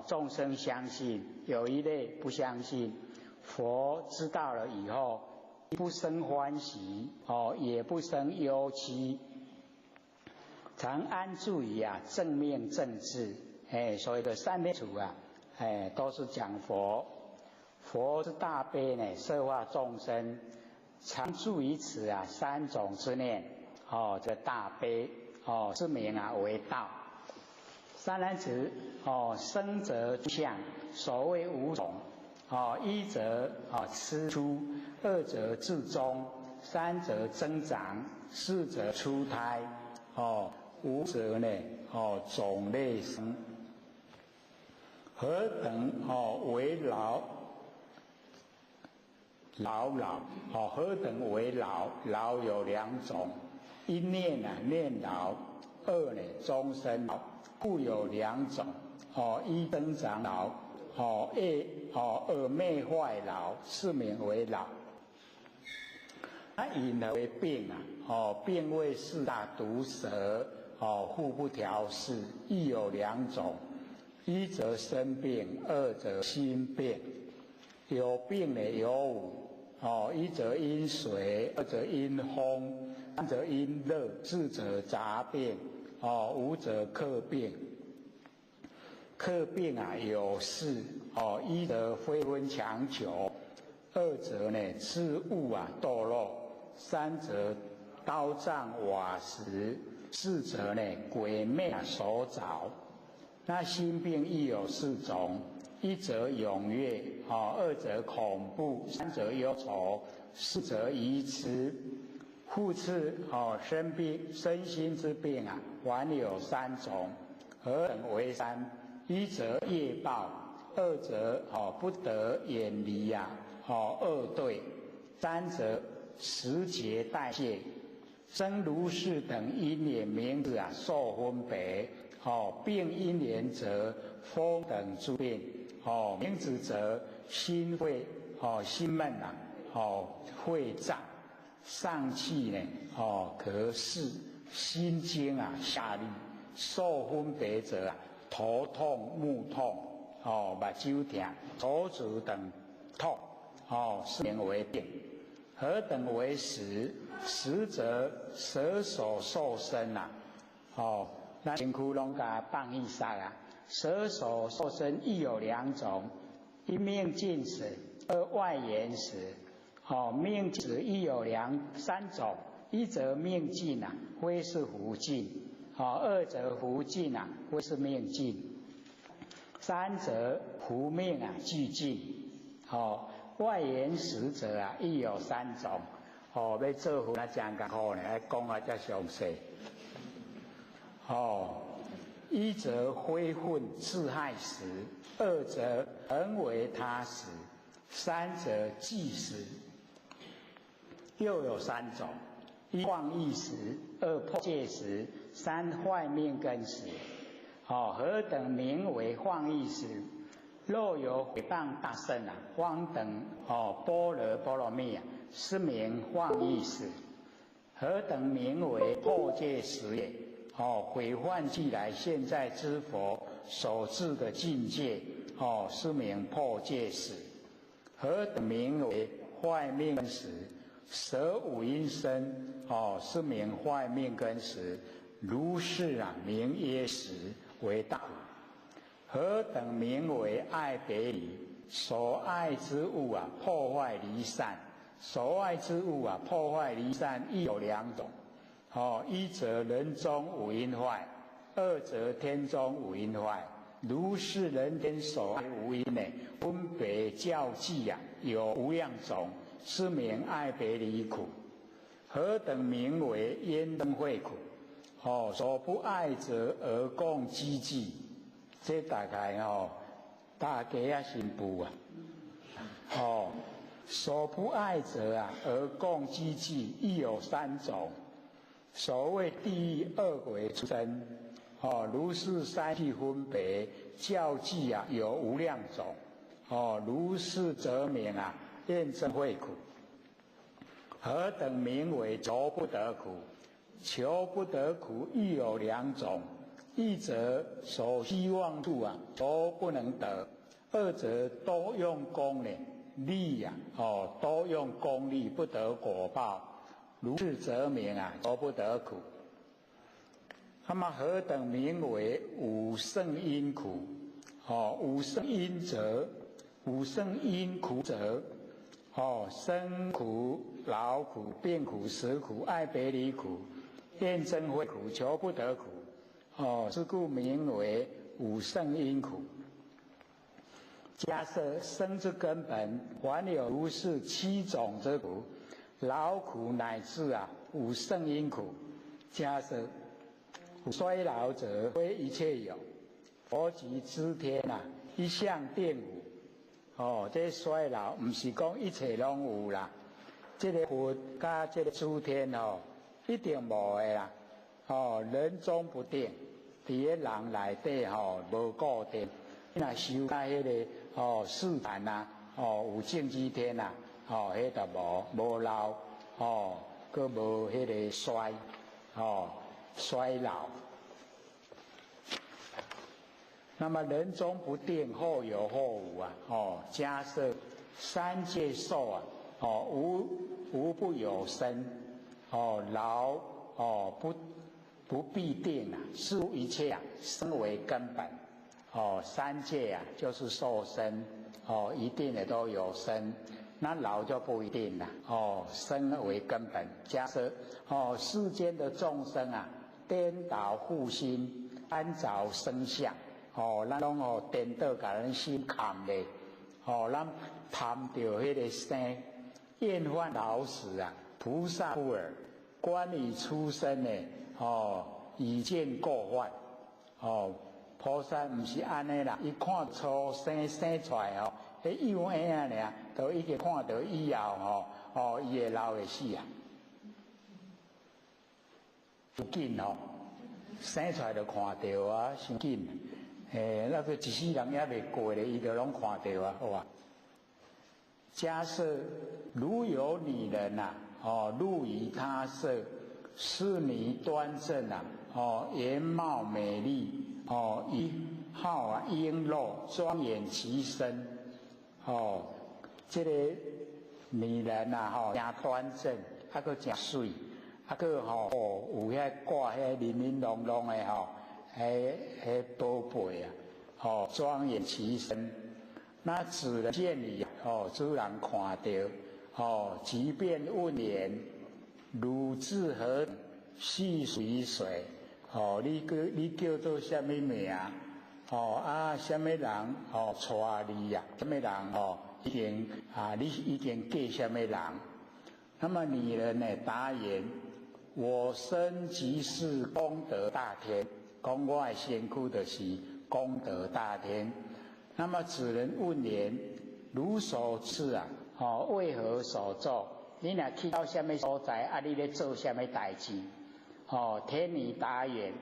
众生相信，有一类不相信。佛知道了以后，不生欢喜，也不生忧戚，常安住于正命正智。所谓的三昧处啊，都是讲佛。佛之大悲呢，摄化众生，常住于此三种之念。这大悲之名为道。三来指生则相，所谓五种。一则吃出，二则至终，三则增长，四则出胎，五则呢种类生。何等为老？何等为老？老有两种，一念念老，二终身老，故有两种。一增长老，二灭坏老，是名为老。引何为病病为四大毒蛇，互不调适，亦有两种。一则身病，二则心病。有病有五，一则因水，二则因风，三则因热，四则杂病，五则客病。客病有四，一则非分强求，二则刺物堕落，三则刀杖瓦石，四则鬼魅所找。那心病亦有四种，一则踊跃，二则恐怖，三则忧愁，四则愚痴。复次身心之病还有三种，何等为三？一则业报，二则不得远离恶对，三则时节代谢，生如是等因缘名字受分别。病因缘则风等诸病，名字则心肺心闷肺胀，上气咳嗽，心经下痢，受分别则头痛、目痛、目睭疼、手足等痛，是名为病。何等为实？实则舌手受身那身躯拢甲放一杀舌手受身亦有两种，一命尽时，二外缘时。命尽亦有三种，一则命尽非是福尽，二则福尽非是命尽，三则福命俱尽。外缘时者亦有三种。要做福真艰苦呢，讲才详细。一则非分自害时，二则人为他时，三则忌时。又有三种：一妄意时，二破戒时，三坏命根时。何等名为妄意时？若有诽谤大圣方等般若波罗蜜是名妄意时。何等名为破戒时也？毁犯既来现在之佛所至的境界，是名破戒时。何等名为坏命根时？舍五阴身，是名坏命根时。如是名耶时为大。何等名为爱别离？所爱之物破坏离散，所爱之物破坏离散亦有两种。一则人中五阴坏，二则天中五阴坏。如是人天所爱五阴分别较计有无量种，是名爱别离苦。何等名为烟灯慧苦？所不爱者而共积聚，这大概大家心部所不爱者而共积聚，亦有三种。所谓地狱恶鬼出身，如是三气分别较计有无量种，如是则名厌憎会苦。何等名为求不得苦？求不得苦亦有两种，一则所希望处啊都不能得，二则多用功呢力呀，多用功力不得果报，如是则名啊都不得苦。那么何等名为五圣因苦？五圣因者，五圣因苦者，生苦、老苦、病苦、死苦、爱别离苦、厌憎会苦、求不得苦。是故名为五圣因苦。假设生之根本，凡有如是七种之苦，劳苦乃至五圣因苦。假设衰老者，非一切有，佛及诸天一向定无。这衰老不是讲一切拢有啦，这个佛加这个诸天一定无的啦。人中不定，伫个人内底无固定。你若修到迄个四坛有正之天迄就无老佫无迄个衰老。那么人中不定，或有或无假设三界寿无不有生老不必定是一切生为根本三界就是受生一定的都有生，那老就不一定了生为根本。假设世间的众生颠倒互心，安着生相咱拢颠倒把人心砍咧咱贪着迄个生，厌烦老死菩萨不尔，观以出生呢以见过患菩萨不是安尼啦，伊看初生出来迄幼婴尔，都已经看到以后伊会老会死有紧生出来就看到伤紧那个一世人也未过咧，伊就拢看到好假设如有女人入于他色，是女端正颜貌美丽一好璎珞，庄严其身这个女人真端正佫真水佫有遐挂遐玲玲珑珑的迄宝贝庄严其身。那此人见你诸人看到即便问言，汝自何系属水你叫做什么名什么人带你什么人你已经嫁什么人？那么女人答言，我生即是功德大天，讲我的身躯就是功德大天。那么此人问言，如所知为何所作？你若去到什么所在你咧做什么代志？天女答言，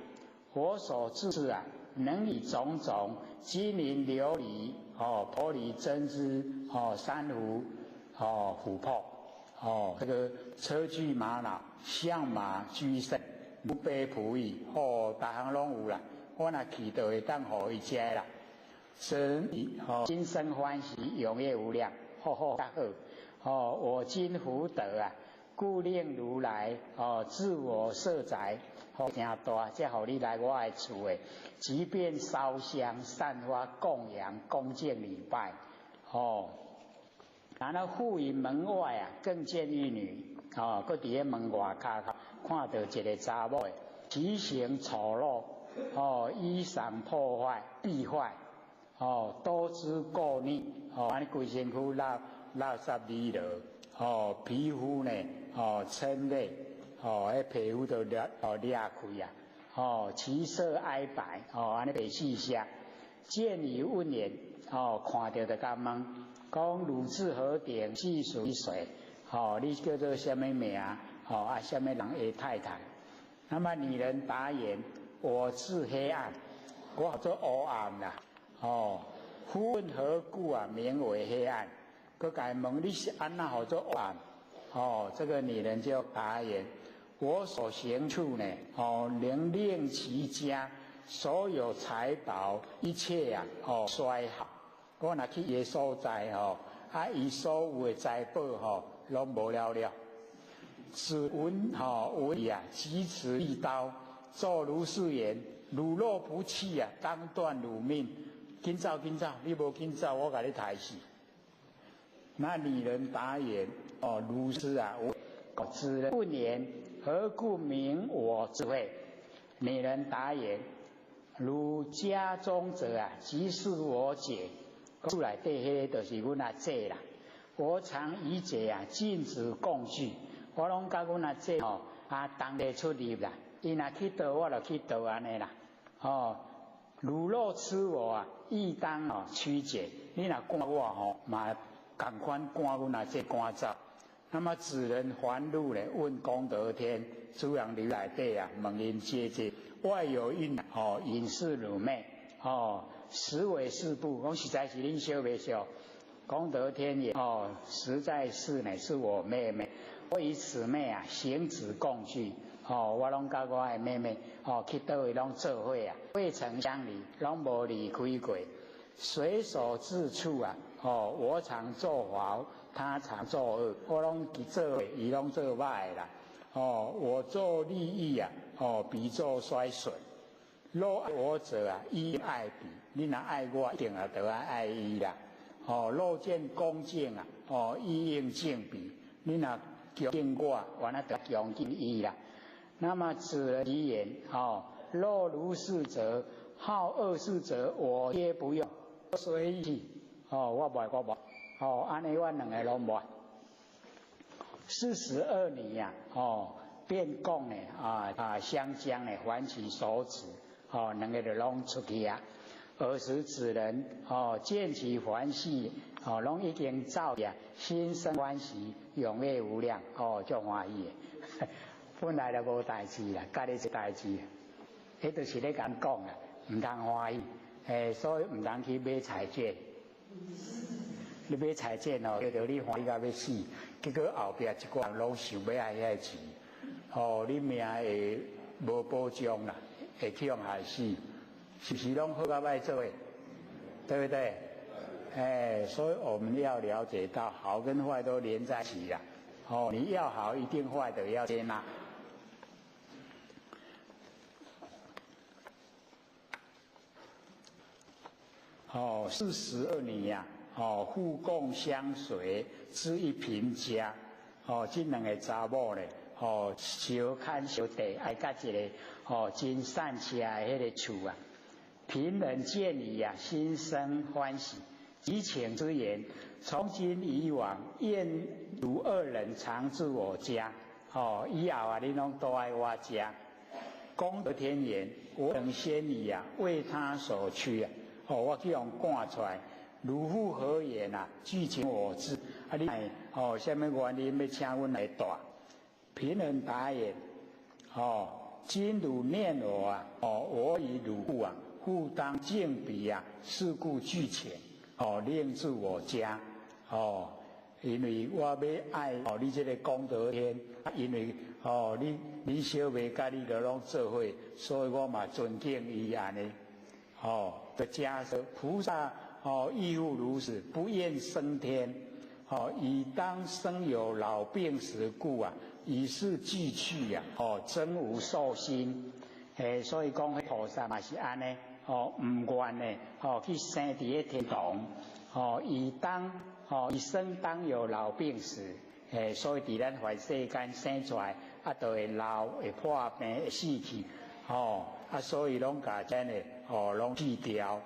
我所知能以种种金银琉璃玻璃珍珠珊瑚琥珀这个车具玛瑙象马居胜如杯仆役逐项拢有啦，我若去就会当互伊食啦。神今生欢喜，永业无量，大好我今福德故令如来自我设宅真大，才互你来我的厝诶。即便烧香散花供养恭敬礼拜然后复于门外更见一女佫伫咧门外骹看到一个查某其形丑陋衣裳破坏必坏多姿过腻安尼规身躯垃圾里落皮肤呢皴裂迄皮肤都裂开其色哀白安尼白四色。见于问言看到就甲问讲汝自何顶，系属于谁你叫做什么名什么人的太太？那么女人答言，我自黑暗，我做黑暗啦夫问何故名为黑暗？佮甲伊问你是安那好做黑暗这个女人就答言，我所行处呢能令其家所有财宝一切啊，衰耗。我若去伊所在伊所有的财宝拢无了了。只闻闻呀，疾驰利刀，作如是言：汝若不弃啊，当断汝命。紧走紧走，你无紧走，我甲你抬死。那女人答言：如是啊，子人问言：何故名我智慧？女人答言：汝家中者啊，即是我姐。厝内底迄个就是阮阿姐啦。我常以姐啊，禁止共聚。我拢甲阮阿姐同日出入啦。伊若去倒，我就去倒安尼啦。汝若吃我啊，亦当驱解。你若赶我嘛同款赶阮阿姐赶走。那么子人还怒咧，问功德天：主人流内底啊，问因姐姐，外有孕引是汝妹实为是不？讲实在是恁小袂小。功德天也实在是呢，是我妹妹。我与此妹啊，行止共聚。我拢甲我的妹妹去倒位拢做伙啊，未曾相离，拢无离开过。随所至处啊，我常作好，他常作恶，我拢去做伙，伊拢做歹啦。我做利益啊，彼做衰损。若爱我者啊，亦爱彼。你若爱我，一定也得爱伊啦。若见恭敬啊，亦应敬彼。你若恭敬我，我那得恭敬伊啦。那么子人其言：若如是者，好恶事者，我皆不用。随意我无，安尼我两个拢无。42年呀，便讲呢相将呢还其手指，两个就拢出去啊。尔时子人见其欢喜，拢已经走呀，心生欢喜，踊跃无量，足欢喜的。本来就无代志啦，家己一代志，迄就是咧讲讲啊，唔通欢喜，所以唔通去买彩券。你买彩券叫到你欢喜到要死，结果后壁一个人拢想要爱遐钱，你命会无保障啦，会去用害死，是不是拢好到歹做诶？对不对？所以我们要了解到好跟坏都连在一起啦。你要好一定坏的要接纳。42年呀，互共相随，知一贫家。这两个查某咧，相看相地，爱甲一个真善车的迄个厝啊。贫人见矣啊，心生欢喜，急请之言：从今以往，愿汝二人常住我家。以后啊，你拢住在我家。功德天言：我等先矣啊，为他所驱啊。我去用赶出来，如复何言啊？具情我知。你什么原因要请阮来带？贫人答言：今汝念我啊，我以汝故啊，故当敬彼啊，是故具请令至我家。因为我要爱你这个功德天，因为你小妹甲你都拢做伙，所以我嘛尊敬伊安尼。的假设菩萨亦复如此，不愿升天。以当生有老病死故啊，以是俱去啊，真无寿心。所以讲菩萨嘛是安尼，唔愿呢，去生伫个天堂。以生当有老病死。所以伫咱凡世间生出来，就会老，会破病，会死去。所以拢甲真诶，拢去掉。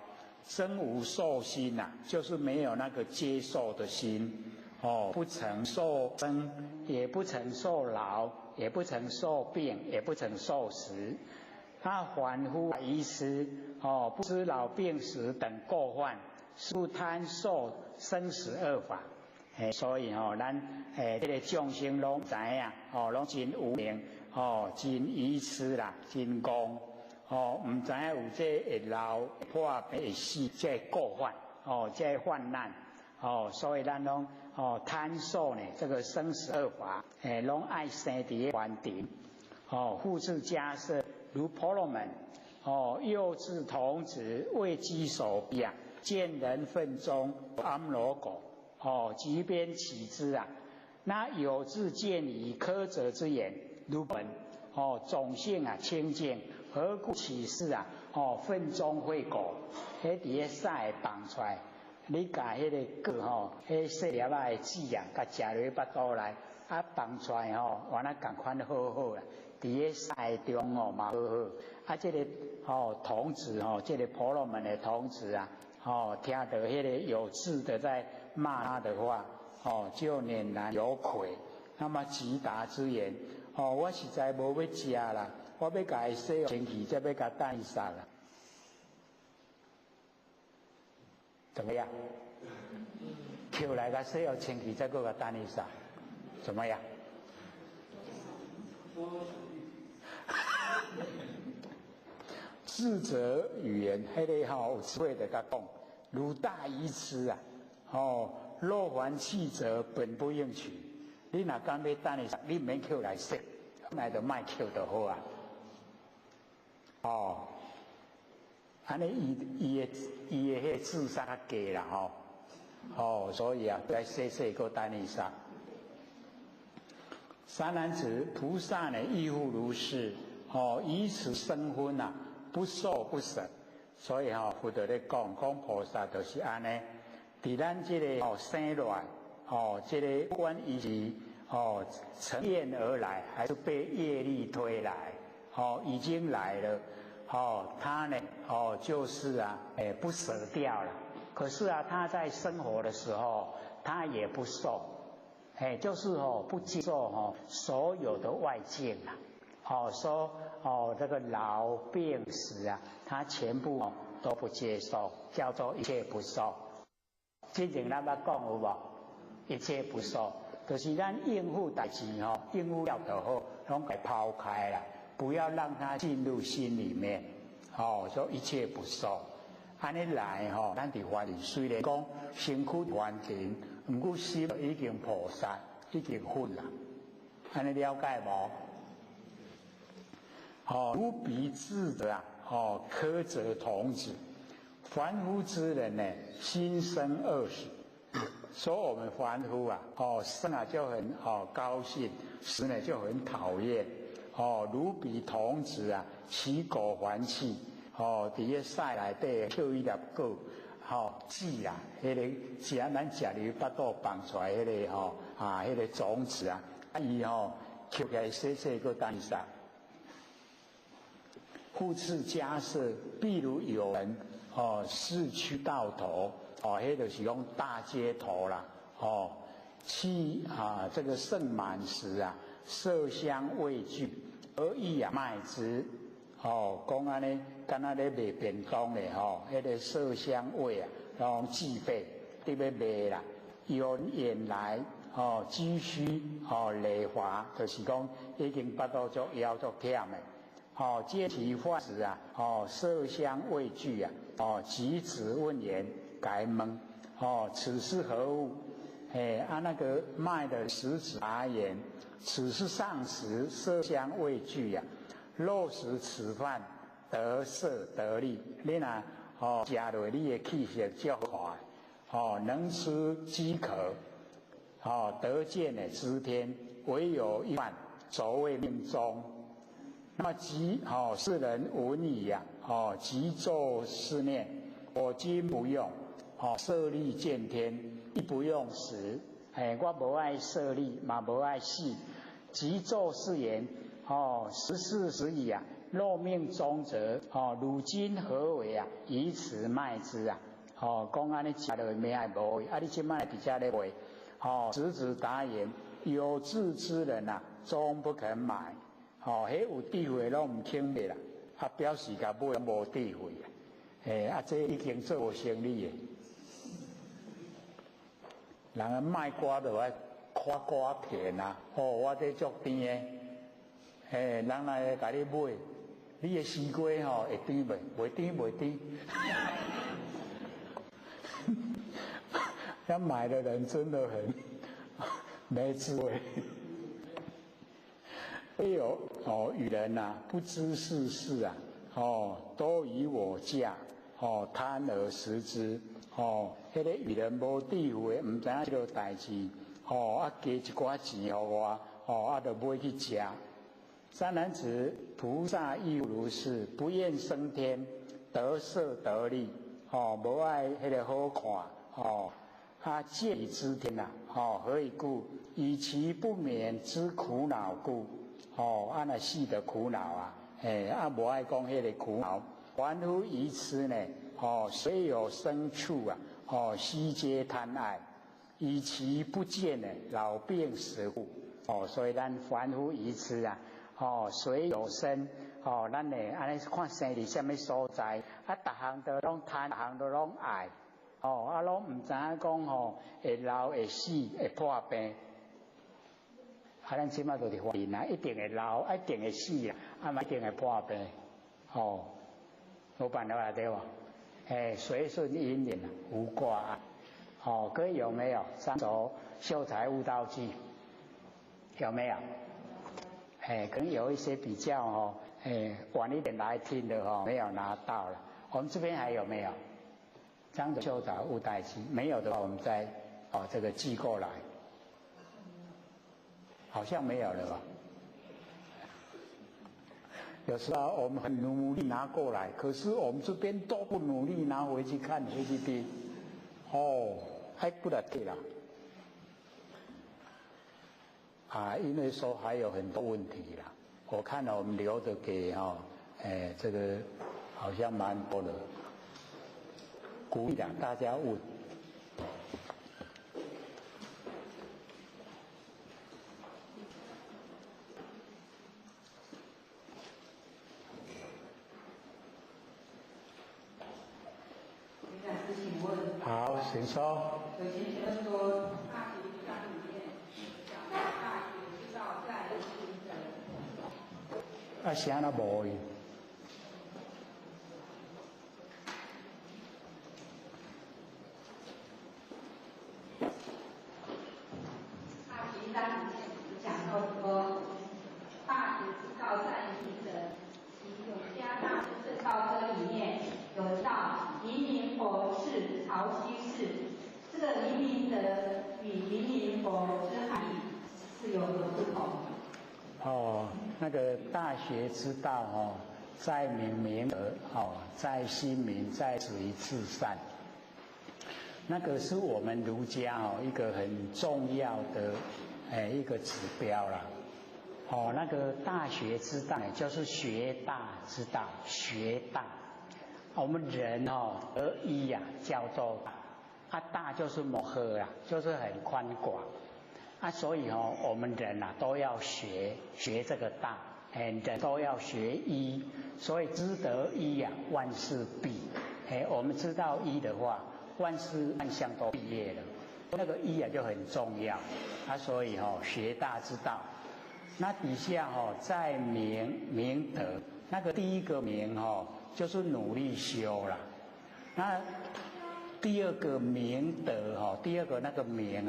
真无受心呐，就是没有那个接受的心。不曾受生，也不曾受老，也不曾受病，也不曾受死。他凡夫遗失，不知老病死等过患，是不贪受生死恶法。所以咱这个众生拢知影，拢真有明，真愚痴啦，真戆。唔知影有这会老、破病、会死，这过患，这患难，所以咱拢贪受呢这个生死恶法，拢爱生伫个幻境。复次假设，如婆罗门幼稚童子未稽手臂啊，见人粪中阿弥罗果，即便起之啊。那有志见以苛责之言，如本种性啊清净，何故起事啊？粪中会果，迄伫个屎放出来，你甲迄个果迄细粒仔的籽啊，甲食落巴肚内，啊放出来原来共款好好啦。伫个屎中嘛好好，啊这个童子这个婆罗门的童子啊，听到迄个有志的在骂他的话，就念然有愧。那么即答之言，我实在无要食啦，我要甲伊洗清气，再要甲等伊杀啦。怎么样？扣来甲洗好清气，再搁甲等伊杀，怎么样？智者语言，迄个有智慧的甲讲，如大愚痴啊！若凡弃者，本不应取。你若敢要等伊杀，你免扣来洗，来就卖扣就好啊。安尼伊的迄个智商较低啦所以啊，来洗洗个等伊杀。三男子菩萨呢，亦复如是。以此生昏啊，不受不舍。所以佛陀咧讲菩萨就是安尼，伫咱这个生来这个关于是成愿而来，还是被业力推来，已经来了，他呢就是啊，不舍掉了。可是啊，他在生活的时候，他也不受。就是不接受所有的外境啊，说这个老病死啊，他全部都不接受，叫做一切不受。之前咱捌讲有无？一切不受，就是咱应付代志应付了就好，拢给抛开了，不要让它进入心里面。说一切不受，安尼来咱伫法里虽然讲身躯完全。不过心已经菩萨，已经混了，安尼了解无？如彼智者啊，苛责童子，凡夫之人呢，心生恶死。所以我们凡夫啊，生啊就很高兴，死呢就很讨厌。如彼童子啊，其果还气，伫个屎内底捡一粒果。籽啊，迄个食咱食入巴肚放出来迄个迄个种子啊，伊捡起来洗洗个等伊杀。复次假设，譬如有人市区到头，迄就是讲大街头啦，去这个盛满时啊，色香味俱，而意啊卖之。讲安尼，敢若咧卖便当咧迄个色香味啊，拢具备，伫要卖啦。有人来积蓄累华，就是讲已经巴肚足枵足忝诶。皆其饭时啊，色香味俱啊，即止问言，改问，此是何物？按那个卖的食指答言，此是上食，色香味俱啊。肉食此饭得色得利，你若食落你的气血足快，能吃饥渴，得见的知天，唯有一饭，走为命中。那么即世人闻已啊，即作是念：我今不用舍利见天，亦不用食。我无爱舍利，嘛无爱死，即作是言。时是时已啊，若命终则，汝今何为啊？以此卖之啊！讲安尼食落命爱无位，你即摆伫遮咧卖，直指答言，有志之人啊，终不肯买。迄有智慧拢唔肯买啦，表示甲买无智慧啊！这已经做无生意诶。人卖瓜就爱看瓜片啊，我这足甜诶。人来甲你买，你的西瓜会甜袂？袂甜，袂甜。要买的人真的很没智慧。唯有与人不知世事啊，都以我价，贪而食之，迄个与人无智慧，唔知影这个代志，加一寡钱给我，就买去食。三男子，菩萨亦如是，不愿升天，得色得利，无爱迄个好看，见以知天呐，何以故？以其不免之苦恼故，那死的苦恼啊，无爱讲迄个苦恼。凡夫愚痴呢，虽有生处啊，悉皆贪爱，以其不见呢，老病死故。所以咱凡夫愚痴啊，虽有生，咱呢安尼看生伫什么所在，逐项都拢贪，逐项都拢爱。拢唔知影讲会老会死会破病，咱即马就伫发现啊，一定会老，一定会死啊，嘛一定会破病，有办法对吧？随顺因缘无挂碍，各位有没有上手秀才悟道记？有没有？可能有一些比较晚一点来听的没有拿到了，我们这边还有没有？张的秀才悟道记没有的话，我们再这个寄过来，好像没有了吧？有时候我们很努力拿过来，可是我们这边都不努力拿回去看回去听，还不得对了因为说还有很多问题啦，我看了我们留着给这个好像蛮多的。鼓励大家问。好，请说。首先请问说，大学之道里面讲到大学之道在行者。啥那无伊？讲到说，大学之道在行者，其永嘉大师正道歌里面有道：黎明佛是潮汐是。这个黎明德与黎明佛之含义是有何不同？那个大学之道在明明德，在心明，在止于至善。那个是我们儒家一个很重要的一个指标啦，那个大学之道就是学大之道，学大。我们人得一叫做大，大就是摩诃啦，就是很宽广所以我们人都要学这个大，人都要学一，所以知得一万事毕。我们知道一的话，万事万象都毕业了。那个一就很重要所以学大之道。那底下在明德，那个第一个明就是努力修啦。那第二个明德第二个那个明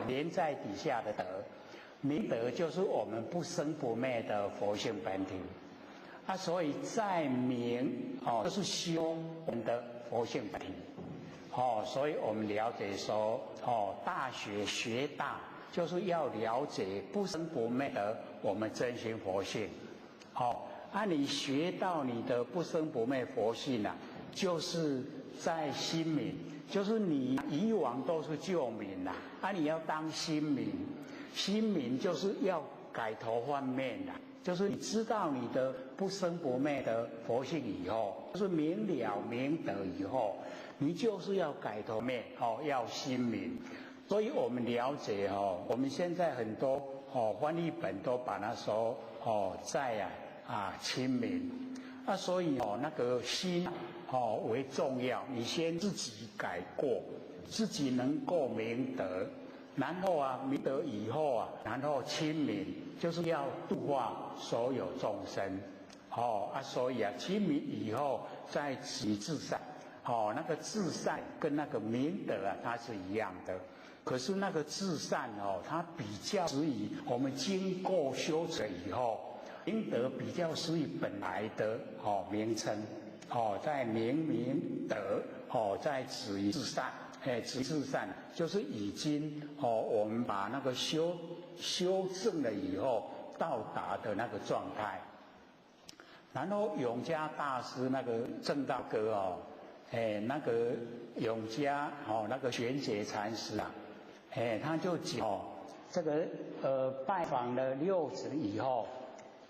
连在底下的德，明德就是我们不生不灭的佛性本体所以在明就是修我们的佛性本体。所以我们了解说，大学学大，就是要了解不生不灭的我们真心佛性。你学到你的不生不灭佛性就是在心明，就是你以往都是旧名你要当心明，心明就是要改头换面就是你知道你的不生不灭的佛性以后，就是明了明德以后，你就是要改头面要心明。所以我们了解我们现在很多翻译本都把它说在亲民所以那个心为重要，你先自己改过，自己能够明德，然后明德以后然后亲民，就是要度化所有众生所以亲民以后再止至善那个至善跟那个明德它是一样的，可是那个至善它比较止于我们经过修持以后，明德比较属于本来的名称，在明德，在止于至善，止于至善就是已经我们把那个修正了以后到达的那个状态。然后永嘉大师那个正道歌那个永嘉那个玄觉禅师啊，他就讲这个拜访了六祖以后，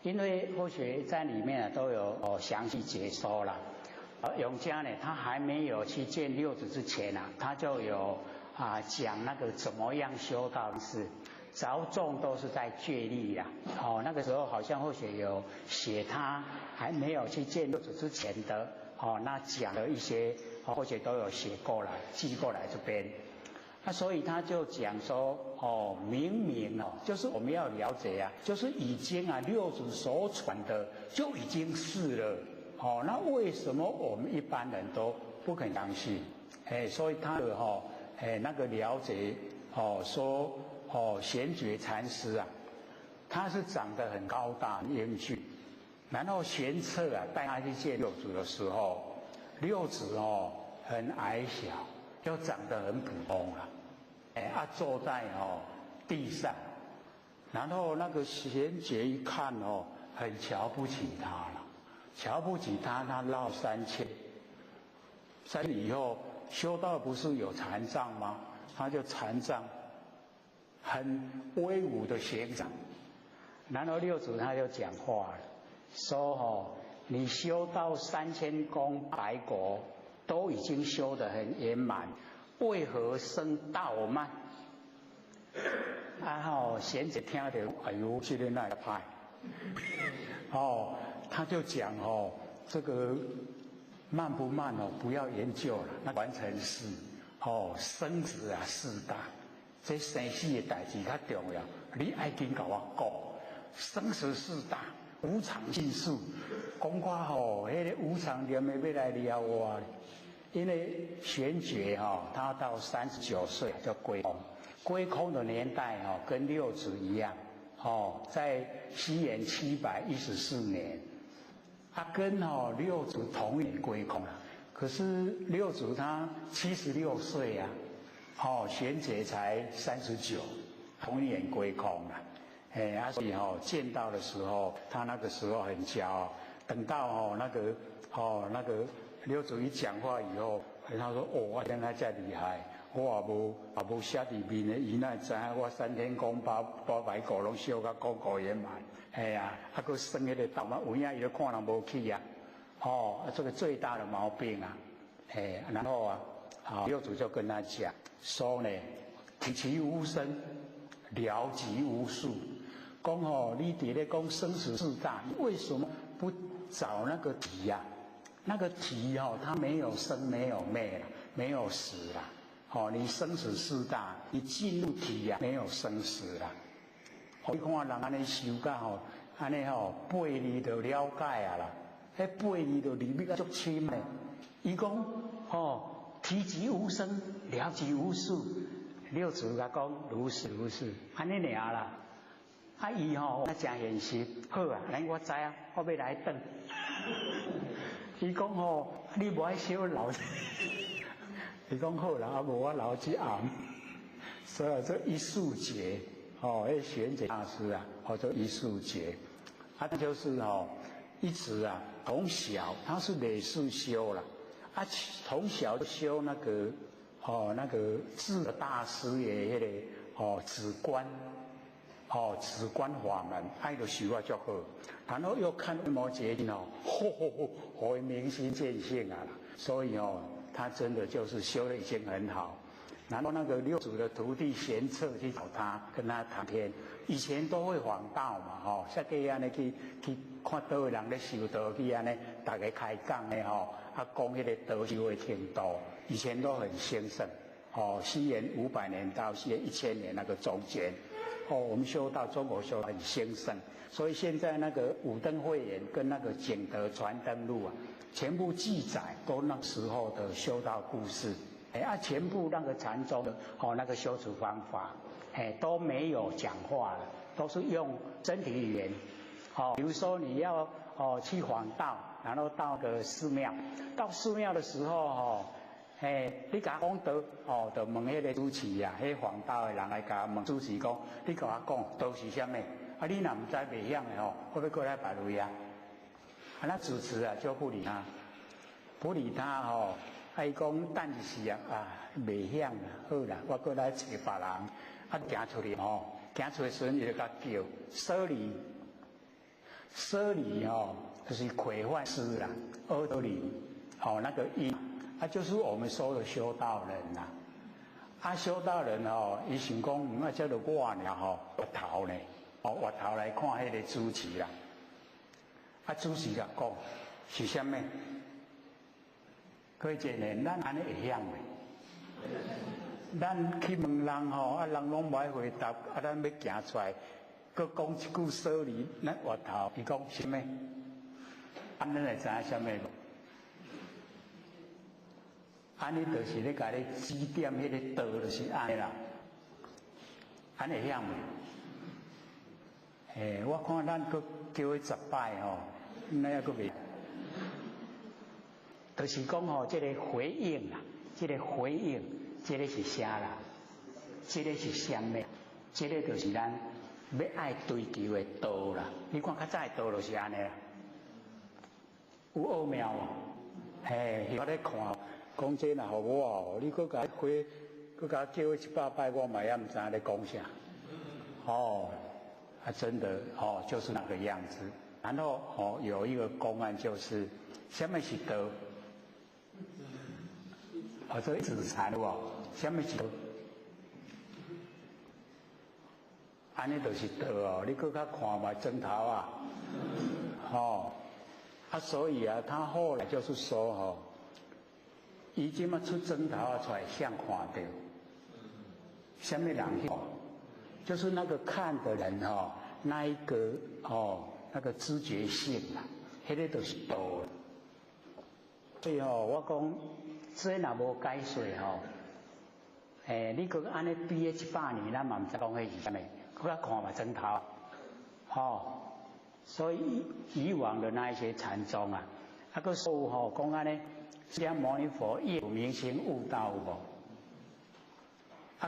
因为佛学在里面都有详细解说了。永嘉呢，他还没有去见六祖之前啊，他就有讲那个怎么样修道是。着重都是在戒律啦，那个时候好像或许有写他还没有去见六祖之前的，那讲了一些，或许都有写过来，寄过来这边，所以他就讲说，明明就是我们要了解啊，就是已经六祖所传的就已经是了，那为什么我们一般人都不肯相信？所以他的那个了解，说。玄觉禅师啊，他是长得很高大英俊，然后玄策带他去见六祖的时候，六祖很矮小，又长得很普通坐在地上，然后那个玄觉一看很瞧不起他了，瞧不起他，他绕3000以后修道不是有禅杖吗？他就禅杖。很威武的学长，然后六祖他就讲话了，说你修到3000功白果都已经修得很圆满，为何生道慢？贤者听到，哎呦，这个那个派，他就讲这个慢不慢不要研究了，那完成是生死四大。这生死的代志较重要，你爱紧甲我讲，生死四大，无常尽数。讲我迄个无常念的要来了我，因为玄觉他到39岁就归空，归空的年代跟六祖一样，在西元714年，他跟六祖同年归空了。可是六祖他76岁啊。玄觉才39，同年归空了，所以见到的时候，他那个时候很骄傲。等到那个六祖一讲话以后，他说：“我原来这厉害，我也无写里面的，伊哪知影我3000功八百果拢修到功果圆满，佫生迄个道嘛，有影伊就看人无起啊，这个最大的毛病啊，然后六祖就跟他讲。”说呢，体其无生，了即无数。讲你伫咧讲生死四大，你为什么不找那个体呀？那个体它没有生，没有灭了，没有死了。你生死四大，你进入体没有生死了。你看人安尼修到安尼背离就了解啊啦，迄背离就离得足深嘞。伊讲体即无生，了即无数。六祖甲讲如是如是，安尼尔啦。伊他真现实，好啊，我知啊，我要来转。伊讲你无爱修老，伊讲好啦，无我老一暗。所以这一数劫，迄玄觉大师啊，做一数劫，他就是一直从小他是累世修了。从小就修那个智的大师爷迄个止观，止观法门，爱就修啊足好。然后又看《摩诘经》会明心见性啊，所以他真的就是修的已经很好。然后那个六祖的徒弟玄策去找他，跟他谈天。以前都会访道嘛，下个安尼去看倒个人咧修道，去安尼大家开讲咧讲迄个道修的程度，以前都很兴盛。西元500年到西元1000年那个中间，我们修道中国修很兴盛，所以现在那个武登慧眼跟那个景德传灯录啊，全部记载都那时候的修道故事。全部那个禅宗的那个修持方法，都没有讲话了，都是用身体语言，比如说你要去访道，然后到个寺庙，到寺庙的时候你甲讲道就问迄个主持啊，迄访道的人来甲问主持讲，你甲我讲道是啥物？啊，你若唔知袂晓的我要过来别位啊。那主持啊就不理他，伊讲等一时啊，袂晓啦，好啦，我过来找别人。啊，行出去行出去时阵伊就甲叫舍利，就是魁幻师啦，阿多利，那个音就是我们说的修道人啦。修道人伊想讲，叫做我呢滑头呢，滑头来看迄个主持啦。主持甲讲是啥物？可见呢，咱安尼会晓袂？咱去问人人拢无爱回答，咱要行出来，佮讲一句舍利，咱滑头，伊讲啥物？咱会知影啥物无？安尼就是咧，甲你指点迄个道，就是安尼啦。安会晓袂？我看咱佮叫伊10摆那还佫袂。就是讲这个回应啦，这个回应，这个是啥啦？这个是啥物？这个就是咱要爱追求的道啦。你看较早的道就是安尼啦，有奥妙我咧看，讲这若互我你佫甲回，佫甲叫伊100摆，我嘛也毋知影咧讲啥。真的就是那个样子。然后有一个公案就是什么是道？这个自残有无？什么是道？安尼就是道你搁较看嘛针头啊，所以他后来就是说伊即马出针头出来像看到，什么人就是那个看的人那一个那个知觉性啦，迄个就是道。所以我讲，这若无解说你搁安尼比100年，咱嘛毋知讲迄是啥物，搁较看嘛针头，所以以往的那一些禅宗啊，搁说讲安尼，释迦牟尼佛业有明心悟道有无？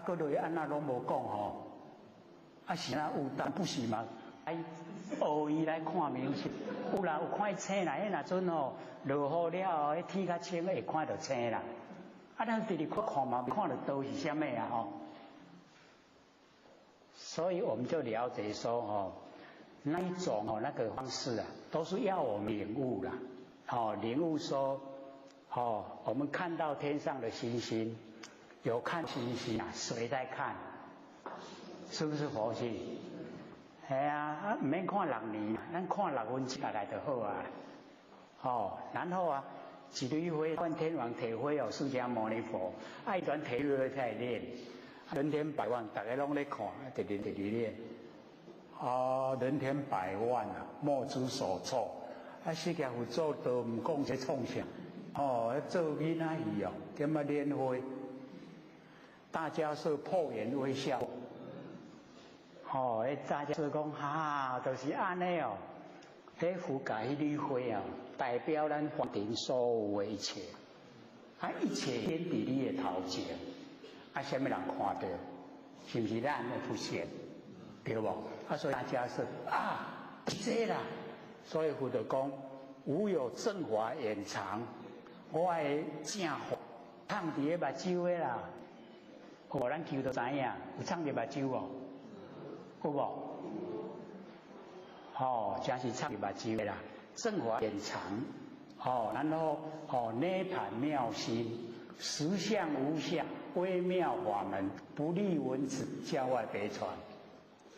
搁落去安那拢无讲是那悟道不是嘛？学伊来看明星，有啦，有看星啦，迄若阵落雨了迄天较清，会看到星啦。咱直直看嘛，看到道是啥物啊？所以我们就了解说那一种那个方式啊，都是要我们领悟啦。领悟说我们看到天上的星星，有看星星啊，谁在看？是不是佛性？唔免看6年，咱看6分钟大概就好啊。然后一缕灰，观天王提灰释迦牟尼佛，爱转提蕊在练，人天百万，大家拢咧看，直直练。人天百万啊，莫之所措。释迦佛做道唔讲这创啥？做囡仔戏点练灰，大家是破颜微笑。大家说讲就是安尼迄佛甲迄缕花代表咱法庭所有的一切，一切显伫你的头前，什么人看到？是不是咱的出现？对无？所以大家说这啦，所以佛就讲，吾有正法掩藏，我的正法藏伫个目睭的啦。咱求就知影，有藏伫目睭无？有无？真是藏伫目睭的啦。正法掩藏，然后涅盘妙心，实相无相，微妙法门，不立文字，教外别传。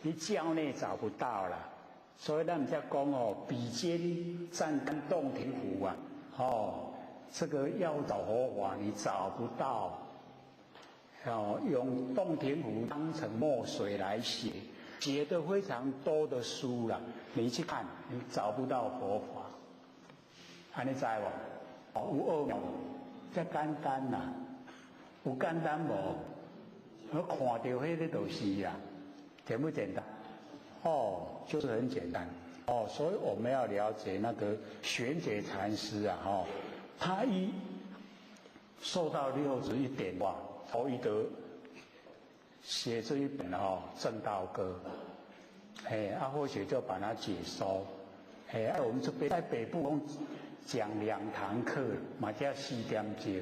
你教内找不到了，所以咱们在讲比肩赞叹洞庭湖啊，这个要找佛法你找不到，用洞庭湖当成墨水来写。写的非常多的书了，你去看，你找不到佛法。安尼知无？有奥妙，这简单啦，有简单无？我看到迄个就是简不简单？就是很简单。所以我们要了解那个玄觉禅师啊，他一受到六祖一点化，一得写这一本正道歌，或许就把它解收，我们这边在北部讲2堂课，嘛叫4点钟，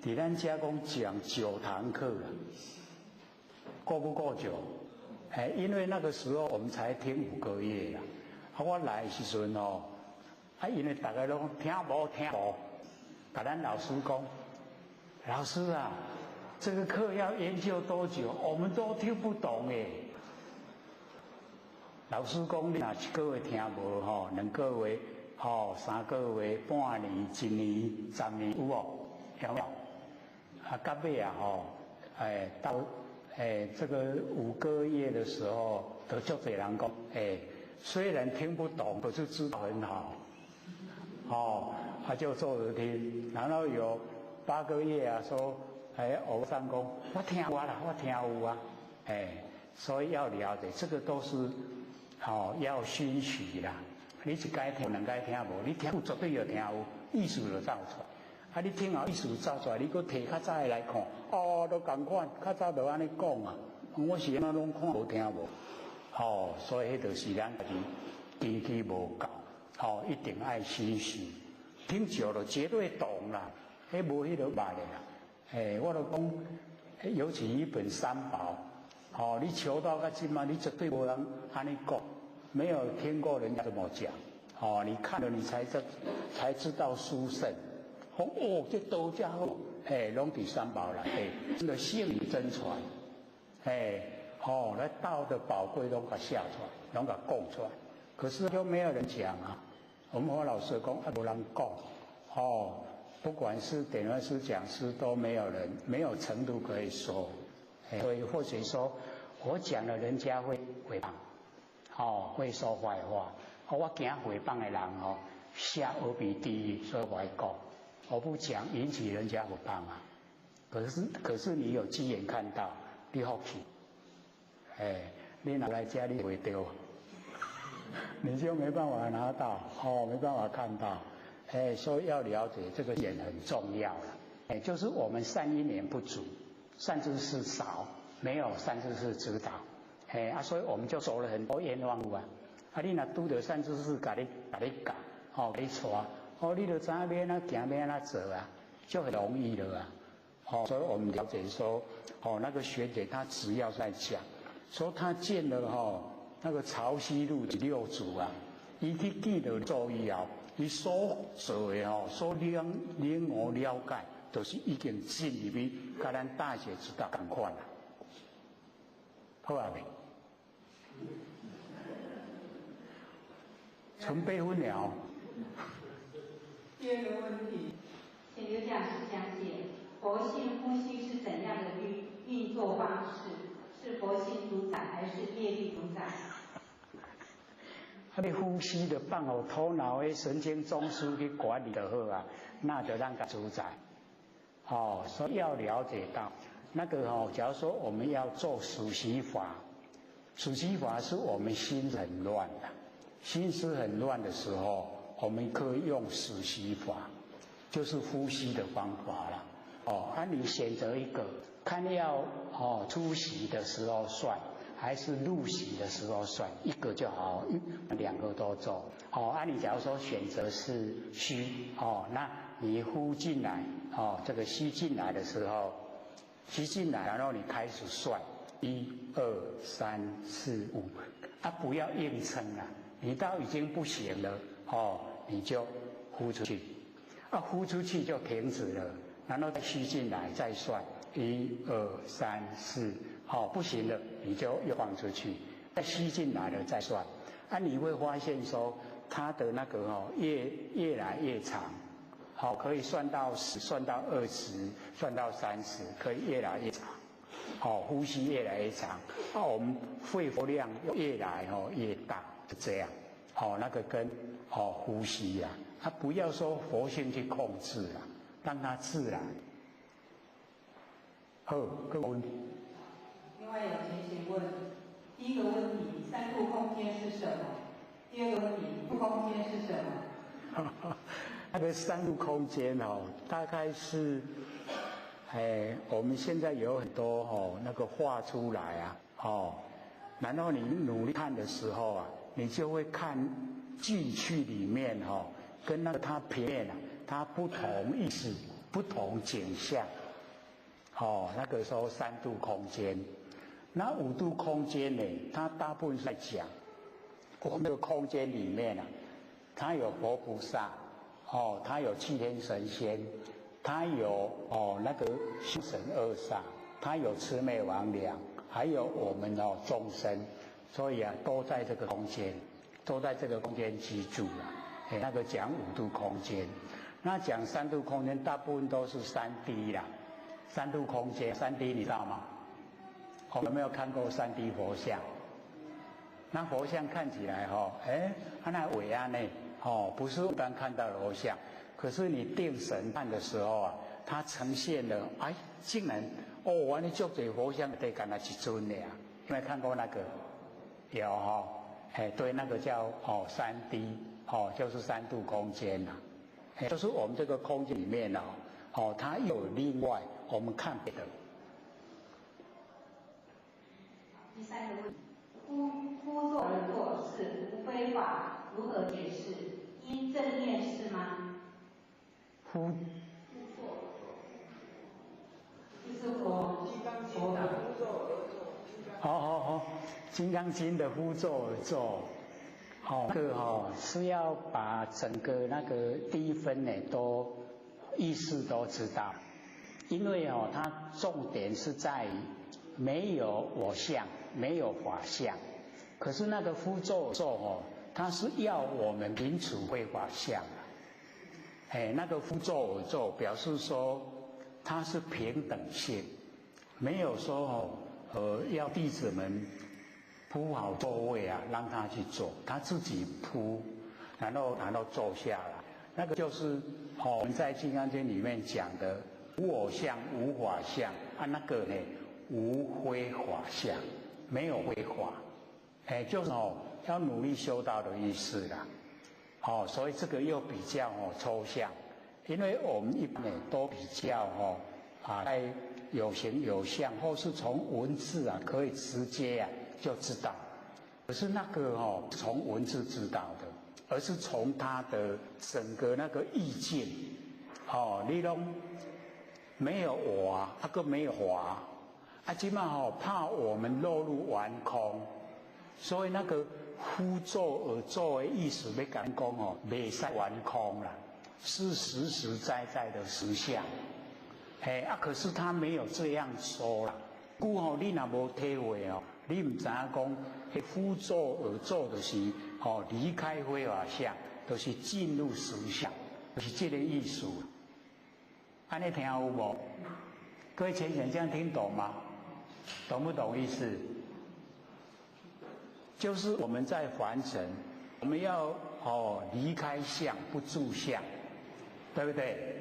在咱家讲9堂课了，够不够久？因为那个时候我们才听5个月啦，我来的时阵因为大家都听无，把咱老师讲，老师啊，这个课要研究多久？我们都听不懂哎。老师讲，你若1个月听无2个月3个月、半年、1年、10年有无？有没有？到尾到这个5个月的时候，都足多人讲，虽然听不懂，可是知道很好，他就坐着听，然后有8个月说，偶上讲，我听有啦，我听有啊，所以要了解，这个都是要熏习啦。你1改听2改听无，你听有绝对要听有，意思就走出来。你听后意思走出来，你搁摕较早的来看，都同款，较早就安尼讲啊。我是安怎拢看无听无，所以迄就是咱家己基无够，一定爱熏习，听久了绝对懂啦，无迄个歹的啦。我就讲，尤其一本三宝，你求到到今嘛，你绝对无人安尼讲，没有听过人家这么讲，你看了你才知道殊胜。这道家拢伫三宝内底，真的性理真传，那道的宝贵拢甲写出来，拢甲讲出来，可是就没有人讲啊。我们老师讲，无人讲，不管是点传师、讲师，都没有程度可以说，所以或许说我讲了，人家会诽谤，会说坏话，我惊诽谤的人下阿鼻地狱，所以我会讲。我不讲，引起人家诽谤啊。可是你有机缘看到，你福气，你拿来家里会丢，你就没办法拿到，没办法看到，所以要了解这个点很重要了，就是我们善因缘不足，善知识少，没有善知识指导，所以我们就走了很多冤枉路啊。你若拄到善知识，甲你教，给你带。你就知影要安怎行，要安怎做啊，就很容易了啊。所以我们了解说，那个学姐她只要在讲，说她见了那个潮汐路的六祖啊，伊去见到做以后，伊所做的所领悟了解，都是已经进入去，甲咱大学之道同款啦。好啊未？纯8分了。第2个问题，请刘讲师讲解佛性呼吸是怎样的运作方式？是佛性主宰还是业力主宰？你呼吸就放互头脑的神经中枢去管理就好啊，那就让它主宰。所以要了解到那个假如说我们要做数息法，数息法是我们心很乱的，心思很乱的时候。我们可以用数息法，就是呼吸的方法了。你选择一个，看要出息的时候算，还是入息的时候算，一个就好，2个都做。你假如说选择是虚，那你呼进来，这个吸进来的时候，吸进来，然后你开始算，1、2、3、4、5，不要硬撑了，你到已经不行了。你就呼出去，呼出去就停止了，然后再吸进来，再算1、2、3、4，不行了，你就又放出去，再吸进来了再算，你会发现说它的那个越来越长，可以算到10，算到20，算到30，可以越来越长，呼吸越来越长，我们肺活量越来越大，就这样，那个跟呼吸啊，不要说佛性去控制啊，让它自然。好，各位问题。另外有请问，第1个问题，3度空间是什么？第二个问题，空间是什么？那个三度空间哦，大概是，我们现在有很多那个画出来啊，然后你努力看的时候啊，你就会看剧区里面跟那个它平面它不同意思、不同景象，那个时候三度空间。那五度空间呢，它大部分是在讲我们这个空间里面它有佛菩萨，它有七天神仙，它有那个心神二煞，它有魑魅魍魉，还有我们众生，所以都在这个空间，都在这个空间居住了。那个讲五度空间，那讲三度空间，大部分都是3D 啦。三度空间，3D 你知道吗？有没有看过3D 佛像？那佛像看起来它那伟岸呢，不是一般看到的佛像，可是你定神看的时候它呈现了，竟然我那足多佛像得干那一尊的呀？有没有看过那个？有对，那个叫3D，就是三度空间呐，就是我们这个空间里面它有另外我们看别的。第三个问题，夫作而作是无非法，如何解释？因正念是吗？夫作，就是佛的。金刚经的夫作而作，那个是要把整个那个第一分呢都意识都知道，因为它重点是在于没有我相，没有法相。可是那个夫作而作它是要我们摒除非法相那个夫作而作表示说它是平等性，没有说要弟子们铺好座位让他去做，他自己铺，然后坐下来。那个就是我们在《金刚经》里面讲的无我相、无法相那个呢无非法相，没有非法，就是要努力修道的意思啦。所以这个又比较抽象，因为我们一般呢都比较在有形有相，或是从文字可以直接就知道。可是那个从文字知道的，而是从他的整个那个意境，你都没有我个没有华今嘛怕我们落入顽空，所以那个夫作而作的意思要讲袂使顽空啦，是实实在在的实相。可是他没有这样说啦。故你若无体会你唔知影讲，夫作而作就是离开非法相，就是进入实相，就是这个意思。安尼听有无？各位浅显这样听懂吗？懂不懂意思？就是我们在凡尘，我们要离开相，不住相，对不对？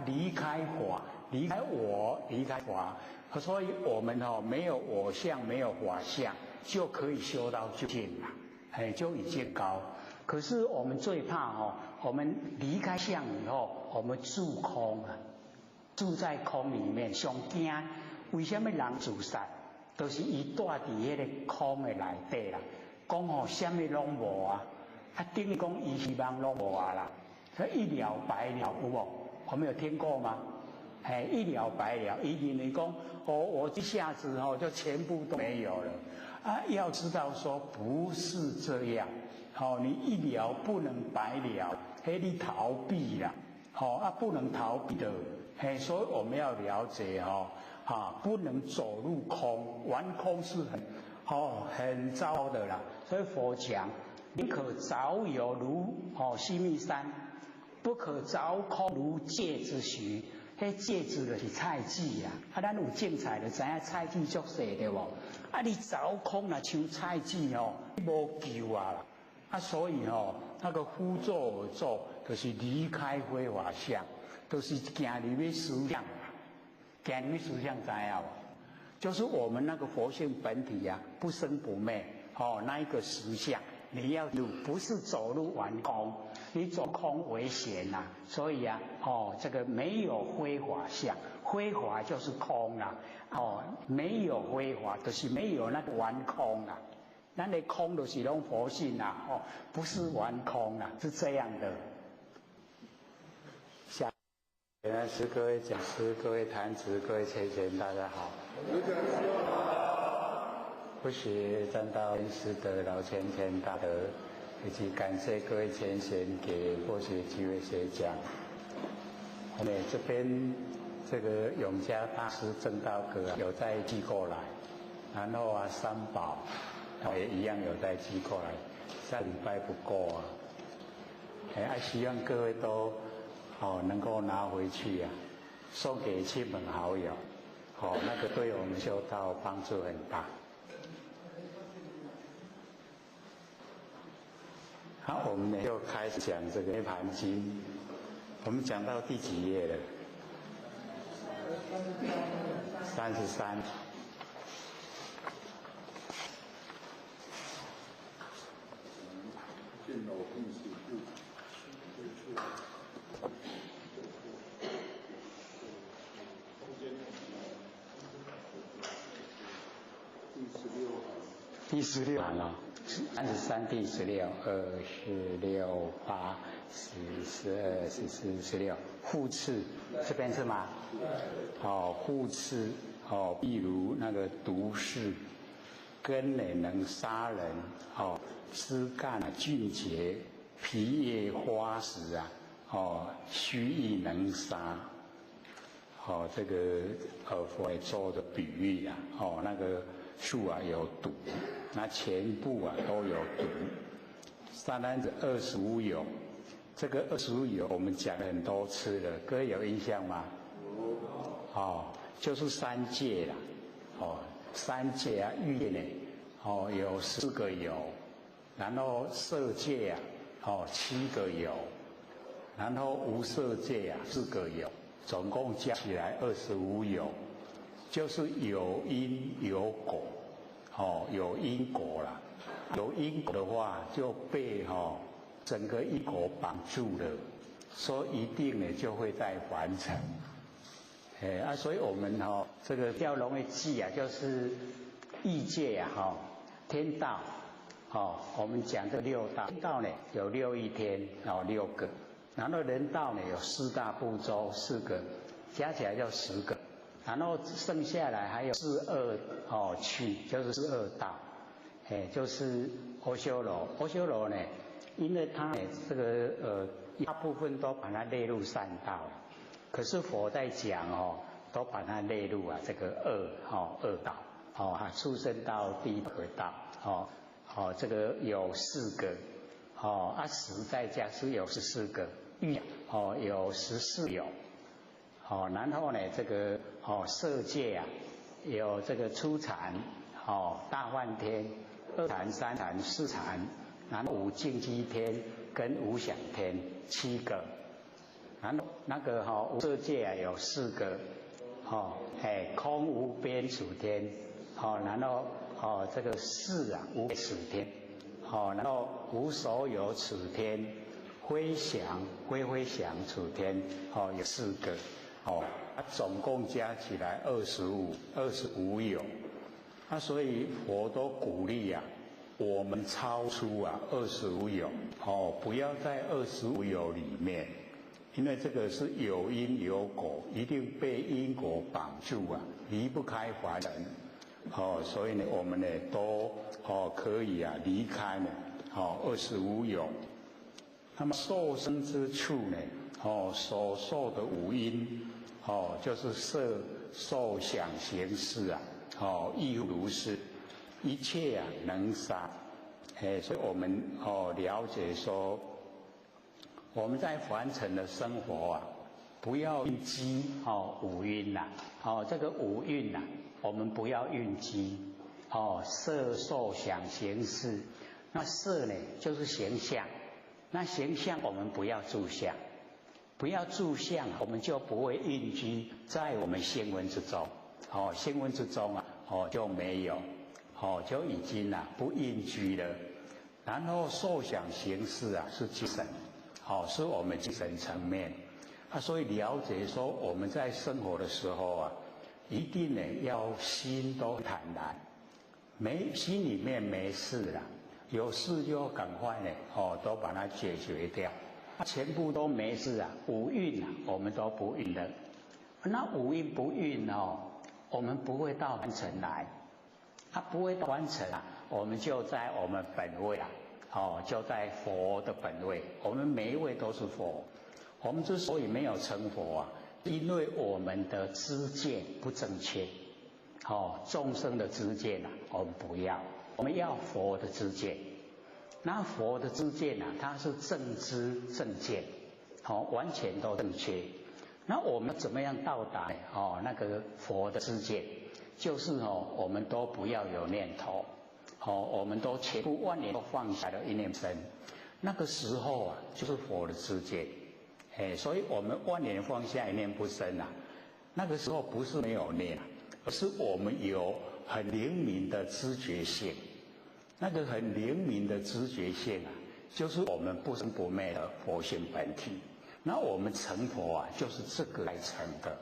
离开法，离开我，离开法，所以我们没有我相，没有法相，就可以修到究竟了，就已经高。可是我们最怕我们离开相以后，我们住空住在空里面，上惊。为什么人自杀？就是伊住伫迄个空的内底啦。讲什么拢无等于讲伊希望拢无啦。一了百了有无？我们有听过吗？一了百了，一定你讲我一下子就全部都没有了要知道说不是这样你一了不能百了，你逃避啦不能逃避的所以我们要了解不能走入空，玩空是很糟的啦。所以佛讲，宁可凿有如须弥山，不可凿空如芥子徐。迄芥子就是菜籽咱有种菜就知影菜籽足细对无？你凿空像菜籽无救啦所以那个夫作而作，就是离开非法相，就是行入去实相，行入去实相知影无？就是我们那个佛性本体不生不灭那一个实相，你要路不是走路玩空，你走空危险呐、所以啊，这个没有非法相，非法就是空啦、没有非法就是没有那个玩空啦、那的空就是拢佛性啦、不是玩空啦、是这样的。下，原来是各位讲师、各位坛子、各位先贤，大家好。不学占道师的老先贤大德，以及感谢各位先贤给佛学机会学讲。我们这边这个永嘉大师正道阁有在寄过来，然后啊三宝也一样有在寄过来，下礼拜不够啊，希望各位都能够拿回去啊，送给亲朋好友，那个对我们修道帮助很大。好，我们就开始讲这个《涅盘经》，我们讲到第几页了？33。第16行了。33、第16、26、8、10、12、14、16，护持这边是吗？护持譬如那个毒士，根呢能杀人，枝干俊杰，皮叶花实啊，须臾能杀。这个佛也做的比喻啊，那个树啊有毒。那全部啊都有毒。三男子25有，这个25有我们讲了很多次了，各位有印象吗？就是三界啦，三界啊欲界呢，有4个有，然后色界啊，7个有，然后无色界啊4个有，总共加起来25有，就是有因有果。有因果啦，有因果的话就被整个因果绑住了，所以一定呢就会再还成。所以我们这个比较容易记啊，就是欲界啊天道，我们讲这6道，天道呢有6亿天6个，然后人道呢有4大部洲4个，加起来就10个。然后剩下来还有42趣，就是42道，就是阿修罗。阿修罗呢，因为它这个大部分都把它列入善道了，可是佛在讲都把它列入这个恶道，畜生道、地狱道，这个有4个，10再加是有14个，欲有14有。然后呢，这个色界啊，有这个初禅，大梵天、2禅、3禅、4禅，然后5净居天跟5想天7个，然后那个无色界啊有4个，空无边处天，然后这个4啊无处天，然后无所有处天，非想非想处天，有4个。总共加起来25有，所以佛都鼓励啊，我们超出25有，不要在25有里面，因为这个是有因有果，一定被因果绑住啊，离不开凡人，所以呢，我们呢都可以离开呢25有。那么受生之处呢，所受的五因。就是色、受、想、行、识啊，亦如是，一切能杀。所以我们了解说，我们在凡尘的生活不要蕴积五蕴呐，这个五蕴呐，我们不要蕴积。色、受、想、行、识，那色呢就是形象，那形象我们不要住相。不要住相，我们就不会蕴居在我们心闻之中。心闻之中就没有，就已经不蕴居了。然后受想行识啊是精神，是我们精神层面所以了解说我们在生活的时候啊，一定呢要心都坦然，心里面没事啦，有事就赶快呢都把它解决掉，全部都没事啊，五蕴啊我们都不蕴的，那五蕴不蕴我们不会到完成来，不会到完成我们就在我们本位就在佛的本位，我们每一位都是佛。我们之所以没有成佛因为我们的知见不正确。众生的知见我们不要，我们要佛的知见。那佛的知见它是正知正见，完全都正确。那我们怎么样到达那个佛的知见？就是我们都不要有念头，我们都全部万念都放下了一念生，那个时候就是佛的知见。所以我们万念放下一念不生那个时候不是没有念而是我们有很灵敏的知觉性。那个很灵敏的知觉性就是我们不生不灭的佛性本体。那我们成佛就是这个来成的。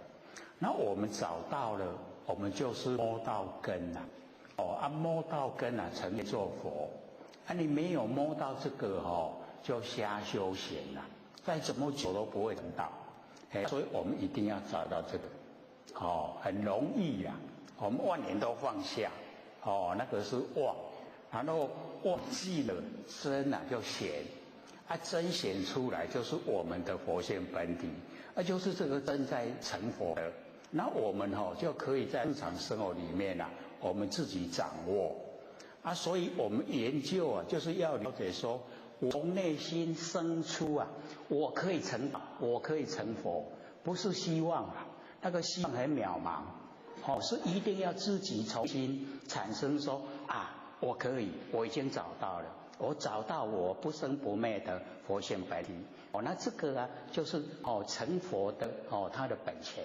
那我们找到了，我们就是摸到根摸到根成就做佛。你没有摸到这个就瞎修行再怎么久都不会等到。所以我们一定要找到这个很容易我们万年都放下那个是妄，然后忘记了真就显真显出来就是我们的佛性本体，就是这个真在成佛的。那我们就可以在日常生活里面我们自己掌握所以我们研究就是要了解说我从内心生出我可以成道，我可以成佛，不是希望那个希望很渺茫是一定要自己重新产生说我可以，我已经找到了，我找到我不生不灭的佛性本体那这个就是成佛的他的本钱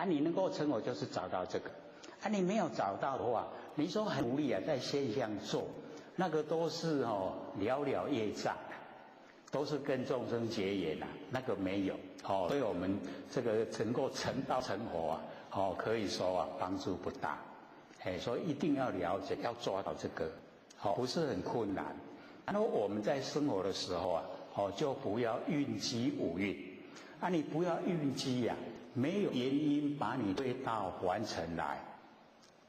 你能够成佛就是找到这个你没有找到的话，你说很努力在现象做，那个都是了了业障，都是跟众生结缘那个没有所以我们这个能够成道成佛可以说帮助不大所以一定要了解，要抓到这个不是很困难。然后我们在生活的时候就不要蕴积五蕴你不要蕴积没有原因把你推到凡尘来。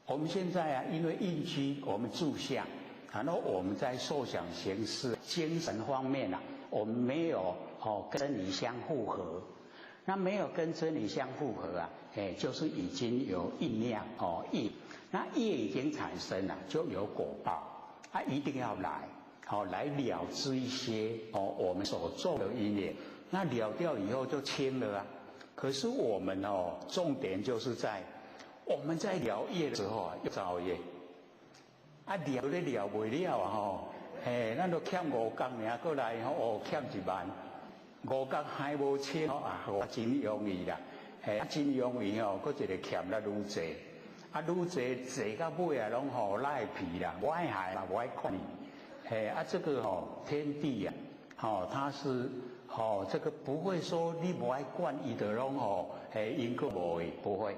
我们现在因为蕴积我们住相，然后我们在受想行识精神方面我们没有跟真理相互合。那没有跟真理相互合就是已经有酝酿业，那业已经产生了就有果报一定要来来了知一些我们所做的因缘，那了掉以后就清了可是我们重点就是在我们在了业的时候又造业了都了不了咱就欠5天尔过来欠1万，5天还无清真容易啦真容易搁一个欠了愈济愈济济到尾拢赖皮啦，我爱害嘛，我爱看你这个天地它是这个不会说你不爱管伊的拢因果无为，不会，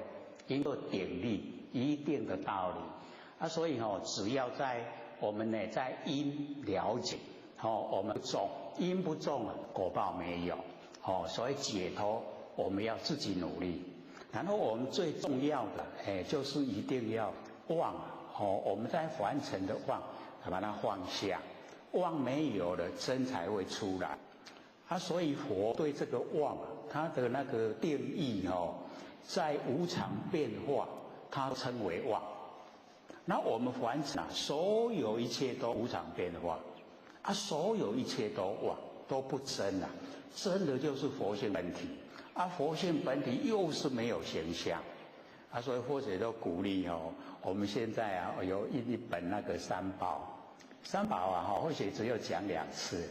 因果定律一定的道理所以只要在我们呢在因了解我们种因不种果报没有所以解脱我们要自己努力。然后我们最重要的就是一定要忘我们在凡尘的忘把它放下，忘没有了真才会出来所以佛对这个忘它的那个定义在无常变化它称为忘。那我们凡尘所有一切都无常变化所有一切都忘，都不真真的就是佛性本体佛性本体又是没有形象所以或者都鼓励我们现在有一本那个三宝或许只有讲2次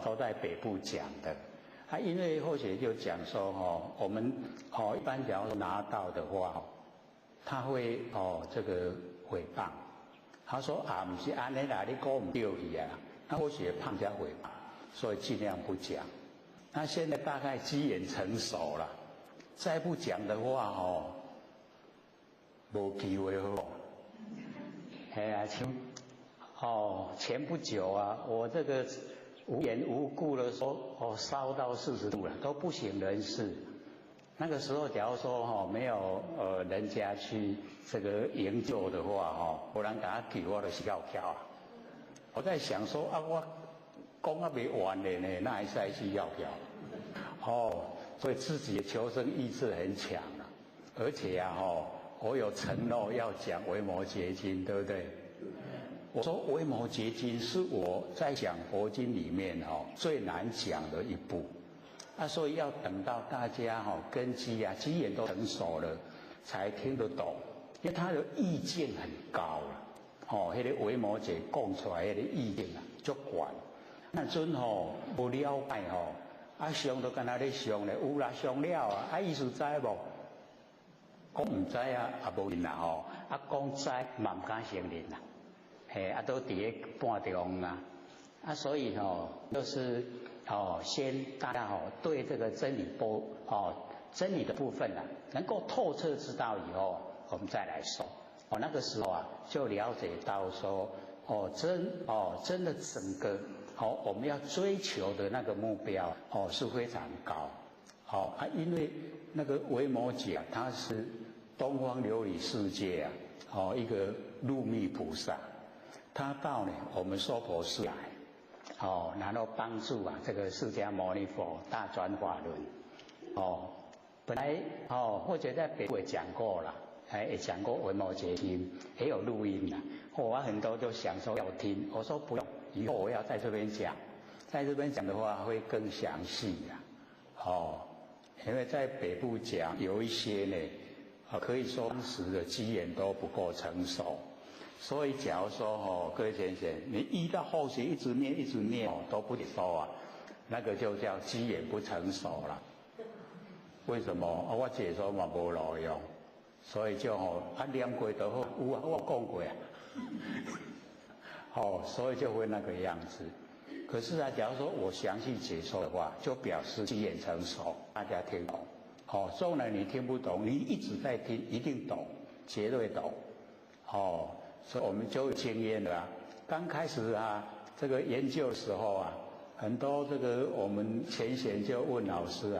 都在北部讲的因为或许就讲说我们一般假如拿到的话他会这个诽谤，他说不是安尼啦，你讲唔对去那或许怕人家诽谤，所以尽量不讲。那现在大概机缘成熟了，再不讲的话哦，没机会好。哎呀，前不久啊，我这个无缘无故的说烧到40度了，都不省人事。那个时候，假如说没有人家去这个营救的话有人给他救我就是要跳啊。我在想说啊，我讲啊没完的呢，那还是需要跳。所以自己的求生意志很强啊，而且啊我有承诺要讲维摩诘经，对不对？我说维摩诘经是我在讲佛经里面最难讲的一部。所以要等到大家根基机缘都成熟了，才听得懂，因为他的意境很高了。那个维摩诘讲出来那个意境足悬。那阵无了解上都跟他咧上咧，有啦上了意思知无？讲唔知也无认啦讲知嘛唔敢承认啦，都伫咧半中所以就是先大家对这个真理真理的部分能够透彻知道以后，我们再来说。那个时候就了解到说真的整个我们要追求的那个目标是非常高。因为那个维摩诘他是东方琉璃世界一个入密菩萨，他到我们娑婆世来。然后帮助这个释迦牟尼佛大转法轮。本来或者在北部也讲过了，也讲过维摩诘经，也有录音了。我很多就想说要听，我说不用，以后我要在这边讲，在这边讲的话会更详细因为在北部讲有一些呢，可以说当时的机缘都不够成熟。所以假如说各位先生，你依到后学一直念都不收那个就叫机缘不成熟了。为什么我解说嘛无路用，所以就念过就好，有我讲过所以就会那个样子。可是假如说我详细解说的话，就表示机缘成熟，大家听懂。纵然你听不懂，你一直在听，一定懂，绝对懂。所以我们就有经验了刚开始这个研究的时候很多这个我们前贤就问老师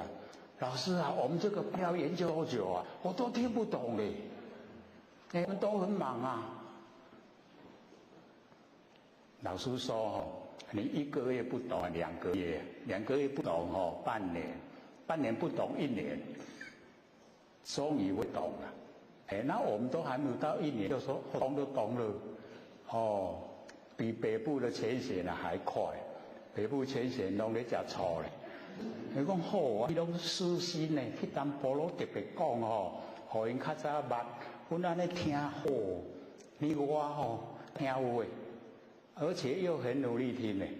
老师我们这个要研究多久我都听不懂嘞，你们都很忙老师说你1个月不懂2个月，2个月不懂半年，半年不懂1年，终于会懂了。那我们都还没有到1年，就说懂都懂了，比北部的前贤还快。北部前贤拢咧食醋咧，你讲好伊拢私心咧，去谈部落特别讲互因较早捌，阮安尼听好，你我听有诶，而且又很努力听咧，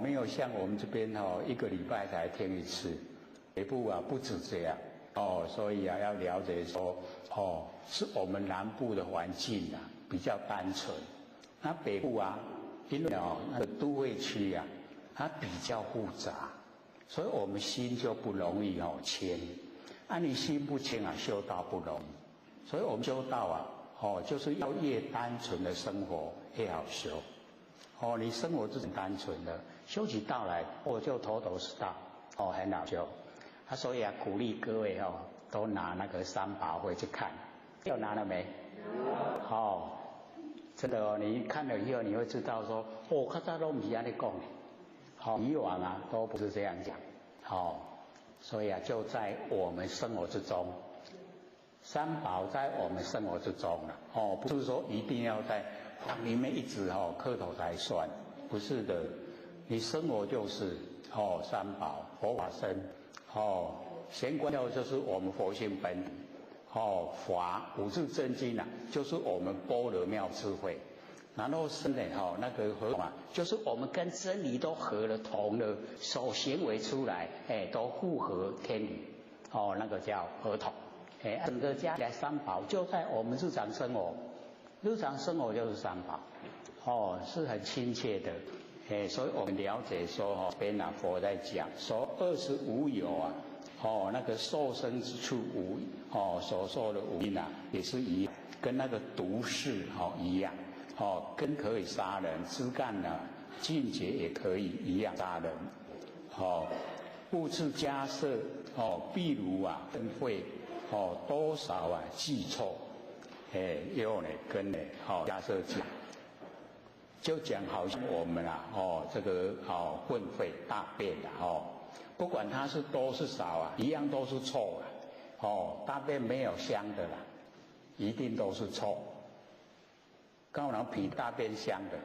没有像我们这边1个礼拜才听1次，北部不止这样。所以要了解说是我们南部的环境比较单纯，那北部因为那个都会区它比较复杂，所以我们心就不容易迁。你心不迁修道不容易，所以我们修道就是要越单纯的生活越好修。你生活是很单纯的，修起道来我就头头是道，很好修。所以鼓励各位都拿那个三宝回去看，有拿了没？有。真的你看了以后你会知道说，较早都不是这样讲的，以往都不是这样讲，所以就在我们生活之中，三宝在我们生活之中了，不是说一定要在里面一直磕头才算，不是的，你生活就是三宝佛法僧。玄观教就是我们佛性本体，法五字真经就是我们般若妙智慧，然后是那个合同就是我们跟真理都合了同了，所行为出来都符合天理，那个叫合同。整个加起来三宝就在我们日常生活，日常生活就是三宝，是很亲切的。所以我们了解说边佛在讲说25有啊，那个受生之处无所受的无因也是一样，跟那个毒誓一样，根可以杀人，枝干茎节也可以一样杀人，物次加设譬如根会多少寄臭，又呢根呢加设讲。就讲好像我们这个粪秽大便不管它是多是少一样都是臭大便没有香的啦，一定都是臭。敢有人比大便香的？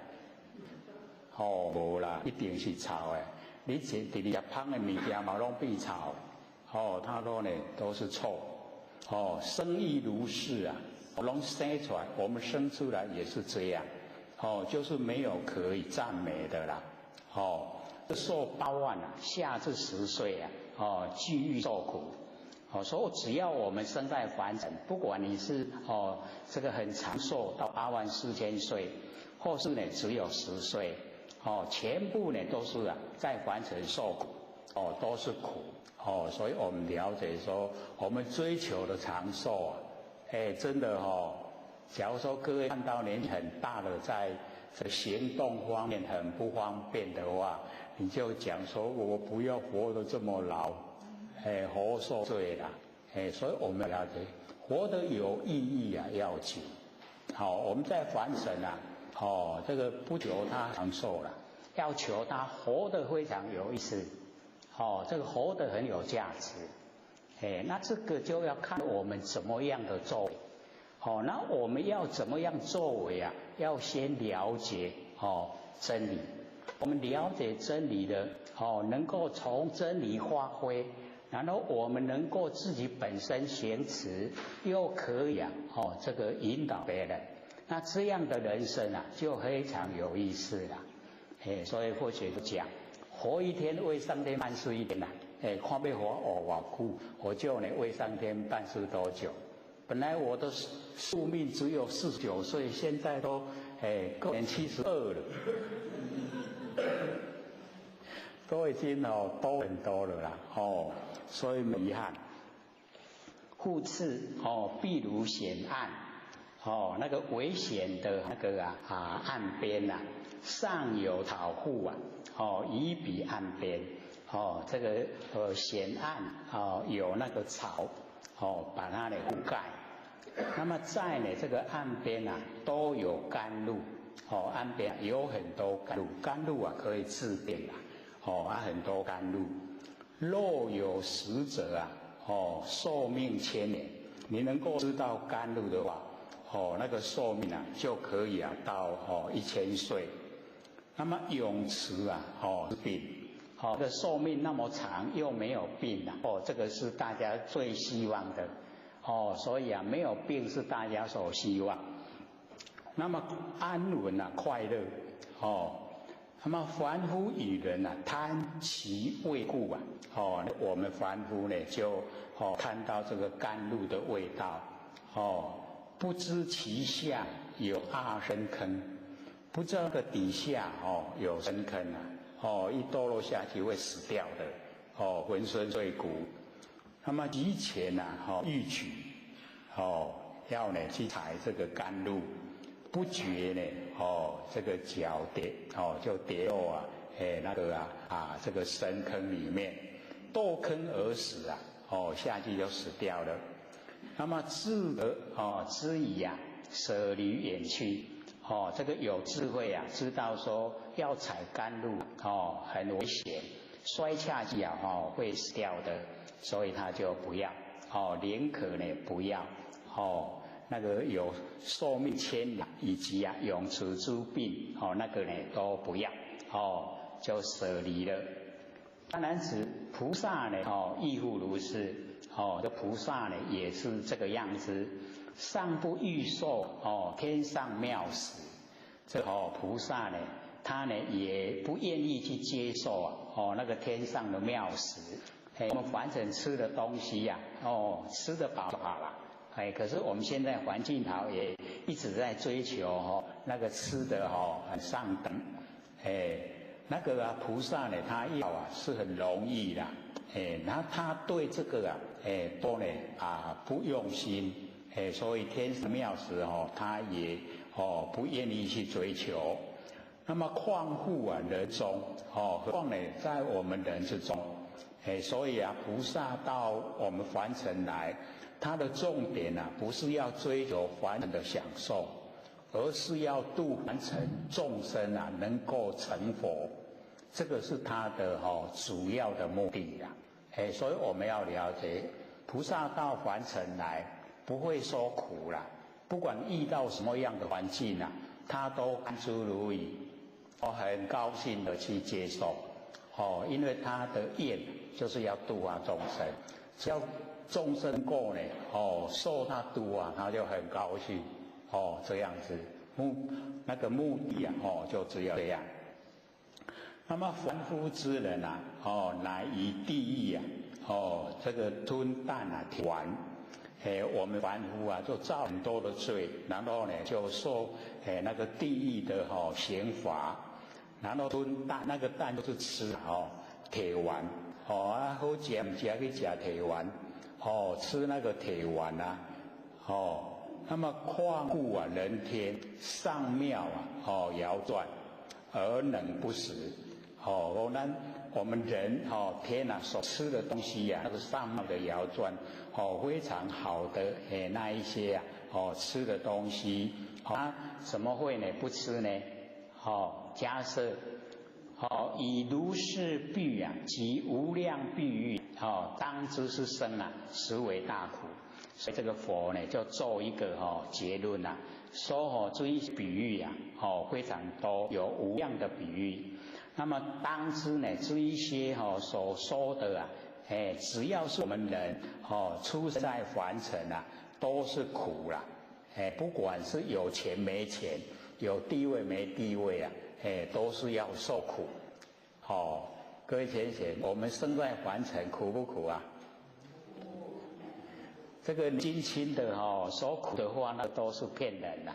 无啦，一定是臭的。你吃香的物件嘛，拢变臭它都是臭生亦如是拢生出来，我们生出来也是这样。就是没有可以赞美的啦。受8万下至10岁俱欲受苦。所以只要我们生在凡尘，不管你是这个很长寿到84000岁，或是呢只有10岁，全部呢都是在凡尘受苦，都是苦。所以我们了解说，我们追求的长寿真的假如说各位看到年纪很大的，在这行动方面很不方便的话，你就讲说我不要活得这么老，活受罪啦，所以我们了解活得有意义要紧。我们在凡尘这个不求他长寿了，要求他活得非常有意思，这个活得很有价值。那这个就要看我们怎么样的作为。那我们要怎么样作为要先了解真理。我们了解真理的能够从真理发挥，然后我们能够自己本身行持，又可以这个引导别人。那这样的人生就非常有意思了。所以或许讲活一天为上天办事一天看要活多久，我就为上天办事多久。本来我的寿命只有49岁，现在都够年72了，都已经多很多了啦所以遗憾。复次譬如险岸那个危险的那个岸边上有草户以彼岸边这个险岸有那个草把它覆盖。那么在这个岸边都有甘露岸边有很多甘露可以治病很多甘露。若有食者寿命1000年，你能够吃到甘露的话那个寿命就可以到1000岁。那么泳池病这个寿命那么长又没有病这个是大家最希望的所以没有病是大家所希望。那么安稳快乐那么凡夫与人贪其味故我们凡夫呢就看到这个甘露的味道不知其下有2深坑，不知道这个底下有深坑一堕落下去会死掉的浑身碎骨。那么以前欲取要去采这个甘露，不觉呢这个脚跌就跌落那个这个深坑里面，堕坑而死下去就死掉了。那么智得知矣舍离远去这个有智慧知道说要采甘露很危险，摔下去会死掉的，所以他就不要宁可呢不要那个有寿命1000年以及泳池之病那个呢都不要就舍离了。当然指菩萨呢亦复如是这菩萨呢也是这个样子，尚不欲受天上妙食。这菩萨呢他呢也不愿意去接受那个天上的妙食。我们凡尘吃的东西吃得饱就好了可是我们现在环境好，也一直在追求那个吃的很上等那个啊，菩萨呢，他要啊是很容易啦，然后他对这个啊，都呢不用心，所以天神妙时他也不愿意去追求。那么况复啊人中，何况呢在我们人之中，所以啊，菩萨到我们凡尘来，他的重点啊，不是要追求凡尘的享受，而是要度凡尘众生啊，能够成佛。这个是他的主要的目的啦，所以我们要了解，菩萨到凡尘来不会说苦啦，不管遇到什么样的环境啊，他都甘之如饴，很高兴的去接受，因为他的愿就是要度化众生，只要众生够呢，受他度啊，他就很高兴，这样子那个目的啊，就只有这样。那么凡夫之人啊，乃于地狱啊，这个吞啖啊铁丸，我们凡夫啊就造很多的罪，然后呢就受那个地狱的刑罚，然后吞啖，那个啖就是吃铁丸，好吃唔吃去吃铁丸，吃那个铁丸啊，那么况复啊人天上妙啊，摇转而能不食。我们人天啊所吃的东西呀，那个上妙的摇转，非常好的那一些啊，吃的东西，怎么会呢不吃呢？假设以如是喻啊，及无量譬喻，当知是生啊，实为大苦。所以这个佛呢就做一个结论啊，说这一比喻啊，非常多，有无量的比喻。那么当知呢，这一些所说的啊，只要是我们人出生在凡尘啊，都是苦啦，不管是有钱没钱，有地位没地位啊，都是要受苦。各位贤贤，我们生在凡尘苦不苦啊？这个金亲的说苦的话，那都是骗人的。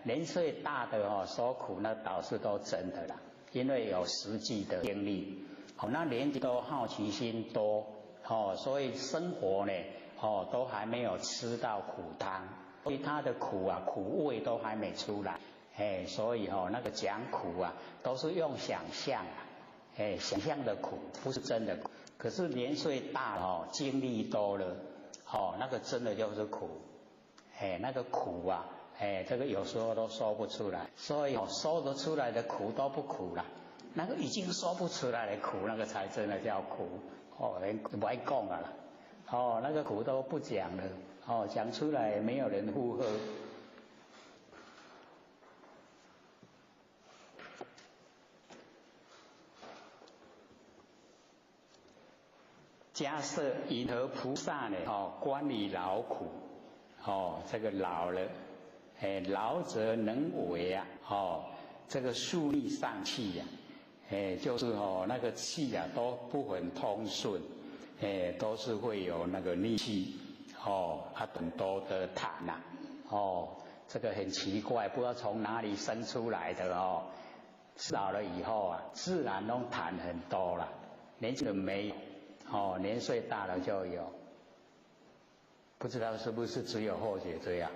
年岁大的说苦，那倒是都真的啦。因为有实际的经历，那年纪都好奇心多，所以生活呢，都还没有吃到苦汤，所以他的苦啊，苦味都还没出来，所以那个讲苦啊，都是用想象啊，想象的苦，不是真的苦。可是年岁大了，经历多了，那个真的就是苦，那个苦啊。这个有时候都说不出来，所以说得出来的苦都不苦了，那个已经说不出来的苦，那个才真的叫苦。不爱讲啊啦，那个苦都不讲了，讲出来没有人附和。假设银河菩萨呢，观于劳苦，这个老了。劳则能为啊，这个树立上气呀，就是那个气啊都不很通顺，都是会有那个逆气，很多的痰呐，这个很奇怪，不知道从哪里生出来的老了以后啊，自然都痰很多了，年轻人没有，年岁大了就有，不知道是不是只有后姐这样。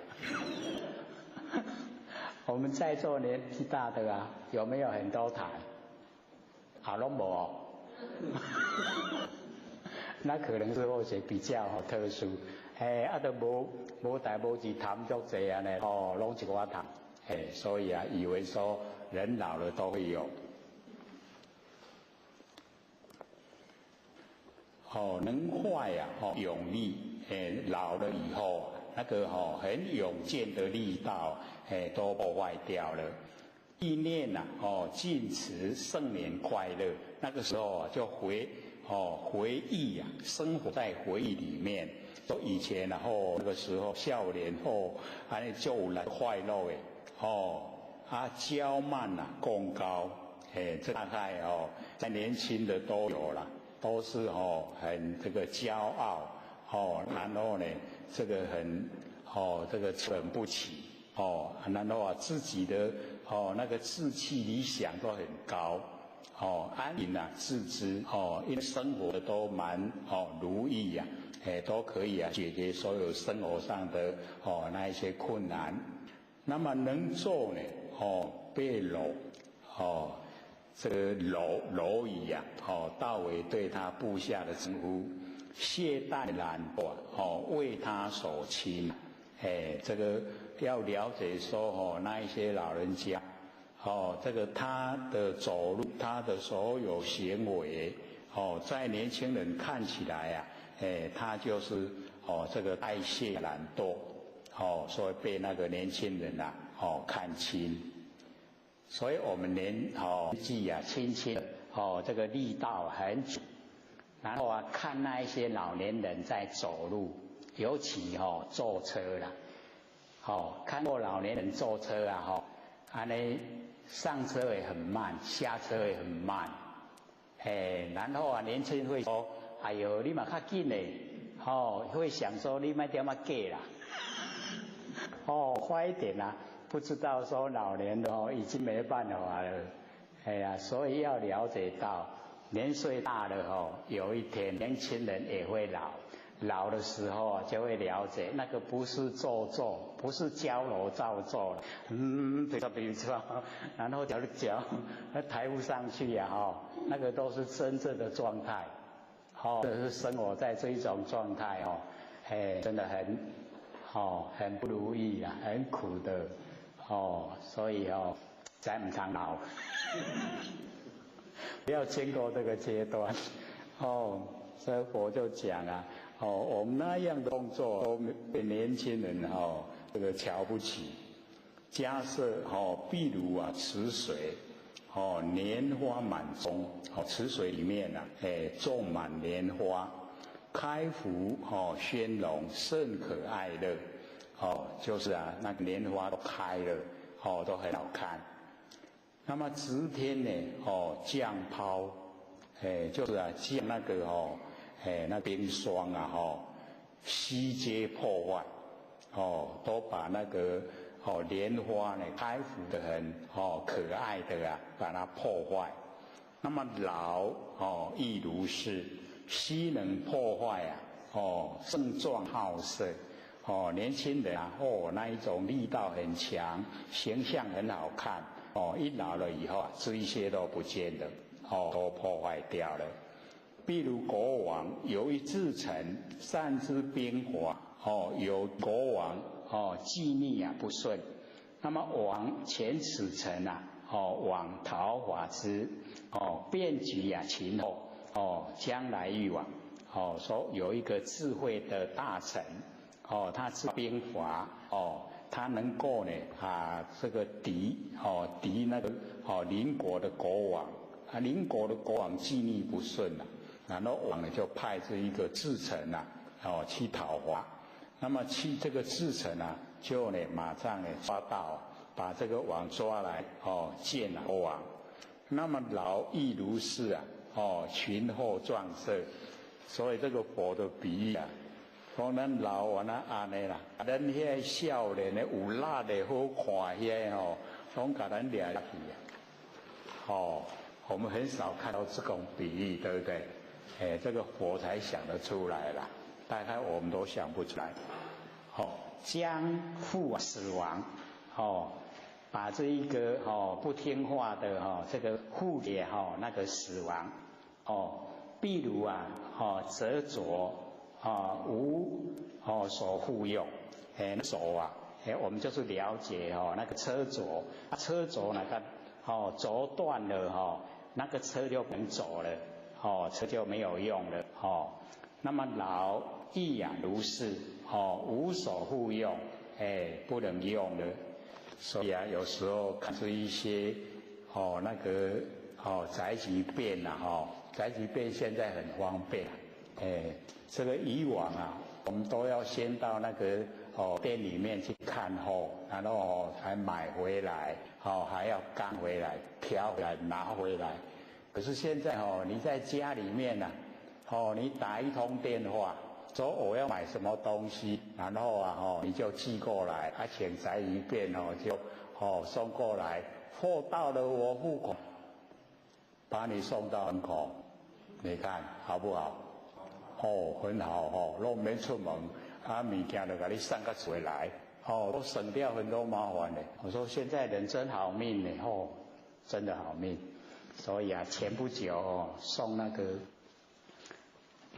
我们在座年纪大的啊，有没有很多痰？都没有。那可能是或者比较特殊，都无代无志痰足济安尼，拢一寡痰，所以啊，以为说人老了都会有。能坏啊，勇力，老了以后，那个很勇健的力道。都破坏掉了。意念呐，尽持盛年快乐，那个时候就回忆啊，生活在回忆里面。说以前然后那个时候少年后，就有来快乐骄慢呐，功高，这大概在年轻的都有了，都是很这个骄傲，然后呢，这个很这个喘不起。然后自己的那个志气理想都很高，安宁啊，自知因为生活的都蛮如意呀，都可以啊解决所有生活上的那一些困难。那么能做呢被搂这个蝼蚁呀大为对他部下的称呼，懈怠懒惰为他所亲。这个要了解说那一些老人家这个他的走路，他的所有行为在年轻人看起来啊他就是这个代谢懒惰所以被那个年轻人啊看轻。所以我们年纪啊轻轻的这个力道很足，然后啊看那一些老年人在走路，尤其坐车啦看过老年人坐车啊安尼上车也很慢，下车也很慢然后啊年轻人会说哎呦你嘛较紧嘞会想说你别点么给啦快一点啦不知道说老年的已经没办法了所以要了解到年岁大了有一天年轻人也会老的时候就会了解那个不是做作，不是矫揉造作比如说然后脚抬不上去那个都是真正的状态这是生活在这一种状态真的很不如意啊，很苦的所以才不常老不要经过这个阶段所以佛就讲啊我们那样的工作都被年轻人这个瞧不起。假设譬如啊池水莲花满中池水里面啊种满莲花，开福宣荣，甚可爱乐就是啊那个莲花都开了都很好看。那么值天呢降抛就是啊降那个那冰霜啊悉皆破坏都把那个莲花呢开福得很可爱的啊把它破坏。那么老亦如是，悉能破坏啊盛壮好色年轻人啊那一种力道很强，形象很好看一老了以后啊这一些都不见了都破坏掉了。譬如国王由于自陈善知兵法有国王计逆啊不顺，那么王遣使臣啊往讨伐之遍举啊秦后将来欲往说有一个智慧的大臣他知兵法他能够呢这个敌那个邻国的国王邻国的国王计逆不顺然后王呢就派这一个智臣去讨伐。那么去这个智臣就呢马上呢抓到把这个王抓来见国王。那么老亦如是群后壮盛。所以这个佛的比喻讲咱老安尼啦，咱遐少年的有力的好看遐拢甲咱掠去我们很少看到这种比喻，对不对？这个佛才想得出来啦，大概我们都想不出来。将父死亡把这一个不听话的这个父也那个死亡譬如折着无所复用手我们就是了解那个车轴那个轴断了那个车就不能走了车就没有用了那么老亦如是无所复用不能用了。所以有时候看出一些那个宅急便宅急便现在很方便这个以往我们都要先到那个店里面去看货，然后才买回来还要赶回来挑回来拿回来。可是现在你在家里面你打一通电话说我要买什么东西，然后你就寄过来请宅急便就送过来，货到了我付款把你送到门口，你看好不好？哦，很好哦，都没出门，物件就给你送到厝来，哦，都省掉很多麻烦的。我说现在人真好命呢，哦，真的好命。所以啊，前不久哦，送那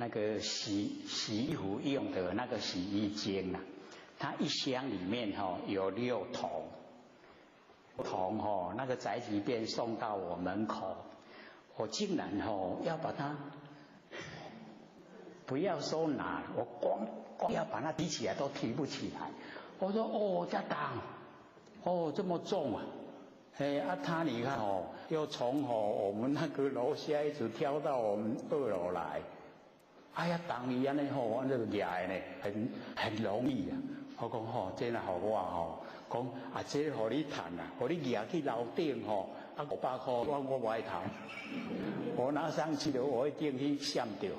个洗衣服用的那个洗衣精啊，它一箱里面有6桶，那个宅急便送到我门口，我竟然要把它不要说拿，我光要把它提起来都提不起来。我说哦，这当哦这么重啊！他你看又从我们那个楼下一直挑到我们2楼来。哎呀，当你安尼我这个压的呢，很容易啊。我讲真的我讲这互你赚啊，互你压去楼顶500块我不爱赚。我拿上去了，我一定去闪掉。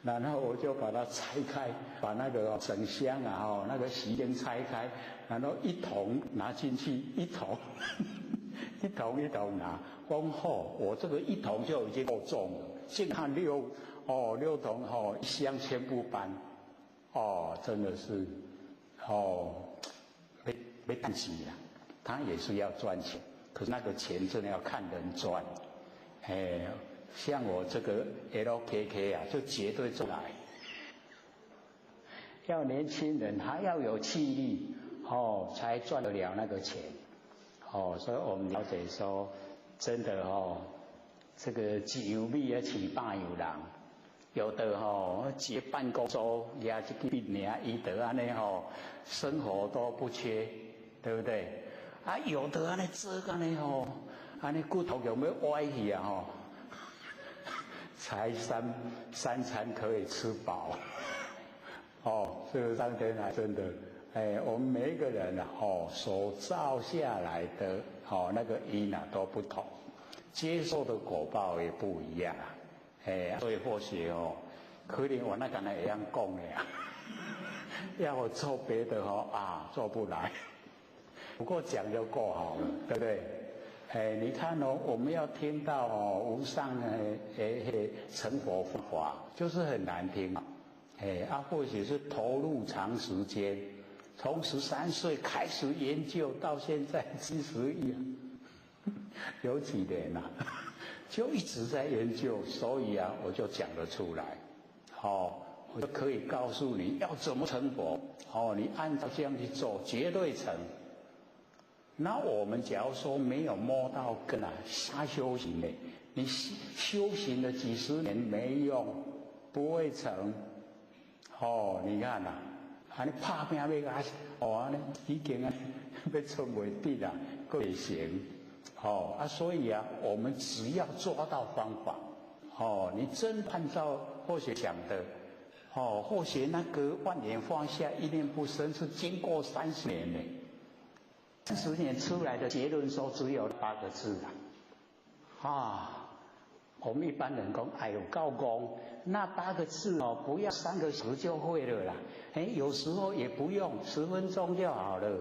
然后我就把它拆开，把那个整箱啊那个洗衣精拆开，然后1桶拿进去，1桶一桶拿。光我这个1桶就已经够重了，竟看6桶1箱全部搬，真的是没担心呀。他也是要赚钱，可是那个钱真的要看人赚，像我这个 LKK 啊，就绝对赚来。要年轻人还要有气力，才赚得了那个钱。所以我们了解说，真的这个一油米要饲100油人，有的接办公桌压这个病尔，伊得安尼生活都不缺，对不对？有的安尼做安尼安尼骨头有没有歪去啊？才三餐可以吃饱，这个上天还真的，我们每一个人所造下来的那个因都不同，接受的果报也不一样，所以或许可能我那个人会样讲的呀，要我做别的做不来，不过讲就够好了，对不对？你看我们要听到无上成佛法，就是很难听或许是投入长时间，从13岁开始研究到现在71，有几年了，就一直在研究，所以我就讲得出来，我就可以告诉你要怎么成佛，你按照这样去做，绝对成。那我们假如说没有摸到根瞎修行的，你修行了几十年没用，不会成。你看你拍拼要安尼已经要出袂得啦，佫会行。所以我们只要抓到方法，你真按照或许想的，或许那个万年放下一念不生是经过30年的。30年出来的结论说只有8个字我们一般人讲哎呦够功，那8个字不要3个小时就会了啦，有时候也不用10分钟就好了。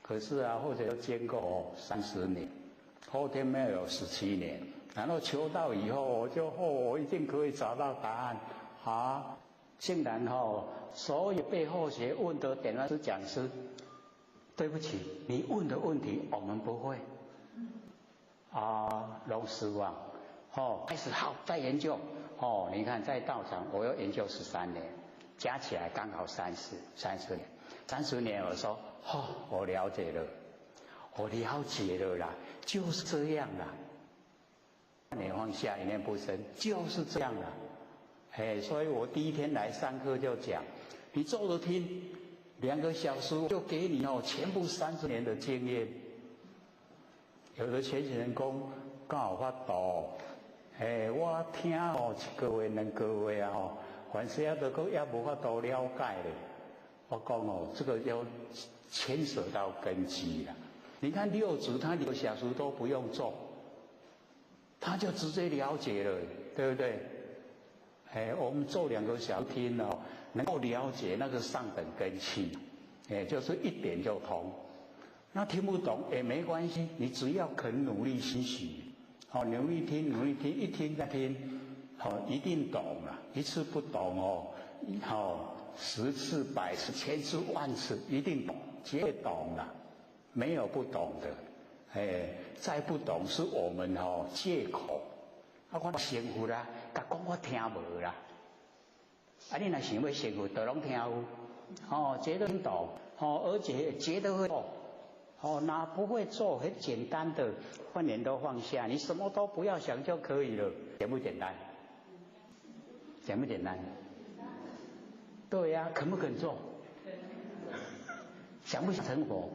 可是或者要经过30年，后天没有17年，然后求道以后我一定可以找到答案竟然所有被后学问的点老师讲师，对不起，你问的问题我们不会都失望开始好再研究你看在道场我又研究13年，加起来刚好30年。30年我说我了解了啦，就是这样啦，万年放下一念不生就是这样啦。所以我第一天来上课就讲，你坐着听2个小时，就给你全部30年的经验。有的前几人讲刚好发度，我听1个月2个月凡是也无法度了解的。我讲这个要牵涉到根基了。你看6祖他2个小时都不用做，他就直接了解了，对不对？我们做2个小时听能够了解那个上等根器，就是一点就通。那听不懂也没关系，你只要肯努力学习，努力听，努力听，一听再听，一定懂了。一次不懂10次、100次、1000次、10000次，一定懂，绝对懂了，没有不懂的。再不懂是我们借口。我幸福啦，甲讲我听无啦。你若想要幸福，都拢听有，绝对懂，而且绝对会做。哪不会做？很简单的，万年都放下，你什么都不要想就可以了，简不简单？简不简单？对呀，肯不肯做？想不想成佛？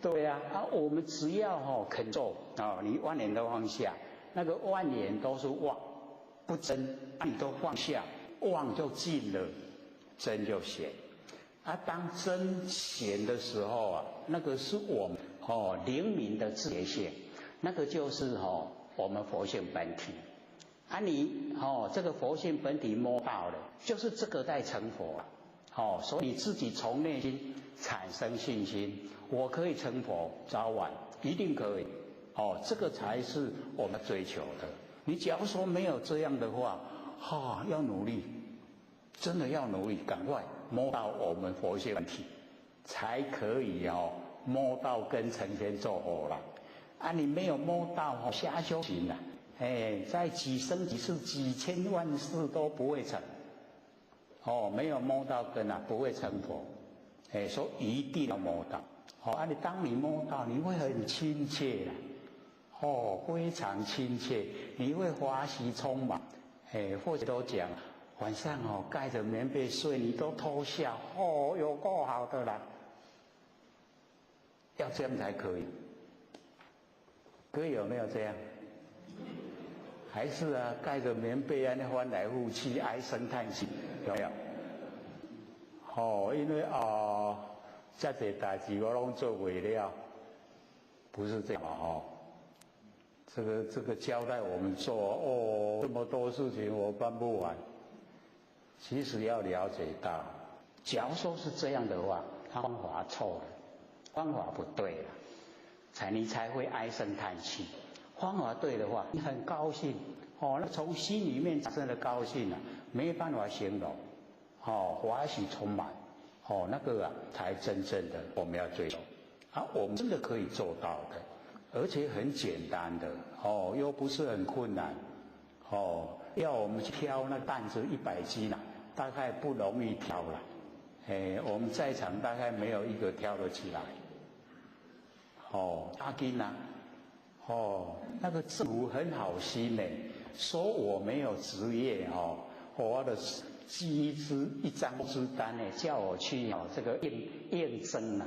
对呀，我们只要肯做你万年都放下，那个万年都是妄，不真，你都放下，妄就尽了，真就显。当真显的时候那个是我们灵明的自觉性，那个就是我们佛性本体。你这个佛性本体摸到了，就是这个在成佛所以你自己从内心产生信心，我可以成佛，早晚一定可以。这个才是我们追求的。你假如说没有这样的话，要努力，真的要努力，赶快摸到我们佛性本体，才可以摸到跟成天作佛了。你没有摸到瞎修行了，在几生几世几千万世都不会成。没有摸到根不会成佛。所以一定要摸到。当你摸到，你会很亲切非常亲切，你会欢喜充满。或者都讲。晚上盖着棉被睡，你都偷笑，有够好的啦。要这样才可以。各位有没有这样？还是盖着棉被那翻来覆去，唉声叹气，有没有？因为这些代志我拢做不了，不是这样这个交代我们做这么多事情我办不完。其实要了解到，假如说是这样的话，方法错了，方法不对了，你才会唉声叹气。方法对的话，你很高兴那从心里面产生的高兴没办法形容欢喜充满那个才真正的我们要追求我们真的可以做到的，而且很简单的又不是很困难要我们挑那担子100斤大概不容易挑了。我们在场大概没有一个挑得起来。大斤那个政府很好心说我没有职业我的寄一张支单叫我去这个应征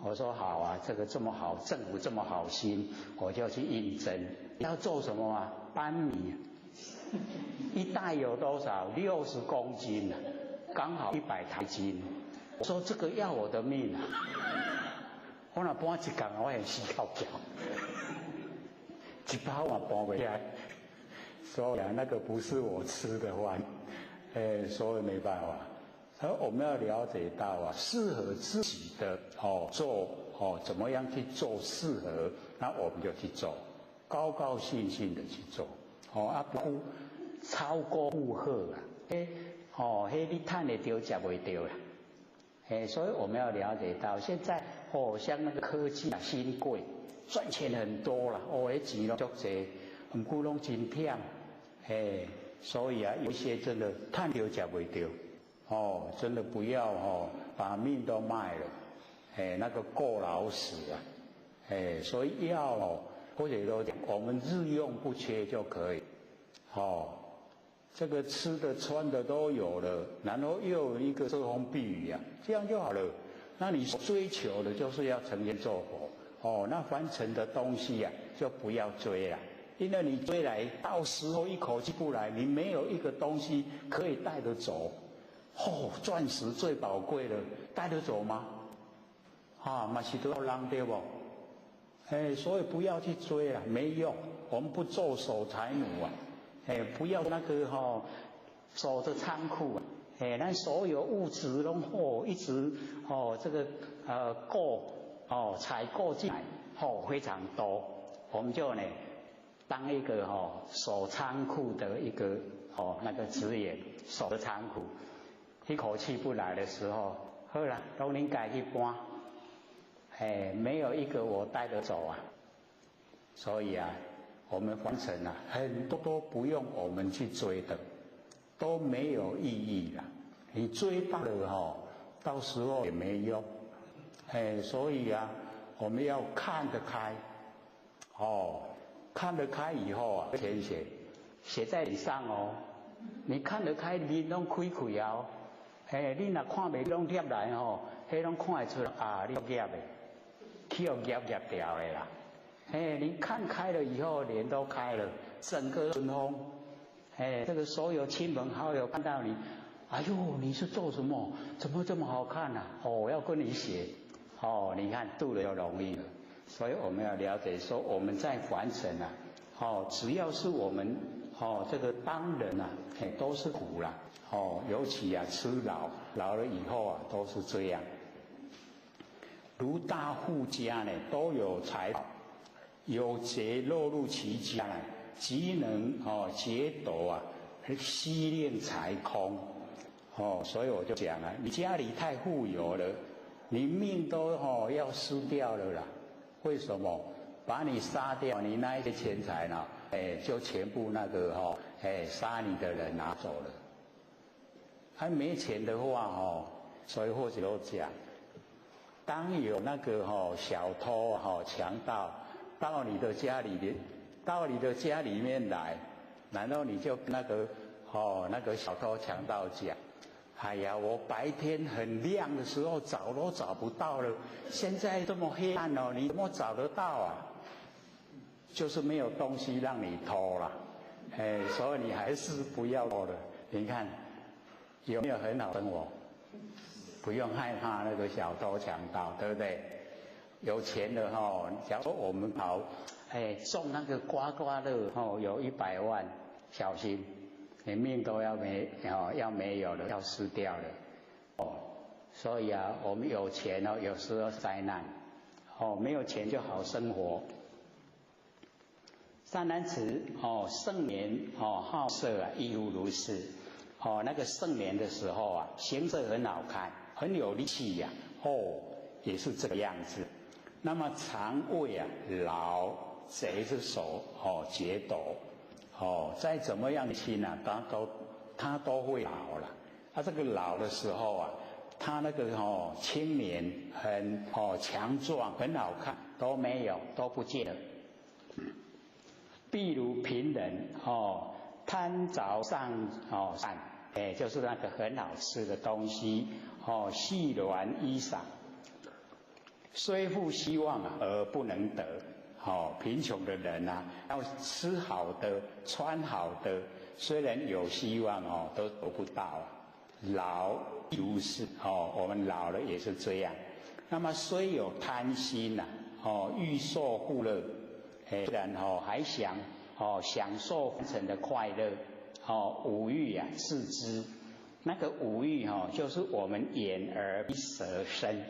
我说好啊，这个这么好，政府这么好心，我就去应征。要做什么搬米一袋有多少？60公斤刚好100台斤。我说这个要我的命我若搬一工我也死翘脚，1包我搬不下来。所以那个不是我吃的饭，所以没办法。所以我们要了解到适合自己的做怎么样去做适合，那我们就去做，高高兴兴的去做，不超过负荷你赚得到吃不到啦。所以我们要了解到，现在像那个科技新贵，赚钱很多啦，那钱都足多，不过拢真忝。所以有一些真的赚到吃不到，真的不要把命都卖了，那个过劳死所以要或者都讲，我们日用不缺就可以，这个吃的穿的都有了，然后又有一个遮风避雨这样就好了。那你追求的就是要成天做佛那凡尘的东西就不要追了，因为你追来到时候一口气不来，你没有一个东西可以带得走。钻石最宝贵的，带得走吗？嘛是都要浪对不？所以不要去追了，没用。我们不做守财奴不要那个守着仓库咱所有物质拢一直这个采购进来非常多，我们就呢当一个守仓库的一个那个职员，守着仓库，一口气不来的时候，好啦，都恁家去搬，没有一个我带得走啊。所以啊，我们凡尘啊，很多都不用我们去追的，都没有意义啦。你追到了到时候也没用。所以啊，我们要看得开，看得开以后啊，填写在脸上哦。你看得开，你拢开开啊，你若看袂拢贴来迄拢看会出来啊，你业的，去业掉的啦。你看开了以后，脸都开了，整个顺风。这个所有亲朋好友看到你，哎呦，你是做什么？怎么这么好看啊？我要跟你学。你看度了就容易了。所以我们要了解说，我们在凡尘啊，只要是我们这个当人啊，都是苦啦。尤其啊，吃老了以后啊，都是这样。如大户家呢，都有财宝，有劫落入其家呢，即能劫夺啊，悉令财空。所以我就讲了，你家里太富有了，你命都要失掉了啦。为什么？把你杀掉，你那一些钱财呢，就全部那个杀你的人拿走了。还没钱的话所以或者都讲，当有那个小偷强盗到你的家里面来，难道你就那个小偷强盗讲，哎呀，我白天很亮的时候找都找不到了，现在这么黑暗你怎么找得到啊？就是没有东西让你偷了，所以你还是不要偷了。你看有没有很好生活？不用害怕那个小偷强盗，对不对？有钱的假如说我们中那个刮刮乐有100万，小心，你命都要没有了，要失掉了。所以啊，我们有钱有时候灾难，没有钱就好生活。善男子盛年好色啊，亦复如是。那个盛年的时候啊，形色很好看，很有力气呀，也是这个样子。那么常为啊老贼之手劫夺，再怎么样的亲啊，他都会老了。他这个老的时候啊，他那个青年很强壮，很好看，都没有，都不见了。譬如贫人贪着上善，就是那个很好吃的东西细软衣裳，虽复希望而不能得。贫穷的人啊，要吃好的穿好的，虽然有希望都得不到。老如是我们老了也是这样。那么虽有贪心欲受富乐，虽然还想享受凡尘的快乐，五欲啊视之。那个五欲就是我们眼耳鼻舌身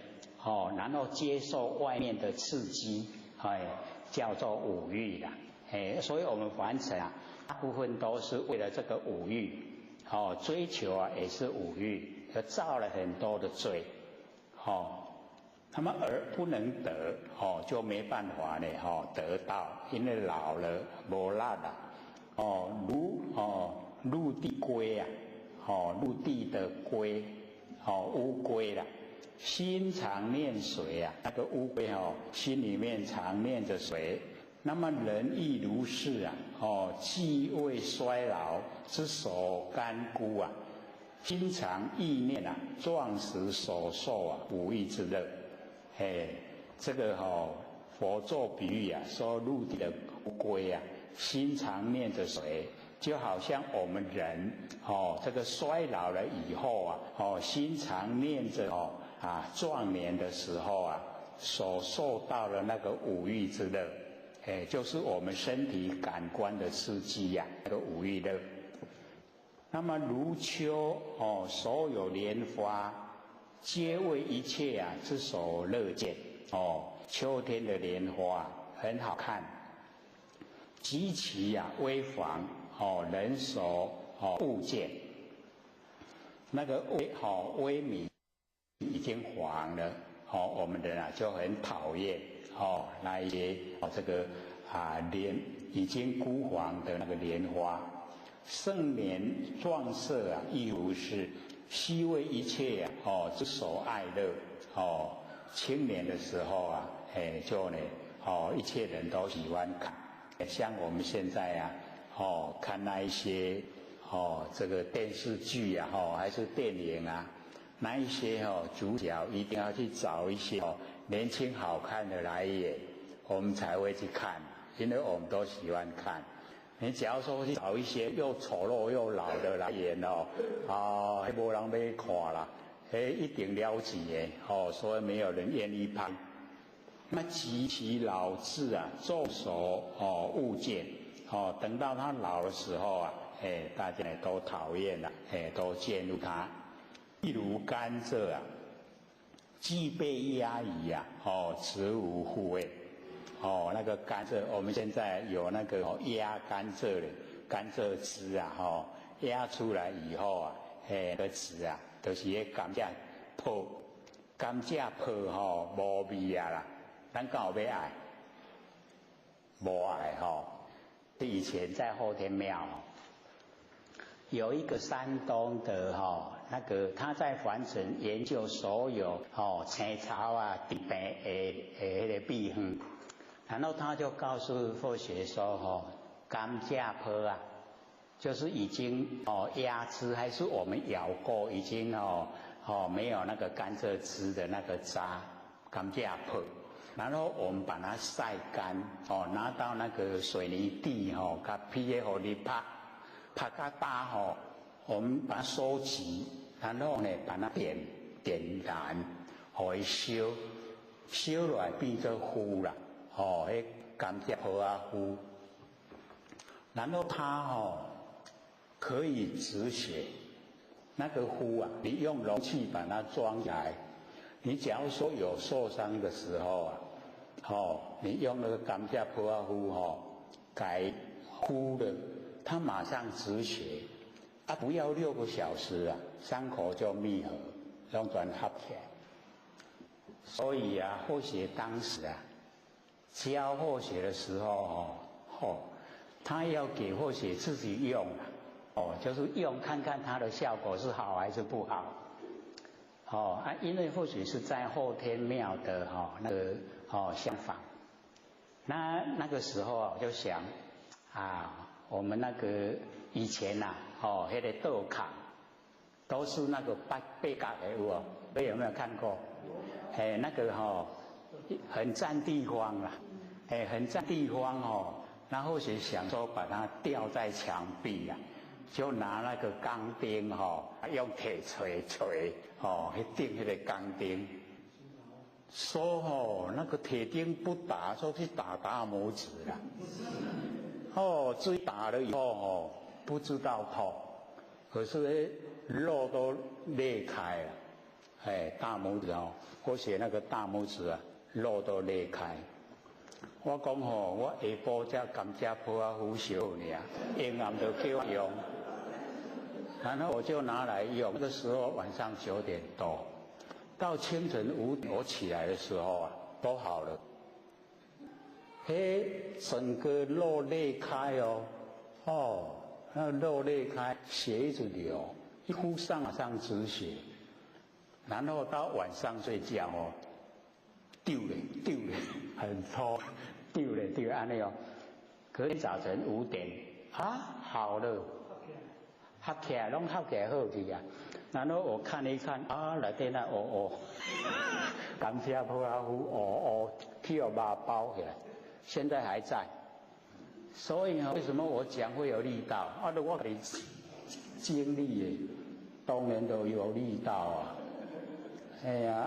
然后接受外面的刺激，叫做五欲啦。所以我们凡尘啊，大部分都是为了这个五欲追求啊，也是五欲，而造了很多的罪那么而不能得就没办法呢得到，因为老了没力了如陆地龟啊陆地的龟乌龟啦，心常念水啊，那个乌龟心里面常念着水。那么人亦如是啊既为衰老之所干枯啊，心常意念啊壮时所受啊五欲之乐。这个佛做比喻啊，说陆地的乌龟啊，心常念着水，就好像我们人这个衰老了以后啊心常念着壮年的时候啊所受到的那个五欲之乐，就是我们身体感官的刺激呀，那个五欲乐。那么如秋所有莲花，皆为一切之所乐见。秋天的莲花很好看，极其微黄，人所恶见。那个微米已经黄了，我们人就很讨厌那一些这个莲已经枯黄的那个莲花。盛年壮色亦如是，悉为一切之所爱乐。青年的时候就呢一切人都喜欢看，像我们现在看那一些这个电视剧还是电影那一些主角一定要去找一些年轻好看的来演，我们才会去看，因为我们都喜欢看。你假如说去找一些又丑陋又老的来演没人要看啦，一定了解所以没有人愿意拍。那极其老志众所恶见，等到他老的时候大家都讨厌了，都厌恶他。例如甘蔗既被压抑此无护卫。那个甘蔗，我们现在有那个压甘蔗的甘蔗汁压出来以后那个汁就是那甘蔗泡，甘蔗泡无味啦，咱敢有要爱？无爱以前在后天庙有一个山东的那个他在凡尘研究所有青草地病的那个秘方。然后他就告诉或学说甘蔗泡就是已经压汁，还是我们咬过已经没有那个甘蔗汁的那个渣甘蔗泡，然后我们把它晒干拿到那个水泥地它劈的给你拍到大我们把它收集，然后呢把它点燃，给它烧来变做灰啦。那甘蔗泡糊，然后它可以止血。那个糊你用容器把它装起来。你假如说有受伤的时候你用那个甘蔗泡糊改糊了，它马上止血不要6个小时伤口就密合，用转合起来。所以或许当时教或许的时候他要给或许自己用就是用看看它的效果是好还是不好因为或许是在后天庙的那个相仿。那个时候我就想我们那个以前那个道场都是那个八角的你有没有看过？那个很占地方啦，很占地方然后是想说把它吊在墙壁就拿那个钢钉用铁锤去钉那个钢钉，说那个铁钉不打，说去打大拇指啦，至于打了以后不知道痛，可是肉都裂开了，大拇指或写那个大拇指肉都裂开。我讲我下晡才甘蔗泡糊烧呢，阴暗就叫我用，然后我就拿来用。那个时候晚上9点多，到清晨5点我起来的时候都好了。整个肉裂开那肉裂开，血一直流，一敷上马上止血。然后到晚上睡觉丢了，很粗，丢了安尼隔天早晨5点好了，合起来拢合起来好去然后我看一看内底那甘蔗泡糊去肉包起来，现在还在。所以为什么我讲会有力道我给经历的当然都有力道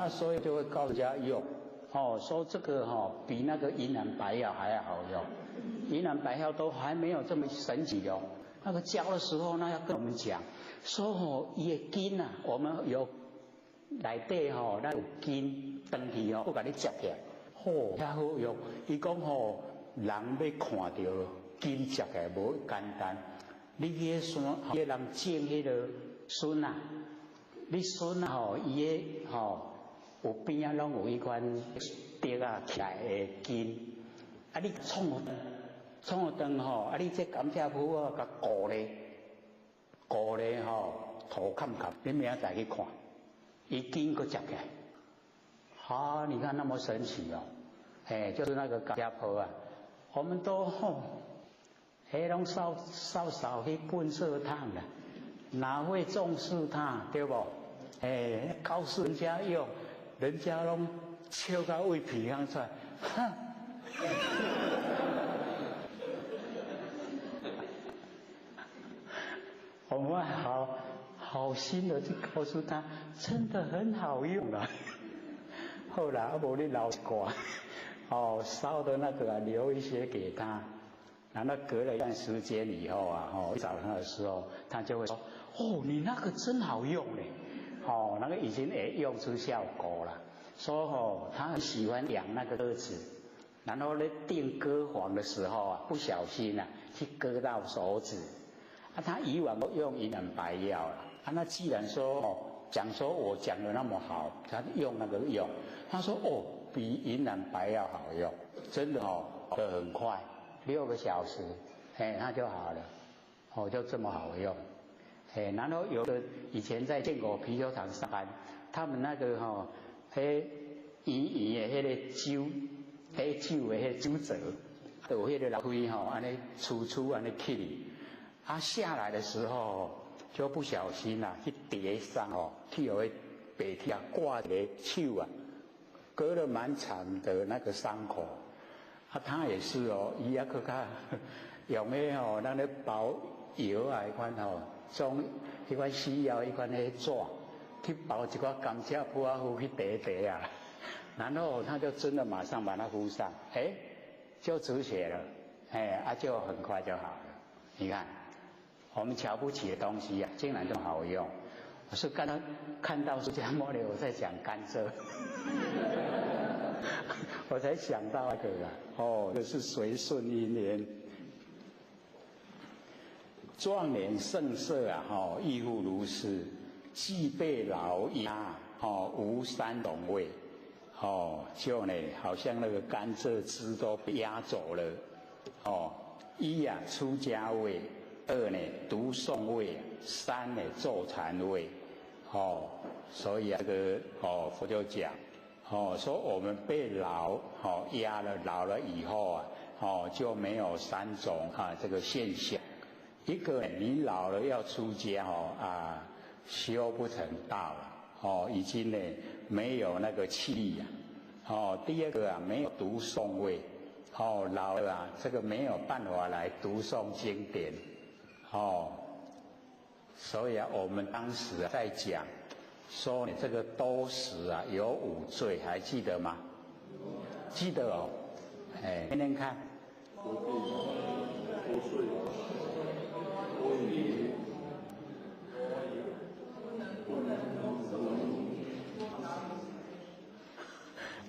所以就会告诉人家用说这个比那个云南白药还要好用，云南白药都还没有这么神奇那个教的时候，那要跟我们讲，说吼，伊的筋啊，我们有内底吼，那有筋长去吼，我甲你接起来，吼，遐好用。伊讲吼，人要看到筋接起来无简单。你去山，迄个人种迄个笋啊，你笋啊吼，伊个吼有边啊拢有迄款竹啊起来的筋，啊你创好长吼，啊你这甘蔗铺啊，甲固咧吼，土坎坎，你明仔载去看，伊筋佫接起来，好，你看那么神奇哦，哎，就是那个甘蔗铺啊，我们都吼。迄拢少去粪色烫啦，哪会重视它，对不？告诉人家用，人家拢笑到胃皮上出来，哼！我们好心的去告诉他，真的很好用啊。后来阿伯你老寡，烧的那个留一些给他。然后隔了一段时间以后啊，找他的时候，他就会说：“哦，你那个真好用嘞，那个已经也用出效果了。说他很喜欢养那个鸽子，然后呢订鸽房的时候啊，不小心啊去割到手指，他以往都用银耳白药了，那既然说讲说我讲的那么好，他用那个用，他说比银耳白药好用，真的得很快。6个小时，它就好了，就这么好用，然后有的以前在建国啤酒厂上班，他们那个圆圆的迄个酒的迄个酒折，有迄个楼梯安尼粗安尼起，下来的时候就不小心去跌伤去有个白铁挂一个手啊，割了蛮长的那个伤口。他也是伊也去较用迄咱咧包药啊，迄款种迄款西药，迄款迄纸，去包一寡甘蔗铺啊糊去叠啊，然后他就真的马上把它敷上，就止血了，就很快就好了。你看，我们瞧不起的东西啊，竟然这么好用。我是刚刚看到释迦牟尼我在讲甘蔗。我才想到那个这是随顺因缘，壮年盛世啊，亦复如是，既被劳压，无三种味，就呢，好像那个甘蔗汁都被压走了，一啊出家味，2呢读诵味，3呢坐禅味，所以这个佛就讲。说我们被劳压了，老了以后就没有3种这个现象。一个你老了要出家修不成道了，已经呢没有那个气力第二个没有读诵味，老了这个没有办法来读诵经典，所以我们当时在讲。说你这个多时有5罪，还记得吗？记得念念看。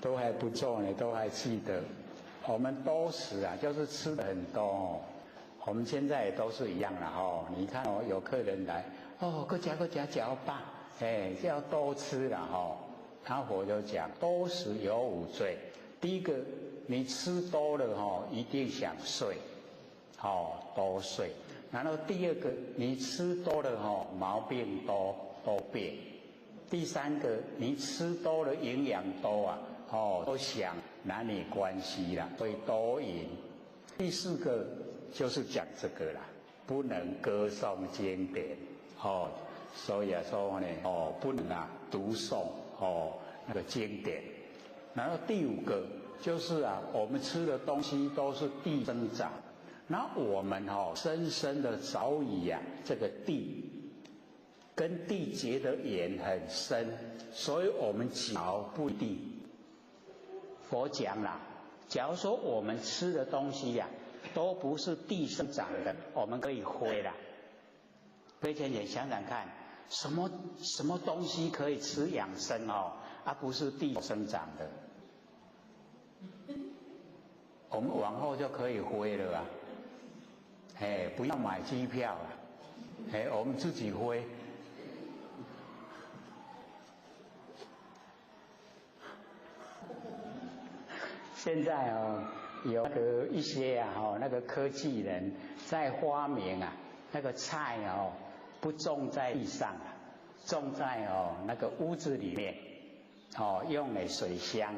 都还不错呢，都还记得。我们多时就是吃的很多我们现在也都是一样了你看有客人来各家搅吧。要多吃了他佛就讲多时有5罪。第一个，你吃多了一定想睡，多睡。然后第二个，你吃多了毛病多变。第三个，你吃多了营养多都想男女关系啦，会多淫。第4个就是讲这个啦，不能歌颂经典所以说呢不能读诵那个经典。然后第5个就是我们吃的东西都是地生长，那我们深深的早已这个地跟地结的缘很深，所以我们脚不地。佛讲啦，假如说我们吃的东西都不是地生长的，我们可以挥啦，飞仙姐想想看，什么东西可以吃养生哦？不是地生长的。我们往后就可以飞了啊！不要买机票了，我们自己飞。现在有一些那个科技人在发明那个菜不种在地上种在那个屋子里面，用水箱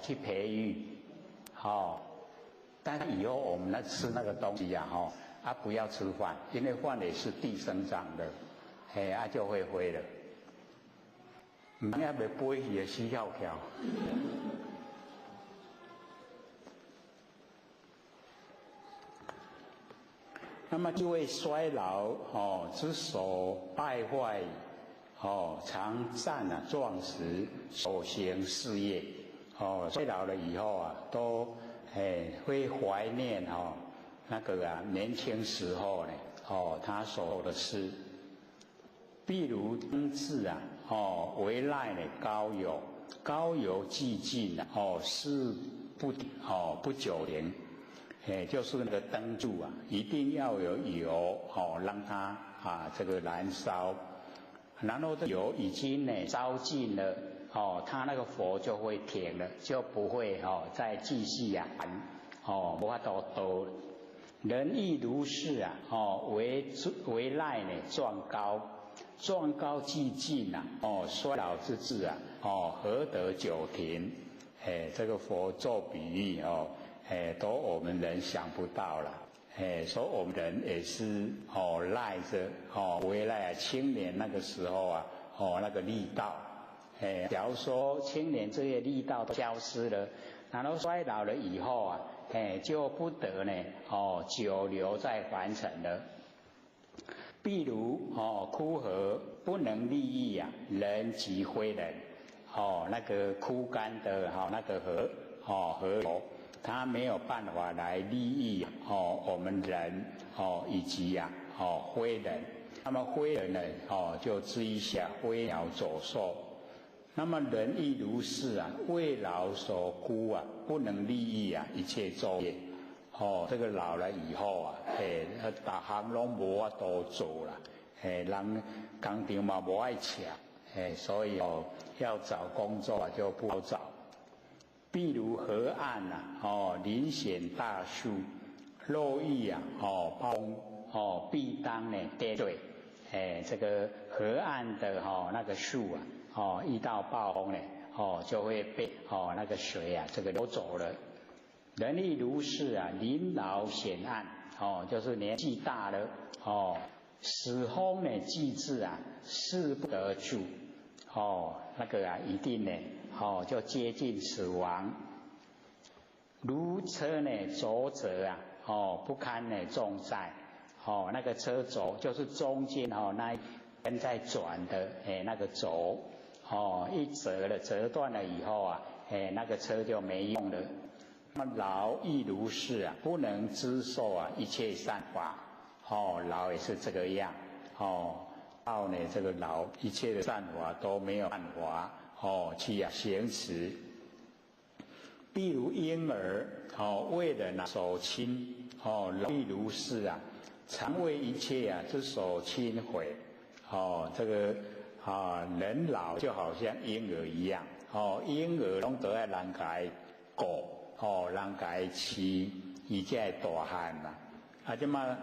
去培育，但是以后我们吃那个东西不要吃饭，因为饭也是地生长的，就会飞了。唔要袂飞也死翘翘。那么就会衰老之所败坏常战壮时所行事业衰老了以后都会怀念那个年轻时候呢他所做的事，譬如当至为赖呢高油既尽事不久年。就是那个灯柱一定要有油让它这个燃烧，然后这油已经呢烧尽了它那个火就会停了，就不会再继续燃无法度人亦如是为赖呢壮高既尽衰老之至何得久停？这个佛做比喻都我们人想不到了，所以我们人也是赖着为赖青年那个时候那个力道，假如说青年这些力道都消失了，然后衰老了以后就不得呢久留在凡尘了。譬如枯河不能利益人即非人，那个枯干的那个河流。它没有办法来利益我们人以及非人，那么非人呢就知下飞鸟走兽，那么人亦如是为老所孤不能利益一切昼夜这个老了以后大行拢无法度做啦，人工厂嘛无爱请，所以要找工作就不好找。譬如河岸林显大树，若遇暴风必当呢跌坠。这个河岸的那个树遇到暴风呢就会被那个水这个流走了。人亦如是临老显岸就是年纪大了死风呢既至誓不得住那个一定呢就接近死亡。如车呢轴折不堪呢重载那个车轴就是中间那一根在转的那个轴一折断了以后那个车就没用了。那么老亦如是不能知受一切善法老也是这个样到呢这个老一切的善法都没有办法去行持。譬如婴儿为人所亲亦如是常为一切之所亲毁这个人老就好像婴儿一样婴儿拢都要人家顾人家饲伊才会大汉嘛即马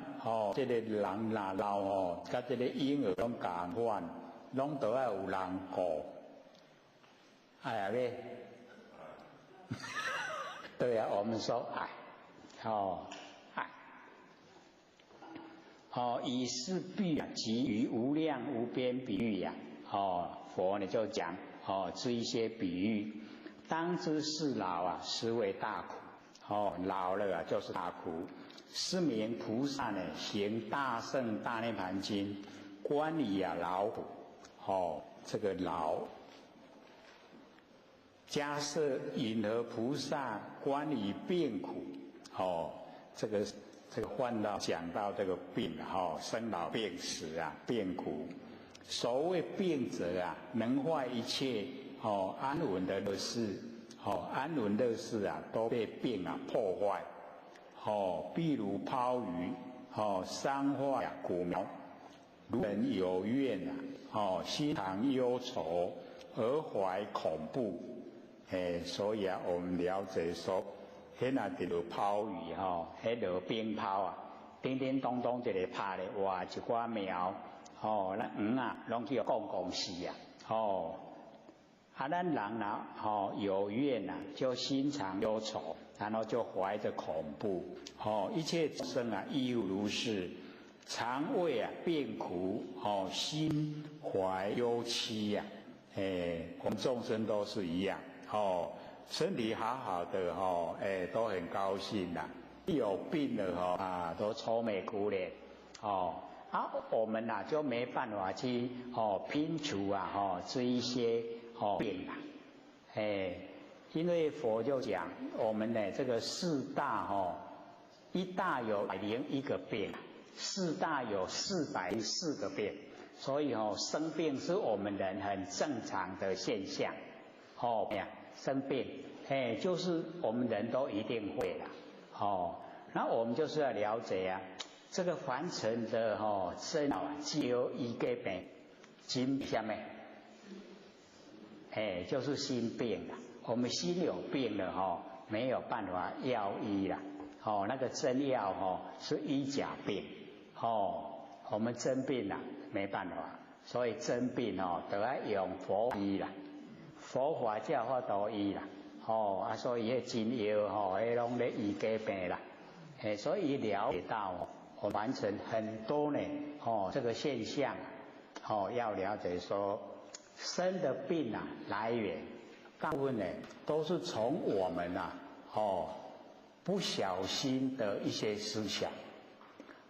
这个人若老甲这个婴儿拢同款，拢都要有人顾。哎呀喂，对呀，我们说爱以是比及于无量无边比喻佛呢就讲这一些比喻，当知是老实为大苦老了就是大苦。是名菩萨呢行大圣大涅盘经，观理老苦这个老。假设引何菩萨观理病苦这个这个患到讲到这个病生老病死啊，病苦。所谓病者啊，能坏一切安稳的乐事，安稳乐事啊，都被病啊破坏。譬如抛鱼，伤坏骨苗。如人有怨啊，心常忧愁，而怀恐怖。所以啊，我们了解说，迄那就抛鱼迄落冰抛啊，叮叮咚咚一个拍咧，哇，一寡苗，咱鱼啊，拢去讲死啊，咱人啊，有怨啊，就心常忧愁，然后就怀着恐怖，一切众生啊，亦如是。常为啊病苦，心怀忧戚呀，我们众生都是一样，身体好好的都很高兴啦，一有病了都愁眉苦脸，我们呐就没办法去拼除这一些病啦，因为佛就讲我们呢这个四大一大有101个病。四大有404个病，所以生病是我们人很正常的现象。生病，就是我们人都一定会啦。那我们就是要了解啊，这个凡尘的身只有一个病，心下面，就是心病啦。我们心有病了没有办法药医啦。那个真药是医假病。我们真病没办法，所以真病都要用佛医啦，佛法才有法度医啦，所以迄真药迄拢咧医假病啦，所以了解到我完成很多呢，这个现象，要了解说生的病来源，大部分呢都是从我们不小心的一些思想。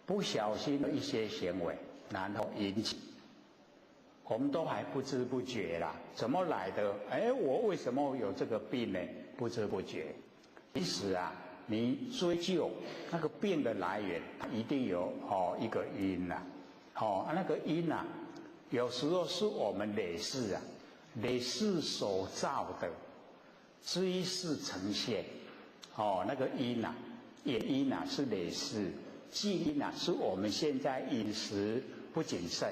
不小心的一些行为，然后引起，我们都还不知不觉啦。怎么来的？我为什么有这个病呢？不知不觉。其实啊，你追究那个病的来源，一定有一个因啦。那个因有时候是我们累世所造的，这一世呈现。那个因原因是累世。基因是我们现在饮食不谨慎，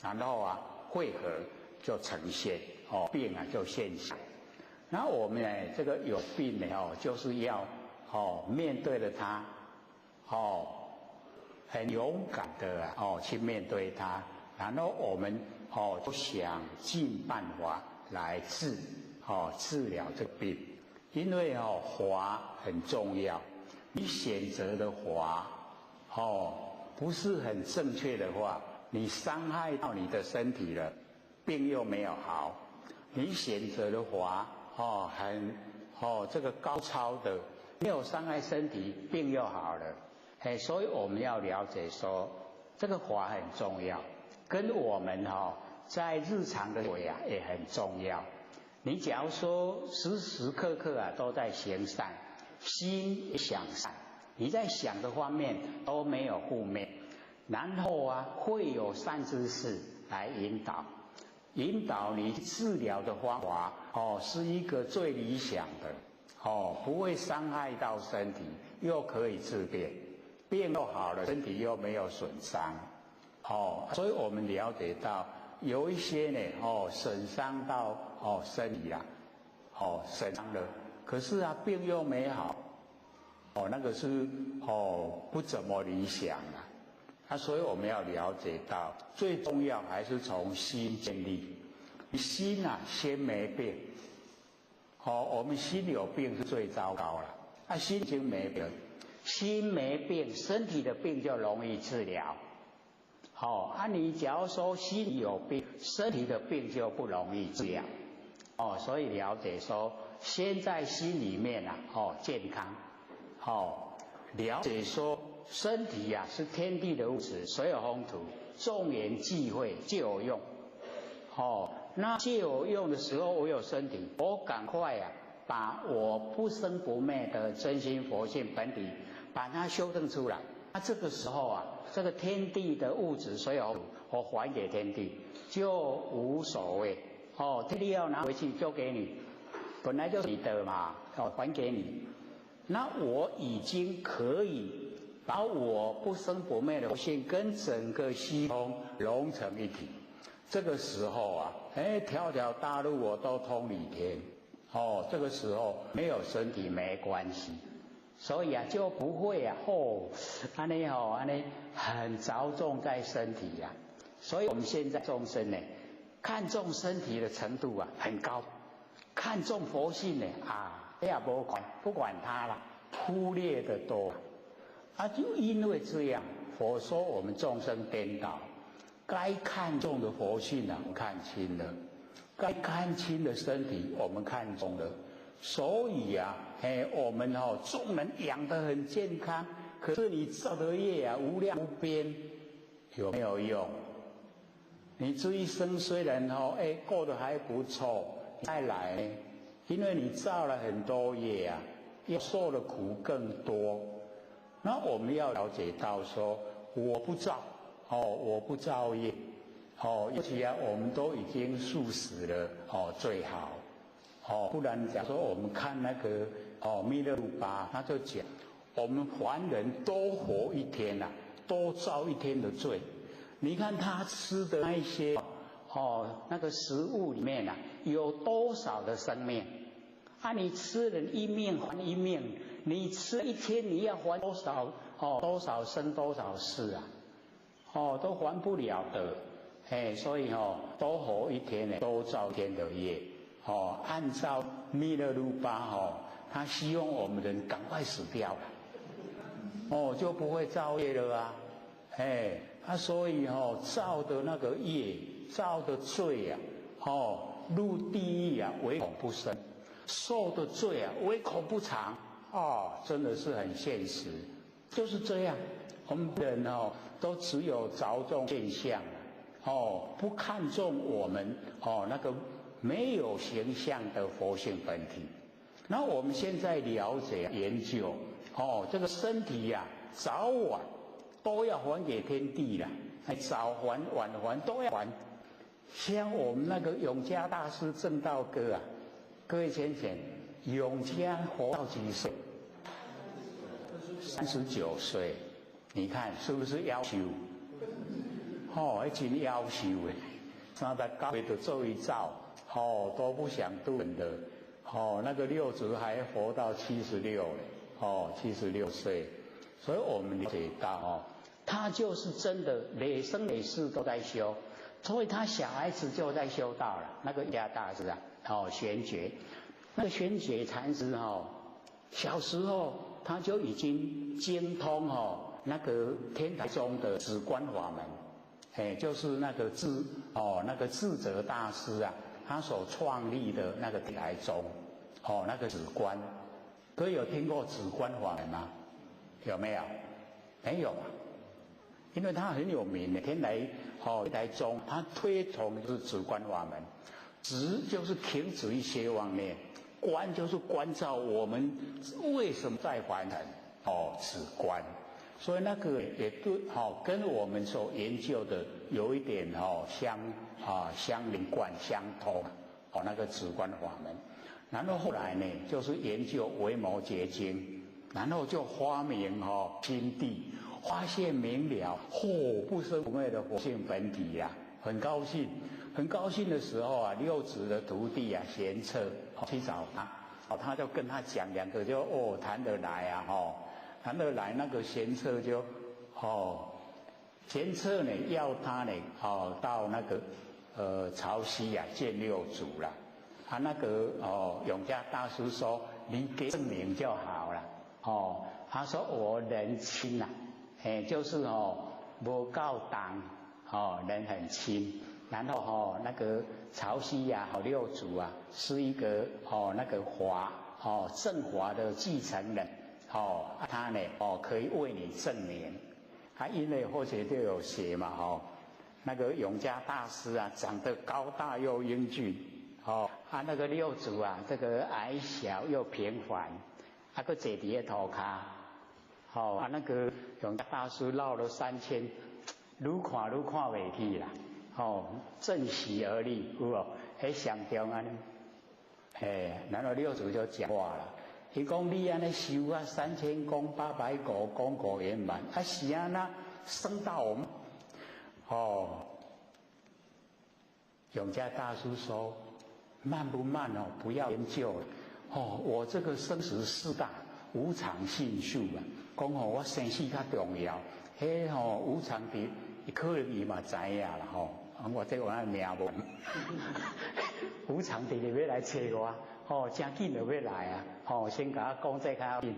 然后汇合就呈现病就现象。那我们呢这个有病呢就是要面对了它，很勇敢的去面对它，然后我们就想尽办法来治疗这个病，因为华很重要，你选择的华。不是很正确的话，你伤害到你的身体了，病又没有好。你选择的华，这个高超的，没有伤害身体，病又好了。所以我们要了解说，这个华很重要，跟我们在日常的为也很重要。你假如说时时刻刻都在行善，心也想善。你在想的方面都没有负面，然后会有善知识来引导你治疗的方法是一个最理想的不会伤害到身体，又可以治病，病又好了，身体又没有损伤所以我们了解到有一些呢损伤到身体啦损伤了，可是病又没好。那个是不怎么理想所以我们要了解到，最重要还是从心建立。你心先没病，我们心有病是最糟糕了。心已经没病，心没病，身体的病就容易治疗。你假如说心里有病，身体的病就不容易治疗。所以了解说，先在心里面健康。了解说身体是天地的物质，水有风土，众缘际会就有用。那就有用的时候，我有身体，我赶快把我不生不灭的真心佛性本体，把它修正出来。那这个时候啊，这个天地的物质，所有我还给天地，就无所谓。天地要拿回去就给你，本来就是你的嘛，还给你。那我已经可以把我不生不灭的佛性跟整个虚空融成一体。这个时候啊，条条大路我都通理天。这个时候没有身体没关系，所以啊就不会啊安尼很着重在身体啊。所以我们现在众生呢，看重身体的程度啊很高，看重佛性呢也不管它了，忽略的多就因为这样，佛说我们众生颠倒，该看重的佛性我们看轻了，该看清的身体我们看重了，所以我们众人养得很健康，可是你造的业无量无边，有没有用？你这一生虽然过得还不错，再来呢，因为你造了很多业又受的苦更多。那我们要了解到说，我不造我不造业尤其我们都已经素食了最好不然假如说我们看那个弥勒鲁巴，他就讲我们凡人多活一天多造一天的罪。你看他吃的那一些那个食物里面有多少的生命你吃人一命还一命，你吃一天你要还多少生多少世都还不了的。所以多活一天多造天的业按照弥勒鲁巴他希望我们人赶快死掉了就不会造业了所以造的那个业造的罪入地狱唯恐不生，受的罪唯恐不偿真的是很现实，就是这样。我们人都只有着重现象不看重我们那个没有形象的佛性本体。那我们现在了解研究这个身体早晚都要还给天地了，早还晚还都要还。像我们那个永嘉大师证道哥各位先生，永嘉活到几岁？39岁。你看是不是夭寿？真夭寿39岁就做一造都不想度人的那个六祖还活到76了76岁。所以我们了解到他就是真的累生累世都在修，所以他小孩子就在修道了。那个家大师玄觉，那个玄觉禅师小时候他就已经精通那个天台宗的止观法门，就是那个智者大师他所创立的那个天台宗那个止观。各位有听过止观法门吗？有没有？没有因为他很有名的天台宗，他推崇就是止观法门。止就是停止一些妄念，观就是关照我们为什么在凡尘止观。所以那个也对跟我们所研究的有一点相连贯相通那个止观法门。然后后来呢，就是研究维摩诘经，然后就发明心地，发现明了不生不灭的佛性本体很高兴。很高兴的时候六祖的徒弟玄策去找他他就跟他讲两个就谈得来谈得来。那个玄策就玄策呢要他呢到那个潮汐见六祖了。那个永嘉大师说你给证明就好了他说我人轻就是不够当人很轻。然后那个潮汐六祖是一个那个正法的继承人他呢可以为你证明。因为或者就有写嘛那个永嘉大师长得高大又英俊那个六祖这个矮小又平凡个坐在土骹那个永嘉大师绕了3000，愈看袂起啦，正席而立，有无？喺上中安尼，然后六祖就讲话了，伊讲你安尼修啊3000功800果功果圆满，是安那升到我们，永嘉大师说，慢不慢不要研究了，我这个生死四大无常性数啊，讲我生死较重要，无常的可能伊嘛知影啦我这我命文，无常的就要来找我，真紧就要来啊，先甲我讲这较紧，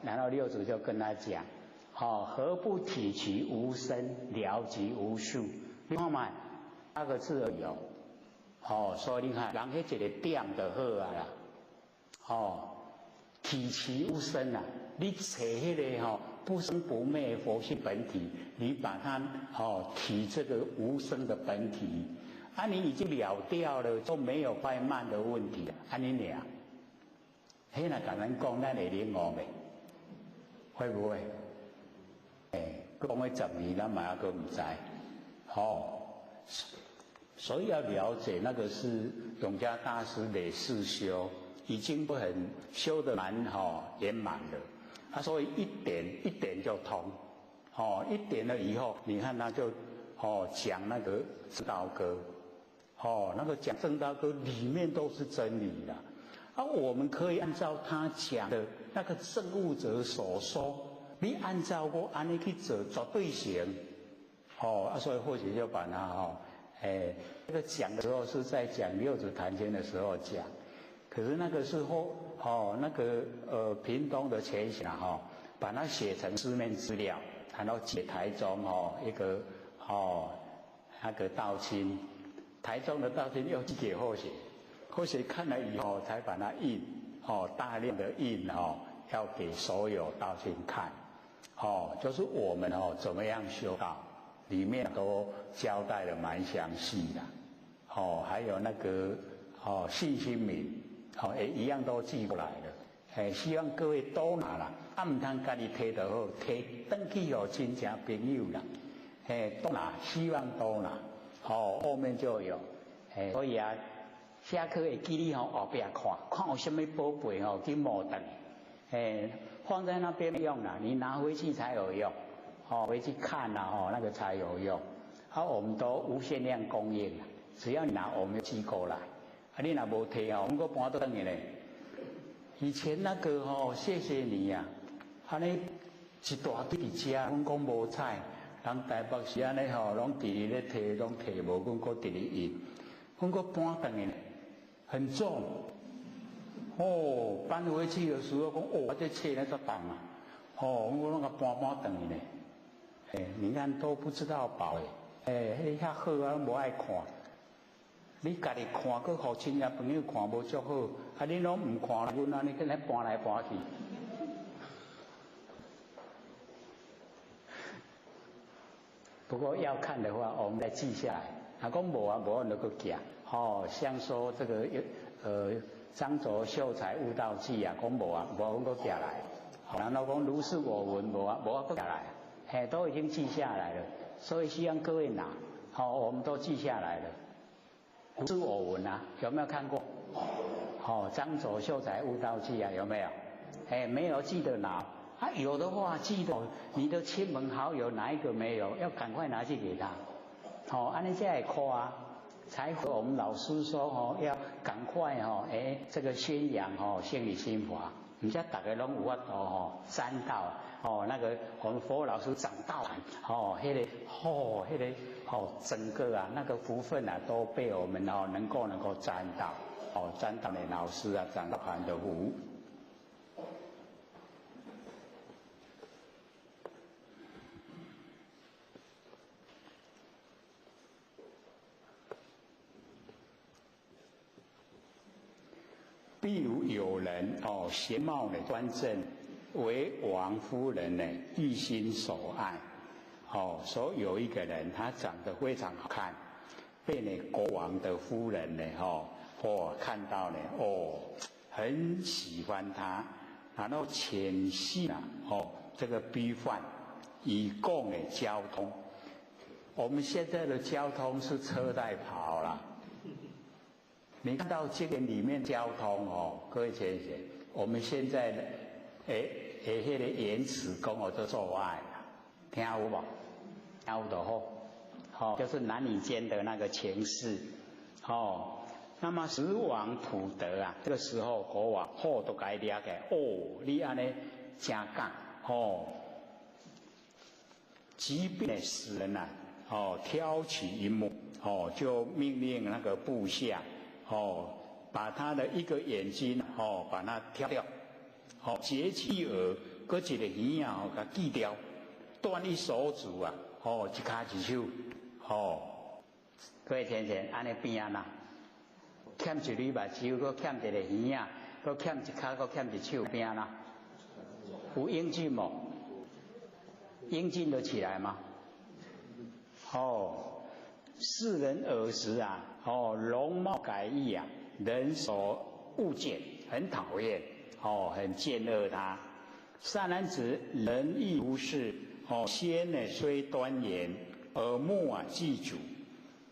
然后六祖就跟他讲，何不体其无生，了即无数？你看嘛，8个字而已所以你看，人迄一个点就好啊啦，体其无生啊，你找迄个不生不灭佛性本体，你把它体这个无生的本体，你已经了掉了，就没有快慢的问题，你俩，迄若甲咱讲，咱会领悟未？会不会？讲迄10年，咱嘛还阁唔知，所以要了解那个是永嘉大师累世修，已经不很修得蛮圆满了，所以一点就通，一点了以后，你看他就讲那个正道歌，那个讲正道歌里面都是真理的，我们可以按照他讲的那个证悟者所说，你按照我安尼去做，绝对行，所以或许就把它这个讲的时候是在讲六祖坛经的时候讲，可是那个时候那个屏东的前辖把它写成书面资料，然后解台中一个那个道亲，台中的道亲又寄给后学看了以后才把它印大量的印要给所有道亲看，就是我们怎么样修道，里面都交代的蛮详细的，还有那个信心名，也一样都寄过来了，希望各位多拿啦，唔通家己摕就好，摕回去亲戚朋友啦，多拿，希望多拿，后面就有，所以下课会记你后边看有什么宝贝去摸回来，放在那边没用啦，你拿回去才有用，回去看啦那个才有用，我们都无限量供应，只要你拿，我们就寄过来，你若无摕我们搁搬倒转去咧。以前那个谢谢你呀，安尼一大堆伫遮，阮讲无采，人台北是安尼拢直直咧摕，拢摕无，阮搁直直印，阮搁搬转去，很重，搬回去的时候讲我这切那个重啊，我拢甲搬转去咧，你看都不知道宝迄遐好啊，无爱看。你家己看，佮互亲戚朋友看无足好，你拢唔看，阮安尼跟来搬来搬去。不过要看的话，我们来记下来。讲无我们就去记。像说这个张卓秀才悟道记啊，讲无我们记下来。然后讲如是我闻，无我记下来，都已经记下来了。所以希望各位拿，我们都记下来了。如是我闻啊，有没有看过？张左秀才悟道记啊，有没有？没有记得拿，有的话记得你的亲朋好友哪一个没有，要赶快拿去给他。安尼才会夸，才和我们老师说要赶快这个宣扬心理心法，你家大家拢有法度沾到那个我们佛老师讲道那个整个那个福分都被我们能够沾到沾到的老师沾到他的福。譬如有人贤貌端正，为王夫人一心所爱。所以有一个人他长得非常好看，被国王的夫人看到很喜欢他，然后浅细这个规范以供的交通。我们现在的交通是车在跑啦。你看到这个里面交通各位先生，我们现在的那个言辞讲都做爱啦，听有无？听有就好，就是男女间的那个情事，那么时王普德啊，这个时候国王都该了解你安尼真干即便死人啊挑起一幕就命令那个部下把他的一个眼睛把它挑掉截其一耳，搁一个耳啊给它锯掉，断一手指啊一骹一手各位先生安尼变啊欠一蕊目睭，搁欠一个耳啊，搁欠一骹，搁欠一手，变啦。有英俊无？英俊得起来吗？世人耳时啊，容貌改易啊，人所恶见，很讨厌，很厌恶他。善男子，人亦如是，先呢虽端严，耳目啊记主。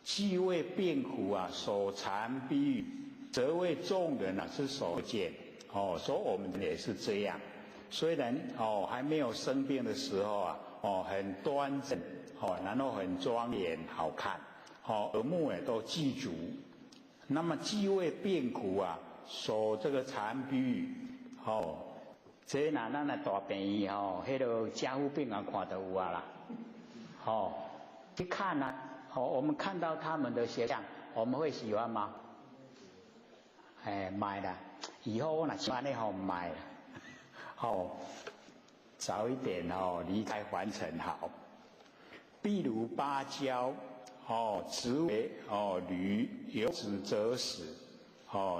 既为病苦啊所缠逼喻，则为众人啊之所见。所以我们也是这样。虽然还没有生病的时候啊，很端正，然后很庄严好看，耳目也都记足。那么既为病苦啊所这个缠逼喻，这那咱的大病院迄个加护病啊看到有啊啦，去看啊。我们看到他们的形象，我们会喜欢吗？买啦，以后我哪喜欢那买啦，早一点离开凡尘好。譬如芭蕉，植为驴，有子则死。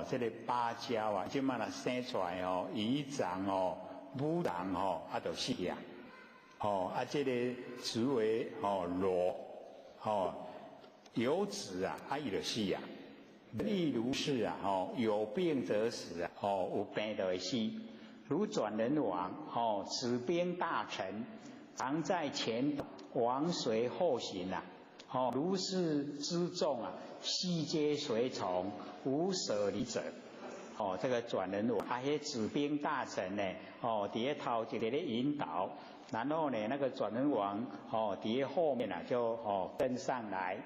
这个芭蕉啊，即马若生出来姨长母人就死啊。这个植为螺。有子啊，伊就死啊。例如是啊，有病则死啊，有病就会死。如转轮王，指兵大臣，常在前，王随后行啊。如是之众啊，悉皆随从，无舍离者。这个转轮王，那些指兵大臣呢，伫头一个咧引导。然后呢，那个转轮王伫后面啊，就跟上来。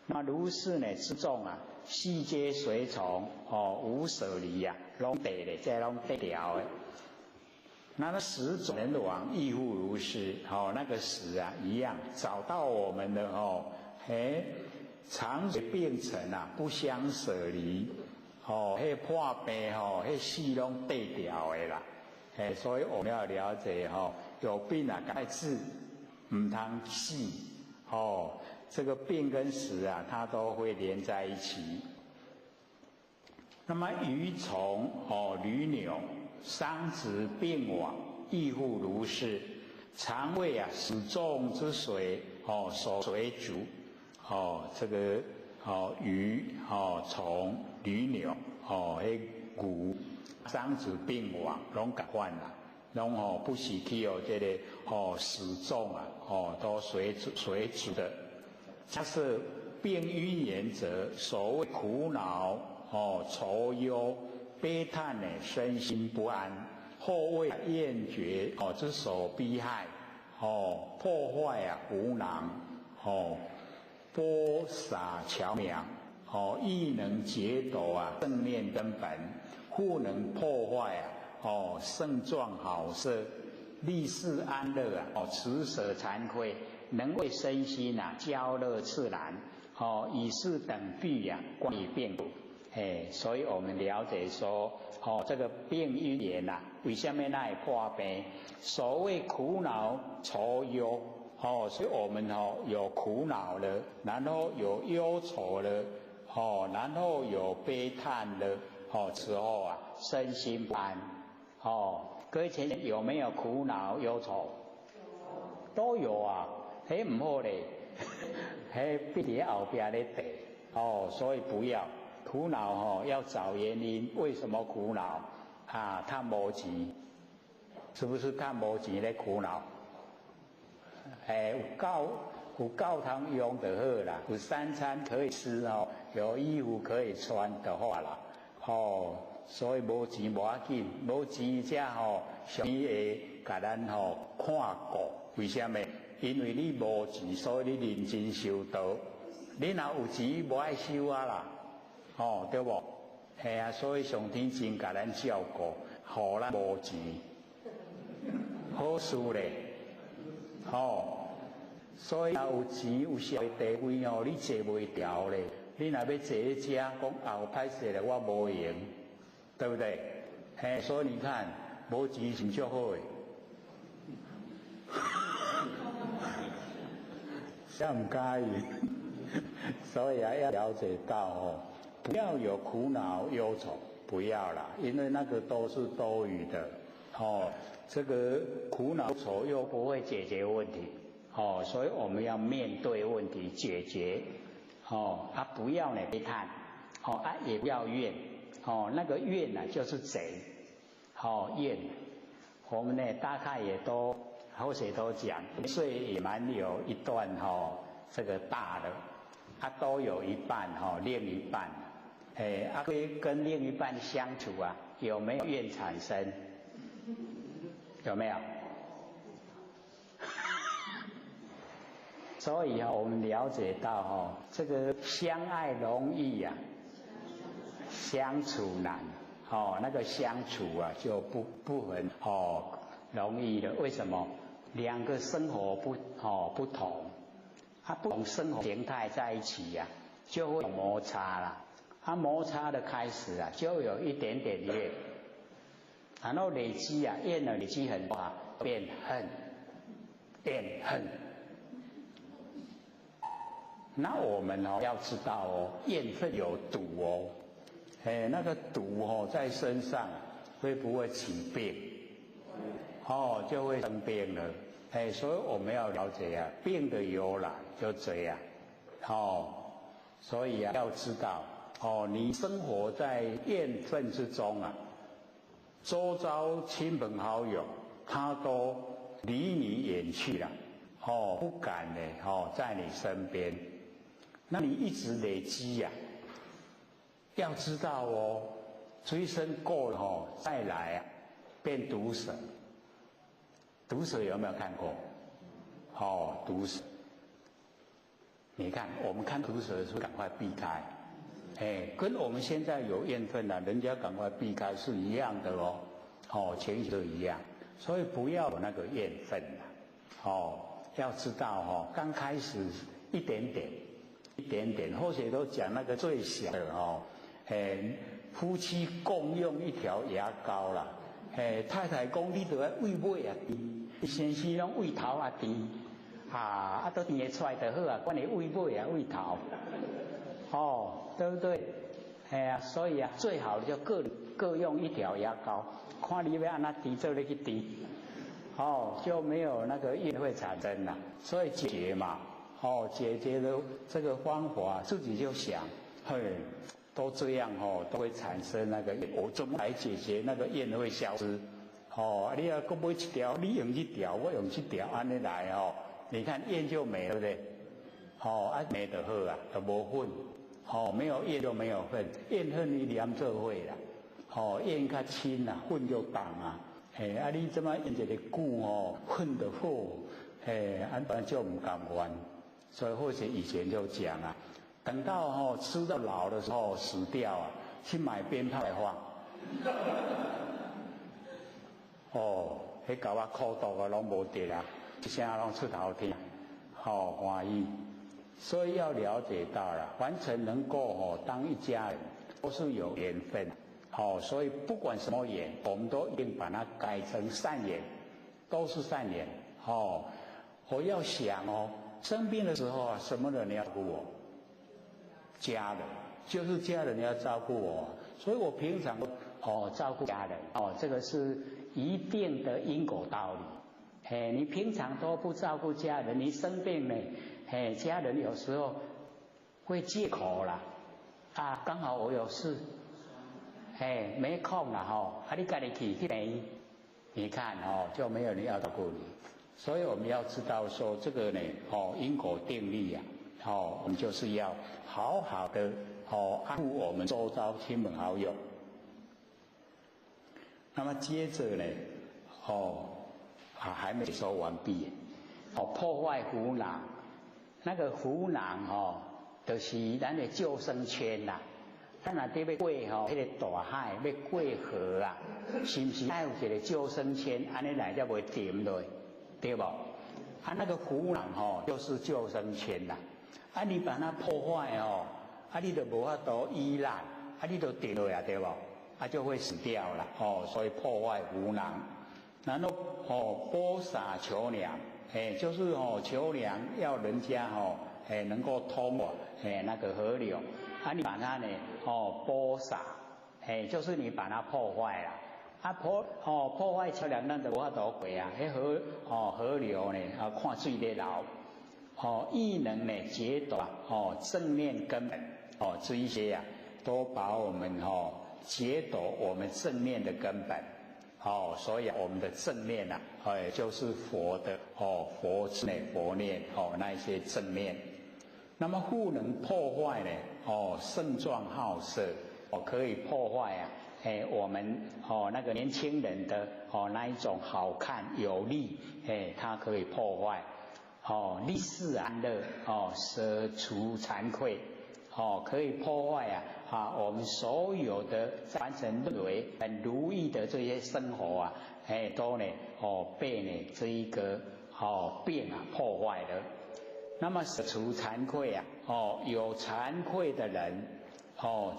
那如是呢之众啊，悉皆随从，无舍离啊，拢得咧，这拢得了的。那使转轮王亦复如是，那个使啊一样，找到我们的长随并尘啊，不相舍离，迄破病迄死拢得掉的啦。所以我们要了解有病啊，赶快治，唔通死这个病跟死啊，它都会连在一起。那么鱼虫驴牛伤子病亡，亦复如是。常为啊使众之水所随逐。这个鱼虫驴牛迄牛伤子病亡，拢共款啦。拢不是去这个死众啊都随逐的。它是病晕原则，所谓苦恼愁忧悲叹呢，身心不安，后为厌绝之所逼害，破坏啊无囊，播撒巧妙，亦能解斗啊正念根本，复能破坏啊盛状好色，利世安乐啊持舍惭愧，能为身心啊交乐自然，以是等必啊关于变故。所以我们了解说，这个病因缘啊，为什么那会破病？所谓苦恼愁忧，所以我们有苦恼了，然后有忧愁了，然后有悲叹了，之后啊身心不安。各位前人有没有苦恼忧愁？都有啊，唔好咧，必伫后边咧地，所以不要苦恼要找原因，为什么苦恼啊？他没钱，是不是看无钱咧苦恼？有教堂用就好啦，有3餐可以吃哦，有衣服可以穿的话啦，所以无钱无要紧，无钱才上帝会甲咱看顾。为什么？因为你无钱，所以你认真修道。你若有钱，无爱修啊啦，对无？系啊，所以上天真甲咱照顾，互咱无钱，好事咧，所以有钱有社会地位你坐袂牢咧。你若要坐咧遮，讲后歹势咧，我无闲，对不对？所以你看，无钱是足好诶。谁唔介意？所以要了解到不要有苦恼忧愁，不要啦，因为那个都是多余的。这个苦恼愁又不会解决问题。所以我们要面对问题解决。不要呢悲叹，也不要怨。那个怨呢就是贼。怨，我们呢大概也都或许都讲，所以也蛮有一段这个大的，都有一半另一半，跟另一半相处啊，有没有怨产生？有没有？所以我们了解到这个相爱容易啊，相处难。那个相处啊就不很容易的。为什么？两个生活不同，不同生活形态在一起啊，就会有摩擦啦。摩擦的开始啊，就有一点点怨，然后累积啊，怨了累积很多啊，变恨，那我们要知道怨恨有毒那个毒在身上会不会起病？就会生病了。所以我们要了解啊，病的由来就这样。所以要知道你生活在怨愤之中啊，周遭亲朋好友他都离你远去了，不敢呢在你身边。那你一直累积呀，要知道追生过了再来啊，变毒蛇。毒蛇有没有看过？毒蛇，你看我们看毒蛇的时候赶快避开，跟我们现在有怨愤人家赶快避开是一样的情绪都一样，所以不要有那个怨愤要知道刚开始一点点，或许都讲那个最小的夫妻共用一条牙膏啦，太太讲你就要喂尾啊甜，先生拢喂头啊甜，都甜得出来就好啊，管你喂尾啊喂头，对不对？所以啊，最好就各用一条牙膏，看你要按那甜做你去甜，就没有那个怨会产生了。所以解决嘛，解决的这个方法自己就想，都这样都会产生那个，我怎么来解决那个怨会消失？你要搁买一条，你用一条，我用一条，安尼来你看怨就没了，对不对？没就好啊，就无恨，没有怨就没有恨，怨恨你连做伙啦，怨较轻啊，恨就重啊，你怎么怨一个久恨就好，安反就唔甘愿，所以或许以前就讲啊。等到吃到老的时候死掉啊，去买鞭炮来放。迄搞我苦毒啊，拢无得啊，一声拢出头天，欢喜。所以要了解到了，完全能够当一家人，都是有缘分。所以不管什么缘，我们都一定把它改成善缘，都是善缘。我要想生病的时候啊，什么人要照顾我？家人，就是家人要照顾我，所以我平常照顾家人这个是一定的因果道理。你平常都不照顾家人，你生病呢，家人有时候会借口啦，刚好我有事，没空啦你自己去医，你看哦，就没有人要照顾你。所以我们要知道说这个呢，因果定律啊，我们就是要好好的爱护我们周遭亲朋好友。那么接着呢，还没说完毕，破坏虎囊，那个虎囊就是咱的救生圈啦。咱若得要过迄个大海，要过河啊，是不是要有一个救生圈，安尼来才袂沉落，对不？那个虎囊就是救生圈啦。你把它破坏你就无法度依赖，你就跌落啊，对不？就会死掉了所以破坏虎囊。然后播撒求粮，就是求粮要人家能够通过那个河流。你把它呢播撒，就是你把它破坏了。破坏桥梁，咱就无法度过啊。河流呢看水在流，亦能呢解短正面根本这一些都把我们解夺我们正面的根本。所以我们的正面就是佛的佛智佛念那一些正面。那么不能破坏呢盛壮好色可以破坏我们那个年轻人的那一种好看有力它可以破坏利世安乐舍除惭愧可以破坏我们所有的凡尘认为很如意的这些生活都呢被呢这一个病破坏了。那么舍除惭愧有惭愧的人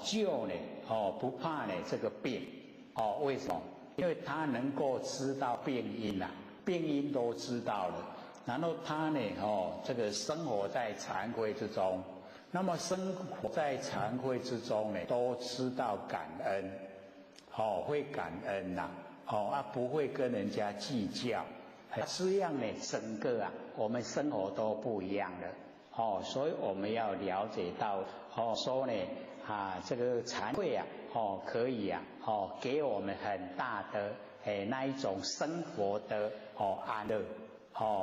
就呢不怕呢这个病为什么？因为他能够知道病因病因都知道了，然后他呢这个生活在惭愧之中。那么生活在惭愧之中呢，都知道感恩，会感恩不会跟人家计较，这样呢，整个我们生活都不一样了，所以我们要了解到，说呢，这个惭愧可以给我们很大的那一种生活的安乐，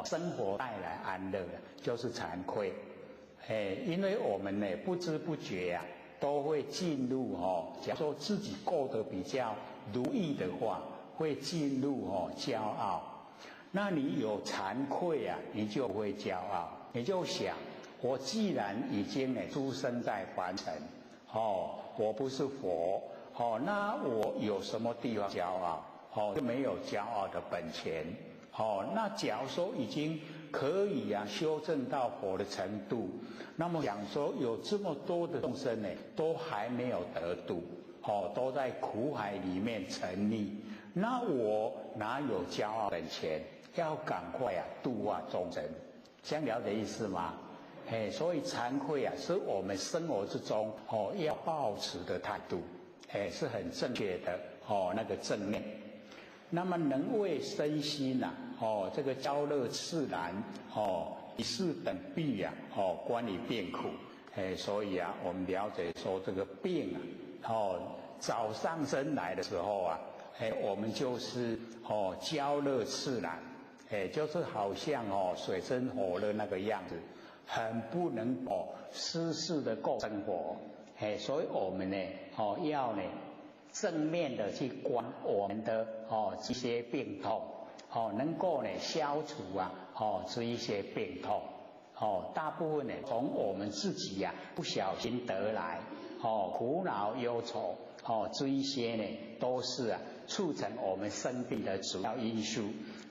生活带来安乐就是惭愧。因为我们呢不知不觉都会进入假如说自己过得比较如意的话，会进入骄傲。那你有惭愧你就会骄傲，你就想，我既然已经出生在凡尘，我不是佛，那我有什么地方骄傲？就没有骄傲的本钱。那假如说已经可以修正到佛的程度，那么想说有这么多的众生都还没有得度，都在苦海里面沉溺，那我哪有骄傲本钱？要赶快度化众生，这样了解意思吗？所以惭愧是我们生活之中要抱持的态度，是很正确的那个正面。那么能为身心这个交乐自然一事等弊关于病苦，所以我们了解说这个病早上升来的时候我们就是交乐自然，就是好像水深火热那个样子，很不能舒适的过生活，所以我们呢要呢正面的去观我们的这些病痛，能够呢消除这一些病痛，大部分呢从我们自己不小心得来，苦恼忧愁，这一些呢都是促成我们生病的主要因素。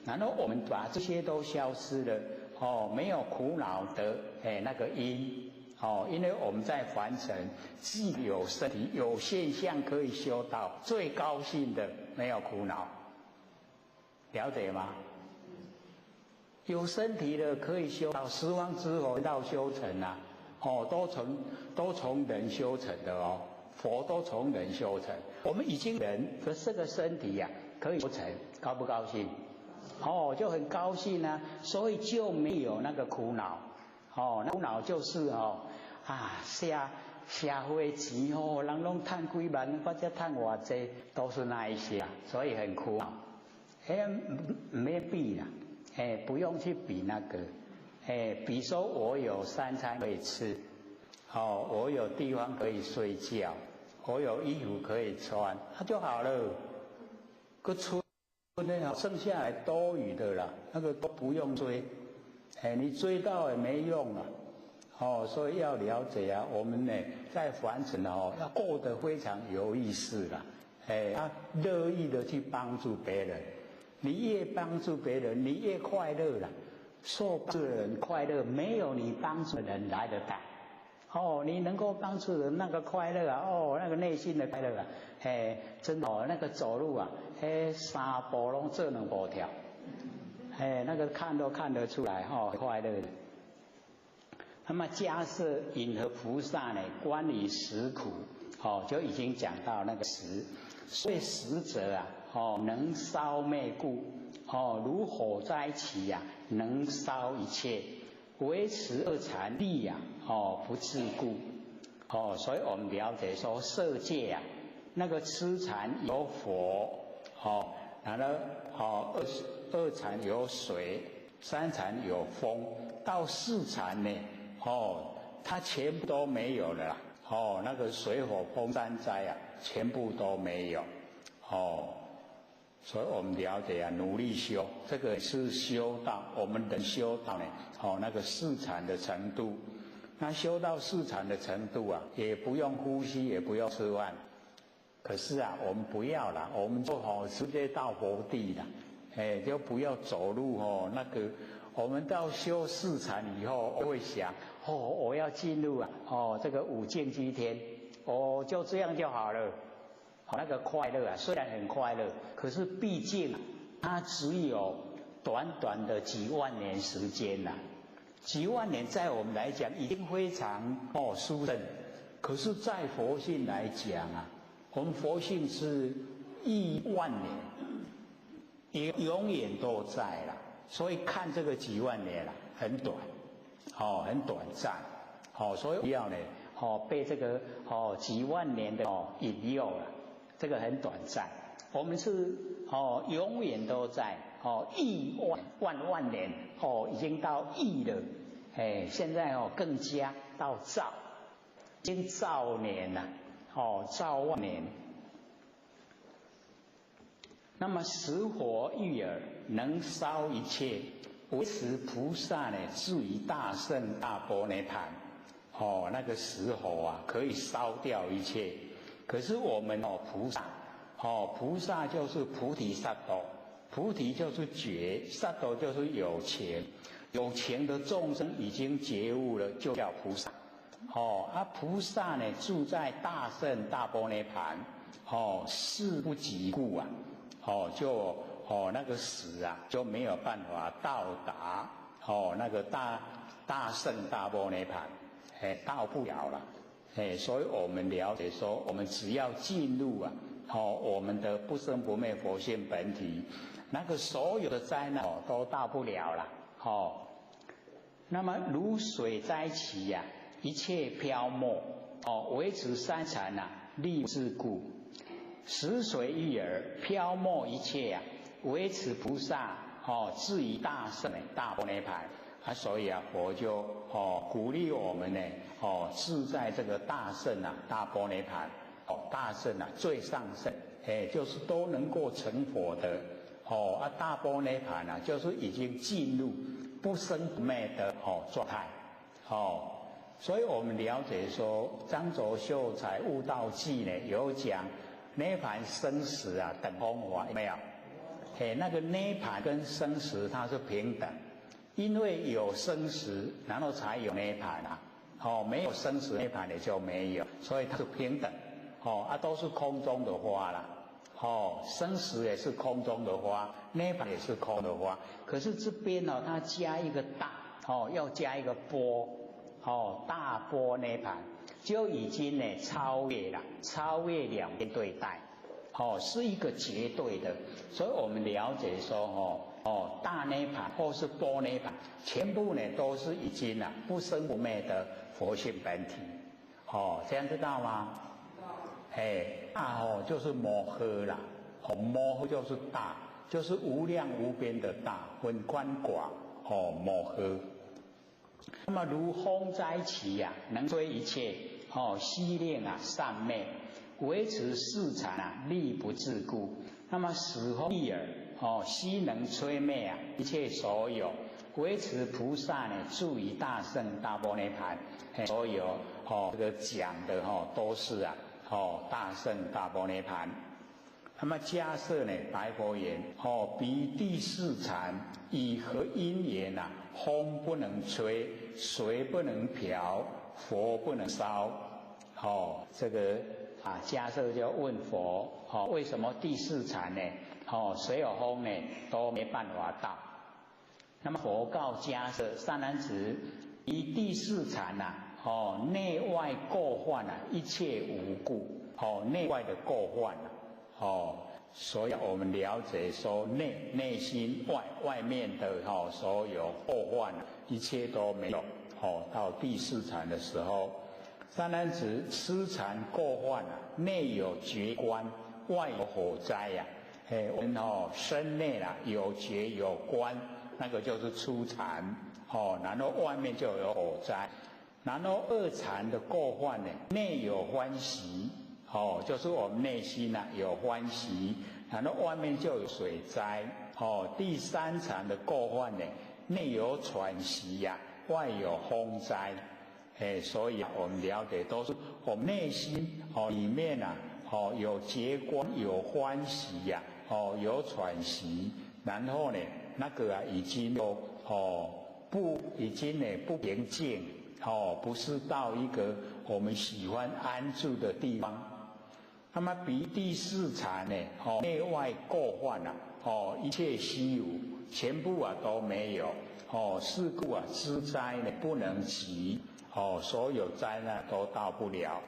然后我们把这些都消失了，没有苦恼的那个因。因为我们在凡尘既有身体有现象可以修道，最高兴的没有苦恼，了解吗？有身体的可以修道，十方之佛道修成都从人修成的佛都从人修成。我们已经人的这个身体可以修成，高不高兴？就很高兴所以就没有那个苦恼。那苦恼就是社会钱人拢赚几万，或者赚偌济，都是那一些所以很苦恼。没比啦，不用去比那个，比说我有3餐可以吃，我有地方可以睡觉，我有衣服可以穿，那就好了。个春呢，剩下来多余的啦，那个都不用追，你追到也没用啊。所以要了解啊，我们呢在凡尘要过得非常有意思啦，乐意的去帮助别人。你越帮助别人，你越快乐啦。受帮助的人快乐，没有你帮助的人来得大。你能够帮助人那个快乐啊，那个内心的快乐啊，真的那个走路啊，3步拢做2步跳，那个看都看得出来快乐的。那么假设引河菩萨呢，观于实苦，就已经讲到那个实，所以实者啊。能烧灭故，如火灾起啊，能烧一切，维持2禅力啊，不自故，所以我们了解说色界啊，那个痴禅有火，然后2禅有水，3禅有风，到4禅呢，它全部都没有了啦，那个水火风3灾啊，全部都没有，所以我们了解啊，努力修，这个是修到我们能修到呢，那个4禅的程度。那修到4禅的程度啊，也不用呼吸，也不用吃饭。可是啊，我们不要啦，我们就直接到佛地啦，就不要走路那个。我们到修4禅以后，我会想，我要进入这个5境居天，就这样就好了。那个快乐啊，虽然很快乐，可是毕竟它只有短短的几万年时间呐，几万年在我们来讲已经非常殊胜，可是在佛性来讲啊，我们佛性是亿万年，也永远都在啦，所以看这个几万年啦，很短，很短暂，所以不要呢，被这个几万年的引诱了。这个很短暂，我们是永远都在亿万年已经到亿了，现在更加到兆，已经兆年了，兆万年。那么实火欲耳，能烧一切，维持菩萨呢至于大圣大般涅槃，那个实火啊可以烧掉一切。可是我们菩萨，菩萨就是菩提萨埵，菩提就是觉，萨埵就是有情，有情的众生已经觉悟了，就叫菩萨。菩萨呢住在大圣大般涅槃，事不及故啊，就那个死啊就没有办法到达那个大圣大般涅槃，到不了了。所以我们了解说，我们只要进入啊，我们的不生不灭佛性本体，那个所有的灾难都到不了了。那么如水灾起呀，一切漂没，维持3禅啊，力自故。实水欲耳，漂没一切啊，维持菩萨至于大圣大般涅槃。所以啊，佛就鼓励我们呢，志在这个大圣啊，大般涅槃，大圣啊，最上圣，就是都能够成佛的，大般涅槃啊，就是已经进入不生不灭的状态，所以我们了解说，张卓秀才悟道记呢有讲，涅槃生死啊等风华，有没有？那个涅槃跟生死它是平等。因为有生死，然后才有涅槃啊，没有生死涅槃也就没有，所以它是平等，都是空中的花啦，生死也是空中的花，涅槃也是空的花，可是这边它加一个大，要加一个波，大波涅槃就已经呢超越了，超越两边对待，是一个绝对的，所以我们了解说大涅槃或是波涅槃，全部呢都是已经不生不灭的佛性本体，这样知道吗？大就是摩诃啦，摩诃就是大，就是无量无边的大，分宽广莫訶。那么如风灾起呀，能摧一切息令善昧，维持市场力不自顾。那么使风利耳悉能摧灭一切所有，维持菩萨住于大圣大般涅盘。所有这个讲的都是大圣大般涅盘。那么迦叶白佛言：彼第四禅以何因缘风不能吹，水不能漂，佛不能烧。这个迦叶就问佛：为什么第四禅呢？水有风呢都没办法到。那么佛告迦叶：善男子，以第四禅内外垢患一切无故。内外的垢患所以我们了解说内心外面的所有垢患一切都没有。到第四禅的时候，善男子，痴禅垢患内有觉观，外有火灾我们身内有觉有观，那个就是初禅然后外面就有火灾。然后二禅的垢患内有欢喜就是我们内心有欢喜，然后外面就有水灾第三禅的垢患内有喘息外有风灾。所以我们了解都是我们内心里面有觉观，有欢喜有喘息，然后那个已经已经不平静不是到一个我们喜欢安住的地方。那么彼第四禅内外垢患一切虚无，全部都没有是故知灾不能及所有灾难都到不了。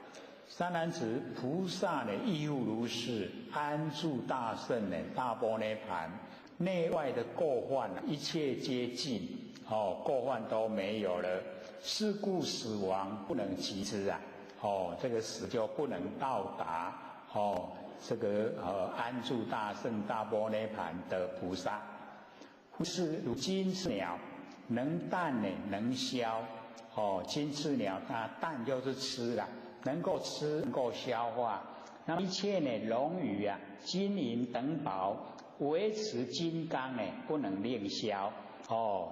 善男子，菩萨亦复如是，安住大圣大般涅盘，内外的垢患一切皆尽垢患都没有了。是故死亡不能及之这个死就不能到达这个安住大圣大般涅盘的菩萨。复是如金翅鸟，能啖能消金翅鸟它啖就是吃能够吃，能够消化。那么一切龙鱼金银等宝，维持金刚不能令消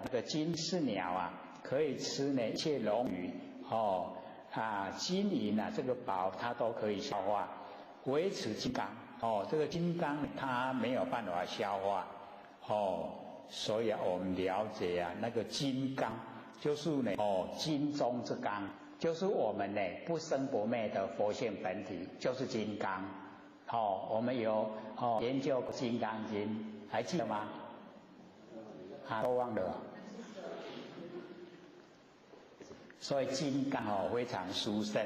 那个金翅鸟可以吃一切龙鱼金银这个宝它都可以消化，维持金刚这个金刚它没有办法消化所以我们了解那个金刚就是金中之刚，就是我们不生不灭的佛性本体，就是金刚我们有研究金刚经，还记得吗？都忘了所以金刚非常殊胜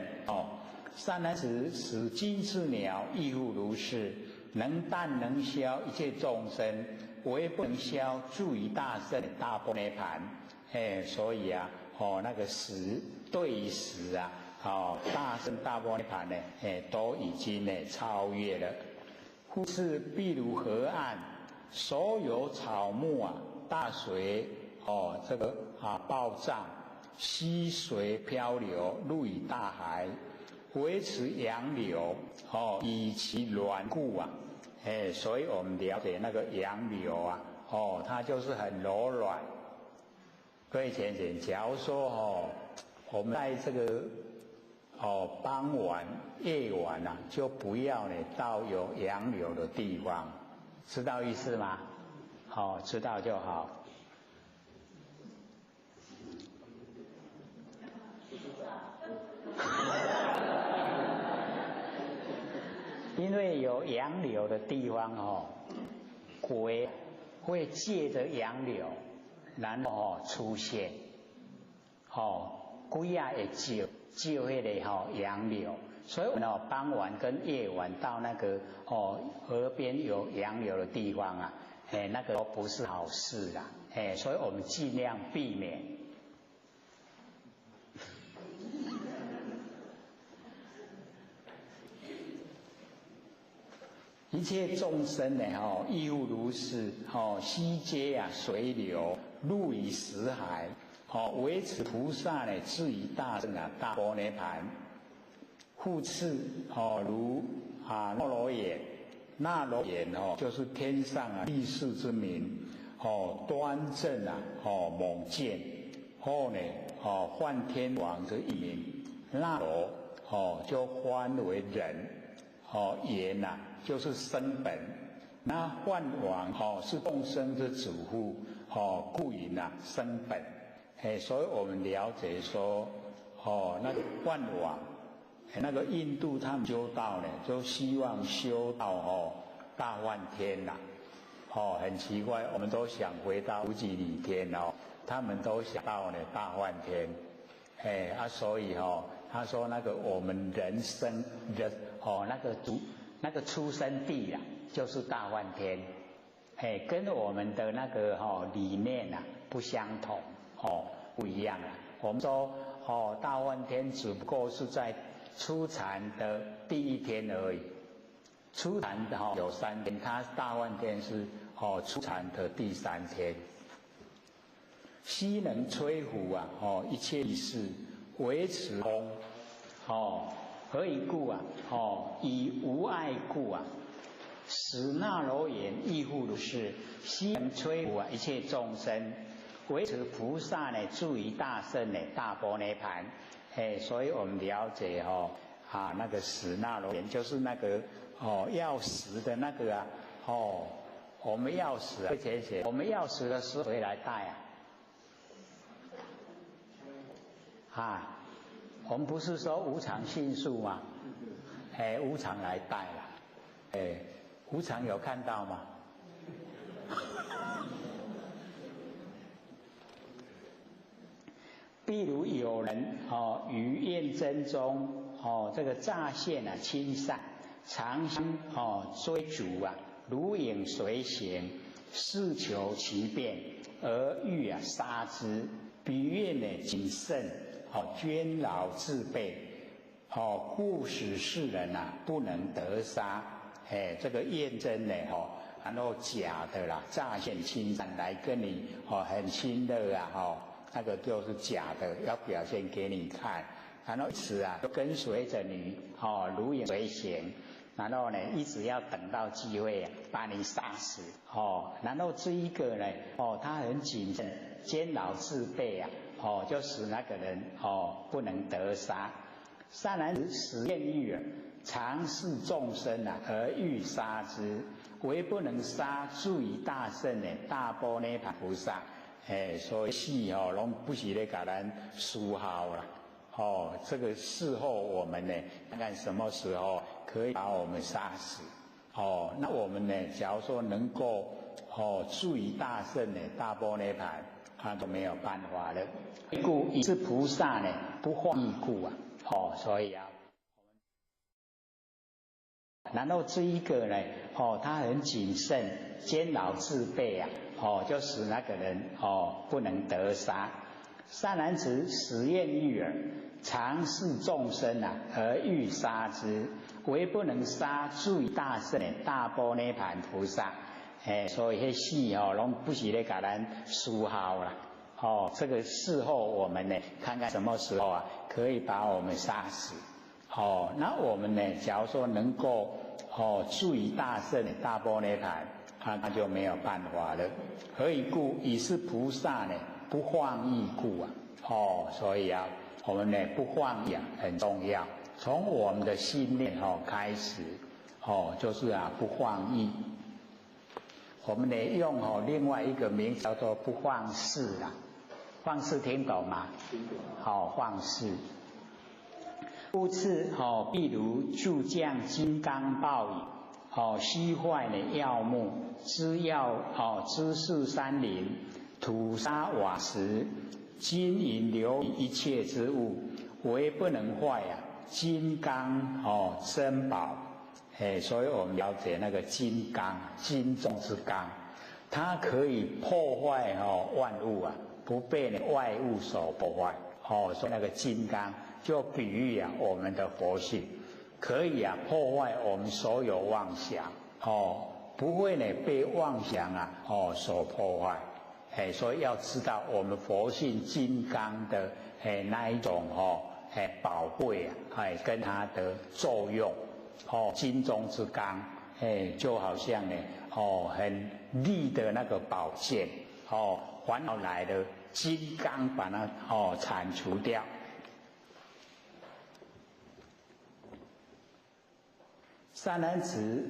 善男子，使金翅鸟亦复如是，能啖能消一切众生，唯不能消住于大圣大般涅盘所以那个死对于死大圣大般涅盘都已经超越了。复是譬如河岸，所有草木大水这个暴涨，溪水漂流入于大海，维持洋流以其软固所以我们了解那个洋流它就是很柔软。各位浅浅，假如说我们在这个傍晚夜晚就不要到有洋流的地方，知道意思吗？知道就好。因为有洋流的地方鬼会借着洋流然后出现鬼会救那个洋流，所以我们傍晚跟夜晚到那个河边有洋流的地方那个都不是好事所以我们尽量避免。一切众生呢，亦复如是，悉皆随流，入于识海，唯此菩萨呢，至于大圣大般涅盘。复次，如那罗延，那罗延就是天上力士之名，端正猛健，后呢，梵天王之一名。那罗就翻为人，延就是生本。那梵王是众生之主父，故云生本。所以我们了解说，那个梵王。那个印度他们修道呢，就希望修到大梵天啦，很奇怪，我们都想回到无极理天他们都想到呢大梵天，所以他说那个我们人生人那个出生地就是大梵天，跟我们的那个理念不相同，不一样我们说大梵天只不过是在初禅的第一天而已，初禅有3天，它大梵天是初禅的第3天。悉能摧伏一切意识，维持空，何以故以无碍故使那罗延亦复如是，悉能摧伏一切众生，维持菩萨呢，住于大圣呢大般涅盘。所以我们了解那个死那罗延就是那个要死的那个我们要死我们要死的时候谁来带我们不是说无常性数吗？无常来带了，无常有看到吗？譬如有人于验真中这个乍现亲善，常心追逐如影随形，事求其变，而欲杀之。彼愿呢谨慎，捐劳自备，故使世人不能得杀。这个验真呢然后假的啦，乍现亲善来跟你很亲热那个就是假的，要表现给你看，然后此就跟随着你如影随形，然后呢一直要等到机会把你杀死然后这一个呢他很谨慎，坚牢自备就使那个人不能得杀。善男子实验欲常视众生而欲杀之，唯不能杀，住于大圣大般涅盘菩萨。所以死拢不是咧给咱输耗啦，这个事后我们呢，看看什么时候可以把我们杀死，那我们呢，假如说能够住于大圣大般涅盘，他都没有办法了。故以是菩萨呢，不患异故所以然后这一个呢，他很谨慎，坚牢自备就使那个人不能得杀。善男子实验欲常视众生而欲杀之，唯不能杀，住于大圣大般涅盘菩萨。所以死拢不是咧给咱输耗啦。这个事后我们呢，看看什么时候可以把我们杀死。那我们呢，假如说能够住于大圣大般涅盘，那就没有办法了。何以故？以是菩萨呢，不患异故所以我们呢不患异很重要。从我们的心念开始就是不患异。我们呢用另外一个名叫做不患事患事听懂吗？患事。故次譬如诸将金刚豹蚁虚坏药木，枝药枝树山林，土沙瓦石，金银琉璃一切之物，唯不能坏金刚珍宝。所以我们了解那个金刚，金中之刚，它可以破坏万物不被外物所破坏。所以那个金刚就比喻我们的佛性，可以破坏我们所有妄想不会呢被妄想所破坏。所以要知道我们佛性金刚的那一种宝贵跟它的作用金中之刚就好像呢很利的那个宝剑烦恼来的金刚把它铲除掉。善男子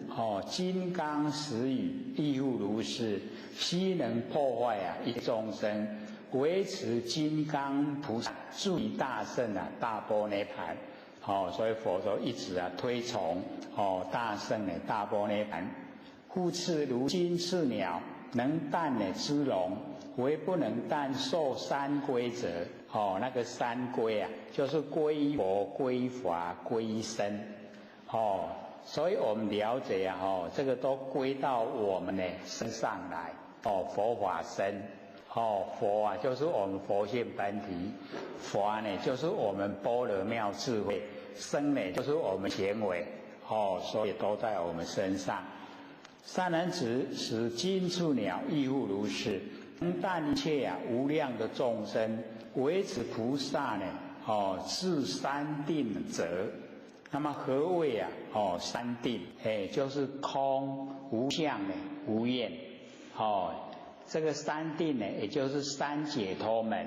金刚实语亦复如是，悉能破坏一众生，维持金刚菩萨住于大圣大般涅槃。所以佛说一直推崇大圣的大般涅槃。复次如金翅鸟，能啖之龙，唯不能啖受三归者。那个三归就是皈依佛、皈依法、皈依僧。所以我们了解这个都归到我们的身上来。佛法僧。佛就是我们佛性本体，法呢就是我们般若妙智慧，僧呢就是我们行为。所以都在我们身上。善男子，使金翅鸟亦复如是，能啖一切无量的众生，维持菩萨呢至三定者。那么何谓三定？就是空、无相无厌。这个三定呢，也就是三解脱门。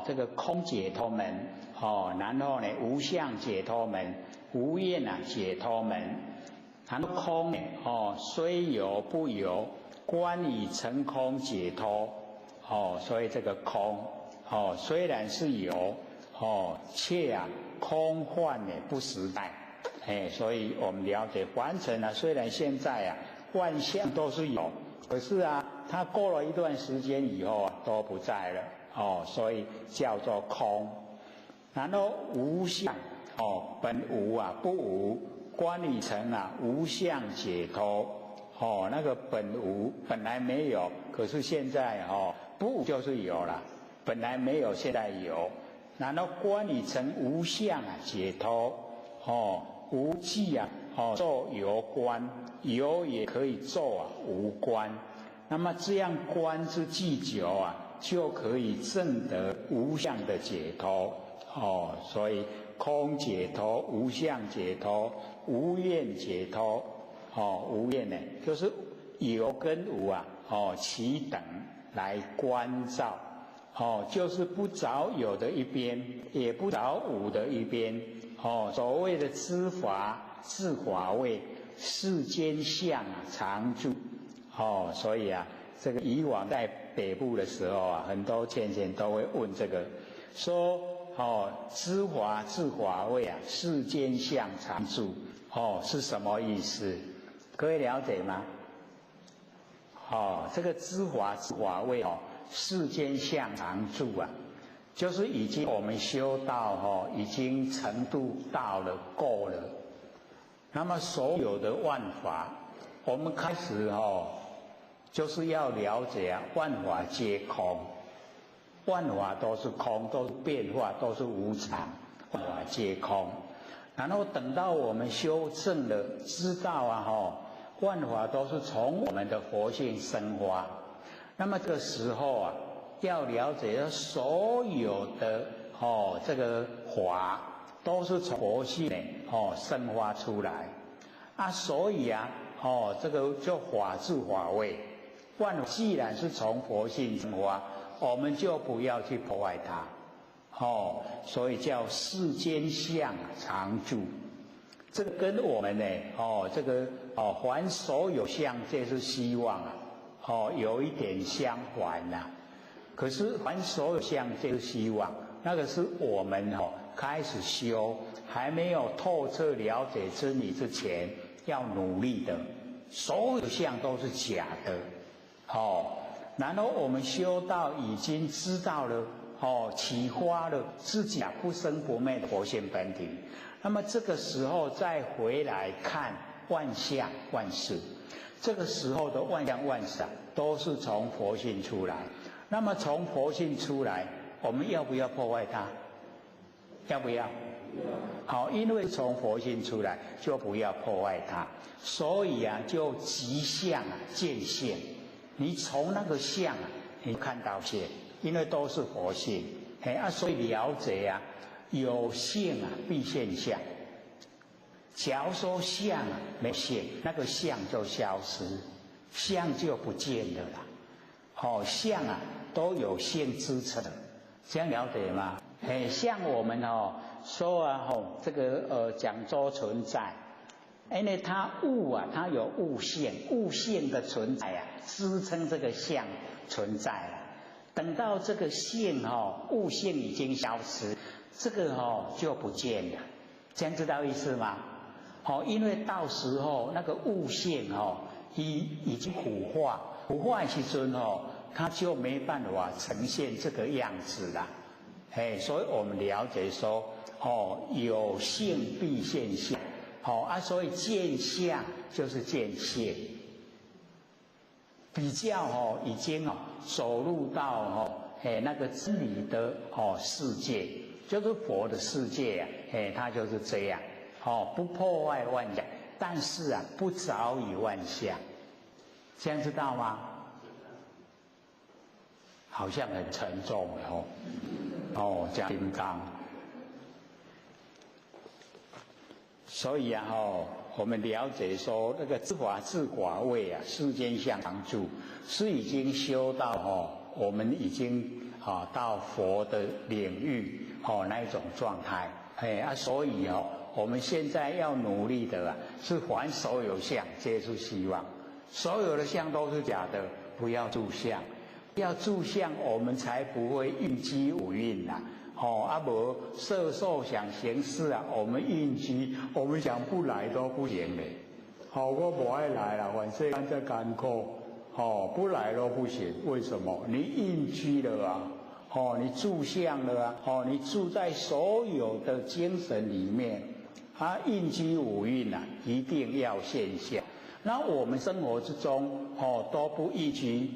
这个空解脱门，然后呢无相解脱门，无厌解脱门。然后空呢，虽有不有，观以成空解脱。所以这个空，虽然是有，却空幻不实在。所以我们了解凡尘虽然现在万象都是有，可是它过了一段时间以后都不在了。所以叫做空。然后无相，本无不无，观以成无相解脱。那个本无本来没有，可是现在不无就是有了，本来没有现在有。然后观以成无相解脱。无记作有观，有也可以作无观。那么这样观之既久就可以证得无相的解脱。所以空解脱、无相解脱、无厌解脱。无厌呢，就是有跟无齐等来观照。就是不着有的一边，也不着无的一边。所谓的知法自法位，世间相常住。所以这个以往在北部的时候很多先生都会问这个，说知法自法位世间相常住，是什么意思？各位了解吗？这个知法自法位世间相常住就是已经我们修道已经程度到了够了。那么所有的万法，我们开始就是要了解万法皆空，万法都是空，都是变化，都是无常，万法皆空。然后等到我们修正了，知道万法都是从我们的佛性生发。那么这个时候要了解所有的这个法都是从佛性生发出来所以这个叫法自法位。万法既然是从佛性生发，我们就不要去破坏它。所以叫世间相常住。这个跟我们这个凡所有相，这是希望有一点相反可是凡所有相，这是希望，那个是我们开始修还没有透彻了解真理之前要努力的。所有相都是假的。然后我们修道已经知道了启发了自己不生不灭的佛性本体。那么这个时候再回来看万象万事，这个时候的万象万事都是从佛性出来。那么从佛性出来，我们要不要破坏它？要不要？好，因为从佛性出来，就不要破坏它。所以啊，就即相啊见性。你从那个相啊，你看到性，因为都是佛性，所以了解啊，有性啊必现相。假如说相啊没性，那个相就消失，相就不见了啦。相啊都有性支撑，这样了解吗？像我们说啊，这个讲周存在，因为它物啊，它有物性，物性的存在啊，支撑这个相存在了。等到这个性物性已经消失，这个就不见了，这样知道意思吗？因为到时候那个物性已经腐化，腐化的时阵它就没办法呈现这个样子了。所以我们了解说，有性必现相，所以见相就是见性，比较已经走入到那个真理的世界，就是佛的世界啊，它就是这样，不破坏万象，但是啊不着于万象，这样知道吗？好像很沉重讲金刚。所以啊我们了解说那个知法自寡位啊，世间相常住，是已经修到我们已经到佛的领域那一种状态。所以我们现在要努力的是还所有相皆是虚妄，所有的相都是假的，不要住相。要住相，我们才不会应机五蕴啦。无色受想行识啊，我们应机，我们想不来都不行嘞。我不爱来啦，反正在艰苦，不来都不行。为什么？你应机了啊，你住相了啊，你住在所有的精神里面，应机五蕴啊，一定要现象。那我们生活之中都不依据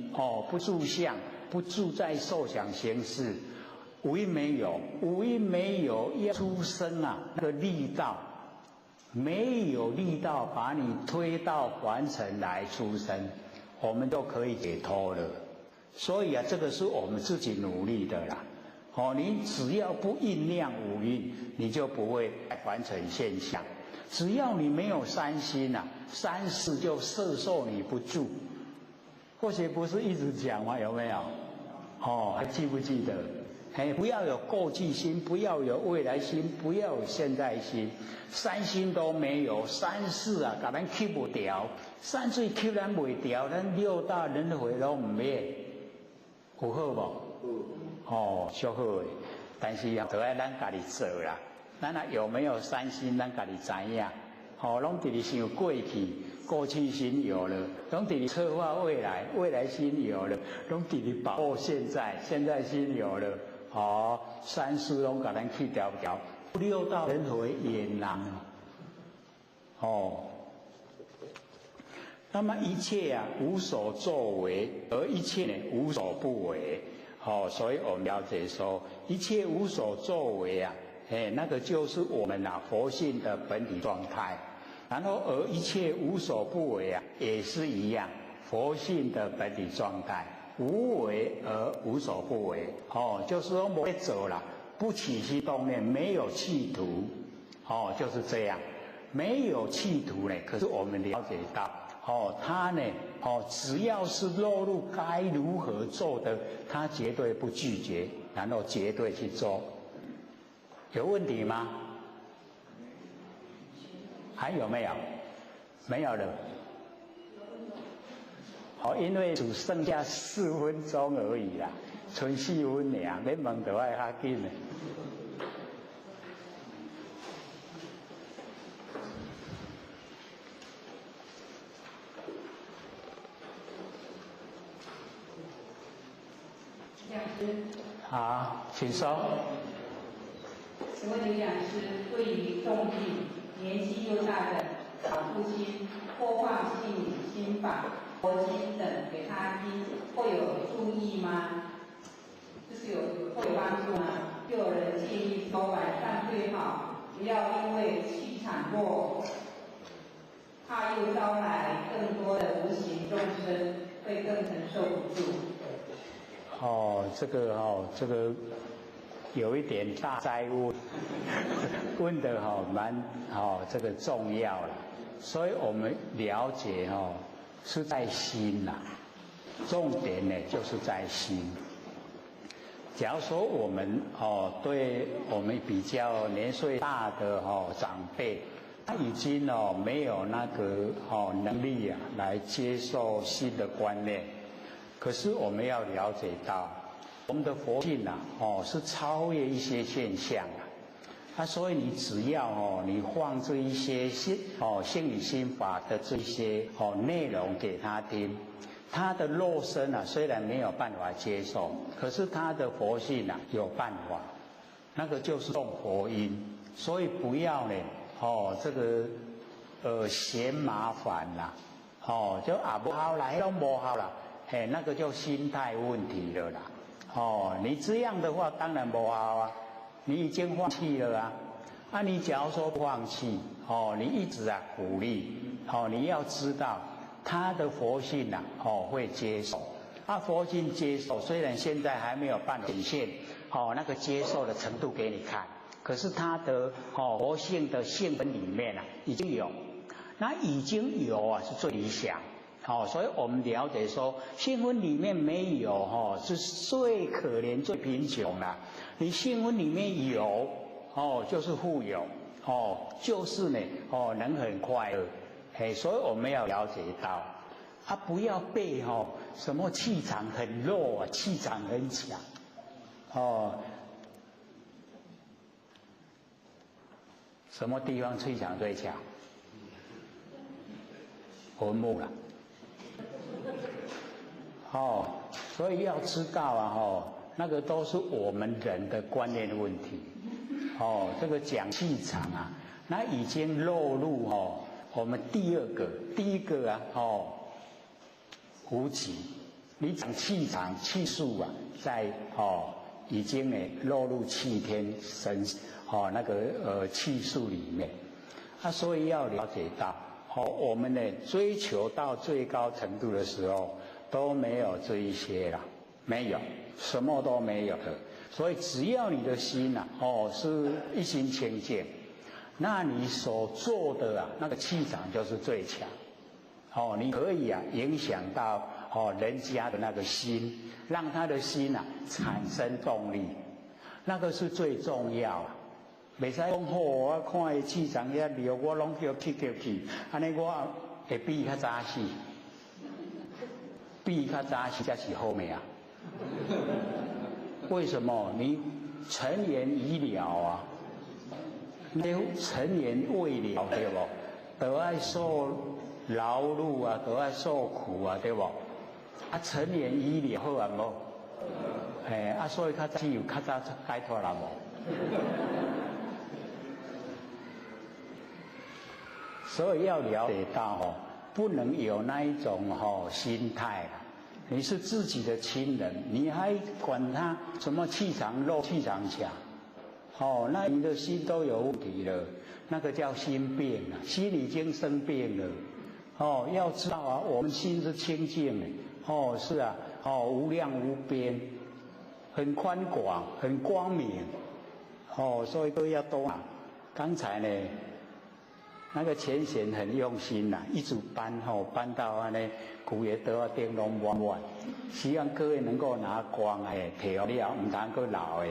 不住相，不住在受想行识，五蕴没有，五蕴没有要出生啊，那个力道没有力道把你推到凡尘来出生，我们都可以解脱了。所以啊，这个是我们自己努力的啦。你只要不酝酿五蕴，你就不会凡尘现象。只要你没有三心啊，三世就摄受你不住。或许不是一直讲吗？有没有？还记不记得？不要有过去心，不要有未来心，不要有现在心，三心都没有，三世啊，把咱吸不掉，三世吸咱不掉，咱六道轮回都唔灭，有好不？小好的，但是都要咱家己做啦。咱有没有三心，咱家己知影。拢直直想过去，过去心有了；拢直直策划未来，未来心有了；拢直直把握现在，现在心有了。三世拢甲咱去掉掉，六道轮回也难。那么一切啊无所作为，而一切呢无所不为。所以我们了解说，一切无所作为啊。那个就是我们佛性的本体状态，然后而一切无所不为啊，也是一样，佛性的本体状态，无为而无所不为。就是说不会走了，不起心动念，没有企图，就是这样，没有企图呢。可是我们了解到，他呢，只要是落入该如何做的，他绝对不拒绝，然后绝对去做。有问题吗？还有没有？没有了。因为只剩下4分钟而已啦，剩4分尔，你问就爱较紧的。好，请说。请问刘讲师，对于重病、年纪又大的老父亲，播放心法、佛经等给他听，会有注意吗？就是会有帮助吗？又有人建议说晚上最好不要因为气场弱，怕又招来更多的无形众生，会更承受不住。这个有一点大灾问，问的蛮这个重要了，所以我们了解是在心呐，重点呢就是在心。假如说我们对我们比较年岁大的长辈，他已经没有那个能力来接受新的观念，可是我们要了解到，我们的佛性是超越一些现象所以你只要你放这一些心理心法的这些内容给他听。他的肉身虽然没有办法接受，可是他的佛性有办法，那个就是种佛因，所以不要呢这个嫌麻烦啦，就不好啦，都不好啦，那个就心态问题了啦，你这样的话当然不好你已经放弃了你假如说不放弃你一直鼓励你要知道。他的佛性会接受，佛性接受，虽然现在还没有办法显现那个接受的程度给你看，可是他的佛性的性本里面已经有，那已经有是最理想，所以我们了解说性分里面没有是最可怜最贫穷啦，你性分里面有就是富有就是呢能很快乐。所以我们要了解到，不要被什么气场很弱气场很强，什么地方气场最强？坟墓了，所以要知道那个都是我们人的观念问题，这个讲气场那已经落入我们第一个无极，你讲气场气数在已经落入气天神那个气数里面，所以要了解到我们呢追求到最高程度的时候都没有这一些啦，没有，什么都没有的，所以只要你的心是一心清净。那你所做的那个气场就是最强，你可以影响到人家的那个心，让他的心产生动力，那个是最重要袂使讲我看伊气场遐弱，我拢叫去，安尼我会比较早死，比较早死才是好命为什么？你成言已了你成言未了，对不？都要受劳碌都要受苦对不？成言已了好无？所以较早有较早解脱了无？所以要了解到不能有那一种心态你是自己的亲人，你还管他什么气场弱气场强？那你的心都有问题了，那个叫心病心已经生病了。要知道我们心是清净的，是无量无边，很宽广，很光明。所以都要多刚才呢，那个前贤很用心一直搬到古也都要灯笼满满，希望各位能够拿光调料，唔通够老的。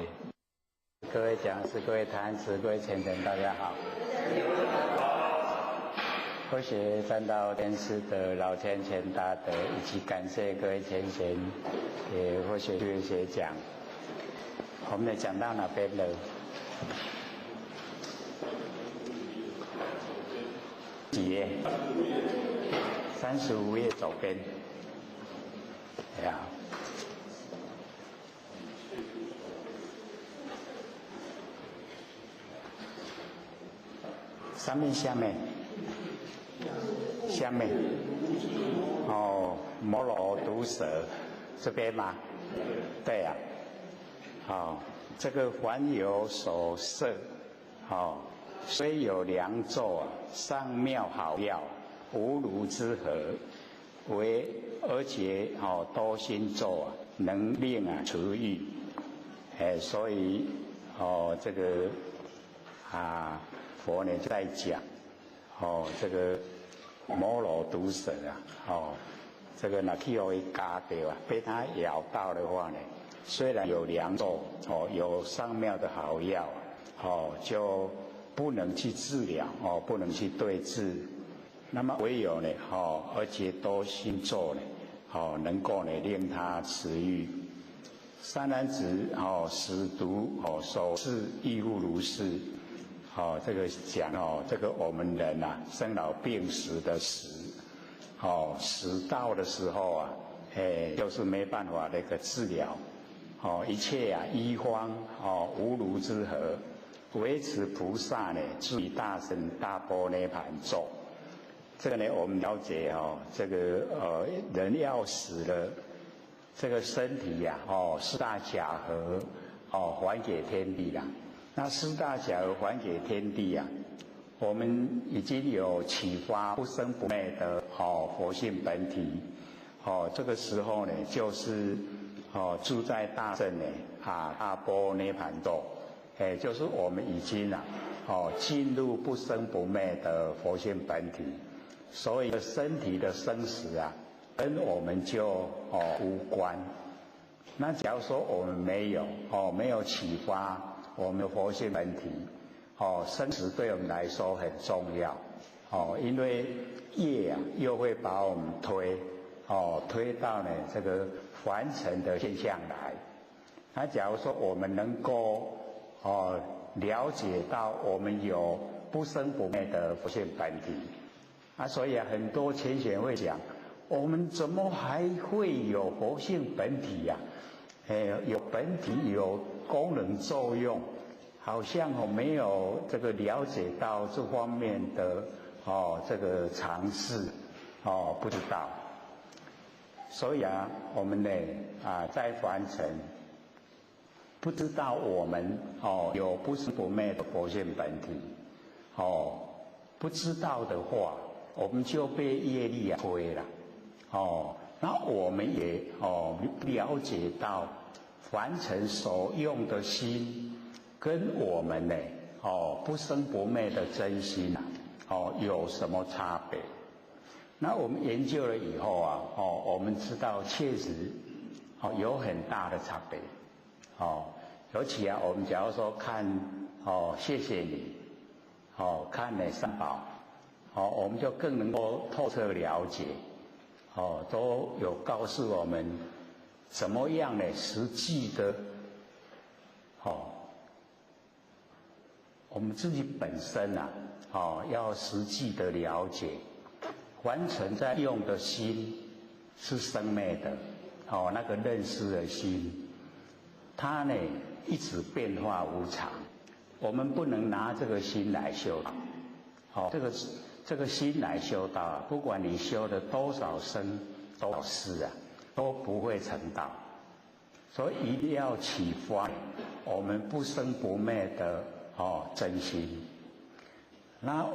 各位讲师、各位坛子、各位前人，大家好。佛学三道天师的老千贤大德，以及感谢各位前贤给佛学学讲。我们讲到哪边了？几页？35页左边。上面下面摩罗毒蛇这边吗？对这个凡有所摄虽有良咒啊，上妙好药，无如之何。而且多心咒啊，能令除愈。所以这个佛呢就在讲这个摩罗毒蛇这个那去会嘎掉被它咬到的话呢，虽然有良咒有上妙的好药就不能去治疗不能去对治。那么唯有呢而且多心咒呢能够呢令它持愈。三男子使毒手势亦复如是。这个讲这个我们人生老病死的死死到的时候就是没办法那个治疗一切医方无如之何。唯此菩萨呢至于大乘大般涅盘咒。这个呢我们了解这个人要死了，这个身体四大假合还给天地啦。那四大假合还给天地我们已经有启发不生不灭的佛性本体这个时候呢就是住在大乘呢大般涅盘咒，就是我们已经进入不生不灭的佛性本体，所以身体的生死跟我们就无关。那假如说我们没有启发我们的佛性本体生死对我们来说很重要因为业又会把我们推到呢这个凡尘的现象来。那假如说我们能够了解到我们有不生不灭的佛性本体所以很多浅显会讲，我们怎么还会有佛性本体有本体有功能作用，好像没有这个了解到这方面的这个常识不知道。所以我们呢在凡尘不知道我们有不生不灭的佛性本体不知道的话，我们就被业力推了那我们也了解到凡尘所用的心跟我们呢不生不灭的真心有什么差别。那我们研究了以后我们知道确实有很大的差别尤其我们假如说看谢谢你看呢三宝我们就更能够透彻了解都有告诉我们怎么样呢实际的我们自己本身要实际的了解凡尘在用的心是生灭的那个认识的心它呢一直变化无常，我们不能拿这个心来修道这个心来修道不管你修的多少生多少世都不会成道。所以一定要启发我们不生不灭的真心。那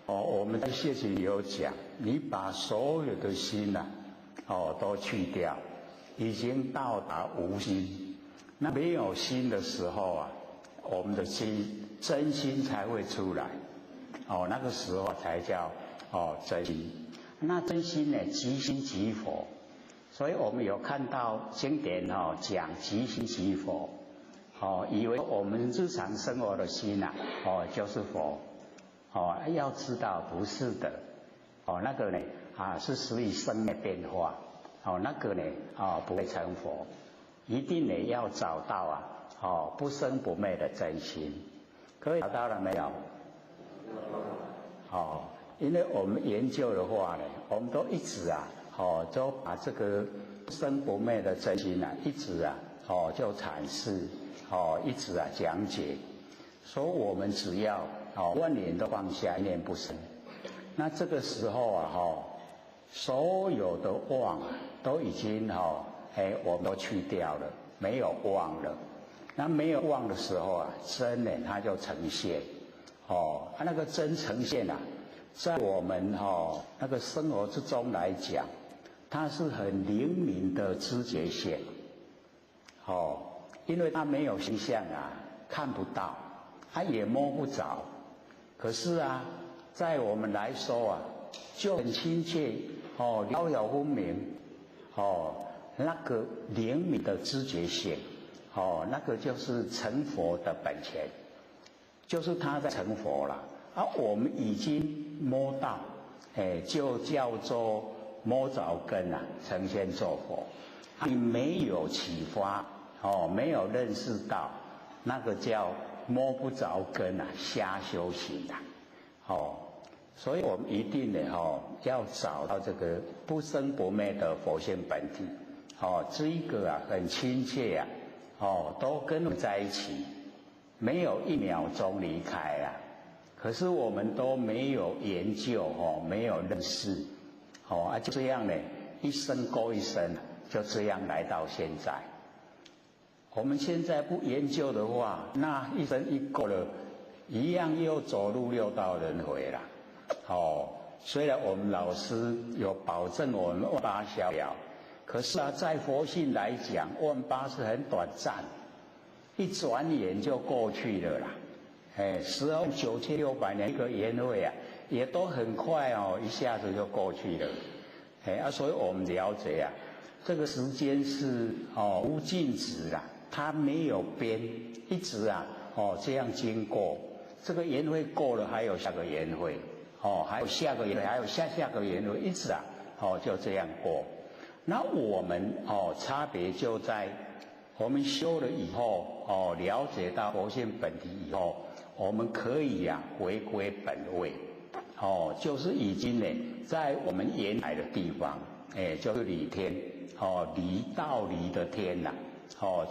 我们在谢谢有讲，你把所有的心都去掉，已经到达无心。那没有心的时候我们的心真心才会出来那个时候才叫真心。那真心呢即心即佛，所以我们有看到经典讲即心即佛以为我们日常生活的心就是佛要知道不是的那个呢是属于生灭变化那个呢不会成佛。一定呢要找到不生不灭的真心。各位找到了没有？因为我们研究的话呢，我们都一直就把这个不生不灭的真心一直就阐释一直讲解，说我们只要万念都放下，一念不生。那这个时候所有的妄都已经我们都去掉了，没有妄了。那没有妄的时候真呢它就呈现那个真呈现啊，在我们那个生活之中来讲，它是很灵敏的知觉线，因为它没有形象啊，看不到，它也摸不着，可是啊，在我们来说啊，就很亲切，了了分明，那个灵敏的知觉线，那个就是成佛的本钱，就是他在成佛了。我们已经摸到，就叫做摸着根啊，成仙做佛。你没有启发，没有认识到，那个叫摸不着根啊，瞎修行啊，所以我们一定呢，要找到这个不生不灭的佛性本体，这一个啊很亲切啊，都跟我们在一起，没有一秒钟离开啊。可是我们都没有研究，没有认识，就这样呢，一生过一生，就这样来到现在。我们现在不研究的话，那一生一过了，一样又走入六道轮回了。虽然我们老师有保证我们万八逍遥，可是啊，在佛性来讲，万八是很短暂，一转眼就过去了啦。129600年一个缘会啊，也都很快一下子就过去了。所以我们了解啊，这个时间是无尽止啊，它没有边，一直啊这样经过。这个缘会过了，还有下个缘会，还有下个缘会，还有下个缘会，一直啊就这样过。那我们差别就在我们修了以后了解到佛性本体以后。我们可以回归本位，就是已经呢，在我们原来的地方，就是理天，理道理的天呐，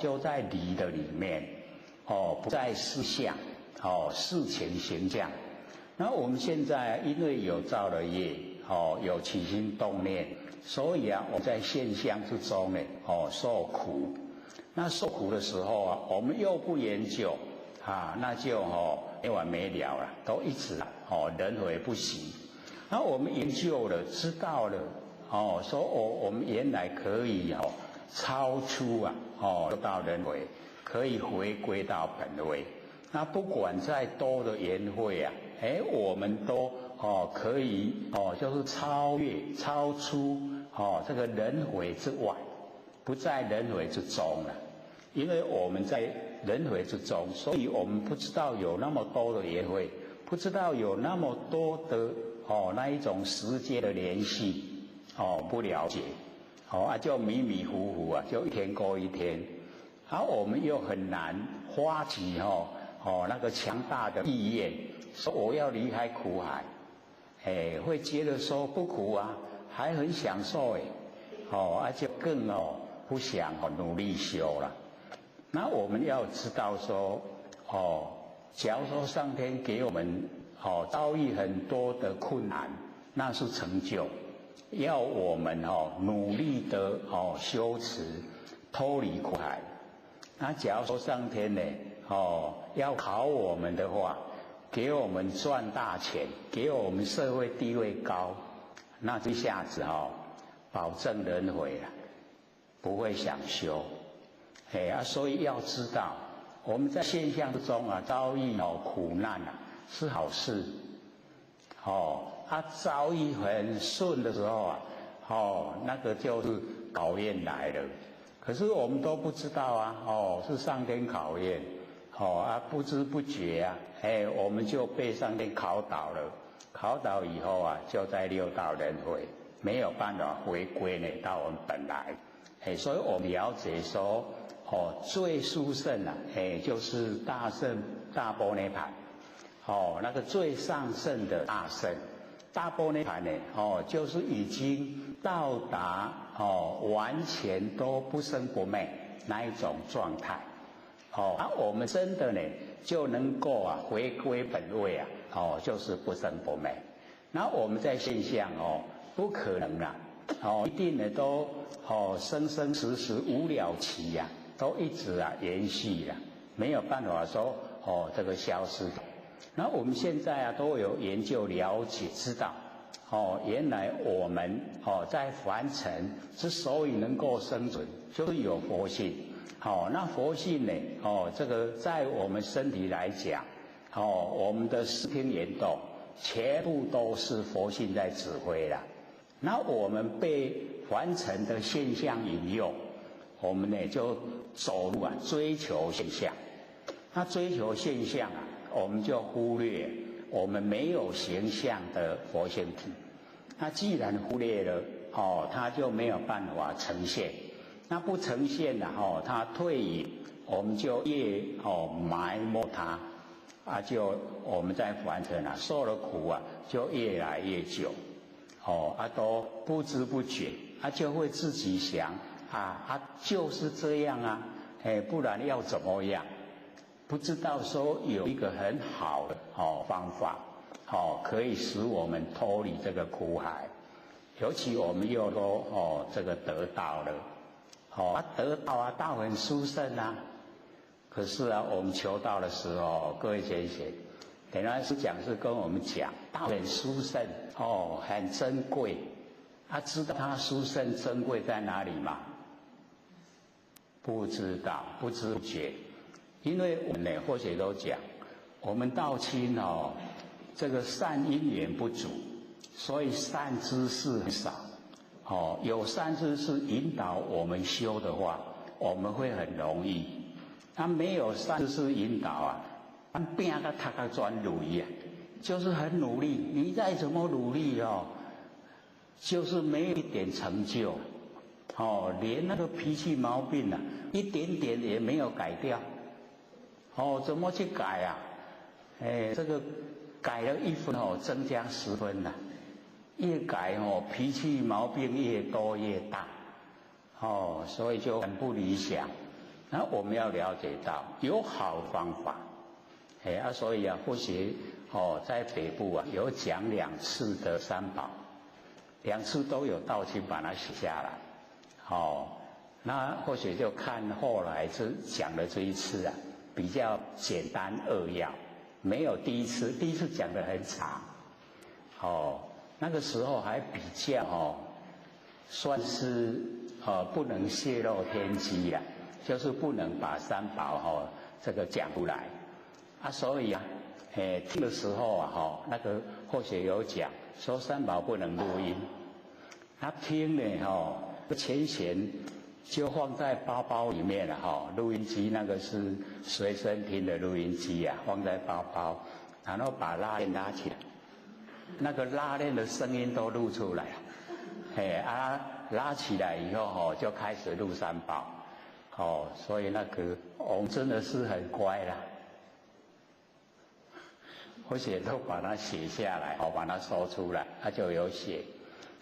就在理的里面，不在事相，事情形象。那我们现在因为有造了业，有起心动念，所以我在现象之中呢，受苦。那受苦的时候我们又不研究。那就没完没了了，都一直轮回不息。然后我们研究了，知道了，说我们原来可以超出六道轮回，可以回归到本位。那不管再多的缘会我们都可以就是超越、超出这个轮回之外，不在轮回之中了。因为我们在轮回之中，所以我们不知道有那么多的缘会，不知道有那么多的那一种时间的联系，不了解，就迷迷糊糊就一天过一天，我们又很难发起那个强大的意愿，说我要离开苦海，会觉得说不苦还很享受就更不想努力修了。那我们要知道说，假如说上天给我们遭遇很多的困难，那是成就，要我们努力的修持，脱离苦海。那假如说上天呢要考我们的话，给我们赚大钱，给我们社会地位高，那一下子保证轮回了，不会想修。所以要知道，我们在现象之中遭遇苦难是好事，遭遇很顺的时候那个就是考验来了。可是我们都不知道是上天考验，不知不觉我们就被上天考倒了。考倒以后就在六道轮回，没有办法回归到我们本来。所以我们了解说。最殊胜就是大圣大般涅盘，那个最上圣的大圣大般涅盘呢，就是已经到达完全都不生不灭那一种状态，我们真的呢就能够回归本位就是不生不灭。那我们在现象不可能一定呢都生生死死无了期都一直延续了，没有办法说这个消失。那我们现在啊都有研究了解知道，原来我们在凡尘之所以能够生存，就是有佛性。那佛性呢，这个在我们身体来讲，我们的视听言动全部都是佛性在指挥啦。那我们被凡尘的现象引诱，我们呢就走路啊追求现象。那追求现象啊，我们就忽略我们没有形象的佛性体。那既然忽略了，它就没有办法呈现。那不呈现了，它退隐，我们就越埋没它，就我们在凡尘受了苦就越来越久，都不知不觉，就会自己想就是这样不然要怎么样？不知道说有一个很好的方法，可以使我们脱离这个苦海，尤其我们又都这个得到了。得到道很殊胜可是我们求道的时候，各位贤贤，等下是讲是跟我们讲，道很殊胜很珍贵，知道它殊胜珍贵在哪里吗？不知道，不知不觉，因为我们呢，或许都讲，我们道亲这个善因缘不足，所以善知识很少。有善知识引导我们修的话，我们会很容易。没有善知识引导拼个读个专努力就是很努力，你再怎么努力就是没有一点成就。连那个脾气毛病一点点也没有改掉。怎么去改这个改了1分增加10分越改脾气毛病越多越大，所以就很不理想。那我们要了解到有好方法，所以或许在北部有讲2次的三宝，2次都有道亲把它写下来，那或许就看后来讲的这一次比较简单扼要，没有第一次讲得很长，那个时候还比较算是不能泄露天机就是不能把三宝这个讲出来所以听的时候那个或许有讲说三宝不能录音，听呢前贤就放在包包里面录音机那个是随身听的录音机放在包包，然后把拉链拉起来。那个拉链的声音都录出来拉起来以后就开始录三宝所以那个我们真的是很乖啦，或许都把它写下来把它说出来就有写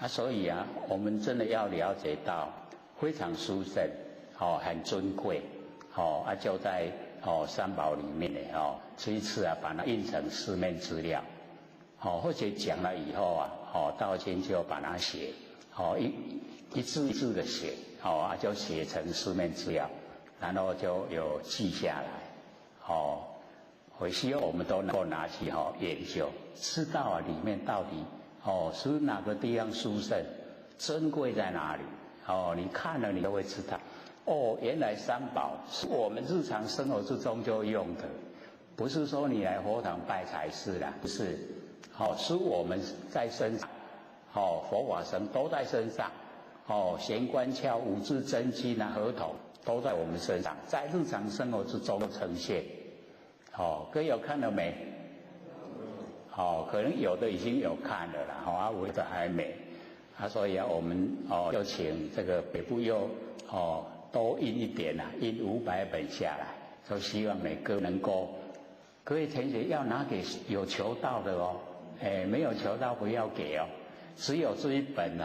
所以我们真的要了解到非常殊胜很尊贵就在三宝里面这一次把它印成4面资料或者讲了以后道亲就把它写一字一字的写就写成4面资料，然后就有记下来我希望我们都能够拿起研究，知道里面到底是哪个地方殊胜，珍贵在哪里你看了你都会知道原来三宝是我们日常生活之中就用的，不是说你来佛堂拜才是啦，不是是我们在身上佛法僧都在身上玄关窍、五字真经合同都在我们身上，在日常生活之中呈现各位有看了没？可能有的已经有看了啦有的还没所以我们就请这个北部又多印一点印500本下来，就希望每个能够，各位同学要拿给有求道的没有求道不要给只有这一本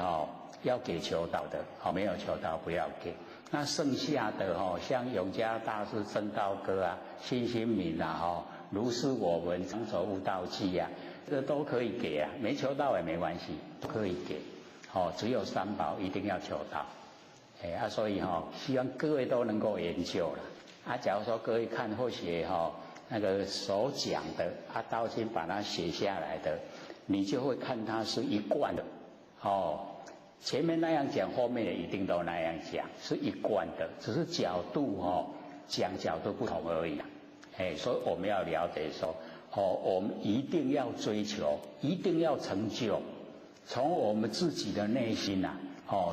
要给求道的没有求道不要给。那剩下的像永嘉大师正道歌新心明如是我闻常走悟道记这都可以给没求道也没关系，都可以给只有三宝一定要求道所以希望各位都能够研究了假如说各位看或许那个所讲的，道经把它写下来的，你就会看它是一贯的，前面那样讲，后面也一定都那样讲，是一贯的，只是角度讲角度不同而已。所以我们要了解说，我们一定要追求，一定要成就，从我们自己的内心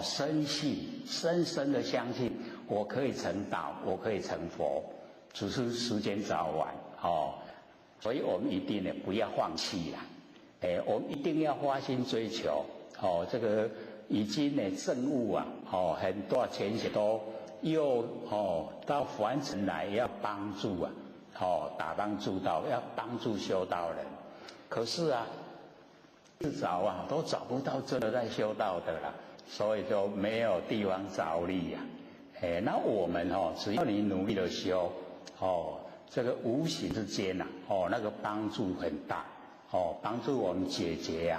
深信，深深的相信，我可以成道，我可以成佛，只是时间早晚所以我们一定呢不要放弃啦，我们一定要花心追求，这个已经呢证悟很多前贤都又到凡尘来要帮助打帮助道，要帮助修道人，可是至少都找不到真的在修道的了，所以就没有地方着力那我们只要你努力的修这个无形之间那个帮助很大帮助我们解决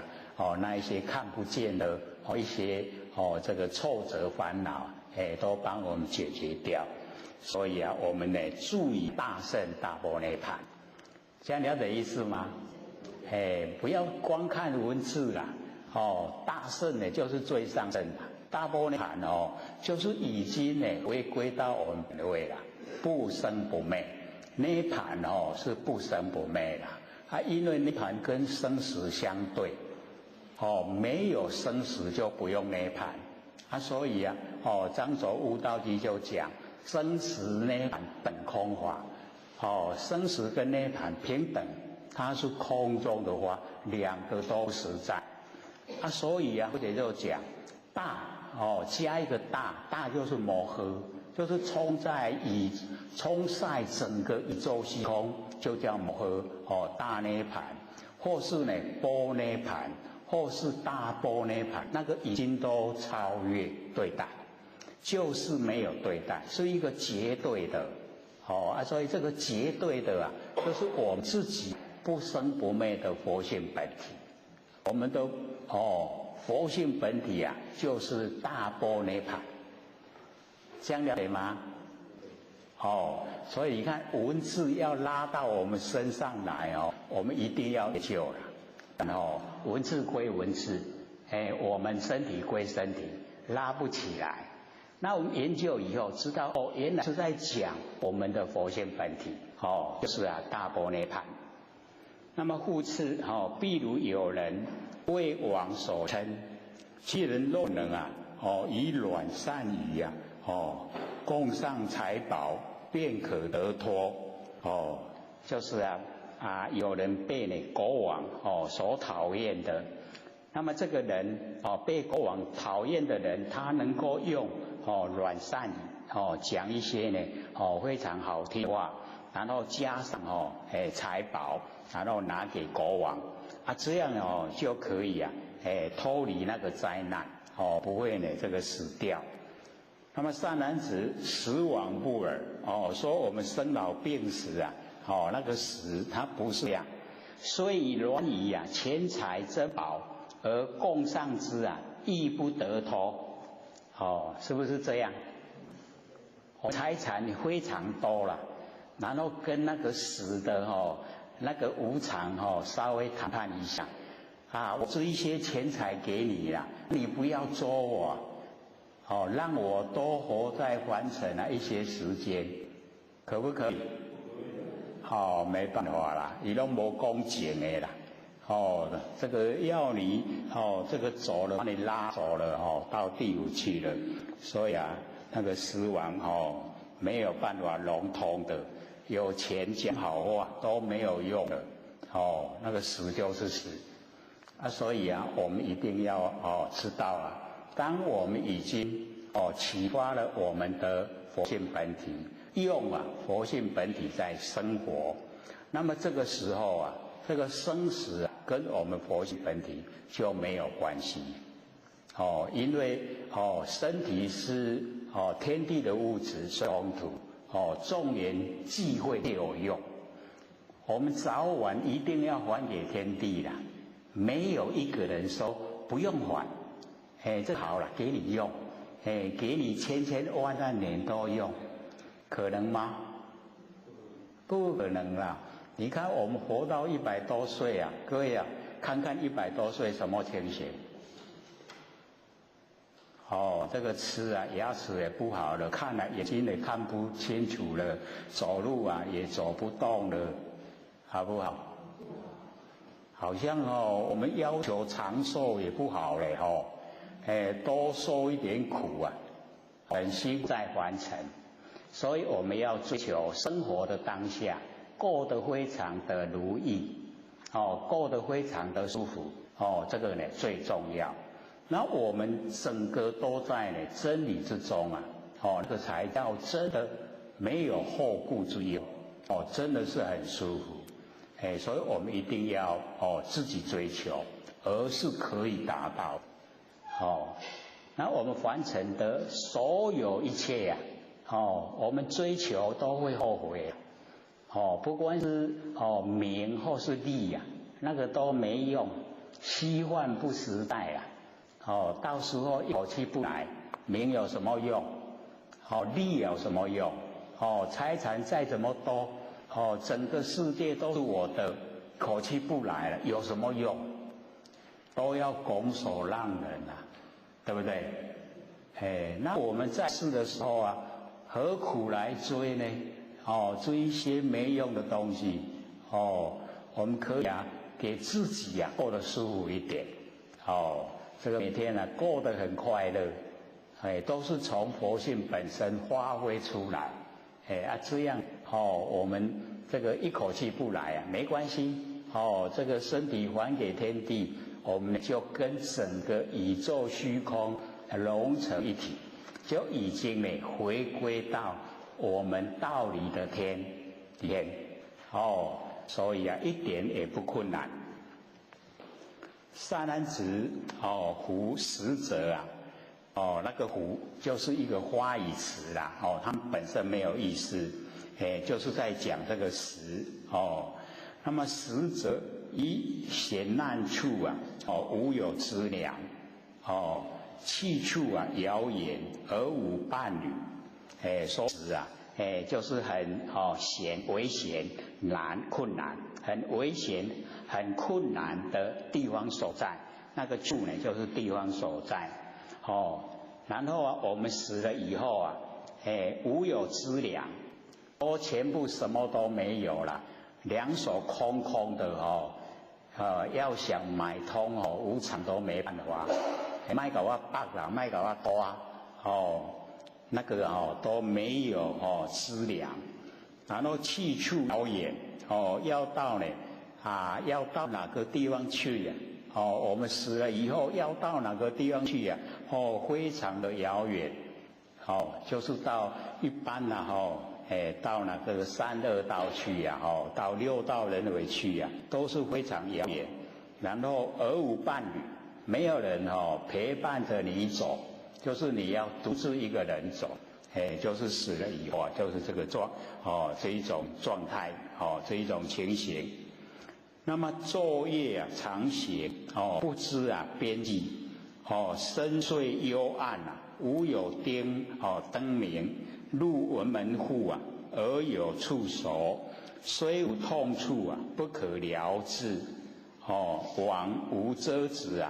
那一些看不见的一些这个挫折烦恼都帮我们解决掉。所以我们呢注意大圣大般涅槃，这样了解意思吗？不要光看文字啦，大圣呢就是最上圣啦，大般涅槃就是已经呢回归到我们本位啦，不生不灭。涅槃是不生不灭啦，因为涅槃跟生死相对，没有生死就不用涅槃所以张轴悟道集就讲。生死涅槃等空法，生死跟涅槃平等，它是空中的话，两个都实在。所以或者就讲大加一个大，大就是摩诃，就是冲在整个宇宙虚空，就叫摩诃大涅槃，或是呢般涅槃，或是大般涅槃，那个已经都超越对待。就是没有对待，是一个绝对的，所以这个绝对的就是我们自己不生不灭的佛性本体。我们的佛性本体就是大般涅槃，这样了解吗？所以你看文字要拉到我们身上来我们一定要研究了。然后文字归文字，我们身体归身体，拉不起来。那我们研究以后知道原来是在讲我们的佛性本体就是大般涅槃。那么复次譬如有人为王所称，其人若能以卵善语供上财宝，便可得脱就是有人被国王所讨厌的，那么这个人被国王讨厌的人，他能够用软善语讲一些呢非常好听的话，然后加上财宝，然后拿给国王这样就可以脱离那个灾难不会呢这个死掉。那么善男子，死亡不尔说我们生老病死那个死它不是这样，虽以软语钱财珍宝而供上之亦不得脱是不是这样？财产非常多了，然后跟那个死的那个无常稍微谈判一下我这一些钱财给你了，你不要捉我让我多活在凡尘一些时间，可不可以？没办法啦，你都没恭敬的啦这个要你这个走了，把你拉走了到地府去了，所以那个死亡没有办法融通的，有钱讲好话都没有用的那个死就是死所以我们一定要知道当我们已经启发了我们的佛性本体，用佛性本体在生活，那么这个时候这个生死跟我们佛性本体就没有关系因为身体是天地的物质，是空土众缘际会都有用，我们早晚一定要还给天地啦，没有一个人说不用还这好了给你用给你千万年都用，可能吗？不可能啦！你看我们活到100多岁啊，各位啊，看看100多岁什么情形？这个吃啊，牙齿也不好了，看了眼睛也看不清楚了，走路啊也走不动了，好不好？好像我们要求长寿也不好嘞多受一点苦啊，本心在凡尘，所以我们要追求生活的当下，过得非常的如意，过得非常的舒服，这个呢最重要。那我们整个都在呢真理之中啊，这才叫真的没有后顾之忧，真的是很舒服。所以我们一定要自己追求，而是可以达到。那我们凡尘的所有一切呀，我们追求都会后悔，不管是名或是利呀，那个都没用，虚幻不实在啊。到时候一口气不来，名有什么用？利有什么用？财产再怎么多，整个世界都是我的，口气不来了，有什么用？都要拱手让人啊，对不对？那我们在世的时候啊，何苦来追呢？追一些没用的东西，我们可以给自己过得舒服一点，这个每天过得很快乐，都是从佛性本身发挥出来，这样我们这个一口气不来没关系，这个身体还给天地，我们就跟整个宇宙虚空融成一体，就已经回归到我们道理的天，所以一点也不困难。善男子胡实者那个胡就是一个花语词啦，他们本身没有意思，就是在讲这个实那么实者于险难处无有资粮，去处遥远而无伴侣，说实就是很危险难困难，很危险很困难的地方所在，那个处呢就是地方所在，然后我们死了以后无有资粮，全部什么都没有了，两手空空的要想买通无常都没办法，卖给我白啦，卖给我多那个都没有资粮，然后去处遥远要到呢要到哪个地方去呀？我们死了以后要到哪个地方去呀？非常的遥远，就是到一般到那个32道去呀，到6道轮回去呀，都是非常遥远。然后而无伴侣，没有人陪伴着你走，就是你要独自一个人走，就是死了以后就是这个这一种状态，这一种情形。那么昼夜常行，不知边际，深邃幽暗无有灯明，入文门户而有触手，虽无痛处不可疗治，往无遮止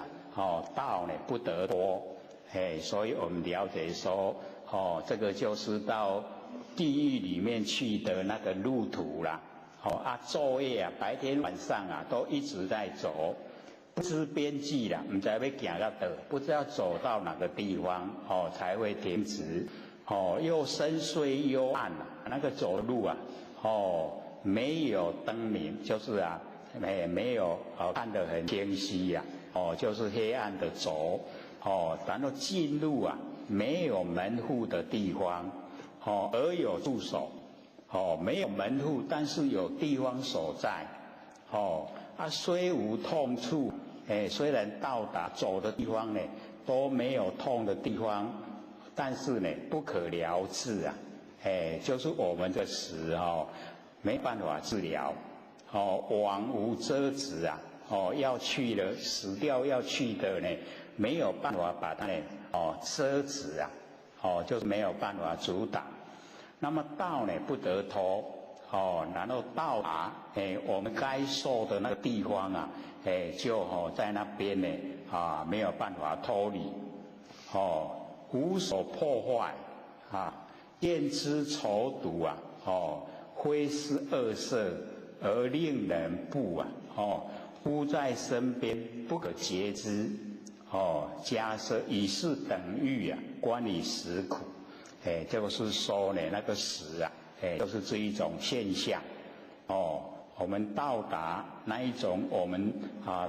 道不得脱。所以我们了解说，这个就是到地狱里面去的那个路途啦。昼夜白天晚上都一直在走，不知边际啦，不知道要行到哪，不知道走到哪个地方才会停止。又深邃幽暗那个走路没有灯明，就是没有看得很清晰就是黑暗的走。然后进入没有门户的地方，而有驻守。没有门户，但是有地方所在。虽无痛处，虽然到达走的地方呢都没有痛的地方，但是呢不可疗治就是我们的死没办法治疗。往无遮止要去了死掉要去的呢，没有办法把它呢遮止就是没有办法阻挡。那么道呢不得脱，然后到达我们该受的那个地方啊，就在那边呢没有办法脱离，无所破坏见之丑睹啊，非是恶色而令人怖忽在身边不可截之，假设以是等欲啊，观于实苦，就是说呢，那个实啊，就是这一种现象，我们到达那一种我们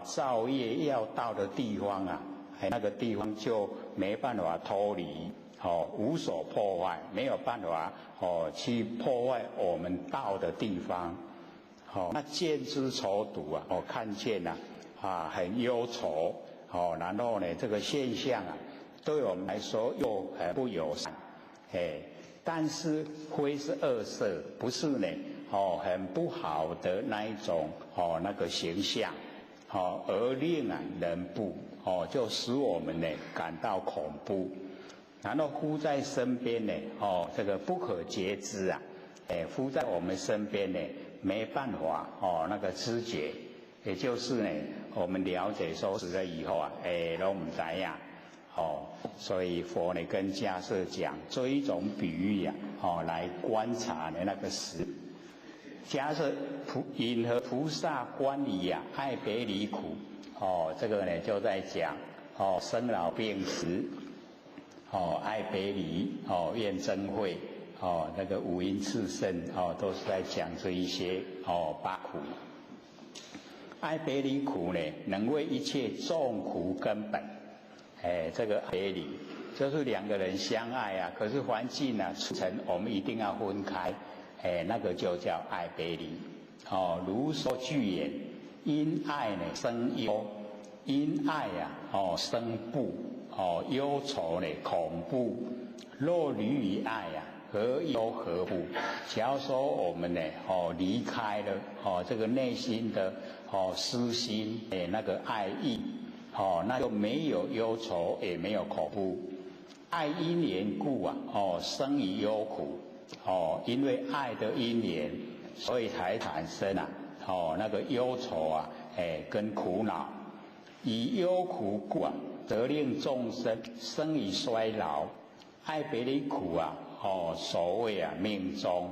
造业要到的地方啊，那个地方就没办法脱离，无所破坏，没有办法去破坏我们到的地方。那见之丑睹啊，看见很忧愁，然后呢，这个现象啊，对我们来说又很不友善，但是非是恶色，不是呢，很不好的那一种那个形象，而令人怖，就使我们呢感到恐怖，然后忽在身边呢，这个不可截知啊，忽在我们身边呢。没办法那个知觉，也就是呢，我们了解说死了以后啊，都不知呀，所以佛呢跟迦叶讲这一种比喻啊，来观察呢那个死。迦叶因何菩萨观理啊，爱别离苦，这个呢就在讲生老病死，爱别离，怨憎会。那个五阴炽盛都是在讲这一些八苦。爱别离苦呢，能为一切众苦根本。这个别离就是两个人相爱啊，可是环境啊促成我们一定要分开，那个就叫爱别离。如说句言，因爱呢生忧，因爱生怖，忧愁呢恐怖，若离于爱何忧何怖？假如说我们呢，离开了这个内心的私心，那个爱意，那就没有忧愁，也没有恐怖。爱因缘故啊，生于忧苦，因为爱的因缘，所以才产生那个忧愁啊，跟苦恼。以忧苦故啊，则令众生生于衰老。爱别离苦啊。所谓命中，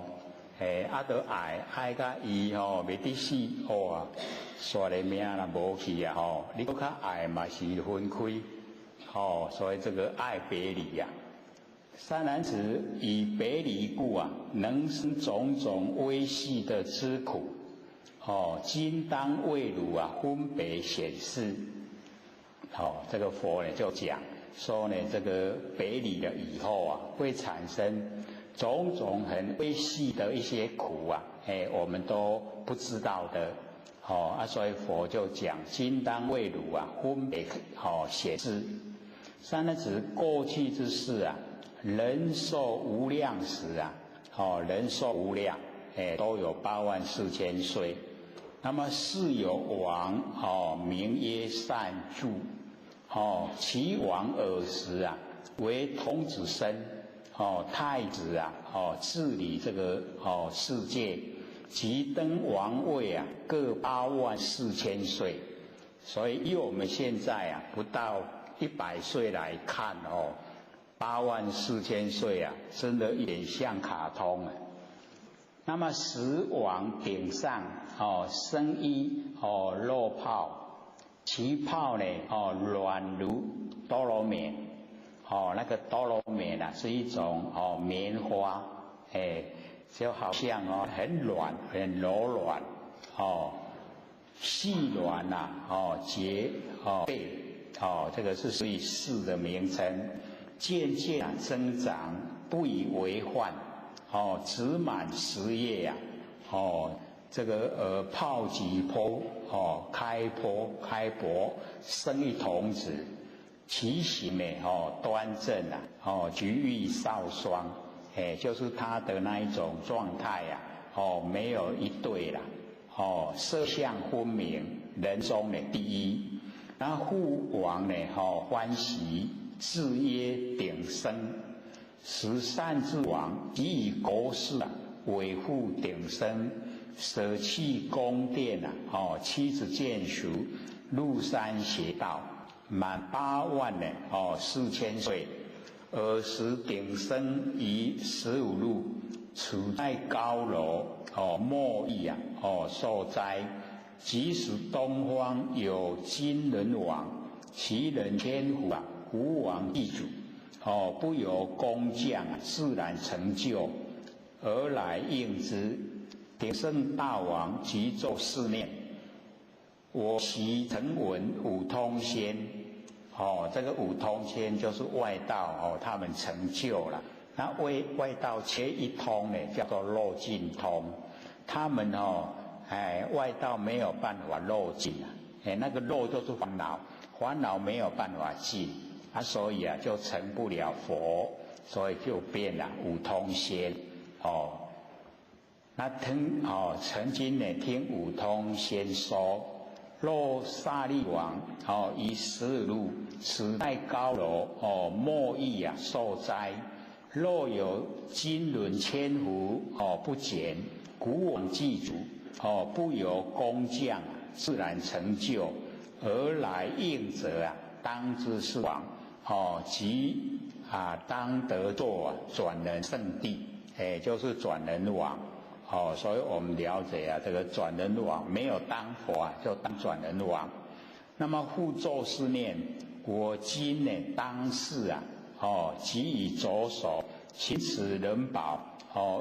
都爱甲伊未得死，煞个命啦无去啊，你搁较爱嘛是分开，所以这个爱别离啊。善男子以别离故啊，能生种种微细的之苦，今当为汝分别显示。这个佛呢就讲。说呢，这个别离了以后啊，会产生种种很微细的一些苦啊，我们都不知道的，所以佛就讲，今当为汝分别显示。善男子过去之世啊，人寿无量时啊，人寿无量，都有84000岁。那么世有王名曰善住。其王尔时啊，为童子身，太子啊，治理这个世界，即登王位啊，各84000岁。所以以我们现在啊，不到100岁来看84000岁啊，真的有点像卡通啊。那么十王顶上生衣肉泡。其泡呢，软如多罗棉，那个多罗棉啊，是一种棉花，就好像很软、很柔软，细软结背，这个是属于世的名称，渐渐增长，不以为患，直满10叶啊，这个泡几波开薄，生一童子，其形呢端正啊，菊玉少双，就是他的那一种状态啊，没有一对啦，色相分明，人中呢第一。那父王呢欢喜，字曰鼎生，十善之王，即以国事维护顶生，舍弃宫殿妻子眷属，入山邪道，满8万4000岁。尔时顶生于15路，处在高楼莫邑受灾。即使东方有金轮王，其人天府古往祭祖，不由工匠自然成就，而来应之。顶生大王即奏思念：我昔曾闻五通仙，这个五通仙就是外道他们成就了。那外道缺一通呢，叫做漏尽通。他们外道没有办法漏尽那个漏就是烦恼，烦恼没有办法尽所以就成不了佛，所以就变了五通仙那曾经呢听五通仙说，若沙利王于15路，此在高楼莫邑受灾。若有金轮千壶不减，古往祭祖不由工匠自然成就，而来应者当知是王即当得作转人圣地，就是转人王所以我们了解这个转人王没有当佛就当转人王。那么复奏思念：我今呢当世即以左手持此人宝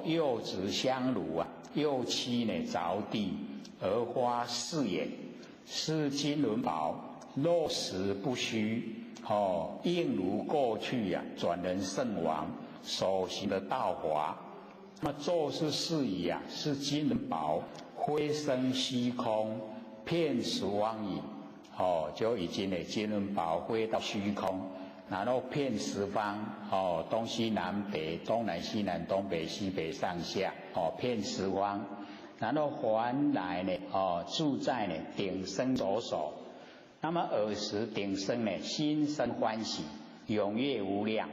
右执香炉右膝呢着地，而发誓言：是金轮宝落实不虚应如过去转人圣王所行的道法。那么作是事宜是金轮宝飞升虚空，遍十方矣就已经金轮宝飞到虚空，然后遍十方东西南北，东南西南，东北西北，上下遍十方，然后还来呢住在呢顶生左手。那么尔时顶生呢心生欢喜，踊跃无量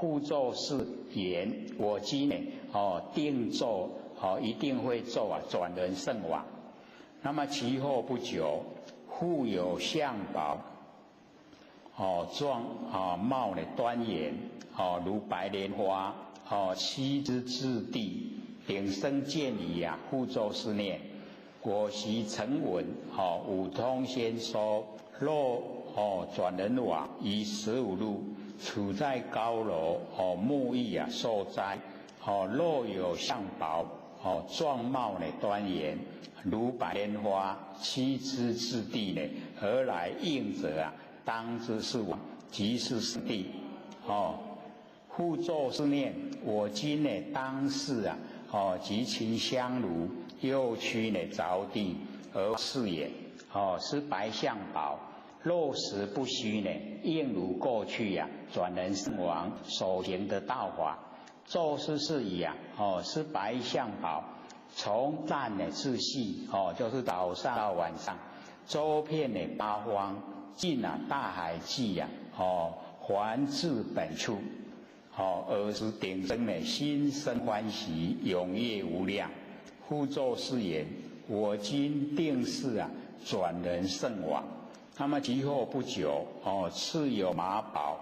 复奏是言：我今呢定奏一定会奏转人圣王。那么其后不久，复有相宝状貌呢端严如白莲花七之质地。顶生见已复奏思念：我昔曾闻五通仙说，若转人王于15路，处在高楼莫邑受灾。若有相宝状貌呢端严如白莲花，七之质地呢，而来应者当知是王，即是圣地复奏思念：我今呢当世即勤香炉，右躯呢着地，而誓言是白相宝落实不虚呢，应如过去转人圣王所行的道法。奏是事宜是白相宝从旦呢至夕就是早上到晚上，周遍呢八方，尽大海际还至本处尔时顶生呢心生欢喜，踊跃无量，复奏是言：我今定是转人圣王。那么其后不久赐有马宝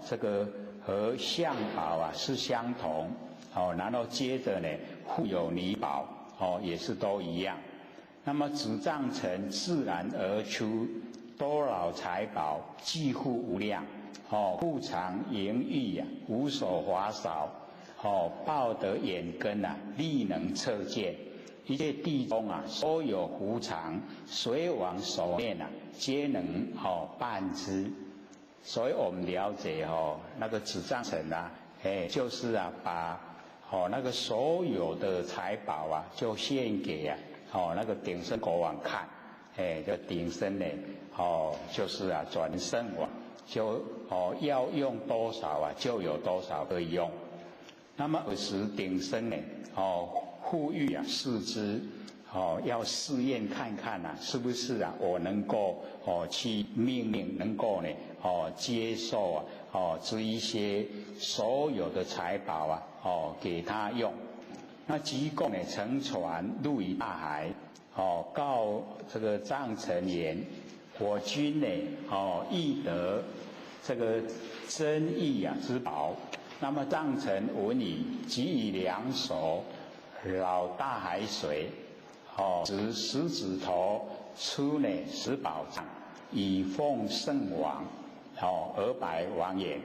这个和相宝是相同然后接着呢复有女宝也是都一样。那么紫藏城自然而出，多老财宝几乎无量富藏盈溢无所华少报得眼根力能测见。一切地中所有福藏，随往所念皆能办之。所以我们了解那个紫藏城就是把那个所有的财宝就献给那个顶生国王看，这顶生呢就是转圣王，就要用多少就有多少可以用。那么尔时顶生呢呼吁视之要试验看看是不是我能够去命令，能够呢接受这一些所有的财宝给他用。那济公呢，乘船入于大海，告这个藏臣言：我君呢，欲得这个珍异之宝。那么藏臣闻已，即以两手捞大海水，执食指头出呢十宝藏，以奉圣王，而白王言：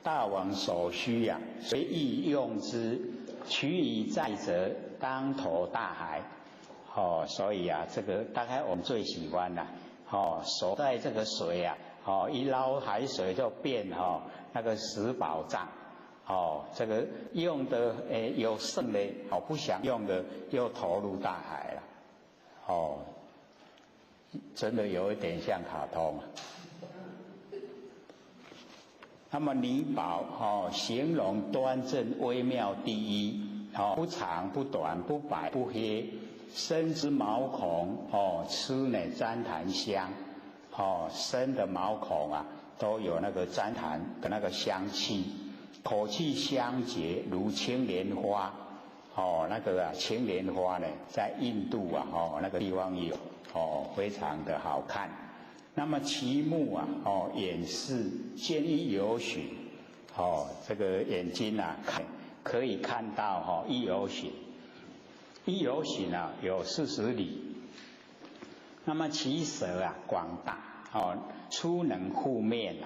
大王所需随意用之，取以在则，当投大海。所以这个大概我们最喜欢的，守在这个水一捞海水就变那个十宝藏。这个用的有剩的，不想用的又投入大海了。真的有一点像卡通。那么女宝形容端正微妙第一，不长不短不白不黑，身之毛孔吃呢旃檀香，身的毛孔都有那个旃檀的那个香气，口气香洁如青莲花。那个青莲花呢，在印度那个地方有，非常的好看。那么其目眼视见一有许，这个眼睛可以看到一有许，一有许有40里。那么其舌广大，粗能覆面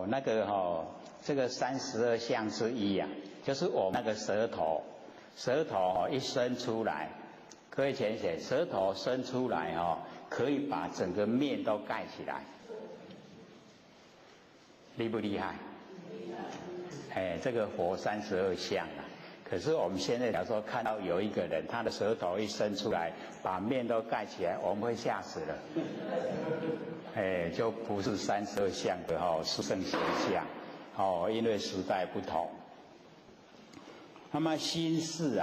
那个这个32相之一就是我们那个舌头一伸出来，各位浅显，舌头伸出来可以把整个面都盖起来，厉不厉害？这个佛32相可是我们现在假如说看到有一个人，他的舌头一伸出来，把面都盖起来，我们会吓死了。就不是32相的是圣贤相，因为时代不同。那么心事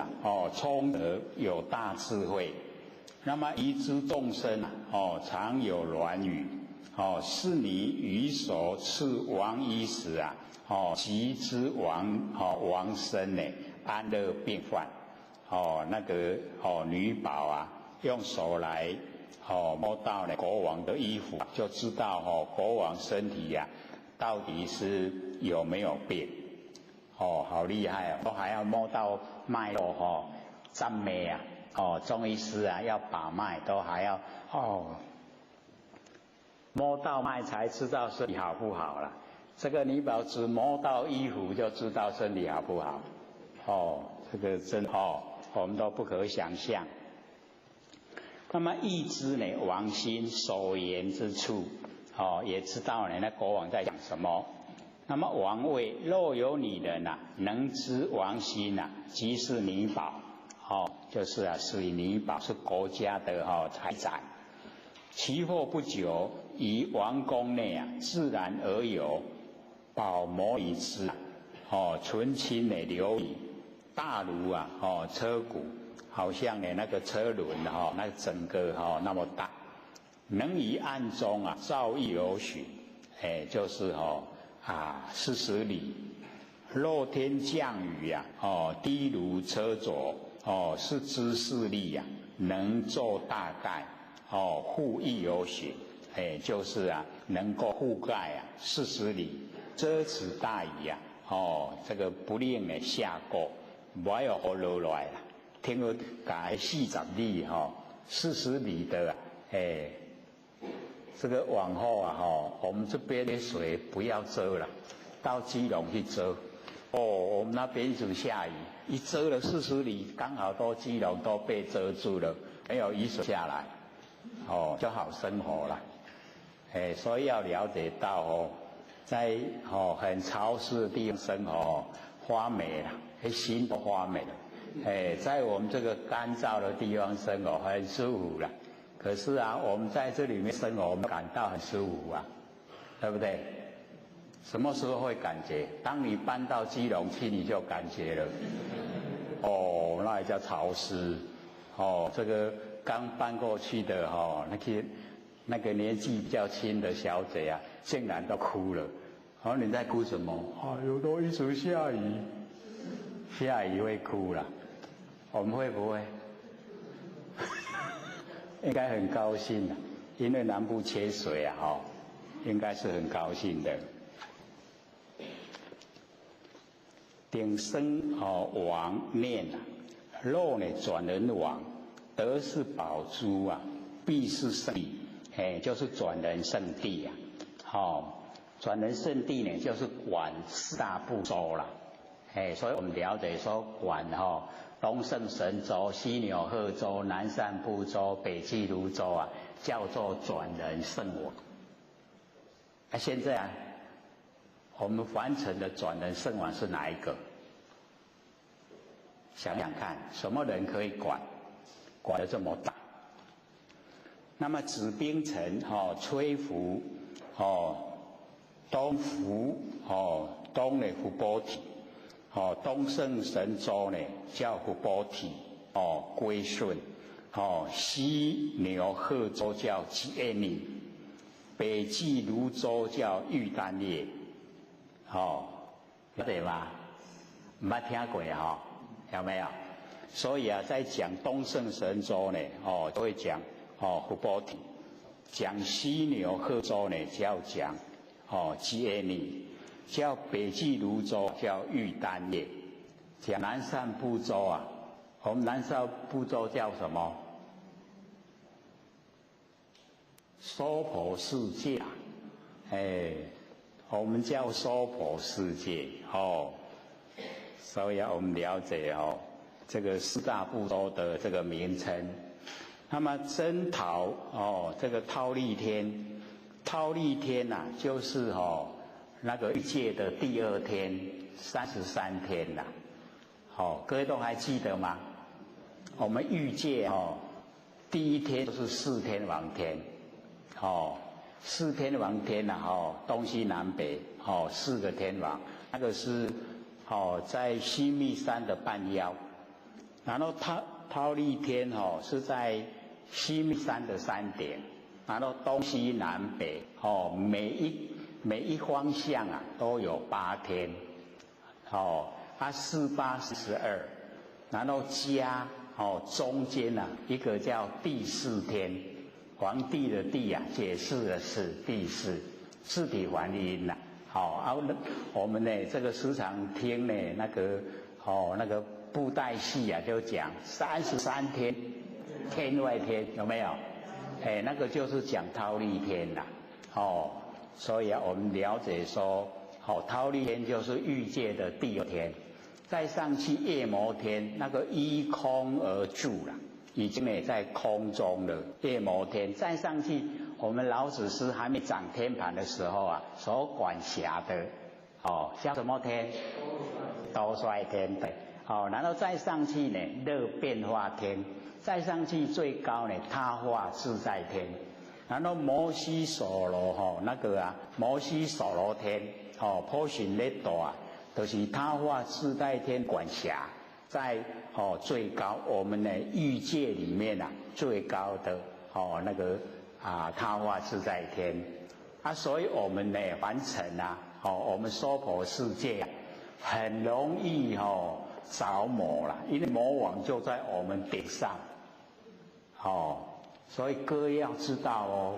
聪德有大智慧。那么宜知众生常有软语，是你于手赐王衣时即知王身呢安乐病患。那个女宝用手来摸到国王的衣服，就知道国王身体到底是有没有病。好厉害都还要摸到脉络赞美中医师要把脉都还要摸到脉才知道身体好不好了。这个女宝只摸到衣服就知道身体好不好。这个真我们都不可想象。那么亦知王心所言之处，也知道那国王在讲什么。那么王谓：若有女人能知王心即是女宝。就是属于女宝，是国家的财产。其后不久，于王宫内自然而有宝摩女之纯青琉璃，大如车毂，好像那个车轮那整个那么大，能于暗中照一有许，就是40里。若天降雨低如车轴，是知势力能做大概，覆一有许，就是能够覆盖40里，遮此大雨这个不令下过，不要雨落来了。听说改40里40里的这个往后我们这边的水不要遮了，到基隆去遮。我们那边一直下雨，一遮了40里，刚好都基隆都被遮住了，没有雨水下来，就好生活了。所以要了解到在很潮湿的地方生活花美了，心都花美了。在我们这个干燥的地方生活很舒服了。可是我们在这里面生活，我们感到很舒服对不对？什么时候会感觉？当你搬到基隆去，你就感觉了。那也叫潮湿。这个刚搬过去的那个年纪比较轻的小姐竟然都哭了。你在哭什么？都一直下雨，下雨会哭了。我们会不会？应该很高兴的，因为南部缺水啊，应该是很高兴的。顶生王念啊，肉呢转人王，德是宝珠啊，必是圣地，就是转人圣地啊。转人圣地呢，就是管四大部洲啦。所以我们了解说管东胜神州、西牛贺州、南赡部洲、北济泸州啊，叫做转人圣王。现在啊，我们完成的转人圣王是哪一个？想想看，什么人可以管得这么大？那么紫冰城崔福东福东的福波体。东胜神州呢叫福波体归顺，西牛贺州叫吉耶尼，北济泸州叫玉丹叶，了解吗？没听过有没有？所以啊，在讲东胜神州呢，都会讲福波体；讲西牛贺州呢，就要讲吉耶尼。叫北济泸州叫玉丹叶，讲南赡部洲啊，我们南赡部洲叫什么？娑婆世界啊，我们叫娑婆世界所以我们了解这个四大部洲的这个名称。那么征讨这个忉利天，忉利天呐，就是那个欲界的第二天33天啦，各位都还记得吗？我们欲界第一天就是4天王天，4天王天呐东西南北4个天王，那个是在西密山的半腰，然后忉利天是在西密山的山顶，然后东西南北每一方向啊都有8天，4、8、12，然后加中间一个叫第4天，皇帝的帝啊，解释的是第4，四体还阴呐。我们呢这个时常听呢那个布袋戏啊，就讲33天天外天，有没有？那个就是讲忉利天啦，所以我们了解说，忉利天就是欲界的第2天，再上去夜摩天，那个依空而住了，已经呢在空中了。夜摩天再上去，我们老子师还没掌天盘的时候啊，所管辖的叫什么天？兜率天，对。然后再上去呢，乐变化天，再上去最高呢，他化自在天。然后摩西所罗摩西所罗天普贤列岛啊，就是他化自在天管辖，在最高我们的欲界里面最高的他化自在天所以我们呢完成我们娑婆世界很容易着魔啦，因为魔王就在我们顶上所以各位要知道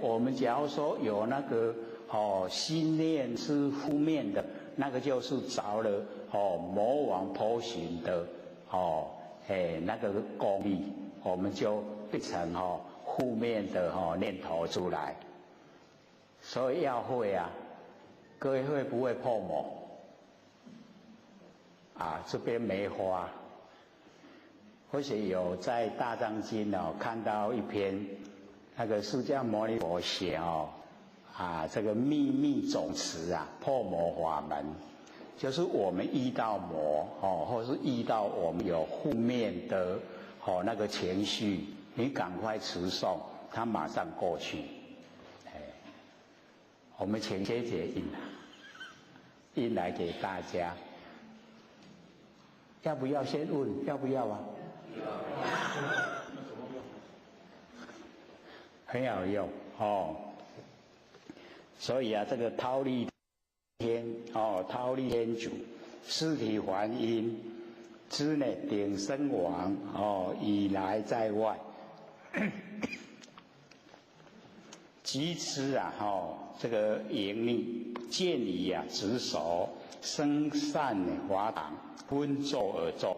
我们假如说有那个心念是负面的，那个就是着了魔王婆行的那个功力，我们就变成负面的念头出来。所以要会各位会不会破魔？这边没花。或许有在《大藏经》看到一篇那个释迦牟尼佛写这个秘密总持破魔法门，就是我们遇到魔或是遇到我们有负面的那个情绪，你赶快持诵，它马上过去。我们请学姐印来给大家，要不要先问？要不要很好用所以这个忉利天忉利天主四体还阴，知呢顶生王以来在外，即知这个盈利见以执守生善华堂分奏而奏，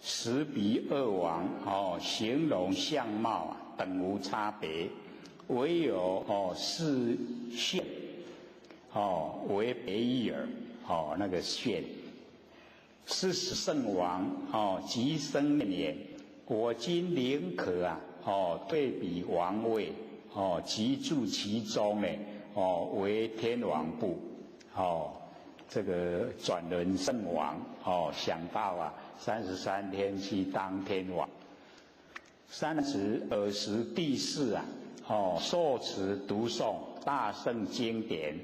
实彼二王形容相貌等无差别，唯有视现为别异耳那个现。是圣王即生面也。我今宁可对比王位即住其中呢为天王部这个转轮圣王想到33天去当天王。尔时帝释受持读诵大圣经典，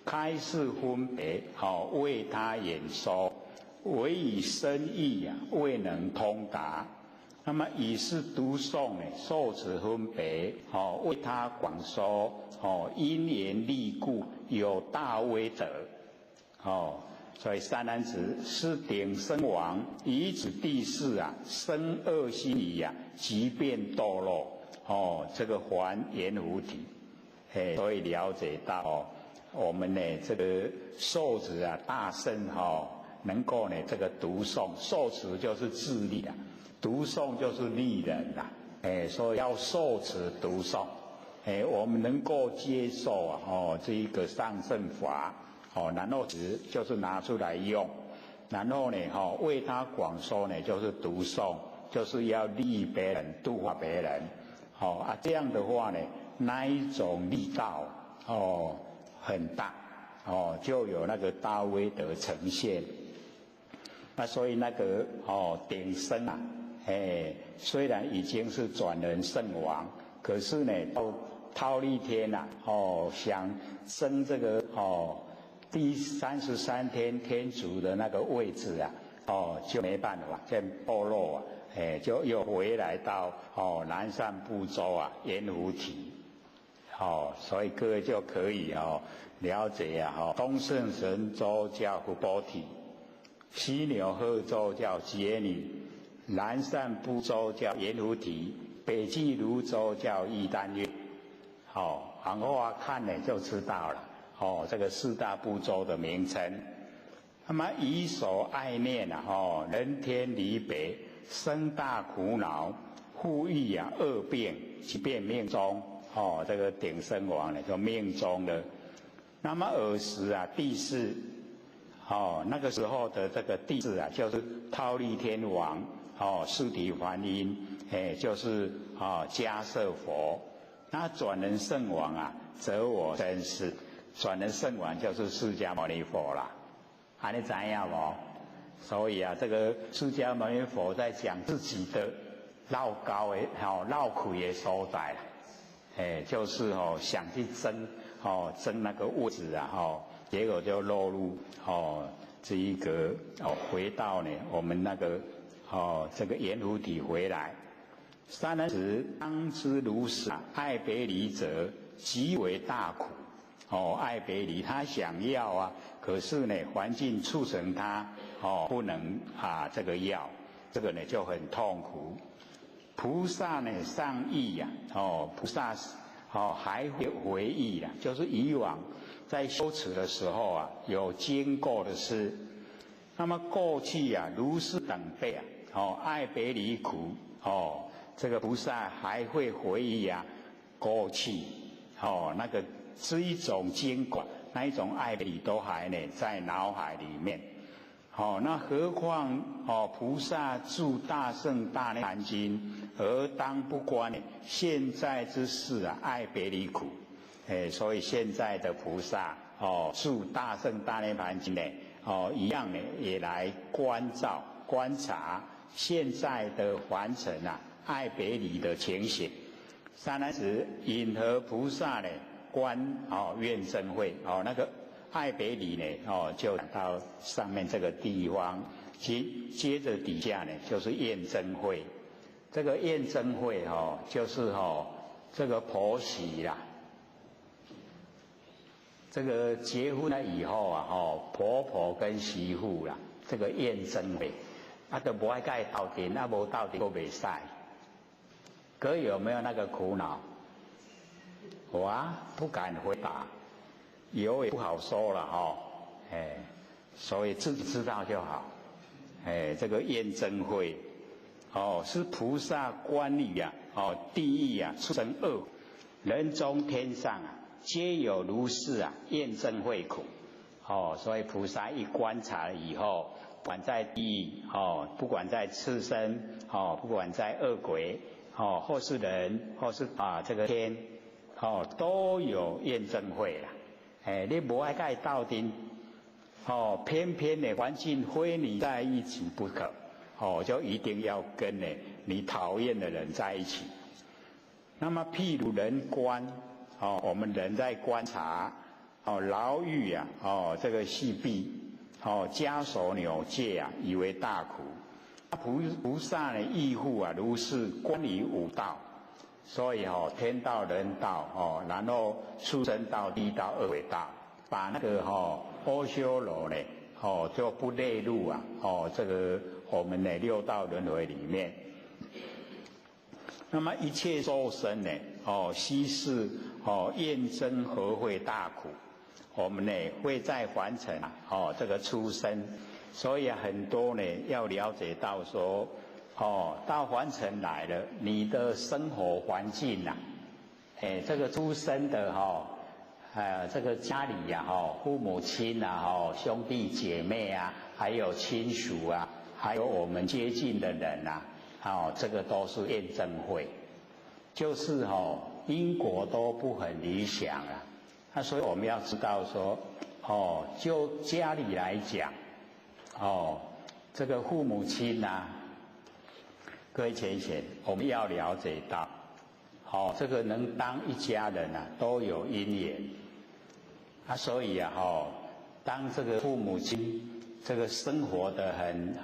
开示分别为他演说。唯以深意未能通达，那么以是读诵受持分别为他广说因缘利故，有大威德所以三男子是顶生王以此帝释生恶心疑即便堕落这个还圆无体所以了解到我们呢这个受持大圣能够呢这个读诵受持就是自利读诵就是利人所以要受持读诵我们能够接受这一个上乘法然后就是拿出来用，然后呢为他广说呢就是读诵，就是要利益别人度化别人这样的话呢那一种力道很大就有那个大威德呈现。那所以那个顶生虽然已经是转轮圣王，可是呢到忉利天想升这个第33天天竺的那个位置就没办法，就堕落就又回来到南赡部洲圆湖体所以各位就可以了解东胜神州叫福波体，西牛贺州叫羯女，南赡部洲叫圆湖体，北俱泸州叫玉丹月然后看呢就知道了这个四大部洲的名称。那么以所爱念人天离别，生大苦恼，复遇恶病，即便命中这个顶生王呢就命中了。那么尔时帝释那个时候的这个帝释就是忉利天王释提桓因就是迦叶佛。那转轮圣王则我真是转轮圣王就是释迦牟尼佛啦，你知道吗？所以这个释迦牟尼佛在讲自己的闹高的闹苦的所在就是想去争那个位置结果就落入这一个回到呢我们那个这个圆湖体回来。三男子当知如是，爱别离者极为大苦爱别离他想要可是呢环境促成他不能这个要，这个呢就很痛苦。菩萨呢上意菩萨还会回忆就是以往在修持的时候有经过的事。那么过去如是等辈爱别离苦这个菩萨还会回忆过去那个是一种经过，那一种爱别离都还呢在脑海里面那何况菩萨住大圣大涅盘经，而当不观现在之事爱别离苦所以现在的菩萨住大圣大涅盘经呢一样呢也来关照观察现在的凡尘爱别离的情形。三男子引合菩萨呢观愿真会那个爱别离呢就到上面这个地方，接着底下呢就是愿真会。这个愿真会就是这个婆媳啦，这个结婚了以后婆婆跟媳妇啦，这个愿真会。都无爱甲伊斗阵，无斗阵都袂使。各位有没有那个苦恼？我不敢回答，有也不好说了哈。所以自己知道就好。这个验证会，是菩萨观里地狱畜生恶，人中天上皆有如是验证会苦。所以菩萨一观察了以后，不管在地狱不管在畜生不管在恶鬼或是人或是这个天都有验证会啦。你无爱甲伊斗阵偏偏的环境非你在一起不可就一定要跟你讨厌的人在一起。那么譬如人观我们人在观察牢狱这个系闭枷锁扭戒以为大苦。菩萨呢亦复如是观于五道，所以天道人道然后畜生道地道恶鬼道，把那个阿修罗呢就不列入这个我们的六道轮回里面。那么一切众生呢悉是验证何会大苦，我们呢会在凡尘这个出生。所以很多呢要了解到说到凡尘来了，你的生活环境这个出生的这个家里父母亲兄弟姐妹还有亲属还有我们接近的人这个都是验证会，就是因果都不很理想所以我们要知道说就家里来讲这个父母亲各位浅显，我们要了解到这个能当一家人都有因缘所以当这个父母亲这个生活的很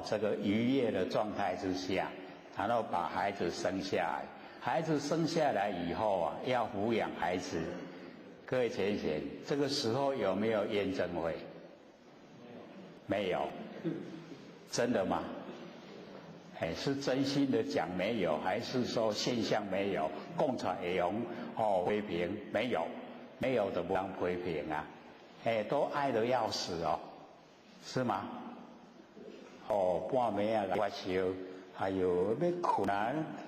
这个愉悦的状态之下，然后把孩子生下来，孩子生下来以后要抚养孩子，各位浅显，这个时候有没有验证会？没有。真的吗？是真心的讲没有，还是说现象没有？共产会用批评没有，没有的不让批评都爱得要死是吗？半暝发烧，哎呦要困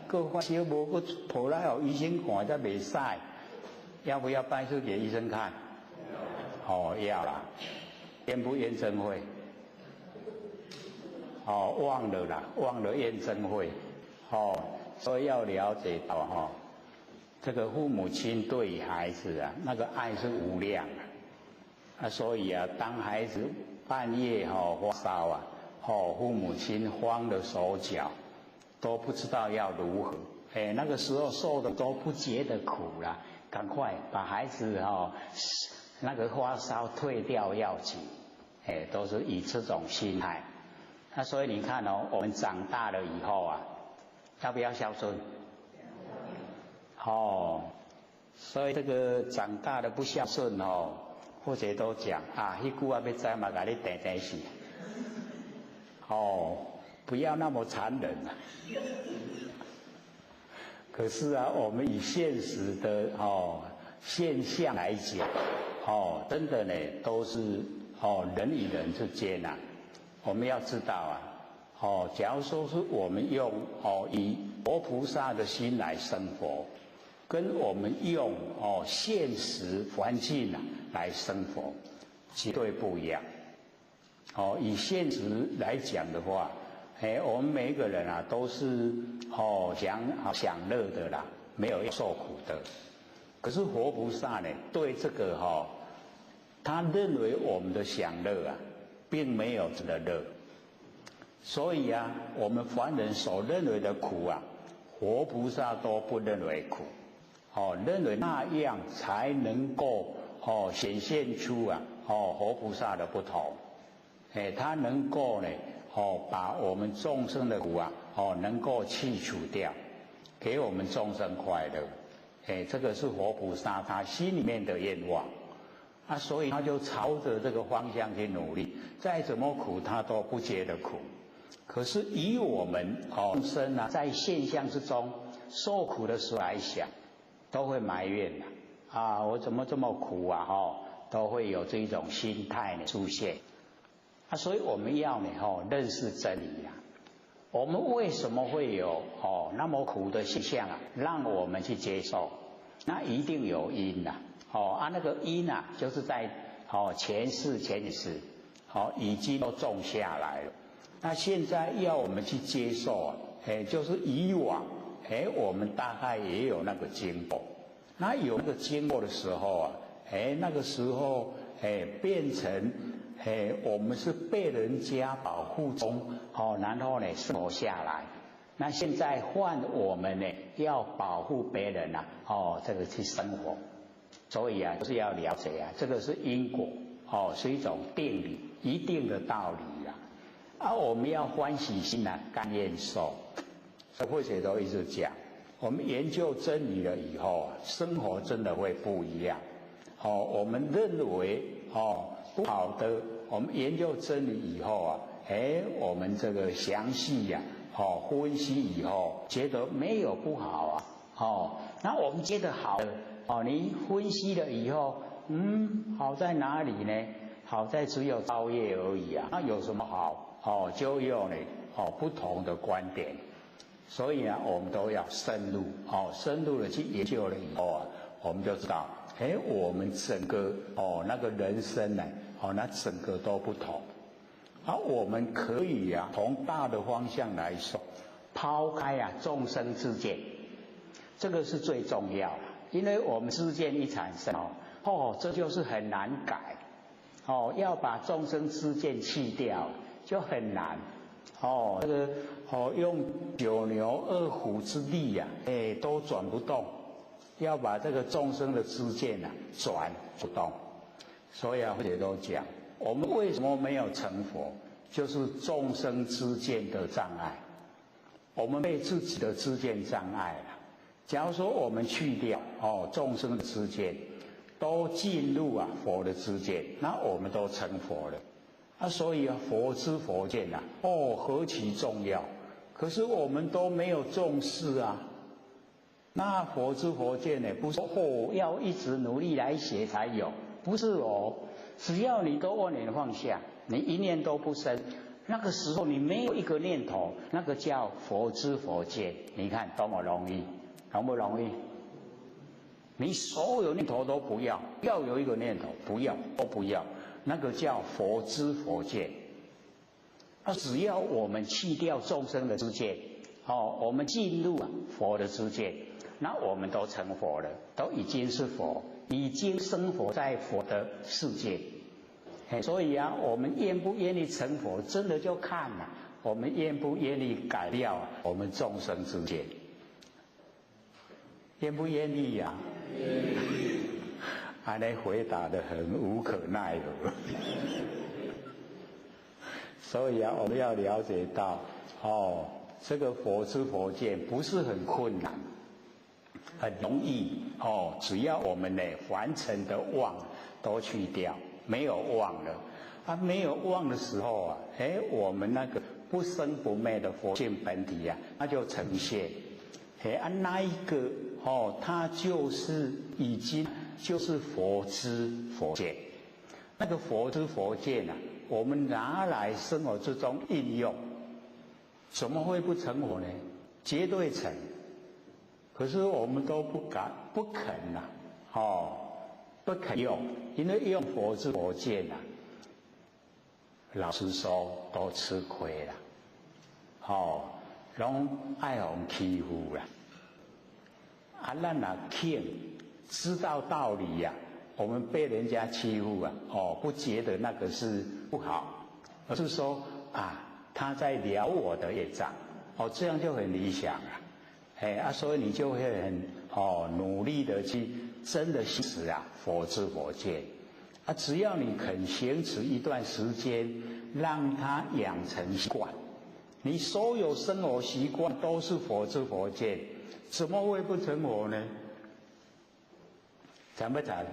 搁发烧无，搁抱来予医生看才袂使，要不要带去给医生看？要啦，验不验证会？忘了啦，忘了验证会所以要了解到这个父母亲对于孩子那个爱是无量所以当孩子半夜发烧父母亲慌了手脚，都不知道要如何那个时候受的都不觉得苦啦，赶快把孩子那个发烧退掉要紧都是以这种心态所以你看我们长大了以后要不要孝顺？所以这个长大了不孝顺或者都讲那句要知嘛，给你定死不要那么残忍可是我们以现实的现象来讲真的呢都是人与人之间我们要知道假如说是我们用以佛菩萨的心来生活，跟我们用现实环境来生活，绝对不一样。以现实来讲的话，我们每一个人都是享乐的啦，没有受苦的。可是佛菩萨呢，对这个他认为我们的享乐并没有这个乐，所以我们凡人所认为的苦佛菩萨都不认为苦，认为那样才能够显现出佛菩萨的不同，他能够呢把我们众生的苦能够去除掉，给我们众生快乐，这个是佛菩萨他心里面的愿望。所以他就朝着这个方向去努力，再怎么苦他都不觉得苦。可是以我们众生啊，在现象之中受苦的时候来想，都会埋怨的啊，我怎么这么苦啊？都会有这种心态呢出现。啊，所以我们要呢认识真理啊。我们为什么会有那么苦的现象啊？让我们去接受，那一定有因呐。那个因啊，就是在前世已经都种下来了。那现在要我们去接受啊，就是以往我们大概也有那个经过。那有那个经过的时候啊，那个时候变成我们是被人家保护中然后呢生活下来。那现在换我们呢要保护别人啊，这个去生活。所以啊，就是要了解啊，这个是因果是一种定理，一定的道理啊。我们要欢喜心啊，甘愿受。所以慧姐都一直讲，我们研究真理了以后啊，生活真的会不一样。我们认为不好的，我们研究真理以后啊，我们这个详细呀分析以后，觉得没有不好啊。那我们觉得好的你分析了以后，好在哪里呢？好在只有超越而已啊。那有什么好？就有呢不同的观点。所以呢，我们都要深入深入的去研究了以后啊，我们就知道，我们整个那个人生呢，那整个都不同。我们可以啊，从大的方向来说，抛开啊众生之见，这个是最重要的。因为我们知见一产生这就是很难改要把众生之见去掉就很难这个用九牛二虎之力啊，都转不动，要把这个众生的知见啊转不动。所以啊，或者都讲，我们为什么没有成佛，就是众生知见的障碍，我们被自己的知见障碍了。假如说我们去掉众生的知见，都进入啊佛的知见，那我们都成佛了。所以啊，佛知佛见啊，何其重要！可是我们都没有重视啊。那佛知佛见呢，不是要一直努力来学才有，不是只要你都万念放下，你一念都不生，那个时候你没有一个念头，那个叫佛知佛见。你看多么容易，容不容易？你所有念头都不要，要有一个念头不要，都不要，那个叫佛知佛见。只要我们去掉众生的知见，我们进入佛的知见，那我们都成佛了，都已经是佛，已经生活在佛的世界。所以啊，我们愿不愿意成佛，真的就看我们愿不愿意改掉我们众生之见。愿不愿意呀？还能回答得很无可奈何。所以啊，我们要了解到这个佛知佛见不是很困难，很容易只要我们呢凡尘的妄都去掉，没有妄了没有妄的时候啊，我们那个不生不灭的佛性本体啊，那就呈现。那一个它就是已经就是佛知佛见。那个佛知佛见啊，我们拿来生活之中应用，怎么会不成佛呢？绝对成。可是我们都不敢不肯不肯用，因为用佛知佛见老实说都吃亏了拢爱人欺负啦咱若肯知道道理我们被人家欺负不觉得那个是不好，而是说他在了我的业障这样就很理想了所以你就会很努力的去真的行持佛知佛见只要你肯行持一段时间，让它养成习惯，你所有生活习惯都是佛知佛见，怎么会不成佛呢？成不成？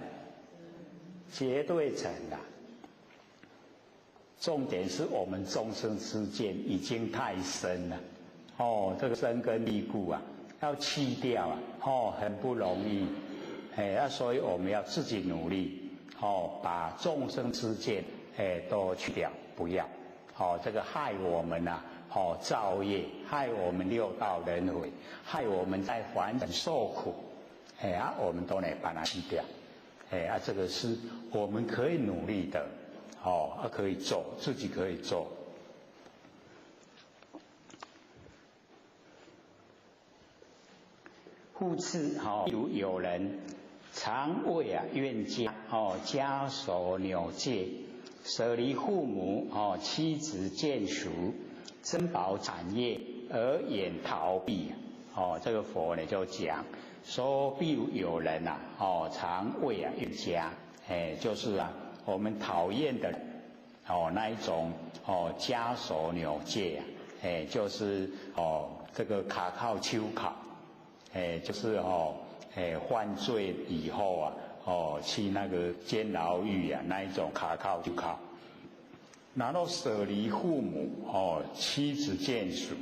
绝对成的。重点是我们众生之见已经太深了，这个深根蒂固啊，要去掉啊，很不容易，所以我们要自己努力，把众生之见，都去掉，不要，这个害我们呐，造业，害我们六道轮回，害我们在凡尘受苦，我们都得把它去掉，这个是我们可以努力的。可以做，自己可以做。复次，比如有人常为怨家，家守纽戒，舍离父母，妻子眷属，珍宝产业而眼逃避，这个佛呢就讲说，比如有人常为怨家，就是我们讨厌的那一种家守纽戒就是这个卡靠秋考，就是犯罪以后去那个监牢狱那一种卡靠秋考，然后舍离父母妻子眷属，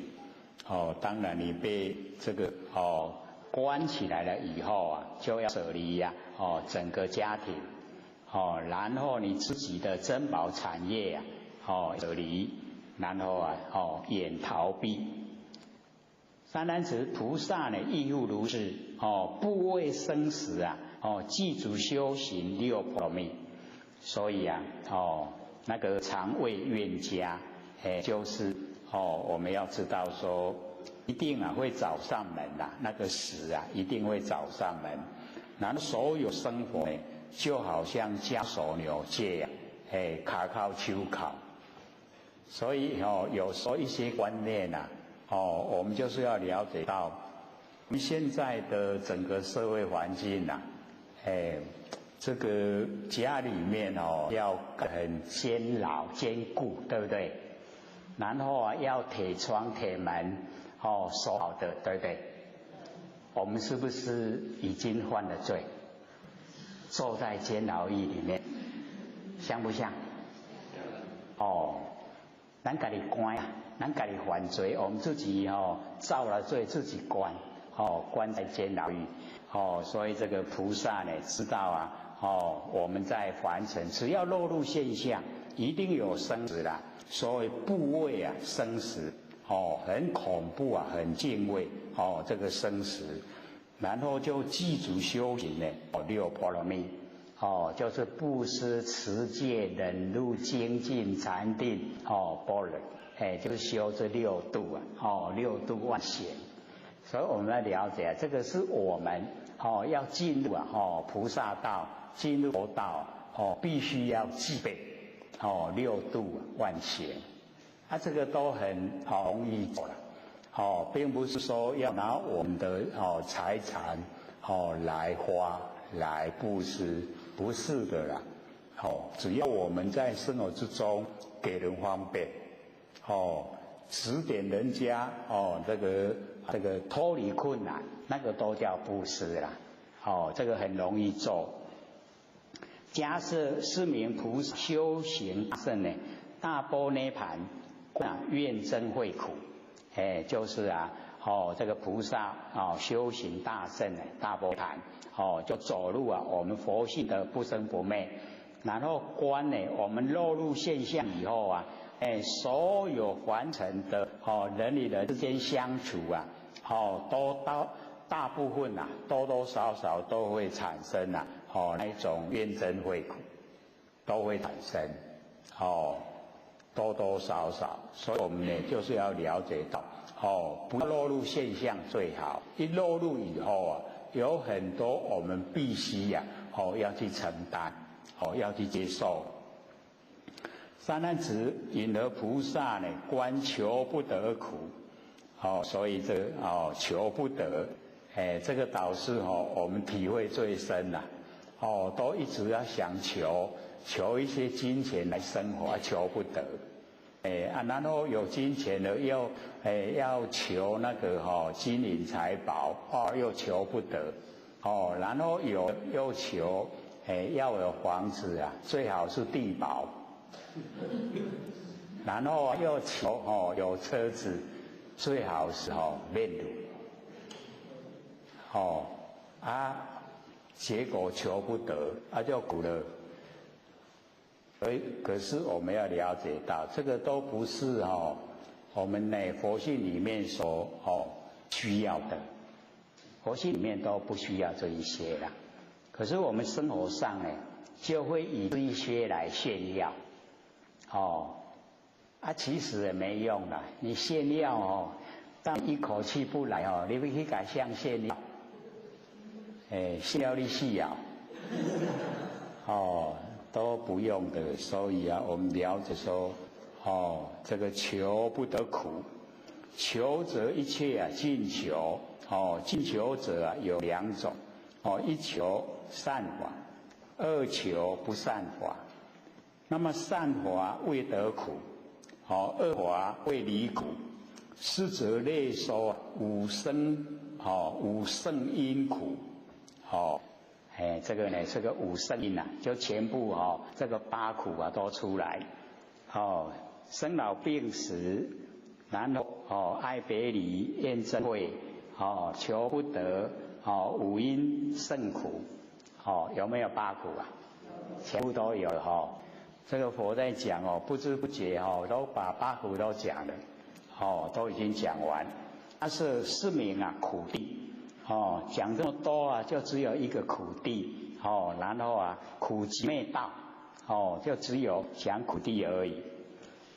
当然你被这个关起来了以后就要舍离整个家庭。然后你自己的珍宝产业舍离，然后眼逃避。三男子菩萨呢亦复如是，不畏生死记住修行六波罗蜜。所以那个常为怨家，就是我们要知道说，一定会找上门的，那个死一定会找上门。然后所有生活呢，就好像家守纽戒卡靠秋考，所以有时候一些观念我们就是要了解到，我们现在的整个社会环境这个家里面要很坚牢坚固，对不对？然后要铁窗铁门守好的，对不对？我们是不是已经犯了罪？坐在监牢狱里面，像不像？咱家己关咱家己犯罪，我们自己造了罪自己关，关在监牢狱。所以这个菩萨呢知道我们在凡尘，只要落入现象，一定有生死啦。所以不畏生死，很恐怖很敬畏这个生死。然后就记住修行呢六波罗蜜，就是布施、持戒、忍辱、精进、禅定，般若，就是修这六度六度万行。所以我们要了解，这个是我们要进入菩萨道、进入佛道必须要具备六度万行。这个都很容易做了。并不是说要拿我们的财产来花来布施，不是的啦。只要我们在生活之中给人方便，指点人家这个脱离困难，那个都叫布施啦。这个很容易做。假设是名菩萨修行大圣呢，大般涅盘，愿真慧苦。就是这个菩萨修行大圣大波盘就走入我们佛性的不生不灭，然后观呢我们落入现象以后所有凡尘的人与人之间相处都大部分多多少少都会产生那一种怨憎会苦，都会产生多多少少。所以我们呢就是要了解到不要落入现象最好。一落入以后有很多我们必须要去承担要去接受。三男子引得菩萨呢观求不得苦，所以这个求不得这个导师我们体会最深啦。都一直要想求一些金钱来生活，求不得。然后有金钱了要求那个金银财宝又求不得然后又求要有房子最好是地堡然后又求有车子，最好是面乳，结果求不得，就苦了。可是我们要了解到，这个都不是我们佛性里面所需要的，佛性里面都不需要这一些啦。可是我们生活上呢，就会以这一些来炫耀，其实也没用啦。你炫耀但一口气不来你会去改向炫耀，炫耀你死啊，都不用的。所以我们了解说，这个求不得苦，求则一切尽求，尽求者有两种，一求善法，二求不善法。那么善法未得苦，恶法未离苦，是则内收五圣因苦，这个呢，这个五圣因就全部这个八苦都出来，生老病死，然后爱别离，怨憎会，求不得，五阴盛苦，有没有八苦啊？全部都有这个佛在讲不知不觉都把八苦都讲了，都已经讲完。但是是名苦地。讲这么多就只有一个苦地，然后苦集灭道，就只有讲苦地而已。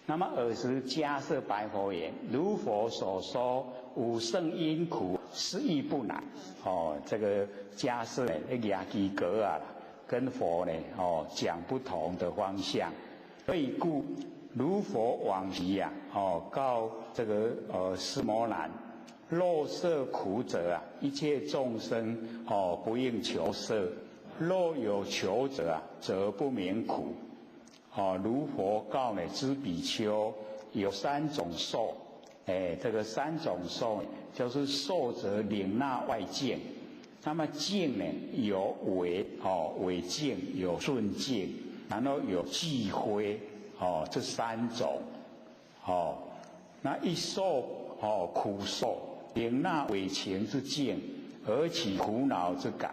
那么尔时迦叶白佛言：如佛所说，五圣因苦是亦不难。这个迦叶那雅基格跟佛呢讲不同的方向，所以故如佛往昔告这个尸摩难。若设苦者一切众生不应求设；若有求者则不明苦。如佛告知比丘，有三种受，这个三种受就是受者领纳外境，那么境呢有违境，有顺境，然后有忌讳，这三种。那一受苦受。领纳违情之境，而起苦恼之感；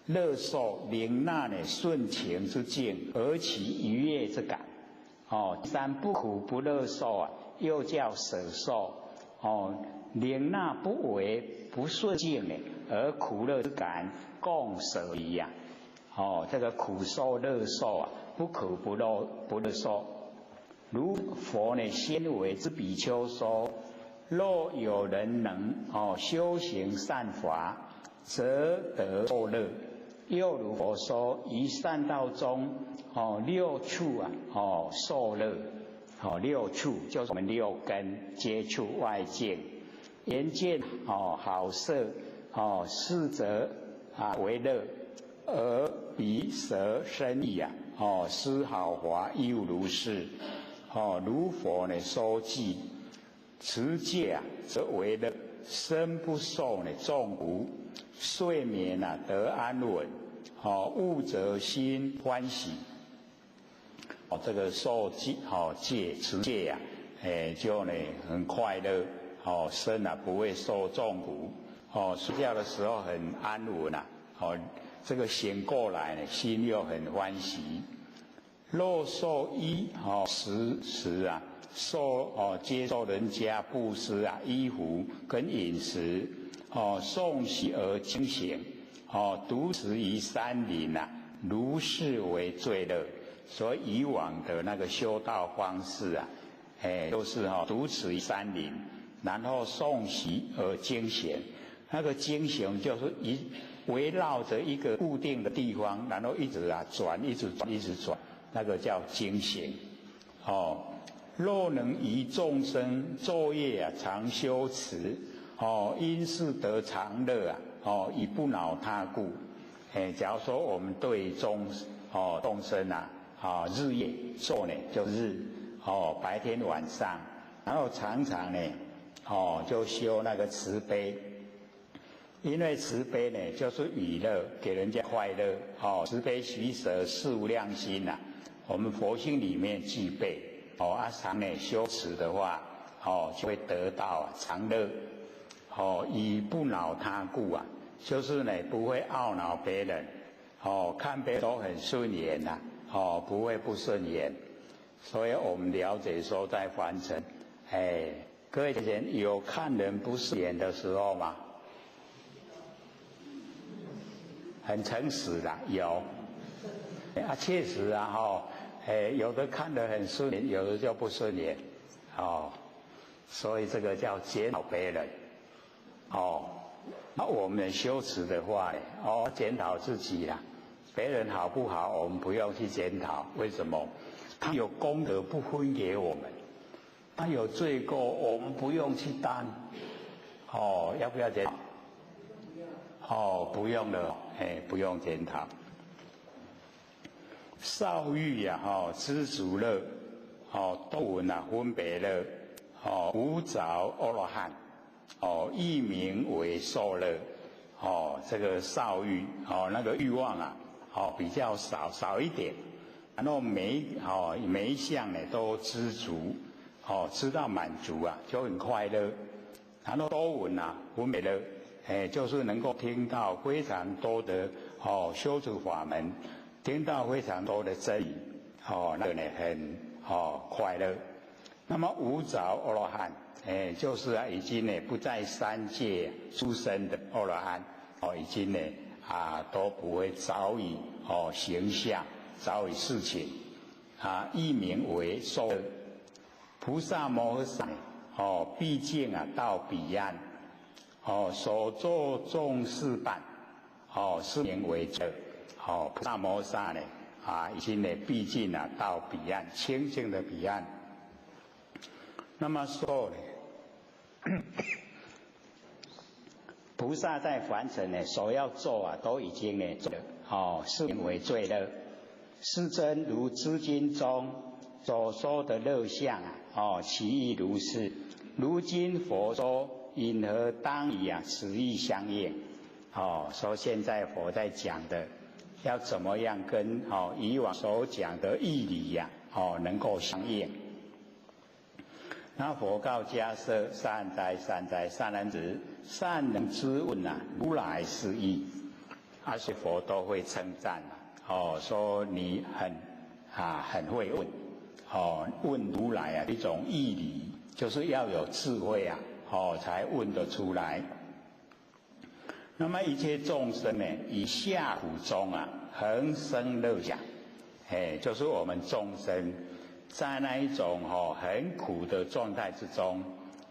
乐受领纳顺情之境，而起愉悦之感。第三不苦不乐受又叫舍受。领纳不为不顺境而苦乐之感共舍离这个苦受乐受不苦不乐受。如佛先为之比丘说。若有人能修行善法，则得受乐。又如佛说，于善道中六处受乐。六处就是我们六根接触外境，眼见好色，视则为乐，耳鼻舌身意思好华又如是。如佛说记。持戒则为乐，身不受众苦，睡眠得安稳，悟则心欢喜。这个受戒持戒就很快乐，身不会受众苦，睡觉的时候很安稳这个醒过来心又很欢喜。若受衣食接受人家布施衣服跟饮食，诵习而精行，独持于山林如是为最乐。所以以往的那个修道方式都是独持于山林，然后诵习而精行。那个精行就是围绕着一个固定的地方，然后一直转，一直转，那个叫精行。若能于众生昼夜常修持，因是得常乐以不恼他故。假如说我们对众生日夜做就日，白天晚上，然后常常就修那个慈悲，因为慈悲就是娱乐，给人家快乐。慈悲喜舍事无量心我们佛性里面具备常呢修持的话就会得到常乐以不恼他故就是呢不会懊恼别人看别人都很顺眼不会不顺眼。所以我们了解说在凡尘各位人有看人不顺眼的时候吗？很诚实啦，有确实有的看得很顺眼，有的就不顺眼所以这个叫检讨别人那我们修持的话检讨自己啦，别人好不好我们不用去检讨，为什么？他有功德不分给我们，他有罪过我们不用去担要不要检讨？不用了不用检讨。少欲知足乐多闻分别乐无着阿罗汉亦名为受乐这个少欲那个欲望比较少一点，然后每一项呢都知足知道满足就很快乐。然后多闻分别乐就是能够听到非常多的修持法门，听到非常多的真理那个呢很快乐。那么无着阿罗汉就是已经呢不在三界出生的阿罗汉已经呢都不会早已形象早已事情亦名为受乐。菩萨摩诃萨毕竟到彼岸所作众事办是名为乐菩萨摩诃萨呢已经呢毕竟到彼岸清净的彼岸。那么说呢菩萨在凡尘呢所要做都已经呢做了是名为罪乐。世尊如资经中所说的乐相其意如是。如今佛说因何当以此义相应说现在佛在讲的要怎么样跟以往所讲的义理能够相应。那佛告迦叶：善哉善哉，善男子，善能知问如来是义。所以佛都会称赞说你很会问问如来一种义理，就是要有智慧才问得出来。那么一切众生呢以下苦中恒生乐想就是我们众生在那一种很苦的状态之中，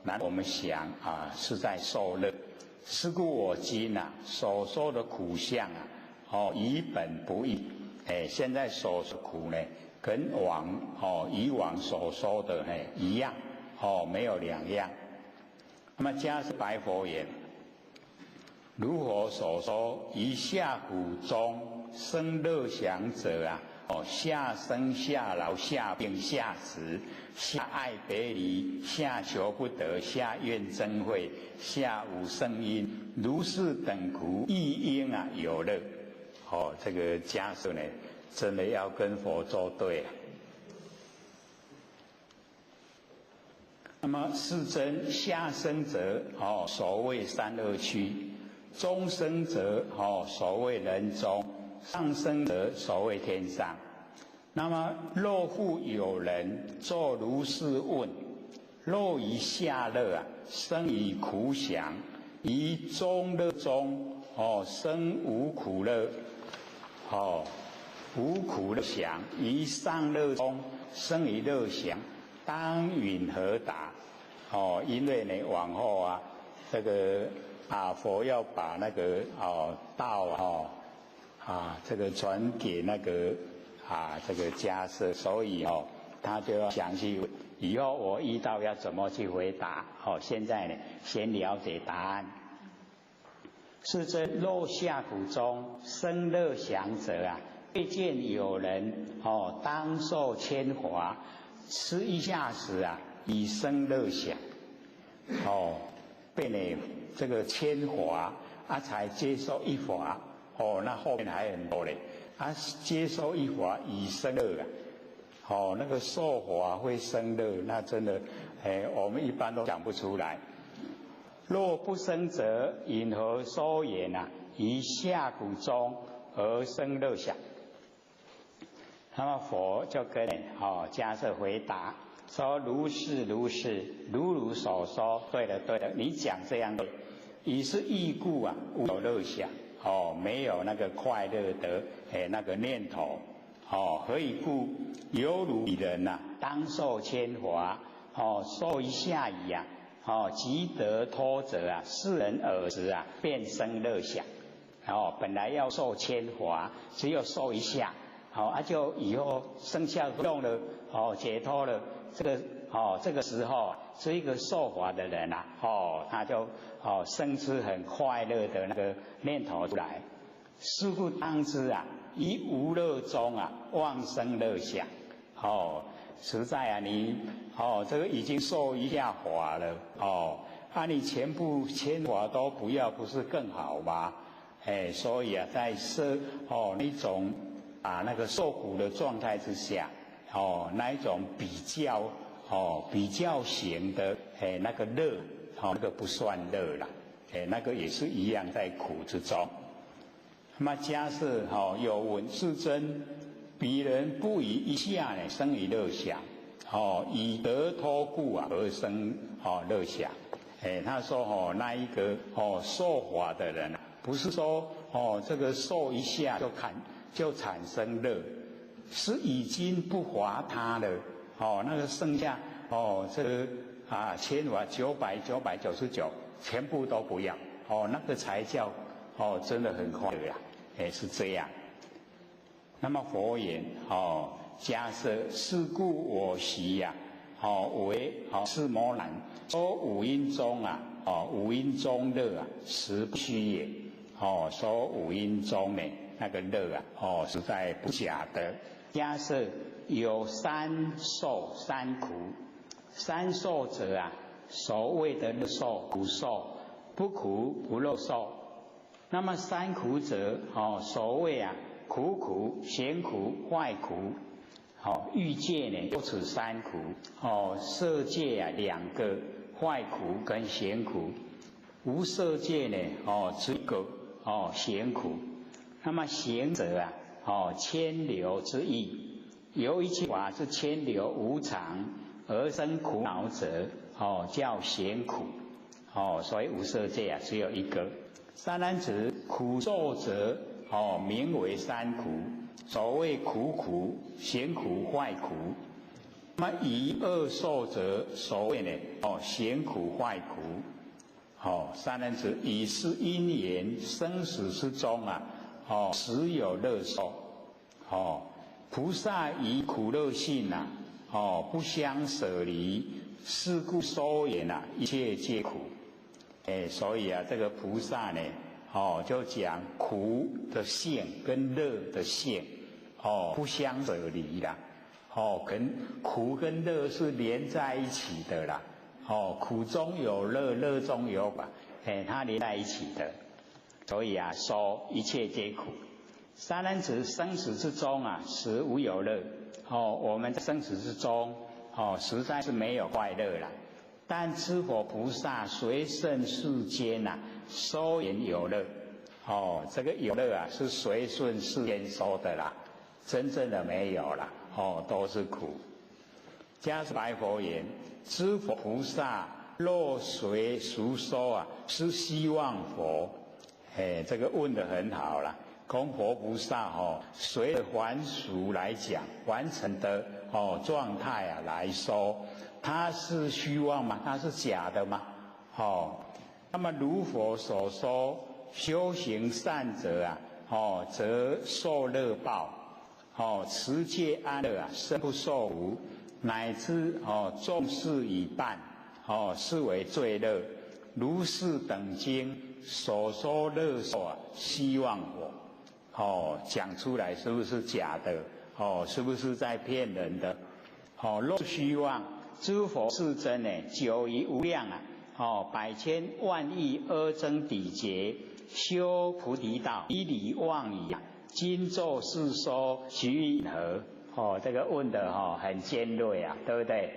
那我们想是在受乐。是故我今所说的苦相以本不异现在所说苦呢跟以往所说的一样没有两样。那么迦叶白佛言：如佛所说，以下苦中生乐想者下生下劳下病下死下爱别离下求不得下怨憎会下无声音，如是等苦亦应有乐。这个迦叶呢真的要跟佛作对那么世尊下生者所谓三恶趣，中生者所谓人中，上生者所谓天上。那么若复有人作如是问：若于下乐生于苦想，于中乐中生无苦乐无苦乐想，于上乐中生于乐想，当允何答？因为呢往后这个佛要把那个道这个传给那个这个迦叶，所以他就要详细以后我遇到要怎么去回答现在呢先了解答案。世尊，若下苦中生乐想者未见有人当受铅华，吃一下时以生乐想被呢这个铅华才接受一华那后面还很多嘞接受一华以生乐那个受法会生乐，那真的，我们一般都讲不出来。若不生者，因何说言啊？于下骨中而生乐想。那么佛就跟迦叶回答说：如是如是，如所说，对了对了，你讲这样对。以是义故啊，无有乐想，没有那个快乐的那个念头，何以故？犹如彼人呐，当受铅华，受一下矣啊，即得脱者啊，世人尔时啊，便生乐想。本来要受铅华，只有受一下，就以后剩下不用了，解脱了。这个时候，这一个受法的人啊，他就生出很快乐的那个念头出来。是故当知啊，于无乐中啊，妄生乐想。实在啊，你这个已经受一下法了，你全部铅华都不要，不是更好吗？所以啊，在那种那个受苦的状态之下，那一种比较型的那个乐，那个不算乐啦，那个也是一样在苦之中。那么假设有闻世尊，彼人不以一下呢生于乐想，以得脱故啊而生乐想。他说那一个受法的人啊，不是说这个受一下就产生乐，是已经不划他了，那个剩下这个千瓦999全部都不要，那个才叫真的很快乐呀，是这样。那么佛言假设是故我习呀，为是摩难，说五阴中啊，五阴中乐啊，实不虚也。说五阴中呢那个乐啊，实在不假的。假设有三受三苦，三受者啊，所谓的乐受、苦受、不苦不乐受。那么三苦者，所谓啊苦、咸苦、坏苦。欲界呢有此三苦，色界啊2个，坏苦跟咸苦。无色界呢只一个咸苦。那么咸者啊牵流之意，由一切法是牵流无常而生苦恼者，叫咸苦。所以无色界啊只有一个。三男子苦受者名为三苦，所谓苦、咸苦、坏苦。那么以二受者，所谓呢咸苦、坏苦。三男子以是因缘生死之中啊，实有乐受。菩萨以苦乐性啊，不相舍离，是故说言啊，一切皆苦。所以啊，这个菩萨呢，就讲苦的性跟乐的性，不相舍离啦。苦跟乐是连在一起的啦。苦中有乐，乐中有苦，它连在一起的。所以啊，说一切皆苦。三男子生死之中啊，实无有乐。我们在生死之中，实在是没有快乐啦。但知佛菩萨随顺世间呐，说言有乐。这个有乐啊，是随顺世间说的啦，真正的没有啦。都是苦。迦叶白佛言：知佛菩萨若随俗说啊，是希望佛。这个问得很好啦。供佛菩萨随着凡俗来讲，完成的状态啊来说，它是虚妄吗？它是假的吗？那么如佛所说，修行善者啊，则受乐报。持戒安乐啊，生不受苦，乃至众事已办，是为罪乐。如是等经所说乐受啊，希望佛。讲出来是不是假的？是不是在骗人的？若虚妄，诸佛世尊呢，久于无量啊，百千万亿阿僧祇劫修菩提道，以理妄语啊。今作是说，其因何？这个问的很尖锐啊，对不对？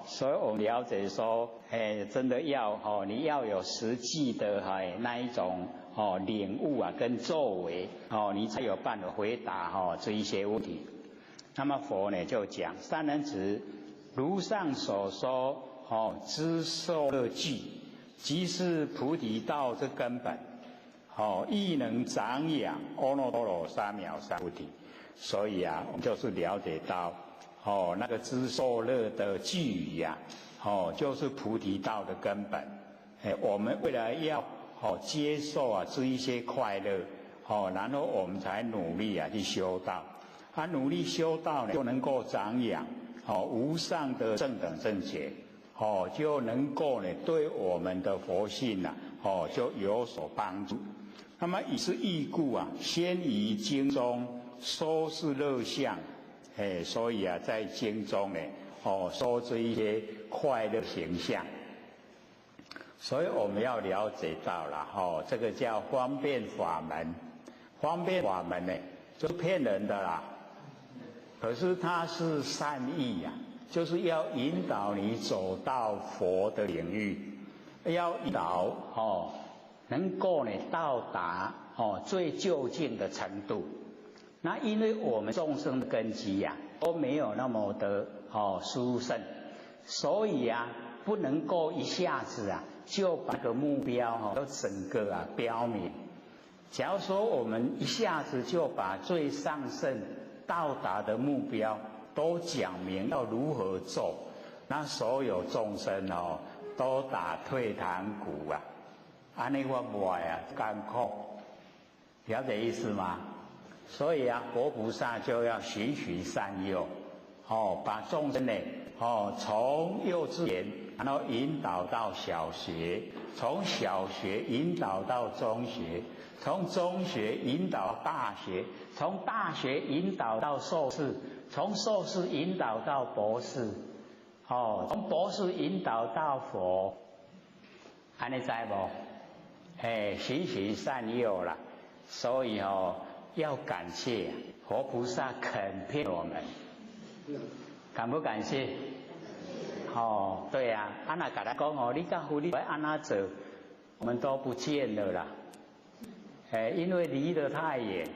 所以我们了解说，真的要你要有实际的那一种领悟啊，跟作为你才有办法回答这一些问题。那么佛呢就讲，三人子如上所说，知受乐具，即是菩提道之根本。亦能长养阿耨多罗三藐三菩提。所以啊，我们就是了解到，那个知受乐的具语呀，就是菩提道的根本。我们为了要接受啊这一些快乐，然后我们才努力啊去修道。努力修道呢，就能够长养无上的正等正觉，就能够呢对我们的佛性啊，就有所帮助。那么以是义故啊，先于经中说是乐相，所以啊，在经中呢，说这一些快乐形象。所以我们要了解到了，这个叫方便法门。方便法门呢，就是骗人的啦。可是它是善意呀，就是要引导你走到佛的领域，要引导能够呢到达最究竟的程度。那因为我们众生的根基呀，都没有那么的殊胜，所以啊不能够一下子啊就把个目标都整个标明。假如说我们一下子就把最上圣到达的目标都讲明要如何做，那所有众生都打退堂鼓啊，安尼我不爱啊，艰苦，了解意思吗？所以啊，佛菩萨就要循循善诱，把众生呢，从幼稚园，然后引导到小学，从小学引导到中学，从中学引导大学，从大学引导到硕士，从硕士引导到博士，从博士引导到佛，安尼知无？循循善诱啦。所以要感谢佛菩萨肯骗我们，感不感谢？对啊，那跟他讲你跟佛你安那做，我们都不见了啦。因为离得太远，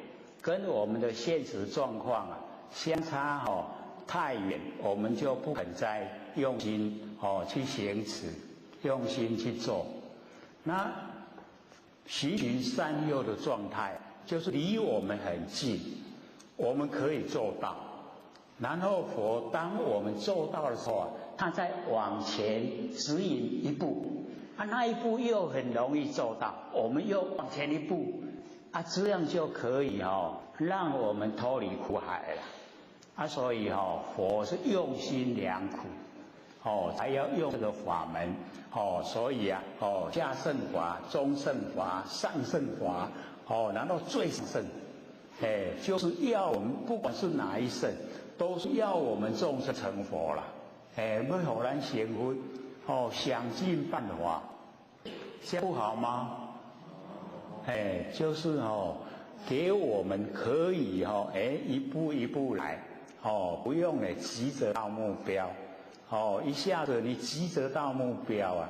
跟我们的现实状况相差太远，我们就不肯再用心去行持，用心去做。那循循善诱的状态，就是离我们很近，我们可以做到。然后佛当我们做到的时候他再往前指引一步，那一步又很容易做到，我们又往前一步，这样就可以让我们脱离苦海了。所以佛是用心良苦，才要用这个法门。所以下圣法、中圣法、上圣法，然后最圣，就是要我们不管是哪一圣，都是要我们众生成佛了。要让咱成佛，想尽办法，这样不好吗？就是给我们可以一步一步来，不用急着到目标。一下子你急着到目标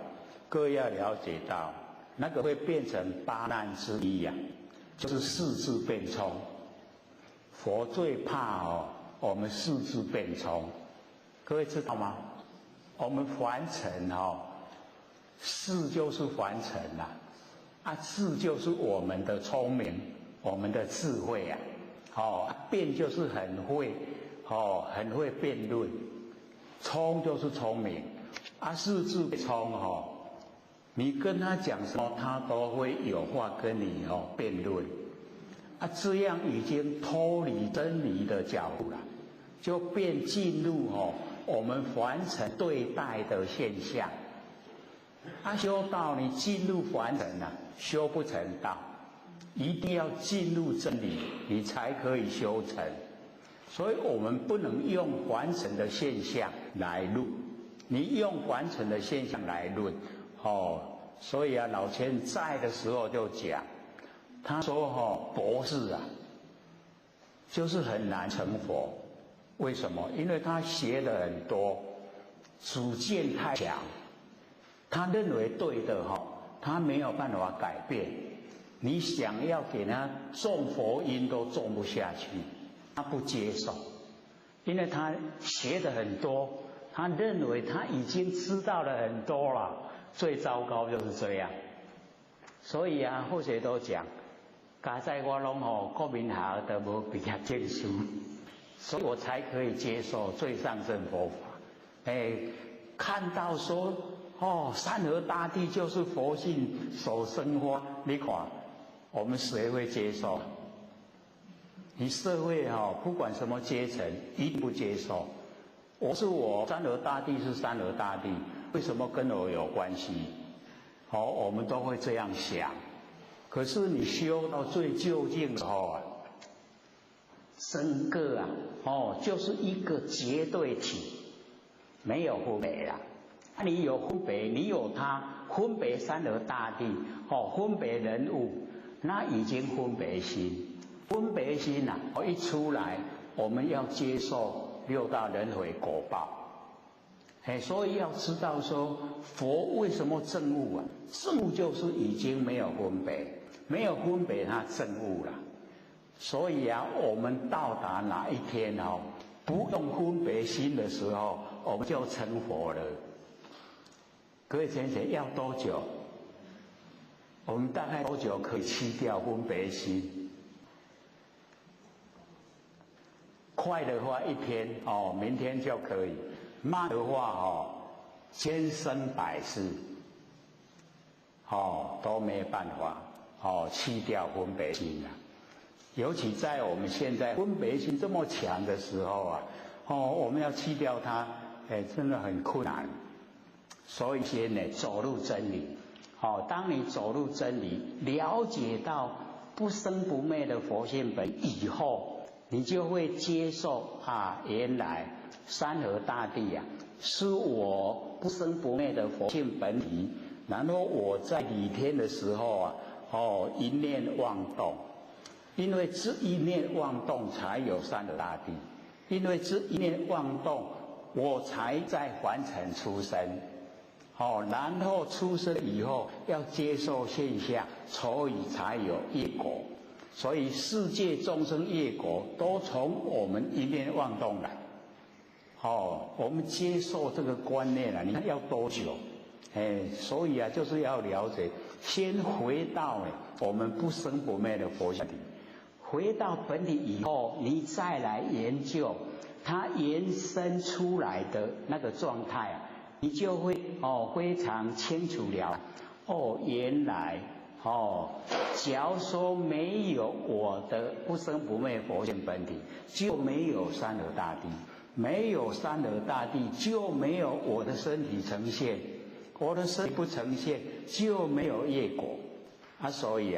各位要了解到，那个会变成八难之一就是四字变冲。佛最怕我们四字变冲，各位知道吗？我们凡尘四就是凡尘智就是我们的聪明，我们的智慧辩就是很会辩论。聪就是聪明，四字聪你跟他讲什么，他都会有话跟你辩论，这样已经脱离真理的角度了，就变进入我们凡尘对待的现象。修道你进入凡尘修不成道，一定要进入真理，你才可以修成。所以我们不能用凡尘的现象来论，你用凡尘的现象来论，所以老千在的时候就讲，他说博士就是很难成佛。为什么？因为他学的很多，主见太强，他认为对的他没有办法改变。你想要给他种佛因都种不下去，他不接受，因为他学的很多，他认为他已经知道了很多了。最糟糕就是这样。所以或者都讲，家在我拢国民校都无毕业证书，所以我才可以接受最上乘佛法。看到说山河大地就是佛性所生花，你看我们谁会接受？你社会不管什么阶层，一定不接受。山河大地是山河大地，为什么跟我有关系？我们都会这样想。可是你修到最究竟的时候整个就是一个绝对体，没有分别啦。你有分别，你有他分别山河大地，分别人物，那已经分别心。分别心一出来，我们要接受六道轮回果报。所以要知道说，佛为什么证悟证悟就是已经没有分别，没有分别他证悟了。所以我们到达哪一天不用分别心的时候，我们就成佛了。各位先生，要多久？我们大概多久可以去掉分别心？快的话一天明天就可以；慢的话千生百世都没办法去掉分别心了。尤其在我们现在分别心这么强的时候我们要去掉它，真的很困难。所以先走入真理。当你走入真理，了解到不生不灭的佛性本以后，你就会接受原来山河大地是我不生不灭的佛性本体。然后我在理天的时候一念妄动，因为这一念妄动才有山河大地，因为这一念妄动我才在凡尘出生。然后出生以后要接受现象，所以才有业果。所以世界众生业果都从我们一念妄动来。我们接受这个观念你看要多久？所以就是要了解，先回到我们不生不灭的佛性体，回到本体以后，你再来研究它延伸出来的那个状态你就会非常清楚了。原来假如说没有我的不生不灭佛性本体，就没有山河大地，没有山河大地就没有我的身体呈现，我的身体不呈现就没有业果所以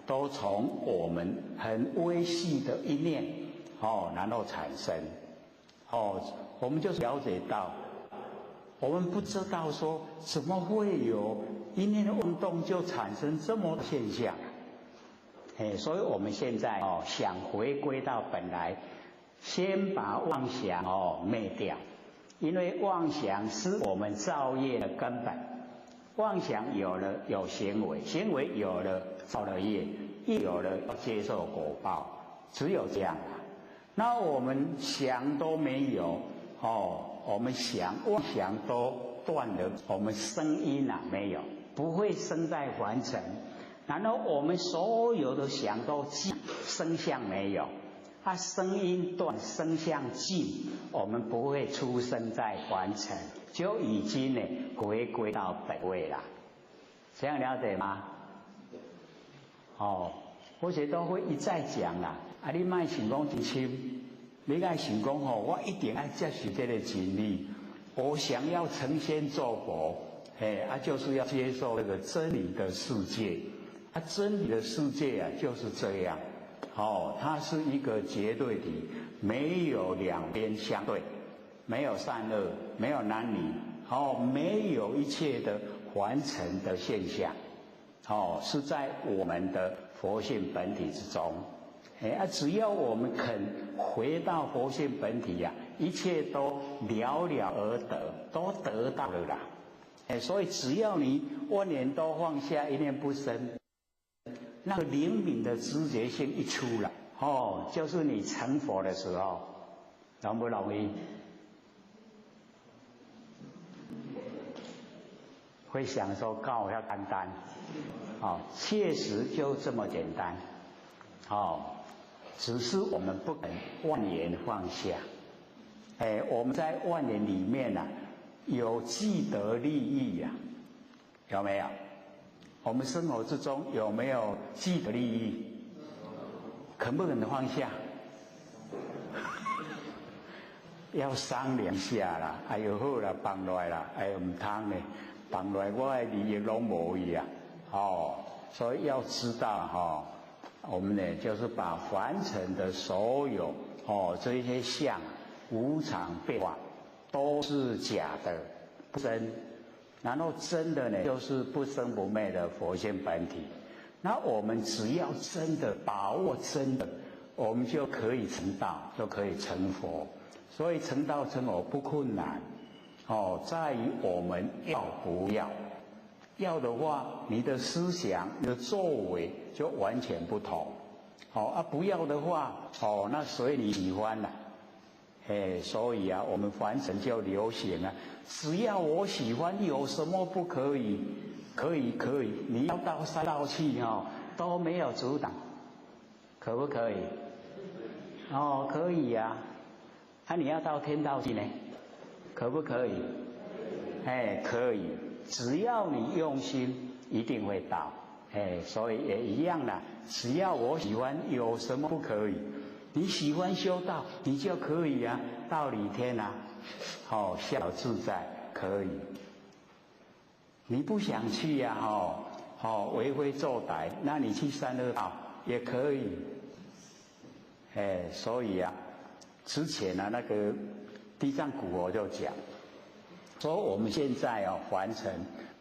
都从我们很微细的一念然后产生我们就了解到，我们不知道说怎么会有一念妄动就产生这么的现象所以我们现在想回归到本来，先把妄想灭掉，因为妄想是我们造业的根本。妄想有了有行为，行为有了造了业，业有了要接受果报，只有这样那我们想都没有我们妄想都断了，我们声音没有，不会生在凡尘。然后我们所有的想都尽，声相没有声音断，声相尽，我们不会出生在凡尘，就已经回归到本位了。这样了解吗？或者都会一再讲你别想讲真深，你要想讲我一定要接受这个真理，我想要成仙做佛就是要接受这个真理的世界真理的世界就是这样它是一个绝对体，没有两边相对，没有善恶，没有男女没有一切的凡尘的现象是在我们的佛性本体之中只要我们肯回到佛性本体呀，一切都了了而得，都得到了啦。所以只要你万念都放下，一念不生，那个灵敏的知觉性一出来，就是你成佛的时候，容不容易？会想说告要单单，确实就这么简单，只是我们不肯万言放下。我们在万言里面有既得利益呀，有没有？我们生活之中有没有既得利益？肯不肯放下？要商量下啦。哎呦好啦，放落来啦，唔通呢，放落来我的利益拢无去啊。所以要知道我们呢就是把凡尘的所有这一些相无常变化都是假的，不真。然后真的呢，就是不生不灭的佛性本体。那我们只要真的把握真的，我们就可以成道，就可以成佛。所以成道成佛不困难，在于我们要不要。要的话，你的思想、你的作为就完全不同。不要的话，那随你喜欢了。所以我们凡尘就流行只要我喜欢，有什么不可以？可以，你要到三道去都没有阻挡，可不可以？可以呀。你要到天道去呢，可不可以？可以，只要你用心，一定会到。所以也一样啦，只要我喜欢，有什么不可以？你喜欢修道，你就可以到理天逍遥自在可以。你不想去为非作歹，那你去三恶道也可以。所以之前那个地藏古佛就讲，说我们现在凡尘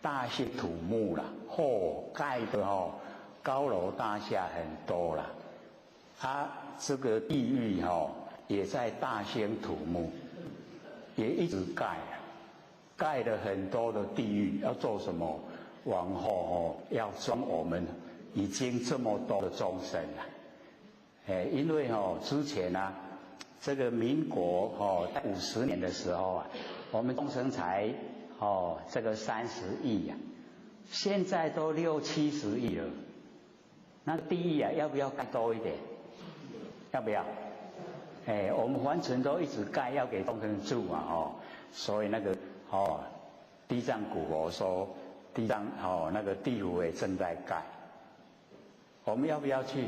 大兴土木了，盖的高楼大厦很多了，这个地狱也在大兴土木，也一直盖了很多的地狱，要做什么？往后要装我们已经这么多的众生了。因为之前这个民国在50年的时候我们众生才这个30亿现在都60、70亿了。那地狱要不要盖多一点？要不要？我们凡尘都一直盖，要给众生住所以那个地藏古佛说，地藏那个地府也正在盖，我们要不要去？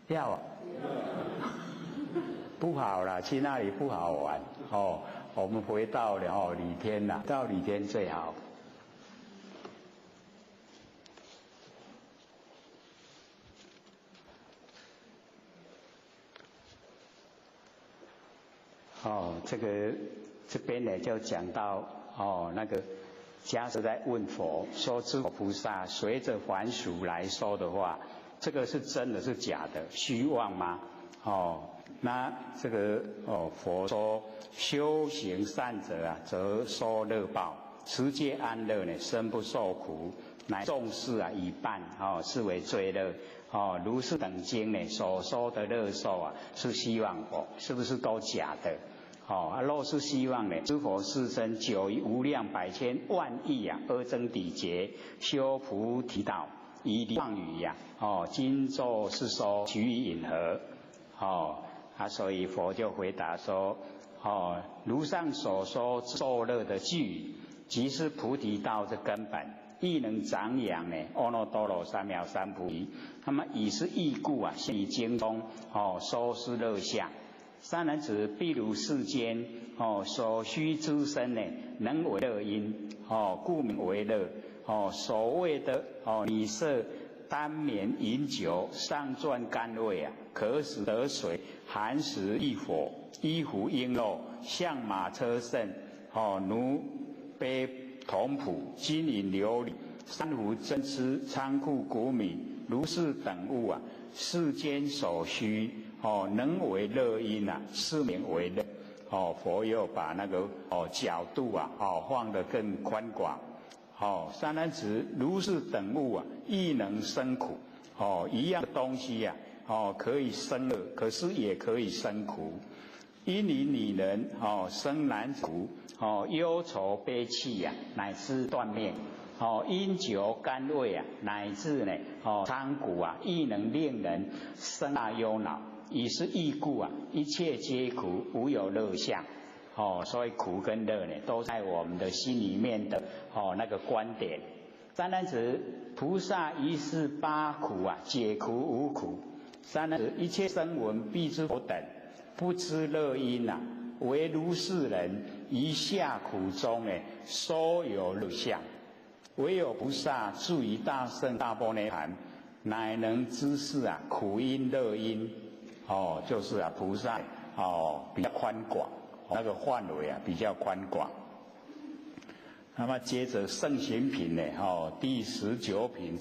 要不好啦，去那里不好玩我们回到了理天到理天最好。这边呢就讲到那个迦叶在问佛说：“知佛菩萨随着凡俗来说的话，这个是真的是假的？虚妄吗？”那这个佛说：“修行善者则受乐报，持戒安乐呢，身不受苦，乃众事一半视为罪乐。如是等经呢所说的乐受是希望佛，是不是都假的？若是希望呢，知佛世身久于无量百千万亿阿僧祇劫修菩提道，以理妄语今作是说，其于因何？”所以佛就回答说：“如上所说受乐的句语，即是菩提道之根本，亦能长养阿耨多罗三藐三菩提。那么以是义故现于经中说是乐相。善男子，譬如世间所需之身能为乐因故名为乐。所谓的女色、丹棉、饮酒、上馔甘味可使得水，寒食异火，衣服璎珞，象马车乘，奴婢铜仆，金银琉璃，珊瑚珍珠，仓库谷米，如是等物啊，世间所需能为乐因啊，是名为乐。佛又把那个角度啊放得更宽广。善男子，如是等物啊，亦能生苦。一样的东西啊，可以生乐，可是也可以生苦。因你女人生男苦，忧愁悲戚啊，乃至断灭。因酒甘味啊，乃至呢苍谷啊，亦能令人生大忧恼。以是义故啊，一切皆苦，无有乐相。所以苦跟乐呢，都在我们的心里面的那个观点。善男子，菩萨于是八苦啊，解苦无苦。善男子，一切声闻必知佛等，不知乐因啊，唯如是人于下苦中呢，所有乐相。唯有菩萨住于大圣大般涅盘，乃能知是啊苦因乐因。就是啊菩萨比较宽广，那个范围啊比较宽广。那么接着圣行品呢，第19品，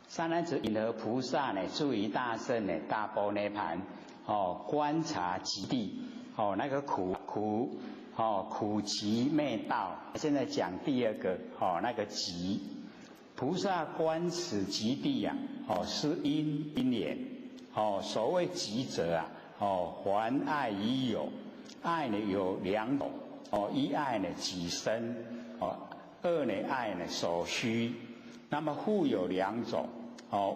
善男子，因何菩萨呢住于大圣呢大般涅盘，观察极地，那个苦集灭道。现在讲第二个，那个集，菩萨观此极地啊，是因缘。所谓集者啊，还爱已有，爱呢有两种，一爱呢己身，二呢爱呢所需。那么互有两种，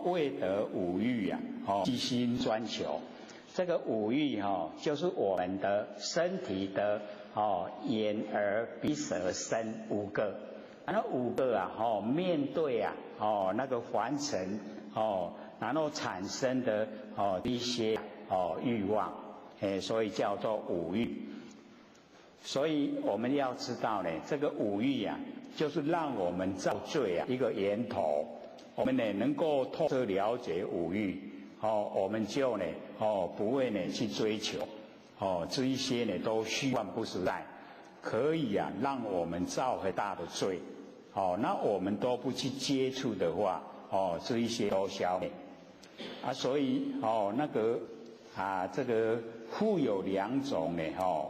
为得五欲啊，一心专求。这个五欲就是我们的身体的眼耳鼻舌身5个。那5个啊，面对啊，那个凡尘然后产生的一些欲望，所以叫做五欲。所以我们要知道呢，这个五欲啊，就是让我们造罪啊一个源头。我们呢能够透彻了解五欲，我们就呢不会呢去追求，这一些呢都虚幻不实在，可以啊让我们造很大的罪。那我们都不去接触的话，这一些都消灭。所以那个这个互有两种呢，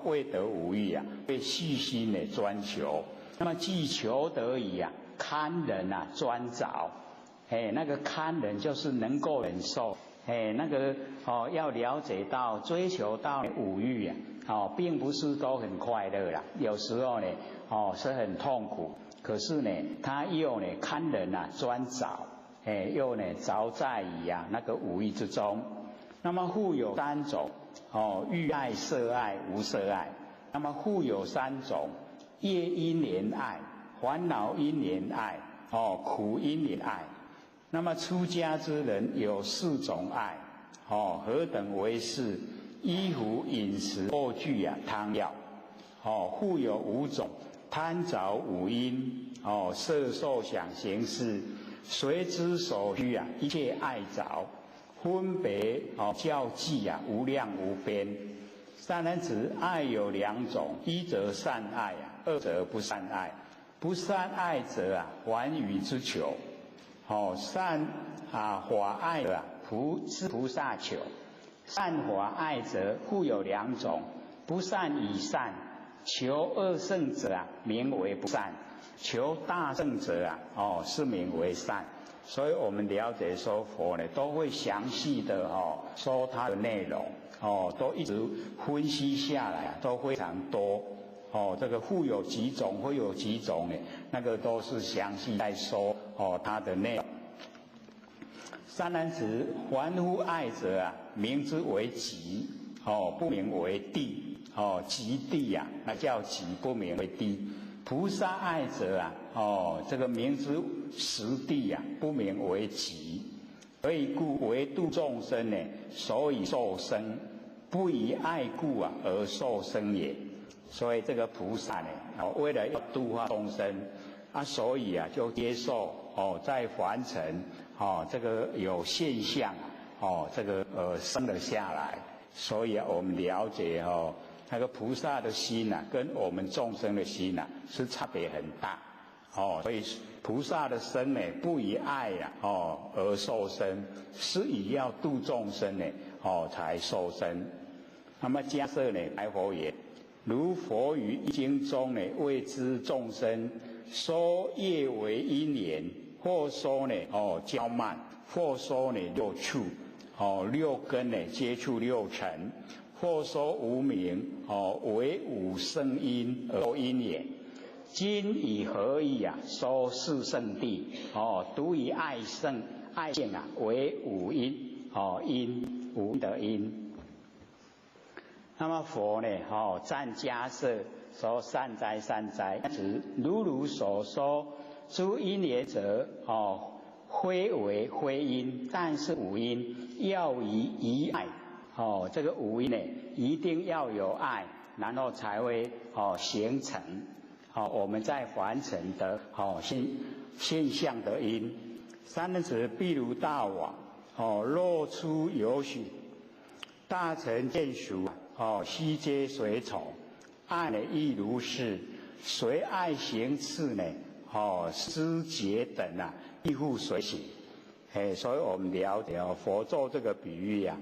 为得五欲啊，被细心的专求。那么既求得已啊，堪忍啊专找。那个堪忍就是能够忍受。那个要了解到追求到五欲啊，并不是都很快乐啦，有时候呢是很痛苦。可是呢，他又呢堪忍啊专找。又呢着在于那个五欲之中。那么互有3种，欲爱、色爱、无色爱。那么互有3种，业因缘爱、烦恼因缘爱、苦因缘爱。那么出家之人有4种爱，何等为是？衣服、饮食、卧具啊、汤药。互有5种，贪着五因，色受想行识。随之所需啊，一切爱着，分别较计啊，无量无边。善男子，爱有2种，一则善爱啊，二则不善爱。不善爱者啊，还与之求。善法爱者啊，菩萨求。善法爱者互有2种，不善与善，求恶圣者啊，名为不善。求大圣者啊，是名为善。所以我们了解说佛呢，都会详细的说它的内容，都一直分析下来，都非常多。这个互有几种，会有几种呢？那个都是详细在说它的内容。善男子，凡夫爱者啊，名之为极，不名为地。极地啊，那叫极，不名为地。菩萨爱者啊，这个名之实地啊，不名为极。所以故为度众生呢，所以受生，不以爱故啊而受生也。所以这个菩萨呢，为了要度化众生所以啊就接受在凡尘这个有现象这个生了下来。所以我们了解那个菩萨的心跟我们众生的心是差别很大。所以菩萨的身呢，不以爱呀而受身，是以要度众生呢才受身。那么迦叶呢，白佛言：如佛于一经中呢，谓之众生，说业为因缘，或说呢骄慢，或说呢六处，六根呢接触六尘，或说无明，为五圣因而因缘。今以何意啊？说四圣谛，独以爱性为五因，因五的因。那么佛呢，赞迦叶说：善哉善哉！如所说，诸因缘者，非为非因，但是五因要以爱，这个五因呢，一定要有爱，然后才会形成。我们在凡尘的现象的因。三者譬如大网，若出有许，大乘见熟，悉皆随从。爱呢亦如是，随爱行次呢，思觉等啊，亦复随行。所以我们了解佛做这个比喻啊，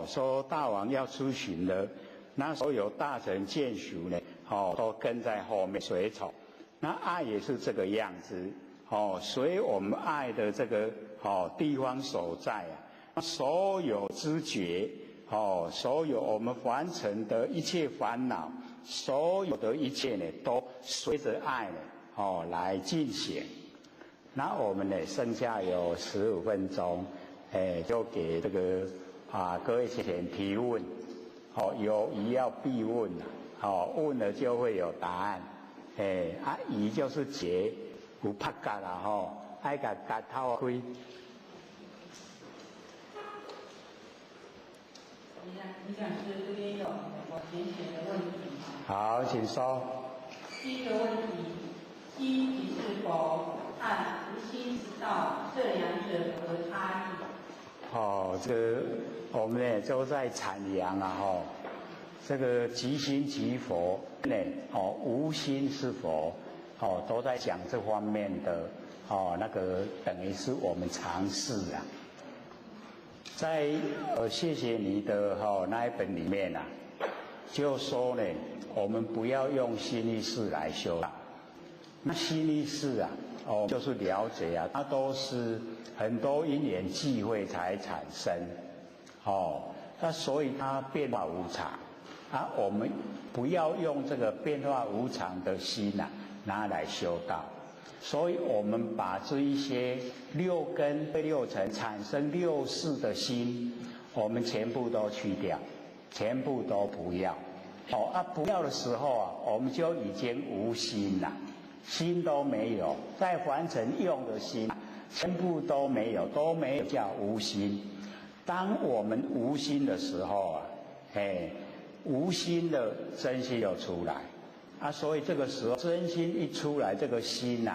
说大王要出巡了，那所有大乘见熟呢，都跟在后面随从。那爱也是这个样子，随我们爱的这个地方所在啊，所有知觉，所有我们凡尘的一切烦恼，所有的一切呢，都随着爱呢，来进行。那我们呢，剩下有15分钟，就给这个各位先提问，有疑要必问问了就会有答案，疑就是结，有拍角啦爱甲角头开。李讲师这边有我填写的问题。好，请说。第一个问题：心即是佛，和无心之道，这两者何差异？这个我们呢就在阐扬这个即心即佛呢，无心是佛，都在讲这方面的那个等于是我们尝试啊。在谢谢你的那一本里面啊，就说呢，我们不要用心意识来修道。那心意识啊，就是了解啊，它都是很多因缘际会才产生，那所以它变化无常啊，我们不要用这个变化无常的心拿来修道。所以我们把这一些六根六尘产生六识的心，我们全部都去掉，全部都不要。不要的时候啊，我们就已经无心了，心都没有，在凡尘用的心全部都没有，叫无心。当我们无心的时候啊，无心的真心就出来所以这个时候真心一出来，这个心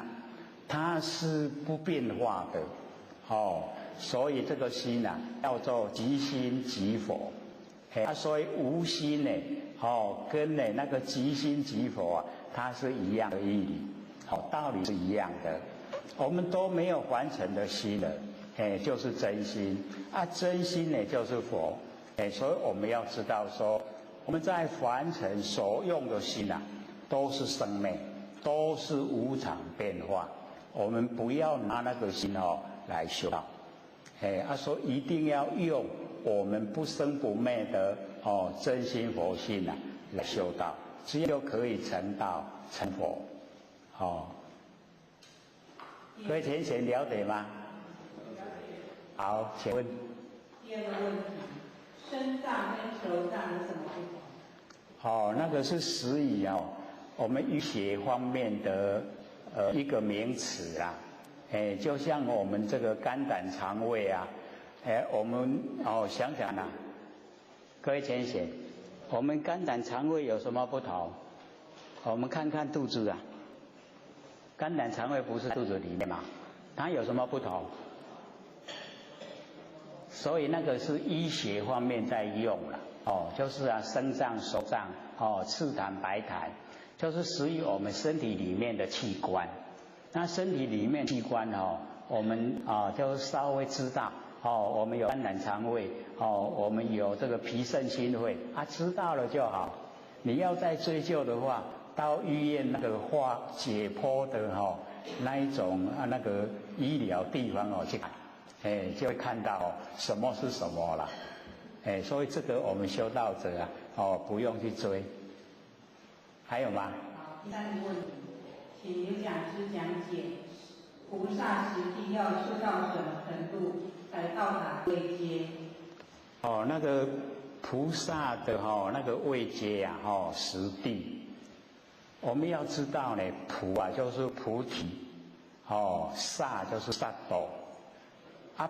它是不变化的，所以这个心叫做即心即佛，所以无心呢，跟那个即心即佛它是一样的意义，道理是一样的。我们都没有凡尘的心了，就是真心真心呢就是佛，所以我们要知道说，我们在凡尘所用的心都是生灭，都是无常变化。我们不要拿那个心来修道，说一定要用我们不生不灭的真心佛性来修道，只有可以成道成佛。各位浅显了解吗？好，请问。第二个问题：身障跟手障有什么不同？那个是实语我们医学方面的一个名词就像我们这个肝胆肠胃我们想想各位浅显，我们肝胆肠胃有什么不同？我们看看肚子肝胆肠胃不是肚子里面吗？它有什么不同？所以那个是医学方面在用了就是身障手障赤痰白痰，就是属于我们身体里面的器官那身体里面器官我们就稍微知道我们有肝胆肠胃我们有这个脾肾心肺知道了就好。你要再追究的话，到医院那个解剖的那一种那个医疗地方去看，就会看到什么是什么了。所以这个我们修道者不用去追。还有吗？好，第三个问题，请刘讲师讲解菩萨实际要修到什么程度才到达位阶？那个菩萨的那个位阶实地，我们要知道呢，菩就是菩提，萨就是萨埵，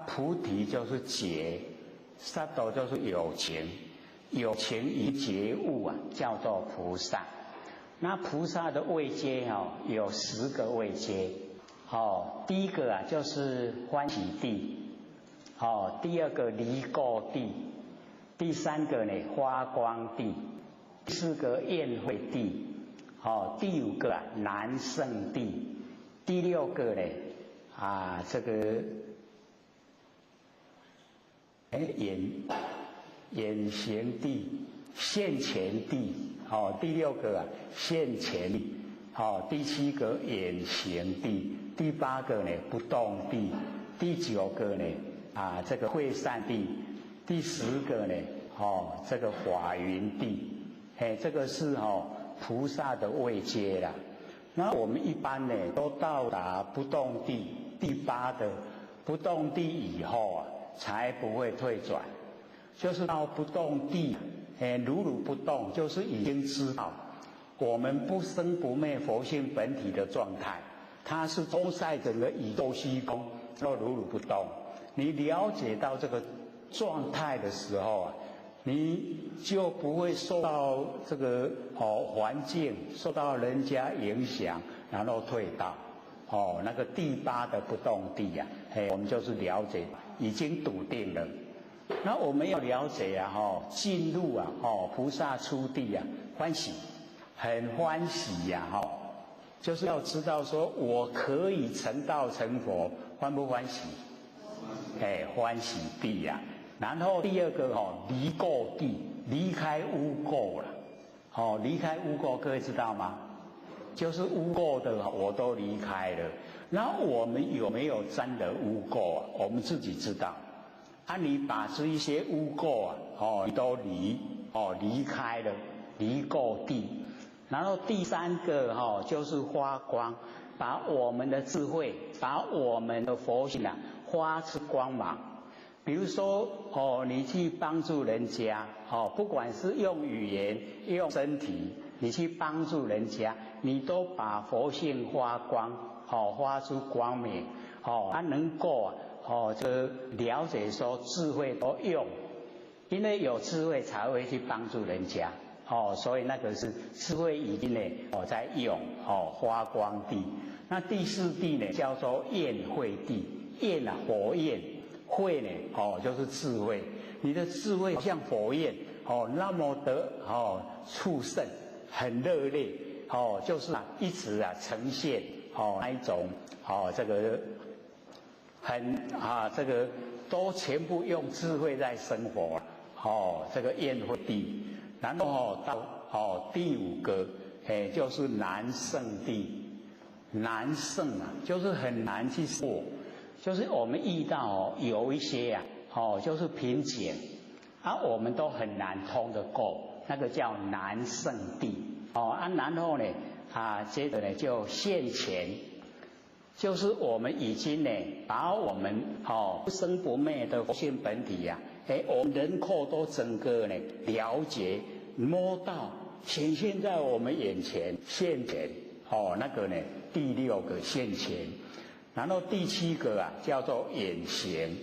菩提就是觉，萨埵就是有情，有情于觉悟叫做菩萨。那菩萨的位阶有10个位阶，第一个就是欢喜地，第二个离垢地，第三个呢发光地，第4个宴会地，第5个南胜地，第6个呢这个眼行地、现前地，第6个现前地，第7个眼行地，第8个呢不动地，第9个呢这个会散地，第10个呢这个法云地，这个是菩萨的位阶啦。那我们一般呢都到达不动地，第8的不动地以后才不会退转，就是到不动地如如不动，就是已经知道我们不生不灭佛性本体的状态，它是充塞整个宇宙虚空都如如不动。你了解到这个状态的时候你就不会受到这个环境，受到人家影响，然后退到那个第8的不动地我们就是了解已经笃定了。那我们要了解进入菩萨出地欢喜，很欢喜就是要知道说我可以成道成佛，欢不欢喜？欢喜地然后第2个离垢地，离开污垢了。离开污垢，各位知道吗？就是污垢的我都离开了。那我们有没有沾了污垢我们自己知道。你把这一些污垢你都离开了，离垢地。然后第3个就是发光，把我们的智慧，把我们的佛性发出光芒。比如说你去帮助人家不管是用语言用身体，你去帮助人家，你都把佛性发光发出光明能够这了解说智慧都用，因为有智慧才会去帮助人家所以那个是智慧已经呢在用发光地。那第4地呢叫做焰慧地，焰火焰，慧呢就是智慧。你的智慧像火焰那么的炽盛，很热烈就是一直呈现那一种这个很这个都全部用智慧在生活这个焰慧地。然后到第5个就是难胜地。难胜就是很难去过，就是我们遇到有一些就是瓶颈我们都很难通得过，那个叫难胜地然后呢接着呢就现前，就是我们已经呢把我们不生不灭的佛性本体我们人口都整个呢了解摸到，显现在我们眼前，现前那个呢第6个现前。然后第7个叫做眼行，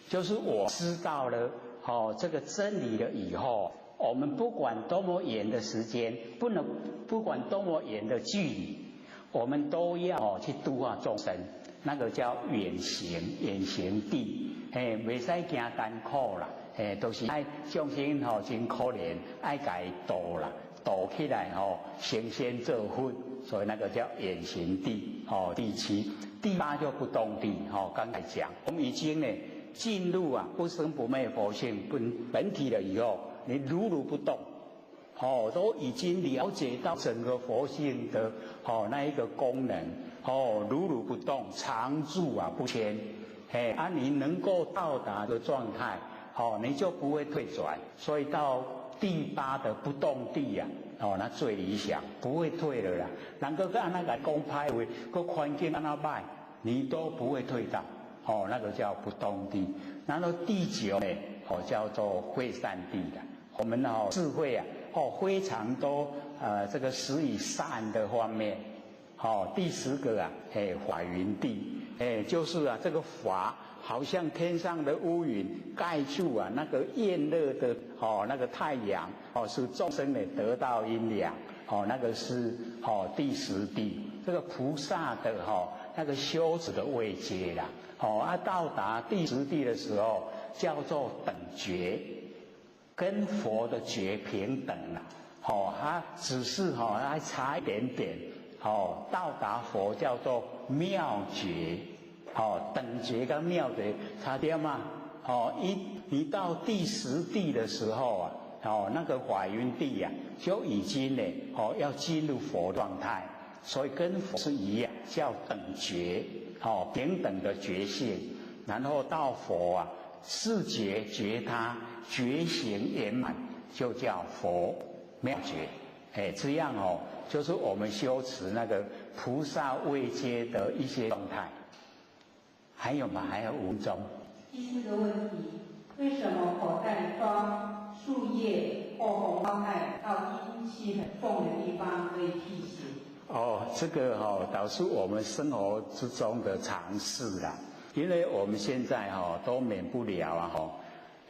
就是我知道了这个真理了以后，我们不管多么远的时间，不管多么远的距离，我们都要去度化众生，那个叫远行，远行地袂使行艰苦啦都是爱众生真可怜，爱甲伊度啦，度起来成仙做佛，所以那个叫眼行地，第7。第8就不动地，刚才讲，我们已经呢进入啊不生不灭佛性本体了以后，你如如不动，都已经了解到整个佛性的那一个功能，如如不动，常住啊不迁，你能够到达的状态，你就不会退转，所以到第8的不动地啊，那最理想，不会退了啦。人家按那个讲歹话，个环境按那歹，你都不会退到，那个叫不动地。然后第9呢，叫做会善地的。我们智慧啊，非常多这个施以善的方面。第10个啊，法云地，就是啊这个法好像天上的乌云盖住啊那个炎热的那个太阳，使众生呢得到阴凉，那个是第10地。这个菩萨的那个修持的位阶啦，到达第10地的时候叫做等觉，跟佛的觉平等啦，它只是还差一点点，到达佛叫做妙觉，等觉跟妙觉差点嘛，你到第10地的时候啊，那个法云地啊就已经呢要进入佛状态。所以跟佛是一样，叫等觉，平等的觉性。然后到佛啊，视觉觉他，觉醒圆满，就叫佛妙觉。这样就是我们修持那个菩萨位阶的一些状态。还有吗？还有5分钟。第4个问题，为什么口袋装树叶或红包袋到阴气很重的地方可以辟邪？这个导致我们生活之中的常识啦。因为我们现在都免不了啊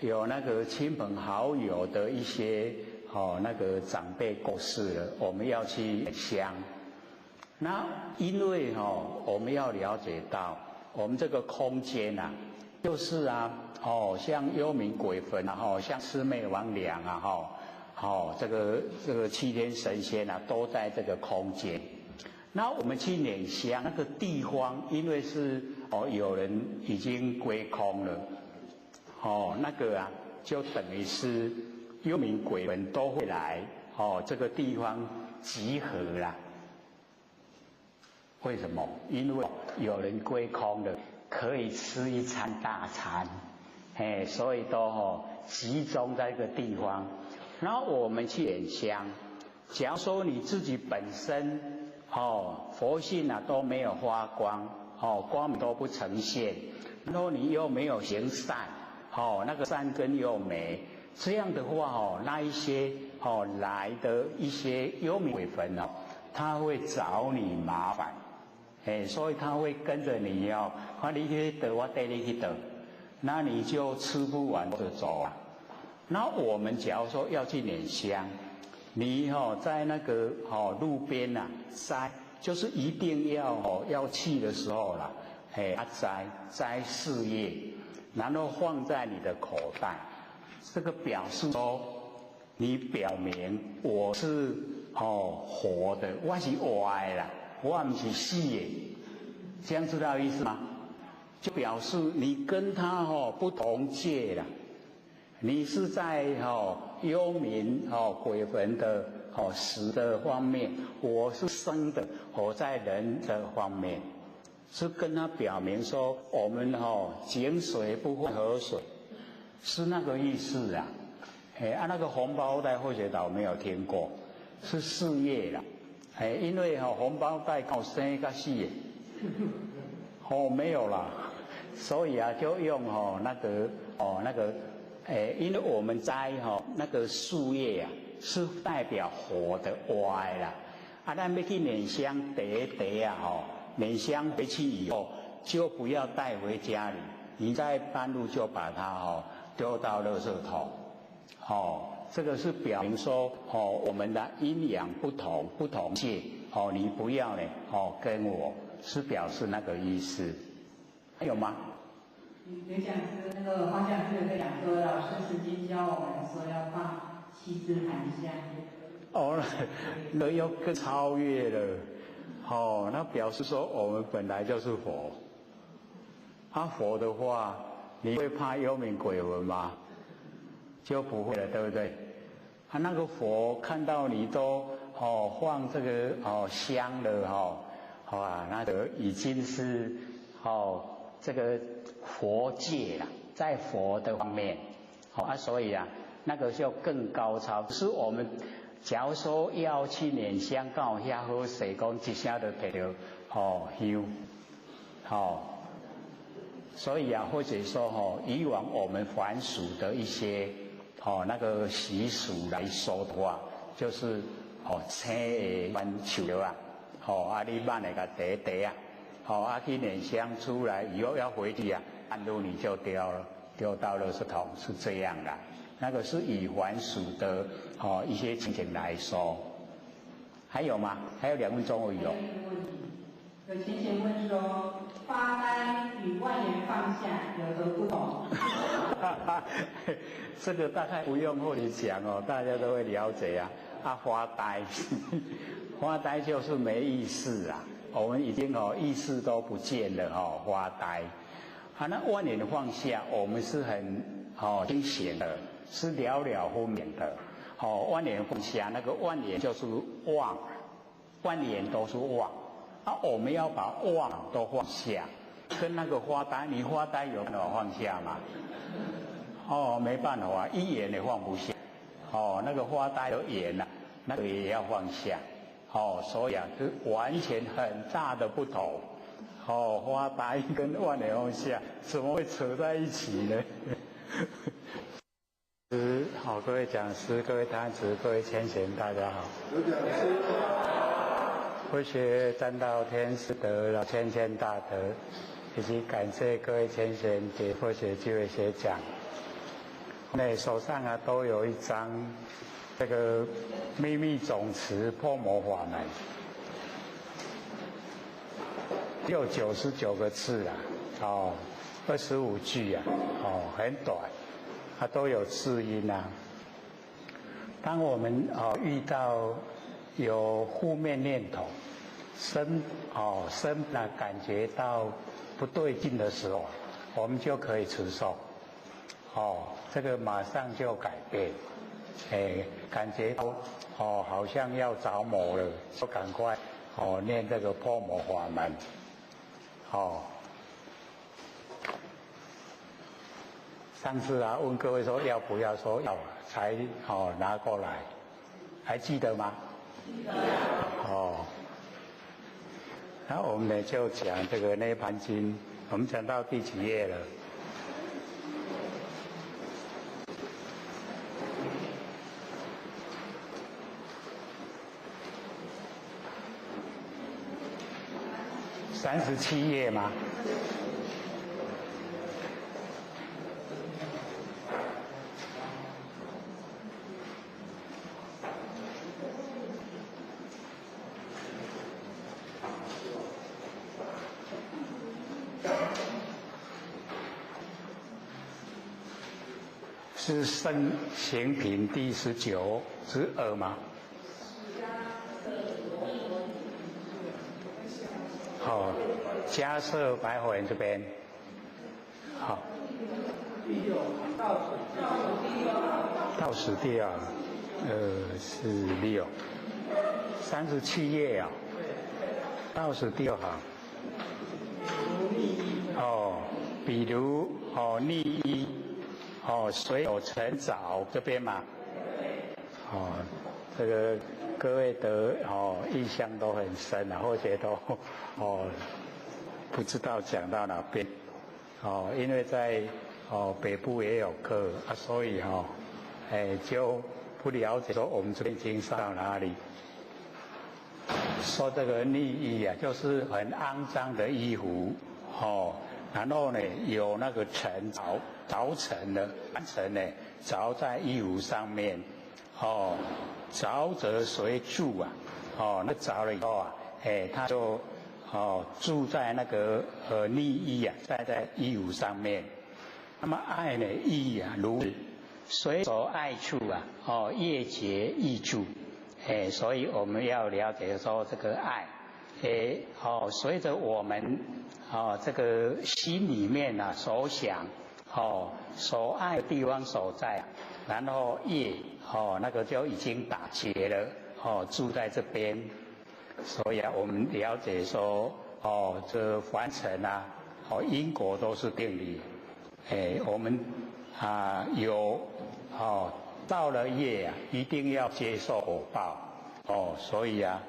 有那个亲朋好友的一些那个长辈过世了，我们要去香。那因为我们要了解到我们这个空间啊，就是啊像幽冥鬼魂啊像魑魅魍魉啊这个7天神仙啊都在这个空间。那我们去拈香那个地方，因为是有人已经归空了，那个啊就等于是幽冥鬼魂都会来这个地方集合啦。为什么？因为有人归空了，可以吃一餐大餐，所以都集中在这个地方。然后我们去点香，假如说你自己本身佛性啊都没有发光，光明都不呈现，然后你又没有行善，那个善根又没，这样的话那一些来的一些幽冥鬼魂他会找你麻烦，所以他会跟着你你去得我带你去得，那你就吃不完就走啊。那我们假如说要去拈香，你在那个路边啊摘，就是一定要去的时候啦，摘4叶，然后放在你的口袋，这个表示说你表明我是活的，我是活的啦，我不是死的，这样知道意思吗？就表示你跟他不同界啦。你是在幽冥鬼魂的死的方面，我是生的，我在人的方面，是跟他表明说我们井水不犯河水，是那个意思啊。那个红包袋或许倒没有听过，是4叶啦。因为红包袋搞生个死的，没有啦，所以啊就用那个因为我们摘那个树叶啊，是代表火的活的啦。咱要去拈香第啊拈香回去以后，就不要带回家里，你在半路就把它丢到垃圾桶。这个是表明说我们的阴阳不同界，你不要呢跟我，是表示那个意思。还有吗？刘讲师，那个黄讲师有在讲说，老师曾经教我们说要放7支檀香。那又更超越了。那表示说我们本来就是佛。佛的话，你会怕幽冥鬼魂吗？就不会了，对不对？那个佛看到你都放这个香了那个已经是这个佛界了，在佛的方面所以那个就更高超。是我们假如说要去捻香，刚好遐好势，讲一声就摕到香所以或者说以往我们凡俗的一些那个习俗来说的话，就是青的番树你慢的个茶去捻香出来以后要回去半路你就丢到垃圾桶，是这样的。那个是以凡俗的一些情形来说。还有吗？还有2分钟而已有情形问说，发呆与万言放下有何不同？这个大概不用或你讲大家都会了解发呆，发呆就是没意识我们已经意识都不见了发呆。那万言放下，我们是很清醒的，是了了分明的。万言放下，那个万言就是忘，万言都是忘。我们要把忘都放下，跟那个发呆，你发呆有办法放下吗？没办法，一言也放不下。那个发呆有言那个也要放下。所以是完全很大的不同。发呆跟万言放下怎么会扯在一起呢？各位讲师、各位坛子、各位千贤，大家好。佛学占道天师德老千千大德，以及感谢各位千贤给佛学机会学讲。手上都有一张这个秘密总持破魔法门，有99个字25句很短，都有字音当我们遇到有负面念头，身感觉到不对劲的时候，我们就可以持咒。这个马上就改变。感觉到好像要着魔了，就赶快念这个破魔法门。上次问各位说要不要，说要才拿过来，还记得吗？然后我们呢就讲这个《涅盘经》，我们讲到第几页了？37页吗？是身行品第19之2吗？迦摄白话文这边，倒数第二，是6， 37页倒数第2行。比如逆依，水有成藻这边嘛，这个各位的印象都很深或者都不知道讲到哪边因为在北部也有课所以就不了解说我们这边经上到哪里。说这个逆衣就是很肮脏的衣服然后呢有那个尘着尘的尘呢着在衣服上面着则随住那着了以后它就住在那个逆衣在衣服上面。那么爱呢意如随所爱处业结意住所以我们要了解说这个爱随着我们这个心里面啊所想，所爱的地方所在，然后业那个就已经打结了，住在这边。所以啊，我们了解说，这凡尘啊，因果都是定理。我们造了业啊，一定要接受果报。所以啊，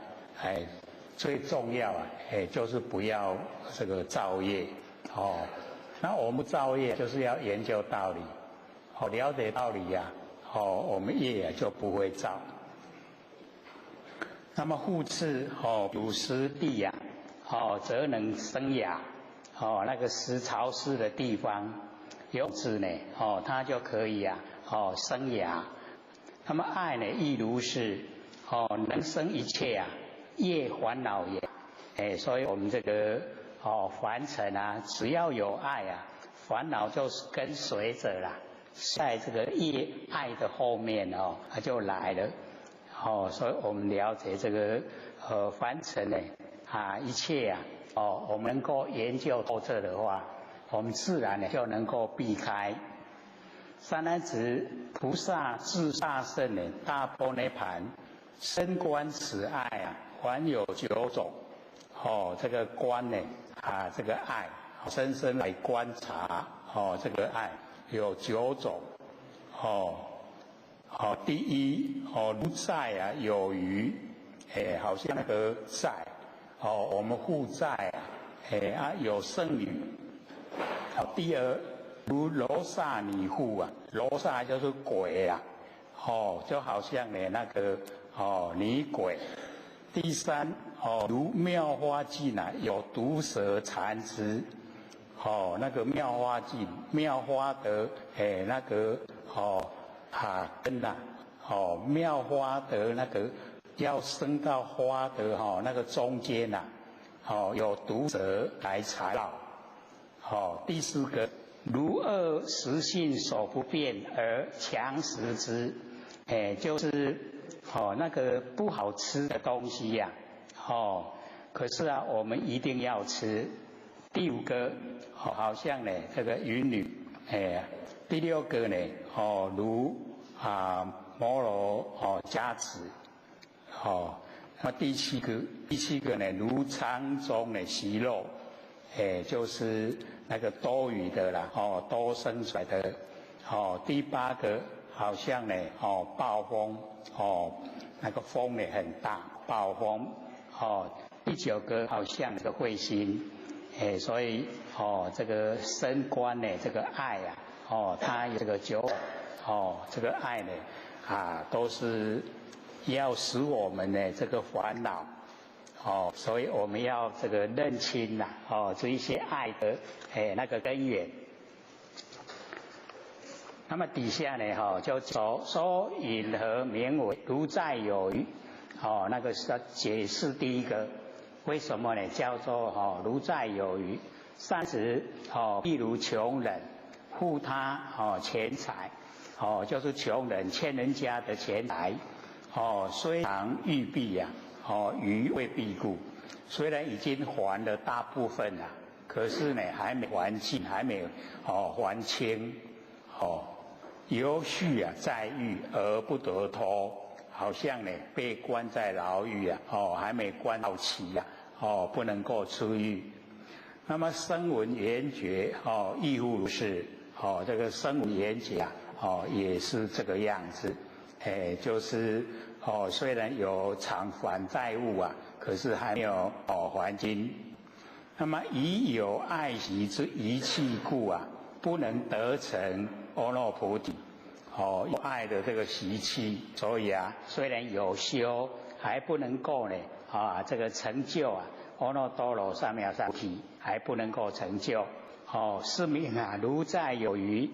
最重要啊，就是不要这个造业。那我们造业就是要研究道理，了解道理呀，我们业就不会造。那么复次，有时地呀，则能生芽。那个时潮湿的地方，有子呢，它就可以啊，生芽。那么爱呢，亦如是，能生一切啊，业烦恼也。所以我们这个凡尘啊，只要有爱啊，烦恼就是跟随着啦，在这个爱的后面它就来了。所以我们了解这个凡尘呢一切啊，我们能够研究透彻的话，我们自然呢就能够避开。三男子菩萨自大圣呢，大般涅盘，深观此爱啊，还有9种。这个观呢这个爱，深深来观察，这个爱有9种。第一，如债啊有余，好像那个债，我们负债啊，有剩余。第二，如罗刹女妇啊，罗刹就是鬼啊，就好像那个女鬼。第三，如妙花径啊，有毒蛇缠之，那个妙花径，妙花的那个根呐，妙花的那个要生到花的那个中间呐，有毒蛇来缠绕。第4个，如恶食性所不变而强食之，就是那个不好吃的东西呀，可是啊，我们一定要吃。第5个，好像呢这个云女，第6个呢，如摩罗加持，那第七个呢，如苍中的息肉，就是那个多余的啦，多生出来的。第8个好像呢，暴风，那个风呢很大，暴风。第9个好像那个彗星，所以这个升观呢，这个爱啊，它有这个9，这个爱呢都是要使我们呢这个烦恼，所以我们要这个认清呐，这一些爱的那个根源。那么底下呢，就说引何名为如债有余，那个是要解释第1个，为什么呢叫做如债有余？30，譬如穷人负他钱财，就是穷人欠人家的钱财，虽常欲避呀，余未必故。虽然已经还了大部分了，可是呢还没还尽，还没还清，犹续在狱而不得脱，好像呢被关在牢狱还没关到期不能够出狱。那么声闻缘觉亦复如是，这个声闻缘觉也是这个样子，就是虽然有偿还债务可是还没有还清。那么以有爱习之一气故不能得成阿耨菩提。有爱的这个习气，所以虽然有修，还不能够呢这个成就阿耨多罗三藐三菩提，还不能够成就。是名如债有余。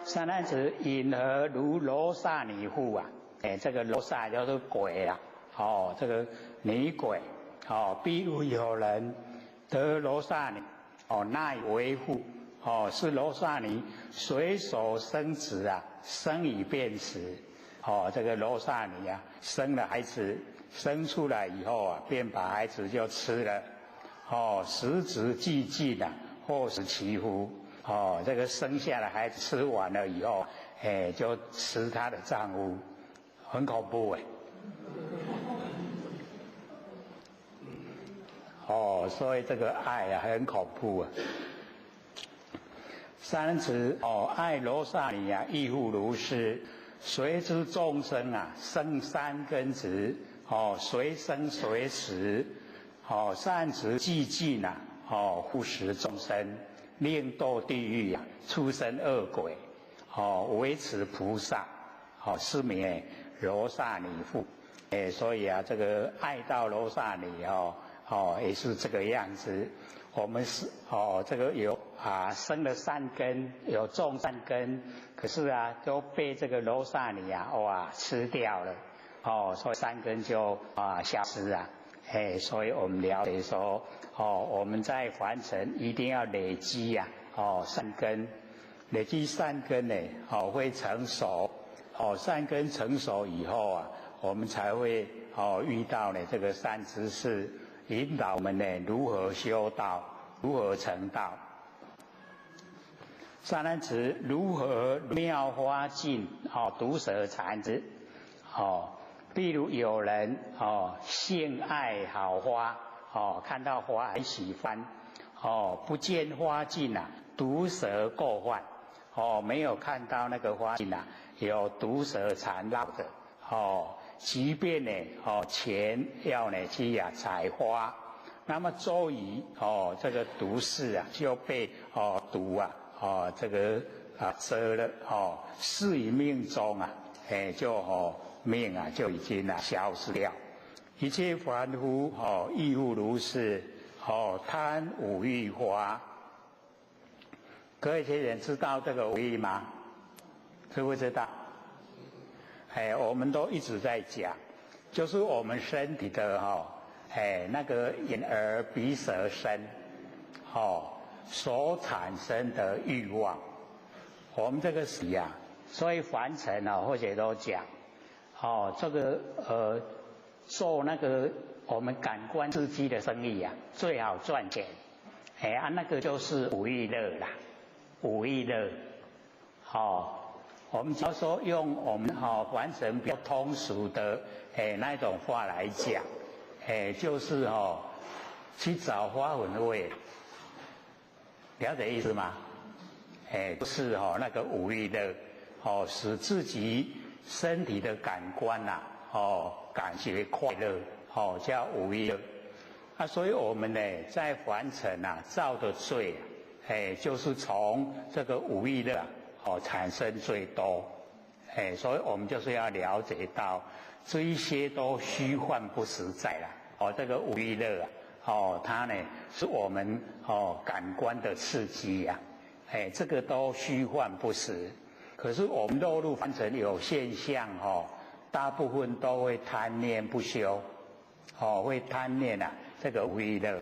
三男子引何如罗刹女妇这个罗刹就是鬼这个女鬼。譬如有人得罗刹女，奈为父，是罗刹女随手生子生以便时，这个罗刹女生了孩子，生出来以后啊，便把孩子就吃了，哦，食之既尽啊，或食其夫，哦，这个生下来孩子吃完了以后，就吃他的丈夫，很恐怖哎。哦，所以这个爱啊很恐怖啊。三子哦，爱罗刹尼啊，亦复如是。随之众生啊，生三根子，哦，随生随死，哦，善之既尽啊，哦，护食众生，令堕地狱啊，畜生恶鬼，哦，维持菩萨，哦，是名罗刹尼父。所以啊，这个爱到罗刹尼哦，也是这个样子。我们是这个有生了三根，有种三根，可是啊都被这个罗刹尼啊吃掉了，所以三根就消失啊。所以我们了解说，我们在凡尘一定要累积善根，累积善根呢，会成熟，善根成熟以后啊，我们才会遇到呢这个善知识。引导我们呢如何修道，如何成道。善男子，如何妙花尽，毒蛇缠之。譬如有人性爱好花，看到花很喜欢，不见花尽啊，毒蛇过患。没有看到那个花尽啊，有毒蛇缠绕着。即便呢，钱要呢去采花，那么周瑜这个毒士啊就被毒这个蛰了逝于命中啊，就命啊就已经消失掉。一切凡夫亦复如是，贪五欲花。各位学员知道这个五欲吗？知不知道？我们都一直在讲，就是我们身体的那个眼耳鼻舌身，所产生的欲望，我们这个是所以凡尘或者都讲，这个做那个我们感官刺激的生意最好赚钱，那个就是五欲乐啦，五欲乐，我们只要说用我们凡尘比较通俗的那种话来讲，就是去找花粉味，了解意思吗？就是那个五欲乐，使自己身体的感官感觉快乐，叫五欲乐。所以我们呢在凡尘造的罪，就是从这个五欲乐产生最多，所以我们就是要了解到这一些都虚幻不实在啦。这个五欲乐它呢是我们感官的刺激这个都虚幻不实。可是我们落入凡尘有现象大部分都会贪念不休，会贪念这个五欲乐，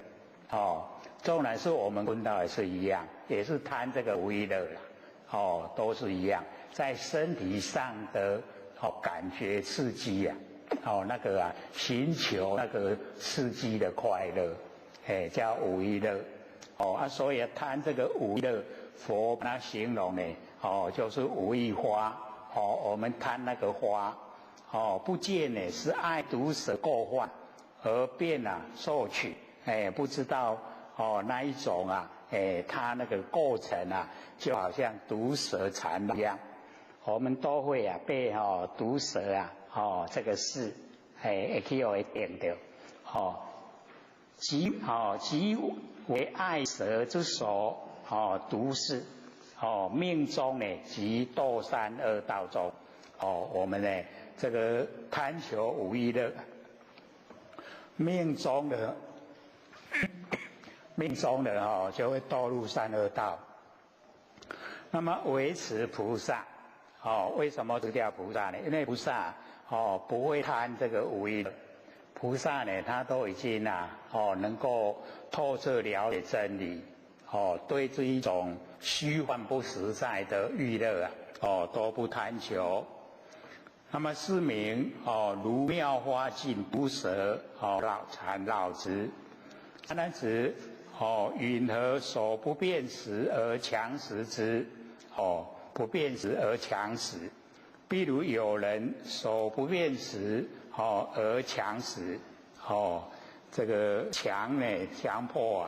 纵然是我们闻到也是一样，也是贪这个五欲乐啦。都是一样，在身体上的感觉刺激那个寻求那个刺激的快乐，叫五欲乐。所以贪这个五欲乐，佛把它形容呢，就是五欲花。我们贪那个花，不见呢是爱毒蛇过患，而便受取，不知道那一种它那个过程就好像毒蛇缠一样，我们都会被毒蛇这个事会去会定到，即为爱蛇之所毒士，命中呢即堕三恶道中。我们呢这个贪求五欲乐，命中的就会堕入三恶道。那么维持菩萨，为什么持掉菩萨呢？因为菩萨不会贪这个五欲乐，菩萨呢他都已经能够透彻了解真理，对这一种虚幻不实在的欲乐都不贪求。那么是名如妙花尽毒蛇缠绕之。三男子允何所不辨识而强食之？不辨识而强食。譬如有人所不辨识而强食，这个强迫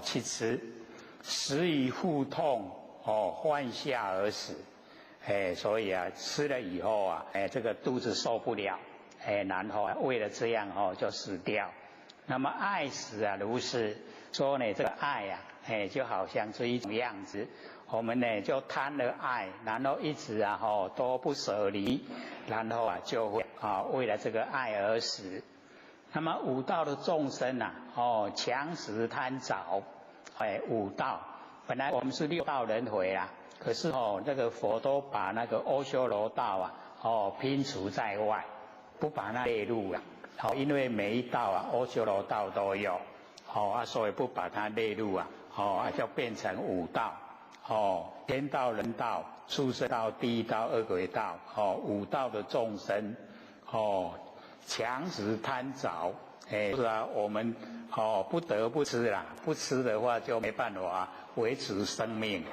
去吃，食以腹痛患下而死。所以吃了以后这个肚子受不了，然后为了这样就死掉。那么爱死如是说呢，这个爱就好像是一种样子，我们就贪了爱，然后一直都不舍离，然后就会为了这个爱而死。那么五道的众生强食贪着，五道本来我们是六道轮回啦。可是那个佛都把那个阿修罗道摒除在外，不把它列入了。因为每一道阿修罗道都有，所以不把它列入就变成五道。天道、人道、畜生道、地狱道、恶鬼道，五道的众生，强食贪着，是我们不得不吃啦，不吃的话就没办法维持生命。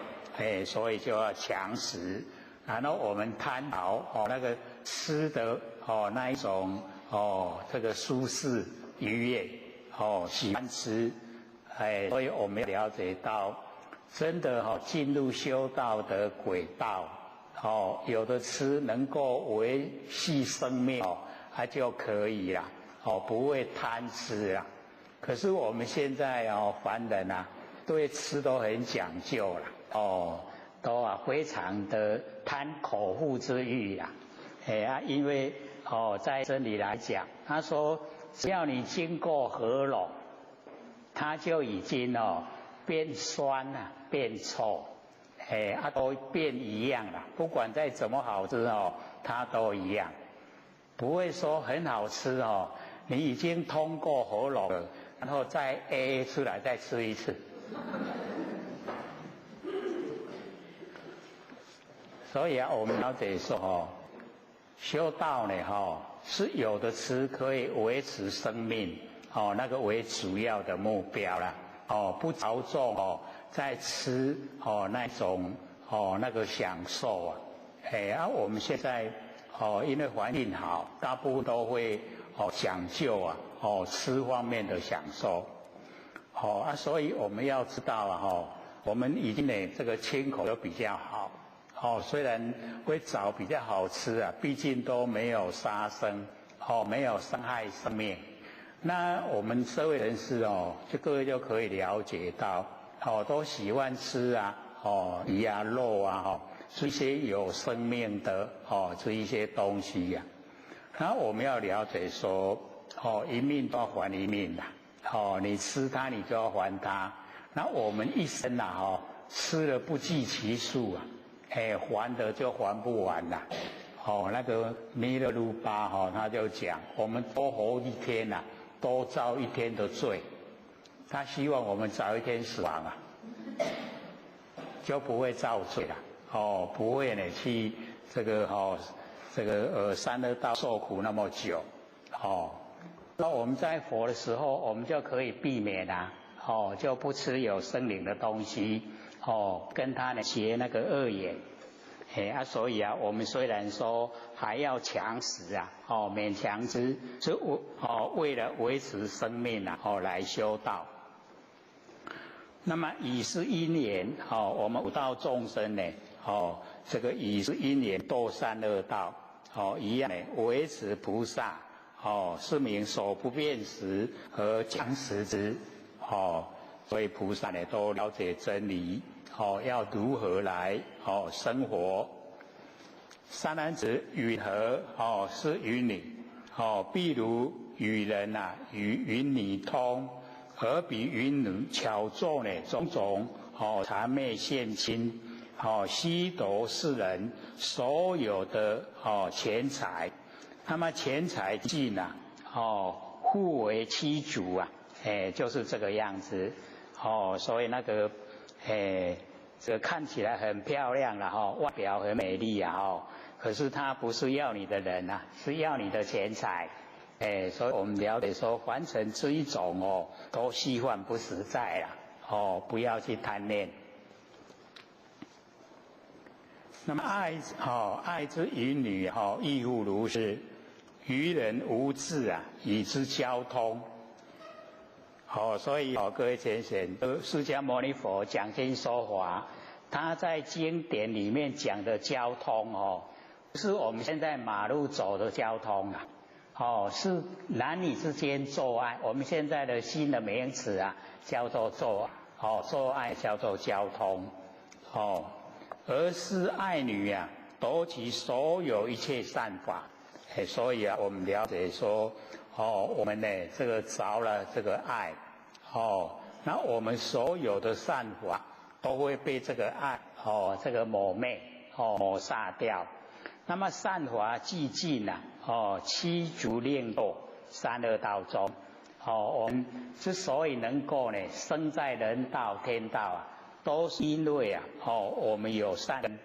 所以就要强食，然后我们贪着那个吃的那一种这个舒适愉悦喜欢吃，所以我们要了解到，真的进入修道的轨道，有的吃能够维系生命它就可以了，不会贪吃啦。可是我们现在凡人对吃都很讲究啦。都非常的贪口腹之欲啦，因为在真理来讲，他说只要你经过喉咙，它就已经变酸变臭，都变一样了。不管再怎么好吃它都一样，不会说很好吃你已经通过喉咙了，然后再出来再吃一次。所以我们了解说修道呢是有的吃可以维持生命那个为主要的目标啦不着重在吃那种那个享受我们现在因为环境好，大部分都会讲究吃方面的享受所以我们要知道我们已经这个清口都比较好。虽然会找比较好吃毕竟都没有杀生，没有伤害生命。那我们社会人士就各位就可以了解到，都喜欢吃鱼肉这些有生命的这一些东西那我们要了解说，一命都要还一命你吃它你就要还它。那我们一生吃了不计其数还的就还不完啦。那个弥勒卢巴他就讲，我们多活一天多遭一天的罪。他希望我们早一天死亡就不会造罪了。不会去这个三恶道受苦那么久。那我们在佛的时候，我们就可以避免就不吃有生灵的东西。跟他结那个恶缘，所以我们虽然说还要强食勉强之，是为了维持生命来修道。那么以是因缘我们五道众生这个以是因缘堕三恶道一样维持菩萨是名所不辨识而强食之所以菩萨都了解真理要如何来生活。三男子允何是与女譬如与人与云女通，而比云女巧作种种谄媚现亲吸夺世人所有的钱财。那么钱财尽互为妻主就是这个样子所以那个这个看起来很漂亮外表很美丽可是他不是要你的人啊，是要你的钱财。所以我们了解说，凡尘这一种哦，都虚幻不实在啦，哦，不要去贪恋。那么爱之于女亦复如是。于人无智啊，以之交通。所以各位浅显，释迦牟尼佛讲经说法，他在经典里面讲的交通不是我们现在马路走的交通啊，是男女之间做爱。我们现在的新的名词啊，叫做做爱叫做交通，而是爱女啊，夺其所有一切善法。所以啊，我们了解说，我们呢这个着了这个爱，那我们所有的善法都会被这个爱，这个抹灭，抹杀掉。那么善法寂尽啊，七足令堕三恶道中。我们之所以能够呢生在人道、天道啊，都是因为啊，我们有善根，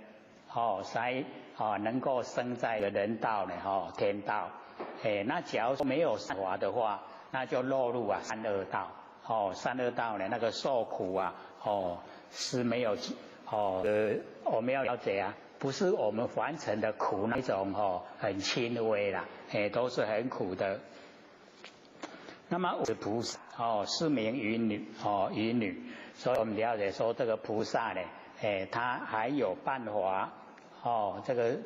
才能够生在人道呢，天道。那假如说没有善法的话，那就落入三恶道。三恶道呢，那个受苦啊，是没有我们要了解啊，不是我们凡尘的苦那种很轻微啦，都是很苦的。那么菩萨是名于女，所以我们了解说这个菩萨呢，他还有办法。这个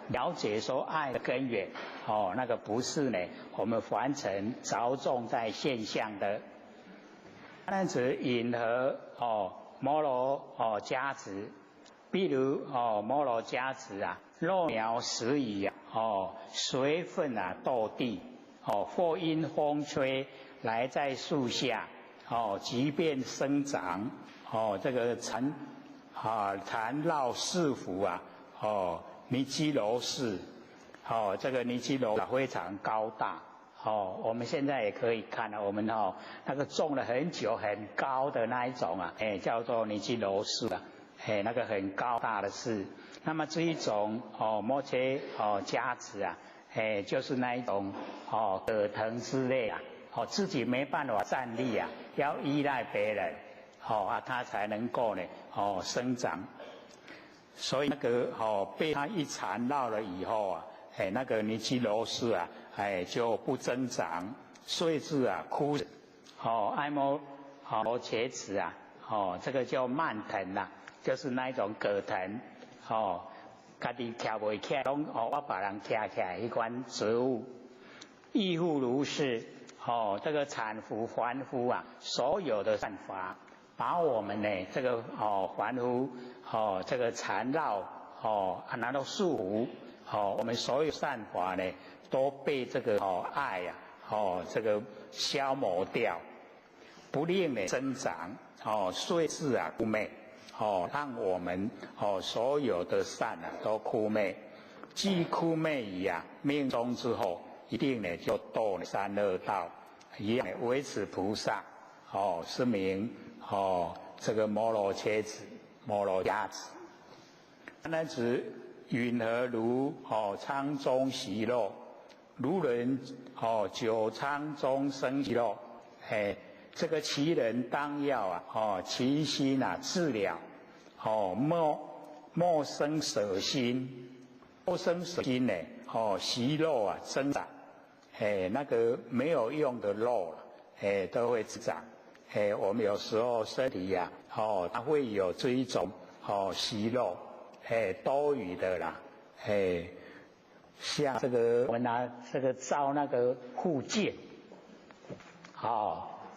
了解说爱的根源，那个不是呢，我们凡尘着重在现象的。那指引和摩罗迦子，比如摩罗迦子啊，若苗拾遗啊，随分啊堕地，或因风吹来在树下，即便生长，这个缠绕四幅啊，尼基楼寺，这个尼基楼非常高大，我们现在也可以看到，我们那个种了很久很高的那一种啊，叫做尼基楼寺啊，那个很高大的寺。那么这一种摩切迦子啊，就是那一种葛藤之类啊，自己没办法站立啊，要依赖别人。它才能够呢生长。所以那个被它一缠绕了以后啊，那个尼基楼寺啊，就不增长，遂至啊枯死。爱摩罗茄子啊，这个叫蔓藤啊，就是那一种葛藤，家己徛不起来，拢我把人徛起来一款植物。亦复如是，这个产妇凡夫啊，所有的善法。把我们呢这个凡夫这个缠绕拿到束缚我们所有善法呢都被这个爱呀这个消磨掉，不令呢增长遂至啊枯灭让我们所有的善都枯灭。既枯灭矣命中之后，一定呢就堕三恶道，一样为此菩萨是名。这个摩罗切子、摩罗迦子，那指允和如仓中息肉，如人久仓中生息肉。这个其人当要其心自了，莫生舍心，莫生舍心呢息肉增长，那个没有用的肉都会滋长。我们有时候身体它会有这一种息肉，多余的啦，像这个我们拿这个照那个腹镜，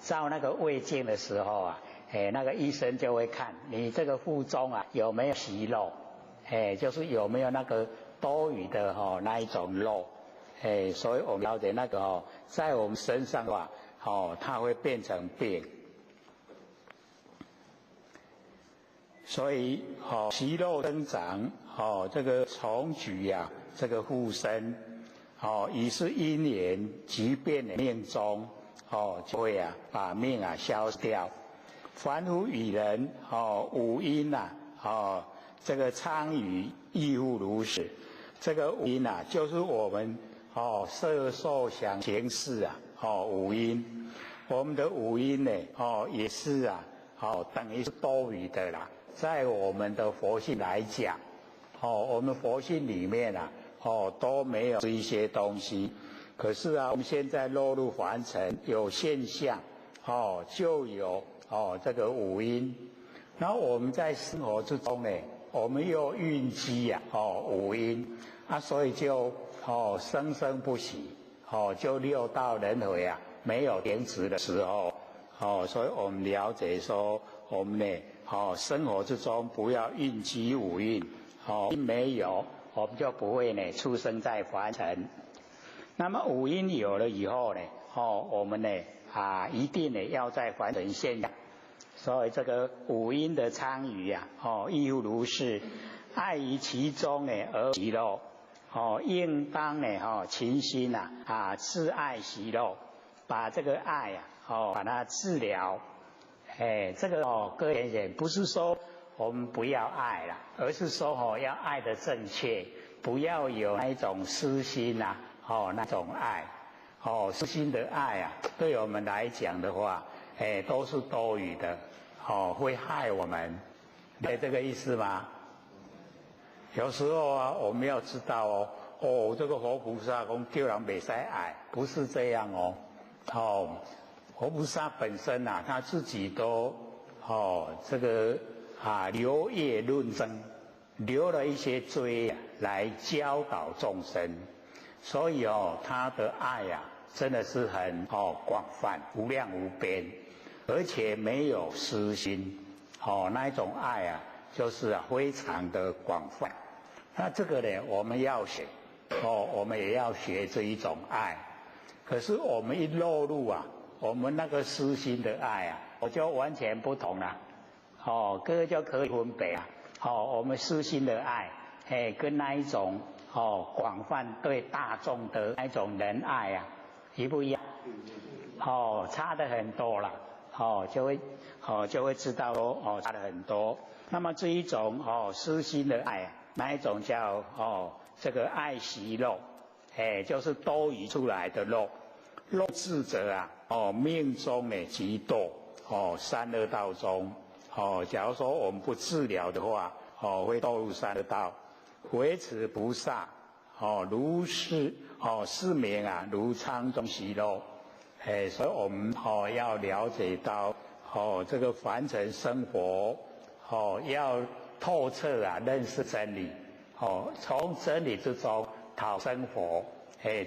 照那个胃镜的时候啊，那个医生就会看你这个腹中有没有息肉，就是有没有那个多余的那一种肉，所以我们了解那个在我们身上的话，它会变成病。所以息肉增长，这个重举这个护身，已是因缘，即便命中，就会把命消掉。凡夫与人，五因这个昌于亦复如是。这个五阴啊，就是我们色受想行识啊，五阴。我们的五阴呢，也是啊，等于是多余的啦。在我们的佛性来讲，我们佛性里面啊，都没有这一些东西。可是啊，我们现在落入凡尘，有现象，就有这个五阴。然后我们在生活之中呢，我们又蕴积呀，五阴啊，所以就生生不息，就六道轮回啊，没有停止的时候，所以我们了解说，我们呢，生活之中不要蕴积五阴，没有，我们就不会呢出生在凡尘。那么五阴有了以后呢，我们呢一定呢要在凡尘现象。所以这个五阴的昌于啊，亦复如是，爱于其中呢而喜乐，应当呢勤心啊，自爱喜乐，把这个爱啊，把它治疗。这个各位先生不是说我们不要爱啦，而是说要爱的正确，不要有那一种私心啊，那种爱，私心的爱啊，对我们来讲的话，都是多余的。会害我们，这个意思吗？有时候啊，我们要知道这个活菩萨讲叫人袂使爱，不是这样活菩萨本身啊，他自己都这个留业论增，留了一些罪来教导众生，所以他的爱啊，真的是很广泛、无量无边。而且没有私心，那一种爱啊，就是非常的广泛。那这个呢，我们要学，我们也要学这一种爱。可是我们一落入啊，我们那个私心的爱啊，我就完全不同了。各位就可以分别啊，我们私心的爱，跟那一种广泛对大众的那一种仁爱啊，一不一样？差得很多了。就会知道差了很多。那么这一种私心的爱，那一种叫这个爱惜乐，就是多余出来的乐。乐智者啊，命中呢极堕三恶道中。假如说我们不治疗的话，会堕入三恶道。唯此菩萨，如是是名啊，如苍中喜乐。所以我们要了解到这个凡尘生活要透彻啊认识真理，从真理之中讨生活，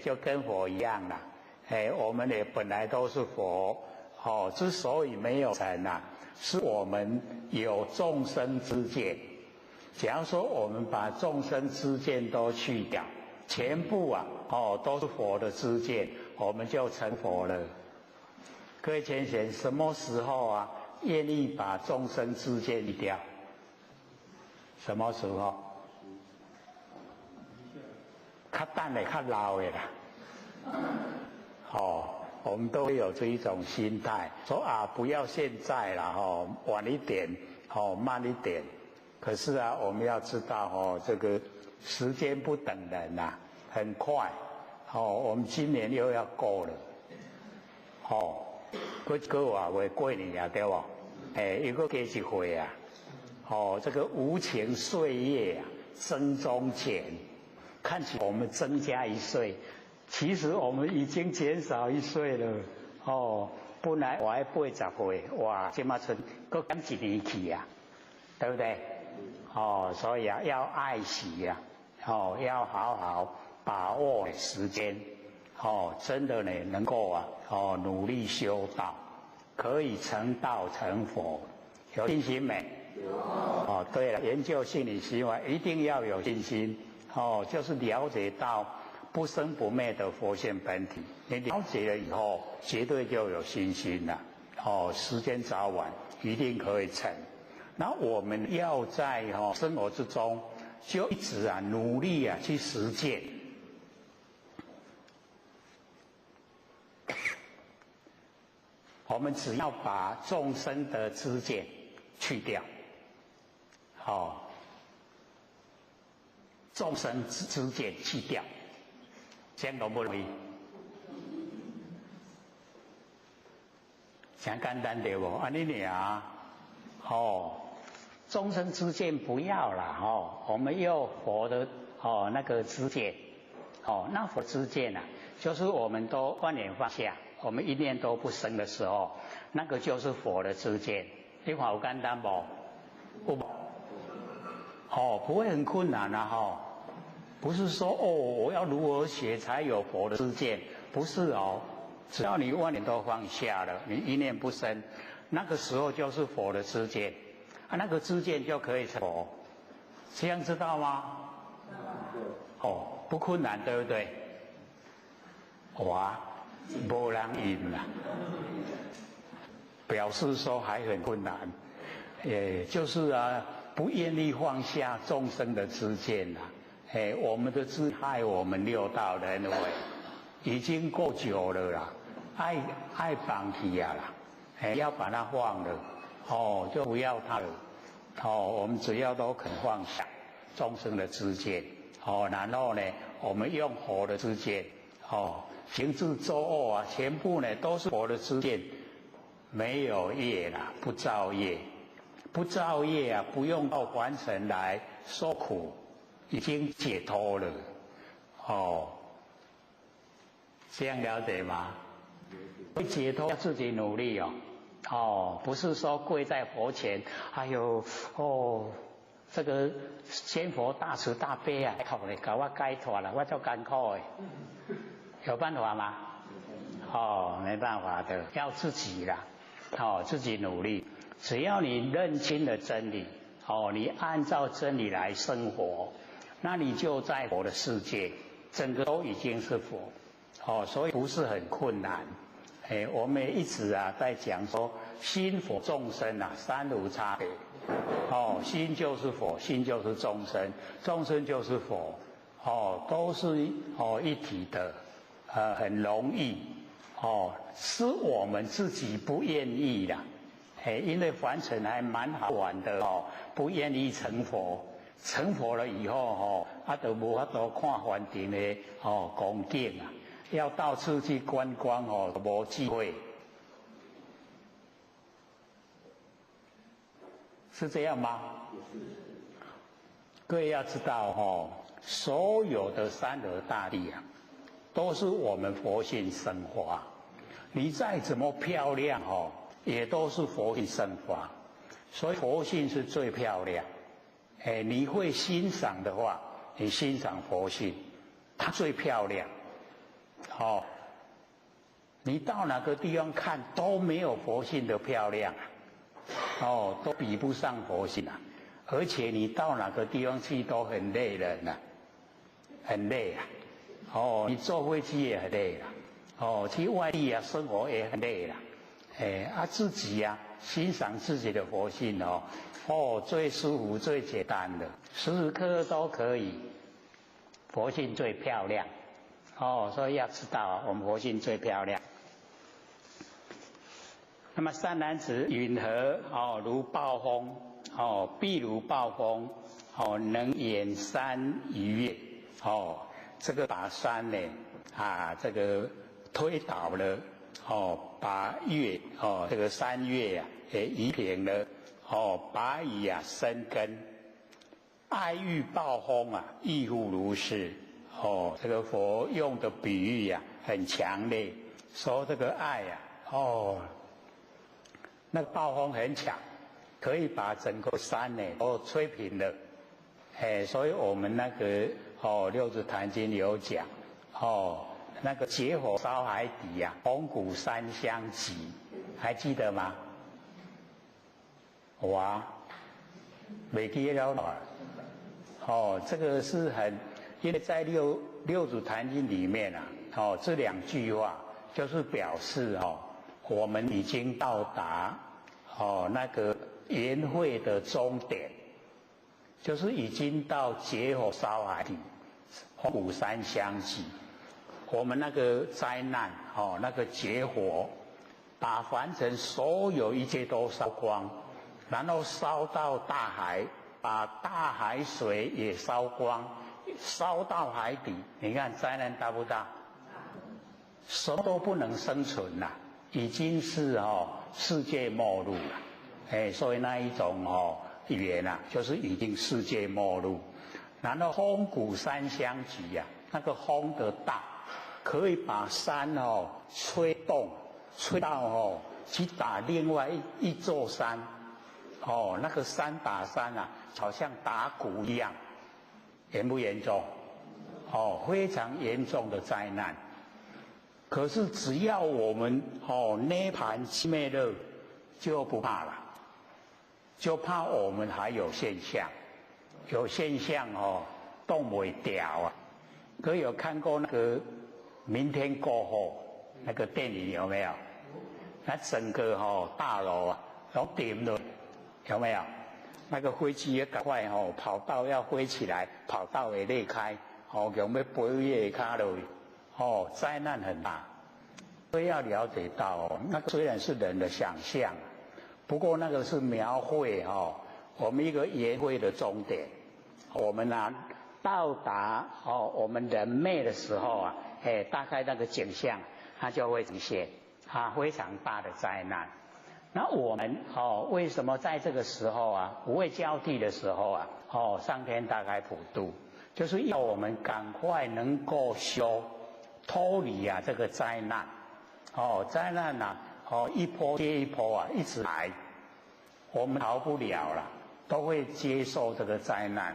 就跟佛一样啦。我们也本来都是佛，之所以没有成啊，是我们有众生之见。假如说我们把众生之见都去掉，全部都是佛的知见，我们就成佛了。各位先生，什么时候愿意把众生之见去掉？什么时候？较等的、较老的啦。我们都会有这一种心态，说不要现在啦，晚一点，慢一点。可是我们要知道这个时间不等人呐，很快。我们今年又要过了。过一个月过年对不？又过加一回啊。这个无情岁月增中减，看起我们增加1岁，其实我们已经减少1岁了。本来我还80岁，哇，现在剩搁减1年去啊，对不对？所以要爱惜要好好把握时间。真的呢，能够努力修道，可以成道成佛，有信心没？有。对了，研究心理行为一定要有信心。就是了解到不生不灭的佛性本体，你了解了以后，绝对就有信心了。时间早晚一定可以成。那我们要在生活之中，就一直努力去实践。我们只要把众生的知见去掉，众生之见去掉，这样容不容易？讲简单对不？安尼尔，众生之见不要了我们要佛的那个知见，那佛知见啊，就是我们都万念放下，我们一念都不生的时候，那个就是佛的知见。你看有简单不？不会很困难不是说我要如何学才有佛的知见，不是只要你万念都放下了，你一念不生，那个时候就是佛的知见那个知见就可以成佛，这样知道吗？不困难，对不对？哇，没人赢啦，表示说还很困难，就是不愿意放下众生的知见我们的知害我们六道轮回已经够久了啦，爱放弃啦，要把它放了，就不要它了，我们只要都肯放下众生的知见，然后呢，我们用佛的知见，行至作恶全部呢都是佛的知见，没有业啦，不造业。不造业不用到凡尘来受苦，已经解脱了。这样了解吗？会解脱要自己努力不是说跪在佛前，这个仙佛大慈大悲靠你给我解脱了，我就艰苦有办法吗？没办法的，要自己啦，自己努力。只要你认清了真理，你按照真理来生活，那你就在佛的世界，整个都已经是佛，所以不是很困难。我们一直在讲说，心佛众生三无差别，心就是佛，心就是众生，众生就是佛，都是一体的，很容易，是我们自己不愿意的。因为凡尘还蛮好玩的不愿意成佛，成佛了以后就无法度看梵庭的光景要到处去观光无机会，是这样吗？各位要知道所有的山河大地都是我们佛性生发，你再怎么漂亮也都是佛性生发，所以佛性是最漂亮。你会欣赏的话，你欣赏佛性，它最漂亮。你到哪个地方看都没有佛性的漂亮都比不上佛性而且你到哪个地方去都很累人很累你坐飞机也很累去外地生活也很累自己欣赏自己的佛性最舒服最简单的，时时刻刻都可以，佛性最漂亮所以要知道我们佛性最漂亮。那么善男子，允何如暴风必如暴风能掩山一月这个把山呢这个推倒了把月这个山岳也移平了把以生根，爱欲暴风亦复如是这个佛用的比喻很强烈，说这个爱那个暴风很强，可以把整个山呢都吹平了所以我们那个六祖坛经有讲那个结火烧海底红谷山相急，还记得吗？哇，没记了这个是很，因为在六祖坛经里面这两句话就是表示我们已经到达那个圆会的终点，就是已经到结火烧海底，红谷山相继。我们那个灾难那个结火，把凡尘所有一切都烧光，然后烧到大海，把大海水也烧光，烧到海底，你看灾难大不大？什么都不能生存了，已经是世界末日了。所以那一种语言啊，就是已经世界末日。然后风鼓山相急呀，那个风的大，可以把山吹动，吹到去打另外一座山。那个山打山啊，好像打鼓一样，严不严重？非常严重的灾难。可是只要我们涅槃熄灭了，就不怕了，就怕我们还有现象。有现象动不掉啊！可有看过那个《明天过后》那个电影有没有？那整个大楼啊都点了，有没有？那个飞机也赶快跑道要飞起来，跑道也裂开，有要飞也卡落去，灾难很大。所以要了解到那个虽然是人的想象，不过那个是描绘我们一个圆规的终点。我们到达我们人灭的时候啊，大概那个景象它就会呈现非常大的灾难。那我们为什么在这个时候啊，五位交替的时候啊，上天大开普渡，就是要我们赶快能够脱离这个灾难。灾难一波接一波啊，一直来，我们逃不了了，都会接受这个灾难。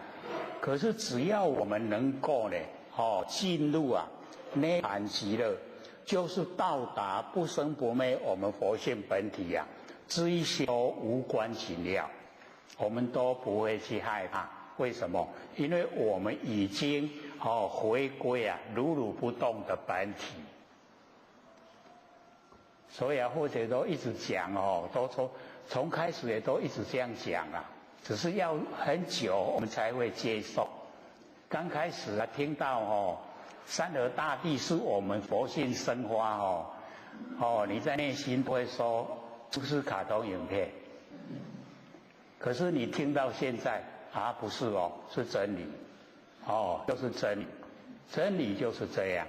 可是只要我们能够呢，进入涅槃极乐，就是到达不生不灭我们佛性本体啊，追修无关紧要，我们都不会去害怕。为什么？因为我们已经回归如如不动的本体。所以或者都一直讲都从开始也都一直这样讲啊。只是要很久我们才会接受。刚开始听到山河大地是我们佛性生发你在内心不会说不是卡通影片。可是你听到现在不是是真理就是真理，真理就是这样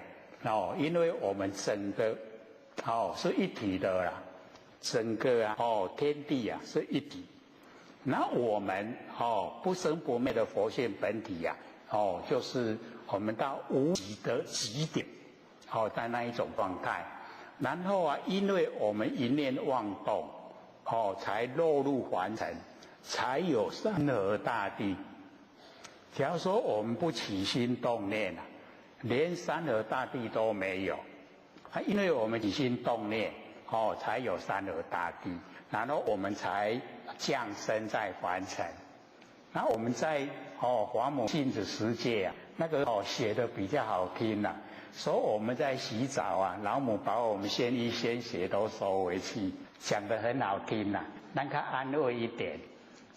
因为我们整个是一体的啦，整个天地是一体。那我们不生不灭的佛性本体就是我们到无极的极点在那一种状态。然后因为我们一念妄动才落入凡尘，才有山河大地。假如说我们不起心动念连山河大地都没有因为我们起心动念才有山河大地，然后我们才降生在凡尘。然后我们在华母镜子十诫那个写的比较好听说我们在洗澡老母把我们鲜衣鲜血都收回去，讲得很好听让他安慰一点。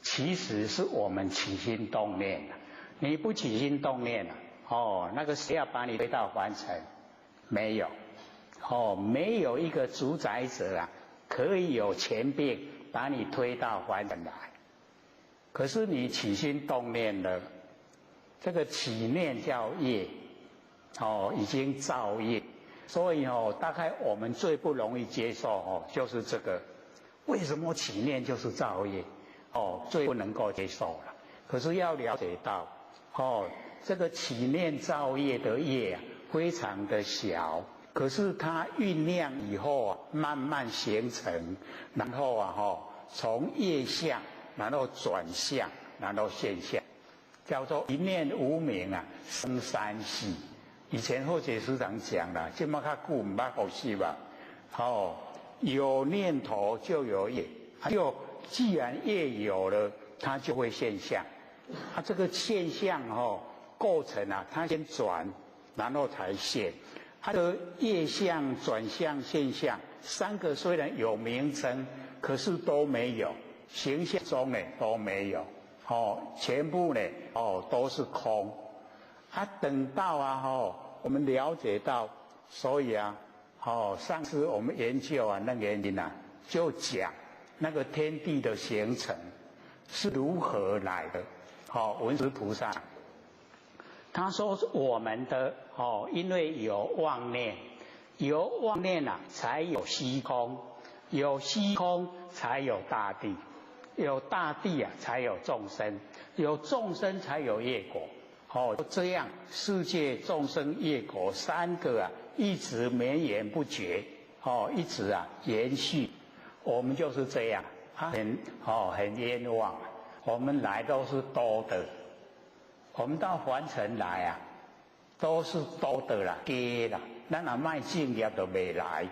其实是我们起心动念你不起心动念那个谁要把你推到凡尘？没有没有一个主宰者可以有权柄把你推到凡尘来。可是你起心动念了，这个起念叫业已经造业。所以大概我们最不容易接受就是这个。为什么起念就是造业最不能够接受了。可是要了解到这个起念造业的业非常的小，可是它酝酿以后慢慢形成，然后从业相然后转向，然后现象，叫做一念无明生三系。以前后解师长讲了，这么较久唔捌学习吧有念头就有业，既然业有了，它就会现象。这个现象构成它先转，然后才现。它的业相、转向、现象三个虽然有名称，可是都没有，形象中都没有全部都是空。等到我们了解到，所以上次我们研究那个原因就讲那个天地的形成是如何来的。文殊菩萨他说我们的因为有妄念，有妄念啊，才有虚空，有虚空才有大地，有大地啊，才有众生，有众生才有业果。这样世界众生业果三个啊，一直绵延不绝，一直啊延续。我们就是这样，很冤枉。我们来都是多的，我们到凡尘来啊，都是多的啦，假啦。咱若卖正业就未来，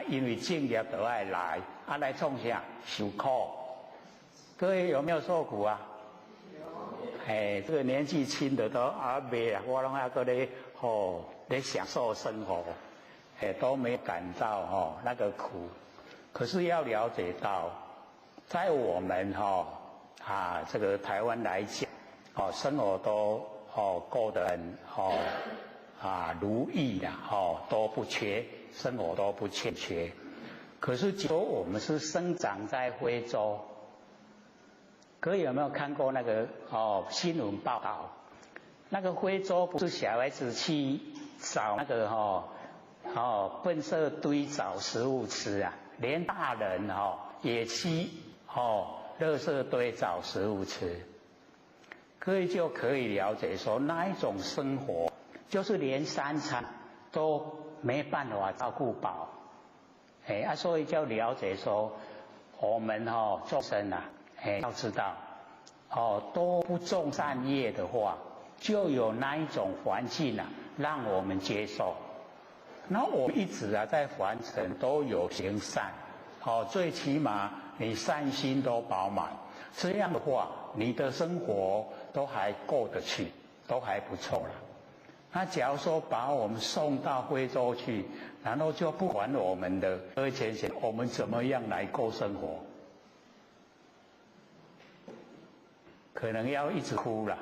因为正业就爱来，来创啥？受苦。各位有没有受苦啊？这个年纪轻的都未啊，我拢还搁咧咧享受生活，都没感到那个苦。可是要了解到，在我们这个台湾来讲，生活都过得很如意的，都不缺，生活都不欠缺。可是就我们是生长在非洲。各位有没有看过那个新闻报道？那个非洲不是小孩子去找那个粪圾堆找食物吃啊，连大人也去垃圾堆找食物吃。各位就可以了解说，那一种生活就是连三餐都没办法照顾饱。所以就了解说，我们众生啊。要知道，都不种善业的话，就有那一种环境啊，让我们接受。那我们一直啊，在凡尘都有行善，最起码你善心都饱满，这样的话，你的生活都还过得去，都还不错了。那假如说把我们送到非洲去，然后就不管我们的钱，我们怎么样来过生活？可能要一直哭了，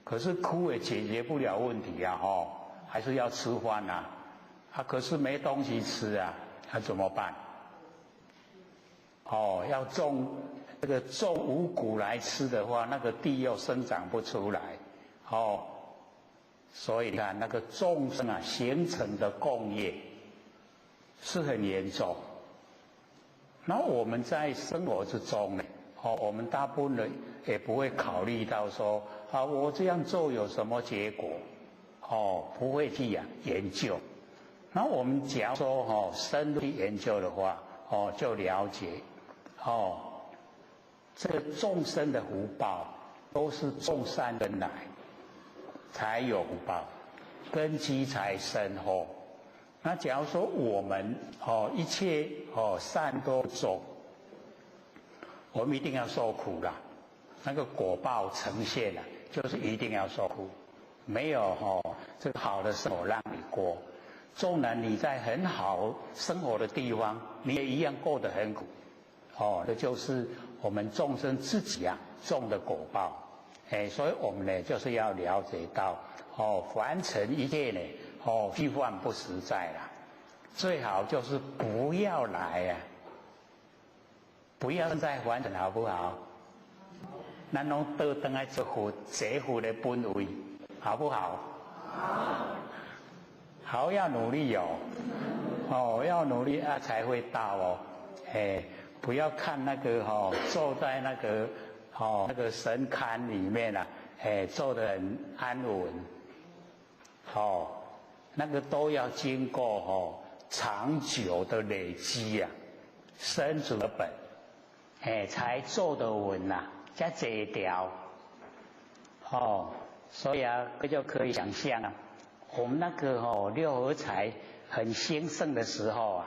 可是哭也解决不了问题啊，还是要吃饭啊，可是没东西吃啊，怎么办？要种五谷来吃的话，那个地又生长不出来，所以你看那个众生啊形成的共业是很严重。然后我们在生活之中呢，我们大部分人也不会考虑到说，我这样做有什么结果，不会去研究。然后我们假如说深入去研究的话，就了解，这个众生的福报都是种善根来，才有福报，根基才深厚。那假如说我们一切善都种，我们一定要受苦啦，那个果报呈现了，就是一定要受苦，没有这个好的生活让你过。纵然你在很好生活的地方，你也一样过得很苦。这就是我们众生自己种的果报。所以我们呢，就是要了解到，凡尘一切呢，虚幻不实在啦。最好就是不要来不要在凡尘，好不好？咱拢倒转来做佛的本位，好不好？好，要努力要努力才会到不要看那个坐在那个神龛里面坐得很安稳，那个都要经过长久的累积生主的本，才坐得稳才坐条，所以就可以想象我们那个六合彩很兴盛的时候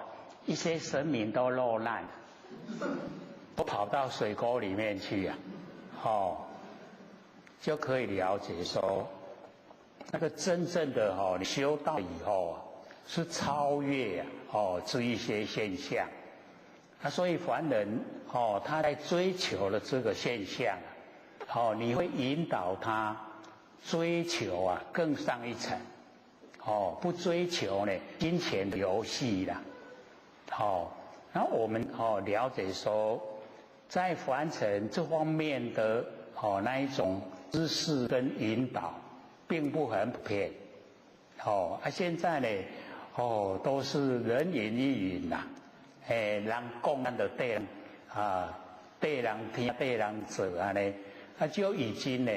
一些神明都落难，都跑到水沟里面去就可以了解说，那个真正的你修道以后是超越这一些现象。所以凡人他在追求的这个现象你会引导他追求更上一层，不追求呢金钱的游戏啦。然后我们了解说，在凡尘这方面的那一种知识跟引导并不很普遍。现在呢，都是人云亦云啦，人讲咱就对人对人听对人做啊呢，就已经呢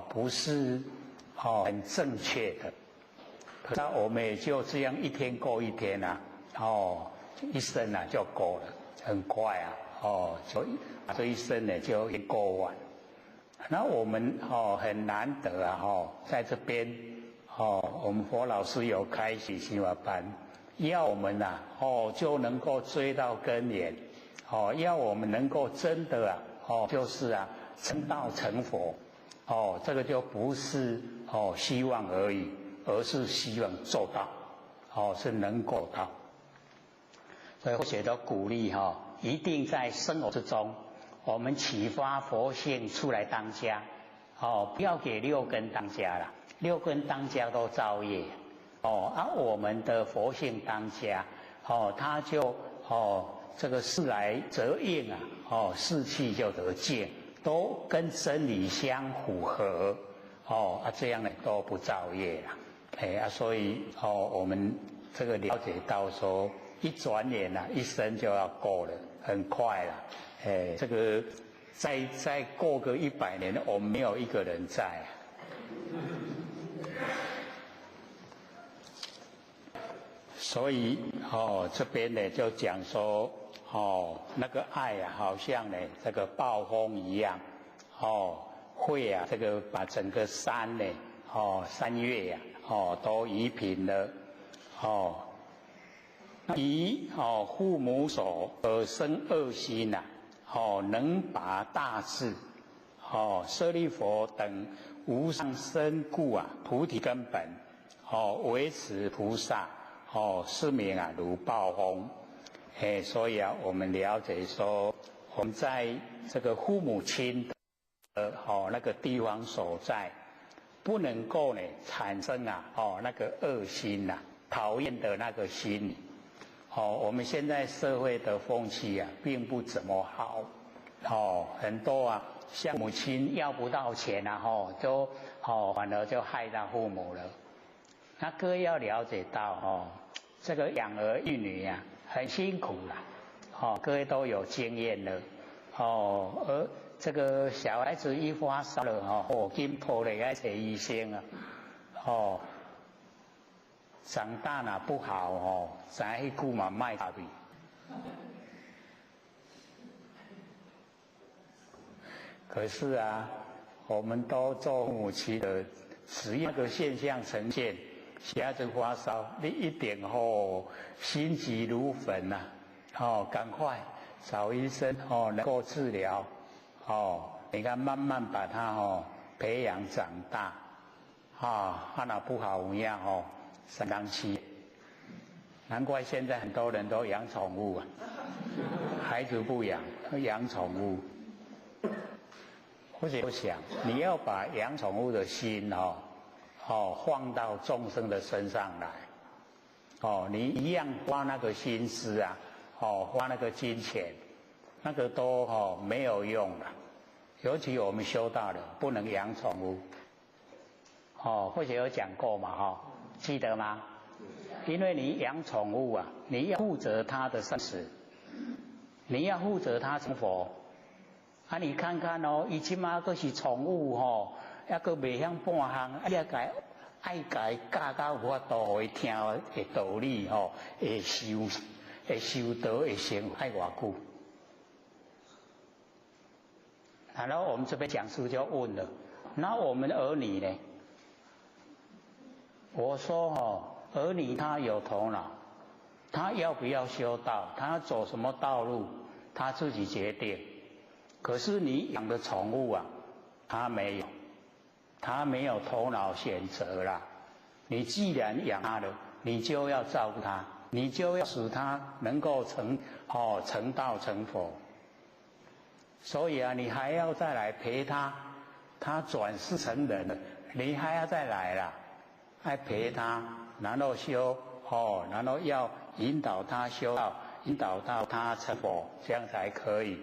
不是很正确的。那我们也就这样一天过一天啊，一生啊就过了，很快啊，就这一生呢就过完。那我们很难得啊，在这边我们佛老师有开喜心法班，要我们就能够追到根源，要我们能够真的就是成道成佛，这个就不是希望而已，而是希望做到，是能够到。所以我写的鼓励一定在生活之中，我们启发佛性出来当家，不要给六根当家了，六根当家都造业，我们的佛性当家，他就这个事来则应事去就得见，都跟真理相符合，这样呢都不造业了，所以我们这个了解到说，一转眼一生就要过了，很快了。这个再过个100年，我们没有一个人在。所以这边呢就讲说，那个爱好像呢这个暴风一样，会这个把整个山呢，山岳都夷平了，以父母所而生恶心能拔大智，舍利弗等无上身故菩提根本，维持菩萨，是名如暴风。所以我们了解说，我们在这个父母亲的那个地方所在，不能够呢产生那个恶心讨厌的那个心理。我们现在社会的风气并不怎么好，很多像母亲要不到钱就反而就害到父母了。那各位要了解到这个养儿育女很辛苦啦，各位都有经验了，而这个小孩子一发烧了紧迫的要找医生长大不好再去顾嘛卖下去。可是我们都做母亲的，只要那个现象呈现，小孩子发烧，你一点心急如焚赶快找医生能够治疗你看慢慢把他培养长大那不好有影三当七，难怪现在很多人都养宠物孩子不养，养宠物。或者我想，你要把养宠物的心放到众生的身上来，你一样花那个心思花那个金钱，那个都没有用了。尤其我们修道的不能养宠物，或者有讲过嘛记得吗？因为你养宠物你要负责它的生死，你要负责它成佛。你看看伊即马阁是宠物还阁袂晓半项，你爱甲教到有法度，互伊听的道理会修道会成爱偌久？然后我们这边讲师就问了，那我们儿女呢？我说儿女他有头脑，他要不要修道，他要走什么道路，他自己决定。可是你养的宠物他没有，他没有头脑选择啦。你既然养它了，你就要照顾它，你就要使它能够成道成佛。所以你还要再来陪它，它转世成人了，你还要再来啦，还陪它，然后修然后要引导它修道，引导到它成佛，这样才可以。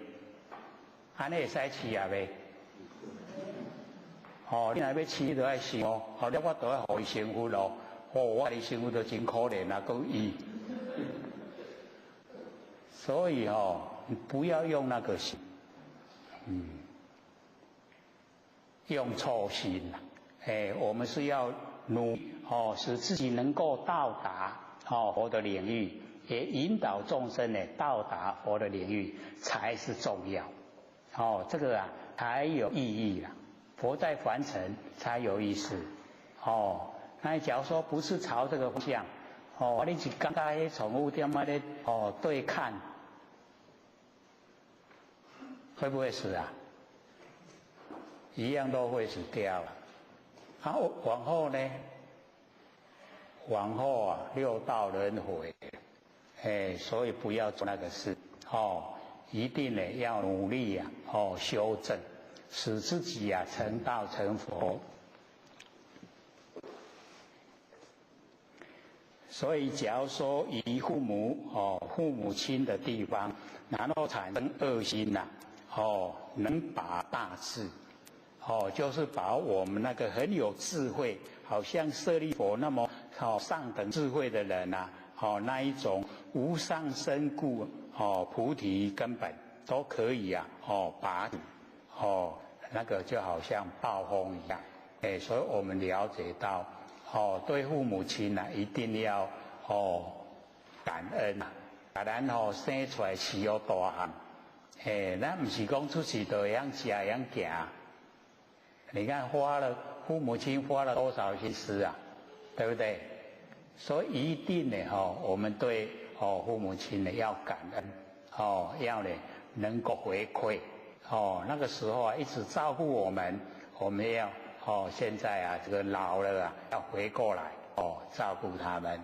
安尼会使饲袂？你若要饲，就要想哦，后了我都要互伊成佛咯。我的成佛都真可怜啊，讲伊。所以不要用那个心，用错心了。我们是要努力使自己能够到达佛的领域，也引导众生呢到达佛的领域才是重要。这个才有意义啦。佛在凡尘才有意思。那假如说不是朝这个方向，你是刚刚迄宠物店嘛咧对看，会不会死啊？一样都会死掉了。往后呢？往后六道轮回，所以不要做那个事。一定呢要努力修正，使自己成道成佛。所以假如说以父母亲的地方，然后产生恶心能拔大智，就是把我们那个很有智慧，好像舍利佛那么上等智慧的人那一种无上深故菩提根本都可以拔起，那个就好像暴风一样。所以我们了解到对父母亲一定要感恩把咱生出来饲有大汉。咱不是讲出去就会样吃会样行。你看父母亲花了多少心思啊，对不对？所以一定呢我们对父母亲呢要感恩要呢能够回馈那个时候一直照顾我们要现在这个老了要回过来照顾他们。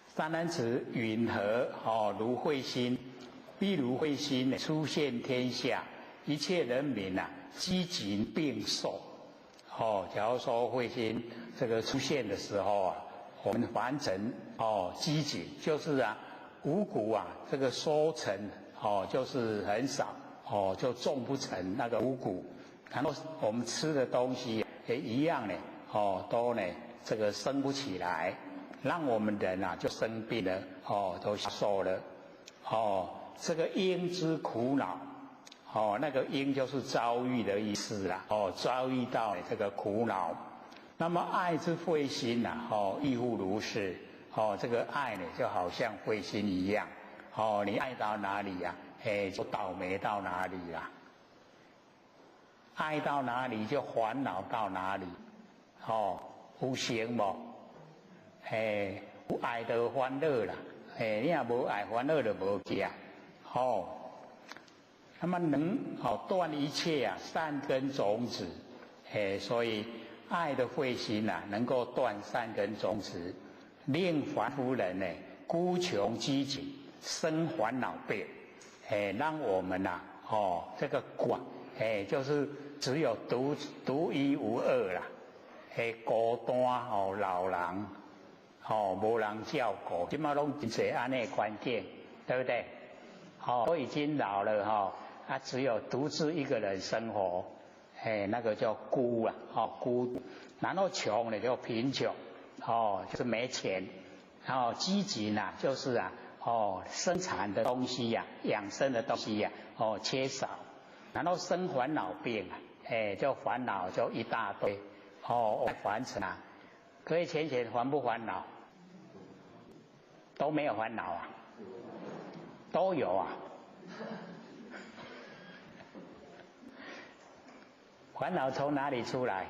三男子允和如慧心，譬如慧心出现天下，一切人民积极并受。假如说慧心这个出现的时候我们凡尘积极，就是五谷这个收成就是很少就种不成那个五谷，然后我们吃的东西也一样呢都呢这个生不起来，让我们人就生病了都受了这个因之苦恼。那个因就是遭遇的意思啦遭遇到这个苦恼。那么爱之慧心亦复如是这个爱呢就好像慧心一样你爱到哪里就倒霉到哪里啦，爱到哪里就烦恼到哪里有成无有爱就烦恼啦你若无爱烦恼就无去那么能断一切善根种子所以爱的慧心能够断善根种子，令凡夫人孤穷积极，生烦恼病让我们这个广就是只有独一无二啦孤单老人无人照顾，现在都真侪安尼环境，对不对？都已经老了只有独自一个人生活那个叫孤孤独。然后穷呢就贫穷就是没钱。积极呢就是生产的东西养生的东西缺少，然后生烦恼病就烦恼就一大堆凡尘各位浅浅烦不烦恼？都没有烦恼都有烦恼从哪里出来？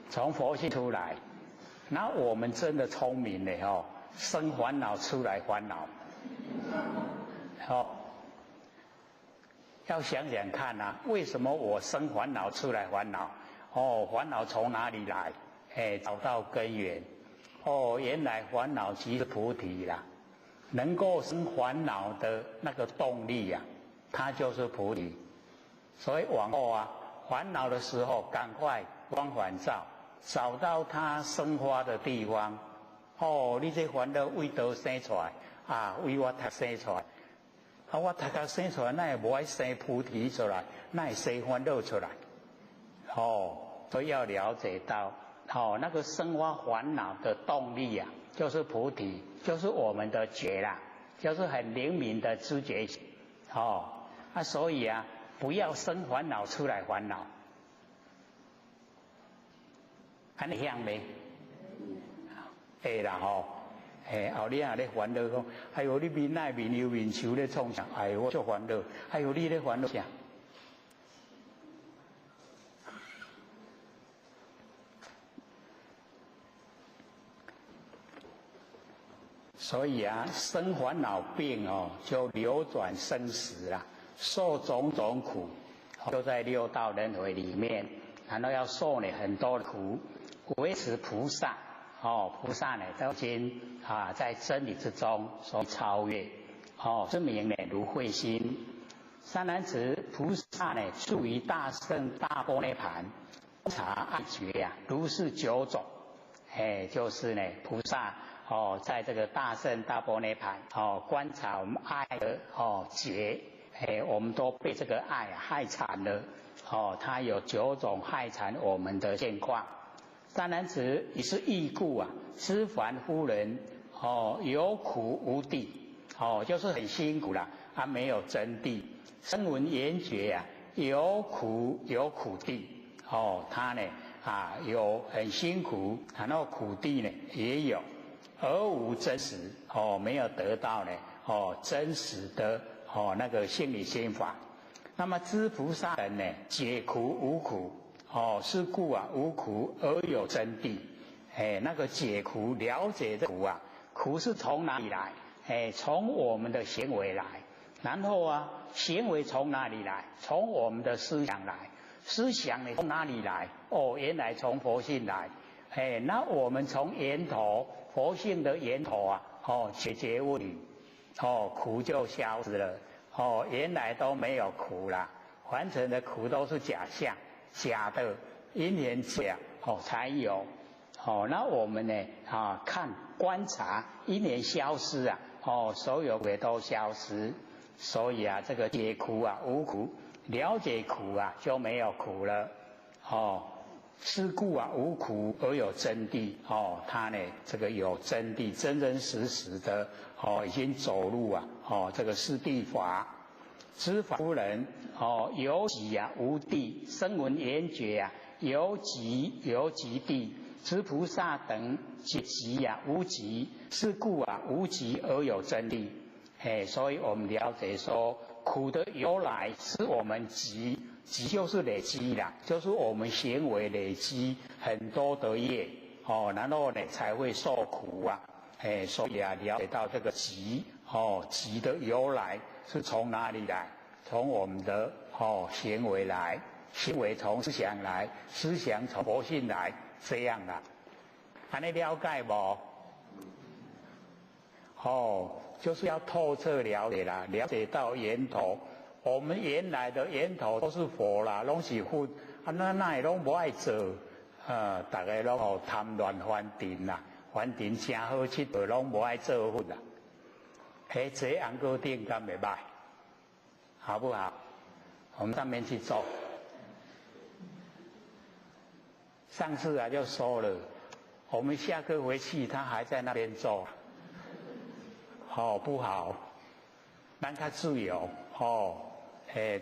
从佛性出来。那我们真的聪明了生烦恼出来烦恼要想想看为什么我生烦恼出来烦恼烦恼从哪里来找到根源原来烦恼即是菩提啦，能够生烦恼的那个动力它就是菩提。所以往后烦恼的时候赶快光返照，找到它生花的地方你这烦恼为何生出来为我读生出来啊，我大家生出来，那也无爱生菩提出来，那也生烦恼出来。都要了解到，那个生发烦恼的动力啊，就是菩提，就是我们的觉啦，就是很灵敏的知觉。所以啊，不要生烦恼出来烦恼。安尼样没？会啦后你啊咧烦恼讲，哎呦你面爱面忧面愁咧创啥？哎我足烦恼，哎呦你咧烦恼啥？所以啊，生烦恼病就流转生死啦，受种种苦，就在六道轮回里面，然后要受很多的苦，维持菩萨。菩萨呢都已经在真理之中所超越，之名呢如慧心。三男子菩萨呢住于大圣大般涅盘，观察爱觉呀，如是九种，就是呢菩萨在这个大圣大般涅盘观察我们爱的觉，我们都被这个爱害惨了，它有9种害惨我们的现况。三男子也是异故啊，知凡夫人有苦无地，就是很辛苦啦，没有真谛。声闻缘觉啊，有苦地，他呢有很辛苦，然后苦地呢也有，而无真实没有得到呢真实的那个心理心法。那么知菩萨人呢，解苦无苦。是故啊，无苦而有真谛。那个解苦，了解的苦啊，苦是从哪里来？从我们的行为来。然后啊，行为从哪里来？从我们的思想来。思想呢从哪里来？原来从佛性来。那我们从源头，佛性的源头啊，解决问题，苦就消失了。原来都没有苦啦，凡尘的苦都是假象。假的因缘假才有，那我们呢看观察因缘消失啊，所有也都消失，所以啊这个解苦啊无苦，了解苦啊就没有苦了，是故啊无苦而有真谛，他呢这个有真谛，真真实实的已经走入啊这个是谛法。知凡夫人有己啊无地，声闻缘觉啊有己地，知菩萨等解己啊无己，是故啊无己而有真谛。所以我们了解说，苦的由来是我们集就是累积啦，就是我们行为累积很多的业然后呢才会受苦啊。所以啊了解到这个集的由来是从哪里来？从我们的行为来，行为从思想来，思想从佛性来，这样啦。安尼了解无？就是要透彻了解啦，了解到源头。我们原来的源头都是佛啦，拢是佛，那会拢无爱做，大家拢贪恋烦尘啦，烦尘真好佚佗，拢无爱做佛啦。坐红高顶敢袂歹？好不好？我们上面去做。上次啊就说了，我们下课回去，他还在那边做，好不好？让他自由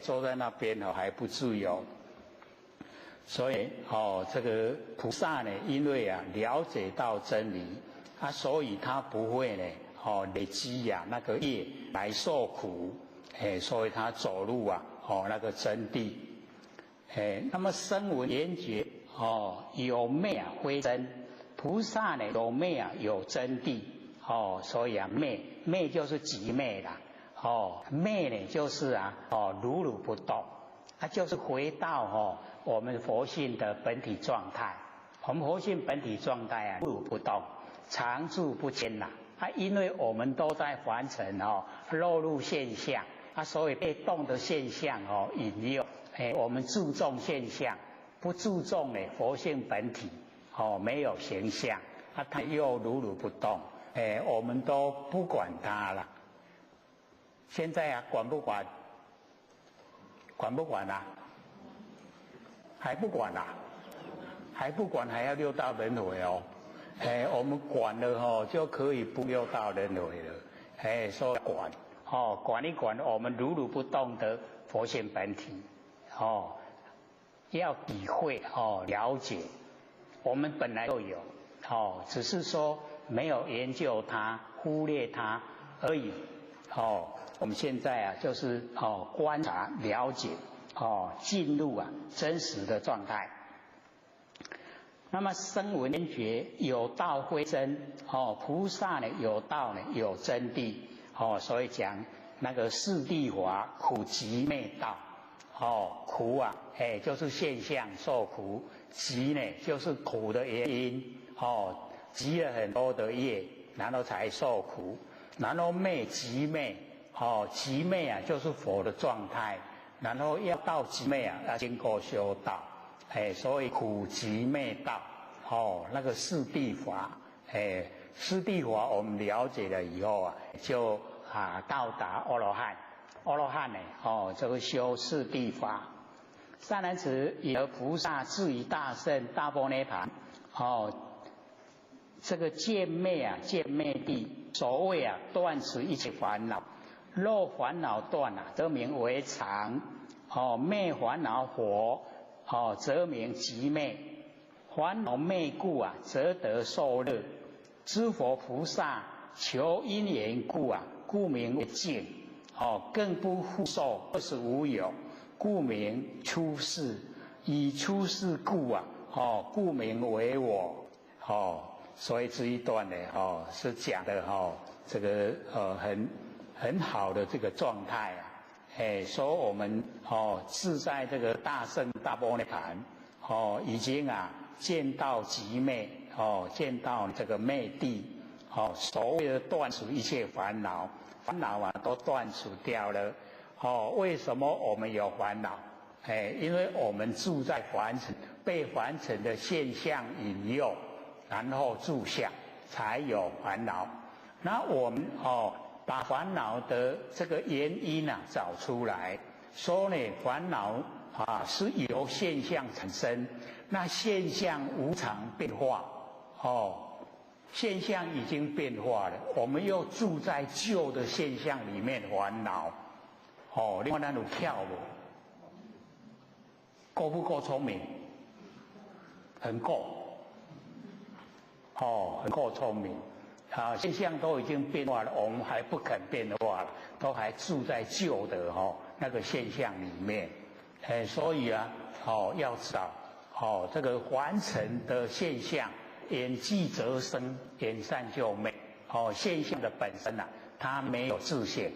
坐在那边还不自由。所以这个菩萨呢，因为啊了解到真理所以他不会呢累积那个业来受苦。所以他走路啊，那个真谛，那么声闻缘觉，有昧啊非真，菩萨呢有昧啊有真谛，所以啊昧就是即昧啦，昧呢就是啊如如不动，就是回到我们佛性的本体状态，我们佛性本体状态如如不动，常住不迁啦，因为我们都在凡尘落入现象。所以被动的现象引诱，我们注重现象，不注重佛性本体，没有形象，它又如如不动，我们都不管它了。现在啊，管不管？管不管啊？还不管啊？还不管，还要六道轮回哦。我们管了哦，就可以不六道轮回了。说管哦，管一管我们如如不动的佛性本体哦，要体会哦，了解，我们本来就有哦，只是说没有研究它，忽略它而已哦。我们现在啊，就是观察了解进入啊真实的状态。那么声闻缘觉有道非真菩萨呢有道呢有真谛所以讲那个四谛法苦集灭道苦啊就是现象受苦，集呢就是苦的原因集了很多的业，然后才受苦，然后灭集灭集灭啊就是佛的状态，然后要到集灭啊要经过修道。所以苦集灭道那个四谛法四谛法我们了解了以后啊，就到达阿罗汉。阿罗汉呢这个修四谛法。善男子，以得菩萨至于大圣大般涅盘这个见灭啊见灭地，所谓啊断除一切烦恼。若烦恼断啊，则名为常灭烦恼火则名集灭。烦恼灭故啊，则得受乐。知佛菩萨求因缘故啊，故名为净更不复受，二是无有，故名出世。以出世故啊故名为我所以这一段呢是讲的这个很好的这个状态啊说我们自在这个大圣大般涅盘已经啊见到极灭见到这个灭地所谓的断除一切烦恼，烦恼啊都断除掉了为什么我们有烦恼？因为我们住在凡尘，被凡尘的现象引诱，然后住相，才有烦恼。那我们把烦恼的这个原因啊找出来，说呢烦恼是由现象产生，那现象无常变化现象已经变化了，我们又住在旧的现象里面烦恼另外那种跳舞够不够聪明？很够很够聪明现象都已经变化了，我们还不肯变化了，都还住在旧的那个现象里面所以啊要知道这个凡尘的现象缘聚则生，缘散就灭现象的本身啊它没有自性，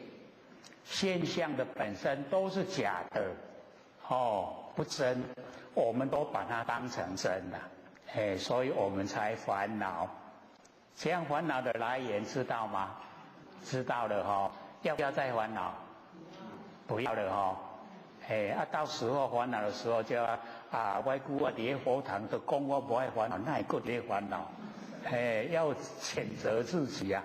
现象的本身都是假的不真，我们都把它当成真了所以我们才烦恼。这样烦恼的来源知道吗？知道了要不要再烦恼？不要了到时候烦恼的时候就要我估我伫佛堂就讲我不爱烦恼，那还搁伫烦恼要谴责自己啊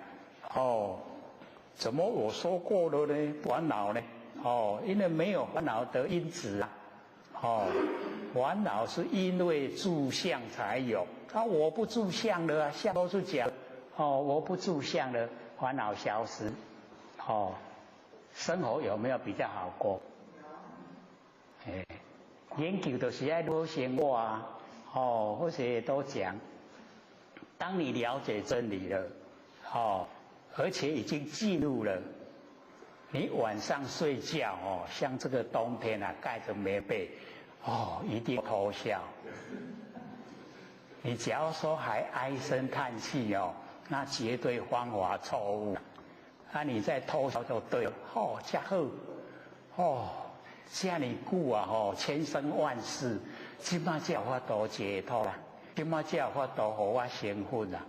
怎么我说过了呢？烦恼呢因为没有烦恼的因子烦恼是因为住相才有我不住相了相都是假我不住相了，烦恼消失生活有没有比较好过？研究就是要多生活或者都讲，当你了解真理了而且已经进入了，你晚上睡觉像这个冬天啊盖着棉被一定偷笑。你只要说还唉声叹气那绝对方法错误你在偷笑就对了这好这么久啊千生万世现在才有法度解脱啦，现在才有法度给我成佛啦，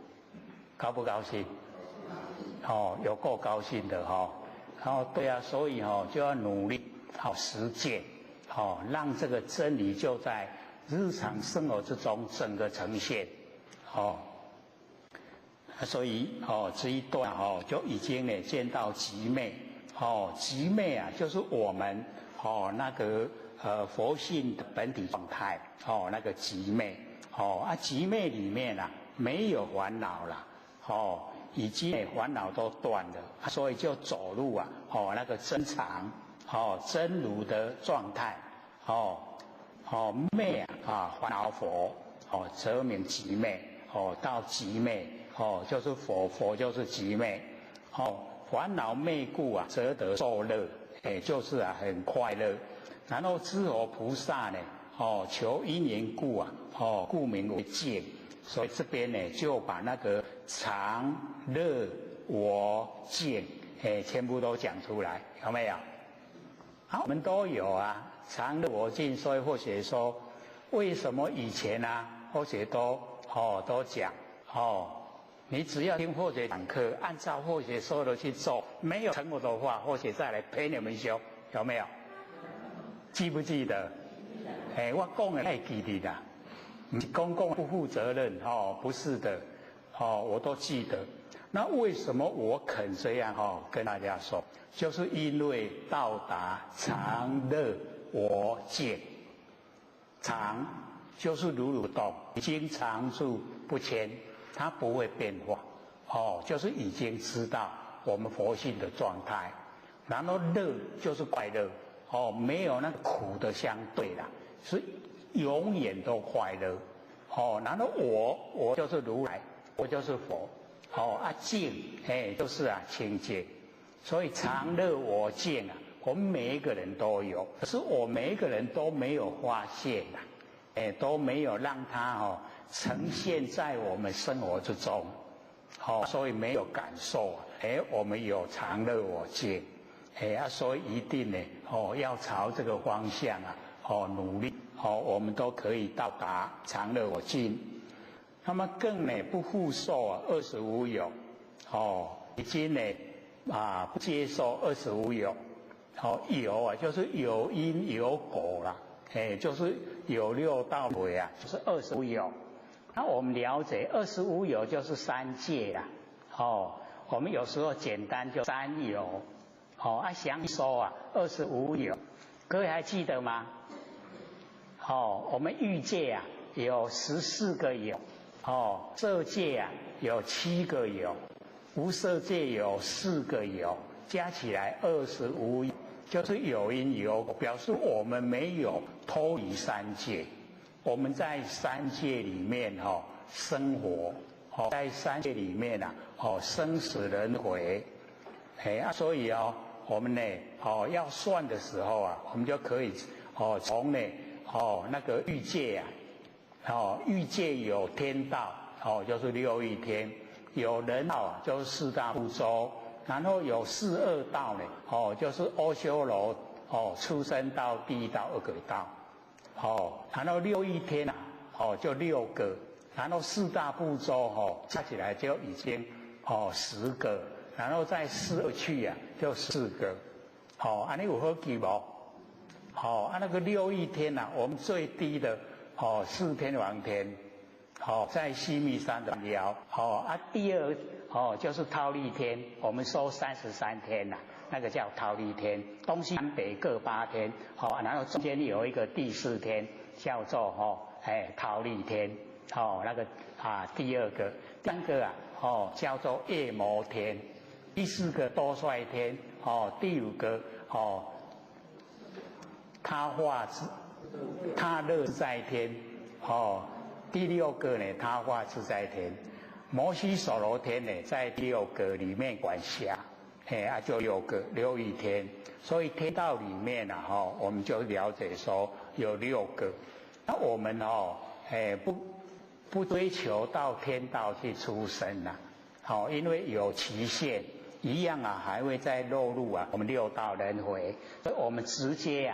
高不高兴？有够高兴的对啊，所以就要努力实践让这个真理就在日常生活之中整个呈现所以这一段就已经呢见到极灭极昧啊，就是我们那个佛性的本体状态，那个极昧，极昧里面啊没有烦恼了，已经烦恼都断了，所以就走入啊，那个真常，真如的状态，昧啊，烦恼佛，则名极昧，到极昧，就是佛就是极昧，烦恼昧故啊，则得受乐，就是啊很快乐。然后知佛菩萨呢，求因缘故啊，故名为见。所以这边呢，就把那个常乐我见，全部都讲出来，有没有？我们都有啊，常乐我见。所以或者说，为什么以前啊，或者都讲，你只要听或者讲课，按照或者说的去做，没有成果的话，或者再来陪你们修，有没有？记不记得？我讲的太记得啦。公共不负责任不是的，我都记得。那为什么我肯这样跟大家说？就是因为到达常乐我见，常就是如如动，已经常住不迁，它不会变化，就是已经知道我们佛性的状态。然后乐就是快乐，没有那个苦的相对啦，是永远都快乐，然后我就是如来，我就是佛，净，就是啊清净，所以常乐我净啊，我们每一个人都有，可是我每一个人都没有发现啊，都没有让它呈现在我们生活之中，所以没有感受啊，我们有常乐我净，所以一定呢，要朝这个方向啊，努力。我们都可以到达常乐我净。那么更呢不复受25有，已经呢不接受25有，有啊就是有因有果啦，就是有六道轮回啊，就是25有。那我们了解25有就是三界啦，我们有时候简单就三有，详说啊25有，各位还记得吗？我们欲界啊有14个有，色界啊有7个有，无色界有4个有，加起来25有，就是有因有果，表示我们没有脱离三界，我们在三界里面生活，在三界里面啊生死轮回，所以我们呢要算的时候啊，我们就可以从呢那个欲界啊，欲界有天道，就是6欲天，有人道就是四大部洲，然后有四恶道呢，就是阿修罗，畜生道、地狱道、恶鬼道，然后6欲天啊，就6个，然后四大部洲加起来就已经10个，然后再四恶趣啊，就4个，安尼有好记无？那个6欲天啊，我们最低的4天王天，在西密山的寮，第二就是忉利天，我们说33天那个叫忉利天，东西南北各8天，然后中间有一个第4天叫做忉利天，那个第2个，第3个叫做夜摩天，第4个多帅天，第5个他乐自在天，第6个呢他化自在天，摩西所罗天呢在第6个里面管辖，就6个6欲天，所以天道里面我们就了解说有6个，那我们不追求到天道去出生因为有期限。一样还会再落入我们6道轮回，所以我们直接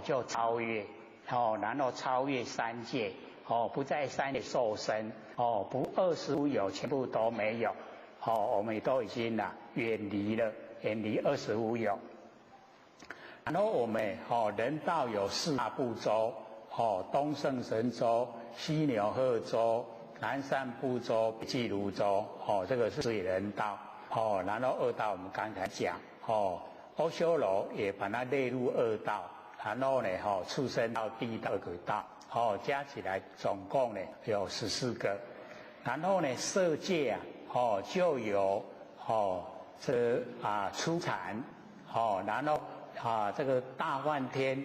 就超越，然后超越三界，不在三界受生，不25有全部都没有，我们都已经远离25有。然后我们人道有4大部洲，东胜神州、西牛贺州、南赡部洲、北俱泸州，这个是人道。然后2道我们刚才讲，阿修罗也把它列入二道，然后呢，畜生道、地狱道、恶鬼道，加起来总共呢有14个。然后呢，色界啊，就有初禅，然后这个大梵天，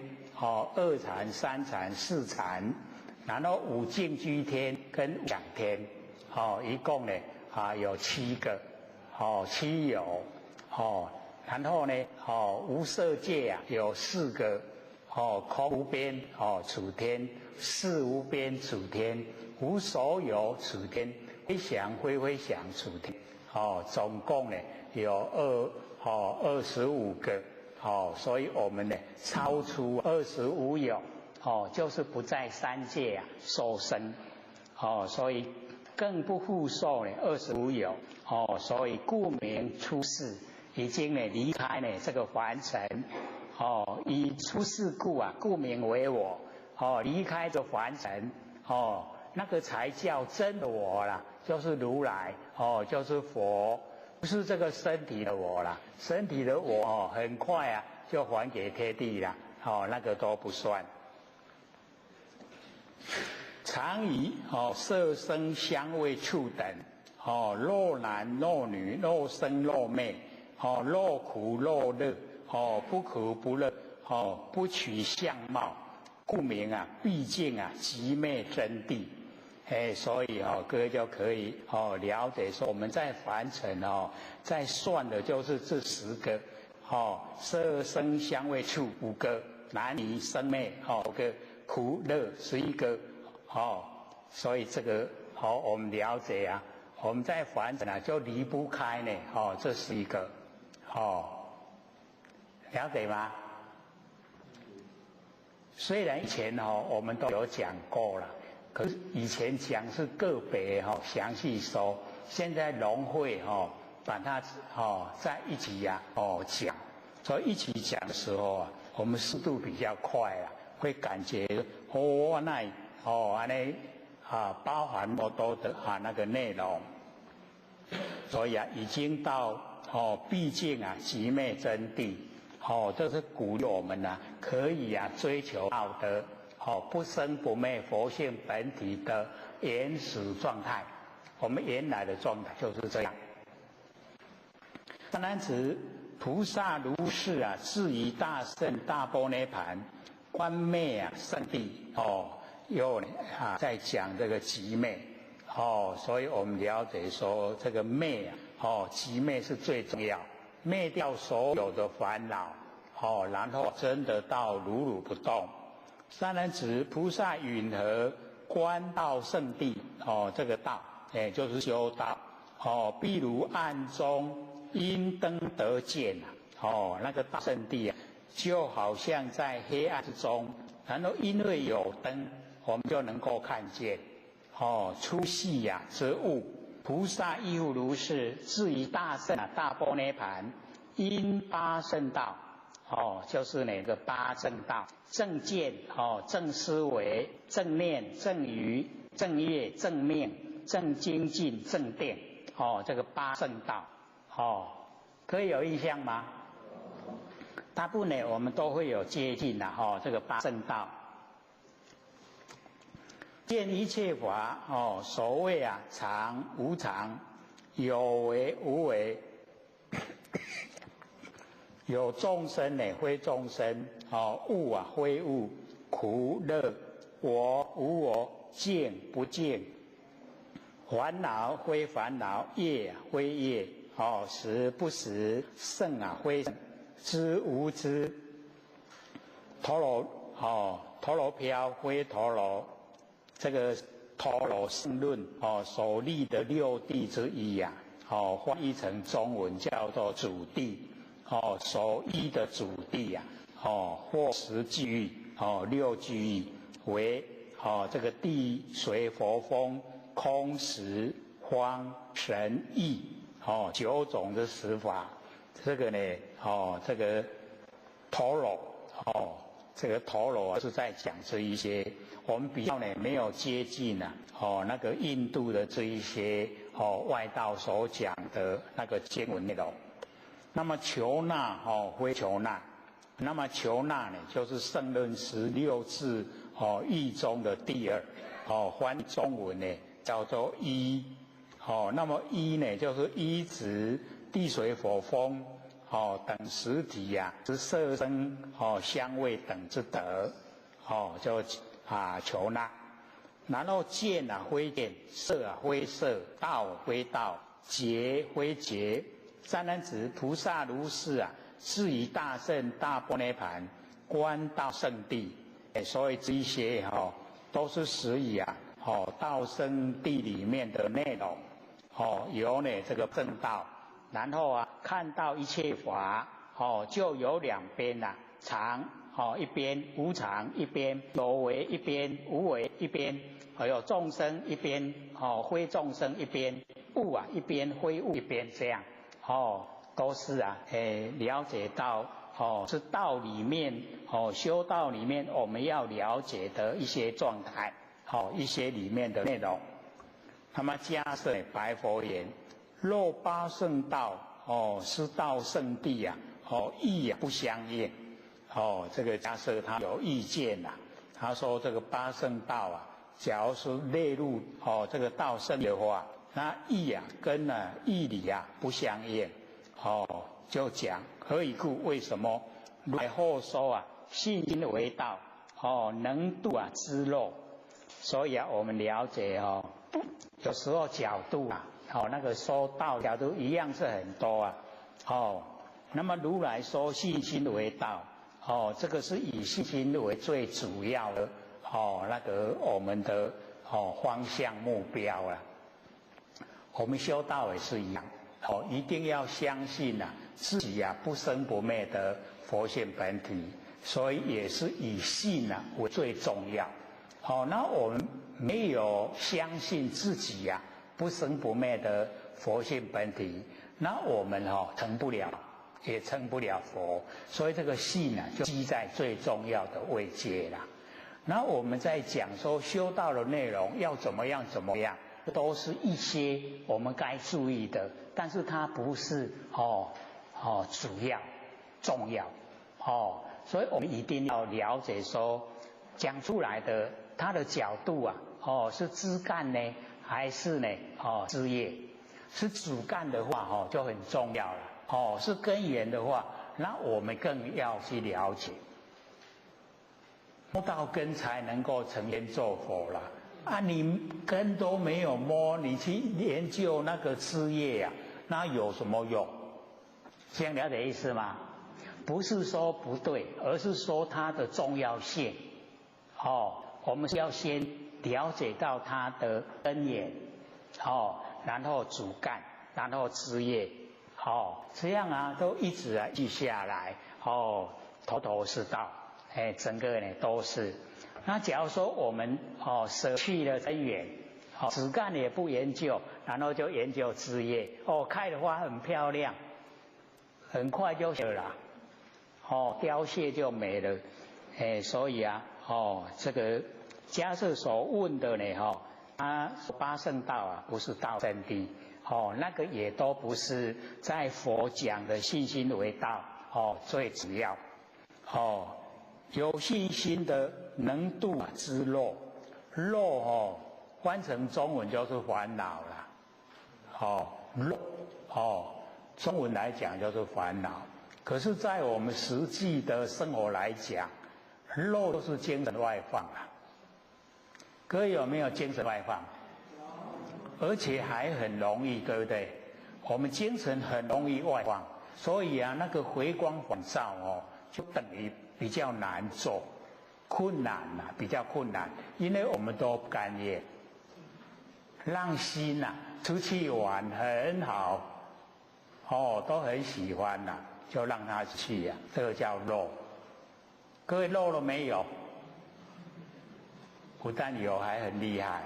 二禅、三禅、四禅，然后五净居天跟无想天，一共呢有7个，7有，然后呢，无色界有4个，空无边处天，事无边处天，无所有处天，非想非非想处天，总共呢有25个，所以我们呢超出25有，就是不在三界受生，所以更不复受呢25有，所以故名出世，已经呢离开呢这个凡尘，以出世故故名为我，离开这凡尘，那个才叫真的我啦，就是如来，就是佛，不是这个身体的我啦，身体的我很快就还给天地啦，那个都不算。常以色声香味触等，若男若女，若生若灭，若苦若乐，不苦不乐，不取相貌，故名毕竟寂灭真谛。所以各位就可以了解说，我们在凡尘在算的就是这10个，色声香味触5个，男女生灭5个，苦乐11个，所以这个我们了解我们在凡尘就离不开呢这11个，了解吗？虽然以前我们都有讲过了，可是以前讲是个别详细说，现在融会把它在一起讲，所以一起讲的时候我们速度比较快会感觉安尼包含多多的那个内容，所以已经到毕竟寂灭真谛，这是鼓励我们可以追求道德，不生不灭佛性本体的原始状态，我们原来的状态就是这样。当然指菩萨如是至于大圣大般涅盘观灭圣谛，又在讲这个寂灭，所以我们了解说这个灭寂灭是最重要，灭掉所有的烦恼，然后真的到如如不动。当然指菩萨允和观道圣谛，这个道就是修道，譬如暗中因灯得见那个大圣谛就好像在黑暗之中，然后因为有灯我们就能够看见粗细之物，菩萨亦复如是，至于大圣大般涅盘因八圣道，就是那个八正道，正见正思维，正念，正语，正业，正命，正精进，正定，这个八正道，可以有印象吗？大部分呢我们都会有接近这个八正道。见一切法所谓常无常，有为无为，有众生非众生，物非物，苦乐我无我，净不净，烦恼非烦恼，业非业，实不实，圣非圣，知无知，陀罗飘非陀罗。这个陀罗圣论所立的6谛之一翻译成中文叫做主谛，所依的主谛或10句义6句义为这个地水火风空识方神意9种的十法。这个呢这个陀罗这个陀罗是在讲这一些我们比较没有接近那个印度的这一些外道所讲的那个经文内容。那么求那非求那，那么求那呢，就是圣人16字义中的第二翻译中文呢叫做一那么一呢就是一指地水火风等实体之色声香味等之德就求那。然后见非见，色非色，道非道，劫非劫。三人指菩萨如是是以大圣大般涅盘观到圣地，所以这些都是属于道圣地里面的内容有这个正道，然后看到一切法就有两边常一边，无常一边，有为一边，无为一边，还有众生一边非众生一边，物一边，非物一边，这样都是了解到是道里面修道里面我们要了解的一些状态一些里面的内容。那么迦叶白佛言：若八圣道是道圣地义不相应这个迦叶他有意见他说这个八圣道假如是列入这个道圣的话，那义跟义理不相应就讲何以故？为什么？来后说信心为道能度知漏。所以我们了解有时候角度那个说道角度一样是很多那么如来说信心为道这个是以信心为最主要的那个我们的方向目标我们修道也是一样一定要相信自己不生不灭的佛性本体，所以也是以信为最重要那我们没有相信自己不生不灭的佛性本体，那我们成不了，也成不了佛。所以这个信就积在最重要的位阶啦。那我们在讲说修道的内容要怎么样怎么样，都是一些我们该注意的，但是它不是主要重要所以我们一定要了解说讲出来的它的角度是枝干呢还是呢枝叶？是主干的话就很重要了是根源的话，那我们更要去了解，摸到根才能够成仙做佛了你根都没有摸，你去研究那个枝叶那有什么用？这样了解意思吗？不是说不对，而是说它的重要性我们是要先了解到它的根源然后主干，然后枝叶这样都一直记下来头头是道整个呢都是。那假如说我们舍弃了根源枝干也不研究，然后就研究枝叶开的花很漂亮，很快就谢了凋谢就没了所以这个迦叶所问的呢八圣道不是道圣地那个也都不是在佛讲的信心为道最主要有信心的能度知漏，漏翻成中文就是烦恼了漏中文来讲就是烦恼。可是在我们实际的生活来讲，漏都是精神外放各位有没有精神外放？而且还很容易，对不对？我们精神很容易外放，所以那个回光返照就等于比较难做，困难比较困难，因为我们都不甘愿让心出去玩很好都很喜欢就让他去这个叫漏。各位漏了没有？不但有，还很厉害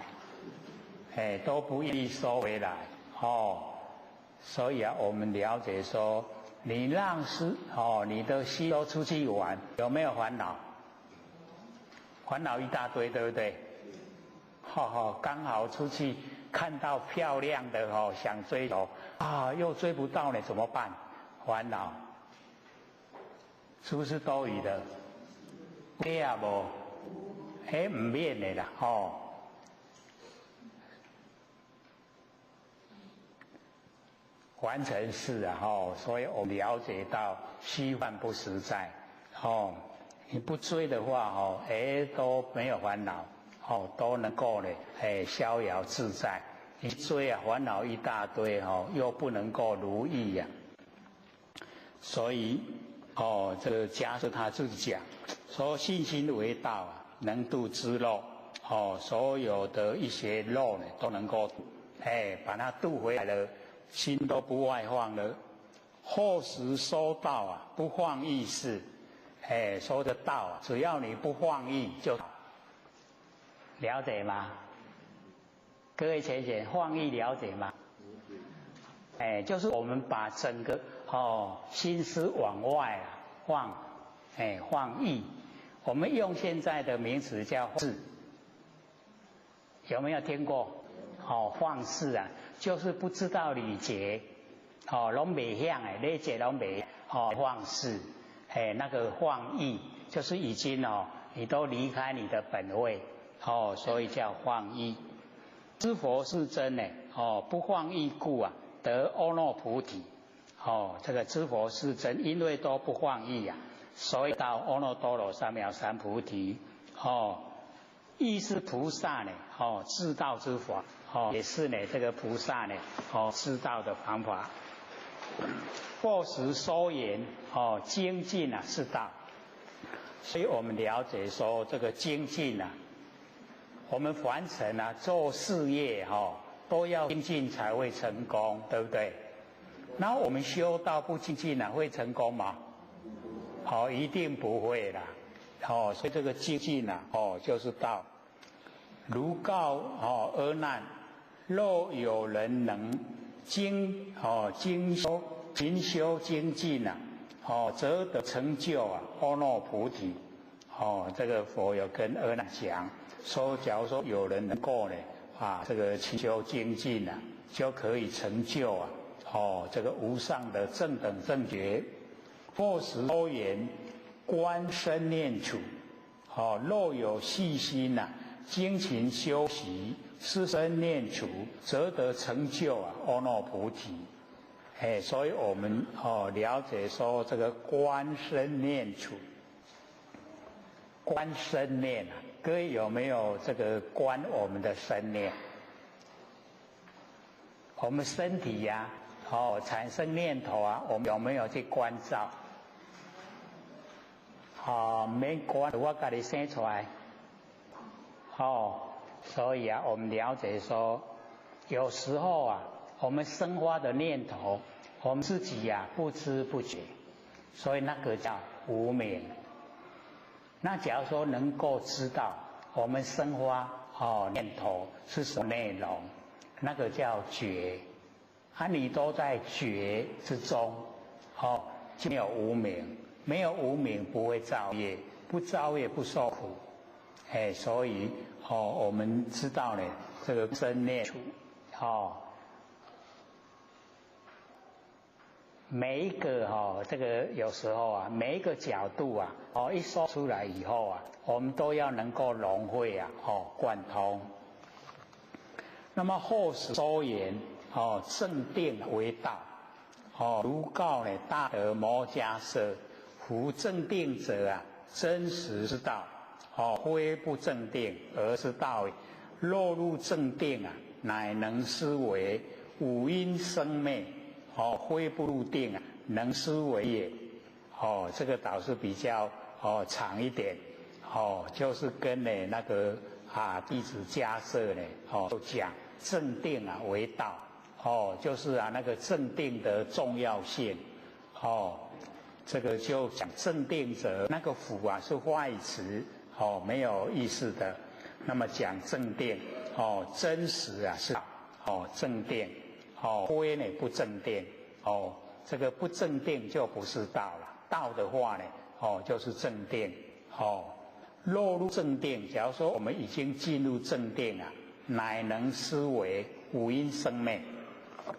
都不愿意收回来所以我们了解说，你让你的心都出去玩，有没有烦恼？烦恼一大堆，对不对？刚好出去看到漂亮的想追求又追不到呢，怎么办？烦恼，是不是多余的？对啊，无，唔免的啦，完成事啊，所以我们了解到虚幻不实在，你不追的话，都没有烦恼，都能够呢，逍遥自在。你追啊，烦恼一大堆，又不能够如意呀。所以，这个家是他自己讲，说信心为道啊，能度之漏，所有的一些漏呢，都能够，把它渡回来了，心都不外放了。后时收道啊，不放逸事，说的道啊，只要你不放逸就了解吗？各位学姐，放逸了解吗？就是我们把整个心思往外放，放逸。我们用现在的名词叫事，有没有听过？放肆啊，就是不知道礼节，拢袂响礼节拢袂，放肆，那个放逸，就是已经你都离开你的本位，所以叫放逸。知佛是真呢，不放逸故啊，得阿耨菩提。这个知佛是真，因为都不放逸啊，所以到阿耨多罗三藐三菩提。亦是菩萨呢，自道之法，也是呢这个菩萨呢，自道的方法。过时收言，精进啊是道，所以我们了解说这个精进啊。我们凡尘啊，做事业都要精进才会成功，对不对？然后我们修道不精进啊，会成功吗？一定不会啦。所以这个精进啊，就是道。如告阿难，若有人能精修精进啊，则得成就啊阿耨菩提。这个佛有跟阿难讲。说，假如说有人能够呢，这个勤修精进啊，就可以成就啊，这个无上的正等正觉。过时多言，观身念处，若有细心啊，精勤修习，思身念处，则得成就啊阿耨菩提。所以我们了解说这个观身念处，观身念啊。各位有没有这个观我们的身念？我们身体呀，产生念头啊，我们有没有去关照？没关，我给你生出来。所以啊，我们了解说，有时候啊，我们生发的念头，我们自己呀不知不觉，所以那个叫无明。那假如说能够知道我们生发念头是什么内容，那个叫觉，你都在觉之中，就没有无明，没有无明不会造业，不造业不受苦，所以我们知道呢，这个真念处，每一个这个有时候啊，每一个角度啊，一说出来以后啊，我们都要能够融会啊，贯通。那么后时周言，正定为道，如告呢大德摩迦摄，夫正定者啊，真实之道，非不正定，而是道也。若入正定啊，乃能思维五阴生灭。非不入定啊，能思维也。这个倒是比较长一点。就是跟呢那个弟子迦摄呢，都讲正定啊为道。就是那个正定的重要性。这个就讲正定者，那个辅啊是坏词，没有意思的。那么讲正定，真实啊是正定。非呢不正定，这个不正定就不是道了。道的话呢，就是正定。落入正定，假如说我们已经进入正定啊，乃能思维五阴生灭。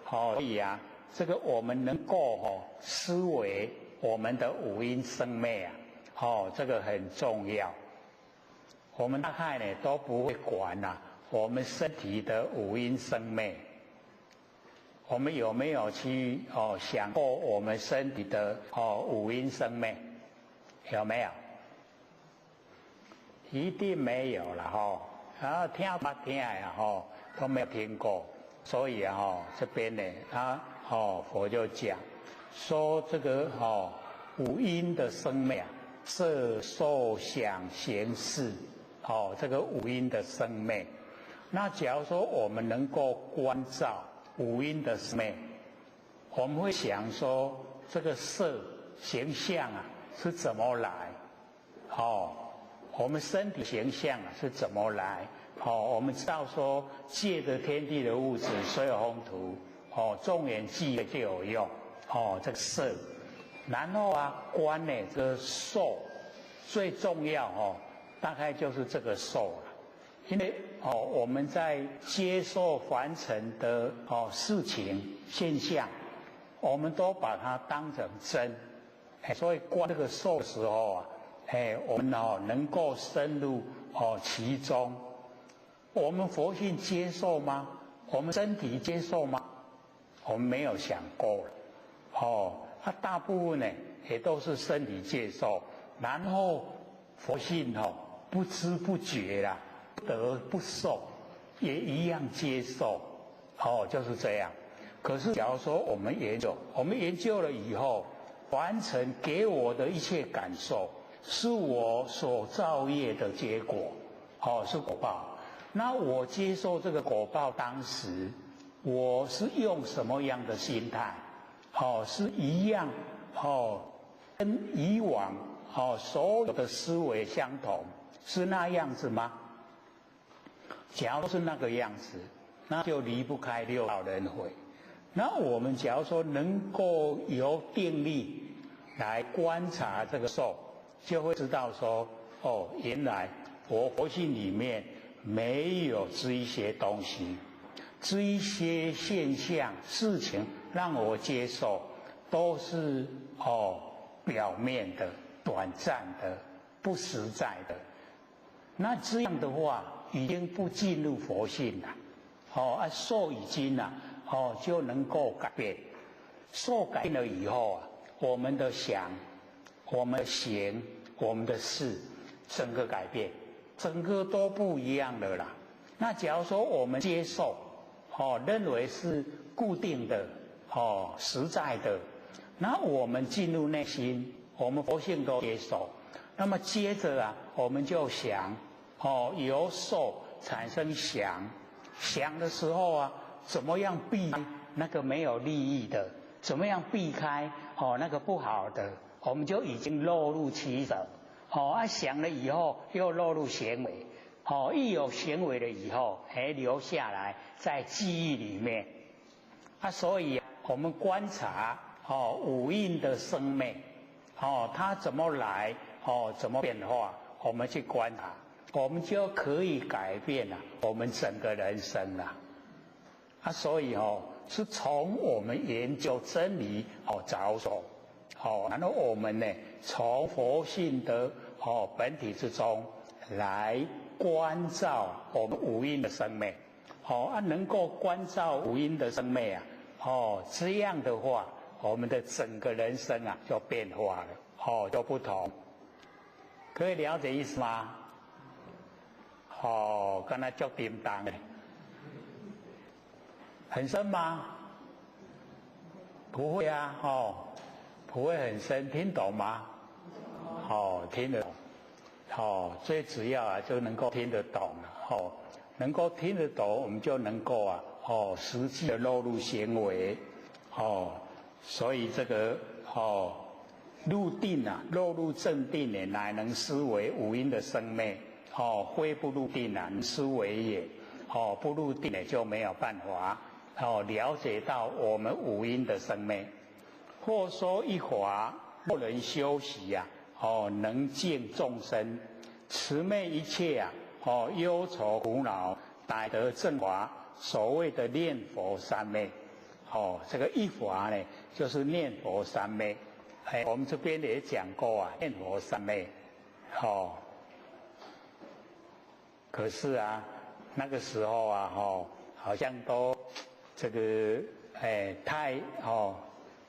所以啊，这个我们能够思维我们的五阴生灭啊，这个很重要。我们大概呢都不会管我们身体的五阴生灭。我们有没有去想过我们身体的五阴生灭？有没有？一定没有了然后听不听呀都没有听过，所以这边呢佛就讲说这个五阴的生灭色受想行识这个五阴的生灭。那假如说我们能够关照五阴的生灭，我们会想说这个色形象是怎么来？我们身体形象是怎么来？我们知道说借着天地的物质，所有风土，众缘际会就有用，这个色。然后观呢这个受，最重要大概就是这个受了。因为我们在接受凡尘的事情现象，我们都把它当成真，所以观这个受的时候我们能够深入其中。我们佛性接受吗？我们身体接受吗？我们没有想过了大部分呢也都是身体接受，然后佛性不知不觉啦，不得不受，也一样接受就是这样。可是假如说我们研究了以后，完成给我的一切感受是我所造业的结果是果报。那我接受这个果报，当时我是用什么样的心态是一样跟以往所有的思维相同，是那样子吗？假如是那个样子，那就离不开六道轮回。那我们假如说能够由定力来观察这个受，就会知道说原来我佛性里面没有这一些东西，这一些现象事情让我接受，都是表面的、短暂的、不实在的。那这样的话已经不进入佛性了受已经就能够改变。受改变了以后我们的想、我们的行、我们的事，整个改变，整个都不一样了啦。那假如说我们接受认为是固定的实在的，那我们进入内心，我们佛性都接受。那么接着我们就想由受产生想，想的时候怎么样避开那个没有利益的，怎么样避开那个不好的，我们就已经落入其中想了以后又落入行为一有行为了以后留下来在记忆里面所以我们观察五蕴的生灭它怎么来怎么变化，我们去观察，我们就可以改变我们整个人生了所以是从我们研究真理着手然后我们呢从佛性的本体之中来关照我们五蕴的生灭能够关照五蕴的生灭这样的话我们的整个人生就变化了就不同。可以了解意思吗？刚才叫叮当很深吗？不会不会很深，听懂吗？听得懂最主要就能够听得懂了能够听得懂，我们就能够实际的落入行为所以这个入定落入正定也，乃能思维五阴的生灭非不入定能思维也不入定也就没有办法了解到我们五阴的生灭。或说一法若能修习能见众生，慈灭一切忧愁苦恼，乃得正法。所谓的念佛三昧这个一法呢，就是念佛三昧。我们这边也讲过啊，念佛三昧，可是啊，那个时候啊，好像都这个太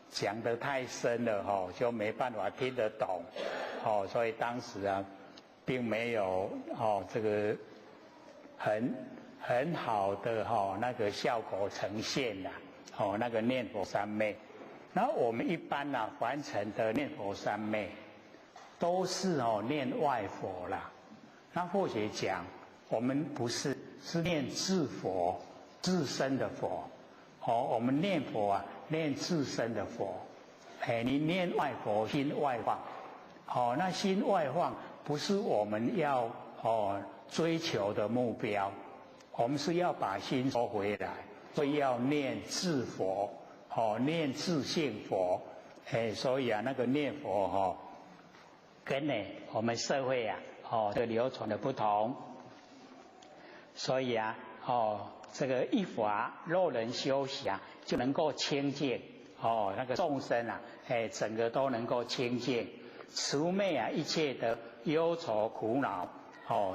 讲得太深了就没办法听得懂所以当时啊，并没有这个很好的那个效果呈现啦那个念佛三昧。那我们一般啊完成的念佛三昧，都是念外佛啦。那或许讲我们不是，是念自佛，自身的佛。我们念佛啊，念自身的佛。你念外佛，心外放。那心外放不是我们要追求的目标，我们是要把心收回来，所以要念自佛。念自性佛，所以啊，那个念佛跟我们社会啊，这个流传的不同，所以啊，这个一法若人修习啊，就能够清净，那个众生啊，整个都能够清净，除灭啊一切的忧愁苦恼，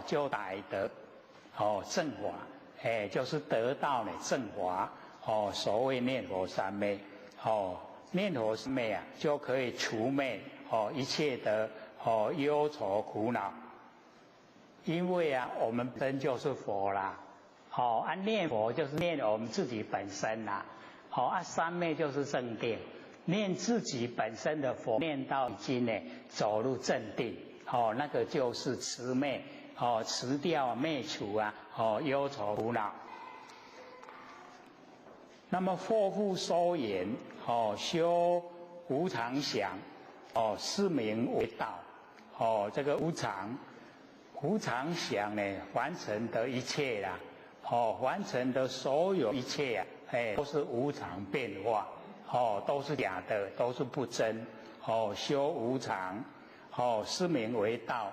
就来得正法，就是得到正法。所谓念佛三昧，念佛三昧啊，就可以除灭一切的忧愁苦恼。因为啊，我们本身就是佛啦，念佛就是念我们自己本身啦，三昧就是正定，念自己本身的佛，念到已经走入正定，那个就是持灭，持掉灭除啊，忧愁苦恼。那么祸复收言，修无常想，是名为道。这个无常想呢，完成的一切啦，完成的所有一切啊，都是无常变化，都是假的，都是不真。修无常，是名为道。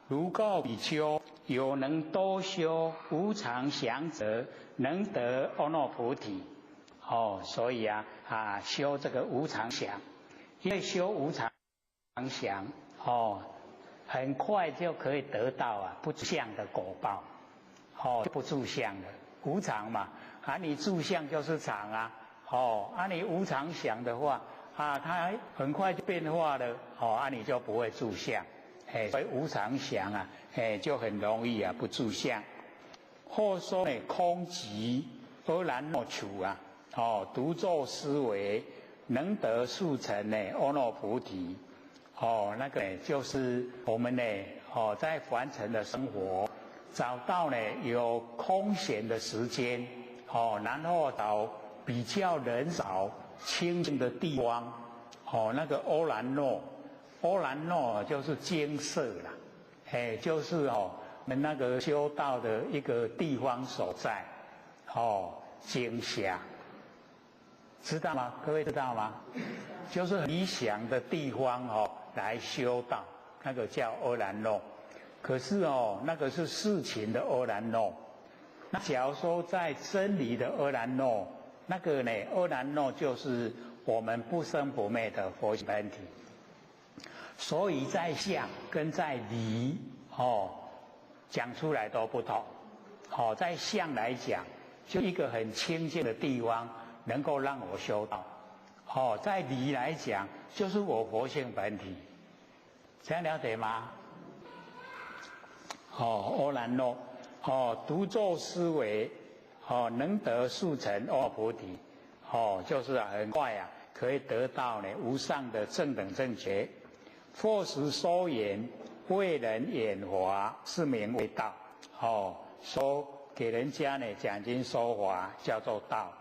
如告比丘，有能多修无常想者，能得阿耨菩提。所以啊，修这个无常想，因为修无常想，很快就可以得到啊不住相的果报，不住相的无常嘛，你住相就是常啊，你无常想的话，它很快就变化了，你就不会住相，所以无常想啊，就很容易啊不住相。或说呢，空寂而然莫处啊。独作思维，能得速成阿耨菩提。那个就是我们在凡尘的生活，找到有空闲的时间，然后找比较人少、清净的地方，那个欧兰诺就是精舍啦，就是我们那个修道的一个地方所在，精暇。知道吗？各位知道吗？就是理想的地方来修道，那个叫阿兰若。可是那个是事情的阿兰若。那假如说在真理的阿兰若，那个阿兰若就是我们不生不灭的佛性本体。所以在相跟在理讲出来都不同。在相来讲，就一个很清净的地方。能够让我修道，在理来讲，就是我佛性本体，这样了解吗？阿兰若，独作思维，能得速成阿耨菩提，就是很快可以得到无上的正等正觉。或时说言，为人演化，是名为道。说给人家讲经说法，叫做道。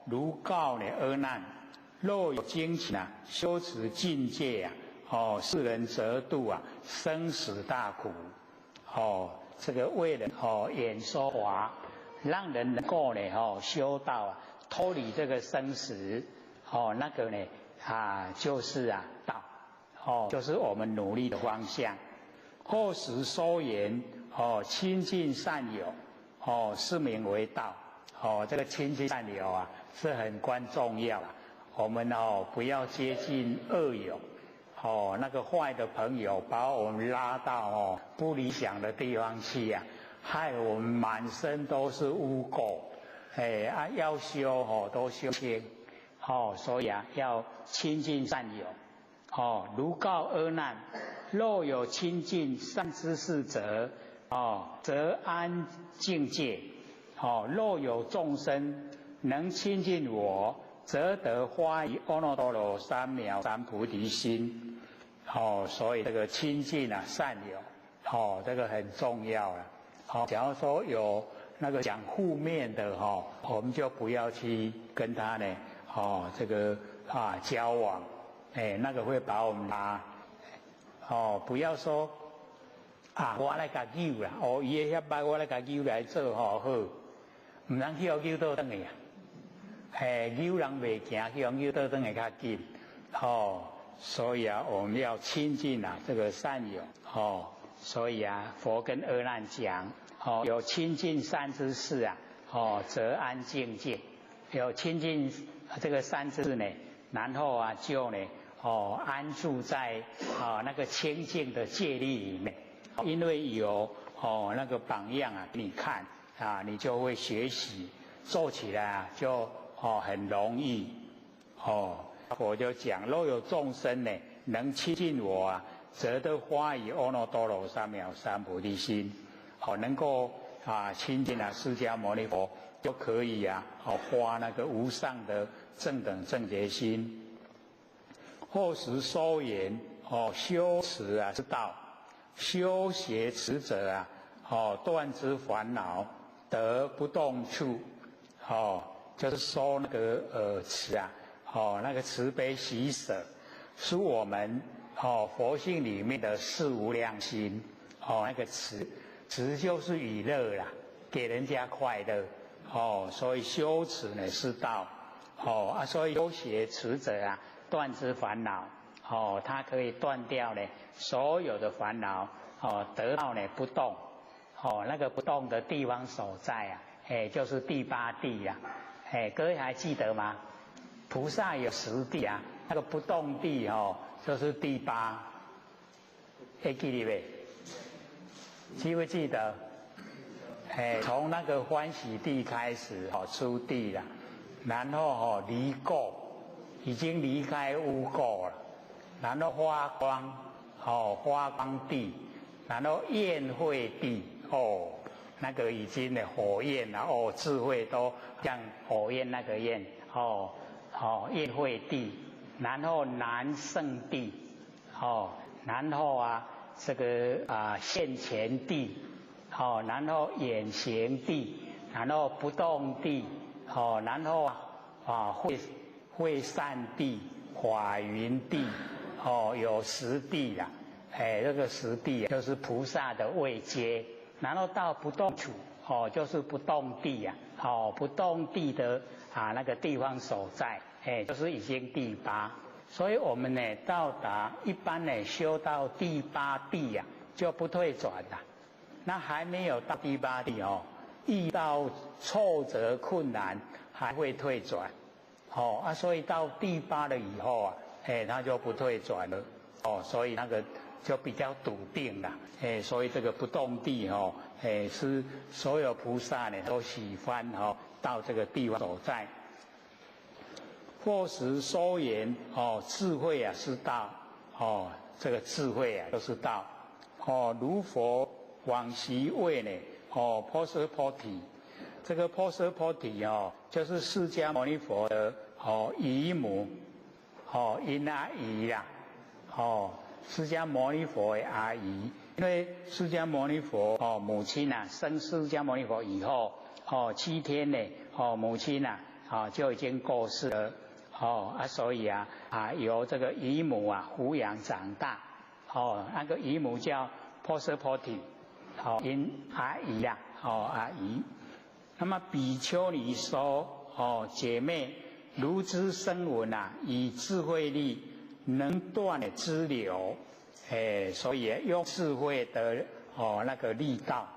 如告阿难，若有精勤修持境界世人则度生死大苦。这个为人演说法，让人能够修道脱离这个生死，那个就是道，就是我们努力的方向。或时说言，亲近善友，是名为道。这个亲近善友啊是很重要的。我们不要接近恶友，那个坏的朋友把我们拉到不理想的地方去啊，害我们满身都是污垢，要修都修清，所以啊要亲近善友，如告阿难，若有亲近善知识者，则安境界，若有众生能亲近我，则得发于阿耨多罗三藐三菩提心。所以这个亲近善友，这个很重要了。假如说有那个讲负面的我们就不要去跟他呢，这个交往，那个会把我们拉，不要说我来甲救啦，伊个遐歹，我来甲救来做好，唔通去救倒转去啊。救人袂行，去救倒转去较紧，所以我们要亲近这个善友，所以佛跟阿难讲，有亲近善知识则安境界，有亲近这个善知识呢，然后就呢，安住在那个清净的戒律里面，因为有那个榜样你看你就会学习，做起来就很容易，我就讲，若有众生呢能亲近我则得发于阿耨多罗三藐三菩提心，能够亲近释迦牟尼佛，就可以发那个无上的正等正觉心。或时说言，修持之道，修学持者断之烦恼，得不动处，就是说那个慈那个慈悲喜舍，是我们佛性里面的四无量心，那个慈就是娱乐啦，给人家快乐，所以修持呢是道，所以修学持者断之烦恼，它可以断掉呢所有的烦恼，得到呢不动，那个不动的地方所在就是第八地各位还记得吗？菩萨有10地那个不动地就是第8，会记得没？记不记得？从那个欢喜地开始出地了，然后离垢，已经离开污垢了，然后发光，发光地，然后焰慧地，那个已经的火焰智慧都像火焰那个焰，焰慧地，然后南胜地，然后这个现前地，然后眼行地，然后不动地，然后会善地，法云地，有10地啦，这个10地就是菩萨的位阶。然后到不动处，就是不动地不动地的那个地方所在，就是已经第8。所以我们呢到达一般呢修到第8地就不退转了。那还没有到第8地遇到挫折困难还会退转，所以到第8了以后它就不退转了，所以那个就比较笃定了，所以这个不动地是所有菩萨呢都喜欢到这个地方所在。或时说言，智慧是道，这个智慧就是道，如佛往昔谓呢，波奢波提，这个波奢波提就是释迦牟尼佛的姨母，因阿姨啦，释迦牟尼佛的阿姨，因为释迦牟尼佛母亲生释迦牟尼佛以后7天呢，母亲就已经过世了，所以由这个姨母抚养长大，那个姨母叫波奢波提，因阿姨阿姨。那么比丘尼说，姐妹，如知声闻以智慧力能断支流，所以用智慧的那个力道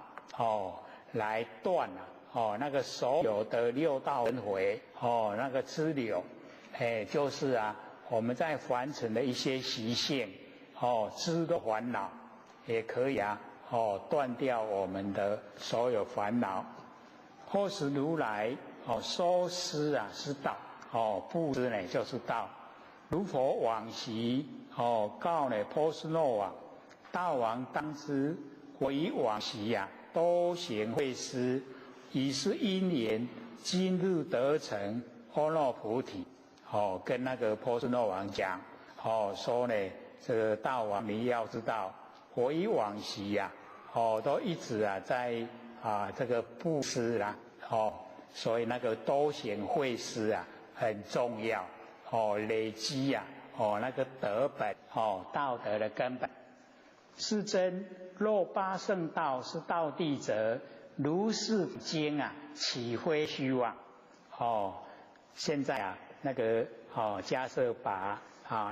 来断那个所有的六道轮回，那个支流，就是啊，我们在凡尘的一些习性，知的烦恼，也可以啊，断掉我们的所有烦恼。或是如来，收施啊是道，布施呢就是道。如佛往昔，告呢波斯诺王，大王当知，我以往昔呀，多行惠施，以是因缘，今日得成阿耨菩提。跟那个波斯诺王讲，说呢，这个大王你要知道，我以往昔呀，都一直啊在这个布施啦，所以那个多行惠施啊很重要，累积呀，那个德本，道德的根本。是真，若八圣道是道地者，如是经啊，岂非虚妄？现在啊，那个假设把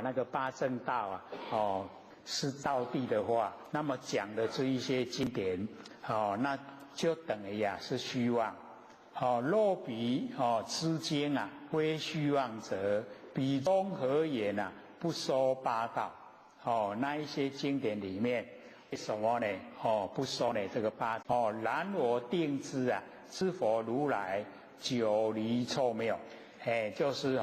那个八正道啊，是道地的话，那么讲的这一些经典，那就等于呀是虚妄。若彼知经啊，非虚妄者，彼中何言啊？不说八道。那一些经典里面，为什么呢？不说呢这个八道。然我定知啊，知佛如来久离臭谬，就是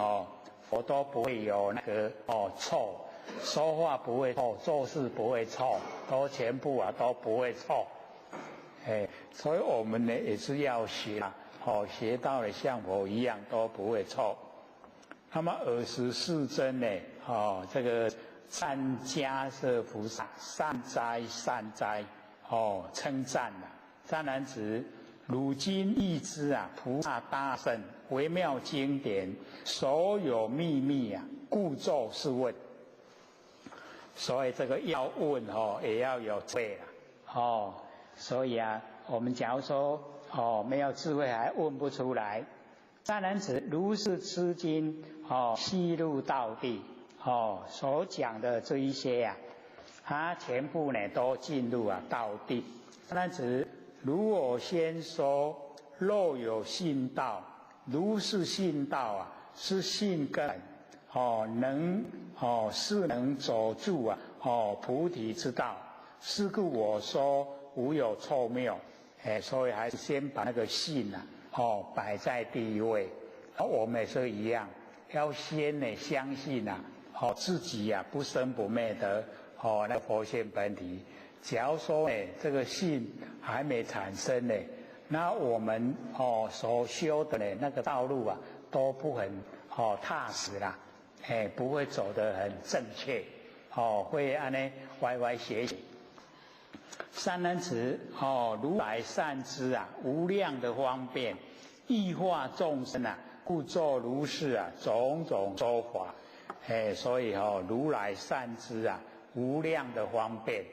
佛都不会有那个臭，说话不会臭，做事不会臭，都全部啊都不会臭。所以我们呢也是要学啊，学到了像佛一样都不会臭。那么尔时世尊呢，这个善迦摄菩萨，善哉善哉，称赞啊。善男子，汝今亦知啊，菩萨大圣微妙经典，所有秘密啊，故作是问。所以这个要问也要有智慧啦，所以啊，我们假如说没有智慧还问不出来。善男子，如是痴经悉入道地，所讲的这一些呀，它全部呢都进入道地。善男子，如我先说，若有信道，如是信道啊，是信根，是能走住啊，菩提之道。是故我说无有臭谬，所以还是先把那个信啊，摆在第一位。我们也是一样，要先呢相信啊，自己啊不生不灭的那佛性本体。假如说呢这个信还没产生呢，那我们所修的呢那个道路啊都不很踏实啦，不会走得很正确，会安呢歪歪斜斜。善男子，如来善知啊，无量的方便，异化众生啊，故作如是啊，种种说法。所以如来善知啊，无量的方便，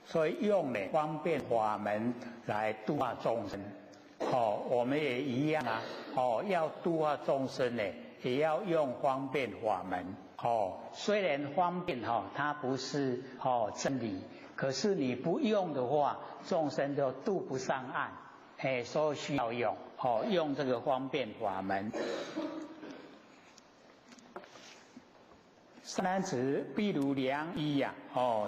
所以用呢方便法门来度化众生。我们也一样啊，要度化众生呢，也要用方便法门。虽然方便它不是真理。可是你不用的话，众生就渡不上岸，所以需要用，用这个方便法门。善男子，譬如良医呀，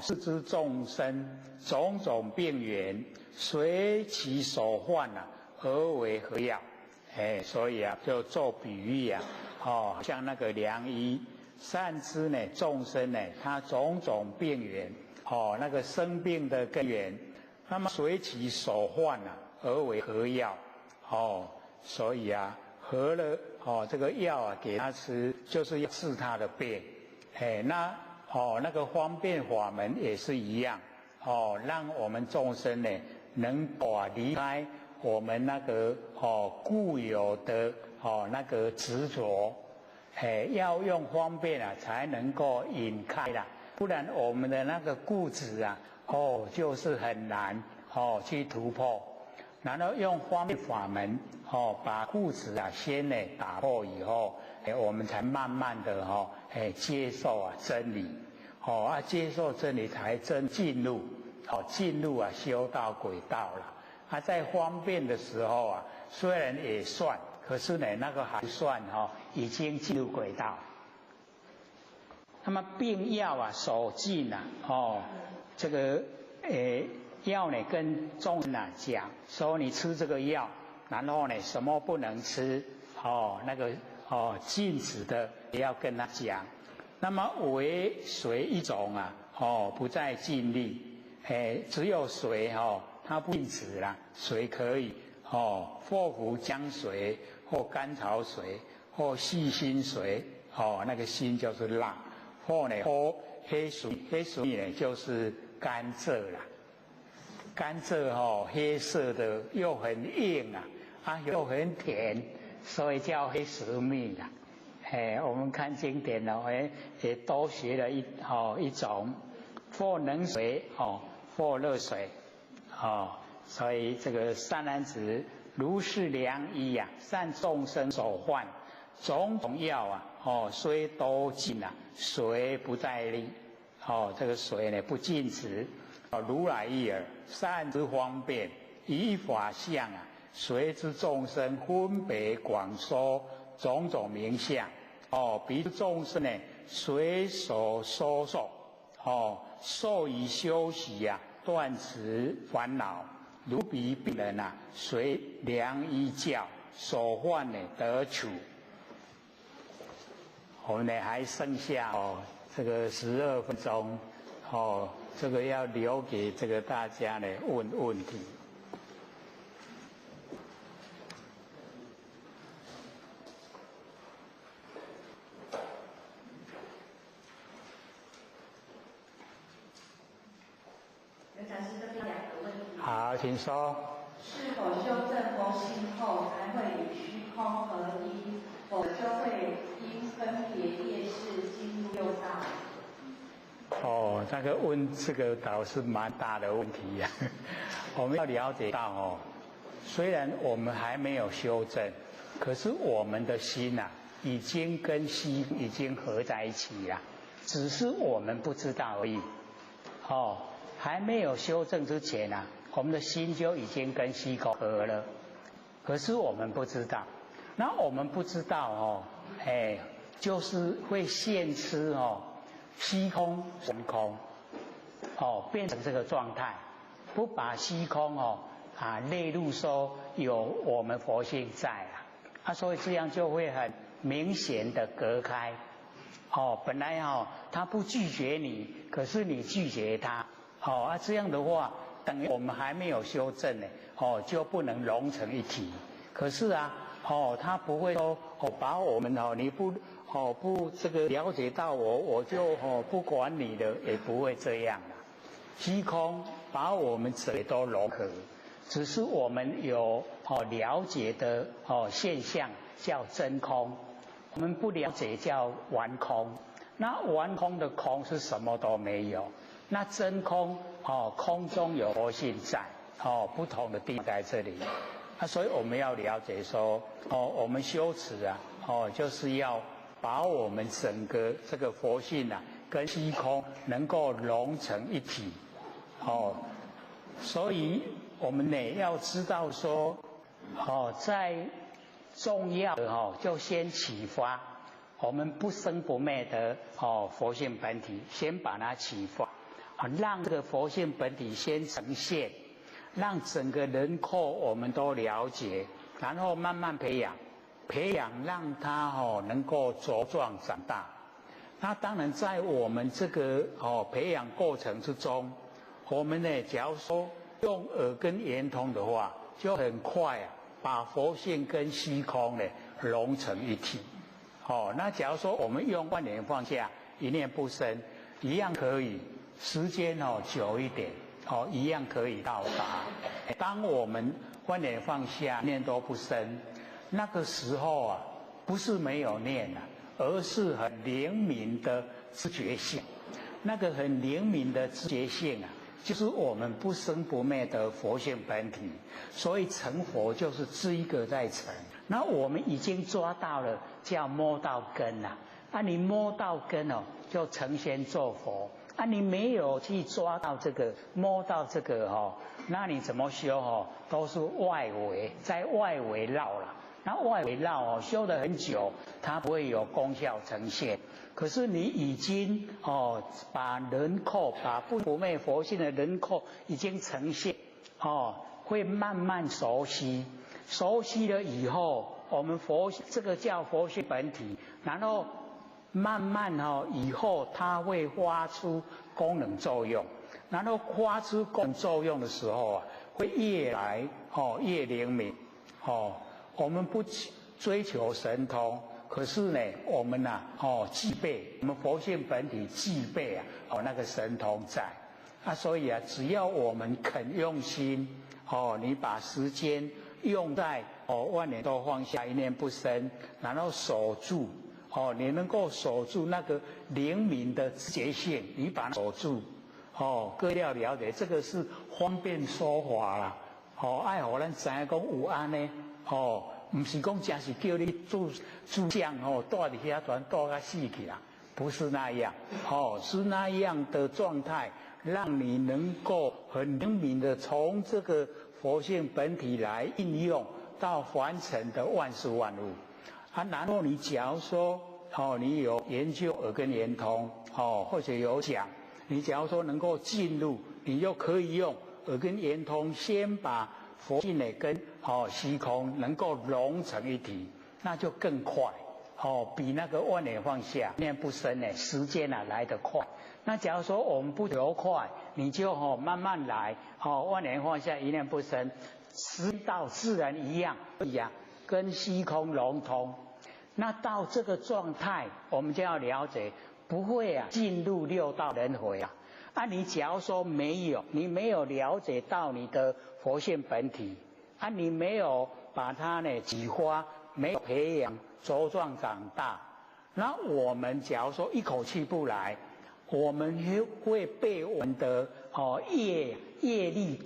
是知众生种种病源，随其所患啊，而为何药？所以啊，就做比喻啊，像那个良医，善知呢众生呢，他种种病源。那个生病的根源，那么随其所患啊，而为何药？所以啊，合了这个药啊，给他吃，就是要治他的病。那个方便法门也是一样，让我们众生呢，能离开我们那个固有的那个执着，要用方便啊，才能够引开啦。不然我们的那个固执啊，就是很难去突破。然后用方便法门，把固执啊先呢打破以后，我们才慢慢的接受啊真理，接受真理才真进入，进入啊修道轨道了。在方便的时候啊，虽然也算，可是呢，那个还不算已经进入轨道。那么病要啊守禁啊，这个药呢跟众人讲说你吃这个药，然后呢什么不能吃，那个禁止的也要跟他讲。那么唯水一种啊，不在禁令，只有水它不禁止啦，水可以或浮江水，或甘草水，或细辛水，那个辛就是辣，或呢或黑水，黑水呢就是甘蔗啦。甘蔗黑色的又很硬又很甜，所以叫黑蛇蜜啦。我们看经典也多学了一种，或冷水或热水所以这个善男子如是良医善众生所患，种种药虽都禁水不在例。这个水呢不禁止。如来意耳，善之方便，以法相随之众生分别广说种种名相，彼众生呢随所收受，受以修习断除烦恼，如彼病人随良医教，所患呢得除。我们呢还剩下这个12分钟，这个要留给这个大家呢问问题。刘讲师这边2个问题。好，请说。是否修正佛性后才会与虚空合一，否则就会因分别业识进入六道？那个问这个倒是蛮大的问题我们要了解到虽然我们还没有修正，可是我们的心已经跟虚已经合在一起了，只是我们不知道而已。还没有修正之前我们的心就已经跟虚空合了，可是我们不知道。那我们不知道就是会现吃虚空真空变成这个状态，不把虚空列入说有我们佛性在所以这样就会很明显的隔开本来他不拒绝你，可是你拒绝他这样的话等于我们还没有修正呢就不能融成一体。可是他不会说把我们你不这个了解到我就不管你的，也不会这样虚空把我们这都融合，只是我们有了解的现象叫真空，我们不了解叫完空。那完空的空是什么都没有，那真空空中有佛性在不同的地方在这里所以我们要了解说我们修持就是要把我们整个这个佛性跟虚空能够融成一体所以我们呢要知道说在重要的就先启发我们不生不灭的佛性本体，先把它启发让这个佛性本体先呈现，让整个人口我们都了解，然后慢慢培养让它能够茁壮长大。那当然在我们这个培养过程之中，我们呢假如说用耳根圆通的话，就很快把佛性跟虚空呢融成一体那假如说我们用万年放下一念不生，一样可以，时间久一点一样可以到达。当我们万年放下念都不生，那个时候不是没有念而是很灵敏的知觉性。那个很灵敏的知觉性就是我们不生不灭的佛性本体。所以成佛就是这一个在成。那我们已经抓到了，叫摸到根你摸到根就成仙做佛你没有去抓到这个摸到这个那你怎么修哦？都是外围，在外围绕了。那外围绕哦，修得很久，它不会有功效呈现。可是你已经哦，把轮廓，把不昧佛性的轮廓已经呈现哦，会慢慢熟悉。熟悉了以后，我们这个叫佛性本体，然后慢慢哦，以后它会发出功能作用。然后发出功能作用的时候啊，会越来越灵敏我们不追求神通，可是呢，我们具备我们佛性本体具备那个神通在所以只要我们肯用心你把时间用在万念都放下，一念不生，然后守住你能够守住那个灵敏的直觉性，你把它守住。各位要了解，这个是方便说法啦。爱互咱知影讲有安呢。不是讲真是叫你住将住在遐全住到死去啦，不是那样。是那样的状态，让你能够很灵敏的从这个佛性本体来应用到凡尘的万事万物。然后你假如说你有研究耳根圆通或者有讲。你假如说能够进入，你就可以用耳根圆通，先把佛性呢跟虚空能够融成一体，那就更快比那个万念放下、一念不生呢时间来得快。那假如说我们不求快，你就慢慢来万念放下、一念不生，知道自然一样，跟虚空融通。那到这个状态，我们就要了解。不会进入六道轮回你假如说你没有了解到你的佛性本体你没有把它呢激发，没有培养茁壮长大，那我们假如说一口气不来，我们会被我们的业力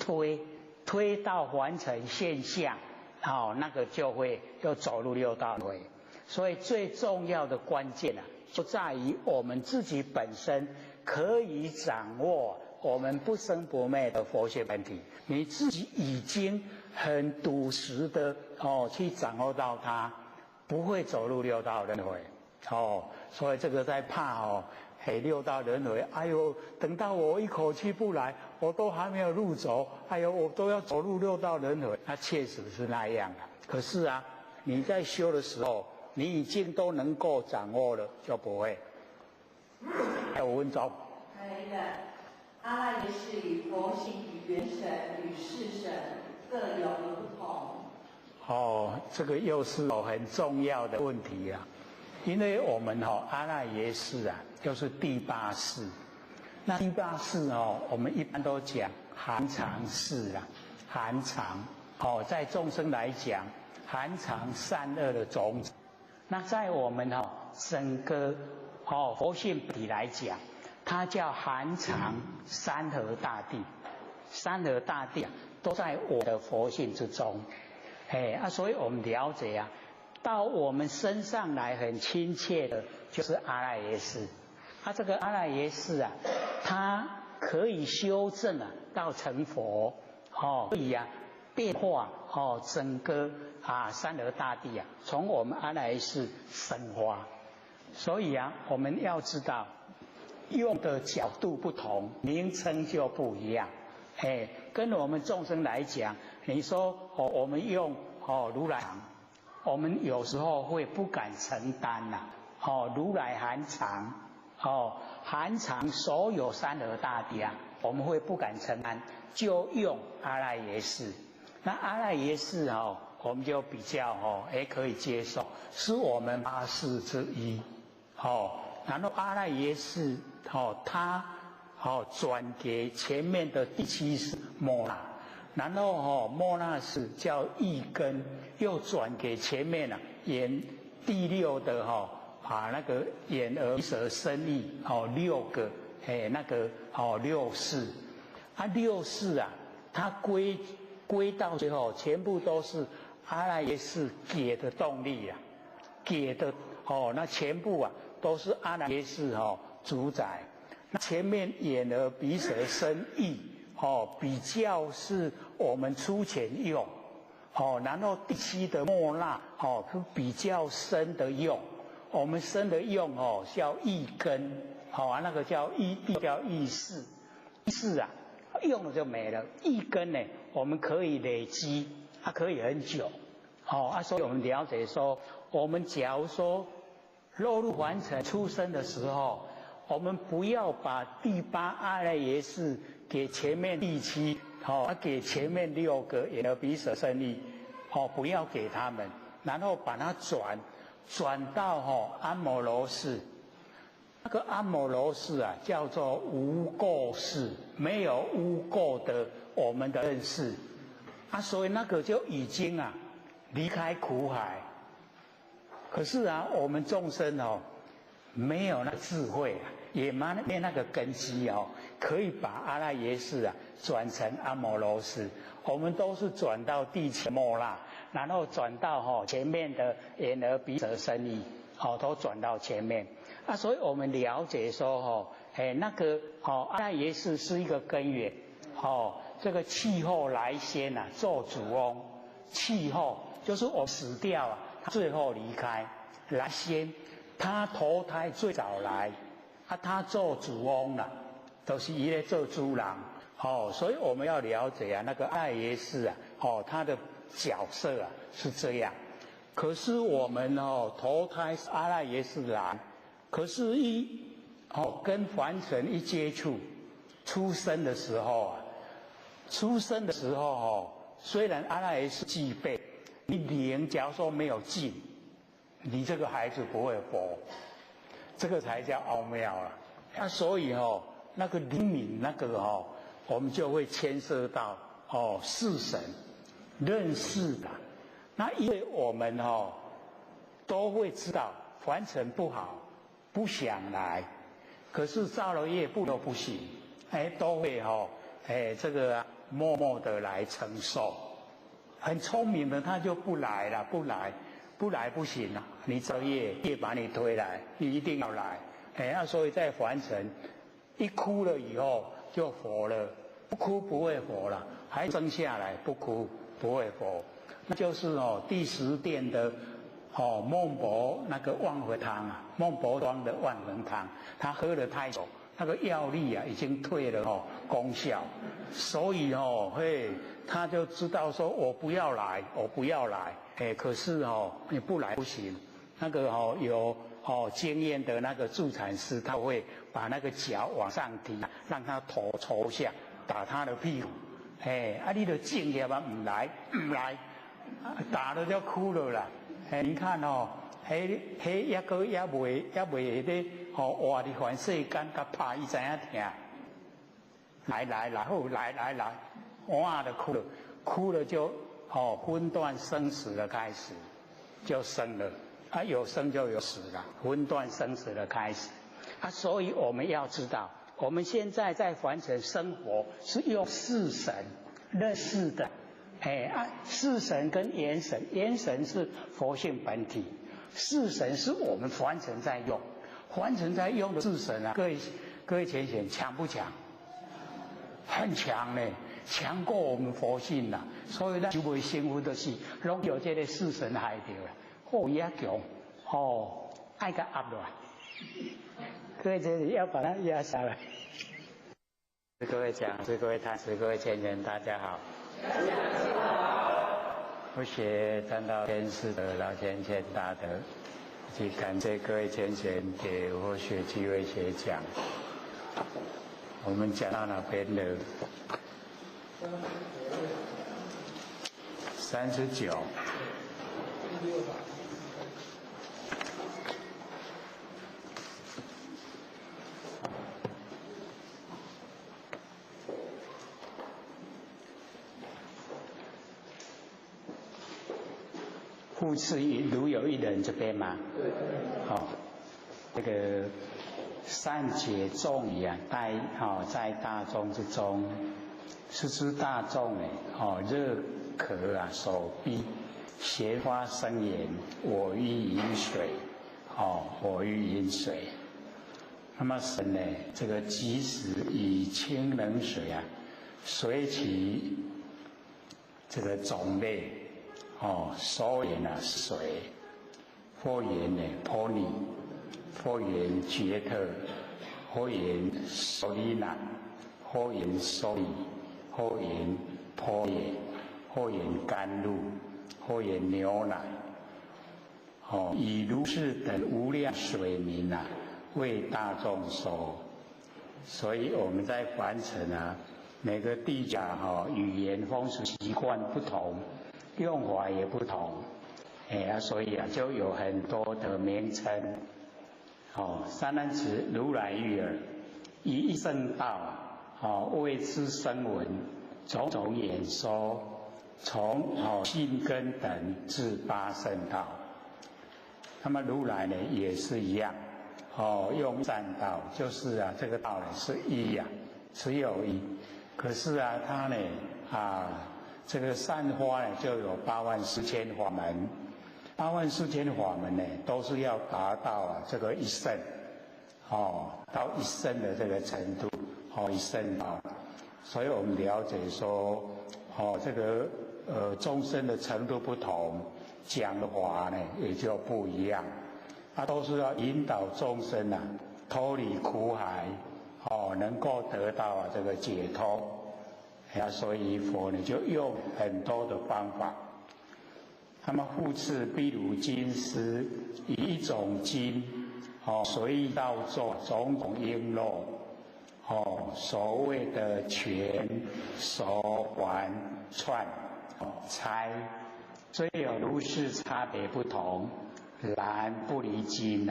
推到凡尘现象那个就会又走入六道轮回。所以最重要的关键就在于我们自己本身可以掌握我们不生不灭的佛性本体，你自己已经很笃实的去掌握到它，不会走入六道轮回所以这个在怕六道轮回，哎呦，等到我一口气不来，我都还没有入走，哎呦，我都要走入六道轮回，那确实是那样可是你在修的时候。你已经都能够掌握了，就不会。还有5分钟。阿赖耶识与佛性与元神与世神各有不同。这个又是很重要的问题因为我们阿赖耶识就是第8识。那第8识我们一般都讲含藏识含藏在众生来讲，含藏善恶的种子。那在我们整个佛性体来讲，它叫含藏山河大地，山河大地都在我的佛性之中。所以我们了解到我们身上来很亲切的就是阿赖耶识。这个阿赖耶识它可以修正到成佛可以变化整个山河大地从我们阿赖耶识生发。所以我们要知道用的角度不同，名称就不一样。跟我们众生来讲，你说我们用如来藏，我们有时候会不敢承担如来含藏含藏所有山河大地我们会不敢承担，就用阿赖耶识。那阿赖耶识我们就比较可以接受，是我们8识之一然后阿赖耶识它转给前面的第7识摩那，然后摩那识叫意根，又转给前面眼第6的那个眼耳鼻舌身意6个那个6识6识它归到最后全部都是阿赖耶识给的动力给的那全部都是阿赖耶识主宰。那前面眼耳鼻舌身意比较是我们出钱用，然后第七的末那是比较深的用，我们深的用叫意根，那个叫叫意识，意识啊用了就没了，意根呢我们可以累积，它可以很久，所以我们了解说，我们假如说落入凡尘出生的时候，我们不要把第八阿赖耶识给前面第七，给前面6个眼耳鼻舌身意，不要给他们，然后把它转到阿摩罗识。那个阿摩罗识啊，叫做无垢识，没有污垢的我们的认识所以那个就已经离开苦海。可是我们众生没有那智慧也没那个根基可以把阿赖耶识转成阿摩罗识。我们都是转到第七末那，然后转到前面的眼耳鼻舌身意，都转到前面所以我们了解说那个阿赖耶识是一个根源这个气候来先做主翁，气候就是我死掉他最后离开来先，他投胎最早来他做主翁了，都是他在做主人所以我们要了解那个阿赖耶识他的角色是这样。可是我们投胎是阿赖耶识来，可是跟凡尘一接触，出生的时候虽然阿赖耶识具备，你灵假如说没有进，你这个孩子不会活，这个才叫奥妙了所以那个灵敏那个我们就会牵涉到四神认识的。那因为我们都会知道凡尘不好，不想来，可是造了业不都不行，都会这个默默的来承受。很聪明的他就不来了，不来不行了，你造业把你推来，你一定要来。所以在凡尘一哭了以后就佛了，不哭不会佛了，还生下来不哭不会佛。那就是第10殿的孟婆那个万合汤孟婆庄的万合汤，他喝了太久，那个药力已经退了功效，所以他就知道说我不要来，可是你不来不行。那个有经验的那个助产师，他会把那个脚往上提，让他头朝下，打他的屁股。你就静下吧，不来，打了就哭了啦。你看也未咧活伫凡世间，甲怕伊知影疼。来，好来，哇的哭了就分段生死的开始，就生了有生就有死了，分段生死的开始所以我们要知道，我们现在在凡尘生活是用四神认识的。四神跟元神，元神是佛性本体，四神是我们凡尘在用，凡尘在用的四神各位浅显强不强？很强呢，强过我们佛性啦。所以咱就袂幸福的是，拢有这个四神害着啦，也强爱甲压落来。各位这里要把它压下来。各位讲师、各位坛师、各位浅显，大家好。我学占道天师的老浅显大德，去感谢各位浅显给我学机会学讲。我们讲到哪边了？39。复次如有一人这边嘛，这个善解众疑在大众之中，是知大众热渴所逼，邪花生言，我欲饮水，我欲饮水。那么神呢，这个即使以清冷水随其这个种类，所言水，或言波尼，或言觉特，或言索利那，或言收益，或言波也，或言甘露，或言牛奶。以如是等无量水名为大众说。所以我们在凡尘每个地家语言风俗习惯不同，用法也不同，所以就有很多的名称。三男子如来欲尔，以一圣道为之声闻，种种演说，从信根等至八圣道。那么如来呢也是一样，用善道，就是这个道呢是一只有一。可是它呢这个善花呢就有84000法门，84000法门呢都是要达到这个一圣，到一圣的这个程度，一圣道。所以我们了解说，这个众生的程度不同，讲的话呢也就不一样。它都是要引导众生脱离苦海，能够得到这个解脱。所以佛呢就用很多的方法。那么复次，譬如经师，以一种经，随意造作种种璎珞，所谓的拳、手、环、串、钗，虽有如是差别不同，然不离经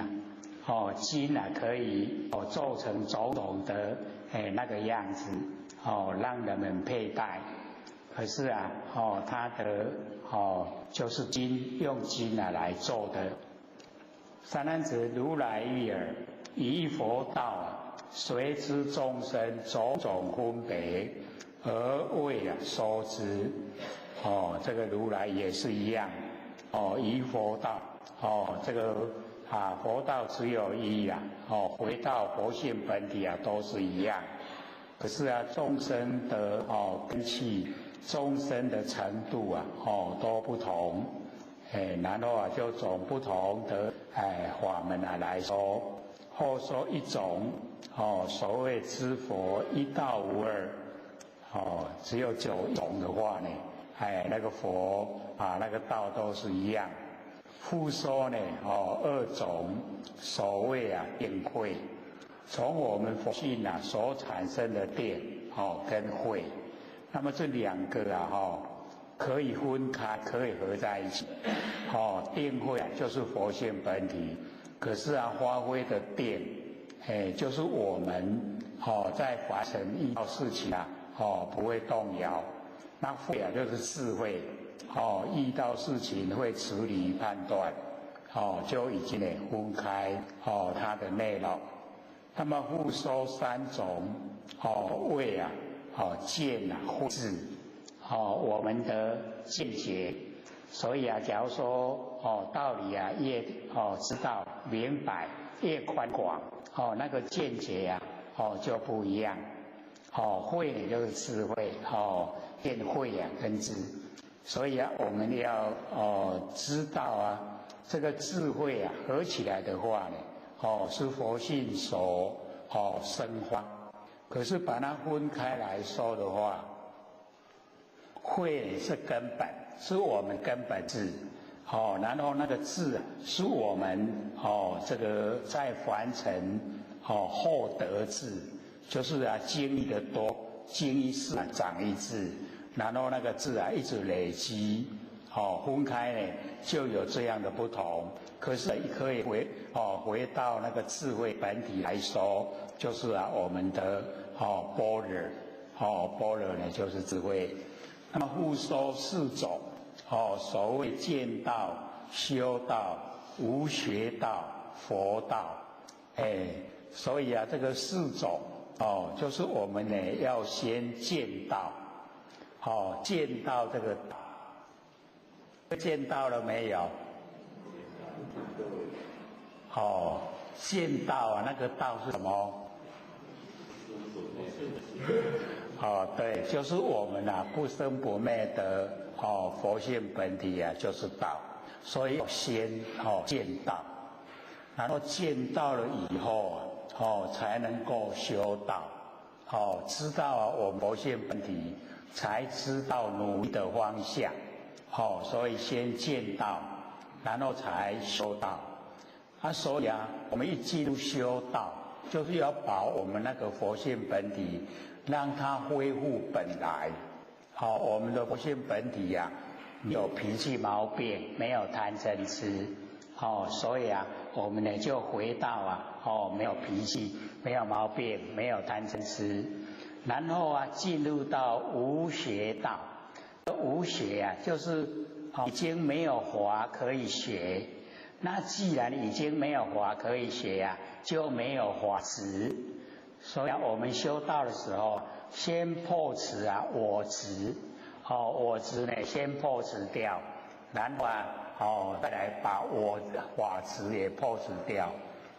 经可以做成种种的那个样子，让人们佩戴。可是它的就是经，用经来做的。三男子如来欲尔，以一佛道随之众生种种分别，而为说之。这个如来也是一样，以佛道，这个佛道只有一回到佛性本体都是一样。可是众生的根器，众生的程度都不同，然后就从不同的法门来说，或说一种所谓知佛一道无二，只有9种的话呢，那个佛那个道都是一样。复说呢2种，所谓电慧，从我们佛性所产生的电跟慧，那么这2个可以分开，可以合在一起。电慧就是佛性本体，可是发挥的电，就是我们在凡尘遇到事情不会动摇。那慧就是智慧，遇到事情会处理判断，就已经分开它的内容。那么复说3种，为见慧智，我们的见解。所以假如说道理越知道明白，越宽广，那个见解就不一样。慧呢就是智慧，见慧跟智。所以我们要知道这个智慧合起来的话呢，是佛性所生发。可是把它分开来说的话，慧是根本，是我们根本智，然后那个智是我们这个在凡尘后得智，就是经历的多，经一事长一智，然后那个智一直累积，分开呢就有这样的不同。可是可以回到那个智慧本体来说，就是我们的般若，般若呢就是智慧。那么复说4种，所谓见道、修道、无学道、佛道，所以这个4种就是我们呢要先见道，见到这个见到了没有？见到那个道是什么？对，就是我们不生不灭的佛性本体就是道，所以先见道，然后见道了以后才能够修道，知道我们佛性本体，才知道努力的方向，所以先见道，然后才修道。所以我们一进入修道，就是要把我们那个佛性本体，让它恢复本来。我们的佛性本体有脾气毛病，没有贪嗔痴，所以我们呢就回到没有脾气，没有毛病，没有贪嗔痴，然后进入到无学道。无学就是已经没有法可以学。那既然已经没有法可以学就没有法执，所以我们修道的时候，先破除我执，我执呢先破除掉，然后再来把我法执也破除掉，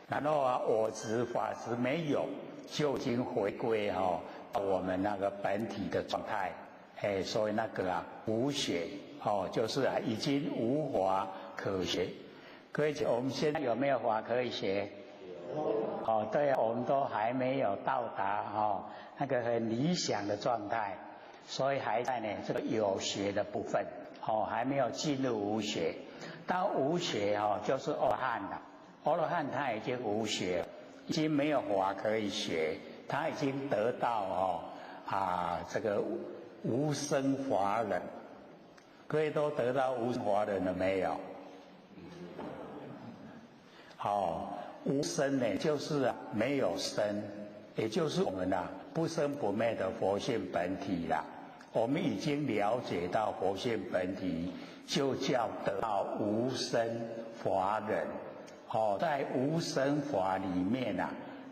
然后我执法执没有，就已经回归我们那个本体的状态，所以那个无学就是已经无法可学。各位，我们现在有没有法可以学？对，我们都还没有到达那个很理想的状态，所以还在这个有学的部分，还没有进入无学。到无学就是阿罗汉了。阿罗汉他已经无学，已经没有法可以学，他已经得到这个无生法忍。各位都得到无生法忍了没有？无生呢，就是没有生，也就是我们不生不灭的佛性本体啦。我们已经了解到佛性本体，就叫得到无生法忍。在无生法里面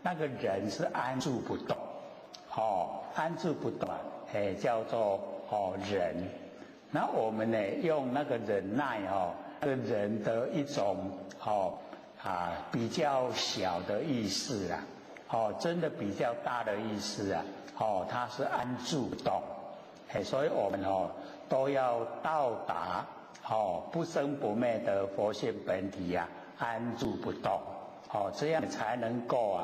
那个人是安住不动，安住不动叫做忍。那我们呢，用那个忍耐那个人的一种比较小的意思真的比较大的意思它是安住不动，所以我们都要到达不生不灭的佛性本体安住不动，这样才能够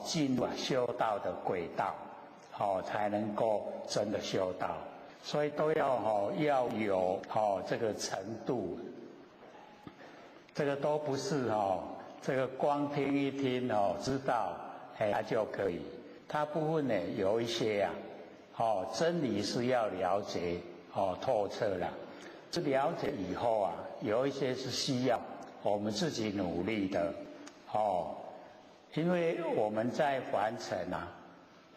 进入修道的轨道，才能够真的修道。所以都要有这个程度。这个都不是这个光听一听知道它就可以。它部分呢有一些真理是要了解透彻了。这了解以后有一些是需要我们自己努力的因为我们在凡尘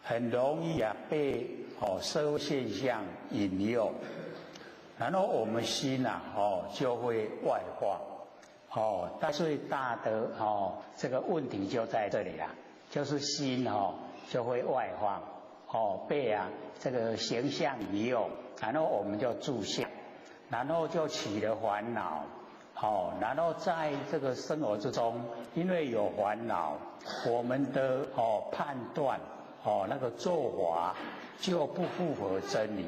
很容易被社会现象引诱，然后我们心就会外化。但最大的这个问题就在这里就是心就会外放，被这个形象引诱，然后我们就住相，然后就起了烦恼，然后在这个生活之中，因为有烦恼，我们的判断那个做法就不符合真理，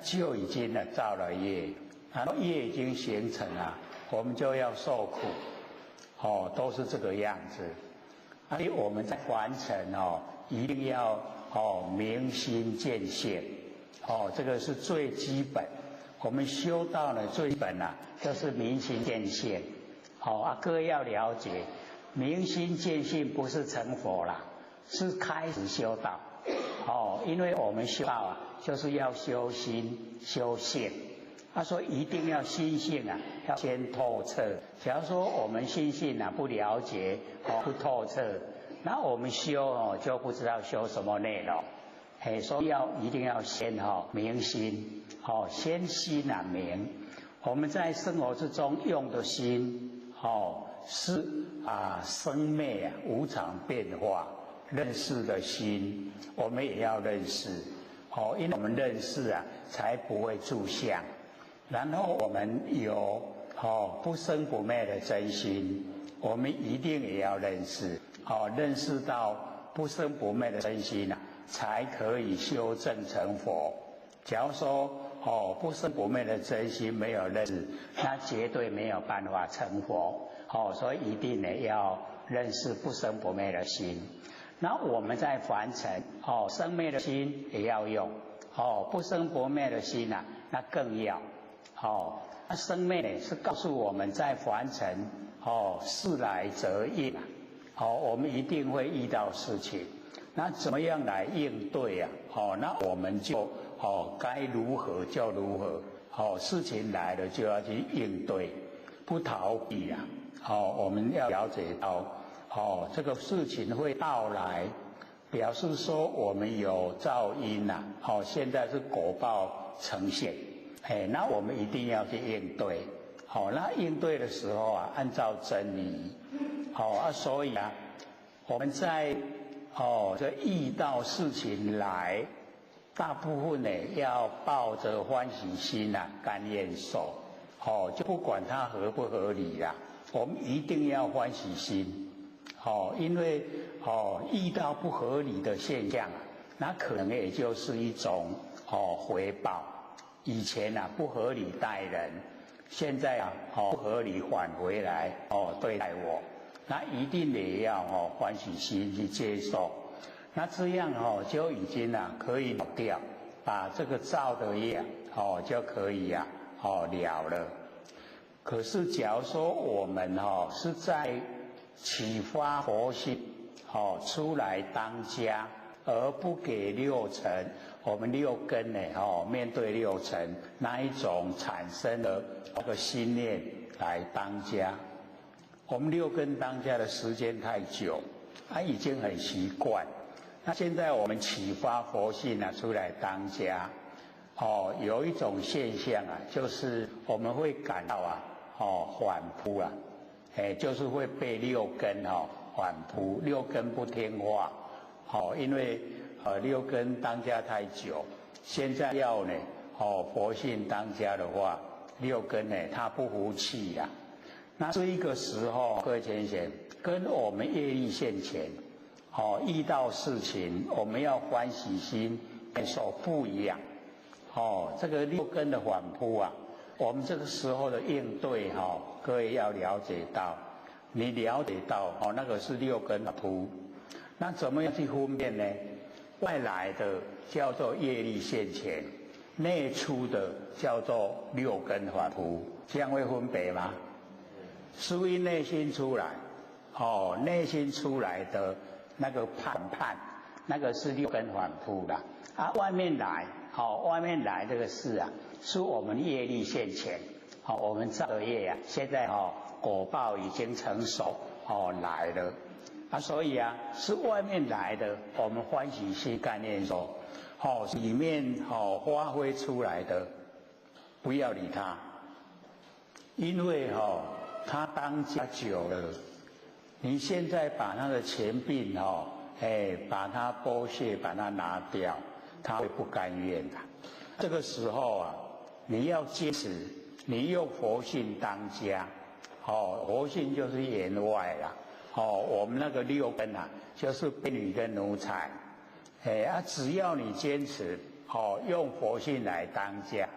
就已经造了业，然后业已经形成了。我们就要受苦，都是这个样子。所以我们在凡尘一定要明心见性，这个是最基本。我们修道呢，最基本就是明心见性。各位要了解，明心见性不是成佛啦，是开始修道。因为我们修道就是要修心修性。他说一定要心性要先透彻。假如说我们心性不了解不透彻，那我们修就不知道修什么内容。所以一定要先明心，先心明。我们在生活之中用的心是生灭无常变化认识的心，我们也要认识因为我们认识才不会住相。然后我们有不生不灭的真心，我们一定也要认识认识到不生不灭的真心才可以修正成佛。假如说不生不灭的真心没有认识，那绝对没有办法成佛。所以一定呢要认识不生不灭的心。那我们在凡尘生灭的心也要用，不生不灭的心啊，那更要。那生灭呢是告诉我们在凡尘事来则应我们一定会遇到事情，那怎么样来应对啊？那我们就该如何就如何，事情来了就要去应对，不逃避啊。我们要了解到，这个事情会到来，表示说我们有造因呐，现在是果报呈现，那我们一定要去应对，那应对的时候啊，按照真理，所以啊，我们在这遇到事情来，大部分呢要抱着欢喜心呐，甘愿受，就不管它合不合理啦。我们一定要欢喜心，因为遇到不合理的现象，那可能也就是一种回报。以前啊不合理待人，现在啊不合理返回来对待我，那一定也要欢喜心去接受。那这样就已经可以了掉，把这个造的业就可以了了。可是假如说我们是在启发佛性出来当家，而不给六尘，我们六根呢面对六尘那一种产生的那个心念来当家，我们六根当家的时间太久，已经很习惯。那现在我们启发佛性出来当家，有一种现象就是我们会感到反扑就是会被六根反扑，六根不听话，因为六根当家太久，现在要呢佛性当家的话，六根呢它不服气呀。那这一个时候，各位先生，跟我们业力现前，遇到事情我们要欢喜心受不一样，这个六根的反扑啊。我们这个时候的应对各位要了解到，你了解到那个是六根的扑，那怎么样去分辨呢？外来的叫做业力现前，内出的叫做六根反扑，这样会分别吗？属于内心出来，内心出来的那个判，那个是六根反扑的外面来，外面来这个事啊。是我们业力现前，我们造的业现在果报已经成熟，来了，所以是外面来的，我们欢喜心概念说，里面发挥出来的，不要理它，因为它当家久了，你现在把它的钱币把它剥削，把它拿掉，它会不甘愿的。这个时候你要坚持，你用佛性当家，佛性就是言外啦，我们那个六根就是婢女跟奴才，只要你坚持，用佛性来当家，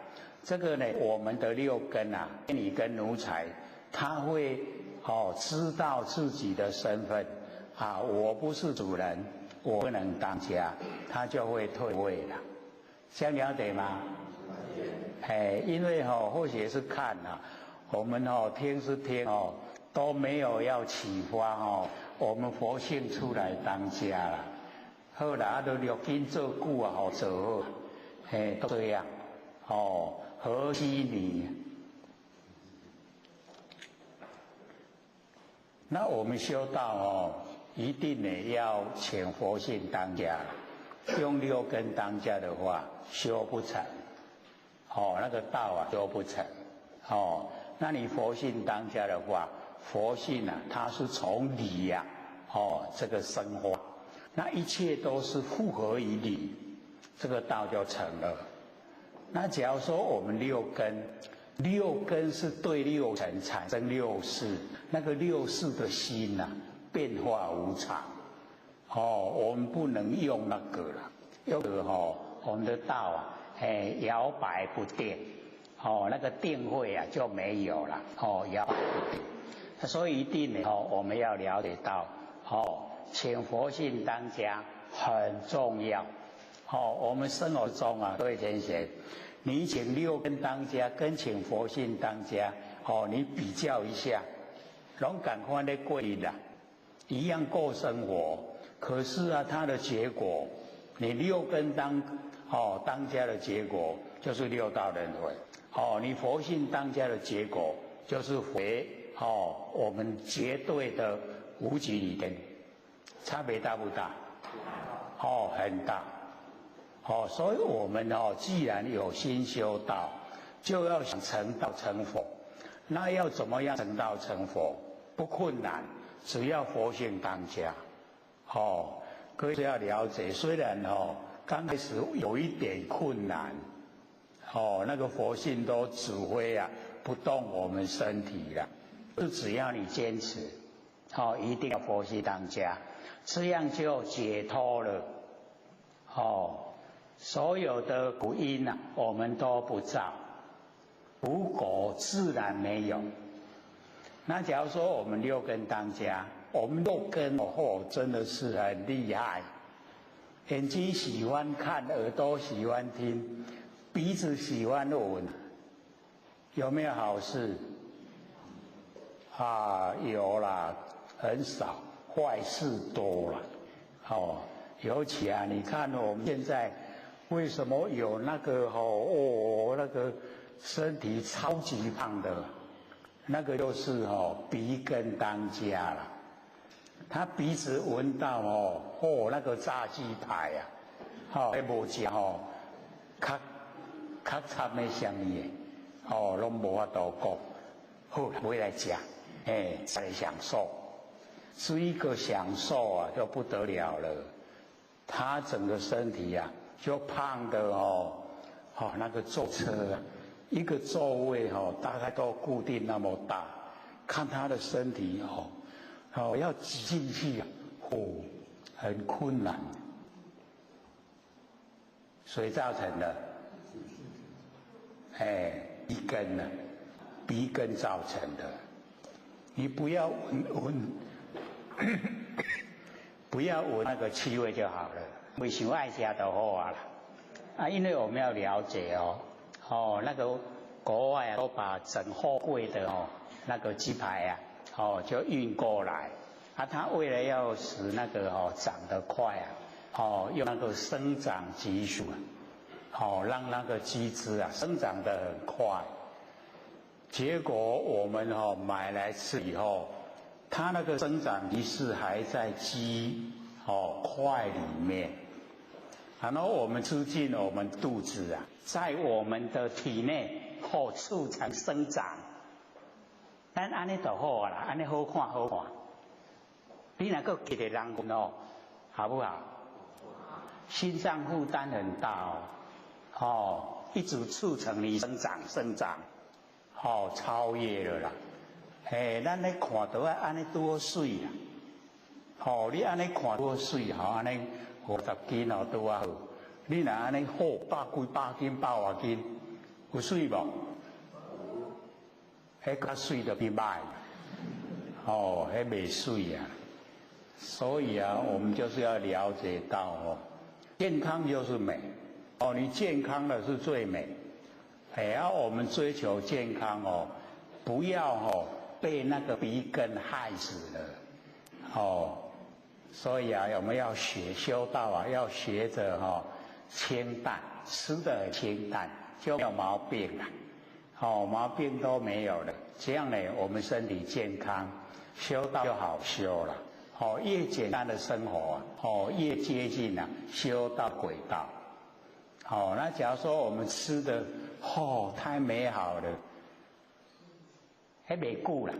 这个呢，我们的六根婢女跟奴才，他会知道自己的身份，我不是主人，我不能当家，他就会退位了，这样了解吗？因为或许是看我们听是听都没有要启发我们佛性出来当家了。好啦，都六根做久好做好，都这样何须你？那我们修道一定呢要请佛性当家，用六根当家的话修不成。那个道修不成，那你佛性当家的话，佛性它是从理这个生化，那一切都是复合于理，这个道就成了。那假如说我们六根是对六尘产生六识，那个六识的心变化无常，我们不能用那个了。有的我们的道啊，摇摆不定，那个定慧啊就没有了，摇摆不定。所以一定呢，我们要了解到，请佛性当家很重要。我们生活中啊，各位同学，你请六根当家跟请佛性当家，你比较一下，拢赶快的过日啦，一样过生活。可是啊，它的结果，你六根当家的结果就是六道轮回，你佛性当家的结果就是回我们绝对的无极里边，差别大不大？很大。所以我们既然有心修道，就要想成道成佛。那要怎么样成道成佛？不困难，只要佛性当家。各位要了解，虽然刚开始有一点困难，那个佛性都指挥啊不动我们身体了。只要你坚持，一定要佛系当家，这样就解脱了。所有的苦因啊，我们都不造，无果自然没有。那假如说我们六根当家，我们六根真的是很厉害，眼睛喜欢看，耳朵喜欢听，鼻子喜欢闻，有没有好事？有啦，很少，坏事多了。尤其啊，你看我们现在为什么有那个那个身体超级胖的，那个就是鼻根当家了。他鼻子闻到那个炸鸡排啊，还无食较惨的什么的，拢无法度讲，好买来吃。才享受，是一个享受啊，就不得了了。他整个身体啊，就胖的那个坐车啊，一个座位大概都固定那么大，看他的身体要挤进去啊，很困难。谁造成的？鼻根呢？鼻根造成的。你不要闻不要闻那个气味就好了，为想爱吃就好啦。因为我们要了解那个国外都把整货柜的那个鸡排就运过来，他为了要使那个长得快用那个生长激素让那个鸡只生长得很快。结果我们买来吃以后，它那个生长激素还在鸡块里面，然后我们吃进我们肚子在我们的体内促成生长。咱安尼就好啦，安尼好看好看。你若个给的人闻好不好？心脏负担很大一直促成你生长。超越了啦！咱咧看到安尼多水你安尼看多水安尼50斤拄好。你若安尼百几百斤、百外斤，有水无？较水就比歹，袂水啊。所以我们就是要了解到健康就是美你健康的是最美。我们追求健康不要被那个鼻根害死了所以我们要修道要学着清淡，吃得很清淡，就没有毛病了毛病都没有了。这样呢，我们身体健康，修道就好修了越简单的生活越接近修道轨道。那假如说我们吃的太美好了，还没顾了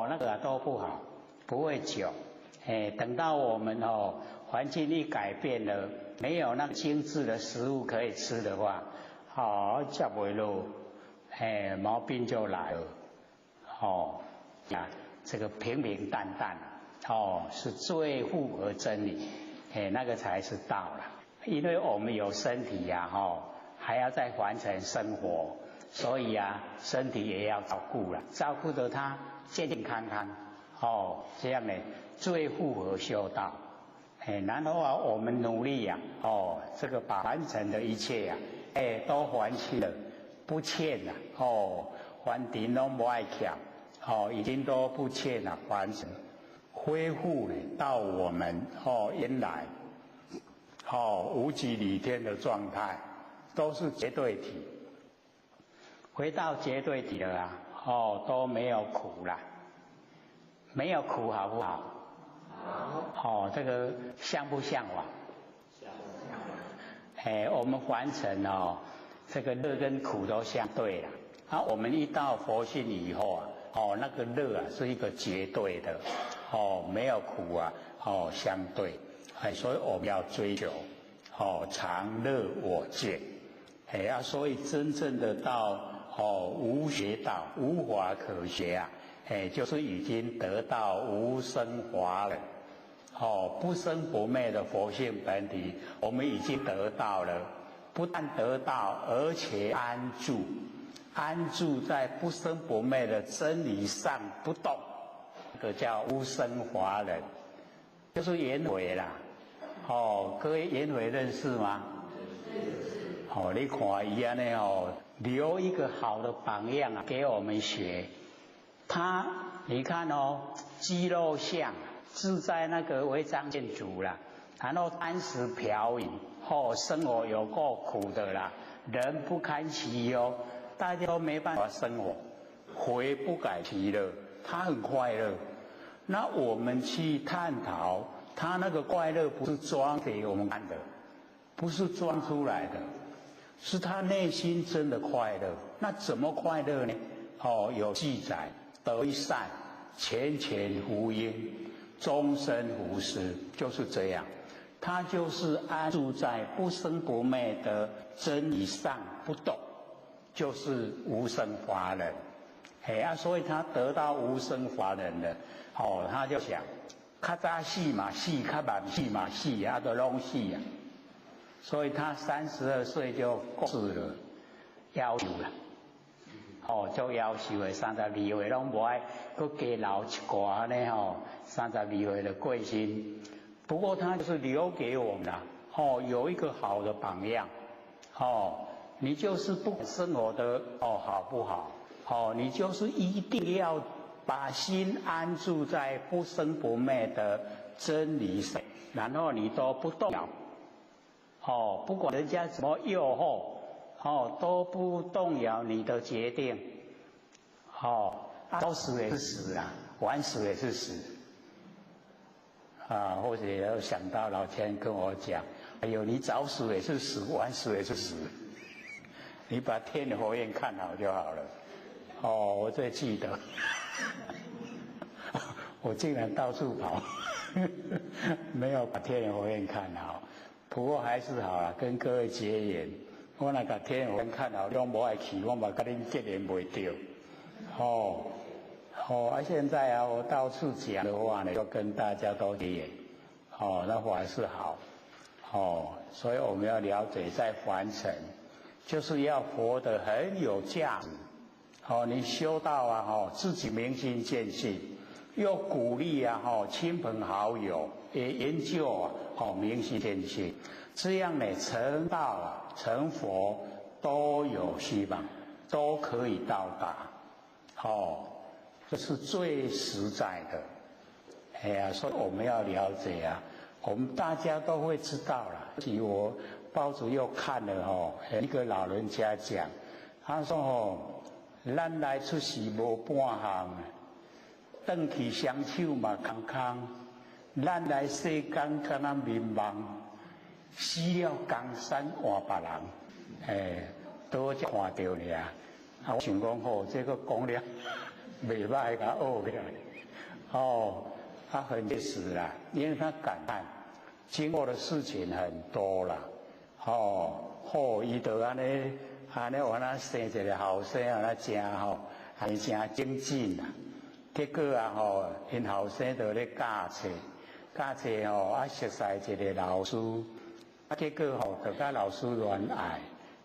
那个都不好，不会久。等到我们环境一改变了，没有那精致的食物可以吃的话，吃不落，毛病就来了。这个平平淡淡是最符合真理，那个才是道了。因为我们有身体呀，还要再完成生活，所以啊，身体也要照顾了，照顾得他健健康康，这样呢，最符合修道。然后啊，我们努力呀，这个把完成的一切呀，都还清了，不欠了，还定都不爱欠，已经都不欠了，完成，恢复到我们原来无极理天的状态，都是绝对体，回到绝对体了啊，都没有苦了，没有苦好不好？好，这个向不向往？我们完成这个乐跟苦都相对了。我们一到佛性以后啊，那个乐啊是一个绝对的，没有苦啊，相对，所以我们要追求，常乐我见，所以真正的到无学道，无法可学啊，就是已经得到无生法忍。不生不灭的佛性本体，我们已经得到了，不但得到，而且安住在不生不灭的真理上不动，这个叫无生法忍，就是颜回啦。各位颜回认识吗？你看一样呢，留一个好的榜样啊，给我们学。你看肌肉相。住在那个违章建筑啦，然后单食嫖饮，生活有够苦的啦，人不堪其忧，大家都没办法生活，回不改其乐，他很快乐。那我们去探讨，他那个快乐不是装给我们看的，不是装出来的，是他内心真的快乐。那怎么快乐呢？有记载，得一善，前无因。终身无失，就是这样，他就是安住在不生不灭的真理上不动，就是无生法忍。所以他得到无生法忍了，他就想，较早死嘛死，较晚死嘛死，都拢死啊。所以他32岁就过世了，夭寿了。做夭寿的32岁拢无爱，佮加留一寡呢32岁的贵心。不过他就是留给我们啦，有一个好的榜样，你就是不管生活的好不好，你就是一定要把心安住在不生不灭的真理上，然后你都不动摇，不管人家怎么诱惑。都不动摇你的决定，早死也是死啦，晚死也是死，或者有想到老天跟我讲，哎呦，你早死也是死，晚死也是死，你把天的火焰看好就好了。我最记得，我竟然到处跑，没有把天的火焰看好，不过还是好了，跟各位结缘。我那个天火看好，拢无爱去，我嘛跟恁结缘袂到。现在我到处讲的话呢，就跟大家都结缘。那还是好。所以我们要了解，在凡尘，就是要活得很有价值。你修道自己明心见性，又鼓励亲朋好友也研究明心见性，这样呢，成道成佛都有希望，都可以到达。这是最实在的。所以我们要了解啊，我们大家都会知道啦。我报纸又看了一个老人家讲，他说咱来出世无半项，转去双手嘛空空，咱来世间敢若迷茫。死了江山换别人，都看到了。我想讲这个讲了袂歹，甲学起来。他很确实啦，因为他感叹经过的事情很多啦。伊就安尼我那生一个后生啊，那真还真精进啦。结果因后生就咧教册，熟悉一个老师。结果就甲老师恋爱，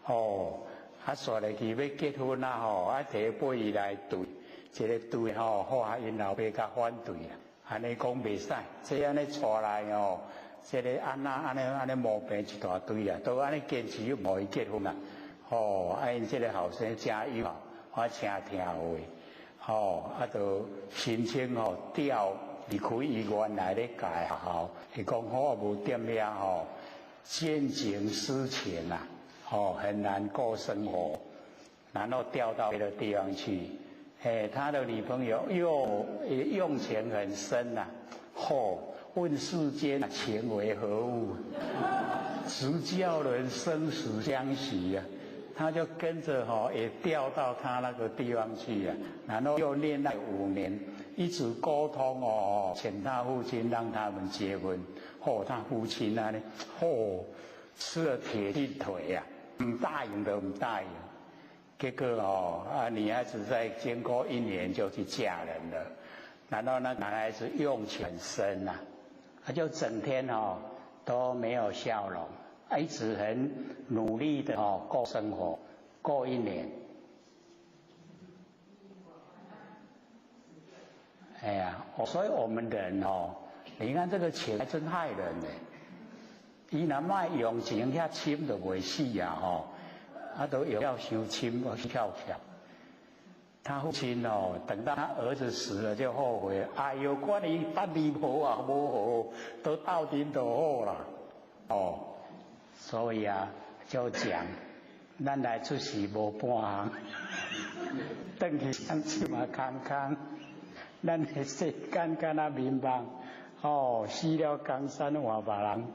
煞来去要结婚啦摕8亿来对，一个对好因老爸甲反对啦，安尼讲袂使，这安尼带来这个安尼毛病一大堆啦，都安尼坚持无伊结婚啦，因这个后生真有啊，我请听话，就申请调离开伊原来咧教学校，伊讲我无踮遐见景思情啊，很难过生活，然后调到别的地方去，他的女朋友又用情很深呐，问世间情为何物，直教人生死相许啊。他就跟着也调到他那个地方去啊，然后又恋爱5年，一直沟通请他父亲让他们结婚。他父亲呢，吃了铁定腿啊，唔答应的唔答应。结果女孩子在经过1年就去嫁人了，然后那男孩子用情很深啊，他就整天都没有笑容。一直很努力的过生活，过1年，所以我们人你看这个情还真害人呢。伊若卖用情遐深就袂死啊都有要伤深要跳跳。他父亲等到他儿子死了就后悔，哎呦，管你办离婆啊无好，都斗阵就好啦，所以就讲，咱来出世无半项，转去乡亲嘛空空，咱的世间敢若迷茫，死了江山换别人，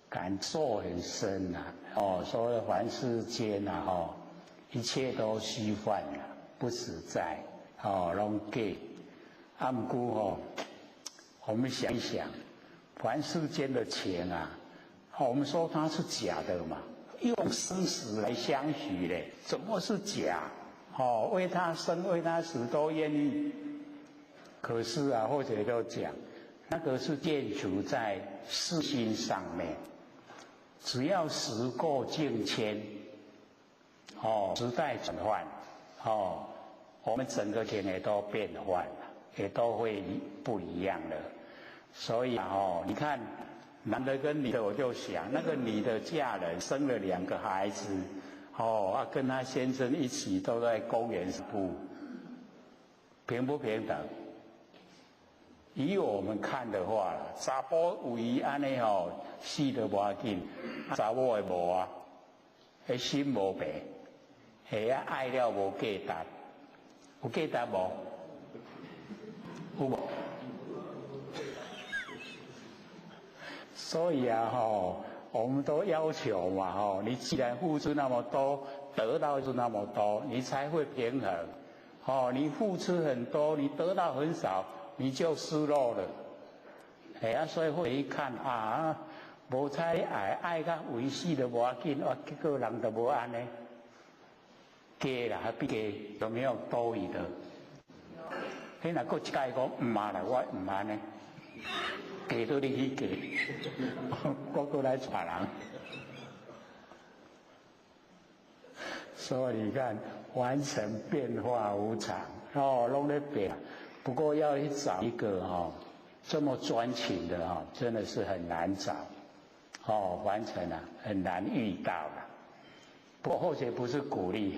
感受很深呐，所以凡世间一切都虚幻啦，不实在，拢假。不过我们想一想，凡世间的情啊。我们说它是假的嘛，用生死来相许嘞，怎么是假？为他生为他死都愿意。可是或者就讲，那个是建筑在世心上面，只要时过境迁，时代转换，我们整个情也都变换了，也都会不一样了。所以你看。男的跟女的，我就想，那个女的嫁人，生了2个孩子，跟她先生一起都在公园散步，平不平等？以我们看的话，查甫有伊安尼死都无要紧，查某的无啊，心无白，爱了无价值，有价值无？有无？所以我们都要求嘛，你既然付出那么多，得到就那么多，你才会平衡。你付出很多，你得到很少，你就失落了。所以会一看无采爱甲维系的无要紧，结果人就无安尼，假啦，比假有没有多余的？迄若佫一届讲唔嘛啦，我唔安尼。给都你去给，我过来传人，所以你看，完全变化无常，拢在变。不过要去找一个这么专情的真的是很难找，完全很难遇到了。不过或许不是鼓励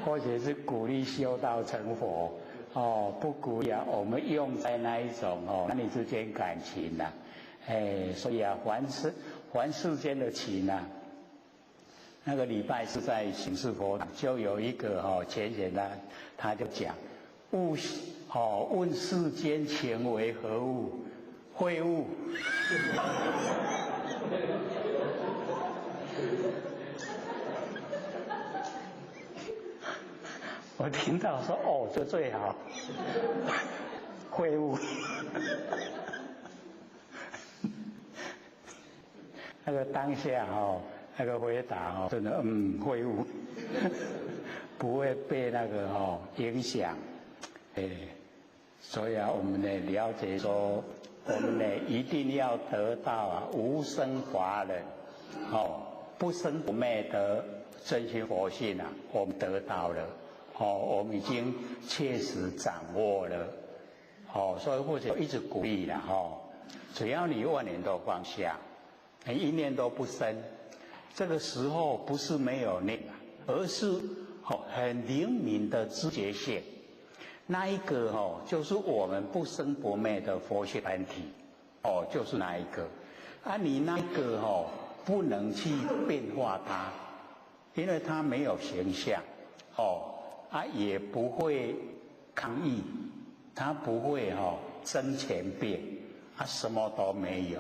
或许是鼓励修道成佛。不鼓励我们用在那一种男女之间感情呐，所以凡世间的情呐，那个礼拜是在行事佛堂，就有一个前贤他就讲，问世间情为何物？秽物。我听到说这最好，秽物。那个当下那个回答真的秽物，不会被那个影响，所以啊，我们呢了解说，我们呢一定要得到无生法忍，不生不灭的真心佛性我们得到了，我们已经切实掌握了，所以或者一直鼓励了，只要你万念都放下，你一念都不生，这个时候不是没有念，而是很灵敏的知觉性。那一个就是我们不生不灭的佛性本体，就是那一个。你那一个不能去变化它，因为它没有形象，也不会抗议，它不会增前变，什么都没有。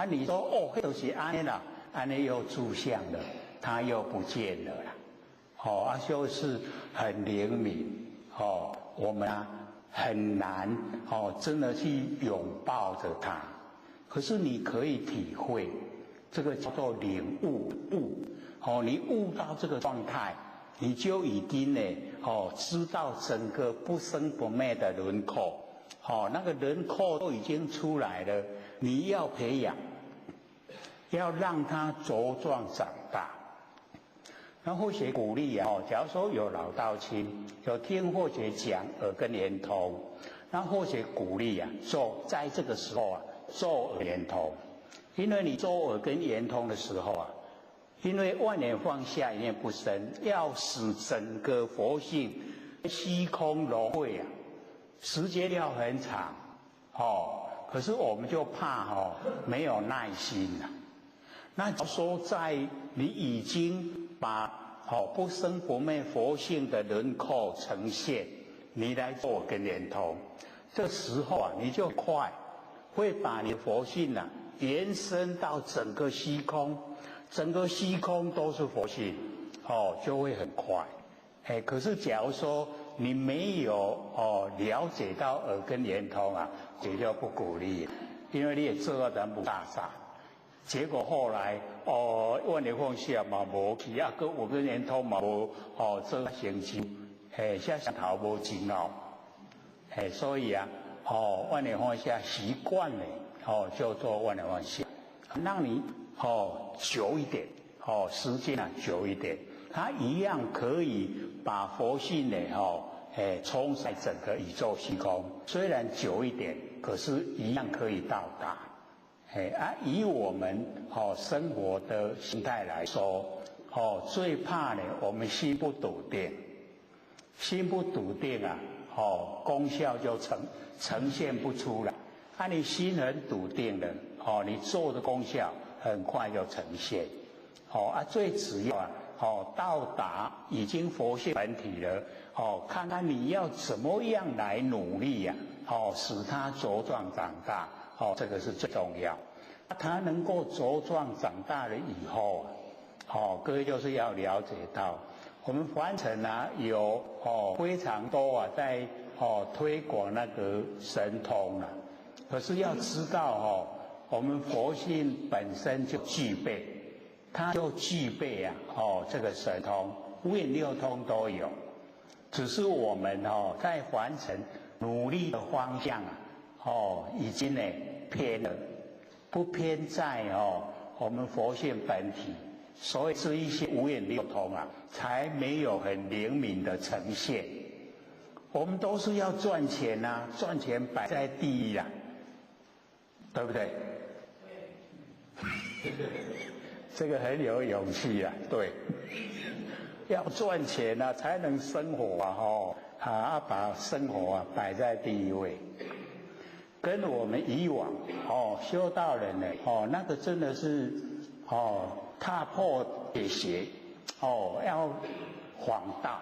你说就是安尼啦，安尼又住相了，它又不见了啦，就是很灵敏，我们很难真的去拥抱着它，可是你可以体会，这个叫做领悟，你悟到这个状态，你就已经呢知道整个不生不灭的轮廓，那个轮廓都已经出来了，你要培养，要让它茁壮长大。那或许鼓励假如说有老道亲有听或者讲耳根圆通，那或许鼓励在这个时候做耳圆通，因为你做耳根圆通的时候因为万念放下，一念不生，要使整个佛性虚空融会时间要很长，可是我们就怕没有耐心那说在你已经把不生不灭佛性的轮廓呈现，你来做耳根圆通，这时候你就快会把你的佛性延伸到整个虚空，整个虚空都是佛性，就会很快。可是假如说你没有了解到耳根圆通也就不鼓励，因为你也做到人不大傻。结果后来万念放下嘛无去个耳根圆通嘛无做成就，现在头无钱所以万念放下习惯了就做万念放下，让你久一点时间久一点，它一样可以把佛性充塞整个宇宙虚空，虽然久一点，可是一样可以到达。以我们生活的心态来说，最怕我们心不笃定，心不笃定功效就呈现不出来。你心很笃定了，你做的功效很快就呈现。最主要到达已经佛性本体了，看看你要怎么样来努力使它茁壮长大。这个是最重要。它能够茁壮长大了以后各位就是要了解到，我们凡尘有非常多在推广那个神通可是要知道我们佛性本身就具备，它就具备这个神通，五眼六通都有，只是我们在凡尘努力的方向已经偏了，不偏在我们佛性本体，所以这一些五眼六通才没有很灵敏的呈现。我们都是要赚钱赚钱摆在第一对不对？这个很有勇气对，要赚钱才能生活把生活摆在第一位。跟我们以往修道人那个真的是踏破铁鞋要晃道，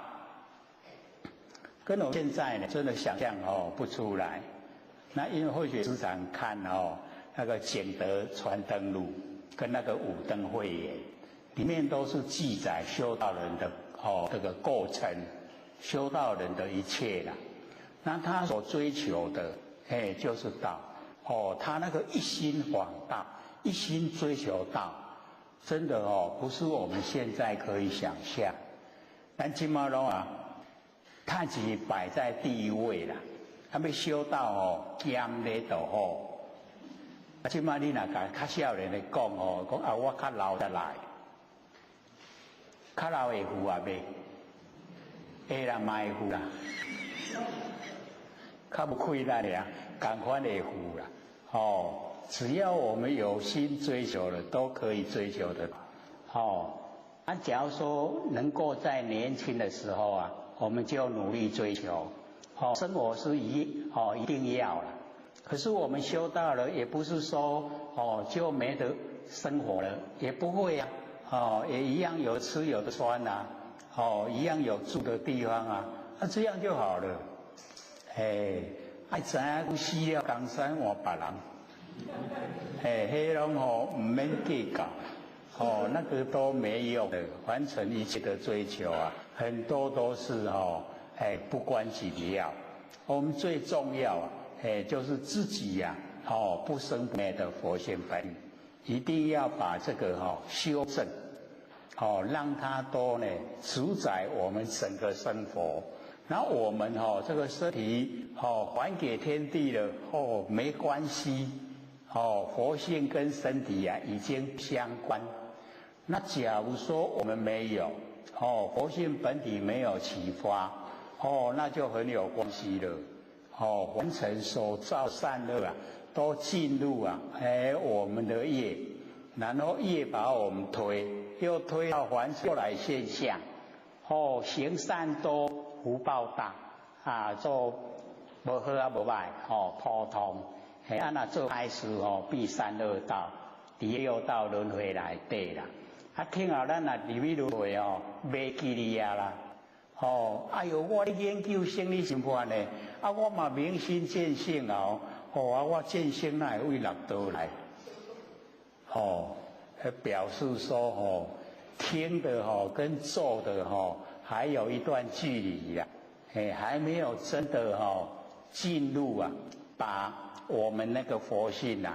跟我们现在真的想象不出来。那因为或许时常看那个景德传灯录跟那个五灯会演，里面都是记载修道人的这个过程，修道人的一切那他所追求的就是道他那个一心往道，一心追求道，真的不是我们现在可以想象。咱今嘛拢探钱摆在第一位要修到兼咧就好。即摆你若甲较少年的讲讲啊，我较老才来，较老会赴啊袂？会啦，嘛会赴啦，较不亏咱俩，赶快会赴啦。只要我们有心追求的，都可以追求的。假如说能够在年轻的时候啊，我们就努力追求。生活是一定要了。可是我们修道了，也不是说就没得生活了，也不会啊，也一样有吃有的穿啊，一样有住的地方啊，这样就好了。爱知影死了江山换别人，迄拢唔免计较，那个都没用的，完成一切的追求啊，很多都是不关己要。我们最重要啊。就是自己呀，不生不灭的佛性本体，一定要把这个修正，让它都呢主宰我们整个生活。然后我们这个身体还给天地了，没关系，佛性跟身体啊已经相关。那假如说我们没有佛性本体没有启发，那就很有关系了。凡尘所造善恶啊，都进入我们的业，然后业把我们又推到凡过来现象。行善多，福报大做无好啊无歹，普通。那做坏事必三恶道，第六道轮回来底啦。听后咱入去轮回袂记哩啦。哎呦，我咧研究生理心法呢，我嘛明心见性我见性哪会为六道来？表示说听的跟做的还有一段距离呀，还没有真的进入把我们那个佛性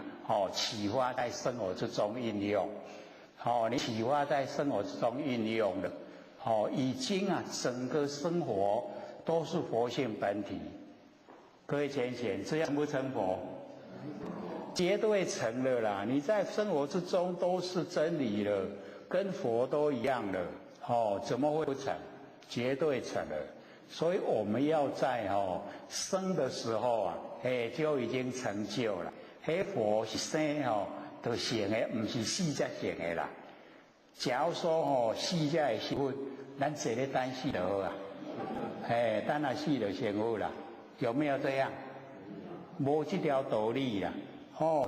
启发在生活之中运用。你启发在生活之中运用的。已经整个生活都是佛性本体。各位浅显，这样成不成佛？绝对成了啦！你在生活之中都是真理了，跟佛都一样了。怎么会不成？绝对成了。所以我们要在生的时候就已经成就了。佛是生就成的，不是死才成的啦。假如说死才会成佛，咱坐咧等死就好啊，等下死就成佛啦，有没有这样？无这条道理啦，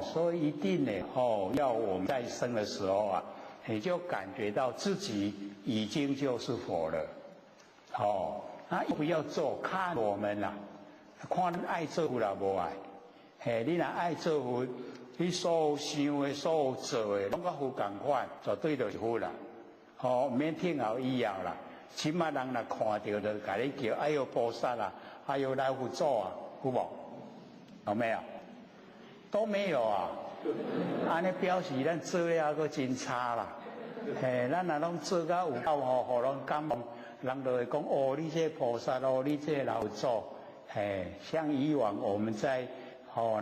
所以一定呢，要我们在生的时候你就感觉到自己已经就是佛了，那不要做，看我们啦，看你爱做佛啦无爱，你若爱做佛，你所有想的、所有做的，拢甲佛同款，绝对就是佛啦。唔免听后以后啦，起码人若看到就甲你叫，哎呦菩萨啊，哎呦来佛祖啊，有无？有没有？都没有啊！安尼表示咱做了个真差啦。咱若拢做到有够互人感动，人就会讲你这菩萨你这老祖。像以往我们在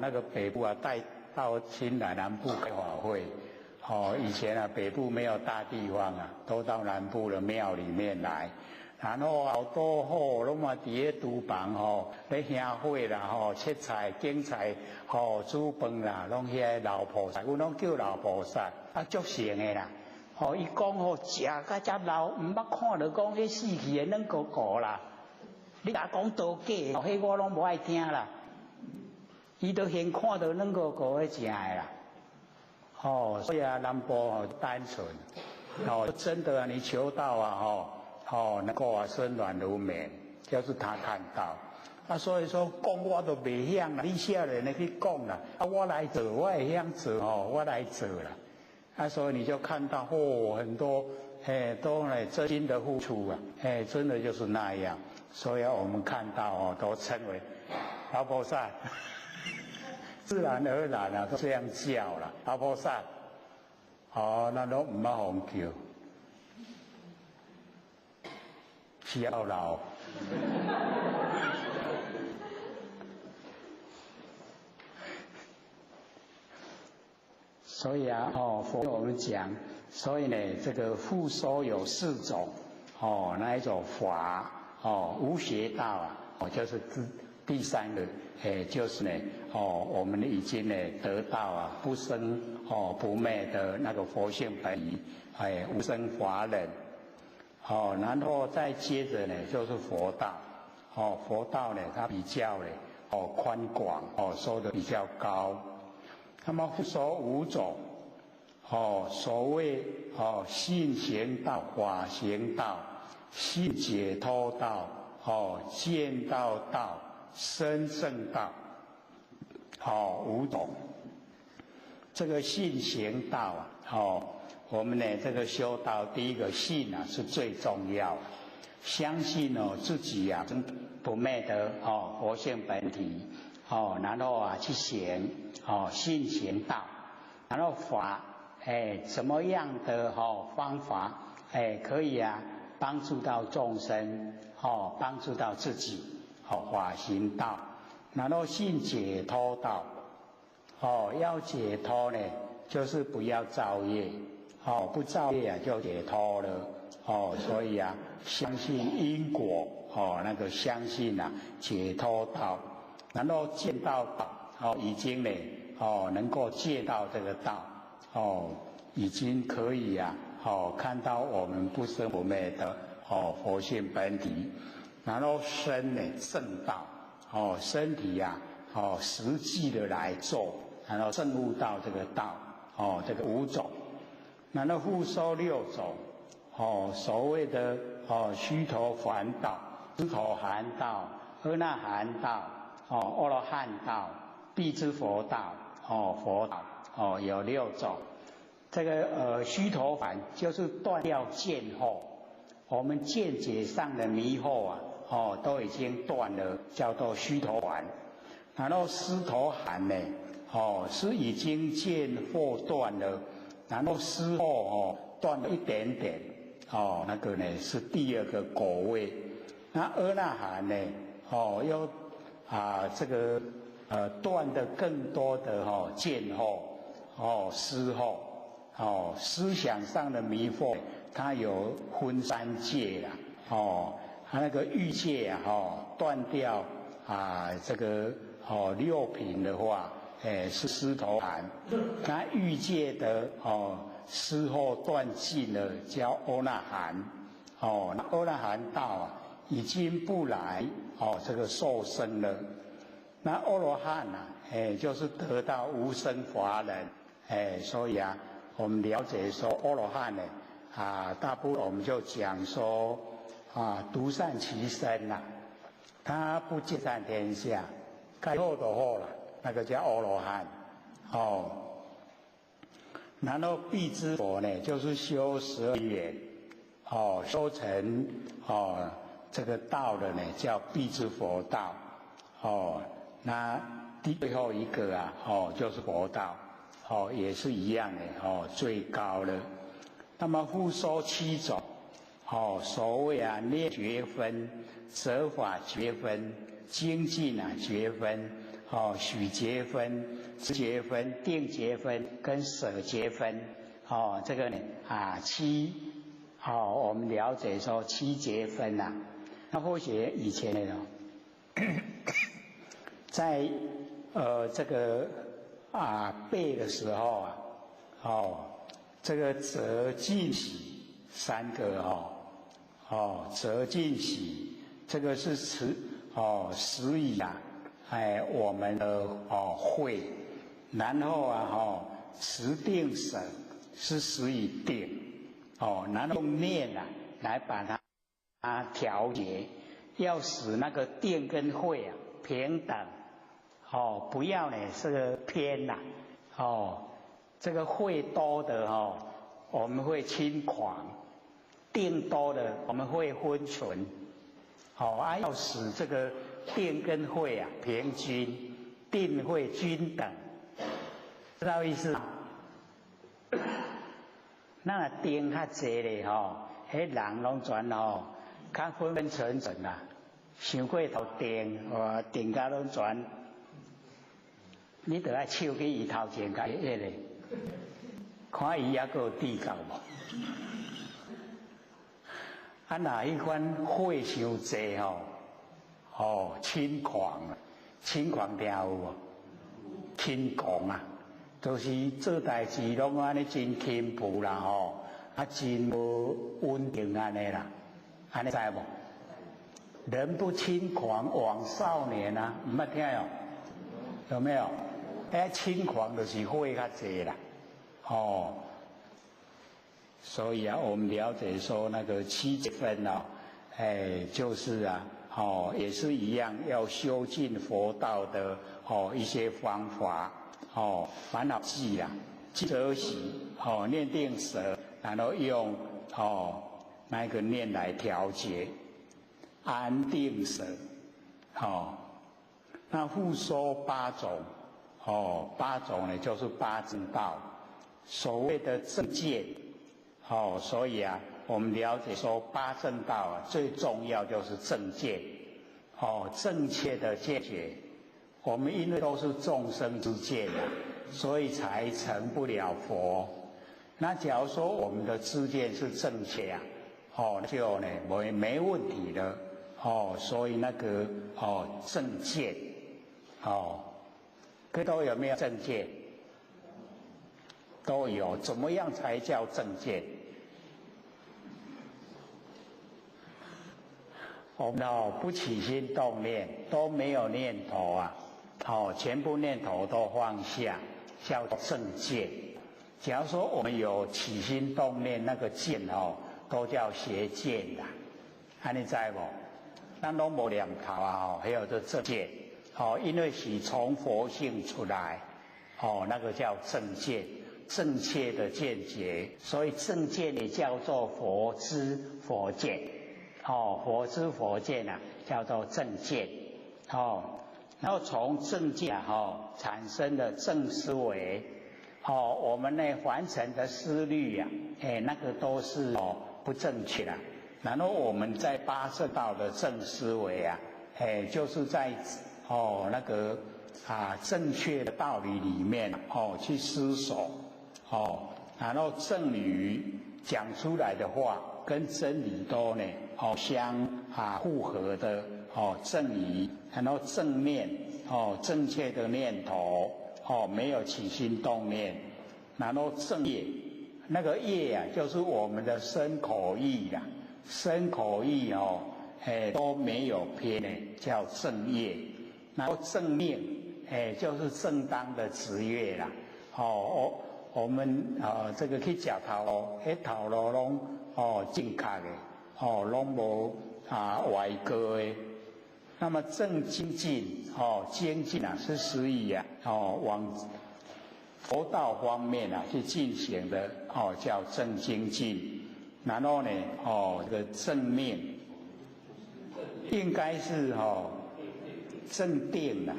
那个北部带到新来南部开法会。以前北部没有大地方都到南部的庙里面来，然后好多拢嘛伫咧厨房咧香火啦切菜拣菜煮饭啦，拢遐老菩萨，阮拢叫老菩萨足成的啦。伊讲食甲遮老，毋捌看到讲迄死去的软糊糊啦。你甲讲道假，迄我拢无爱听啦。伊都先看到软糊糊迄正的啦。所以南部单纯，真的你求道能够身软如绵，就是他看到。所以说讲我都袂晓啦，你少年的去讲啦，我来做，我会晓做我来做啦。所以你就看到很多都真心的付出真的就是那样。所以我们看到都称为老菩萨。自然而然都这样叫了，老菩萨，那都唔捌红叫，笑老。所以啊，佛我们讲，所以呢，这个复说有4种，那一种法，无学道啊，就是第3个，就是呢，我们已经呢得到啊不生不灭的那个佛性本体，无生法忍，然后再接着呢就是佛道，佛道呢它比较呢宽广，说的比较高。那么复说5种，所谓信行道、法行道、信解脱道、见道道、身证道，5种。这个信行道啊，我们呢这个修道，第一个信啊是最重要，相信自己啊不灭的佛性本体，然后啊去行信行道，然后法，怎么样的方法，可以啊帮助到众生，帮助到自己，法行道，然后信解脱道，要解脱呢，就是不要造业，不造业啊就解脱了，所以啊相信因果，那个相信啊解脱道，然后见到道，已经呢能够见到这个道，已经可以啊看到我们不生不灭的佛性本体，然后身呢正道，身体啊实际的来做，然后证悟到这个道，这个5种，然后复说6种，所谓的须陀洹道、斯陀含道、阿那含道、阿罗汉道、辟支佛道，佛道，有6种。这个须陀洹就是断掉见惑，我们见解上的迷惑啊，都已经断了，叫做须陀洹。然后斯陀含呢，是已经见惑断了，然后思惑断了一点点，那个呢是第2个果位。那阿那含呢，又这个断的更多的见惑，思惑，思想上的迷惑，它有分3界啦，它那个欲界啊，断掉这个6品的话，是斯陀含，那欲界的思惑断尽了，叫阿那含，那阿那含道啊，已经不来这个受生了。那阿罗汉啊，就是得到无生法忍，所以啊，我们了解说阿罗汉呢，大部分我们就讲说独善其身呐，他不兼善天下，该后的后了，那个叫阿罗汉，然后辟支佛呢，就是修12缘，修成这个道的呢，叫辟支佛道，那最后一个啊，就是佛道，也是一样的，最高的。那么复说7种，所谓念觉分、择法觉分、精进觉分、许觉分、知觉分、定觉分跟舍觉分，这个呢我们了解说7觉分呐。那或许以前呢，在这个背的时候这个择进喜3个择进喜，这个是使以我们的慧，然后持定舍是使以定，然后用念来把它调节，要使那个定跟慧平等，不要呢这个偏这个慧多的我们会轻狂，定多的我们会昏沉，要使这个定跟慧平均，定慧均等，知道意思吗？那定较济咧迄人拢全较昏昏沉沉啦，想过头定，定甲拢全，你得爱手去伊头前甲伊咧。看伊还佫地够无？啊，若迄款火伤济轻狂啊，轻狂听有无？轻狂啊，就是做代志拢安尼真轻浮啦啊真无稳定安尼啦，安尼知无？人不轻狂枉少年啊，唔捌听哦？有没有？轻狂就是火较济啦，所以啊，我们了解说那个7节分就是也是一样，要修进佛道的一些方法烦恼记啦，记则喜念定舍，然后用那个念来调节，安定舍那复说8种8种呢就是八正道，所谓的正见所以啊，我们了解说八正道啊，最重要就是正见正确的见解。我们因为都是众生之见啊，所以才成不了佛。那假如说我们的知见是正确啊，就呢没问题了所以那个正见各位都有没有正见？都有。怎么样才叫正见？我们不起心动念，都没有念头啊全部念头都放下，叫正见。假如说我们有起心动念，那个见都叫邪见啦，安尼知无？咱拢无念头啊还有这正见因为是从佛性出来那个叫正见，正确的见解，所以正见也叫做佛知佛见佛知佛见啊，叫做正见然后从正见产生的正思维我们呢凡尘的思虑啊那个都是不正确的。然后我们在八正道的正思维啊就是在那个正确的道理里面去思索然后正语讲出来的话跟真理都呢相互合的正语，然后正念正确的念头没有起心动念，然后正业，那个业啊就是我们的身口意啦，身口意都没有偏呢，叫正业。然后正命就是正当的职业啦我们这个去食头路，迄头路拢正确的拢无歪歌的。那么正精进精进啊是属于啊往佛道方面啊去进行的叫正精进。然后呢这个正命应该是正定啦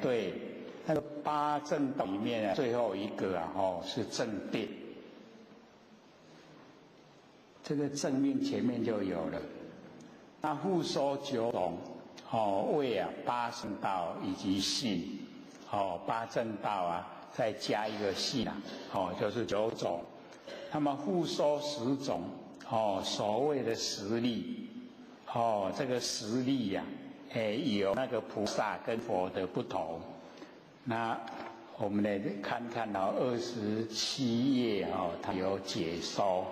对，那个八正道里面啊最后一个是正定，这个正命前面就有了。那复说9种为八正道以及信八正道啊再加一个信就是9种。那么复说10种所谓的实力这个实力呀有那个菩萨跟佛的不同。那我们来看看27页它有解说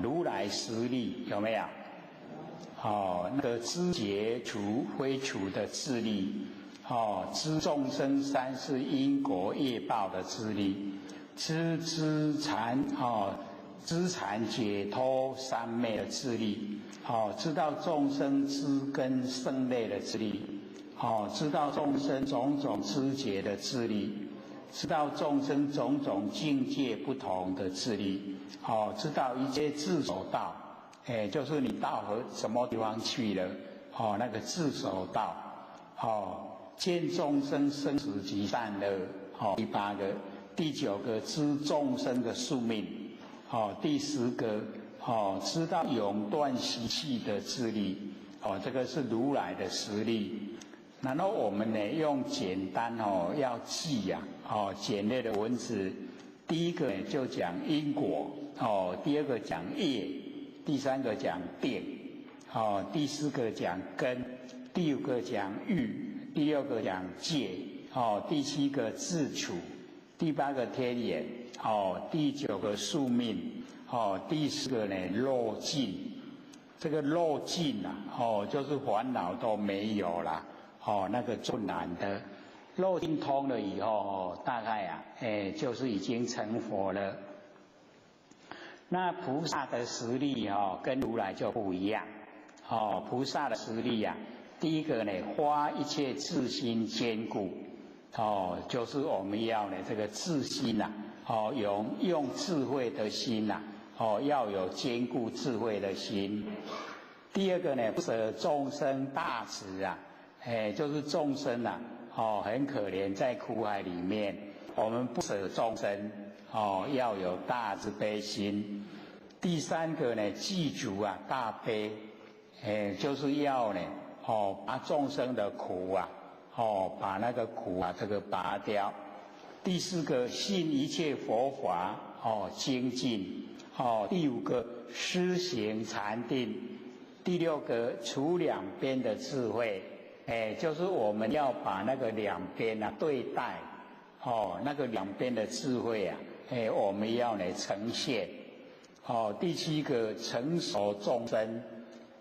如来实力有没有那个知解除非除的智力知众生三世因果业报的智力，知禅解脱三昧的智力知道众生知根生类的智力知道众生种种知觉的智力，知道众生种种境界不同的智力知道一切自守道就是你到什么地方去了那个自守道见众生生死极善乐第8个。第9个知众生的宿命第10个知道永断习气的智力这个是如来的实力。然后我们呢用简单要记简略的文字。第一个呢就讲因果第二个讲业，第三个讲定第四个讲根，第五个讲欲，第六个讲戒第七个自处，第八个天眼第九个宿命第10个呢漏尽。这个漏尽就是烦恼都没有了那个最难的。漏尽通了以后大概就是已经成佛了。那菩萨的实力跟如来就不一样菩萨的实力第一个呢发一切自心坚固就是我们要呢这个自心用智慧的心要有坚固智慧的心。第二个呢不舍众生大慈就是众生很可怜在苦海里面，我们不舍众生要有大慈悲心。第三个呢具足大悲就是要呢把众生的苦把那个苦这个拔掉。第四个信一切佛法精进第五个施行禅定。第六个除两边的智慧就是我们要把那个两边对待那个两边的智慧我们要呢呈现第七个成熟众生，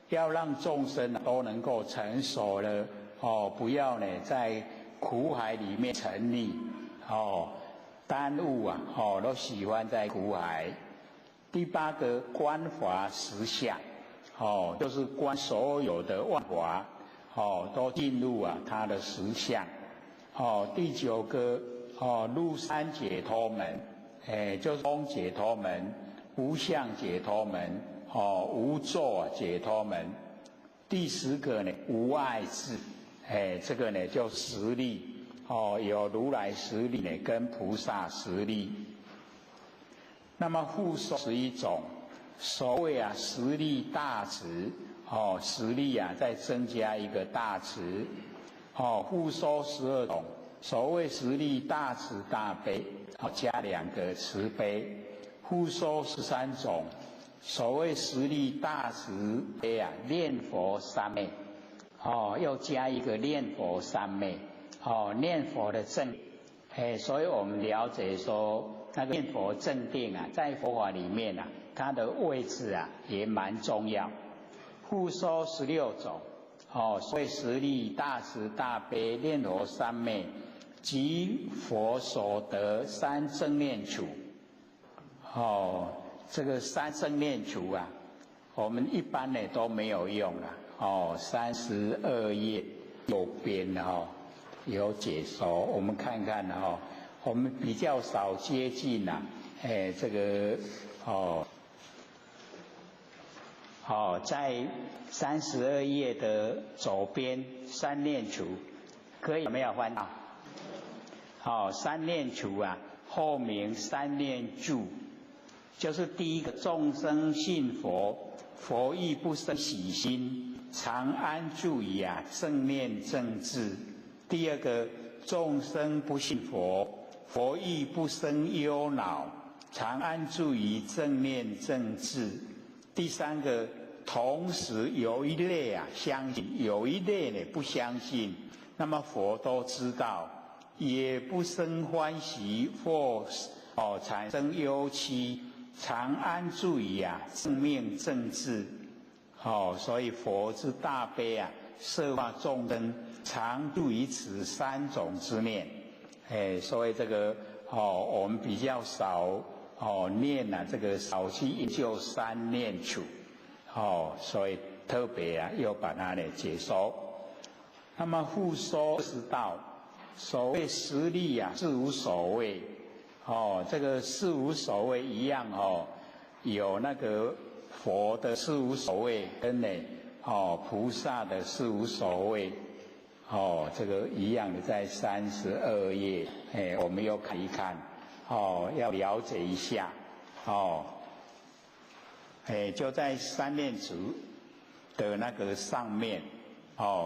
要让众生都能够成熟了不要呢在苦海里面沉溺耽误都喜欢在苦海。第八个观法实相就是观所有的万法都进入它的实相第九个入三解脱门就是空解脱门、无相解脱门无作解脱门。第10个呢无碍智这个呢就实力有如来实力呢跟菩萨实力。那么复收11种，所谓实力大慈实力再增加一个大慈复收12种，所谓实力大慈大悲加2个慈悲。复收13种，所谓实力大慈悲念佛三昧又加一个念佛三昧念佛的正所以我们了解说那个念佛正定在佛法里面它的位置也蛮重要。复收16种所以实力大慈大悲念佛三昧及佛所得三正念处这个三正念处我们一般呢都没有用32页右边有解说，我们看看我们比较少接近这个在32页的左边三念处，可以有没有翻到三念处后名三念住，就是第一个众生信佛，佛亦不生喜心，常安住于正念正智。第二个众生不信佛，佛亦不生忧恼，常安住于正念正智。第三个同时有一类相信，有一类呢不相信，那么佛都知道，也不生欢喜或产生忧戚，常安住于正念正智所以佛之大悲摄化众生，常住于此3种之念所以这个我们比较少念这个少去研究三念处所以特别又把它解说。那么复说是道，所谓实力是无所谓这个是无所谓一样有那个佛的是无所谓跟菩萨的是无所谓这个一样的，在32页我们又看一看要了解一下就在三念处的那个上面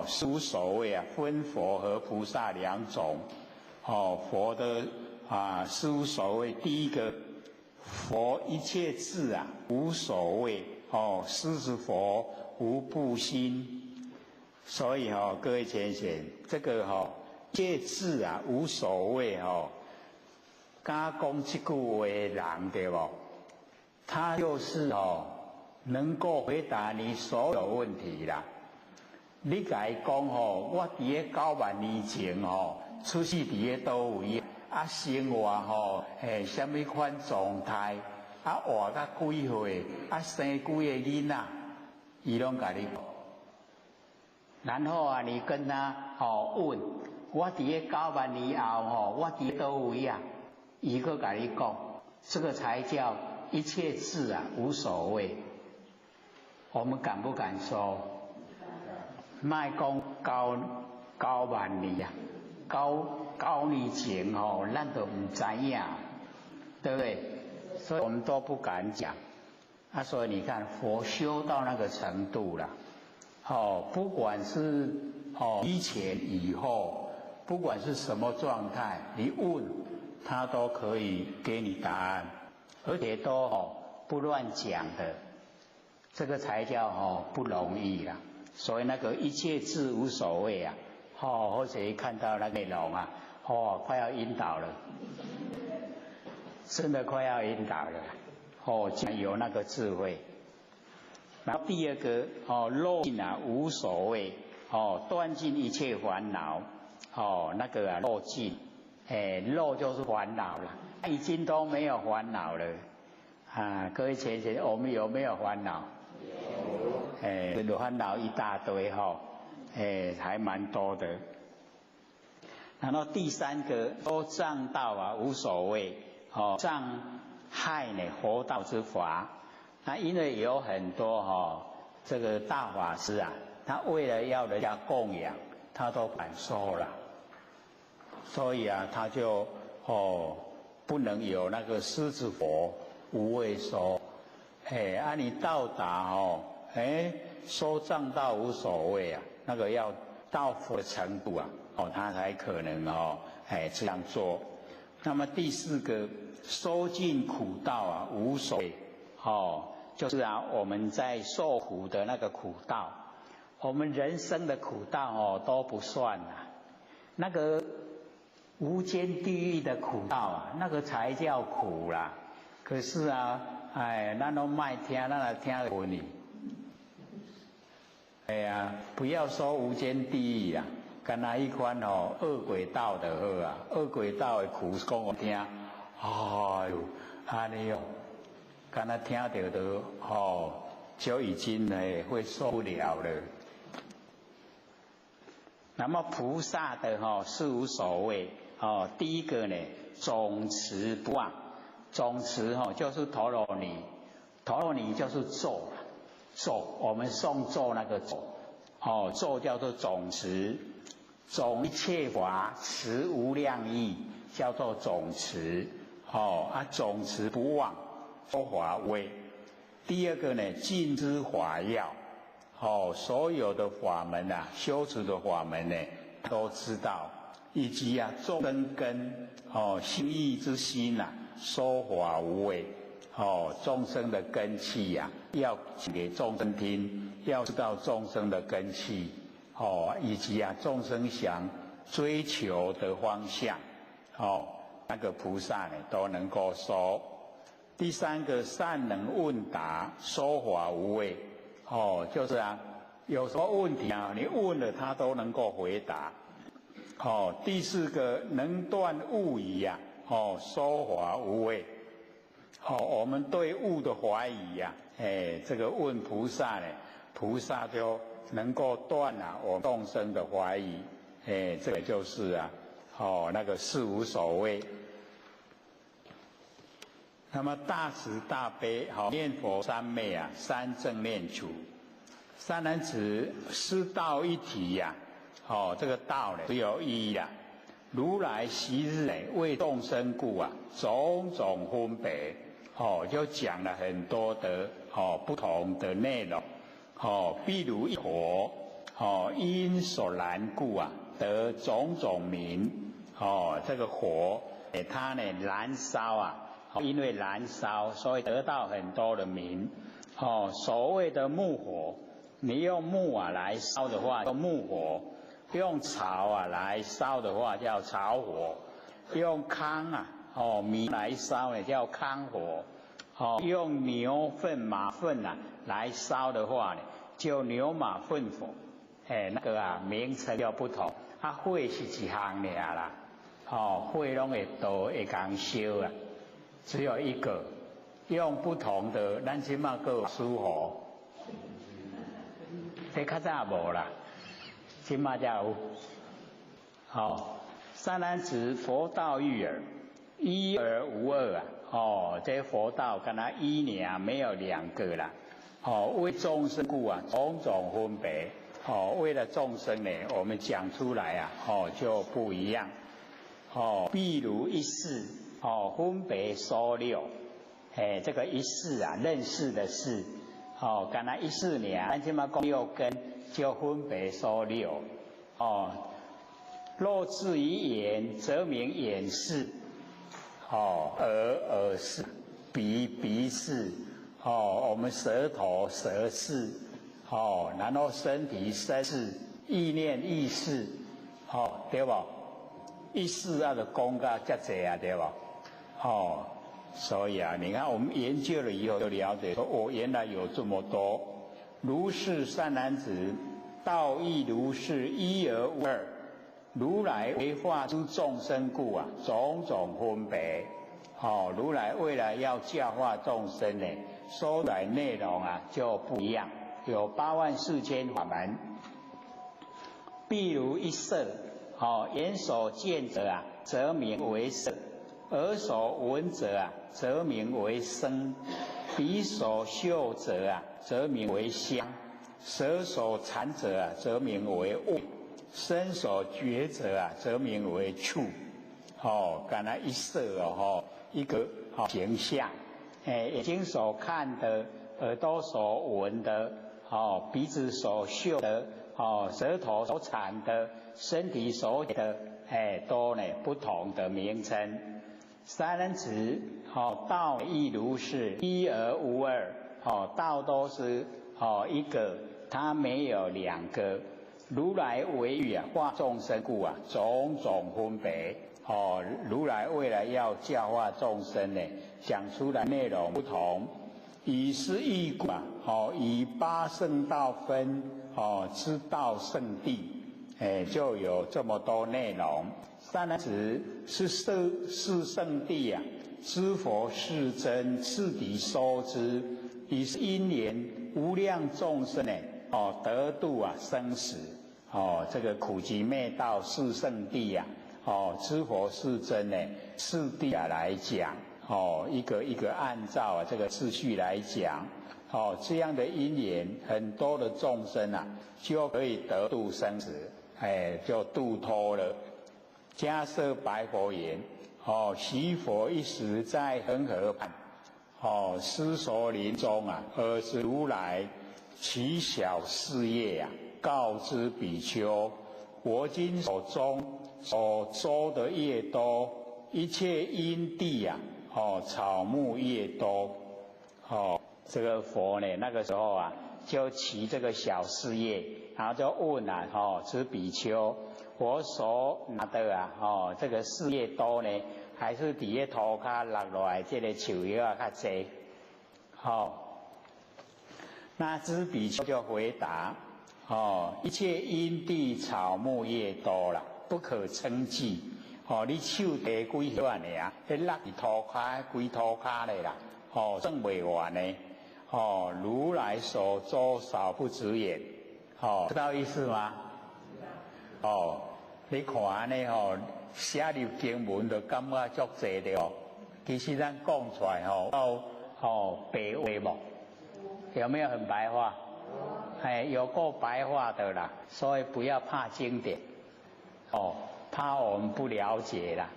事无所谓啊，分佛和菩萨两种。佛的事无所谓，第一个佛一切智啊无所谓，师是佛无不心。所以各位浅显，这个一切智啊无所谓刚讲这句话的人对不？他就是能够回答你所有问题啦。你甲伊讲我伫个9万年前出世伫个倒位生活什么款状态活到几岁生几个囡仔，伊拢甲你讲。然后你跟他问我伫个9万年后我伫倒位伊个甲你讲，这个才叫一切智啊无所谓。我们敢不敢说？莫讲9万年9年前咱都唔知影，对不对？所以我们都不敢讲。所以你看佛修到那个程度了，不管是以前以后，不管是什么状态，你问他都可以给你答案，而且都不乱讲的，这个才叫不容易啦。所以那个一切智无所谓啊，或者一看到那内容快要晕倒了，真的快要晕倒了。竟然有那个智慧。然后第二个漏尽无所谓，断尽一切烦恼，那个漏尽，漏就是烦恼了，已经都没有烦恼了各位浅显，我们有没有烦恼？有，烦恼一大堆还蛮多的。然后第三个说障道无所谓，障害佛道之法。因为有很多这个大法师他为了要人家供养，他都敢收了，所以他就不能有那个狮子佛无畏收。你到达收障道无所谓那个要到佛的程度他才可能这样做。那么第四个收尽苦道无所谓，就是我们在受苦的那个苦道，我们人生的苦道都不算那个无间地狱的苦道那个才叫苦啦。可是咱都卖听，咱也听得闻哩。不要说无间地狱干那一款恶鬼道的好恶鬼道的苦讲我听，安尼干那听到都就已经会受不了了。那么菩萨的是无所谓第一个总持不忘。总持就是陀罗尼，陀罗尼就是咒，我们诵咒那个咒，咒叫做总持，总一切法持无量义，叫做总持，总持不忘，说法威。第二个尽知法要，所有的法门修持的法门都知道，以及众生根心意之心说法无畏，众生的根器要给众生听，要知道众生的根器，以及众生想追求的方向，那个菩萨都能够说。第三个善能问答，说法无畏，就是有什么问题你问了他都能够回答。第四个能断误疑说法无畏。我们对物的怀疑这个问菩萨菩萨就能够断我们众生的怀疑。这个就是那个事无所谓。那么大慈大悲念佛三昧三正念处。三人子师道一体这个道只有一如来昔日为众生故种种分别就讲了很多的不同的内容比如一佛因所燃故啊，得种种名。这个火，它呢燃烧啊，因为燃烧，所以得到很多的名。所谓的木火，你用木啊来烧的话叫木火，用草啊来烧的话叫草火，用糠啊米来烧呢叫糠火，用牛粪马粪啊来烧的话呢就牛马粪火。那个啊名称要不同，火是一项尔啦，火拢会都会共烧啊，只有一个，用不同的，咱即马个疏火，这较早无啦，即马才有。善男子，佛道一耳，一而无二啊！这佛道跟他一年没有两个啦。为众生故啊，种种分别。为了众生呢，我们讲出来啊，就不一样。譬如一事，分别说六。这个一事啊，认识的事，刚才14年，咱即马讲六根，就分别说六。若至于眼，则名眼识；耳识；鼻识；我们舌头舌识；然后身体身识；意念意识，对不？意识啊，就讲到这济啊，对不？所以啊，你看我们研究了以后，就了解说，原来有这么多。如是善男子，道亦如是，一而无二。如来为化诸众生故啊，种种分别。如来为了要教化众生呢，说来内容啊就不一样，有84000法门。譬如一色，眼所见者啊，则名为色；耳所闻者啊，则名为声；鼻所嗅者啊，则名为香；舌所尝者啊，则名为味；身所觉者啊，则名为触。刚才一色一个形象，眼睛所看的，耳朵所闻的，鼻子所嗅的，舌头所尝的，身体所觉的，都呢不同的名称。善男子，道亦如是，一而无二。道都是一个，它没有两个。如来为语啊，化众生故啊，种种分别。如来为了要教化众生呢，讲出来内容不同。以是义故啊，以8圣道分，知道圣地，就有这么多内容。善男子，是圣地啊，知佛是真，次第说之。以是因缘，无量众生呢，得度啊生死。这个苦集灭道是圣地啊，知佛是真呢，次第啊来讲，一个一个按照这个次序来讲，这样的因缘，很多的众生啊，就可以得度生死，就度脱了。迦叶白佛言：昔佛一时在恒河畔，思所林中啊，尔时如来其小事业啊，告知比丘：我今手中所周的业多，一切因地啊，草木业多。这个佛呢，那个时候啊，就起这个小事业，然后就问啊，知比丘，我所拿的啊，这个事业多呢，还是底下涂骹落落来这个树叶啊较济？那知比丘就回答：一切因地草木业多啦，不可称计。你手地几叶呢啊？迄落伫涂骹，几涂骹咧啦？算袂完呢。如来所周少不止也。知道意思吗？你看安尼写入经文就感觉足济的其实咱讲出来白话无？有没有很白话？有够白话的啦，所以不要怕经典，怕我们不了解啦。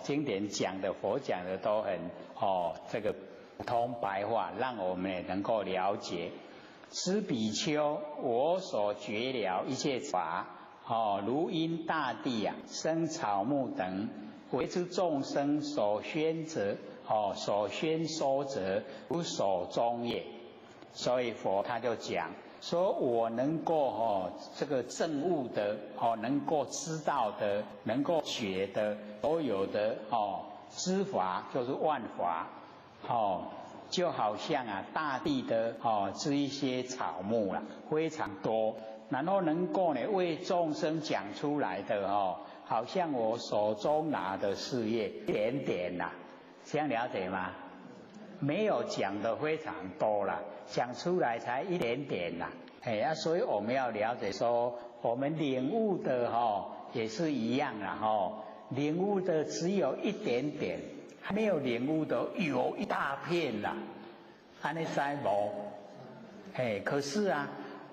经典讲的佛讲的都很这个普通白话，让我们也能够了解。此比丘，我所觉了一切法，如因大地生草木等，为之众生所宣者，所宣说者，如手中也。所以佛他就讲说，我能够这个证悟的，能够知道的，能够觉的，所有的知法就是万法，就好像大地的这一些草木非常多，然后能够呢为众生讲出来的好像我手中拿的事业一点点这样了解吗？没有讲的非常多啦，讲出来才一点点啦。所以我们要了解说，我们领悟的也是一样啦领悟的只有一点点，还没有领悟的有一大片啦。安尼知无？可是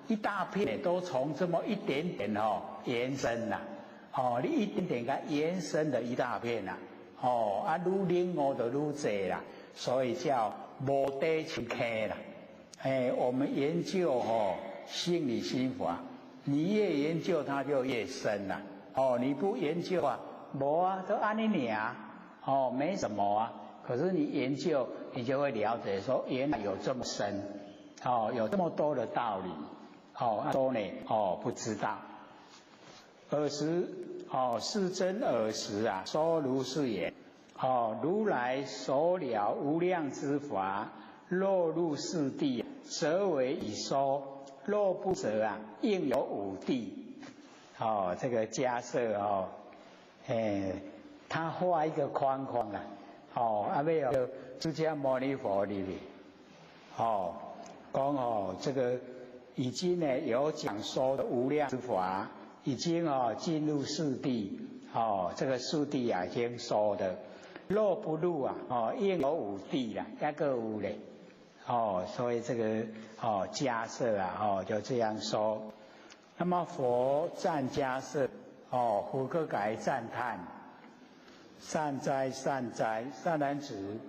一大片都从这么一点点延伸啦。你一点点它延伸的一大片啦。愈领悟就愈济啦。所以叫无底深坑啦。我们研究心理心法，你越研究它就越深啦。你不研究无都安尼尔没什么可是你研究，你就会了解说，原来有这么深，有这么多的道理，多呢不知道。尔时世尊尔时说如是言。如来所了无量之法，若入四谛，则为已说；若不则应有五谛。这个迦叶他画一个框框啦。要有释迦牟尼佛里面，讲这个已经呢有讲说的无量之法，已经进入四谛，这个四谛已经说的。若不入应有五谛啦，一个有嘞，所以这个迦叶就这样说。那么佛赞迦叶，佛哥改赞叹：善哉善哉，善男子，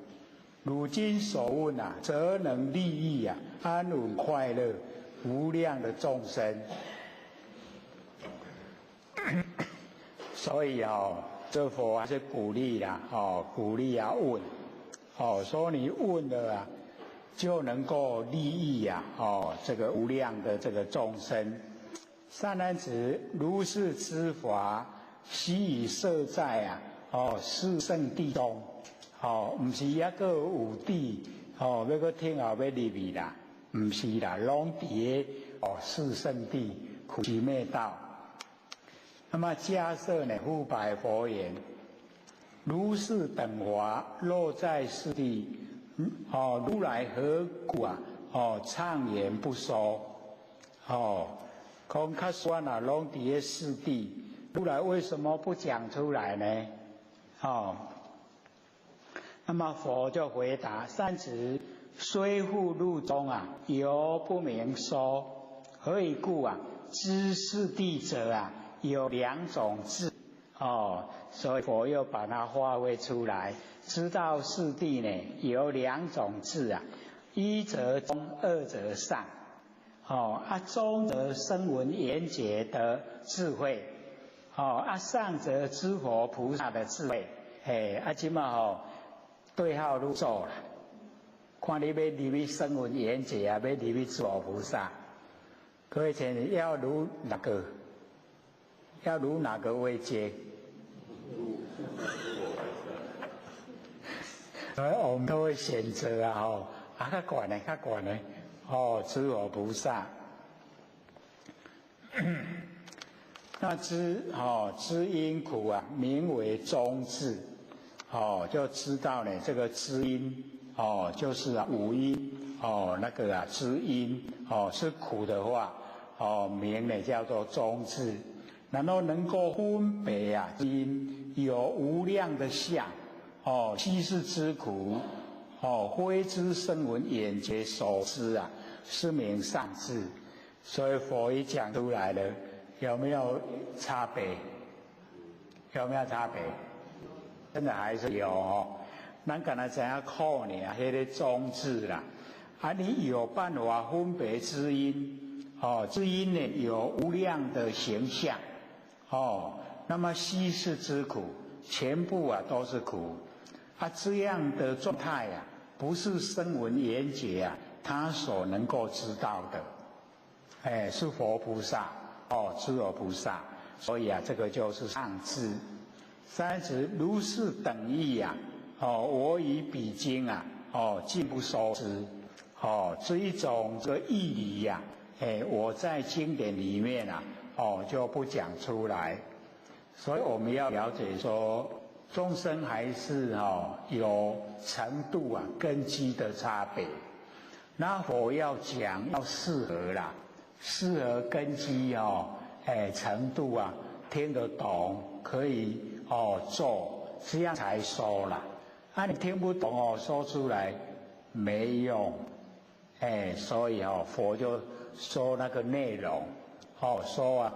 汝今所问则能利益安稳快乐无量的众生。所以这佛还是鼓励啦，鼓励问，说你问了就能够利益这个无量的这个众生。善男子，如是之法，悉以设在四圣谛中，不是一个五谛，要个听后要入去啦，不是啦，拢伫四圣谛苦集灭道。那么迦叶呢，复白佛言：如是等法，若在四谛，如来何故畅言不说？讲较酸拢伫咧四谛，如来为什么不讲出来呢？那么佛就回答：善子，虽复入中犹不明说。何以故知四谛者有两种智，所以佛又把它划分出来，知道四谛呢有两种智一则中，二则上。中则声闻缘觉的智慧，上则知佛菩萨的智慧。现在对号入座啦，看你要入去声闻缘觉要入去知佛菩萨，各位请你要入哪个？要入哪个位阶？所以我们都会选择较悬的，较悬的知佛菩萨。那知因苦名为中智，就知道呢这个知因就是五因那个知因是苦的话名呢叫做中智。然后能够分别因有无量的相，悉是知苦，非知声闻缘觉所知是名上智。所以佛一讲出来了，有没有差别？有没有差别？真的还是有咱刚才知影苦呢，迄个中智啦，啊，你有办法分别知音，知音呢有无量的形象，那么悉是知苦，全部啊都是苦，啊这样的状态啊，不是声闻缘觉啊他所能够知道的，是佛菩萨，知我菩萨，所以啊这个就是上智。三十如是等义呀，我以彼经啊，尽不收之。这一种这个义理呀，我在经典里面啊，就不讲出来。所以我们要了解说，众生还是有程度啊、根基的差别。那我要讲要适合啦，适合根基程度啊，听得懂可以做，这样才说啦。你听不懂说出来没用。所以佛就说那个内容，说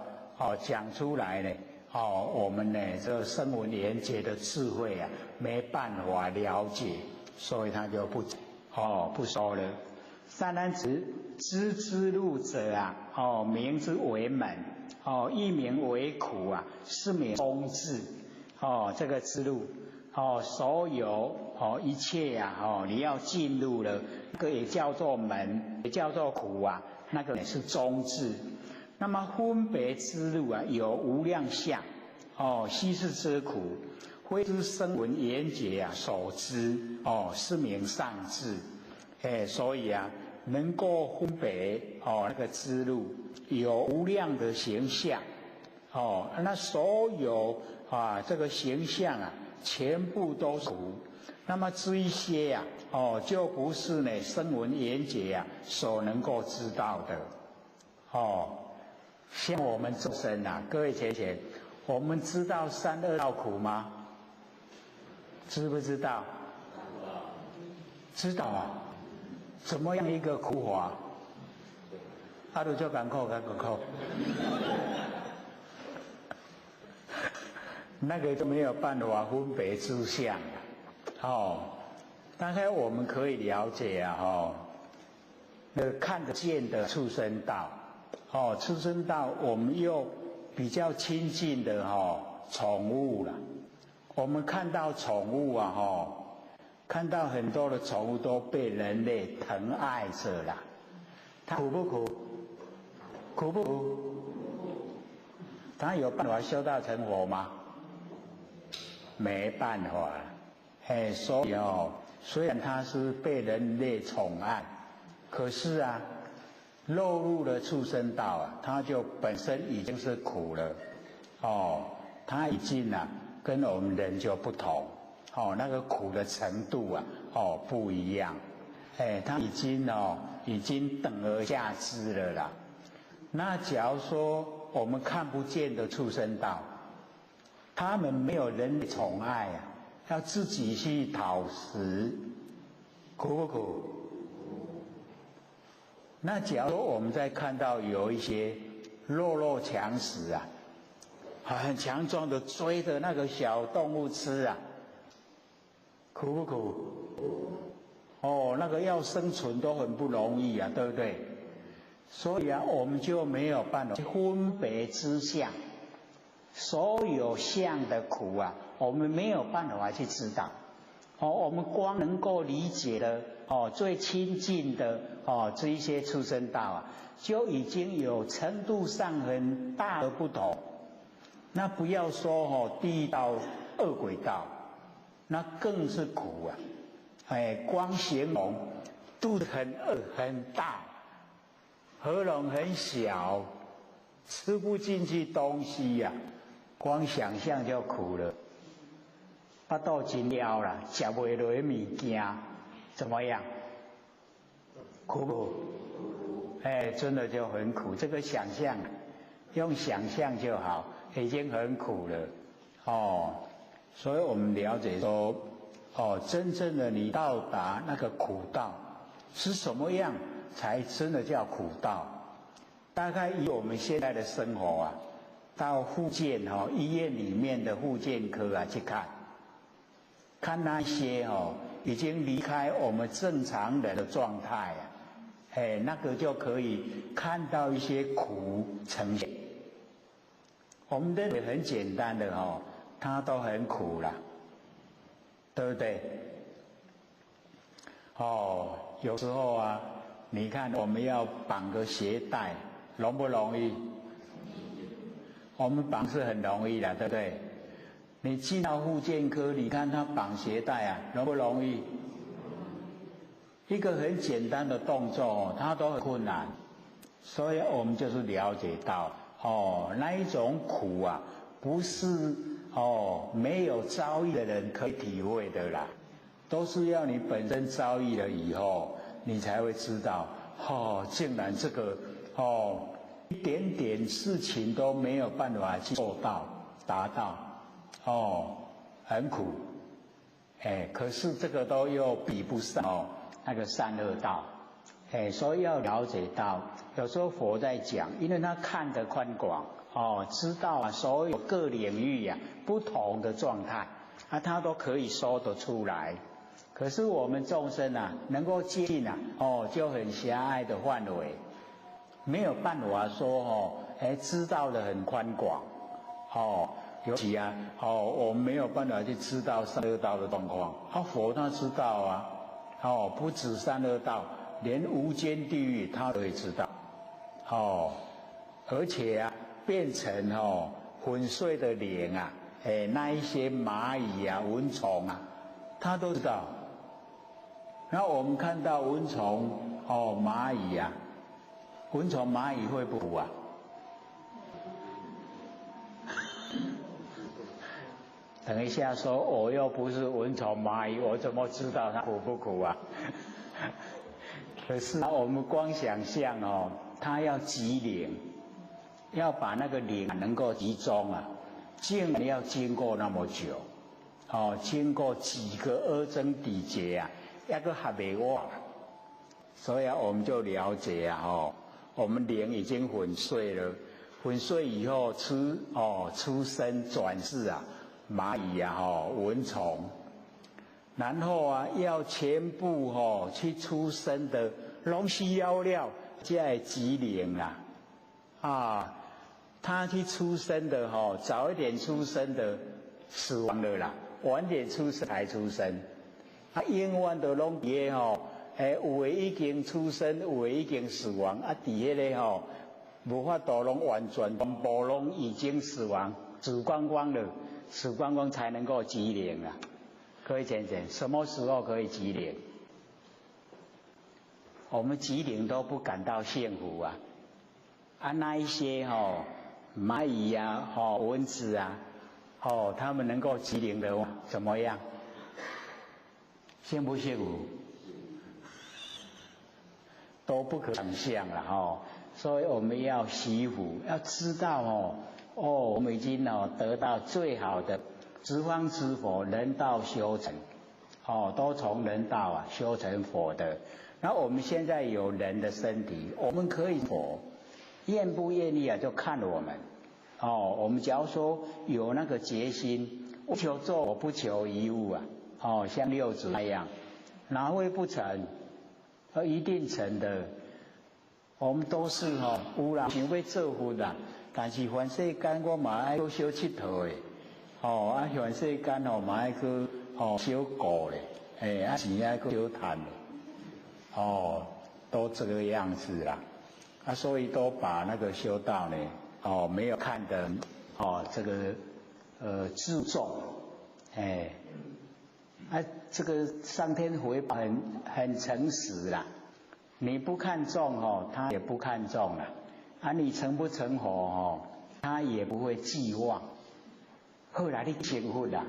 讲出来呢，我们呢这声闻缘觉的智慧啊，没办法了解，所以他就不说了。三男子知之路者啊，名之为门，一名为苦啊，是名中智，这个之路。所有一切你要进入了，那个也叫做门，也叫做苦啊，那个也是中智。那么分别之路啊，有无量相，悉是知苦，非知声闻缘觉啊所知，是名上智。所以啊，能够分别那个之路，有无量的形象，那所有这个形象啊。全部都是苦，那么这一些呀，就不是呢声闻缘觉啊所能够知道的，像我们众生啊，各位姐姐，我们知道三恶道苦吗？知不知道？知道啊，怎么样一个苦法？阿鲁就赶扣。那个就没有办法分别知相大概我们可以了解看得见的畜生道，畜生道我们又比较亲近的宠物了。我们看到宠物看到很多的宠物都被人类疼爱着了，它苦不苦？苦不苦？它有办法修道成佛吗？没办法，所以虽然它是被人类宠爱，可是落入了畜生道它就本身已经是苦了，它已经跟我们人就不同，那个苦的程度不一样，它已经等而下之了啦。那假如说我们看不见的畜生道，他们没有人类宠爱要自己去讨食，苦不苦？那假如我们在看到有一些弱强食很强壮的追着那个小动物吃苦不苦？那个要生存都很不容易对不对？所以我们就没有办法去分别知相。所有相的苦我们没有办法去知道，我们光能够理解的最亲近的这一些畜生道就已经有程度上很大的不同。那不要说地狱道、恶鬼道，那更是苦光形容肚子很饿很大，喉咙很小，吃不进去东西光想象就苦了，巴肚真枵啦，吃袂落物件，怎么样？苦不苦？真的就很苦。这个想象，用想象就好，已经很苦了所以我们了解说，真正的你到达那个苦道是什么样，才真的叫苦道。大概以我们现在的生活到复健医院里面的复健科去看那些已经离开我们正常人的状态那个就可以看到一些苦呈现。我们认为很简单的它都很苦啦，对不对？有时候啊，你看我们要绑个鞋带，容不容易？我们绑是很容易的，对不对？你进到复健科，你看他绑鞋带啊，容不容易？一个很简单的动作它都很困难，所以我们就是了解到那一种苦啊，不是没有遭遇的人可以体会的啦，都是要你本身遭遇了以后，你才会知道竟然这个一点点事情都没有办法去做到达到很苦，可是这个都又比不上那个善恶道，所以要了解到，有时候佛在讲，因为他看得宽广，知道所有各领域不同的状态，他都可以说得出来。可是我们众生能够接近就很狭隘的范围，没有办法说知道的很宽广，尤其我们没有办法去知道善恶道的状况，佛他知道啊。不止善恶道，连无间地狱他都会知道，而且变成粉碎的灵那一些蚂蚁蚊虫他都知道。然后我们看到蚊虫蚂蚁蚊虫蚂蚁会不苦等一下说我又不是蚊虫蚂蚁，我怎么知道它苦不苦可是我们光想象它要集灵，要把那个灵能够集中竟然要经过那么久，经过几个阿僧祇劫那个还没完，所以我们就了解我们灵已经粉碎了，粉碎以后出生转世蚂蚁蚊虫，然后要全部去出生的拢需要了才会集灵他去出生的早一点出生的死亡了啦，晚点出生才出生，永远都拢伫有的已经出生，有的已经死亡伫迄个无法度拢完全全部拢已经死亡，死光光了，死光光才能够集灵各位先生，什么时候可以集灵？我们集灵都不感到幸福那一些蚂蚁蚊子他们能够集灵的话怎么样？幸不幸福？都不可想象了所以我们要惜福，要知道我们已经得到最好的十方之佛人道修成都从人道修成佛的。然后我们现在有人的身体，我们可以佛，愿不愿意就看我们我们假如说有那个决心，不求做我不求一物像六祖那样，哪会不成？一定成的。我们都是有人想要做佛但是凡世间我嘛爱去小佚佗的凡世间嘛爱去小顾的钱爱去小赚的都这个样子啦所以都把那个修道呢没有看得这个自重这个上天回报很诚实啦，你不看重他也不看重啦你成不成佛他也不会寄望。后来你成佛啦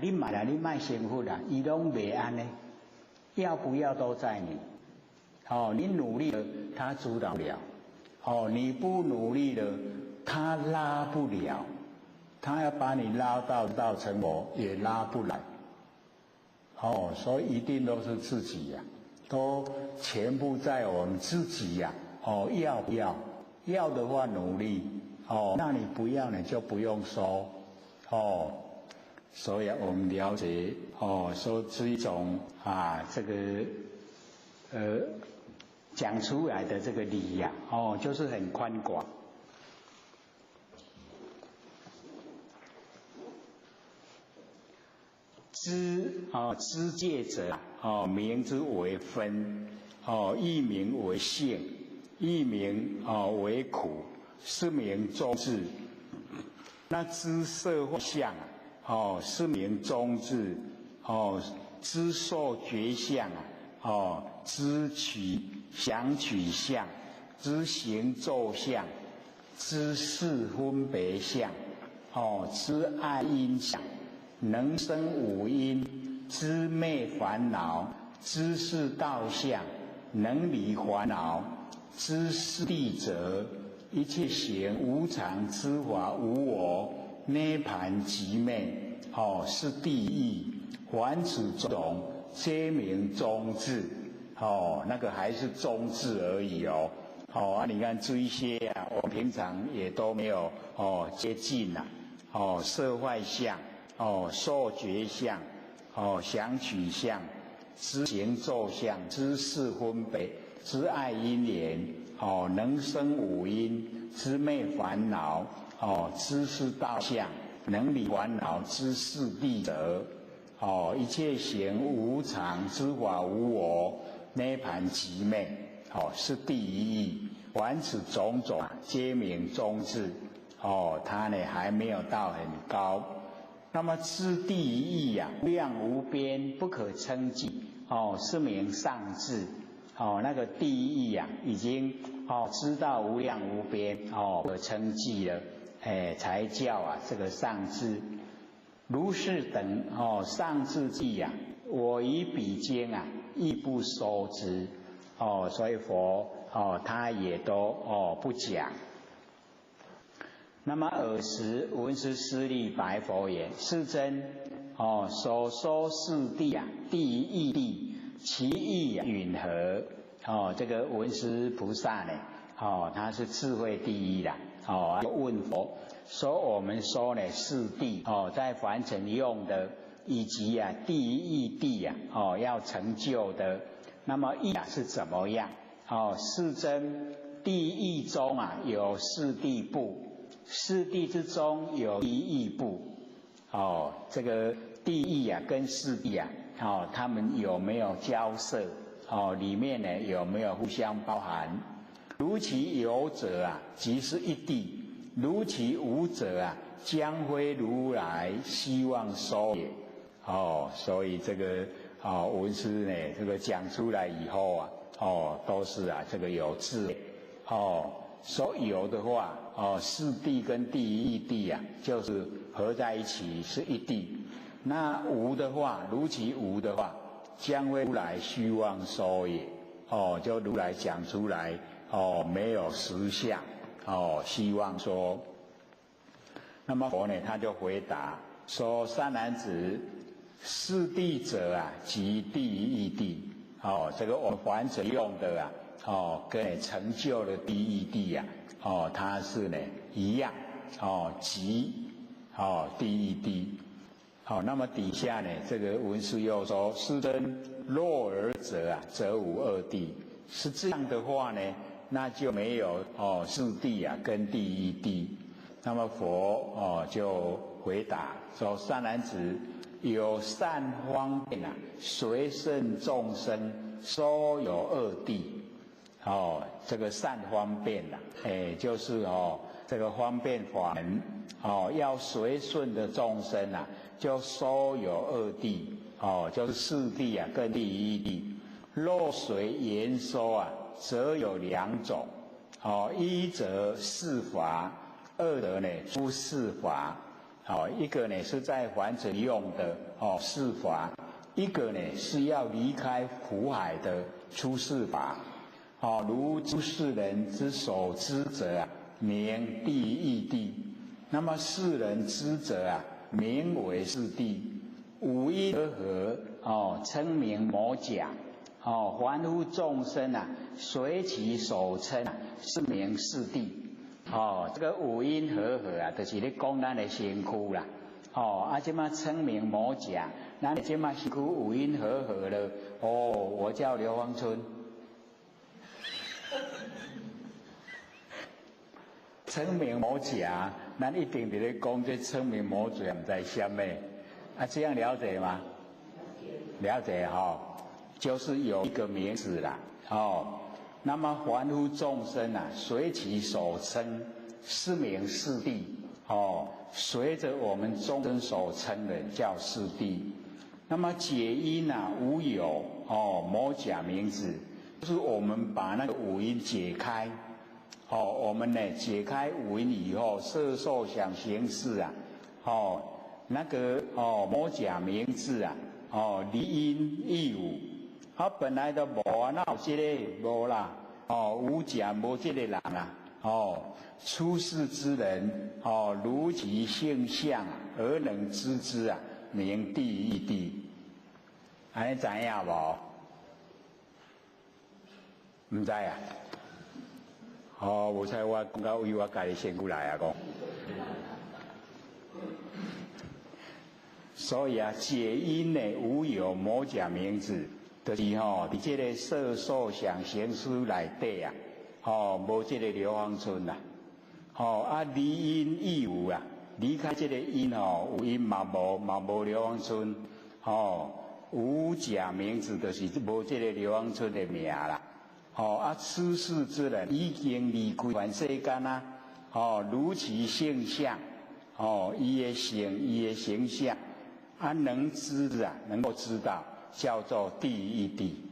你买了你卖成佛啦，他拢袂安呢，要不要都在你你努力了他阻挡不了你不努力了他拉不了，他要把你拉到成佛也拉不来所以一定都是自己都全部在我们自己要不要？要的话努力那你不要你就不用说所以我们了解说是一种这个讲出来的这个理呀，就是很宽广。知戒者名之为分，一名为性，一名为苦，是名中智。那知色化相是名中智。知受觉相知想取相，知行咒相，知识分别相，知爱因相，能生五阴，知灭烦恼，知是道相，能离烦恼，知是地者，一切行无常之法无我，涅盘寂灭，是地义。凡此种皆名中智，那个还是中智而已你看这一些我平常也都没有接近色坏相，受觉相，想取相，知行咒相，知识分别，知爱因缘，能生五阴，知灭烦恼，知是道相，能离烦恼，知是地者。一切行无常之法无我，涅盘寂灭，是第一义。凡此种种皆名中智，它呢还没有到很高。那么知第一义无量无边，不可称计，是名上智。那个第一义已经知道无量无边，不可称计了，才叫这个上智。如是等上智记我以彼经亦不收之，所以佛他也都不讲。那么尔时文殊师利白佛言：世尊，所说是地第一义地，其义允何？这个文殊菩萨呢，他是智慧第一的，就问佛。说我们说呢是地在凡尘用的，以及第一义地要成就的，那么义是怎么样？世尊，第一义中有四谛部，四谛之中有第一义部。这个第一义跟四谛他们有没有交涉？里面呢有没有互相包含？如其有者即是一谛。如其无者将非如来希望说也。所以这个文殊呢，这个讲出来以后都是这个有智慧。说有的话，四谛跟第一义谛就是合在一起是一谛。那无的话，如其无的话，将非如来虚妄说也。就如来讲出来，没有实相。希望说，那么佛呢，他就回答说：善男子，是谛者即第一义谛。这个我们凡尘用的跟成就的第一义谛它是呢一样即第一义谛。那么底下呢，这个文殊又说：世尊，若尔者则无二谛。是这样的话呢，那就没有四谛跟第一谛。那么佛就回答说：善男子，有善方便随顺众生，说有二谛。这个善方便就是这个方便法门要随顺的众生就说有二谛。就是四谛跟第一谛。若随言说则有两种。一则是法，二则呢出世法。一个呢是在凡尘用的世法，一个呢是要离开苦海的出世法。如诸世人之所知者名第一义谛。那么世人知者名为是谛。五阴和合称名某讲。凡夫众生随其所称是名是谛。这个五阴和合就是咧讲咱的身躯啦。这么称名某讲，咱这么身躯五阴和合了。我叫刘芳春。称名魔甲，咱一定伫咧讲这称名魔罪，唔知什么啊？这样了解吗？了解哈，就是有一个名字啦，哦。那么凡夫众生啊，随其所称，是名是地哦。随着我们众生所称的叫是地。那么解因啊，无有哦，魔甲名字，就是我们把那个五音解开。哦，我们呢解开五音以后，色受想行识啊，哦，那个哦魔甲名字啊，哦离因亦无，本来都无啊，那有这个无啦，哦无甲无这个人啊，哦出世之人，哦如其性相而能知之啊，名第一地，安尼知影无？唔知啊？哦，无猜我讲到为我家己先过来啊，讲。所以啊，解因呢无有魔甲名字，就是吼，伫这个色受想行识内底啊，无这个流芳村啦，离因亦无啊，离开这个因有因嘛无流芳村，无甲名字就是无这个流芳村的名啦。出世之人已经离开全世间啊！如其性相，伊的性，伊的形象，能知啊，能够知道，叫做第一地。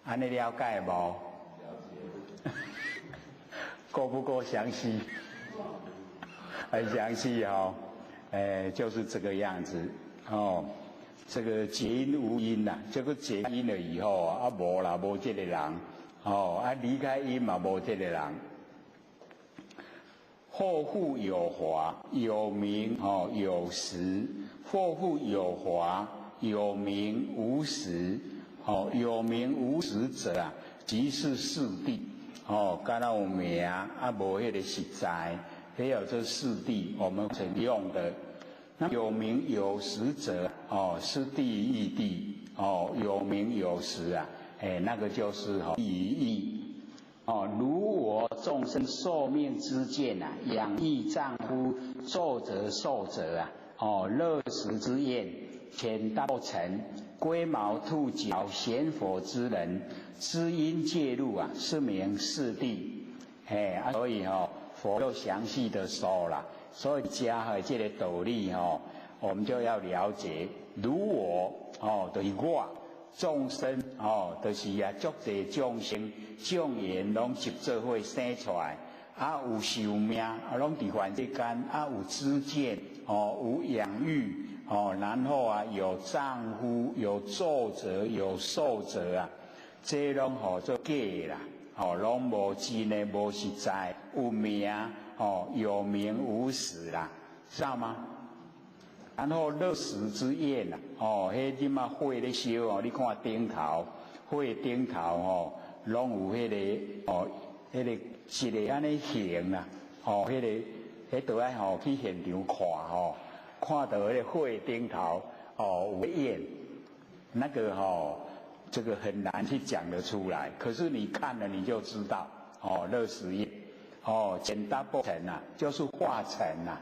安尼了解无？了解。够不够详细？很详细哦。就是这个样子哦。这个解因无因呐，这个解因了以后无啦，无这个人。离开因嘛无这个人。或复有华，有名有实；或复有华，有名无实。有名无实者啊，即是世谛。敢若有名无迄个实在，还有这世谛我们常用的。那有名有实者，是第一谛。有名有实啊。那个就是第一义如我众生寿命之见啊，养育丈夫，作则受则啊，乐食之宴，浅道成，龟毛兔角，贤佛之人，知因介入啊，是名是谛。所以佛又详细的说了，所以加这个道理我们就要了解，如我就是我。众生就是啊，足济众生众缘拢集做伙生出来，有寿命，拢伫凡世间，有知见，有养育，然后有丈夫，有作者，有受者啊，这拢做假啦，拢无真的，无实在，有名，有名无实啦，知道吗？然后乐食之宴呐，迄点啊火咧烧你看顶头，火顶头拢有迄个迄个一个安尼形啦，迄个倒来去现场看到迄个火顶头有宴，那个这个很难去讲得出来，可是你看了你就知道乐食宴简单不成啊，就是化成啊。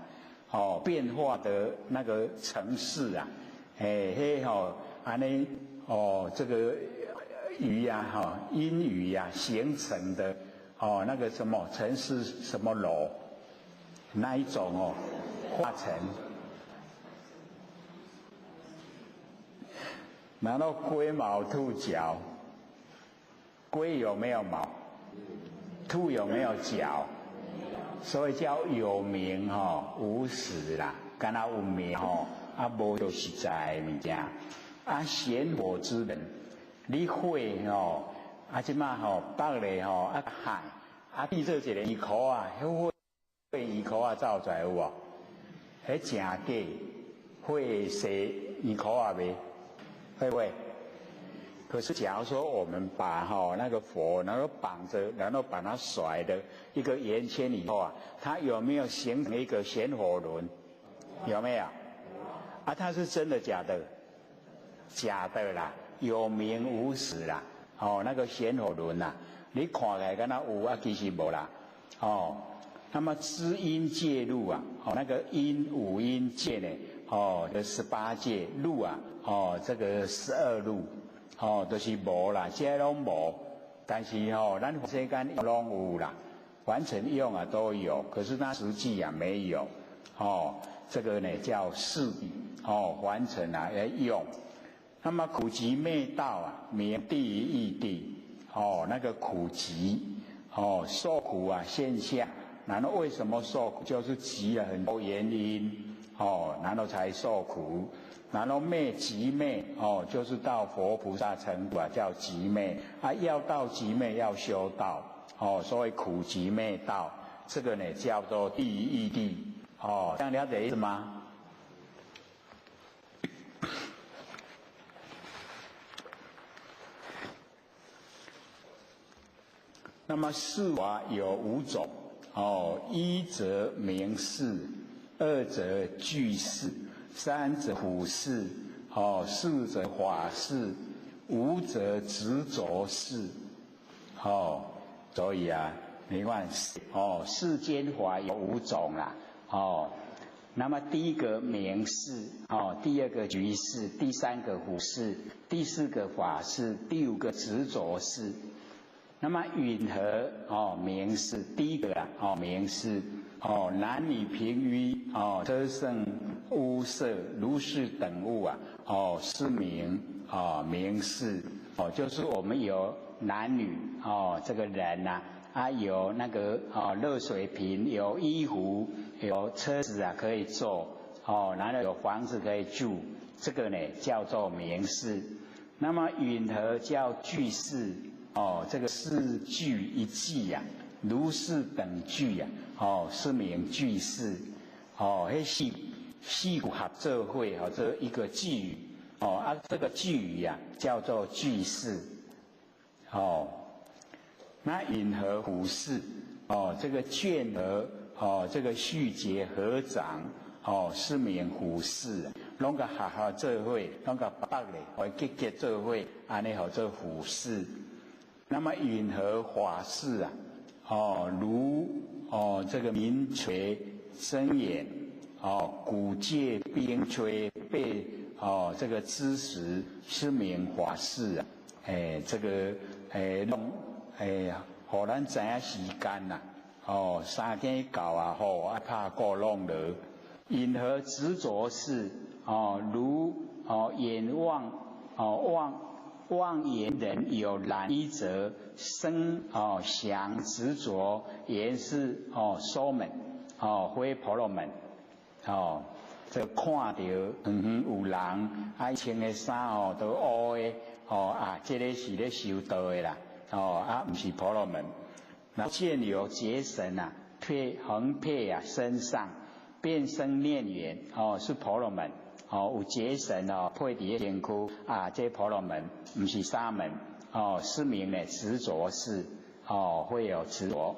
变化的那个程式啊，安尼这个语啊，音语啊形成的那个什么程式什么楼，那一种化成，然后龟毛兔角，龟有没有毛？兔有没有角？所以叫有名无实啦，敢若有名无就实在的物件。贤佛之人，你火即马北咧海闭做一个鱼壳迄火鱼壳走出来有无？迄真假，火生鱼壳袂？会不会？可是假如说我们把那个佛然后绑着，然后把它甩的一个圆圈以后它有没有形成一个旋火轮？有没有？它是真的假的？假的啦，有名无实啦。那个旋火轮你看起来敢若有啊，其实无啦。哦，那么知音戒路啊，哦，那个音五音戒呢，哦，有18戒路啊，哦，这个12路，哦，都是无啦，这拢无。但是哦，咱世间拢有啦，完成用啊都有，可是它实际啊没有。哦，这个呢叫事哦，完成啊要用。那么苦集灭道啊，名第一义谛。哦，那个苦集，哦，受苦啊现象，然后为什么受苦？就是集了很多原因，哦，然后才受苦。然后灭集灭，哦，就是到佛菩萨程度啊，叫集灭啊。要到集灭要修道，哦，所以苦集灭道，这个呢叫做第一义谛。哦，这样了解意思吗？那么事法有5种，哦，一则明事，二则具事，三则普事，哦，四则法事，五则执着事。哦，所以啊，你看，哦，世间法有5种啦，哦，那么第一个明事，哦，第二个具事，第三个普事，第四个法事，第5个执着事。那么允和哦，明事第一个啊，哦，明事哦，男女平于哦，车胜屋舍如是等物啊，哦，是名哦，明事哦，就是我们有男女哦，这个人呐啊，有那个哦热水瓶，有衣服，有车子啊可以坐哦，然后有房子可以住，这个呢叫做明事。那么允和叫具事。哦，这个四句一句呀，如是等句呀，哦，是名句式。哦，迄四股合作会哦，这一个句语。哦啊，这个句语呀，叫做句式。哦，那允和普事。哦，这个卷和哦，这个续结合掌。哦，是名普事。拢个合作会，拢个北咧，会结做会，安尼好做普事。那么允和法事啊，哦，如哦这个鸣垂声眼，哦鼓介兵吹被哦这个知识是名法事啊，这个弄互咱知影时间呐，哦3天到啊吼啊怕过弄了。允和执着事哦，如哦眼望哦望言人有染衣则生哦想执着，言是哦所门哦非婆罗门哦，这看到有人爱穿的衫哦都乌的哦啊，这个是咧修道的啦哦啊，不是婆罗门。然后见有结绳啊，横佩啊身上，变生念缘哦，是婆罗门。哦，有结绳哦，配伫身躯啊，这婆罗门，不是沙门哦，是名呢执着事哦，会有执着。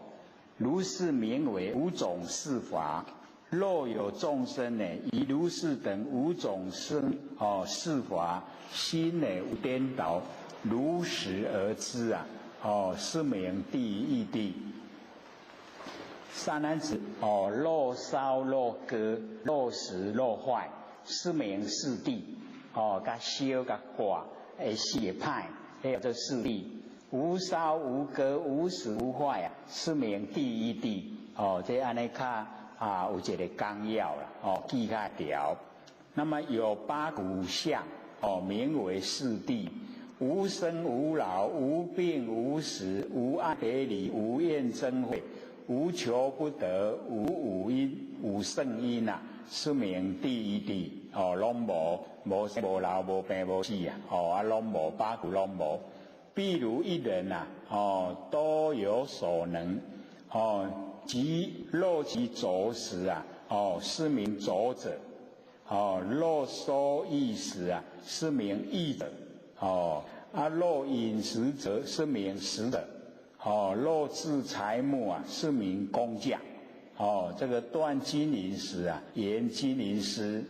如是名为5种事法。若有众生呢，以如是等5种事法，心呢无颠倒，如实而知啊，哦，是名第一义谛。三男子哦，若烧若割，若食若坏。是名四谛哦，甲烧甲化会死会歹，迄叫做四谛。无烧无割无死无坏啊，是名第一谛哦。这安尼较有一个纲要啦哦，记较条。那么有8股相哦，名为四谛：无生无老，无病无死，无爱别离，无厌憎会，无求不得，无五因无圣因啊。是名第一谛哦，拢无生无老无病无死啊，哦啊拢无8股拢无。譬如一人啊，哦多有所能，哦即若其着时啊，哦是名着者，哦若收益时啊，是名益者，哦啊若饮食者是名食者，哦若治财木啊，是名工匠。哦，这个断金银时啊，言金银师，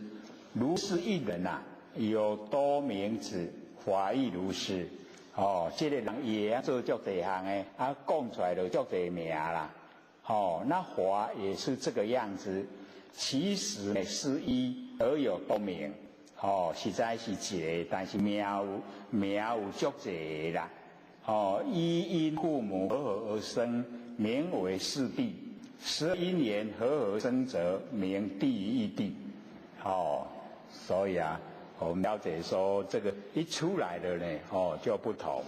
如是一人啊，有多名子，法亦如是。这个人也做足多项的，讲出来就足多名啦。那华也是这个样子，其实呢是一而有多名，实在是一个，但是名有足多啦。一因父母和合而生，名为四谛。12因缘和合生者，名第一谛。所以我们了解说这个一出来的呢，就不同。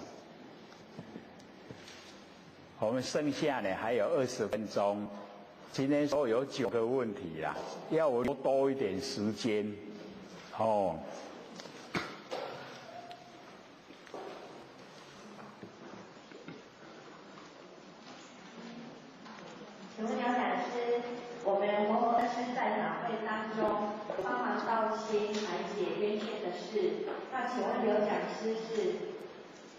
我们剩下呢还有20分钟，今天说有9个问题啦，要我多一点时间。请问刘讲师，我们摩诃师在法会当中帮忙道亲排解冤欠的事，那请问刘讲师是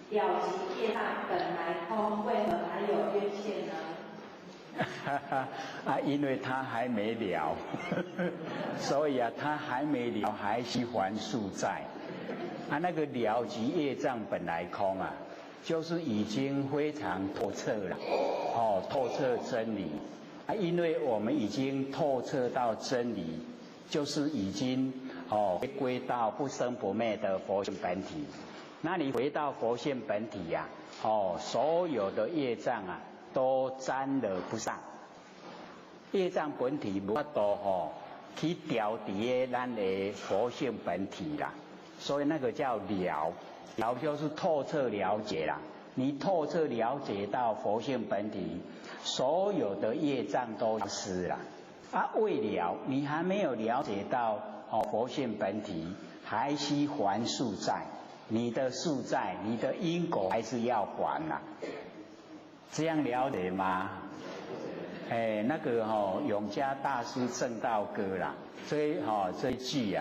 了即业大本来空，为何还有冤欠呢？因为他还没了，所以他还没了，还需还宿债。那个了即业障本来空就是已经非常透彻了，透彻真理。因为我们已经透彻到真理，就是已经回归到不生不灭的佛性本体。那你回到佛性本体所有的业障都沾了不上。业障本体无法度去调伫咱的佛性本体啦，所以那个叫了，了就是透彻了解啦。你透彻了解到佛性本体，所有的业障都消失了。未了，你还没有了解到佛性本体，还需还宿债。你的宿债，你的因果还是要还啦。这样了解吗？那个永嘉大师正道歌啦，这一句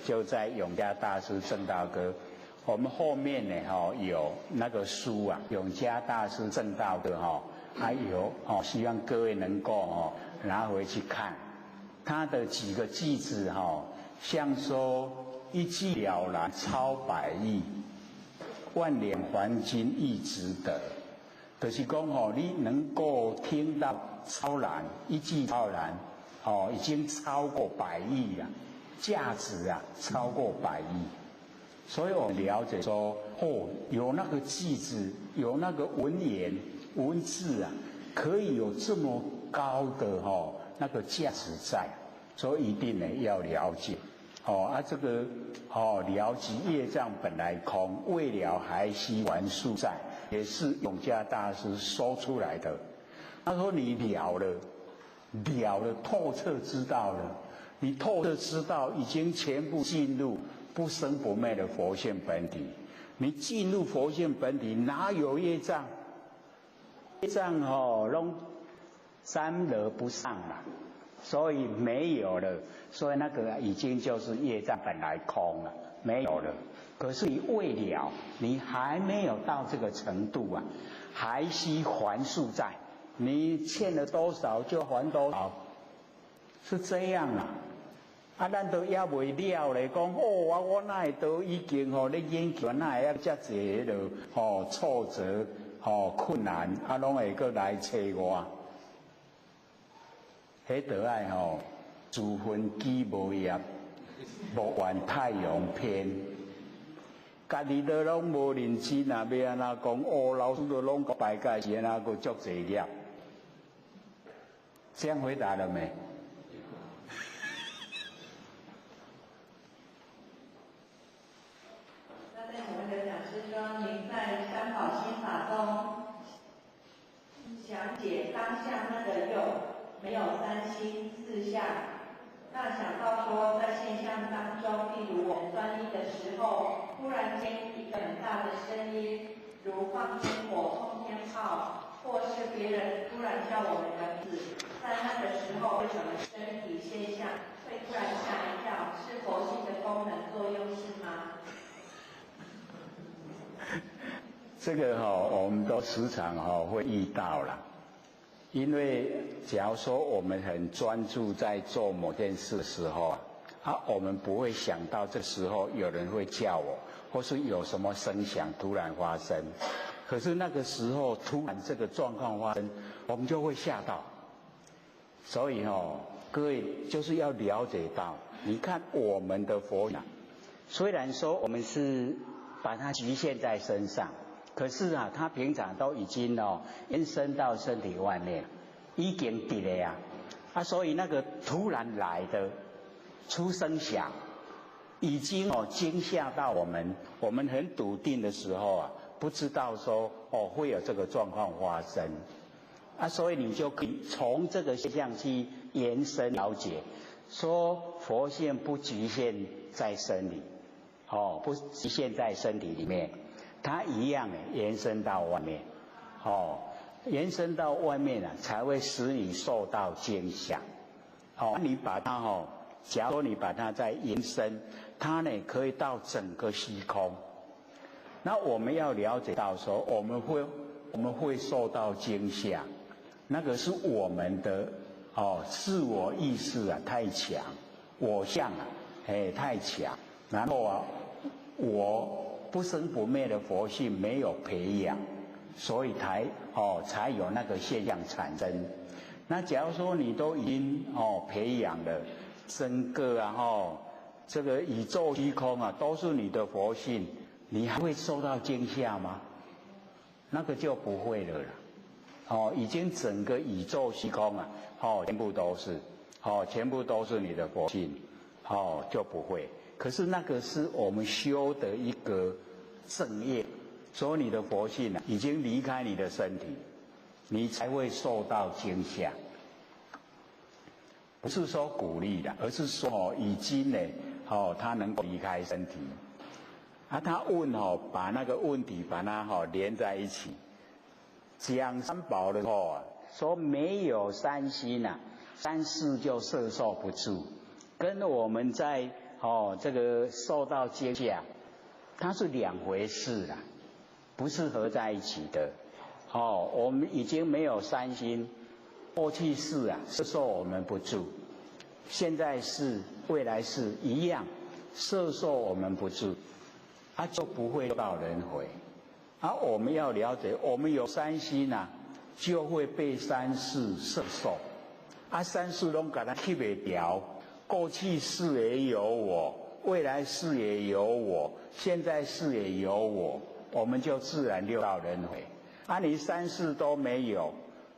就在永嘉大师正道歌。我们后面呢有那个书永嘉大师正道歌还有希望各位能够拿回去看。他的几个句子像说一句了然超百亿，万两还金亦值得。就是讲你能够听到超然，一句超然已经超过100亿了，价值超过100亿。所以我们了解说有那个句子，有那个文言文字可以有这么高的那个价值在，所以一定呢要了解这个了即业障本来空，未了还需还宿债，也是永嘉大师说出来的。他说你了了，透彻知道了，你透彻知道已经全部进入不生不灭的佛性本体。你进入佛性本体，哪有业障？业障拢沾惹不上了，所以没有了。所以那个已经就是业障本来空了，没有了。可是你未了，你还没有到这个程度还需还宿债。你欠了多少就还多少，是这样咱都也未了咧，讲我哪会都已经咧研究，哪会遮济挫折困难拢会过来找我？迄就爱自焚己无业，莫怨太阳偏。家己都拢无认真要安怎讲？老师都拢讲拜解是安怎个足济业？这样回答了没？那在我们的讲师说，您在三宝心法中详解当下那个用，没有3心4相。那想到说，在现象当中，例如我们专一的时候，突然间一个很大的声音，如放天火、冲天炮，或是别人突然叫我们的名字，在那个时候，为什么身体现象会突然吓一跳？是佛性的功能作用是吗？这个我们都时常会遇到啦。因为假如说我们很专注在做某件事的时候我们不会想到这时候有人会叫我，或是有什么声响突然发生。可是那个时候突然这个状况发生，我们就会吓到。所以各位就是要了解到，你看我们的佛法，虽然说我们是把它局限在身上，可是它平常都已经延伸到身体外面，已经伫咧所以那个突然来的出声响，已经惊吓到我们。我们很笃定的时候不知道说会有这个状况发生所以你就可以从这个现象去延伸了解，说佛性不局限在身体，不局限在身体里面，它一样延伸到外面，延伸到外面才会使你受到惊吓。你把它假如你把它再延伸，它呢可以到整个虚空。那我们要了解到说，我们会受到惊吓，那个是我们的自我意识太强，我相太强，然后我不生不灭的佛性没有培养，所以才有那个现象产生。那假如说你都已经培养了整个这个宇宙虚空都是你的佛性，你还会受到惊吓吗？那个就不会了啦。已经整个宇宙虚空全部都是全部都是你的佛性，就不会。可是那个是我们修的一个正业，所以你的佛性已经离开你的身体，你才会受到惊吓。不是说鼓励的，而是说已经呢他能够离开身体他问把那个问题把它连在一起。讲三宝的时候说没有三心三世就摄受不住，跟我们在这个受到惊吓，它是两回事不是合在一起的。我们已经没有三心，过去世摄受我们不住，现在世未来世一样摄受我们不住，就不会到轮回。我们要了解，我们有三心就会被三世摄受三世都给它去不掉，过去世也有我，未来世也有我，现在世也有我，我们就自然六道轮回。你三世都没有，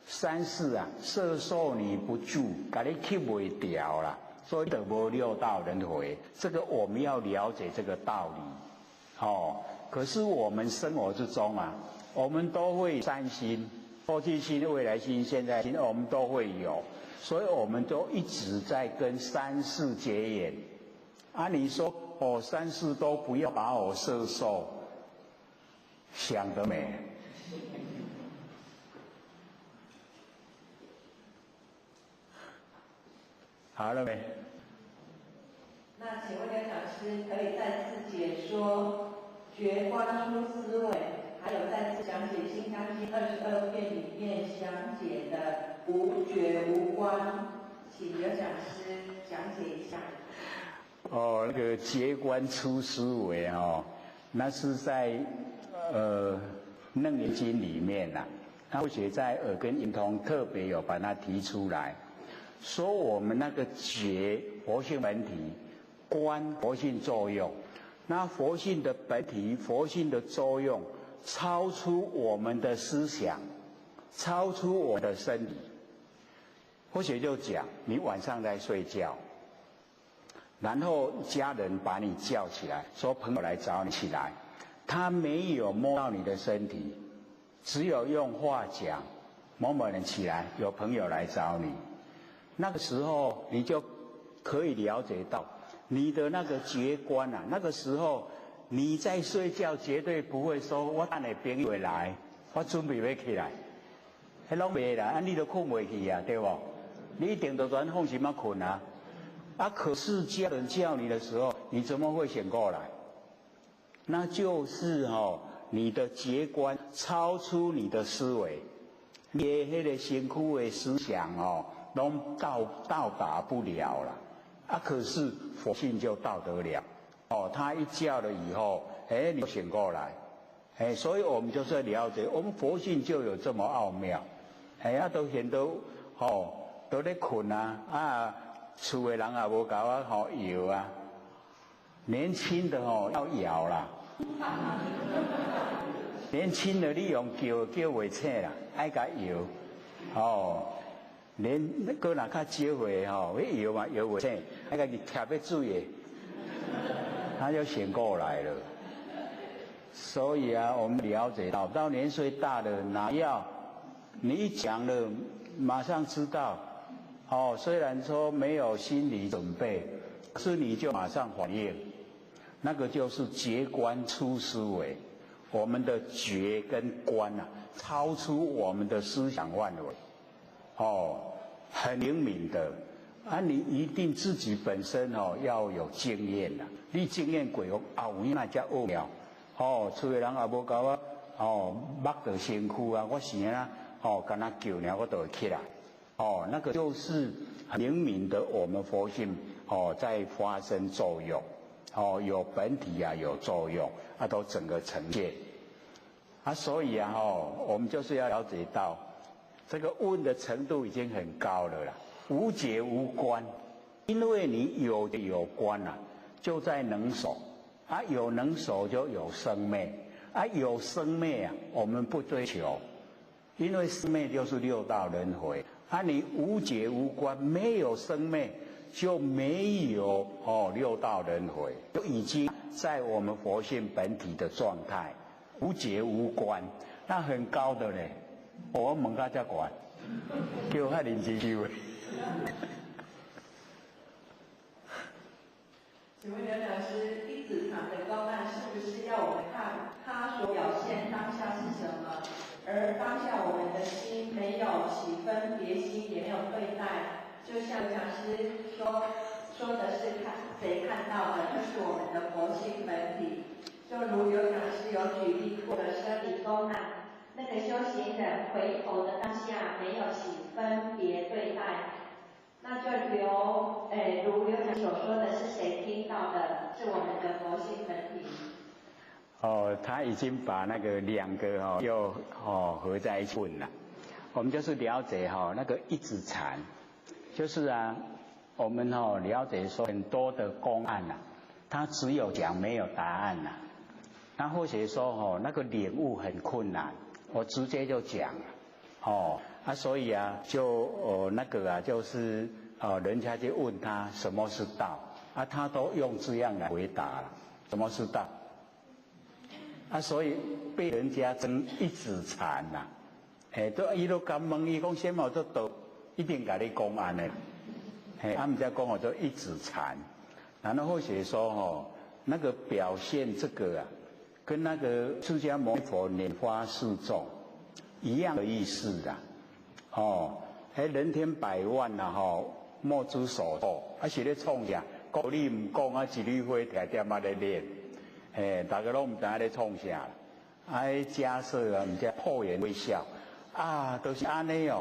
三世摄受你不住，给你去不掉啦，所以就没六道轮回。这个我们要了解这个道理可是我们生活之中我们都会三心，过去心、未来心、现在心，我们都会有，所以我们都一直在跟三世结缘你说三世都不要把我摄受，想得美。好了没？那请问刘讲师可以再次解说觉观出思维，还有再次讲解《金刚经》22篇里面详解的无觉无观，请刘讲师讲解一下。那个觉观出思维那是在楞严经里面或许在耳根圆通特别有把它提出来，说我们那个觉佛性本体，观佛性作用，那佛性的本体、佛性的作用超出我们的思想，超出我的身体。或许就讲你晚上在睡觉，然后家人把你叫起来，说朋友来找你起来，他没有摸到你的身体，只有用话讲某某人起来，有朋友来找你。那个时候你就可以了解到你的那个觉观那个时候你在睡觉绝对不会说我等下朋友来，我准备要起来，那拢袂啦，你都困袂去对不？你一定都专放心困可是家人叫你的时候，你怎么会醒过来？那就是你的觉观超出你的思维，你的那个身躯的思想都到达不了了可是佛性就到得了他一叫了以后你就醒过来，所以我们就是了解，我们佛性就有这么奥妙，都现都都在困啊，厝的人也无搞我摇啊，年轻的要摇啦，年轻的你用叫袂醒啦，爱甲摇，连个人较少岁迄摇嘛摇袂醒，爱甲你贴在水的，他就醒过来了。所以我们了解到年岁大的拿药，你一讲了，马上知道。虽然说没有心理准备，可是你就马上反应，那个就是觉观出思维，我们的觉跟观超出我们的思想范围，很灵敏的。你一定自己本身要有经验啦，你经验过有影才奥妙。厝的人也无甲我擘到身躯我醒敢若叫我就会起来。那个就是很灵敏的我们佛性在发生作用，有本体有作用都整个呈现所以我们就是要了解到这个问的程度已经很高了啦，无解无观，因为你有观就在能守有能守就有生灭有生灭我们不追求，因为生灭就是六道轮回你无解无观，没有生灭就没有六道轮回，就已经在我们佛性本体的状态，无解无观，那很高的嘞。我问到这高，叫他认真修的。请问刘老师，一子场的公案是不是要我们看他所表现当下是什么？而当下我们的心没有起分别心，也没有对待，就像讲师说的是谁看到的，就是我们的佛性本体。就如刘讲师有举例过的生理公案，那个修行人回头的当下没有起分别对待，那就如刘讲师所说的是谁听到的，是我们的佛性本体。他已经把那个两个又合在一起问了。我们就是了解那个一指禅，就是我们了解说很多的公案他只有讲没有答案那或者说那个领悟很困难，我直接就讲了所以就那个就是人家就问他什么是道他都用这样来回答了，什么是道所以被人家争一指禅都伊都敢问伊讲什么都一定甲你讲安尼，唔知讲做一指禅，然后或者说那个表现这个跟那个释迦牟尼佛拈花示众一样的意思人天百万莫之所措，是咧创啥？讲你唔讲一缕花定点咧练。大家拢唔知影咧创啥，假设唔知破颜微笑都是安尼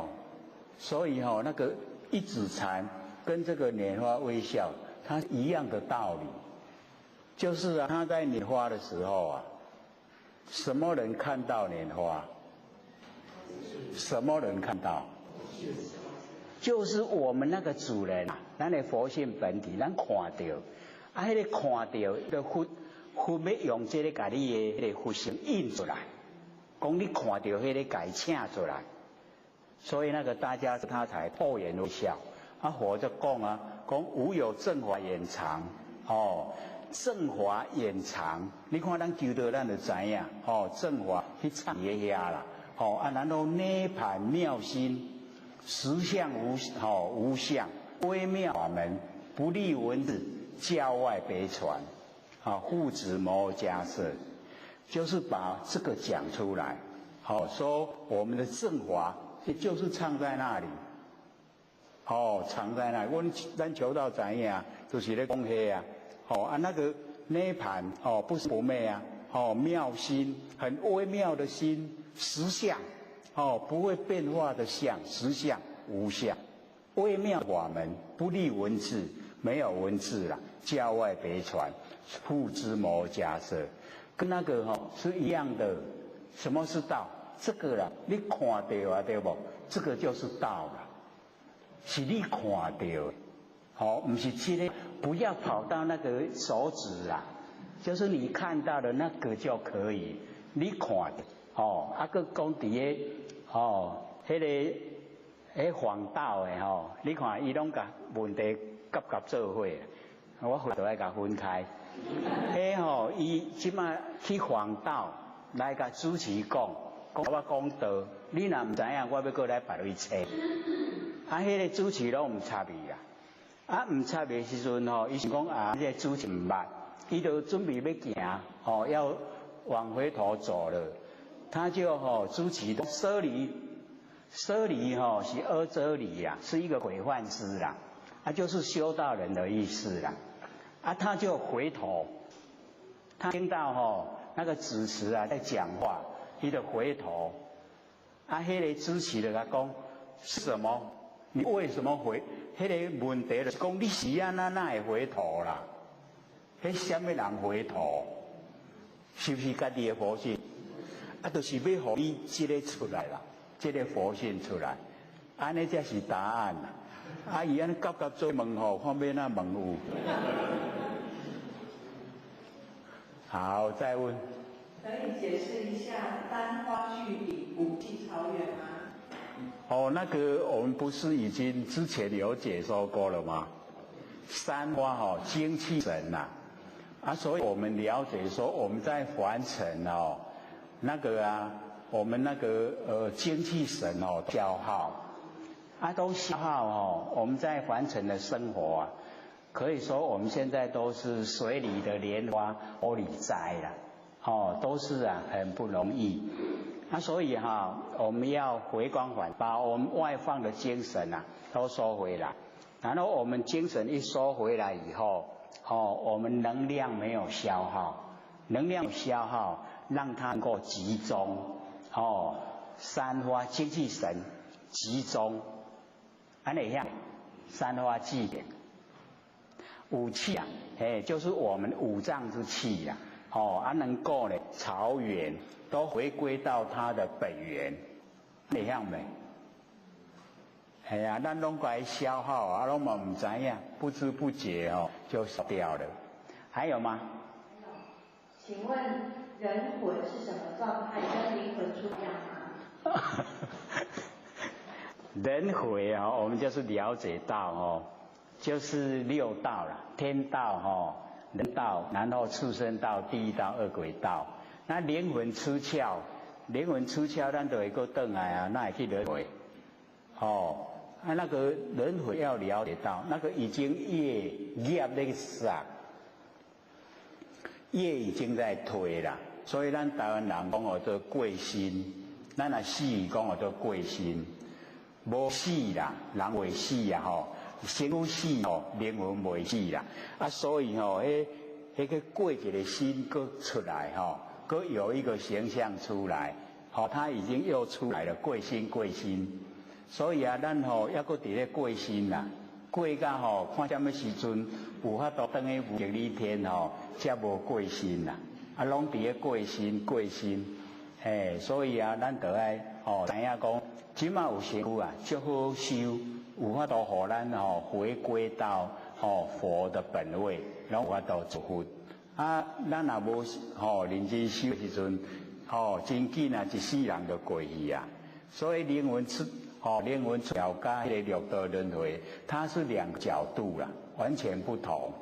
所以那个一指禅跟这个拈花微笑，它一样的道理，就是他在拈花的时候什么人看到拈花？什么人看到？就是我们那个主人咱的佛性本体，咱看到迄个看到的佛要用这个把你的那个佛性印出来，讲你看到迄个改请出来，所以那个大家他才破颜微笑佛就讲无有正法眼藏正法眼藏，你看咱求道咱就知影正法去藏在遐啦然后涅盘妙心实相无相微妙法门不立文字教外别传护持摩迦叶，就是把这个讲出来说我们的正法就是藏在那里藏在那里咱求道知影就是咧讲迄那个涅盘不是不昧妙心很微妙的心实相不会变化的相，实相无相微妙法门不立文字，没有文字啦，教外别传护持摩迦叶，跟那个是一样的。什么是道？这个啦，你看到啊，对不？这个就是道了，是你看到的。不是这个，不要跑到那个手指啦，就是你看到的那个就可以，你看的。个讲伫个黄道的你看伊拢甲问题夹做伙，我回头来甲分开。伊即马去黄道来甲主持讲我讲道，你若唔知影，我要过来别位找。迄个主持拢唔插伊啊，唔插的时阵伊想讲这个主持唔捌，伊就准备要行，要往回头走了，他就主持舍离是阿遮离啦，是一个鬼幻师啦，就是修道人的意思啦，他就回头，他听到那个主持在讲话，他就回头，迄个主持就甲讲是什么？你为什么回？迄个问题就是讲你是安那会回头啦？迄什么人回头？是不是家己的佛性？就是要互你这个出来啦，这个佛性出来，安尼才是答案啦。伊安尼夹做问看要哪问有？好，再问。可以解释一下丹花续理，五气草远吗？那个我们不是已经之前有解说过了吗？三花精气神呐，所以我们了解说我们在凡尘那个我们那个精气神消耗，都消耗我们在凡尘的生活可以说我们现在都是水里的莲花窝里栽了，都是很不容易。所以我们要回光返，把我们外放的精神都收回来，然后我们精神一收回来以后，我们能量没有消耗，能量消耗让它能够集中，三花精气神集中，安尼样三花气点，五气就是我们五脏之气能够呢朝远。都回归到它的本源，那样没？咱拢该消耗拢嘛唔知影，不知不觉就死掉了。还有吗？请问人魂是什么状态？跟灵魂不一样吗？人魂我们就是了解到就是六道啦，天道人道，然后畜生道、地狱道、恶鬼道。那灵魂出窍，咱就会搁转来那会去轮回。那个轮回要了解到，那个已经业那个啥，业已经在推了。所以咱台湾人讲做过身，咱若死讲做过身，无死啦，人袂死身躯死灵魂袂死啦。所以迄个过一个身搁出来搁有一个形象出来，他已经又出来了，过身。所以咱还搁伫咧过身啦，过到看什么时阵有法度转去无极里天才无过身啦，拢伫咧过身。所以咱就爱知影讲，即马有身躯足好修，有法度互咱回归到佛的本位，拢有法度祝福。咱若无认真修的时阵，真紧一世人就过去所以灵魂出了加迄个六道轮回，它是两个角度啦，完全不同。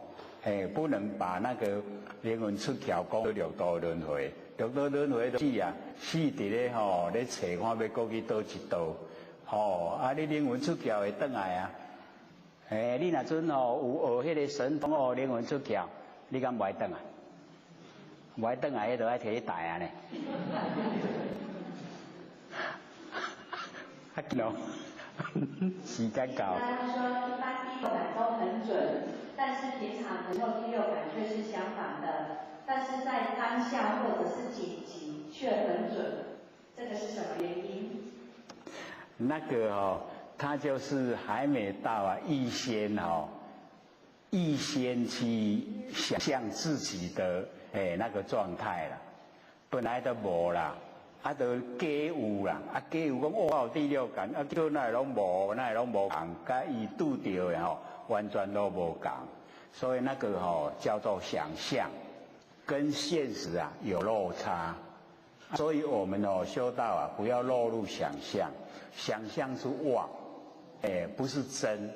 不能把那个灵魂出窍讲六道轮回，六道轮回就是死伫咧咧找看要过去倒一道。你灵魂出窍会转来你若阵有学迄个神通灵魂出窍。你敢不爱转不爱转迄就爱摕去带呢。时间到。他说一般第六感都很准，但是平常的时候第六感却是相反的，但是在当下或者是紧急却很准，这个是什么原因？那个他就是还没到预先去想象自己的那个状态了。本来都无啦，啊，都假有啦，啊，假有讲我有第六感，啊，结果那会拢无，那会拢无共，甲伊拄着的吼，完全都无共，所以那个吼叫做想象，跟现实啊有落差，所以我们哦修道啊，不要落入想象，想象是妄，不是真，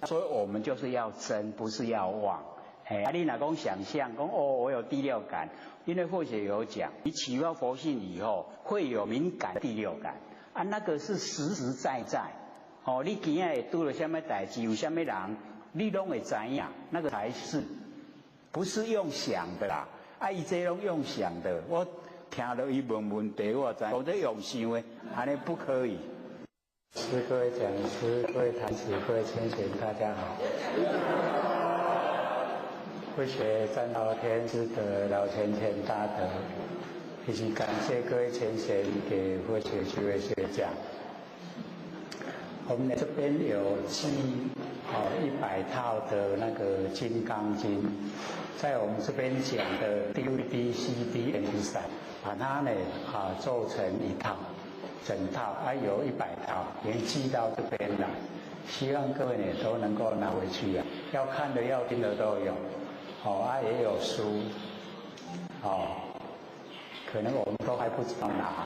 所以我们就是要真，不是要妄。啊，你若讲想象，讲哦，我有第六感，因为佛学有讲，你起了佛性以后，会有敏感第六感，啊，那个是实实在在，哦，你今日拄了什么代志，有什么人，你拢会知影，那个才是，不是用想的啦，啊，伊这拢用想的，我听到伊问问题，我知，我在用想的，安尼不可以。各位讲师、各位坛子、各位先贤，大家好。佛学占道天师的老前大德，以及感谢各位前贤给佛学趣味学讲。我们这边有寄100套的那个《金刚经》，在我们这边讲的 DVD、CD、MP3，把它呢做成一套，整套有100套，连寄到这边来，希望各位呢都能够拿回去啊，要看的要听的都有。也有书，可能我们都还不知道拿，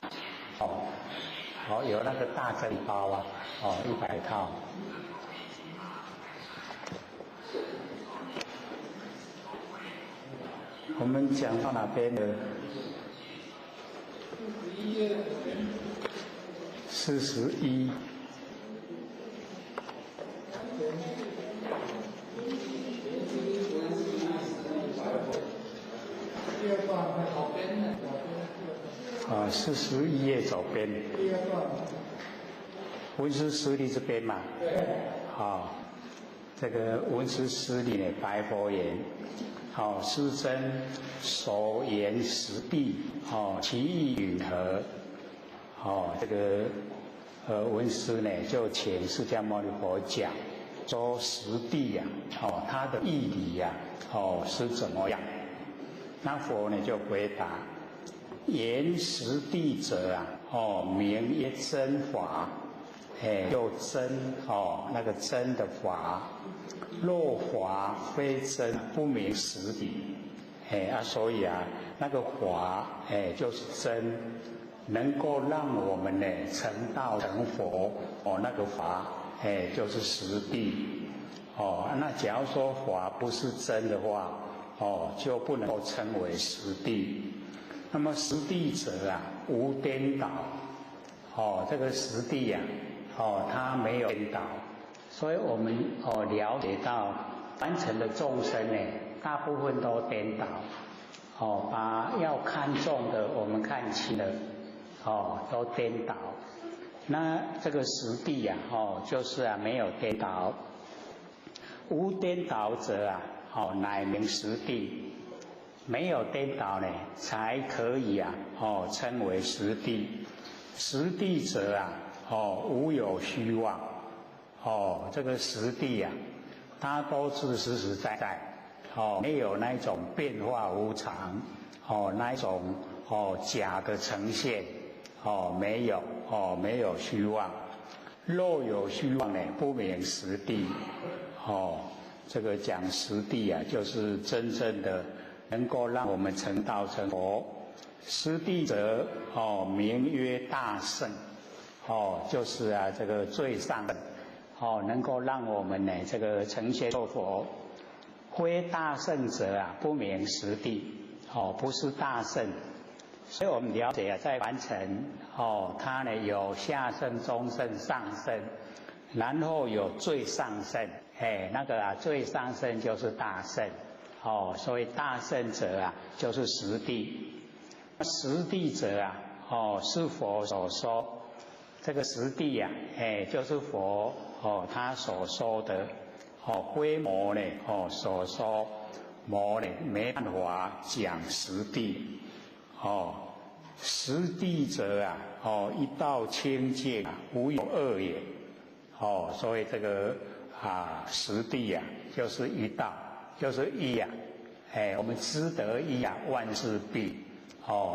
有那个大珍包啊，100套。我们讲到哪边的？41。41页左边，文殊师利这边嘛，这个文殊师利呢，白佛言，师尊所言实谛，其意云何？这个文殊呢，就请释迦牟尼佛讲，说实谛呀，它的义理呀，是怎么样？那佛呢就回答。言实谛者啊，名曰真法，又真那个真的法，若法非真，不名实谛。所以啊，那个法就是真，能够让我们呢成道成佛，那个法就是实谛。那假如说法不是真的话，就不能够称为实谛。那么实谛者啊，无颠倒，这个实谛啊，它没有颠倒，所以我们了解到凡尘的众生呢，大部分都颠倒，把要看重的我们看轻了，都颠倒。那这个实谛啊，就是啊没有颠倒，无颠倒者啊，乃名实谛。没有颠倒呢，才可以啊，称为实谛。实谛者啊，无有虚妄，这个实谛啊，它都是实实在在，没有那种变化无常，那一种假的呈现，没有，没有虚妄。若有虚妄呢，不名实谛。这个讲实谛啊，就是真正的。能够让我们成道成佛，实谛者，名曰大圣，就是啊这个最上的，能够让我们呢这个成仙做佛。非大圣者啊，不名实谛，不是大圣。所以我们了解啊，在凡尘，它呢有下圣、中圣、上圣，然后有最上圣，那个啊最上圣就是大圣。所以大圣者啊，就是实谛。实谛者啊，是佛所说。这个实谛啊，就是佛他所说的，非魔呢所说，魔呢没办法讲实谛。实谛者啊，一道清净，无有二也。所以这个实谛啊，就是一道。就是一呀，我们知得一呀，万事毕。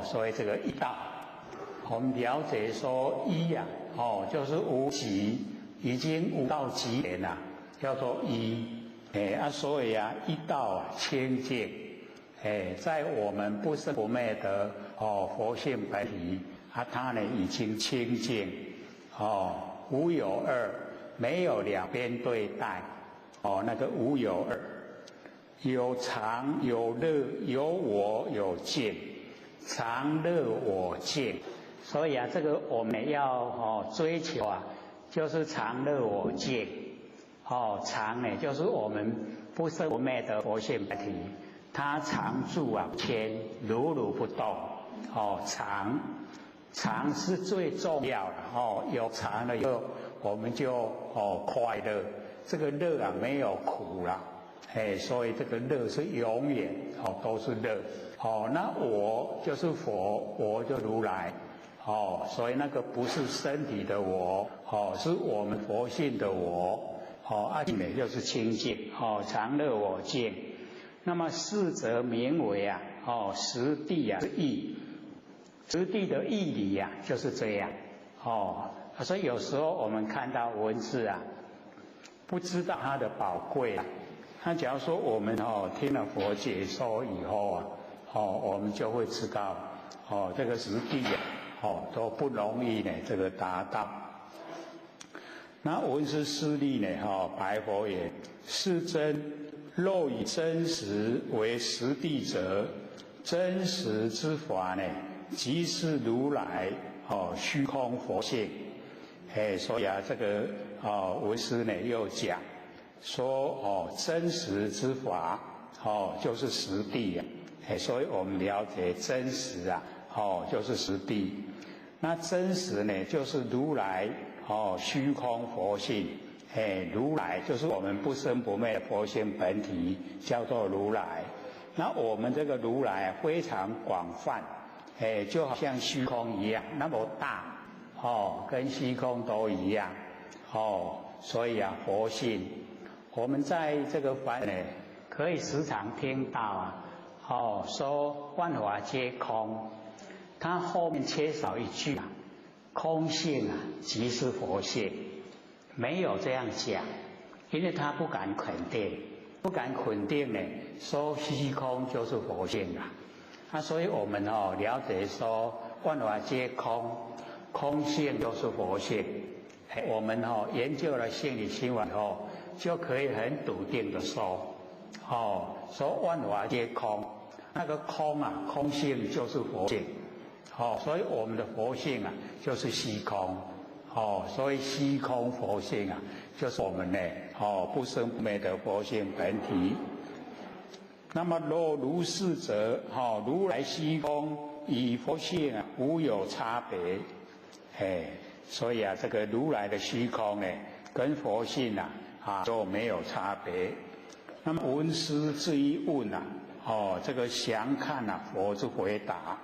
所以这个一道，我们了解说一呀，就是无极，已经无到极点了，叫做一。所以啊，一道清净，在我们不生不灭的佛性本体，它呢已经清净，无有二，没有两边对待，那个无有二，有常有乐，有我有见，常乐我见。所以啊，这个我们要追求啊，就是常乐我见。常呢，就是我们不生不灭的佛性本体，它常住啊千，如如不动。常是最重要的有常了以后，我们就快乐。这个乐啊，没有苦了，所以这个乐是永远都是乐。那我就是佛，我就如来。所以那个不是身体的我，是我们佛性的我。美就是清净，常乐我见。那么四则名为实地是义，实地的义理就是这样。所以有时候我们看到文字不知道它的宝贵那假如说我们听了佛解说以后我们就会知道这个实地都不容易呢这个达到。那文殊师利呢？白佛言：世尊，若以真实为实地者，真实之法呢，即是如来虚空佛性。所以这个文殊呢又讲说真实之法就是实地所以我们了解真实就是实地。那真实呢，就是如来。虚空佛性，如来就是我们不生不灭的佛性本体，叫做如来。那我们这个如来非常广泛，就好像虚空一样，那么大，跟虚空都一样，所以佛性，我们在这个凡可以时常听到说万法皆空，它后面缺少一句空性即是佛性，没有这样讲，因为他不敢肯定呢，说虚空就是佛性所以我们了解说万法皆空，空性就是佛性。我们研究了性理心法以后，就可以很笃定的说万法皆空，那个空空性就是佛性。所以我们的佛性就是虚空，所以虚空佛性就是我们不生不灭的佛性本体。那么若如是者，如来虚空与佛性无有差别。所以这个如来的虚空跟佛性就没有差别。那么文殊至于问这个详看佛之回答。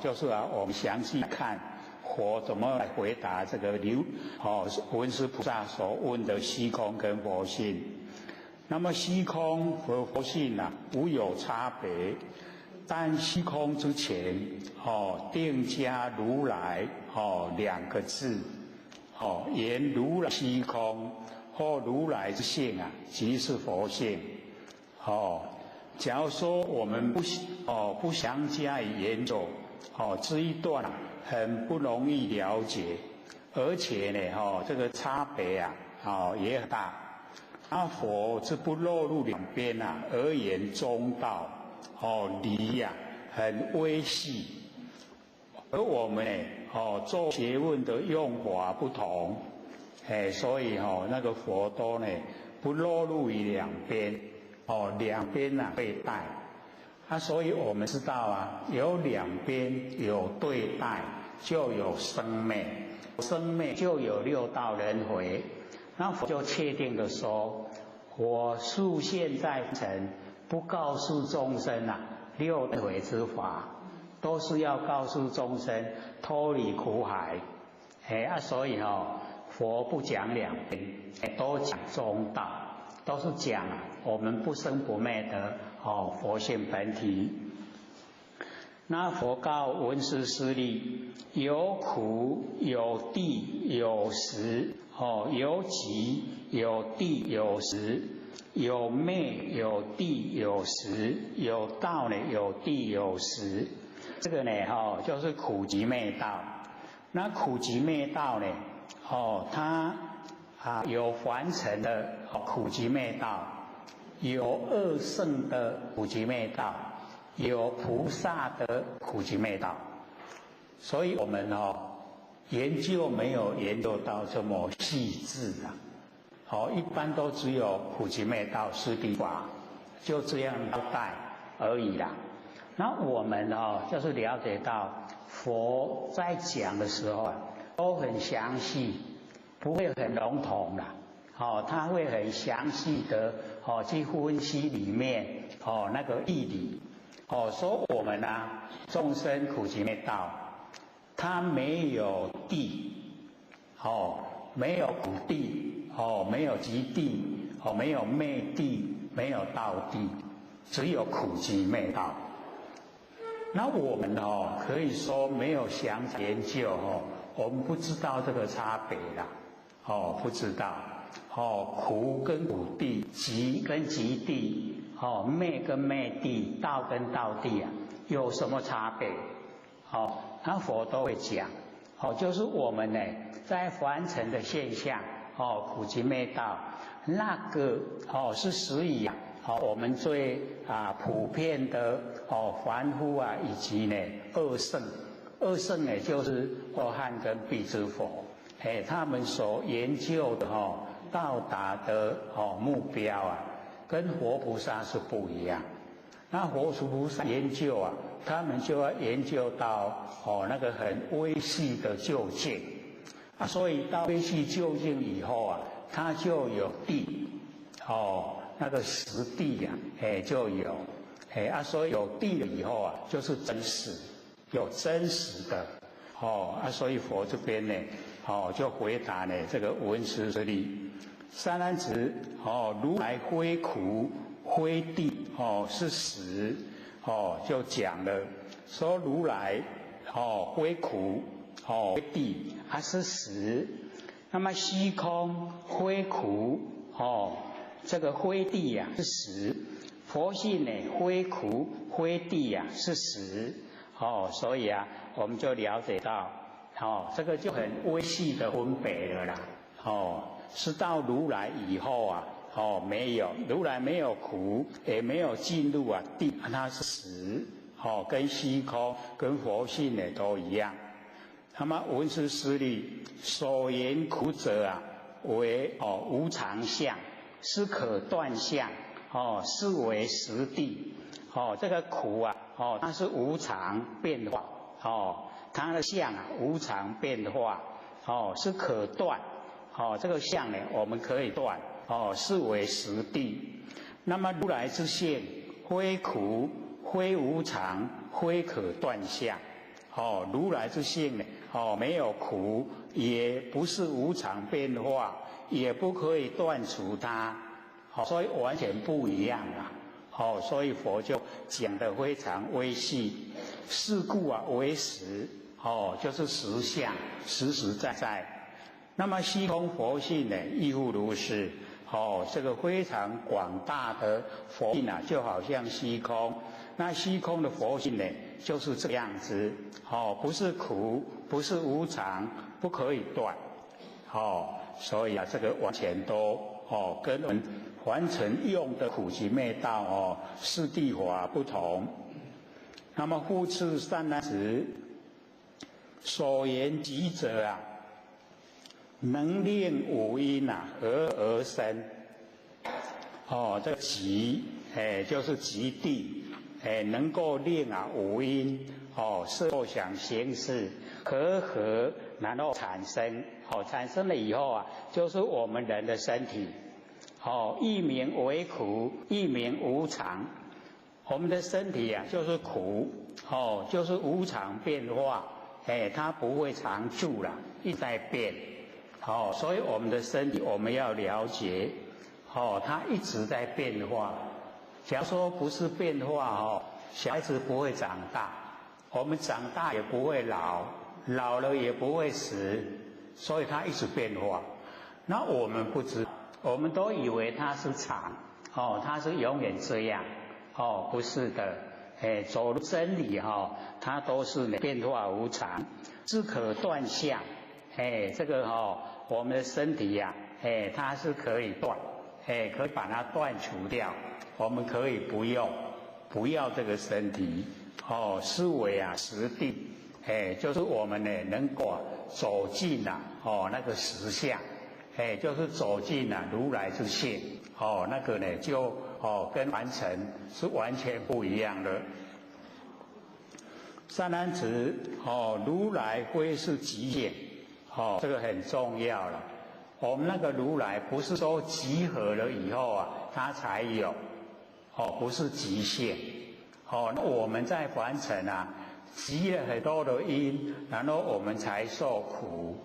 就是我们详细看佛怎么来回答这个文殊菩萨所问的虚空跟佛性。那么虚空和佛性无有差别，但虚空之前定加如来两个字，言如来虚空或如来之性即是佛性。假如说我们不详加以研究，这一段很不容易了解，而且呢这个差别也很大。佛之不落入两边而言中道，理很微细，而我们做学问的用法不同，所以那个佛都不落入于两边。两边对待所以我们知道有两边有对待，就有生灭，生灭就有六道轮回。那佛就确定的说，我树现在尘，不告诉众生六轮回之法，都是要告诉众生脱离苦海。所以佛不讲两边，都讲中道，都是讲我们不生不灭的佛性本体。那佛告文殊师利：有苦有地有时，有集有地有时，有昧有地有时，有道呢有地有时。这个呢，就是苦集灭道。那苦集灭道呢，它有凡尘的苦集灭道，有二圣的苦集灭道，有菩萨的苦集灭道。所以我们研究没有研究到这么细致一般都只有苦集灭道四谛法，就这样交代而已啦。那我们就是了解到佛在讲的时候都很详细，不会很笼统啦。他会很详细的去分析里面那个义理。说我们众生苦集灭道，它没有地，没有苦地，没有集地，没有昧地，没有道地，只有苦集灭道。那我们可以说没有详细研究我们不知道这个差别啦，不知道苦跟苦地，集跟集地，昧跟昧地，道跟道地有什么差别？那佛都会讲，就是我们呢在凡尘的现象，苦集灭道，那个是属于我们最普遍的凡夫以及呢二圣。二圣呢就是阿汉跟辟支佛，他们所研究的到达的目标跟活菩萨是不一样。那活菩萨研究他们就要研究到那个很微细的究竟所以到微细究竟以后它就有地那个实地就有所以有地了以后就是真实，有真实的所以佛这边呢就回答呢这个文殊师利：善男子，如来非苦非地是实。就讲了说如来非苦非地是实。那么虚空非苦这个非地是实。佛性呢非苦非地是实。所以我们就了解到这个就很微细的分别了啦。是到如来以后没有，如来没有苦，也没有进入地，它是实，跟虚空跟佛性呢都一样。那么文殊师利：所言苦者为无常相，是可断相，是为实地。这个苦它是无常变化，它的相无常变化，是可断。这个相呢我们可以断。是为实地。那么如来之性，非苦，非无常，非可断相。如来之性呢，没有苦，也不是无常变化，也不可以断除它。所以完全不一样所以佛就讲得非常微细。是故为实，就是实相，实实在在。那么虚空佛性呢，亦复如是。这个非常广大的佛性就好像虚空。那虚空的佛性呢，就是这样子。不是苦，不是无常，不可以断。所以这个完全都跟我们凡尘用的苦集灭道四谛法不同。那么复次善男子，所言集者能令五阴合而生。这个集就是集地，能够令五阴色想行识合然后产生，产生了以后就是我们人的身体。一名为苦，一名无常。我们的身体就是苦，就是无常变化，它不会常住了，一直在变。所以我们的身体我们要了解，它一直在变化。假如说不是变化小孩子不会长大，我们长大也不会老，老了也不会死，所以它一直变化。那我们不知，我们都以为它是常，它是永远这样，不是的，走入真理它都是变化无常，知可断相，这个我们的身体呀，它是可以断，可以把它断除掉，我们可以不要这个身体，思维实地，就是我们呢能够走进那个实相，就是走进如来之性，那个呢就跟凡尘是完全不一样的。善男子，如来非是极限，这个很重要了。我们那个如来不是说集合了以后它才有，不是极限。那我们在凡尘积了很多的因，然后我们才受苦。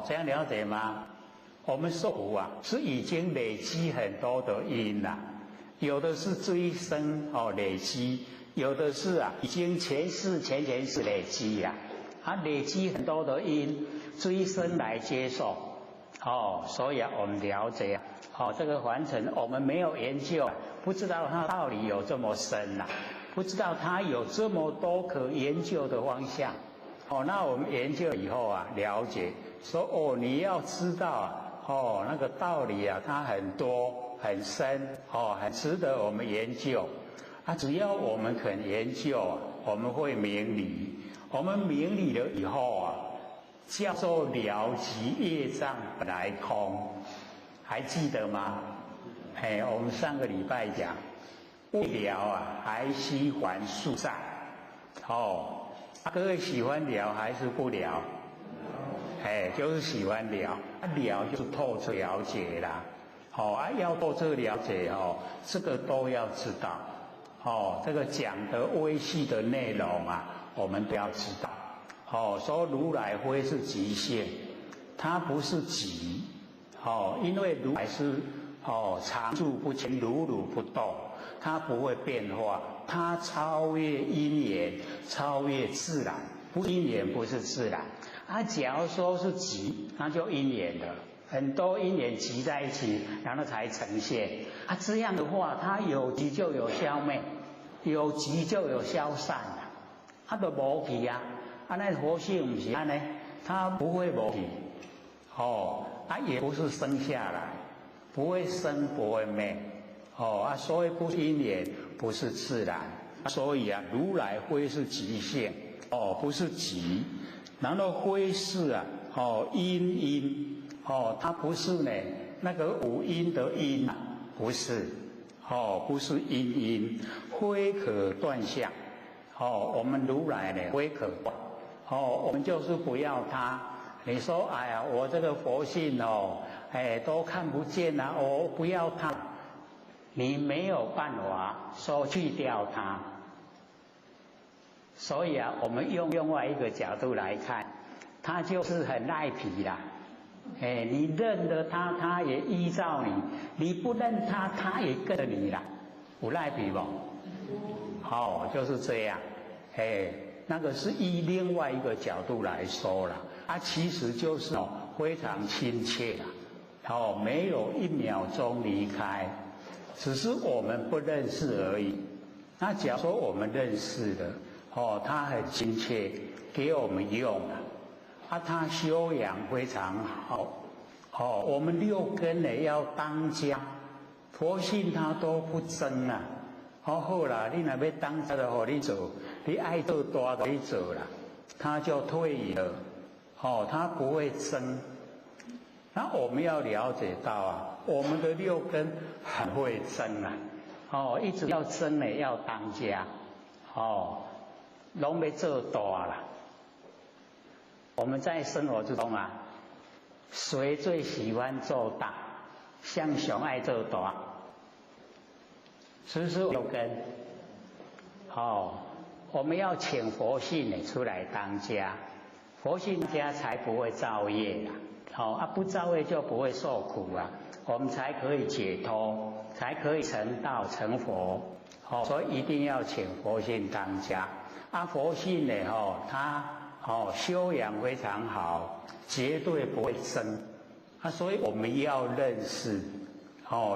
这样了解吗？我们受苦是已经累积很多的因了，有的是这一生累积，有的是已经前世累积呀，累积很多的因，这一生来接受。所以我们了解这个凡尘我们没有研究，不知道它道理有这么深不知道它有这么多可研究的方向。那我们研究以后了解说你要知道那个道理它很多很深很值得我们研究只要我们肯研究我们会明理。我们明理了以后叫做了即业障本来空，还记得吗？我们上个礼拜讲未了还须还数债。各位喜欢了还是不了？就是喜欢了，了就是透彻了解啦。要透彻了解这个都要知道。这个讲的微细的内容我们都要知道。说如来非是极限，它不是极，因为如来是常住不迁，如如不动，它不会变化，它超越因缘，超越自然，不因缘不是自然。假如说是极，那就因缘了，很多因缘集在一起，然后才呈现。这样的话，它有极就有消灭，有极就有消散它都无去那佛性不是呢，它不会无去，也不是生下来，不会生不会灭，所以不是因缘，不是自然，所以如来非是极限，不是极，然后非是因，它不是呢那个五因的因不是，不是因，非可断相，我们如来呢非可断。我们就是不要它。你说，哎呀，我这个佛性都看不见我不要它。你没有办法说去掉它。所以我们用另外一个角度来看，它就是很赖皮啦。你认得它，它也依照你；你不认它，它也跟着你啦。有赖皮不？就是这样。那个是以另外一个角度来说啦，其实就是非常亲切啦，没有一秒钟离开，只是我们不认识而已。那假如说我们认识的，他很亲切，给我们用他修养非常好，我们六根呢要当家，佛性他都不争好啦，你若要当家的你做。你爱做大的你做啦，他就退隐了，他不会争。那我们要了解到我们的六根很会争一直要争呢，要当家，拢要做大啦。我们在生活之中谁最喜欢做大？向上爱做大，是不是六根？我们要请佛性出来当家，佛性家才不会造业不造业就不会受苦我们才可以解脱，才可以成道成佛。所以一定要请佛性当家。佛性呢，他修养非常好，绝对不会争。所以我们要认识，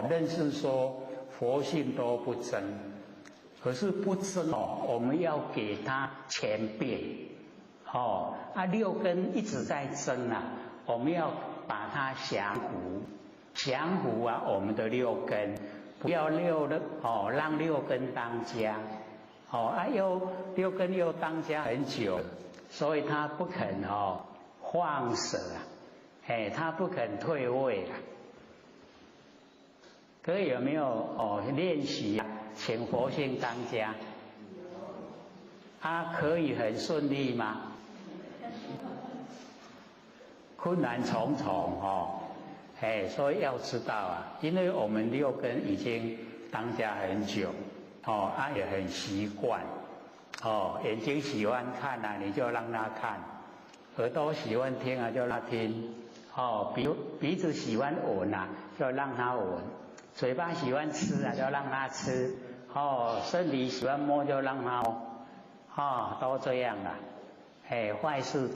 认识说佛性都不争。可是不争我们要给他前变。六根一直在争啊，我们要把它降服啊，我们的六根，不要让六根当家。六根又当家很久，所以他不肯放舍啊，他不肯退位啊。各位有没有练习请佛性当家？可以很顺利吗？困难重重所以要知道啊，因为我们六根已经当家很久，也很习惯，眼睛喜欢看啊，你就让他看；耳朵喜欢听啊，就让他听；鼻子喜欢闻啊，就让他闻；嘴巴喜欢吃啊，就让他吃；身体喜欢摸，就让他摸，都这样啦。坏事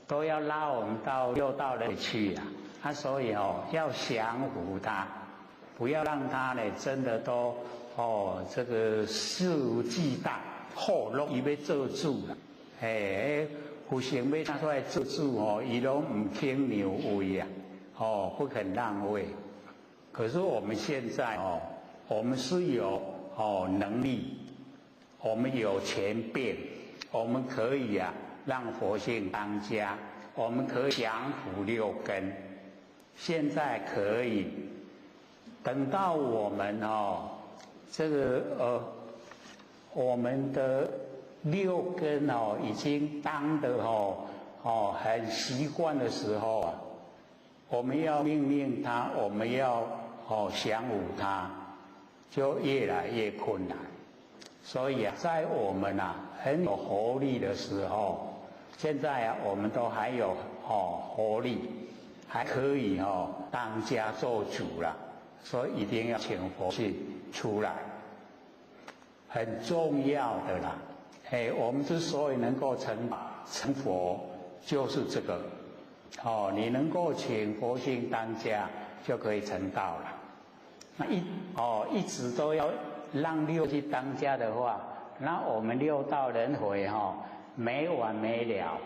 都要拉我们到六道里去啊！所以要降服他，不要让他呢真的都这个肆无忌惮，拢伊要做主啦。有想要他出来做主伊拢唔肯让位啊，不肯让位。可是我们现在我们是有能力，我们有权变，我们可以让佛性当家，我们可以降服六根。现在可以，等到我们我们的六根已经当得很习惯的时候我们要命令它，我们要降服它，就越来越困难。所以在我们很有活力的时候，现在我们都还有活力，还可以当家做主了，所以一定要请佛性出来，很重要的啦。我们之所以能够成佛，就是这个。你能够请佛性当家，就可以成道了。那一直都要让六去当家的话，那我们六道轮回没完没了。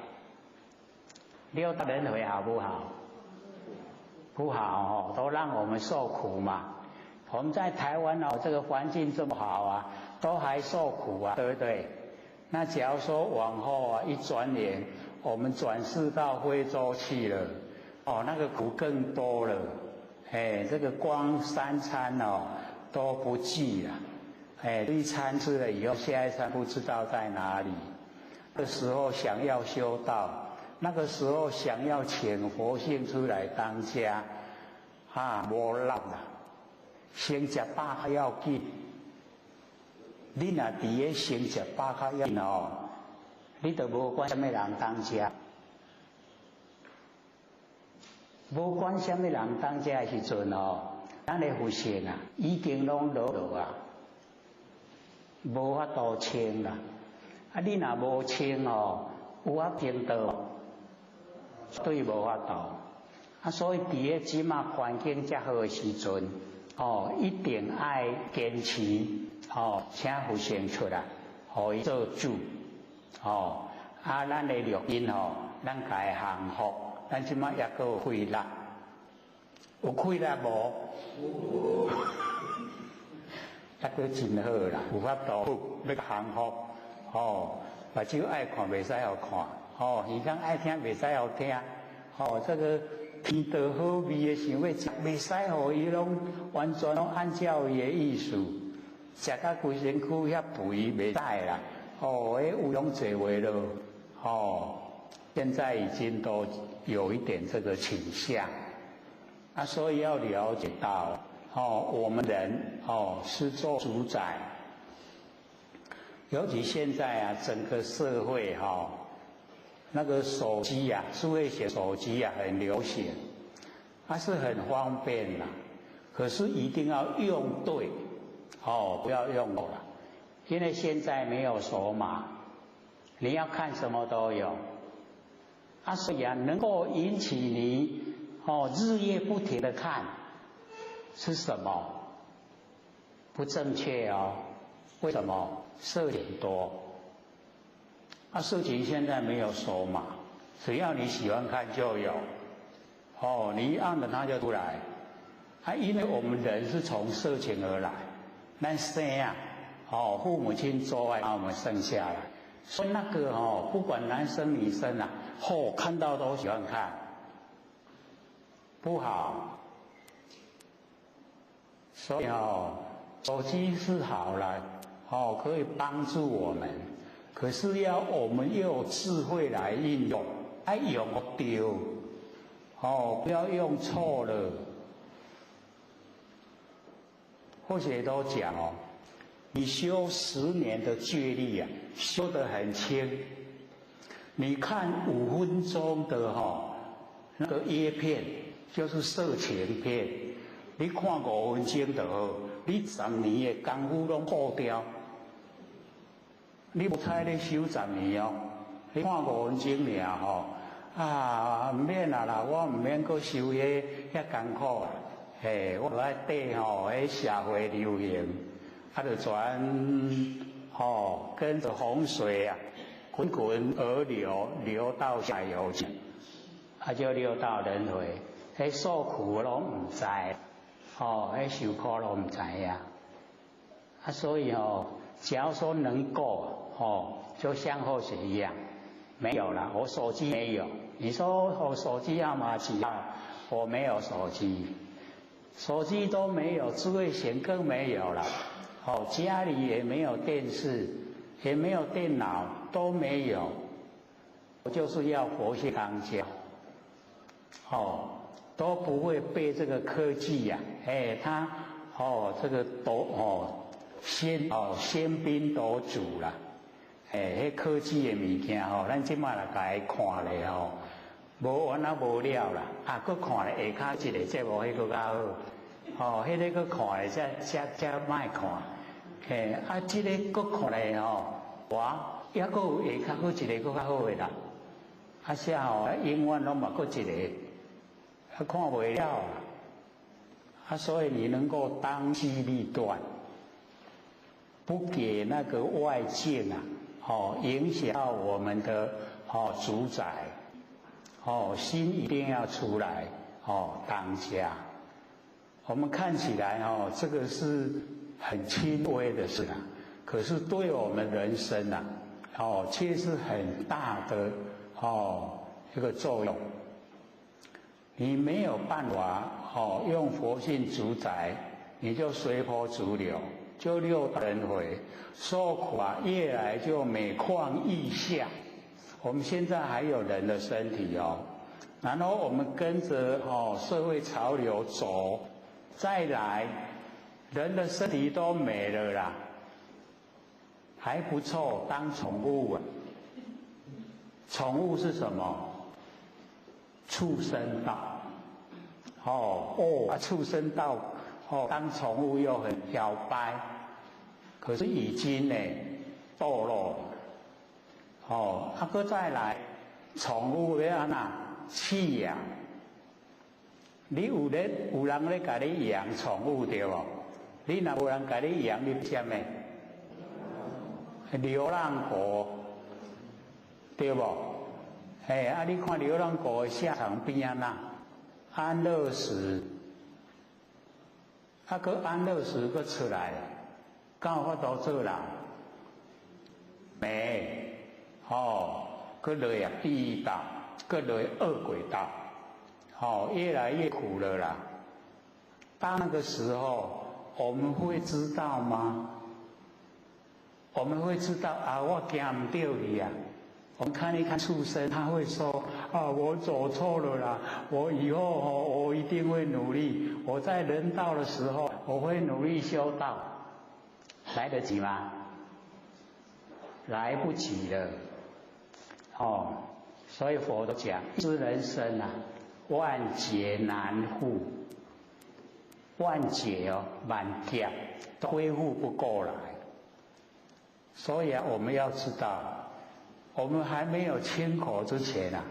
六道轮回好不好？不好都让我们受苦嘛。我们在台湾这个环境这么好都还受苦对不对？那假如说往后一转眼，我们转世到非洲去了，那个苦更多了。这个光三餐都不济了。一餐吃了以后，下一餐不知道在哪里。那时候想要修道，那个时候想要请佛性出来当家，无力啦。先吃饱较要紧，你若伫咧先吃饱较要紧你就无管什么人当家，无管什么人当家的时阵咱的福性已经拢落无法度清啦。你若无清有法平道，对无法度。所以伫咧即马环境较好的时阵，一定爱坚持，请佛性出来，互伊做主。咱的录音咱家己降服，咱即马也阁有气力，有气力无？那个真好啦，有法度要降服，目睭爱看袂使互看，耳孔爱听袂使互听，这个天道好味的想要食，袂使互伊拢完全拢按照伊的意思，食到规身躯遐肥袂使啦，有种侪话咯，现在已经都有一点这个倾向，所以要了解到。我们人是做主宰，尤其现在整个社会那个手机智慧型手机很流行，是很方便啦。可是一定要用对，不要用了，因为现在没有手码，你要看什么都有。所以能够引起你日夜不停的看，是什么？不正确哦。为什么？色情多。色情现在没有手码，只要你喜欢看就有。你一按了它就出来。因为我们人是从色情而来，咱生父母亲做爱把我们生下来，所以那个不管男生女生看到都喜欢看，不好。所以手机是好了，可以帮助我们，可是要我们用智慧来运用，用对，不要用错了。或者都讲你修10年的戒律修得很轻。你看5分钟的那个叶片，就是色情片，你看5分钟就好，你10年的功夫拢破掉。你无猜你修10年你看5分钟尔唔免啦，我唔免搁修遐艰苦啊。我爱缀迄社会流行，就全跟着洪水滚滚而流，流到下游去，就流到轮回。受苦拢唔知，受苦拢唔知呀。所以假如说能够就像后学一样，没有了，我手机没有。你说我手机号码几号？我没有手机。手机都没有，智慧型更没有了。家里也没有电视，也没有电脑，都没有。我就是要佛学当教，都不会被这个科技它这个喧宾夺主啦。科技的物件咱即摆来甲伊看咧无完啊无了啦，搁看咧下骹一个节目，迄个较好，迄个搁看咧才莫看，即个搁看咧也搁有下骹搁一个搁较好诶啦，啥永远拢嘛搁一个，看袂了所以你能够当机立断，不给那个外境影响到我们的主宰。心一定要出来当家。我们看起来这个是很轻微的事可是对我们人生却是很大的一个作用。你没有办法用佛性主宰，你就随波逐流，就六道轮回，受苦越来就每况愈下。我们现在还有人的身体然后我们跟着社会潮流走，再来人的身体都没了啦，还不错，当宠物宠物是什么？畜生道。畜生道当宠物又很摇摆，可是已经堕落了。搁再来，宠物要安那饲养？你有人咧甲你养宠物对无？你若无人甲你养，你什么？流浪狗，对无？你看流浪狗的下场变安那？安乐死，搁安乐死搁出来，敢有法度做人？没。搁落地狱道，搁落恶鬼道，越来越苦了啦。到那个时候，我们会知道吗？我们会知道我行不对去我们看一看畜生，他会说我走错了啦，我以后我一定会努力，我在人道的时候我会努力修道，来得及吗？来不及了。所以佛都讲，知人生万劫难复，万劫万劫都恢复不过来。所以我们要知道，我们还没有亲口之前啊，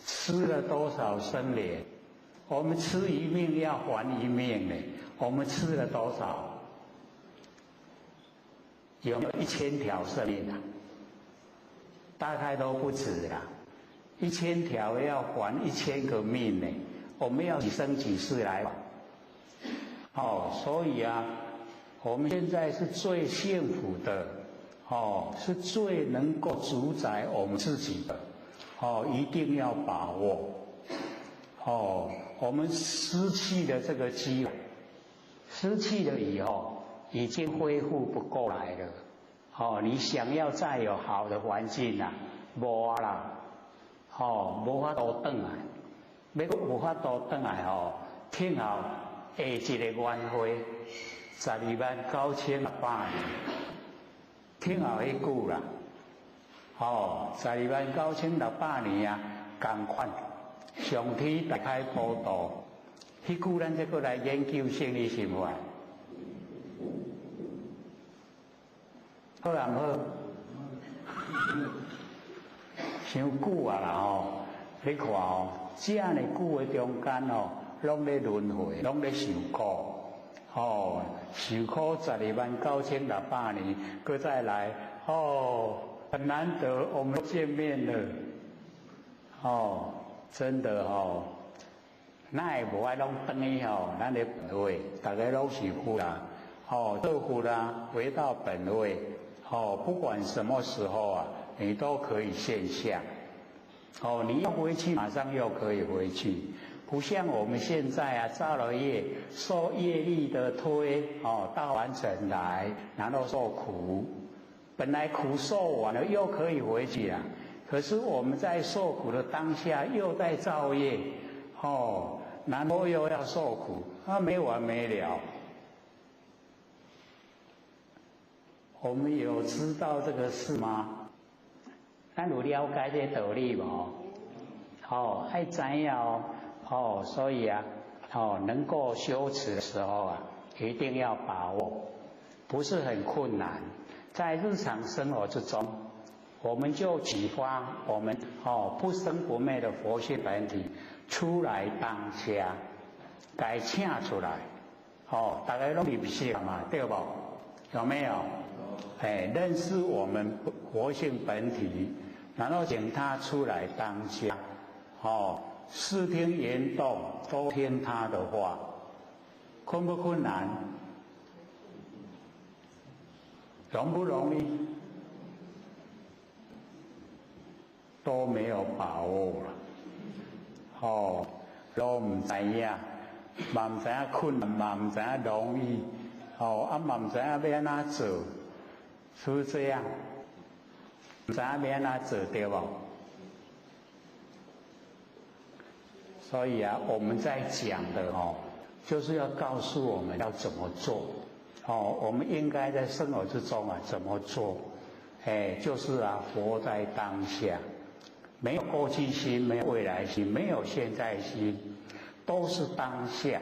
吃了多少生莲？我们吃一命要还一命呢，我们吃了多少？有没有1000条生命啊？大概都不止啦，1000条要还1000个命呢，我们要几生几世来还？所以啊，我们现在是最幸福的，是最能够主宰我们自己的，一定要把握。我们失去了这个机会，失去了以后，已经恢复不过来了。你想要再有好的环境啊，无啦，无法度转来，要有法度转来听候下一个元会，129600年，听候迄句啦，129600年啊，同款。上天大开普渡，迄句咱再过来研究圣理心法，好人好，伤久啊啦你看这样的久的中间拢咧轮回，拢咧受苦，受苦129600年，搁再来很难得我们见面了，真的咱会无爱拢转去咱的本位，大家拢是佛啦，做佛啦，回到本位，不管什么时候啊，你都可以现象，你要回去马上又可以回去，不像我们现在啊，造了业，受业力的推，到完成来，然后受苦，本来苦受完了又可以回去了。可是我们在受苦的当下，又在造业，然后又要受苦，没完没了。我们有知道这个事吗？咱有了解这道理无？爱知影所以啊，能够修持的时候啊，一定要把握，不是很困难，在日常生活之中。我们就启发我们不生不灭的佛性本体出来当下，该请出来，大家都认识嘛，对不？有没有？认识我们佛性本体，然后请他出来当下，视听言动都听他的话，困不困难？容不容易？都没有把握了，都唔知影，嘛唔知影困难，嘛唔知影容易，嘛唔知影要安怎做，是不是这样？唔知影要安怎做对不？所以啊，我们在讲的就是要告诉我们要怎么做，我们应该在生活之中啊怎么做，就是啊活在当下。没有过去心，没有未来心，没有现在心，都是当下。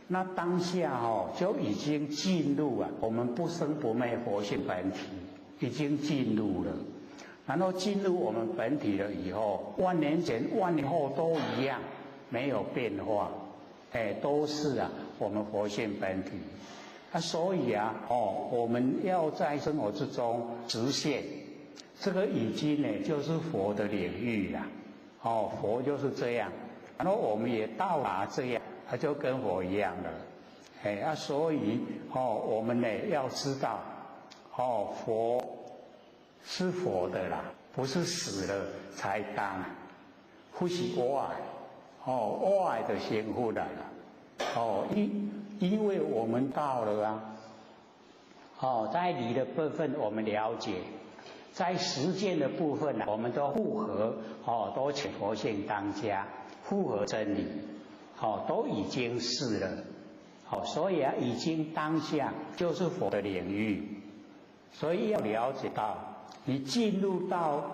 那当下就已经进入啊我们不生不灭佛性本体，已经进入了。然后进入我们本体了以后，万年前、万年后都一样，没有变化，都是啊我们佛性本体。所以啊，我们要在生活之中实现。这个已经呢，就是佛的领域啦，佛就是这样，然后我们也到达这样，它就跟佛一样了，所以我们呢要知道，佛是佛的啦，不是死了才当，不是我爱，我爱的先出来了，因为我们到了啊，在理的部分我们了解。在实践的部分我们都符合，都请佛性当家，符合真理，都已经是了，所以啊，已经当下就是佛的领域，所以要了解到，你进入到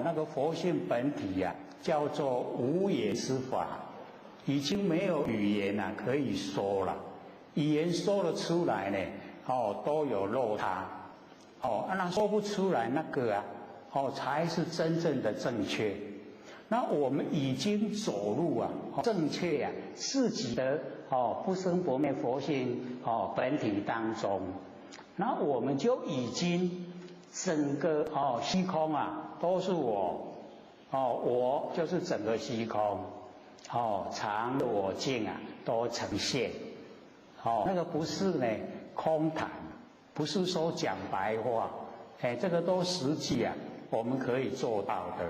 那个佛性本体啊，叫做无言之法，已经没有语言可以说了，语言说了出来呢，都有漏他。那说不出来那个才是真正的正确。那我们已经走入啊正确啊自己的不生不灭佛性本体当中，那我们就已经整个虚空啊都是我，我就是整个虚空，常我净啊都呈现，那个不是呢空谈，不是说讲白话，这个都实际啊我们可以做到的。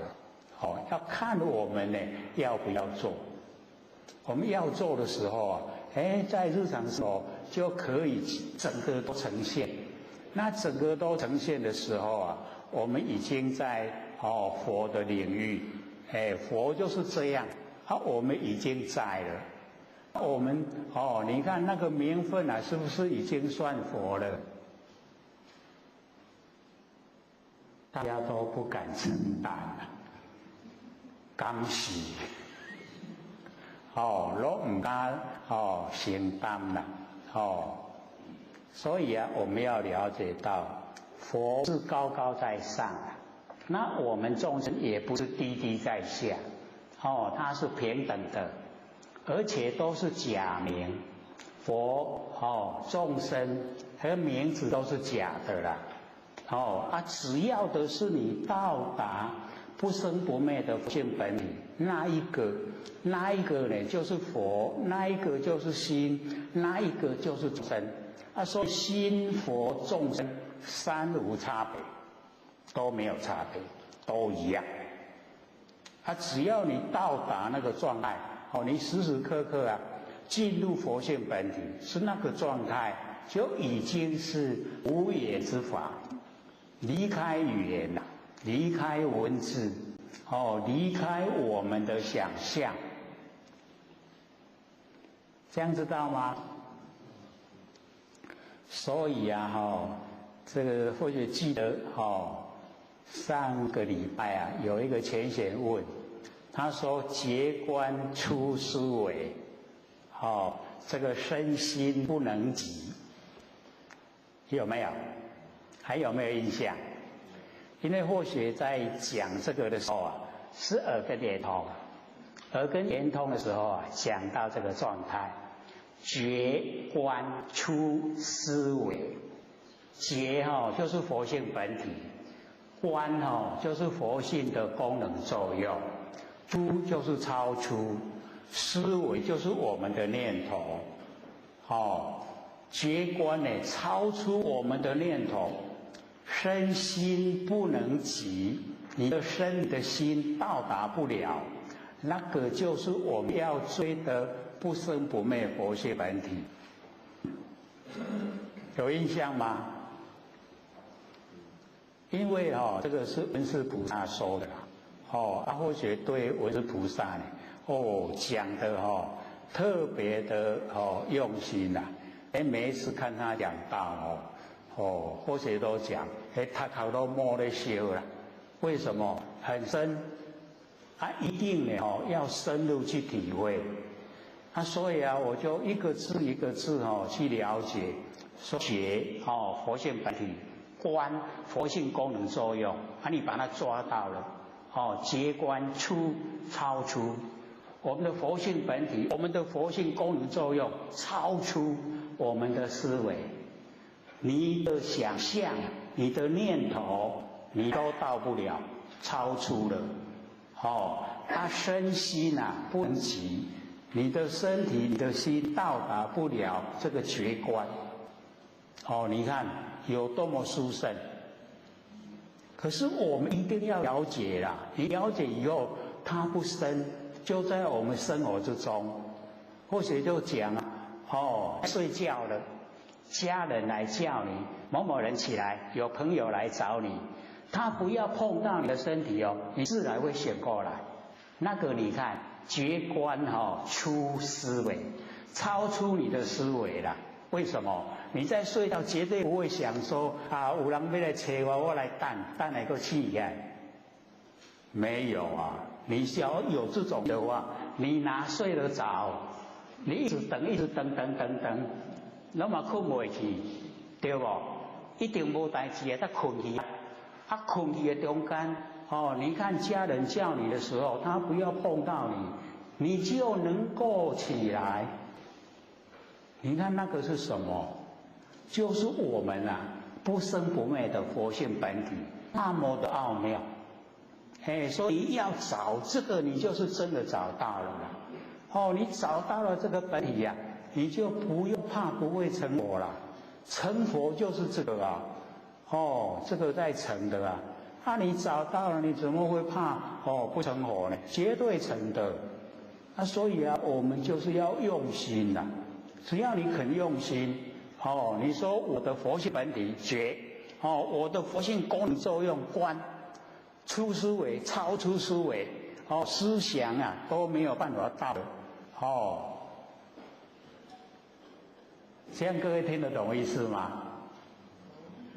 要看我们呢要不要做。我们要做的时候啊，在日常生活就可以整个都呈现。那整个都呈现的时候啊，我们已经在佛的领域，佛就是这样，我们已经在了。我们你看那个名分啊，是不是已经算佛了？大家都不敢承担了。敢是，都唔敢承担啦，所以啊，我们要了解到，佛是高高在上啊，那我们众生也不是低低在下，它是平等的，而且都是假名，佛众生和名字都是假的啦，只要的是你到达不生不灭的佛性本体，那一个呢就是佛，那一个就是心，那一个就是众生。所以心佛众生三无差别，都没有差别，都一样。只要你到达那个状态，你时时刻刻啊进入佛性本体，是那个状态，就已经是无言之法，离开语言了。离开文字，离开我们的想象，这样知道吗？所以啊，这个或许记得上个礼拜啊，有一个浅显问，他说觉观出思维，这个身心不能及，有没有？还有没有印象？因为或许在讲这个的时候啊，是耳根圆通，耳根圆通的时候啊，讲到这个状态，觉观出思维，觉就是佛性本体，观就是佛性的功能作用，出就是超出，思维就是我们的念头，觉观呢超出我们的念头。身心不能及，你的身你的心到达不了，那个就是我们要追的不生不灭佛性本体。有印象吗？因为这个是文殊菩萨说的啦，或许对文殊菩萨呢，讲的特别的用心啦，每一次看他讲到或许都讲，他头都摸得笑了。为什么？很深，一定呢要深入去体会。所以啊，我就一个字一个字去了解，说觉佛性本体，观佛性功能作用，你把它抓到了，觉观出超出我们的佛性本体，我们的佛性功能作用超出我们的思维。你的想象，你的念头，你都到不了，超出了，身心不能及，你的身体、你的心到达不了这个觉观，你看有多么殊胜。可是我们一定要了解啦，你了解以后，它不生，就在我们生活之中。或许就讲睡觉了。家人来叫你，某某人起来，有朋友来找你，他不要碰到你的身体你自然会醒过来。那个你看觉观出思维，超出你的思维了。为什么？你在睡觉绝对不会想说有人要来找我，我来等来个起来。没有啊，你要有这种的话，你哪睡得着？你一直等，一直等，那么困不去，对不？一定无代志的，才困去。困去的中间，你看家人叫你的时候，他不要碰到你，你就能够起来。你看那个是什么？就是我们不生不灭的佛性本体，那么的奥妙。所以你要找这个，你就是真的找到了啦。你找到了这个本体你就不用怕不会成佛了。成佛就是这个这个在成的你找到了，你怎么会怕不成佛呢？绝对成的。所以我们就是要用心啦。只要你肯用心，你说我的佛性本体觉，我的佛性功能作用观，出思维、超出思维，思想都没有办法到的，这样各位听得懂意思吗？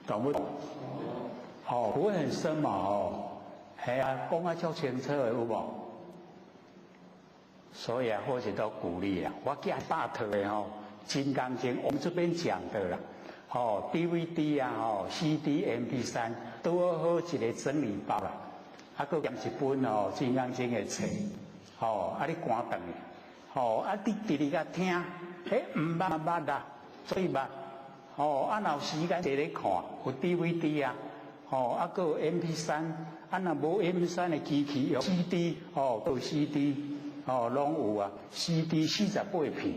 懂不懂？不会很深嘛讲啊足清楚的有无？所以或者都鼓励我寄大套的《金刚经》，我们这边讲的啦，DVD CD、MP3 都好一个整理包啦，佫兼一本《金刚经》的册，你赶顿的，你直直甲听，唔捌啦，最捌，若有时间坐咧看，有 DVD佫有 MP3，若无 MP3的机器用 CD，有 CD。拢有CD 48片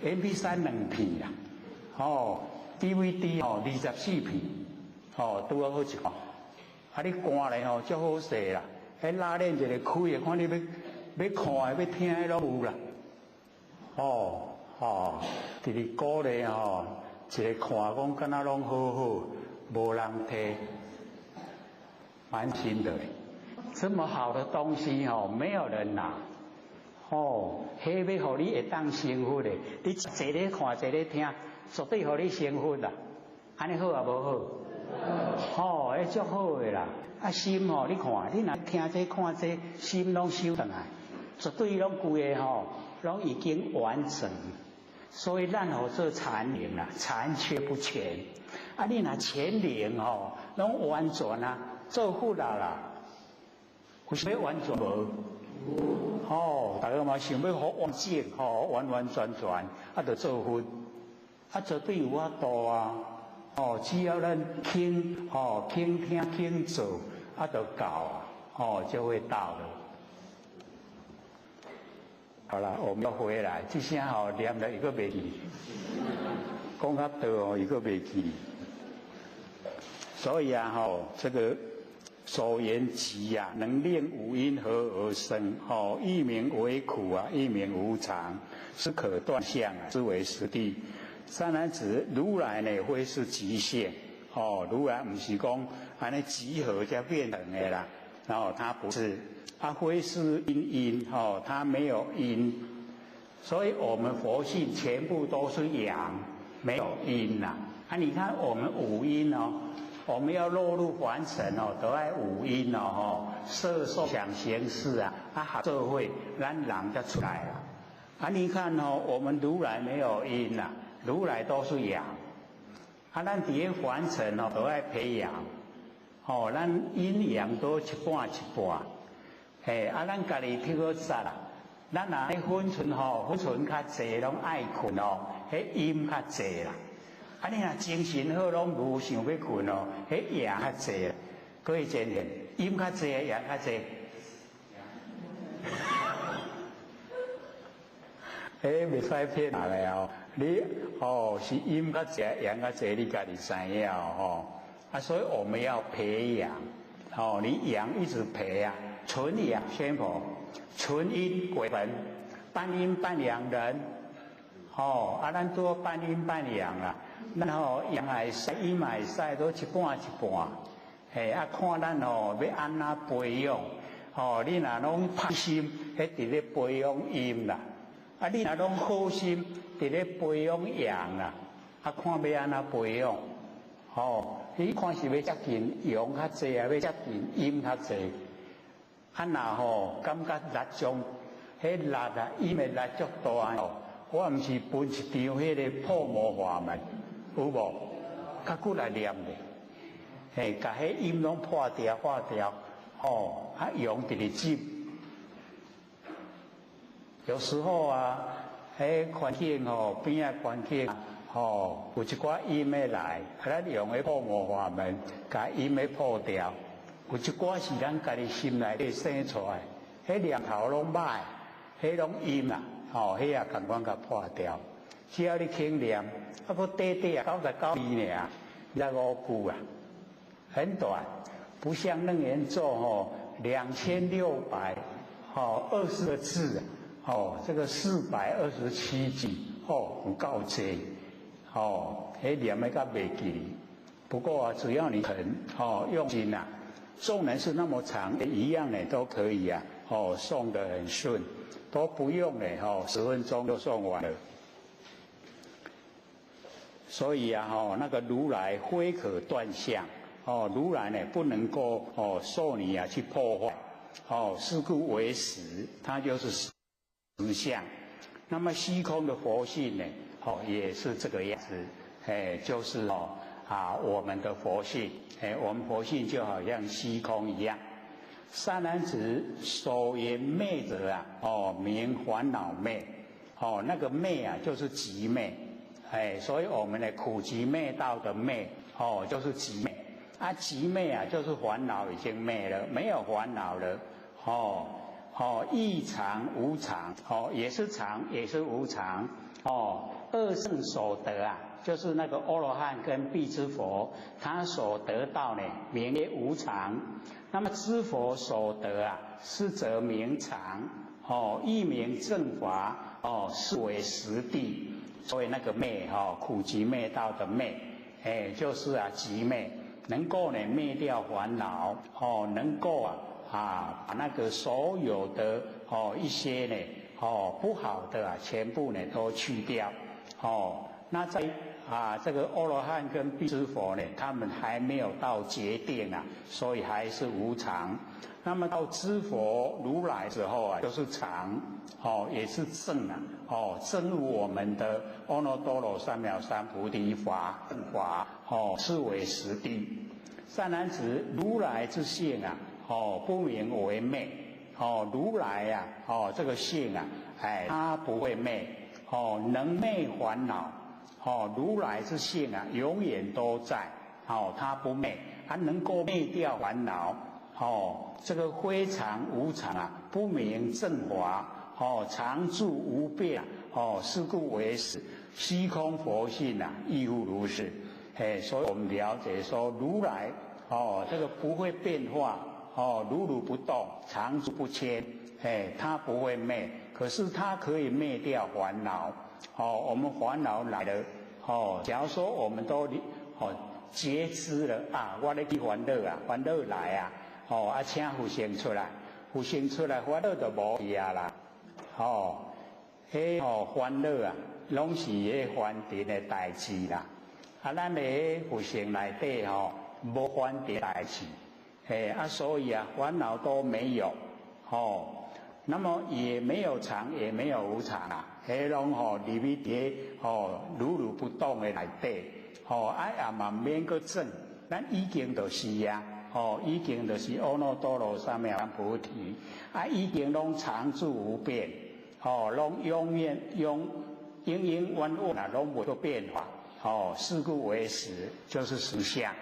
，MP3 2片DVD 24片，拄好一看。你赶咧足好势啦，拉链一个开的，看你要看的、要听的拢有啦。直直鼓励一个看讲，敢若拢好好，无人摕，蛮心的。这么好的东西没有人拿。迄要互你会当幸福的，你坐咧看，坐咧听，绝对互你幸福啦。安尼好无好？迄足好的啦。心你看，你若听这看这，心拢收转来，绝对拢规个拢已经完整。所以咱做禅灵啦，残缺不全。你若全灵拢完全做佛啦，有啥要完全无？大家嘛想要好完整，完完全全，就做佛，绝对有法度只要咱肯听肯做，就到就会到了。好了，我们要回来，这声念了一个袂记，讲较多一个袂记，所以这个。所言集能令五阴合而生，一名为苦一名无常，是可断相之为实谛。当然指如来呢，会是极限，如来不是讲安尼集合才变成的啦，它不是，会是因，它没有因，所以我们佛性全部都是阳，没有阴啦。你看我们五阴我们要落入凡尘都爱五阴色受想行识合社会，咱人才出来了。你看我们如来没有阴如来都是阳。咱伫凡尘都爱培养，咱阴阳都一半一半。咱家己听好早啦，咱若分寸分寸较济，拢爱困迄阴较济啦。你若精神好，拢无想要困迄阳较济，可以证明阴较济，阳较济。袂使骗人的你是阴较济，阳较济，你家己知影所以我们要培养你阳一直培纯阳仙佛，纯阴鬼魂，半阴半阳人咱都半阴半阳啦。咱阳也会使，阴也会使，都一半一半。看咱要安怎培养。你若拢歹心，迄伫咧培养阴啦；你若拢好心，伫咧培养阳啦。看要安怎培养。你看是要接近阳较济，要接近阴较济。若感觉力中，迄力阴的力足大我毋是分一张迄个破魔法门。有无？较久来念咧，把迄音拢破掉，用伫咧接。有时候啊，环境边啊环境有一寡音要来，咱用个破魔法门，把音要破掉。有一寡是咱家己心内底生出来，迄念头拢歹，迄拢音啦，迄也共款甲破掉。只要你轻念，啊，不短啊，99字尔，25句啊，很短，不像楞严咒2620个字这个427字有够济，迄念的甲袂记。不过啊，只要你肯用心啊，纵然是那么长，也一样的都可以啊，诵得很顺，都不用呢10分钟就诵完了。所以啊，那个如来非可断相，如来呢不能够受你啊去破坏，是故为实，它就是实相。那么虚空的佛性呢，也是这个样子，就是我们的佛性，我们佛性就好像虚空一样。善男子，所言昧者啊，名烦恼昧，那个昧啊就是集昧。所以我们的苦集灭道的灭，就是集灭啊，集灭啊，就是烦恼已经灭了，没有烦恼了，异常无常，也是常，也是无常，二圣所得啊，就是那个阿罗汉跟辟支佛，他所得到呢，名曰无常。那么知佛所得啊，是则名常，亦名正法，是为实地。所以那个灭苦集灭道的灭，就是集灭，能够呢灭掉烦恼，能够把那个所有的一些呢不好的全部呢都去掉，那在这个阿罗汉跟辟支佛呢，他们还没有到决定啊，所以还是无常。那么到知佛如来之后啊，就是常，也是正啊，正入我们的阿耨多罗三藐三菩提法正法，是为实地。善男子，如来之性啊，不名为昧，如来啊，这个性啊，它不会昧，能昧烦恼，如来之性啊，永远都在，它不昧，它能够灭掉烦恼。这个非常无常啊，不明正法，常住无变，是故为实。虚空佛性啊，亦复如是。所以我们了解说，如来这个不会变化，如如不动，常住不迁，它不会灭，可是它可以灭掉烦恼。我们烦恼来了，假如说我们都觉知了我咧去烦恼啊，烦恼来啊。请浮现出来，浮现出来，烦恼就无去啦。烦恼啊，拢是迄凡尘的代志啦。咱咧浮现内底无凡尘代志，所以烦恼都没有。那么也没有常，也没有无常啊。迄拢入去伫如如不动的内底，也嘛免个证，咱已经就是啊。已经就是阿耨多罗三藐三菩提，已经拢常住无变，拢永远永远拢无个变化，是故为实，就是实相。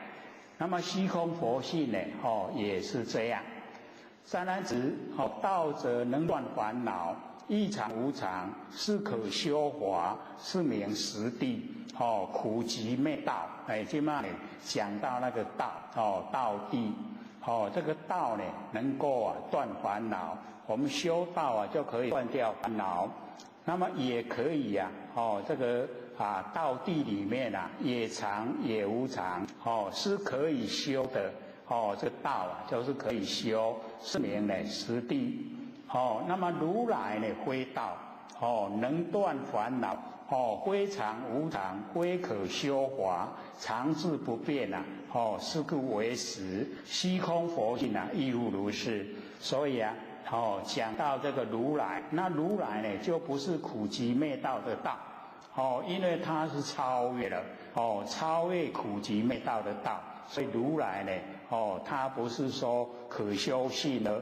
那么虚空佛性呢，也是这样。善男子，道者能断烦恼，异常无常，是可修华，是名实地。苦集灭道，今嘛呢讲到那个道，道地，这个道呢能够断烦恼，我们修道就可以断掉烦恼。那么也可以这个道地里面也常也无常，是可以修的，这个道就是可以修，是名呢实地。那么如来呢非道，能断烦恼。非常无常，非可修华，常自不变是故为实。虚空佛性亦复如是。所以讲到这个如来，那如来呢就不是苦集灭道的道，因为它是超越了，超越苦集灭道的道。所以如来呢，他不是说可修性的，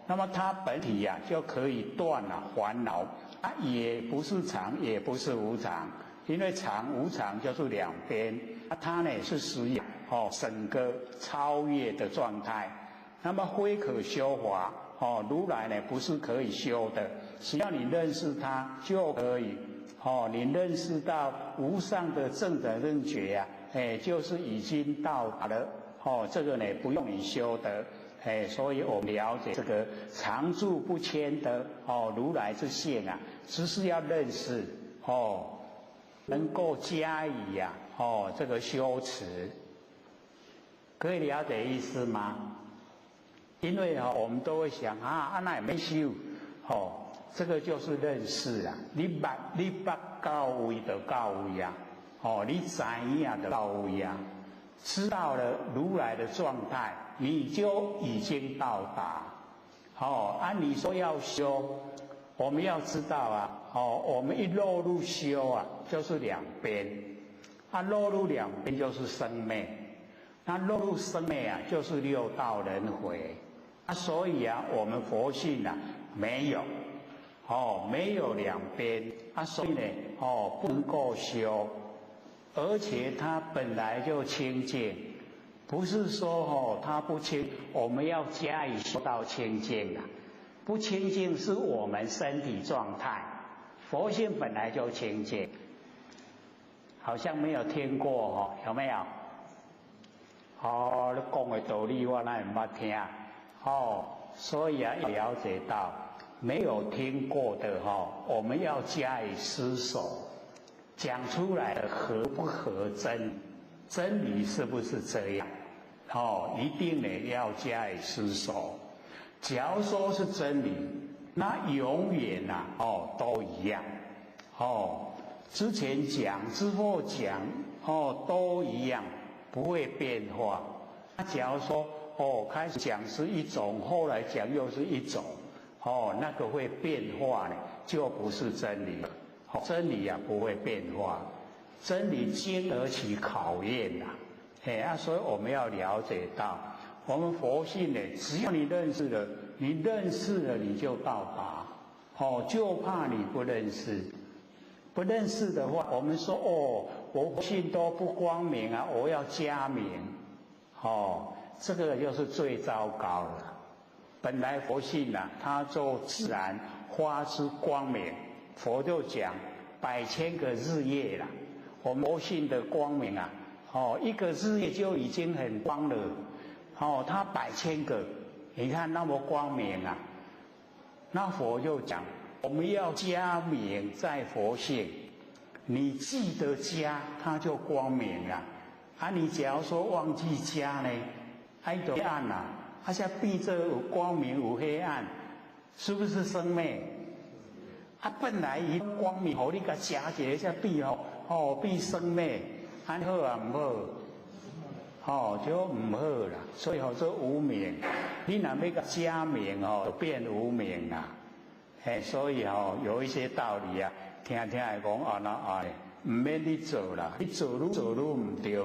那么他本体呀、就可以断了烦恼，也不是常，也不是无常，因为常无常就是两边，他呢是实有整个超越的状态，那么非可修法，如来呢不是可以修的，只要你认识他就可以，你认识到无上的正等正觉呀、就是已经到达了，这个呢不用你修的，所以我们了解这个常住不迁的如来之性啊，只是要认识能够加以呀这个修持，可以了解意思吗？因为我们都会想那也没修，这个就是认识啊，你捌到位就到位啊。你知影的到位啊，知道了如来的状态，你就已经到达。你说要修，我们要知道啊，我们一落入修啊，就是两边，落入两边就是生灭，那落入生灭啊，就是六道轮回，所以啊，我们佛性啊没有，没有两边，所以呢，不能够修。而且它本来就清净，不是说它不清，我们要加以修到清净啊。不清净是我们身体状态，佛性本来就清净。好像没有听过有没有？你讲的道理我哪会捌听？所以啊，要了解到没有听过的我们要加以思索。讲出来的合不合真理？真理是不是这样？一定呢要加以思索。假如说是真理，那永远都一样。之前讲之后讲都一样，不会变化。那假如说开始讲是一种，后来讲又是一种，那个会变化呢，就不是真理了。真理啊不会变化，真理经得起考验呐。所以我们要了解到，我们佛性呢，只要你认识了，你就到达。就怕你不认识，不认识的话，我们说我佛性都不光明啊，我要加明。这个就是最糟糕了。本来佛性啊，它就自然发之光明。佛就讲100千个日夜啦，我们佛性的光明啊，一个日夜就已经很光了，它100千个，你看那么光明啊。那佛就讲，我们要加明在佛性，你记得加，它就光明了。你假如说忘记加呢，就黑暗啦，才变做有光明有黑暗，是不是生灭？本来伊光明，你甲加一下变变生灭，安好啊唔好？就唔好啦。所以做无明，你若要甲加明就变无明啦。所以有一些道理啊，听会讲那唔免你做啦，你做愈唔对。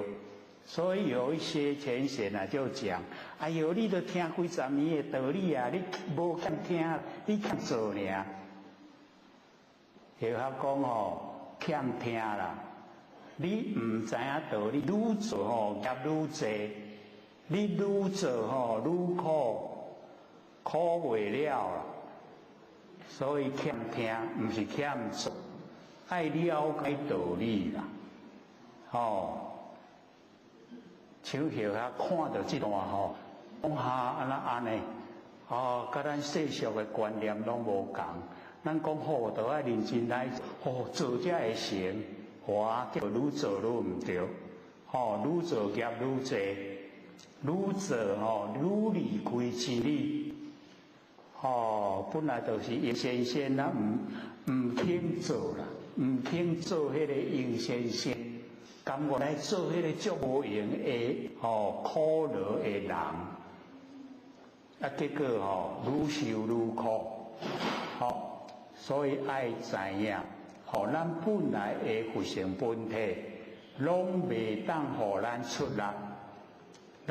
所以有一些前贤啊就讲，哎呦，你都听几十年的道理啊，你无肯听，你肯做尔。就他讲欠听啦，你唔知影道理，愈做业愈济，你愈做愈苦，苦袂了啦。所以欠听，唔是欠做，爱了解道理啦。像许他看到这段讲安尼，甲咱世俗的观念拢无共。咱讲都要认真来做才会成，就愈做愈唔对，愈做业愈济，愈做愈离开真理。本来就是应先生啦，唔肯做啦，唔肯做迄个应先生，甘愿来做迄个足无用的苦劳的人，结果愈受愈苦，所以爱知影，咱本来的佛性本体，拢袂当互咱出力。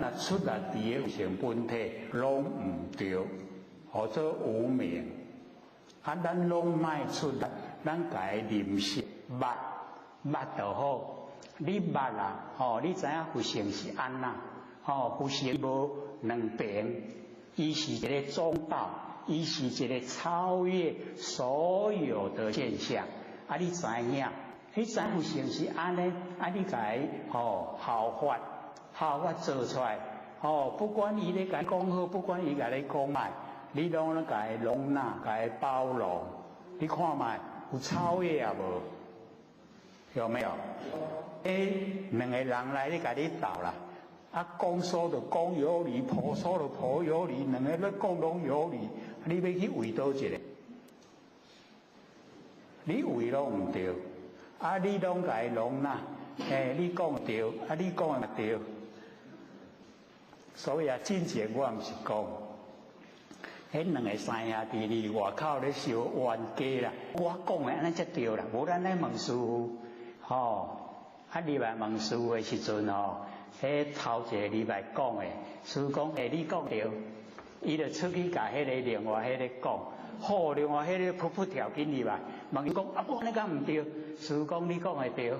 那出力伫个成本体拢唔对，或者无明。啊，咱拢卖出力，咱家认识捌就好。你捌啦，你知影佛性是安那？佛性无两边，伊是一个中道，伊是一个超越所有的现象。啊，你知影？你知佛性是安尼？啊，你家效法做出来，不管伊咧甲你讲好，不管伊甲你讲歹，你拢咧甲伊容纳，甲伊包容。你看卖有超越啊无？有没有？两个人来咧甲你斗啦，啊，讲说就讲有理，婆说就婆有理，两个咧讲拢有理，你要去为倒一个？你为拢唔对，啊，你拢甲伊容纳，你讲对，啊，你讲也对。所以啊，真正我毋是讲，迄两个三兄弟哩外口咧烧冤家啦。我讲的安尼才对啦，无咱咧问师傅，啊，入来问师傅的时阵迄头一个入来讲的，师傅讲，你讲对，伊就出去甲迄个另外迄个讲，好，另外迄个噗跳紧入来，问伊讲，啊，我安尼敢毋对？师傅讲你讲的对，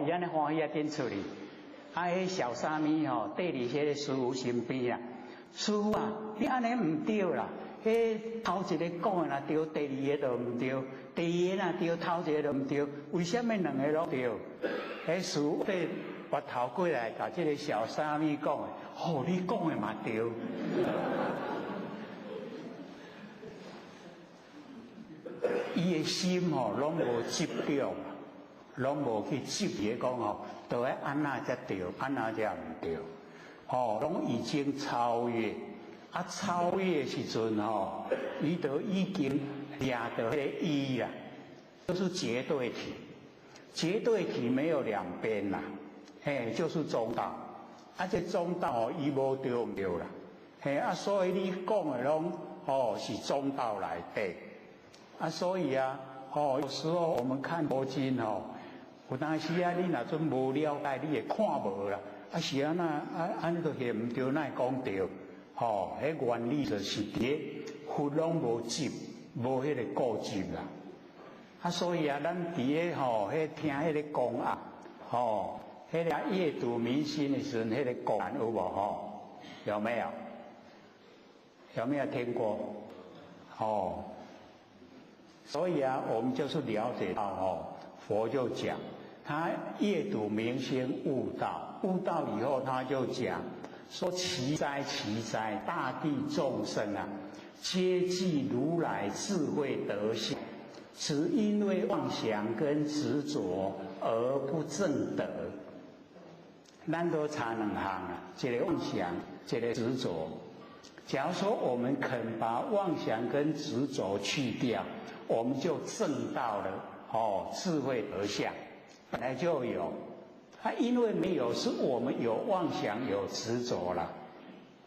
伊安尼欢喜啊，紧出去。啊，迄小沙弥缀伫迄个师傅身边啦。师傅啊，你安尼唔对啦。迄头一个讲的若对，第二个就唔对；第二个若对，头一个就唔对。为什么两个拢对？迄师傅对拔头过来，甲这个小沙弥讲的，你讲的嘛对。伊的心拢无执着。拢无去执着讲都要安那才对，安那才唔对，拢已经超越。啊，超越的时阵伊就已经掠到迄个一啦，就是绝对体。绝对体没有两边啦，就是中道。啊，这中道伊无对唔对啦，所以你讲的拢是中道内底。啊，所以啊，有时候我们看佛经有当时啊，你若阵无了解，你会看无啦。啊是安那安尼都嫌唔对，哪会讲对？迄原理就是伫佛拢无执，无迄个固执啦。啊，所以啊，咱伫迄听迄个公案，迄个夜读明心的时候，迄个公案有无？有没有？有没有听过？所以啊，我们就是了解到佛就讲。他夜睹明心悟道，悟道以后他就讲说：奇哉奇哉，大地众生啊，皆具如来智慧德性，只因为妄想跟执着而不正德。咱都差两项啊，一个妄想，一个执着。假如说我们肯把妄想跟执着去掉，我们就证到了智慧德相。本来就有，因为没有，是我们有妄想有执着了。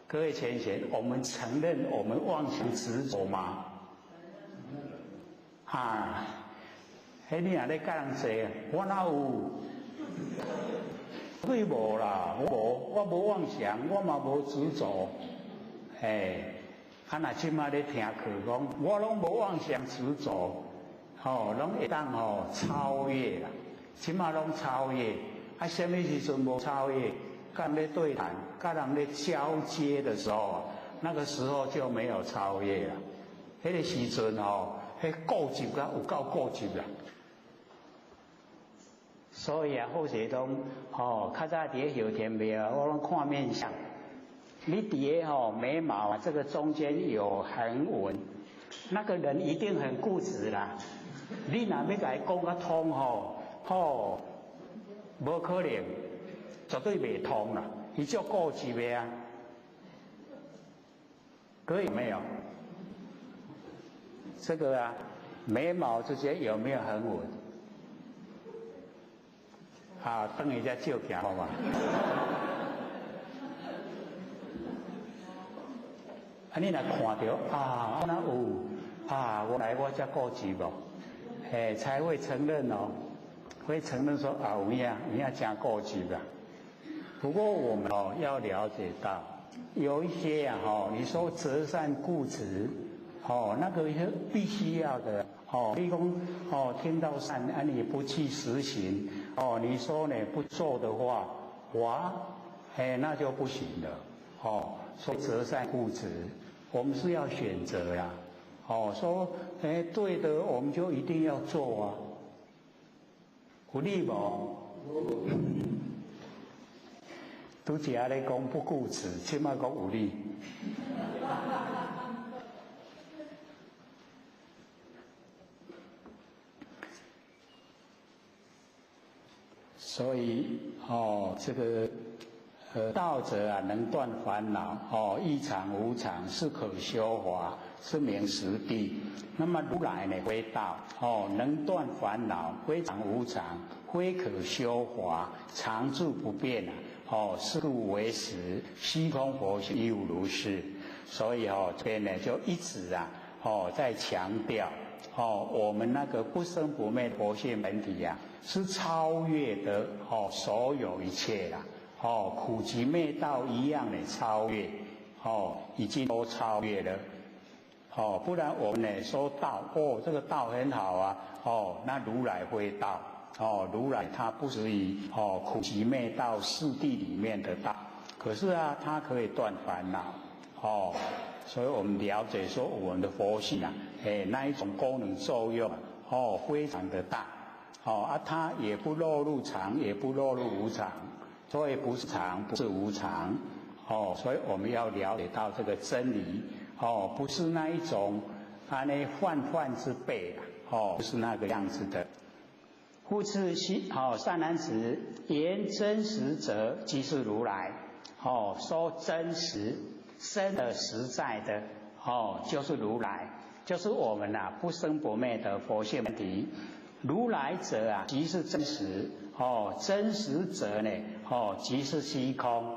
各位贤贤，我们承认我们妄想执着吗？你若咧甲人说，我哪有？对无啦，我无妄想，我嘛无执着。若即马咧听课讲，我拢无妄想执着，拢会当超越啦。起码拢超越，什么时阵无超越？跟人对谈，跟人咧交接的时候，那个时候就没有超越了。迄个时阵迄固执啊，有够固执啦。所以啊，好些拢较早伫个后天庙，我拢看面相。你伫个眉毛这个中间有横纹，那个人一定很固执啦。你若要甲伊讲较通无可能，绝对袂通啦！伊足固执的啊，可以没有？这个啊，眉毛之间有没有横纹？等一下照镜好吗？你若看到那有原来我才固执哦，才会承认哦。会承认说啊，我要加过去的。不过我们要了解到，有一些你说择善固执，那个是必须要的。例如听到善你不去实行，你说呢不做的话，那就不行了。所以择善固执，我们是要选择啦。说对的，我们就一定要做啊。有理无？拄只咧讲不固执，起码讲有理。所以这个道者能断烦恼，一常无常，是可修华，是名实谛。那么如来呢，为道能断烦恼，非常无常，非可修华，常住不变是故为实，虚空佛性亦如是。所以这边呢就一直在强调我们那个不生不灭佛性本体是超越的所有一切啦。苦集灭道一样的超越，已经都超越了。不然我们呢说道，这个道很好啊，那如来非道，如来他不属于苦集灭道四谛里面的道，可是他可以断烦恼，所以我们了解说我们的佛性那一种功能作用非常的大，它也不落入常，也不落入无常。所以不是常，不是无常，所以我们要了解到这个真理，不是那一种泛之辈不是那个样子的。复次善男子，言真实者，即是如来。说真实、真的、实在的，就是如来，就是我们不生不灭的佛性本体。如来者即是真实。真实者呢，即是虚空，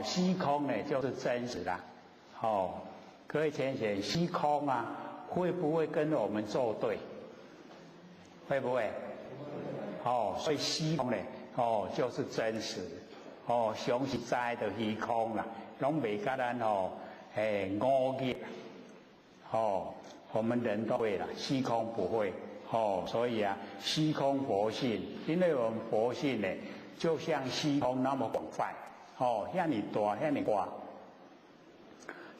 虚空呢就是真实啦。各位浅显，虚空会不会跟我们作对？会不会？所以虚空呢，就是真实，上实在的虚空啦，拢袂甲咱误解。我们人都会啦，虚空不会。所以虚空佛性，因为我们佛性呢，就像虚空那么广泛，遐尼大，遐尼广。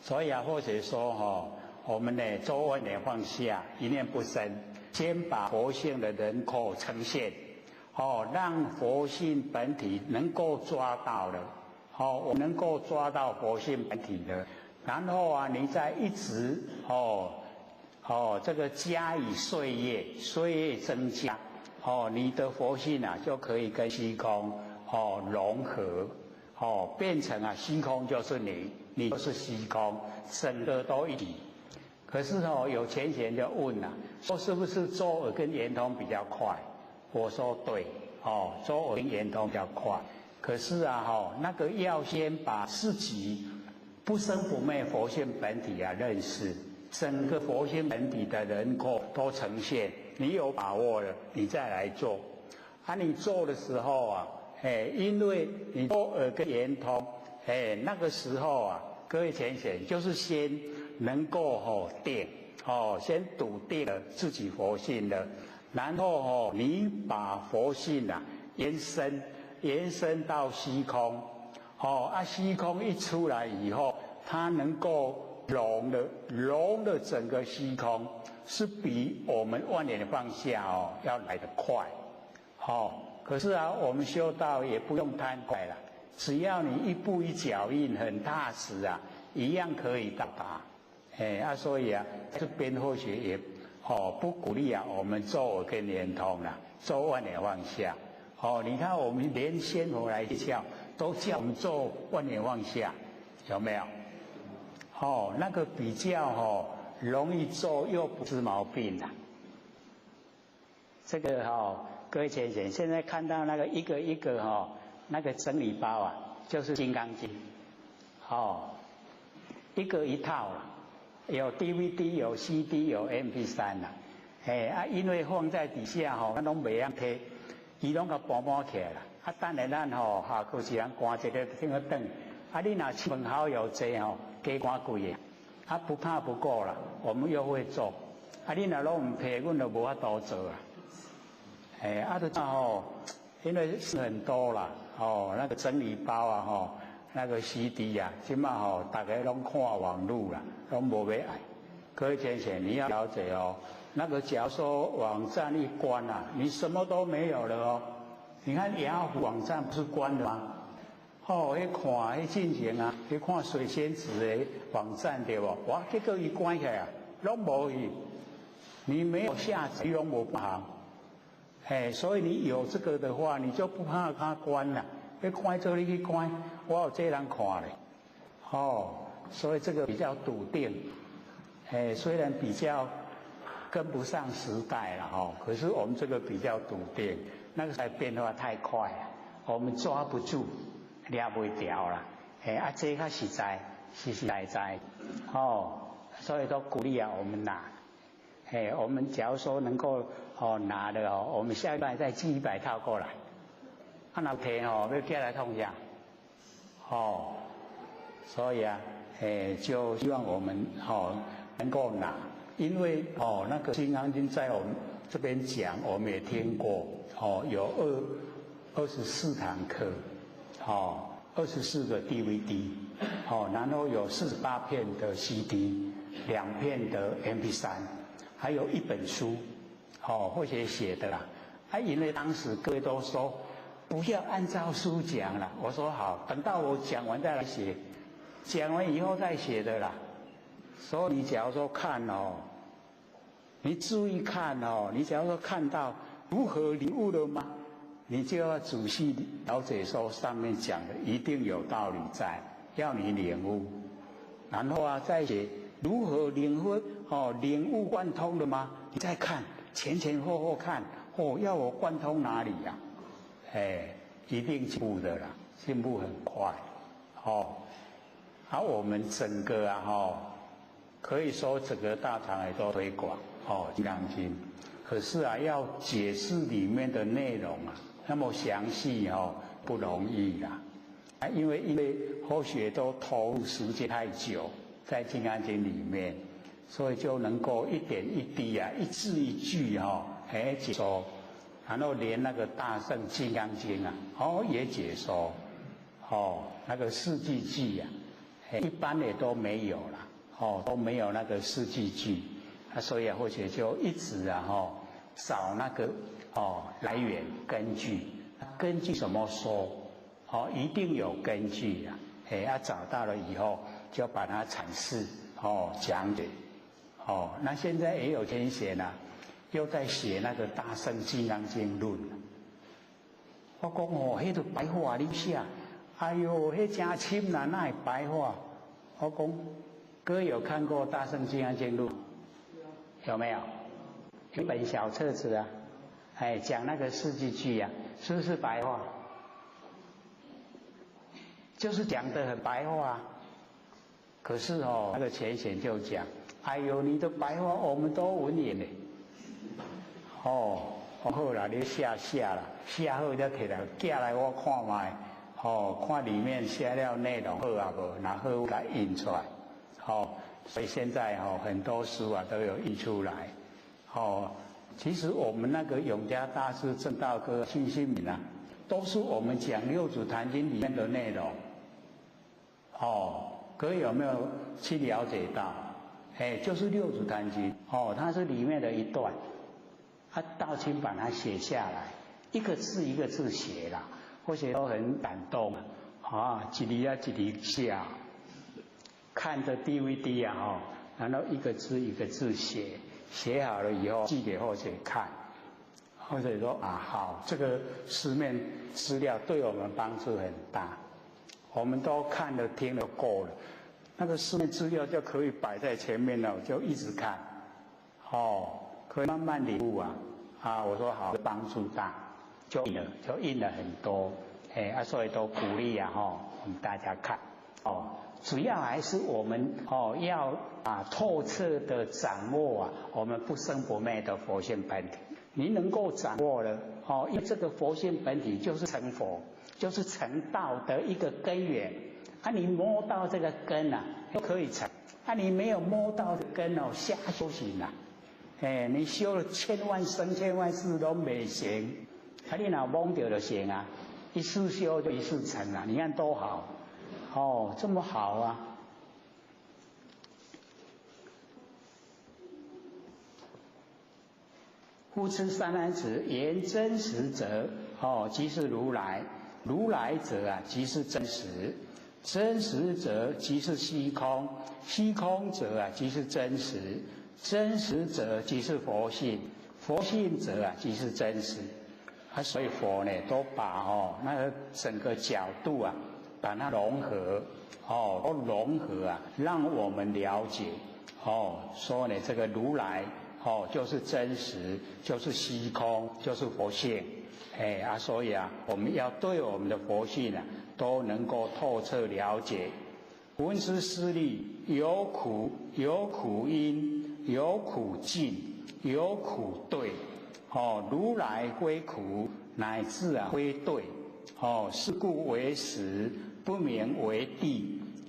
所以或者说我们呢，周问念放下，一念不生，先把佛性的人口呈现，让佛性本体能够抓到了，我能够抓到佛性本体的，然后你再一直这个加以岁月增加，你的佛性就可以跟虚空融合，变成虚空就是你就是虚空，整个都一体。可是有浅显就问说是不是周耳跟圆通比较快？我说对，周耳跟圆通比较快。可是那个要先把自己不生不灭佛性本体认识。整个佛性本体的人口都呈现，你有把握了，你再来做。你做的时候因为你周耳跟圆通，那个时候各位浅显就是先能够定，先笃定了自己佛性了，然后你把佛性延伸到虚空，虚空一出来以后，它能够融了整个虚空，是比我们万年放下要来得快。可是我们修道也不用贪快了，只要你一步一脚印很踏实一样可以到达。所以这边或许也不鼓励我们周耳跟圆通周万年放下。你看我们连仙佛来教都叫我们做万年放下，有没有？那个比较容易做又不是毛病这个各位浅显，现在看到那个一个那个整理包就是《金刚经》，一个一套有 DVD 有 CD 有 MP3因为放在底下咱拢袂晓摕，伊拢甲搬起来啦。啊，等下咱吼下课时间赶一个听个等。啊，你若亲朋好友多吼，加赶贵个。啊，不怕不够啦，我们又会做。啊，你若拢唔批，阮就无法度做啊。啊，就吼，因为是很多啦，那个整理包啊，那个 CD 啊，即马大家拢看网络啦，拢无要爱。各位先生，你要了解哦，那个假如说网站一关啊，你什么都没有了哦。你看雅虎网站不是关了吗？去看去进行啊，去看水仙子的网站对不？哇，结果一关起来啊，拢无去。你没有下载，拢无行。所以你有这个的话，你就不怕它关了。你关这里去关，我有这人看嘞。所以这个比较笃定。虽然比较跟不上时代了可是我们这个比较笃定。那个变化太快了，我们抓不住，抓不掉啦。这较实在，实实在在。所以都鼓励我们拿。我们假如说能够拿的我们下一拜再寄100套过来。若提要寄来通下。所以啊，就希望我们能够拿，因为那个《金刚经》在我们这边讲，我们也听过，有24堂课，24个 DVD，然后有48片的 CD，2片的 MP3， 还有1本书，或者写的啦。因为当时各位都说不要按照书讲了，我说好，等到我讲完再来写，讲完以后再写的啦。所以你假如说看你注意看你假如说看到如何领悟了吗？你就要仔细了解说上面讲的一定有道理在，要你领悟。然后再写如何领悟贯通了吗？你再看前前后后看，要我贯通哪里呀？一定进步的啦，进步很快。我们整个可以说整个大堂也都推广《金刚经》，可是要解释里面的内容那么详细不容易啦。因为后学都投入时间太久在《金刚经》里面，所以就能够一点一滴一字一句解说，然后连那个大圣《金刚经》也解说，那个四句句一般也都没有了，都没有那个四句句，所以或许就一直找那个来源根据，根据怎么说，一定有根据找到了以后就把它阐释讲解，那现在也有天贤又在写那个大圣金刚经论，我讲迄个白话你写。哎呦，那真深啦，那会白话？我讲，哥有看过《大圣金刚经录》？有没有？一本小册子讲那个四句句是不是白话？就是讲得很白话。可是那个浅显就讲，哎呦，你的白话我们都文言嘞。好啦，你写啦，写好再摕来寄来我看卖。看里面写了内容好无，然后给印出来，所以现在很多书都有印出来，其实我们那个永嘉大师、正道哥、信心敏都是我们讲《六祖坛经》里面的内容，各位有没有去了解到？就是《六祖坛经》，它是里面的一段，道清把它写下来，一个字一个字写啦。或许都很感动一字一字写，看着 DVD 然后一个字一个字写，写好了以后寄给或者看，或者说好，这个书面资料对我们帮助很大，我们都看了听了够了，那个书面资料就可以摆在前面了，就一直看，可以慢慢领悟我说好，帮助大。就印了很多，所以都鼓励我们大家看，主要还是我们要透彻的掌握我们不生不灭的佛性本体。你能够掌握了，哦，因为这个佛性本体就是成佛，就是成道的一个根源。啊，你摸到这个根啊，就可以成。啊，你没有摸到这根哦，瞎修行啊。你修了千万生千万世都没行，啊，你哪摸到就行啊？一世修就一世成啊！你看多好，哦，这么好啊！复次三男子言真实者，哦，即是如来；如来者啊，即是真实；真实者即是虚空；虚空者啊，即是真实；真实者即是佛性；佛性者啊，即是真实。啊，所以佛呢，都把那个整个角度啊，把它融合，都融合啊，让我们了解，说呢，这个如来。就是真实，就是虚空，就是佛性，所以啊，我们要对我们的佛性啊，都能够透彻了解。闻思思虑，有苦有苦因，有苦尽，有苦对，如来非苦，乃至啊非对，是故为实，不明为谛。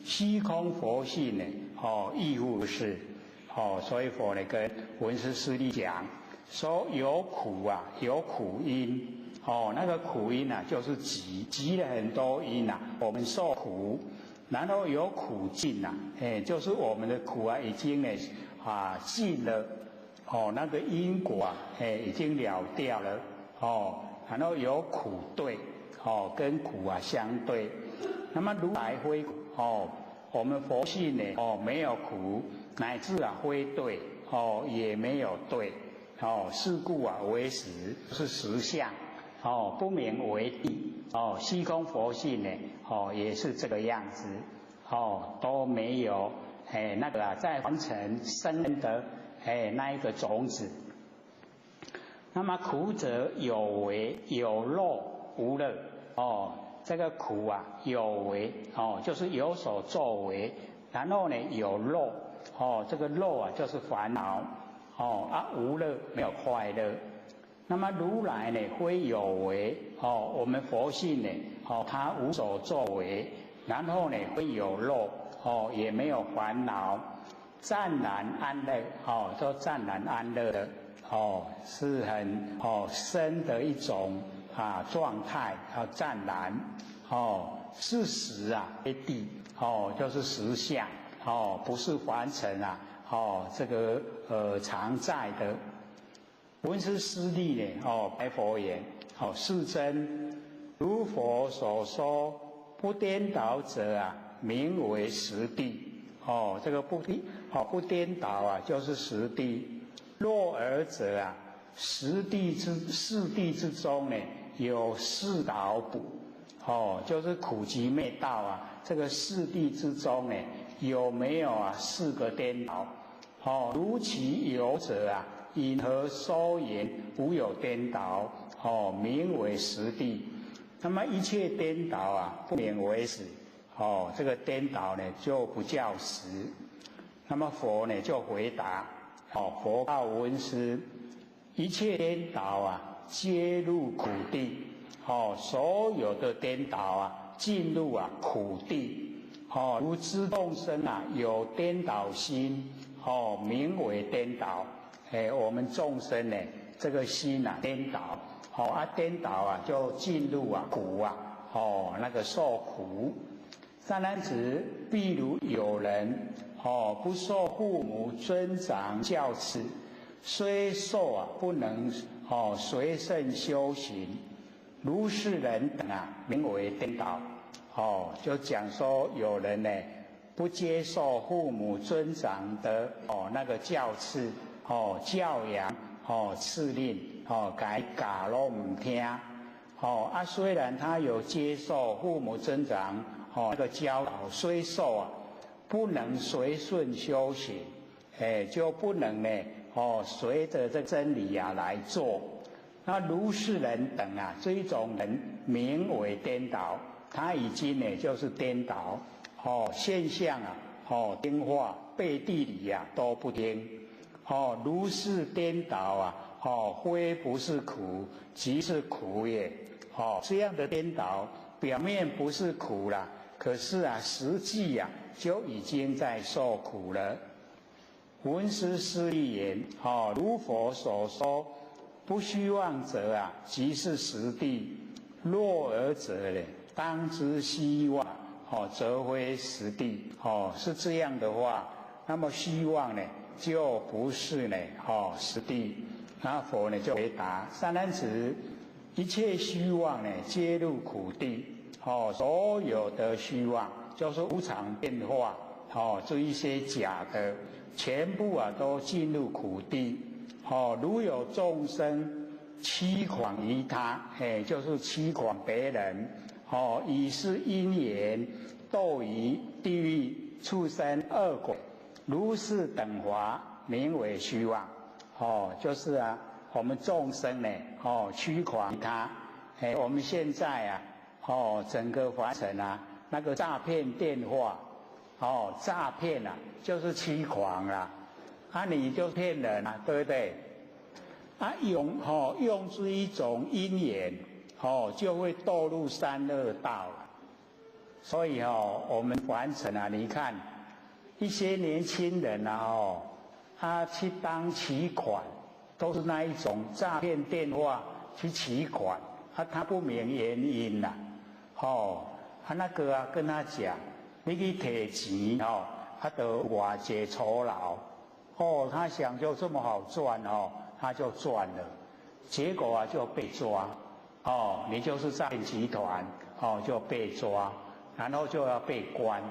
虚空佛性呢，亦复是。所以佛呢跟闻思思虑讲，说有苦啊，有苦因，那个苦因啊，就是集了很多因啊，我们受苦，然后有苦尽啊，就是我们的苦啊，已经呢尽了，那个因果啊，已经了掉了，然后有苦对，跟苦啊相对，那么如来非苦，我们佛性呢，没有苦。乃至啊非对，也没有对，是故啊为实，是实相，不明为谛，虚空佛性呢，也是这个样子，都没有，那个啊在完成生的，那一个种子。那么苦者有为有乐无乐，这个苦啊有为，就是有所作为，然后呢有乐。这个乐啊，就是烦恼，无乐没有快乐。那么如来呢，非有为，我们佛性呢，它无所作为，然后呢，非有乐，也没有烦恼，湛然安乐，都湛然安乐的，是很深的一种状态，湛然，是实啊，非谛，就是实相。不是凡尘啊，这个常在的。闻思思虑呢，白佛言，世尊，如佛所说，不颠倒者啊，名为实谛。这个不颠倒啊，就是实谛。若尔者啊，四谛之中呢，有四倒补，就是苦集灭道啊，这个四谛之中呢。有没有啊？四个颠倒，如其有者啊，因何说言无有颠倒？名为实谛。那么一切颠倒啊，不名为实。这个颠倒呢，就不叫实。那么佛呢，就回答，佛告闻思，一切颠倒啊，皆入苦地。所有的颠倒啊，进入啊苦地。如知众生啊，有颠倒心，名为颠倒。我们众生呢，这个心啊颠倒，颠倒啊就进入啊苦啊，那个受苦。三男子，譬如有人，不受父母尊长教持，虽受啊不能随顺修行，如是人等啊，名为颠倒。就讲说有人呢不接受父母尊长的那个教赐，教养，敕令，改都唔听，虽然他有接受父母尊长那个教导，虽受啊不能随顺修行，就不能呢随着这真理啊来做。那如是人等啊，这一种人名为颠倒。他已经呢，就是颠倒，现象啊，听话，背地里啊都不听，如是颠倒啊，非不是苦，即是苦也。这样的颠倒，表面不是苦了，可是实际就已经在受苦了。闻思思利言，如佛所说，不虚妄者即是实地。若尔者呢，当知虚妄，则非实地。是这样的话，那么虚妄呢，就不是呢，实地。那佛呢就回答：善男子，一切虚妄呢，皆入苦地。所有的虚妄，就是无常变化，这一些假的，全部都进入苦地。如有众生欺诳于他，就是欺诳别人，以是因缘堕于地狱、畜生、恶鬼，如是等华，名为虚妄。就是我们众生呢，驱狂他，我们现在整个凡尘那个诈骗电话，诈骗就是驱狂啦，你就骗人对不对？用这一种因缘，就会堕入三恶道了。所以我们凡尘你看一些年轻人他去当取款，都是那一种诈骗电话去取款，他不明原因啦，那个跟他讲，你去提钱他得瓦解酬劳，他想就这么好赚他就赚了，结果就被抓，你就是诈骗集团，就被抓，然后就要被关，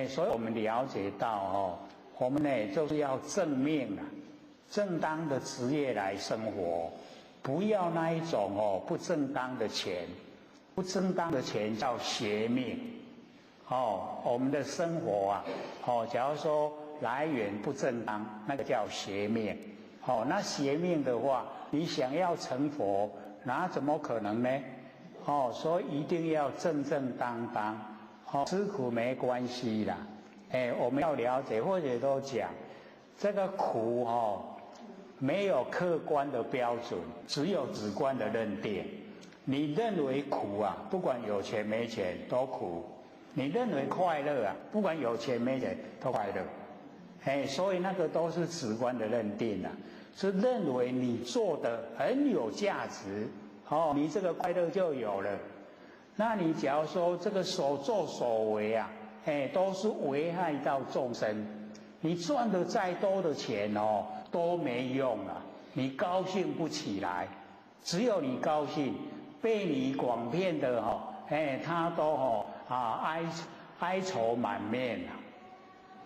所以我们了解到我们呢就是要正命正当的职业来生活，不要那一种不正当的钱，不正当的钱叫邪命，我们的生活假如说来源不正当，那个叫邪命，那邪命的话，你想要成佛，那怎么可能呢？所以一定要正正当当，吃苦没关系啦。我们要了解，或者都讲，这个苦没有客观的标准，只有主观的认定。你认为苦不管有钱没钱都苦；你认为快乐不管有钱没钱都快乐。所以那个都是主观的认定是认为你做的很有价值，你这个快乐就有了。那你假如说这个所作所为都是危害到众生，你赚的再多的钱都没用了，你高兴不起来。只有你高兴，被你广骗的他都哀愁满面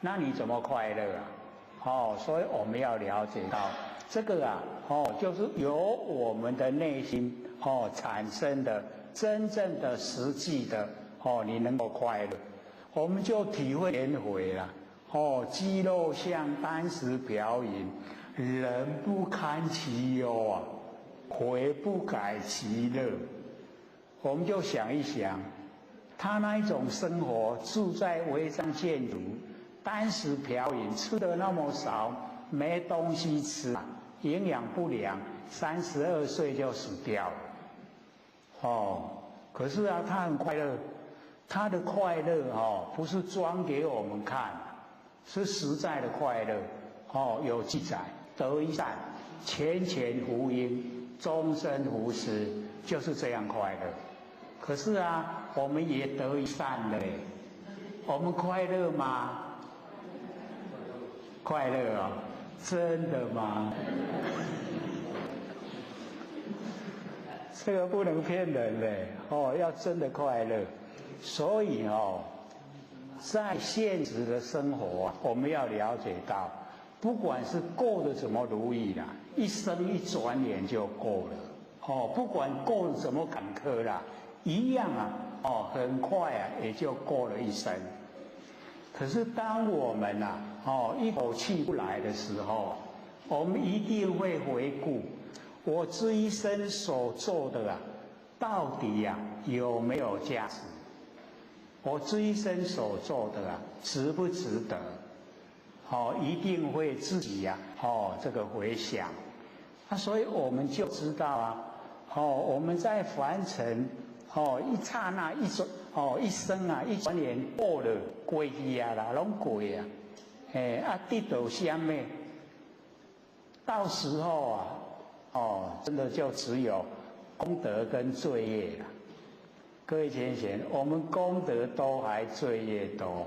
那你怎么快乐所以我们要了解到这个就是由我们的内心产生的真正的实际的你能够快乐，我们就体会轮回了。肌肉像单食瓢饮，人不堪其忧回不改其乐。我们就想一想，他那一种生活，住在违章建筑，单食瓢饮，吃的那么少，没东西吃营养不良，32岁就死掉了。可是他很快乐，他的快乐不是装给我们看，是实在的快乐有记载，得一善，前福音，终身福施，就是这样快乐。可是我们也得一善了我们快乐吗？快乐真的吗？这个不能骗人要真的快乐。所以在现实的生活我们要了解到，不管是过得怎么如意一生一转眼就过了不管过得怎么坎坷一样很快也就过了一生。可是当我们一口气不来的时候，我们一定会回顾我这一生所做的到底有没有价值？我这一生所做的值不值得？一定会自己这个回想。所以我们就知道啊，我们在凡尘，一刹那一转，一生啊，一转眼过了过去啊啦，拢过啊，得到什么？到时候啊，真的就只有功德跟罪业了。各位贤贤，我们功德多还罪业多？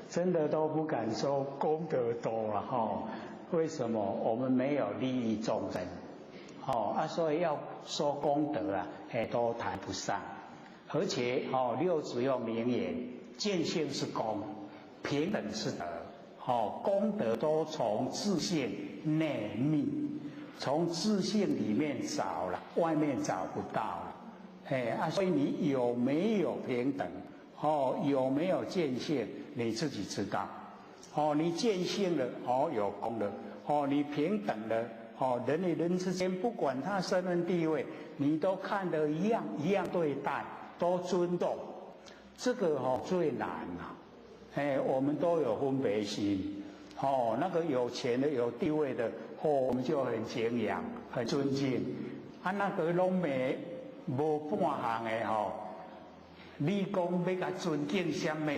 真的都不敢说功德多了为什么？我们没有利益众生，所以要说功德啊，都谈不上。而且六祖又明言，见性是功，平等是德。功德都从自性内密，从自性里面找了，外面找不到了。所以你有没有平等？有没有见性？你自己知道。你见性了，有功德。你平等了，人与人之间，不管他身份地位，你都看得一样对待，都尊重。这个最难啊。我们都有分别心。那个有钱的、有地位的，我们就很敬仰、很尊敬。那个拢无半行的你讲要甲尊敬什么？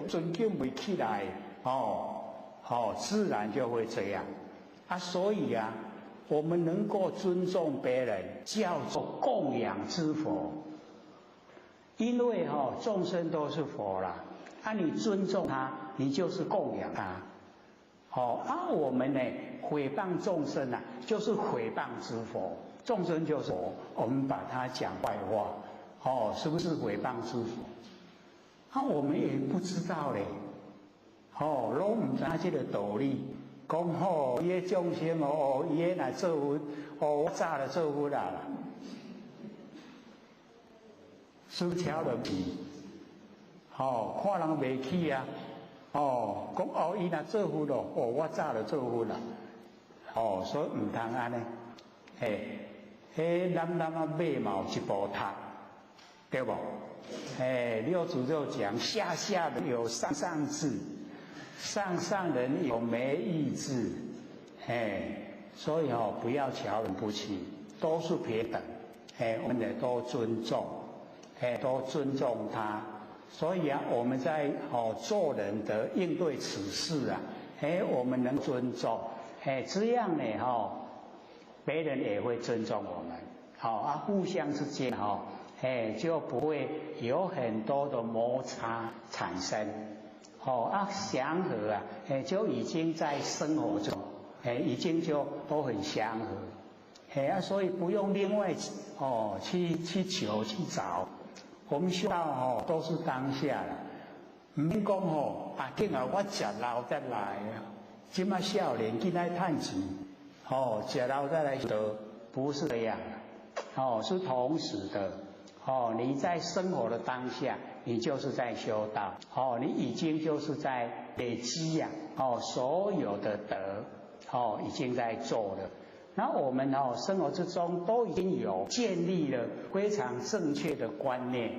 尊敬不起来，自然就会这样。所以啊，我们能够尊重别人，叫做供养之佛。因为众生都是佛啦，你尊重他，你就是供养他。我们呢，毁谤众生啊，就是毁谤之佛。众生就是佛，我们把他讲坏话。是不是毁谤之佛？我们也不知道嘞。拢唔知这个道理。讲伊个众生伊个来做佛，我早就做佛啦。是不是挑人皮？看人袂起啊。讲伊若做佛咯，我早就做佛啦。所以唔通安尼。男啊马嘛有一部读。对不？六祖就讲，下人有上智，上人有没意志。所以不要瞧人不起，都是平等。我们也都尊重，都尊重他。所以我们在做人的应对此事啊，我们能尊重，这样呢别人也会尊重我们。互相之间就不会有很多的摩擦产生。祥和啊，就已经在生活中，已经就都很祥和。所以不用另外去求去找。我们修道都是当下了，唔免讲今日我食老再来，今仔少年进来趁钱，食老再来得，不是这样的，是同时的。你在生活的当下，你就是在修道。你已经就是在累积所有的德，已经在做了。那我们生活之中都已经有建立了非常正确的观念，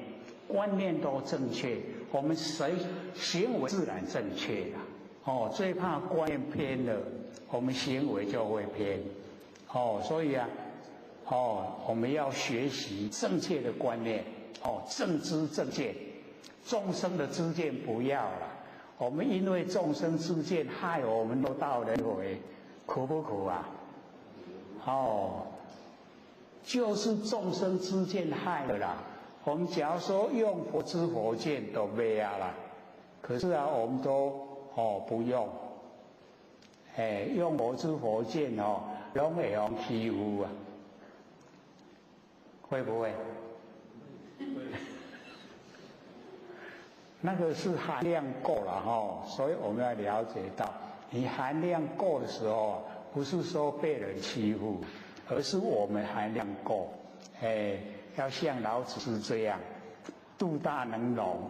观念都正确，我们行为自然正确了。最怕观念偏了，我们行为就会偏。所以啊。我们要学习正确的观念，正知正见，众生的知见不要了。我们因为众生知见害我们都到轮回，苦不苦啊？就是众生知见害了啦。我们假如说用佛知佛见都没啊啦，可是我们都不用，用佛知佛见拢会用欺负啊。会不会？那个是含量够了所以我们要了解到，你含量够的时候，不是说被人欺负，而是我们含量够。要像老子是这样，度大能容，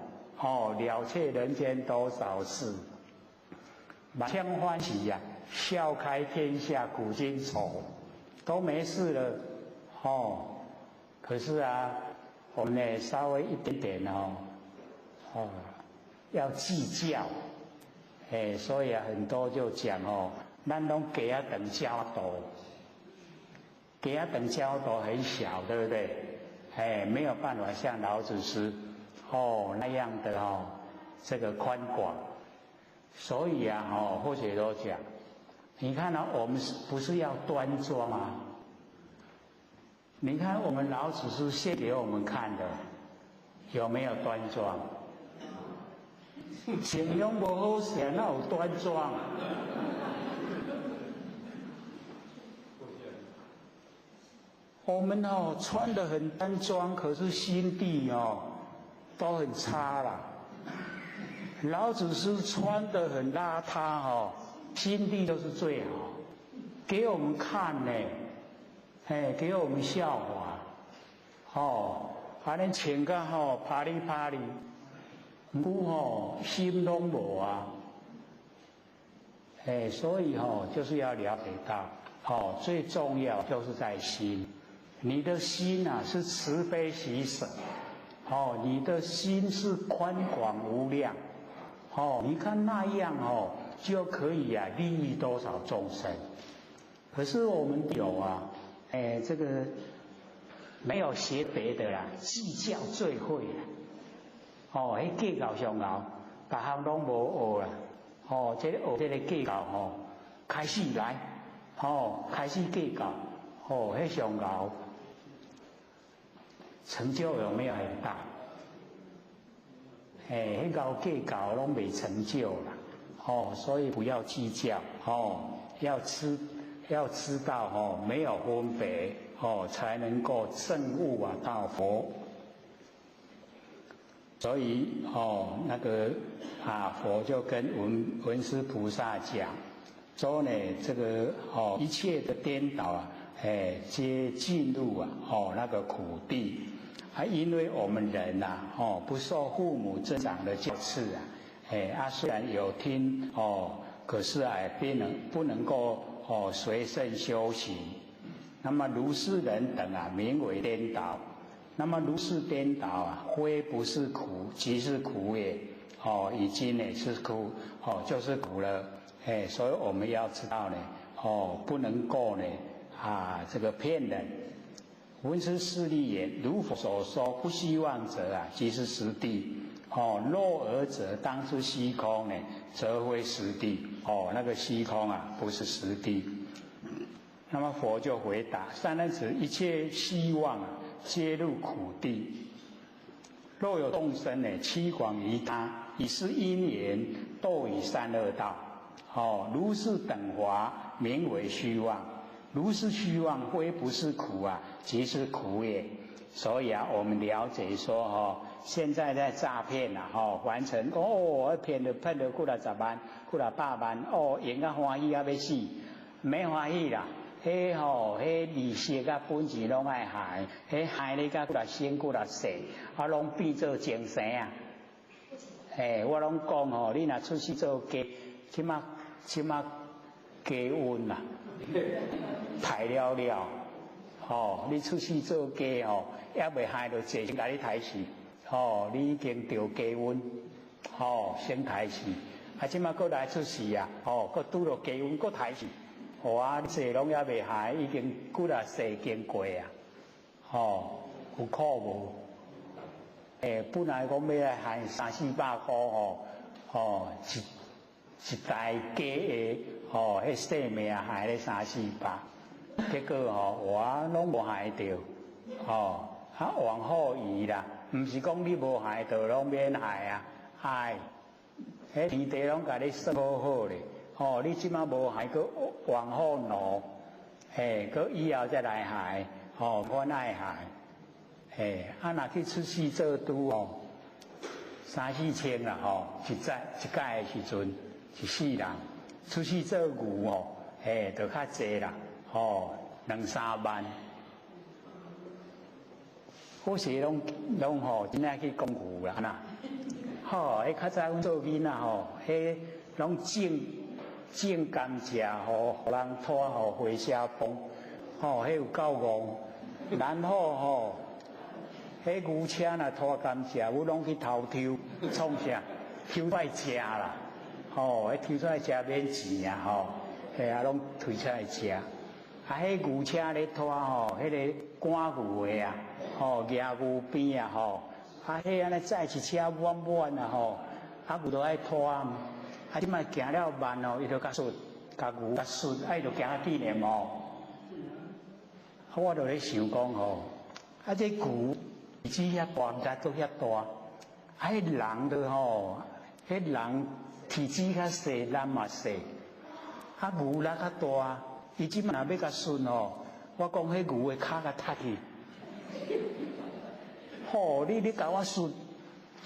了却人间多少事，满腔欢喜呀，笑开天下古今愁，都没事了可是我们呢稍微一点点要计较，所以很多就讲咱拢鸡仔长较大，鸡仔长较大很小，对不对？没有办法像老子师那样的这个宽广。所以啊或许都讲，你看我们不是要端庄啊？你看我们老子师献给我们看的，有没有端庄？形容不好写，那有端庄？我们穿得很端庄，可是心地都很差啦。老子是穿得很邋遢心地都是最好，给我们看呢，给我们笑话，恁穿甲啪里啪里，不心拢无啊，所以就是要了解到，最重要就是在心。你的心是慈悲喜舍，你的心是宽广无量，你看那样就可以利益多少众生。可是我们有这个没有学别的啦，计较最会啦，计较上熬，大项拢无学啦，这个学这个计较开始来，开始计较，迄上熬。成就有没有很大？那个计较拢没成就了，所以不要计较，要知道没有分别，才能够证悟到佛。所以那个佛就跟文殊菩萨讲，说呢这个一切的颠倒皆进入那个苦地。因为我们人不受父母增长的教赐虽然有听可是不能够随身修行。那么如是人等名为颠倒。那么如是颠倒非不是苦，即是苦也。已经呢是苦，就是苦了。所以我们要知道呢，不能够呢这个骗人。文殊师利言：如佛所说，不虚妄者即是实地。若尔者，当知虚空呢，则非实地。那个虚空不是实地。那么佛就回答：善男子，一切虚妄皆入苦地。若有众生呢，欺广于他，以是因缘，堕于三恶道。如是等华，名为虚妄。如是虚妄，非不是苦即是苦也。所以我们了解说现在在诈骗完成骗了几多十万，几多百万用啊欢喜要死，没欢喜啦。迄利息本钱拢爱害，害你几多生几多世，拢变做精神我拢讲你若出去做鸡，即马鸡瘟啦。抬了，你出去做鸡也未害到济，先甲你抬死，你已经得鸡瘟，先抬死，即马搁来出事搁拄到鸡瘟，搁抬死，济拢也未害，已经几多世经过有苦无？本来讲要来害300-400块一台鸡迄性命害咧300-400，结果我拢无害到，往后移啦，毋是讲你无害到，拢免害害，迄天地拢甲你算好好咧，你即马无害，佮往后挪，佮以后再来害，阮爱害，若去出世做拄3-4千啦，一届的时阵。一世人出去做牛就较济啦，2-3万。好些拢真正去讲牛啦呐。迄较早阮做囡仔迄拢种甘蔗，互人拖回家帮，迄有够戆。然后迄牛车若拖甘蔗，阮拢去偷抽，创啥？抽来食啦。迄抽出来食免钱拢推出来食。迄牛车咧拖吼，迄个赶牛的啊，压牛边啊迄安尼载一车满满啊牛都爱拖即摆行了慢伊就甲顺，甲牛甲顺，伊就行较紧的我就咧想讲这牛体积遐大，毋知做遐大，迄人就迄人体积较细，人嘛细，牛力较大。伊即摆若要甲顺我讲迄牛的骹甲塌去，你甲我顺，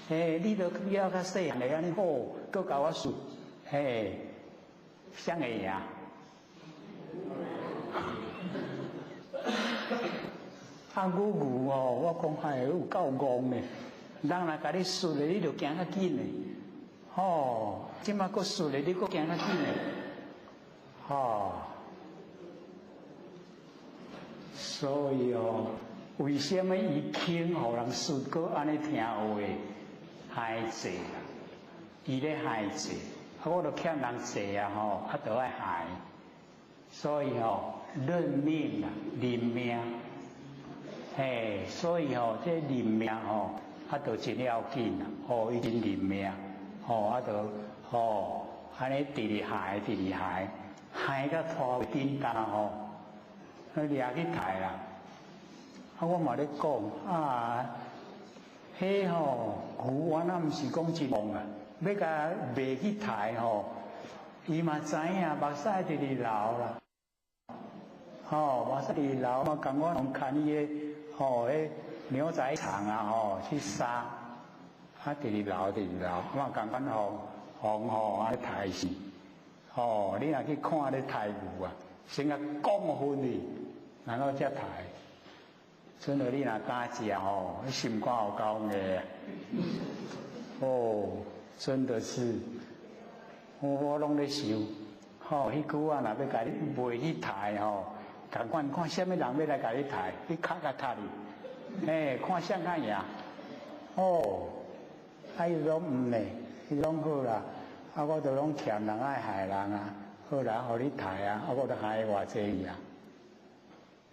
你都了较细汉的安尼搁甲我顺，谁会赢？牛我讲有够戆呢，人若甲你顺的，你就行较紧的，即摆搁顺的，你搁行较紧的，所以为什么伊肯互人顺，搁安尼听话，害济啦？伊咧害济，我都欠人济都爱害，所以认命啦，认命，所以这认命都真要紧啦，已经认命，都安尼直害，害到拖袂紧当掠去刣啦！我嘛咧讲迄牛我哪毋是讲真戆啊，要甲卖去刣伊嘛知影，目屎直直流啦，目屎直直流嘛，共我拢牵伊迄牛仔场去杀，直直流，我共阮风安尼刣死，你若去看咧刣牛啊，先甲讲分去。然后才刣，真的你若敢食你心肝有够硬真的是，我拢咧想，迄句若要甲你卖去刣共款看什么人要来甲你刣，你脚甲塌去，看谁较赢，伊拢毋呢，伊拢好啦，我都拢欠人爱害人啊，好啦，互你刣我都害偌济啊。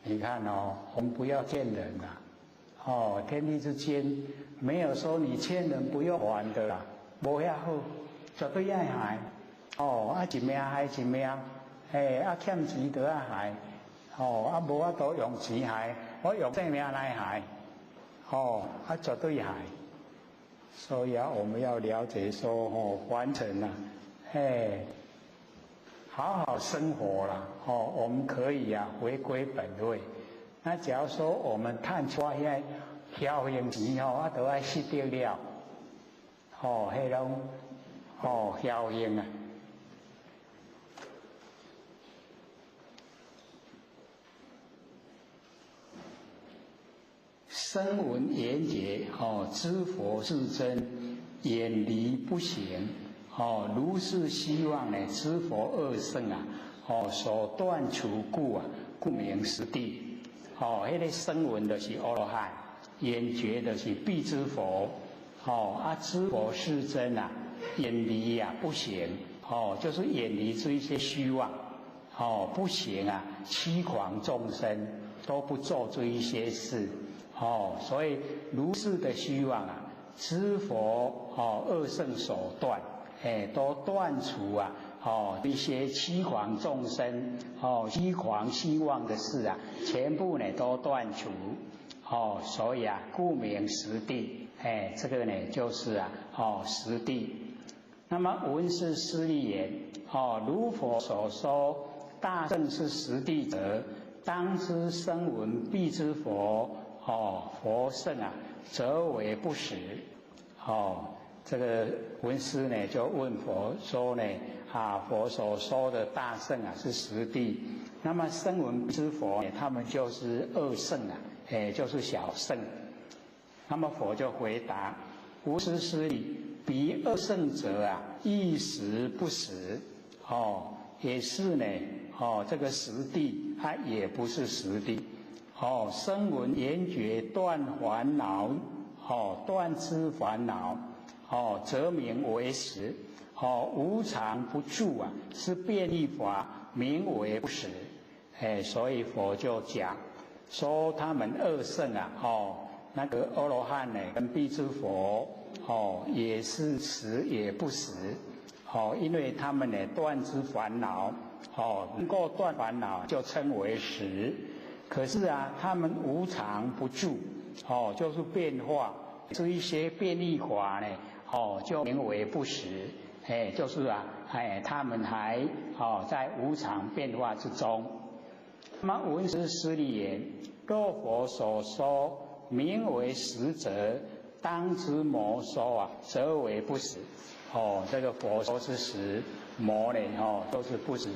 你看我们不要骗人啦，天地之间没有说你欠人不用还的啦，无遐好，绝对爱还，一命害一命，欠钱就爱还，无法度用钱还，我用性命来还，绝对还，所以我们要了解说凡尘好好生活啦，我们可以回归本位。那假如说我们赚出遐侥幸钱都爱失掉了，迄种侥幸啊。声闻缘觉，知佛是真，远离不行。如是希望呢，知佛二圣所断除故故名实地。迄个声闻就是阿罗汉，缘觉就是必知佛。知佛是真远离不行。就是远离这一些虚妄。不行欺诳众生，都不做这一些事。所以如是的虚妄知佛二圣所断。都断除一些欺诳众生欺诳希望的事全部呢都断除所以故名实地这个呢就是实地。那么闻是师利言如佛所说大圣是实地者，当知声闻必知佛佛圣则为不实。这个文师呢就问佛说呢佛所说的大圣是实地，那么声闻之佛他们就是二圣就是小圣。那么佛就回答：无师师利，彼二圣者一实不实。也是呢这个实地它也不是实地。声闻缘觉断烦恼，断知烦恼。则名为实。无常不住是变异法，名为不实。所以佛就讲说他们二圣啊，那个阿罗汉呢跟辟支佛，也是实也不实，因为他们呢断知烦恼，能够断烦恼就称为实。可是啊，他们无常不住，就是变化，这一些变异法呢，就名为不实。就是啊，他们还在无常变化之中。那么文殊师利言：若佛所说名为实者，当知魔说啊，则为不实。这个佛说是实，魔呢都是不实。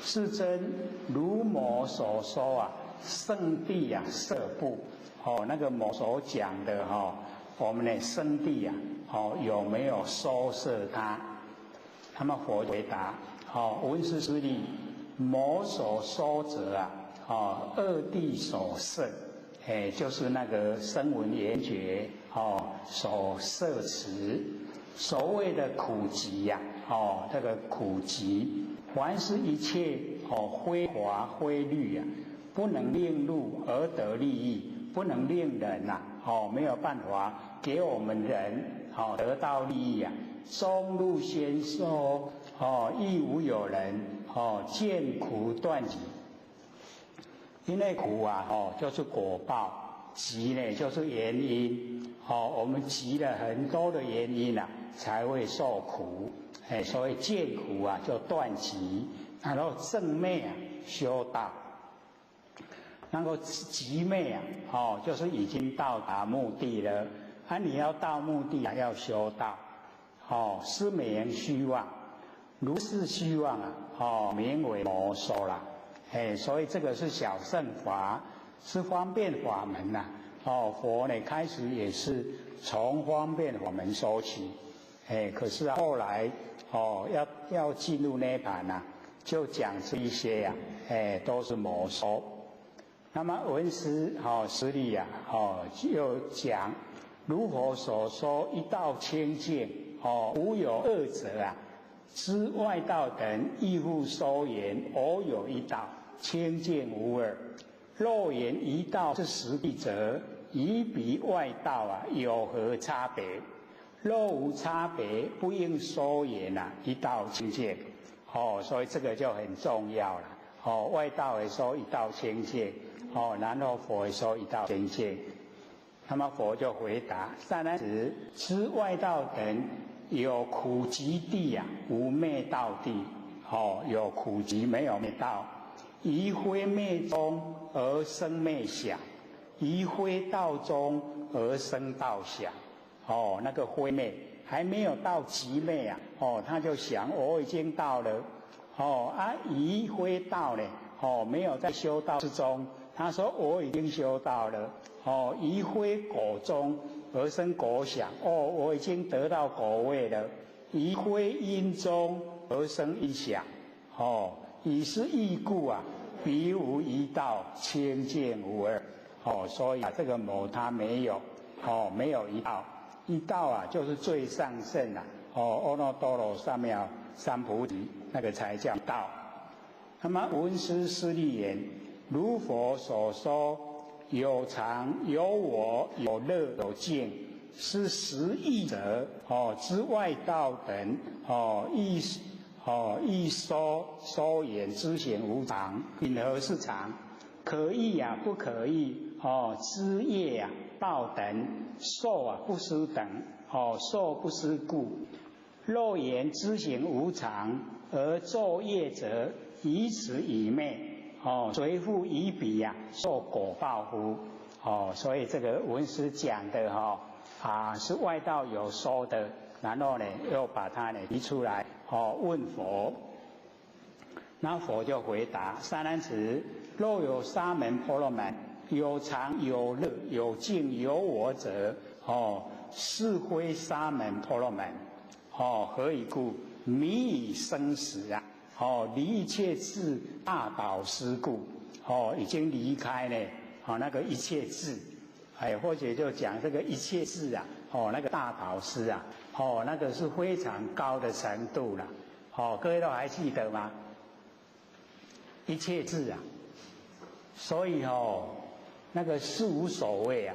是真如魔所说啊，圣地啊摄不。那个魔所讲的我们的圣地啊，有没有收摄它？那么佛回答：文殊师利，魔所说者啊，二谛所摄，就是那个声闻缘觉所摄持。所谓的苦集呀，这个苦集，凡是一切辉华辉绿啊，不能令入而得利益，不能令人没有办法给我们人得到利益啊。中路先说亦无有人见苦断集。因为苦啊就是果报，集呢就是原因，我们集了很多的原因啊，才会受苦。所以见苦啊就断集，然后正昧啊修道，然后集昧啊就是已经到达目的了。你要到目的要修道，是名虚妄，如是虚妄名为魔说啦。所以这个是小乘法，是方便法门呐。佛呢开始也是从方便法门说起，可是后来要进入涅盘就讲这一些都是魔说。那么文殊师利又讲如佛所说一道清净，无有二者知外道等亦复说言，偶有一道清净无二。若言一道是实地者，以彼外道有何差别？若无差别，不应说言一道清净。所以这个就很重要了。外道会说一道清净，然后佛会说一道清净。那么佛就回答：善男子，知外道等有苦集地无灭道地。有苦集没有灭道，宜非灭中而生灭想，宜非道中而生道想。那个非灭还没有到极灭他就想我已经到了。宜非道呢没有在修道之中，他说我已经修道了。宜非果中而生果想，我已经得到果位了。宜非因中而生一想，以是义故彼无一道清净无二。所以这个魔他没有没有一道，一道就是最上圣阿耨多罗三藐三菩提，那个才叫道。那么文殊师利言：如佛所说，有常有我有乐有净，是实义者之外道等亦说言知行无常，因何是常？可意不可意？知业道等受不思等，受不思故。若言知行无常而作业者，以此以灭，随复以彼受果报乎？所以这个文殊讲的是外道有说的，然后呢又把它提出来问佛。那佛就回答：善男子，若有沙门婆罗门，有常有乐有净有我者，是非沙门婆罗门。何以故？迷以生死离一切智大导师故。已经离开了那个一切智，或者就讲这个一切智那个大导师那个是非常高的程度了。各位都还记得吗？一切智啊。所以那个事无所谓啊。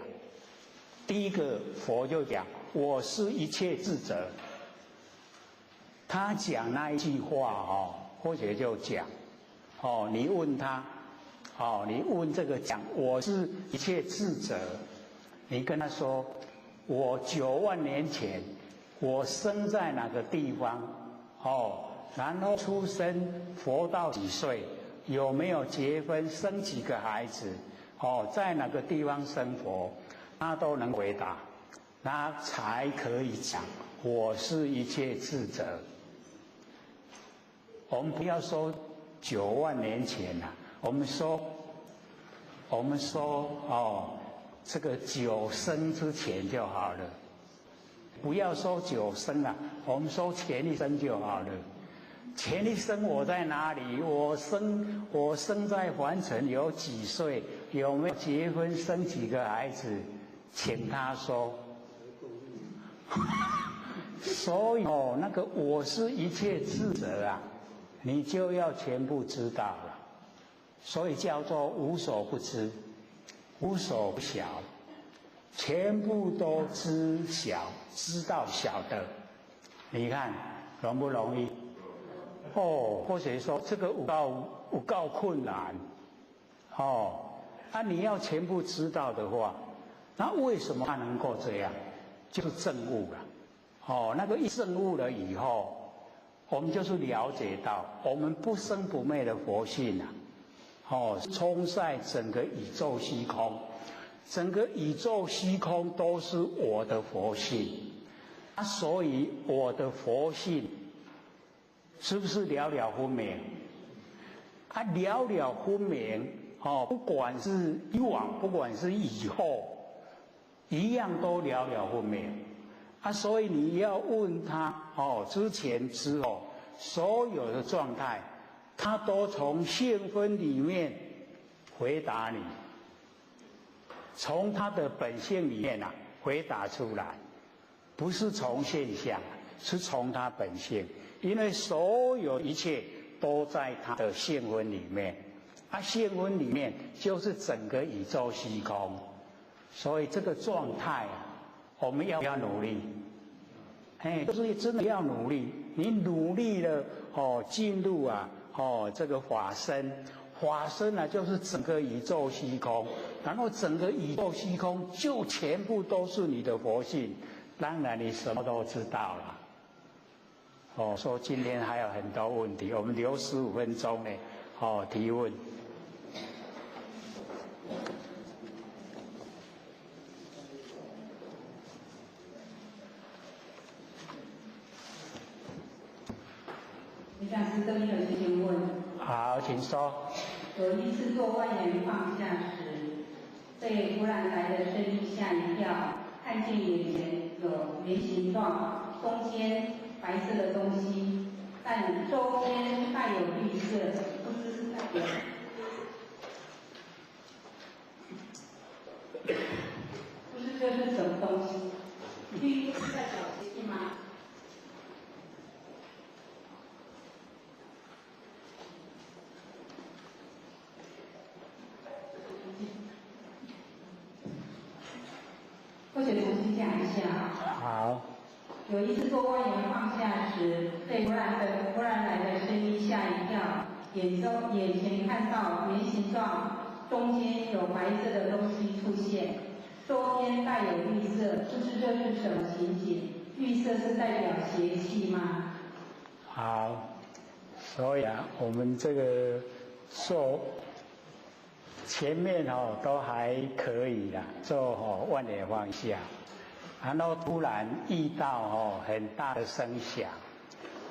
第一个佛就讲我是一切智者，他讲那一句话或者就讲你问他你问这个讲我是一切智者，你跟他说我9万年前我生在哪个地方然后出生活到几岁，有没有结婚生几个孩子在哪个地方生活，他都能回答，他才可以讲我是一切智者。我们不要说9万年前我们说这个9生之前就好了，不要说9生我们说前一生就好了。前一生我在哪里？我生在凡尘有几岁？有没有结婚生几个孩子？请他说。所以那个我是一切智者你就要全部知道了。所以叫做无所不知，无所不晓，全部都知晓，知道晓得。你看容不容易？或者说这个有够困难你要全部知道的话，那为什么他能够这样？就是证悟了那个一证悟了以后，我们就是了解到我们不生不灭的佛性充塞整个宇宙虚空，整个宇宙虚空都是我的佛性所以我的佛性是不是了了分明？了了分明不管是以往，不管是以后，一样都了了分明所以你要问他之前之后所有的状态，他都从性分里面回答你，从他的本性里面回答出来，不是从现象，是从他本性。因为所有一切都在他的性分里面性分里面就是整个宇宙虚空。所以这个状态我们要努力就是真的要努力。你努力了进入这个法身就是整个宇宙虚空，然后整个宇宙虚空就全部都是你的佛性，当然你什么都知道了说今天还有很多问题，我们留15分钟呢提问。李讲师这边有事情问。好，请说。有一次做万缘放下时，被突然来的声音吓一跳，看见眼前有圆形状，中间白色的东西，但周边带有绿色，不知是代表不是这是什么东西？绿是代表邪气吗？或者重新讲一下好。有一次做万缘放下时，被突然来的声音吓一跳，眼前看到圆形状，中间有白色的东西出现，周边带有绿色，不知这是什么情景？绿色是代表邪气吗？好，所以我们这个做前面都还可以啦，做万缘放下。然后突然遇到很大的声响，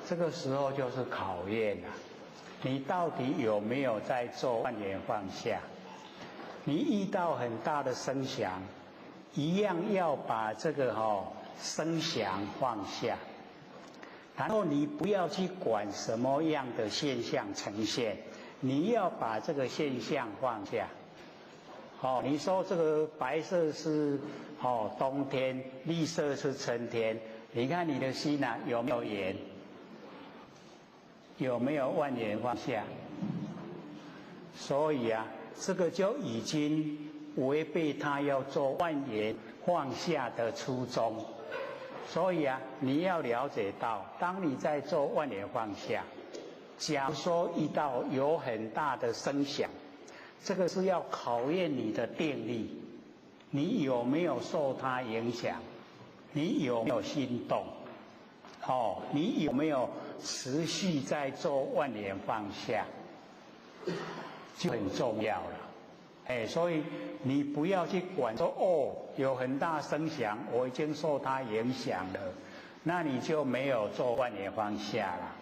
这个时候就是考验了，你到底有没有在做万缘放下？你遇到很大的声响，一样要把这个声响放下，然后你不要去管什么样的现象呈现，你要把这个现象放下。你说这个白色是冬天，绿色是春天，你看你的心有没有缘？有没有万缘放下？所以啊，这个就已经违背他要做万缘放下的初衷。所以啊，你要了解到，当你在做万缘放下，假如说遇到有很大的声响，这个是要考验你的定力，你有没有受它影响？你有没有心动？你有没有持续在做万缘放下？就很重要了。所以你不要去管说有很大声响，我已经受它影响了，那你就没有做万缘放下了。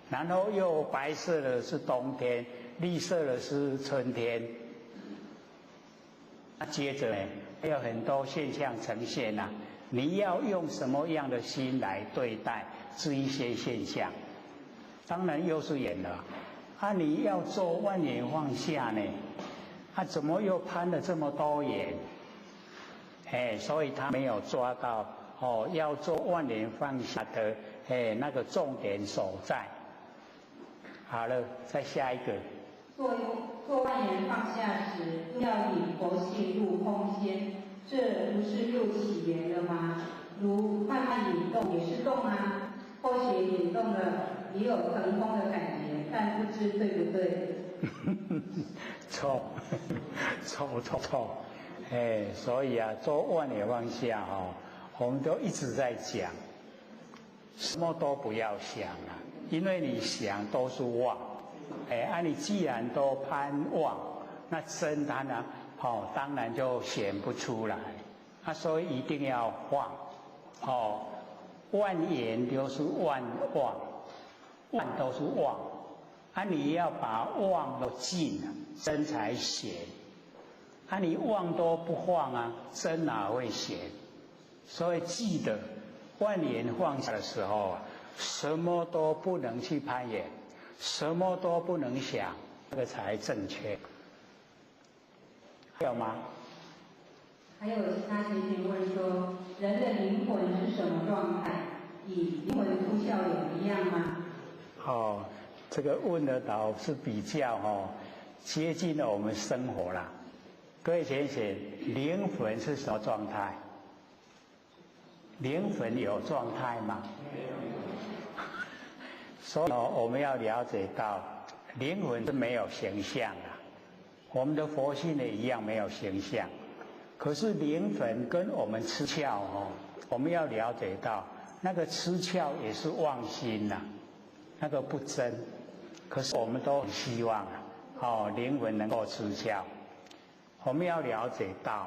然后又白色的是冬天，绿色的是春天。那接着呢，还有很多现象呈现啊，你要用什么样的心来对待这一些现象？当然又是缘了。你要做万缘放下呢，怎么又攀了这么多缘？所以他没有抓到要做万缘放下的那个重点所在。好了，再下一个。做万缘放下时，要以佛性入空间，这不是又起缘了吗？如慢慢引动也是动啊，或许引动了也有腾空的感觉，但不知对不对？错，所以啊，做万缘放下我们都一直在讲，什么都不要想啊，因为你想都是妄。你既然都攀妄，那真它呢，当然就显不出来。所以一定要放。万缘就是万妄，万都是妄。你要把妄都尽了，真才显。你妄都不放啊，真哪会显？所以记得，万缘放下的时候啊，什么都不能去攀缘。什么都不能想，这个才正确。还有吗？还有其他学姐问说，人的灵魂是什么状态？与灵魂出窍有一样吗？这个问的倒是比较接近了我们生活啦。各位学姐，灵魂是什么状态？灵魂有状态吗？所以我们要了解到，灵魂是没有形象的，我们的佛性也一样没有形象。可是灵魂跟我们吃窍我们要了解到，那个吃窍也是妄心呐，那个不真。可是我们都很希望灵魂能够吃窍。我们要了解到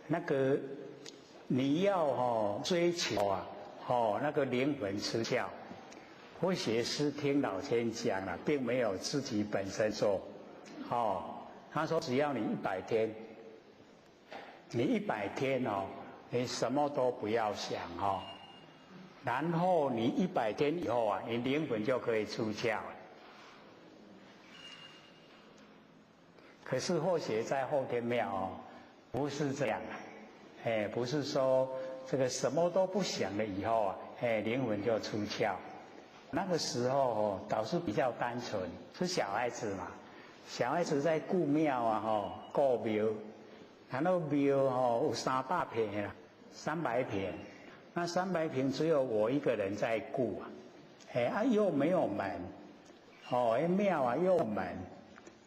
那个你要追求那个灵魂吃窍。佛学师听老千讲了，并没有自己本身做。他说只要你100天，你100天你什么都不要想然后你100天以后你灵魂就可以出窍了。可是佛学在后天庙不是这样不是说这个什么都不想了以后灵魂就出窍。那个时候倒是比较单纯，是小孩子嘛，小孩子在顾庙顾庙，然后庙有300坪啦，300坪，那300坪只有我一个人在顾又没有门，庙又有门，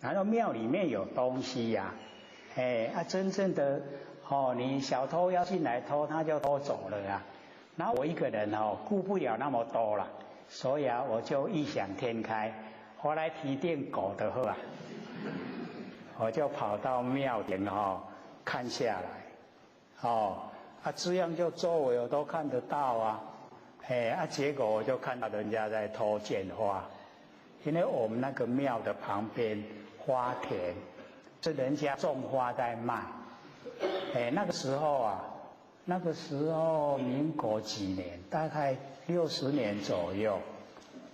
然后庙里面有东西呀，真正的你小偷要进来偷，他就偷走了呀，然后我一个人顾不了那么多了。所以我就异想天开，我来提点狗的话，我就跑到庙前看下来，这样就周围我都看得到结果我就看到人家在偷剪花，因为我们那个庙的旁边花田是人家种花在卖，那个时候民国几年，大概60年左右，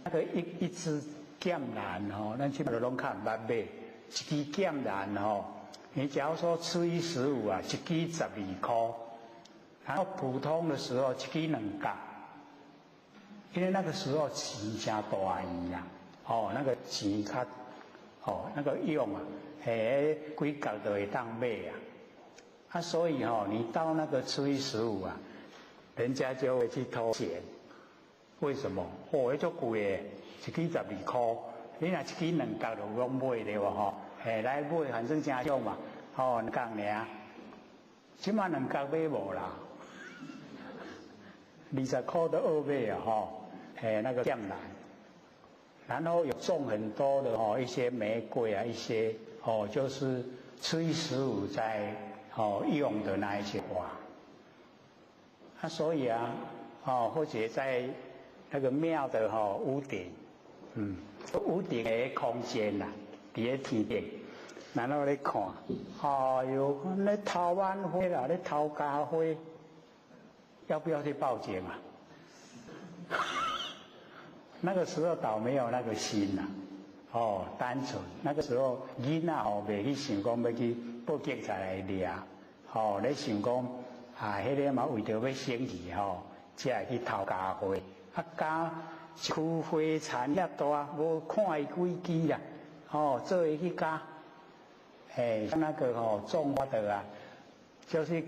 那个一只剑兰咱去都拢看捌买，一支剑兰你假如说吃1食5一支12块，然后普通的时候一支2角，因为那个时候钱真大意啦，那个钱那个用啊，规格都会当买啊，所以你到那个初一十五啊，人家就会去偷钱，为什么？那足贵的，一支12块，你若一支2角就拢买对无来买，反正真少嘛，2角尔，即马2角买无啦，20块都二买啊那个酱蓝。然后有种很多的一些玫瑰啊，一些就是初一十五在用的那一些花，所以或者在那个庙的屋顶，屋顶的空间伫咧天顶，然后咧看，哟，咧头挽花啦，咧头家花，要不要去报警啊？那个时候倒没有那个心单纯。那个时候囡仔袂去想讲要去报警察来抓，咧想讲迄个嘛为着要生意才会去偷家花，家一区花田遐大，无看伊几支啦，做伊去家，像那个种花的就是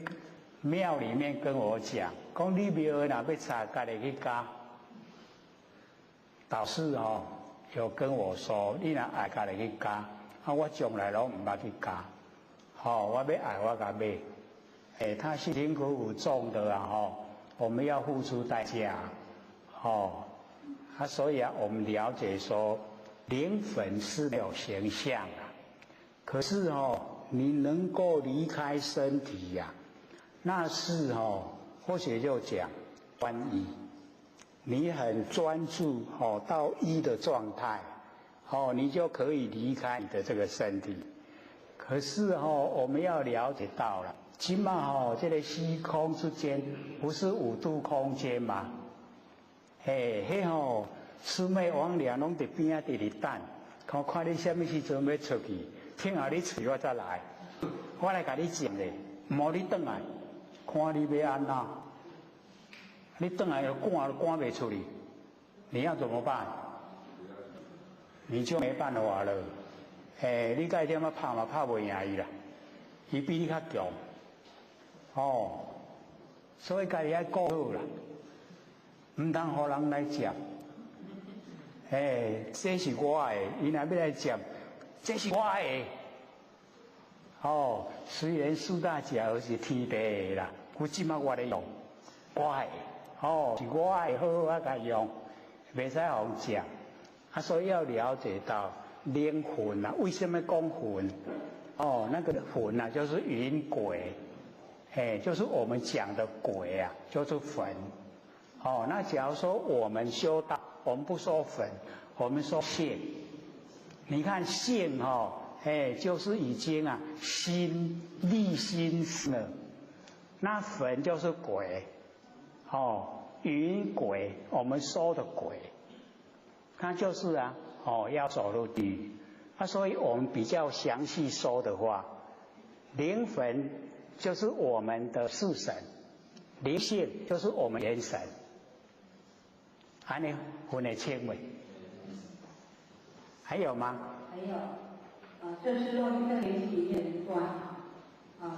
庙里面跟我讲你庙若要插，家己去家。导师有跟我说，你若爱家己去加，我从来拢唔捌去加，我要爱我甲买，他辛辛苦苦种的我们要付出代价，所以我们了解说，灵魂是没有形象可是你能够离开身体那是或许就讲专一。你很专注到一的状态，你就可以离开你的这个身体。可是我们要了解到了，起码这个虚空之间不是5度空间吗？魑魅魍魉拢伫边仔伫咧等，看你什么时阵要出去，听下你嘴我再来，我来甲你讲咧，唔好你转来，看你要安怎。你转来又赶不出去，你要怎么办？你就没办法了。你该点啊拍嘛拍不赢伊啦，伊比你较强。所以家己要顾好啦，唔通互人来接。这是我的，伊若要来接，这是我的。虽然四大家是天地的啦，我即马我咧用，我的。是我爱好好甲用，袂使互讲。所以要了解到灵魂为什么讲魂？那个魂就是云鬼，就是我们讲的鬼就是魂。那假如说我们修道，我们不说魂，我们说性。你看性就是已经心立心了，那魂就是鬼。云鬼，我们说的鬼，它就是要走入地狱。所以我们比较详细说的话，灵魂就是我们的四神，灵性就是我们元神。你分得清没？还有吗？还有，这是《洛克联里面一段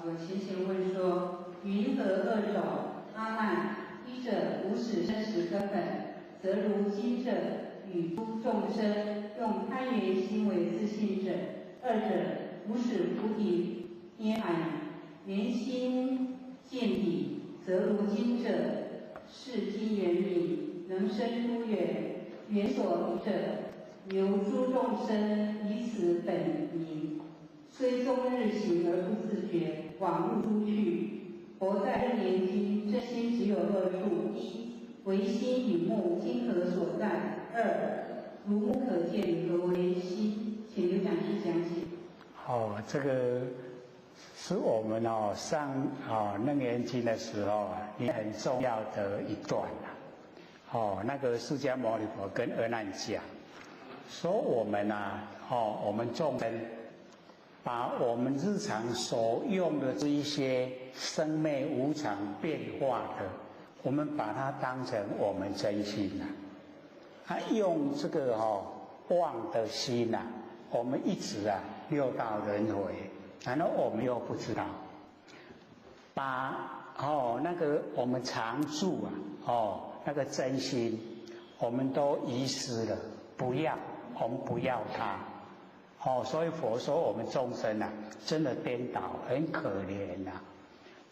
有情形问说：云何二种？阿难。一者无始生死根本，则如今者与诸众生用贪缘心为自信者；二者无始菩提涅槃圆心见底，则如今者是机缘理，能生诸缘，缘所依者，由诸众生以此本名，虽终日行而不自觉，往入出去。佛在《楞严经》真心只有2处：一，唯心与目今何所在；二，如目可见，何为心？请刘讲师讲解。这个是我们上《楞严经》的时候也很重要的一段那个释迦牟尼佛跟阿难讲，说我们我们众生把我们日常所用的这一些生灭无常变化的，我们把它当成我们真心用这个妄的心我们一直六道轮回，然后我们又不知道，把那个我们常住那个真心，我们都遗失了，不要，我们不要它。所以佛说我们众生真的颠倒，很可怜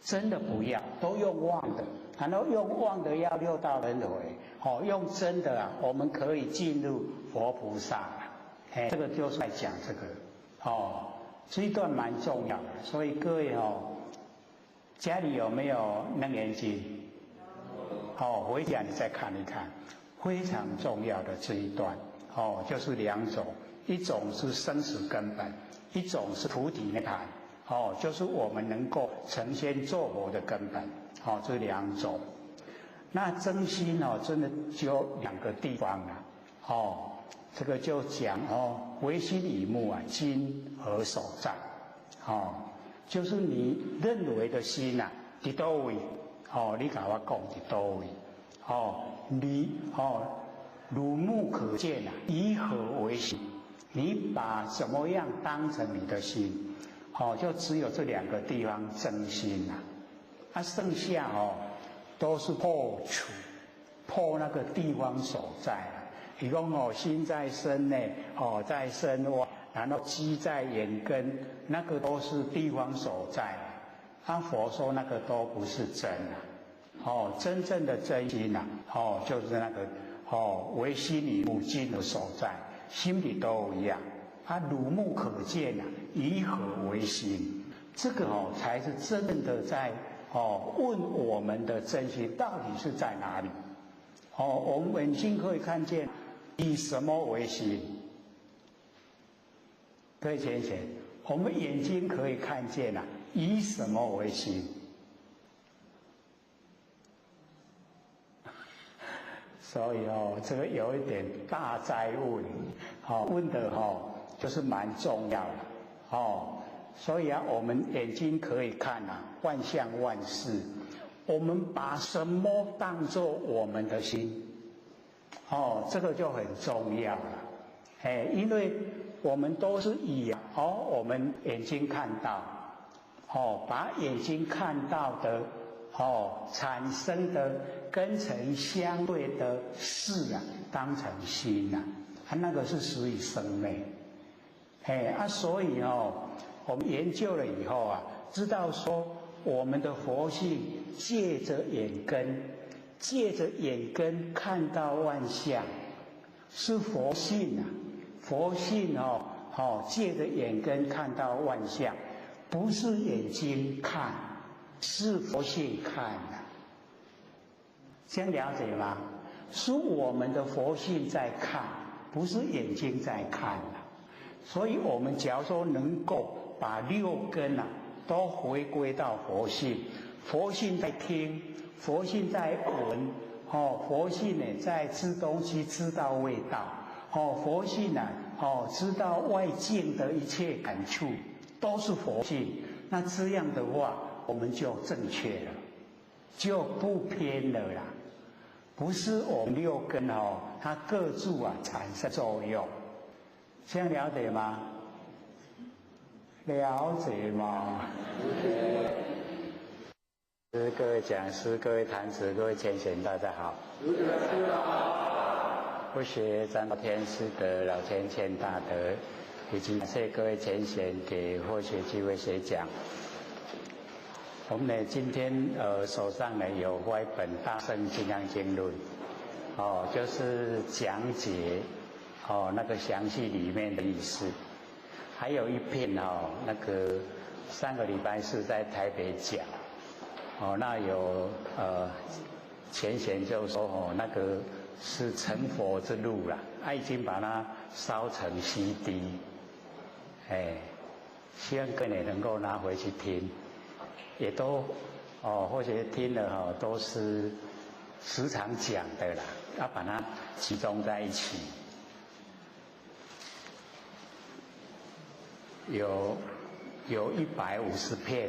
真的不要，都用妄的，然后用妄的要六道轮回，用真的我们可以进入佛菩萨这个就是在讲这个这一段蛮重要的，所以各位家里有没有楞严经？回家你再看一看，非常重要的这一段就是两种。一种是生死根本，一种是菩提涅槃，就是我们能够成仙做佛的根本，这两种。那真心真的只有两个地方这个就讲唯心以目今何所在？就是你认为的心在哪位？你跟我讲在哪位？你如目可见以何为心？你把什么样当成你的心？就只有这两个地方真心剩下都是破除，破那个地方所在比如心在身内，在身外，然后机在眼根，那个都是地方所在。佛说那个都不是真真正的真心就是那个唯心以目今的所在。心里都一样，如目可见以何为心？这个才是真正的在问我们的真心到底是在哪里？我们眼睛可以看见，以什么为心？各位先生，我们眼睛可以看见以什么为心？所以这个有一点大哉问，问的就是蛮重要的所以我们眼睛可以看万象万事，我们把什么当作我们的心？这个就很重要了。因为我们都是以我们眼睛看到，把眼睛看到的产生的跟尘相对的事当成心那个是属于生灭。所以我们研究了以后知道说我们的佛性借着眼根看到万象，是佛性佛性借着眼根看到万象，不是眼睛看，是佛性看这样了解吗？是我们的佛性在看，不是眼睛在看所以我们假如说能够把六根都回归到佛性，佛性在听，佛性在闻，佛性在吃东西，知道味道，佛性知道外境的一切感触，都是佛性。那这样的话，我们就正确了，就不偏了啦。不是我们六根它各自产生作用，这样了解吗？了解吗？各位讲师、各位坛子、各位前贤，大家好。不学张老天师的老千千大德，以及感谢各位前贤给获学机会学讲。我们今天手上有外本《大乘金刚经论》，就是讲解那个详细里面的意思。还有一篇那个上个礼拜是在台北讲，那有前贤就说那个是成佛之路啦，已经把它烧成 CD， 希望各位能够拿回去听。也都或者听了都是时常讲的啦，要把它集中在一起。有150片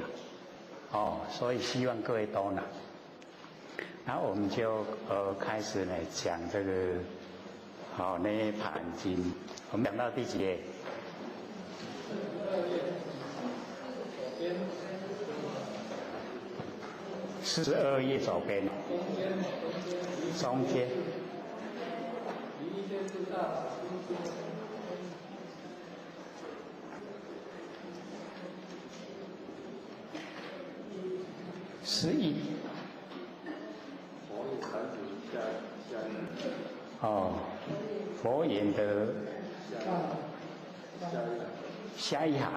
所以希望各位都拿。然后我们就开始呢讲这个涅槃经。我们讲到第几页？ 42页左边，中间。11。哦，佛言的下一行。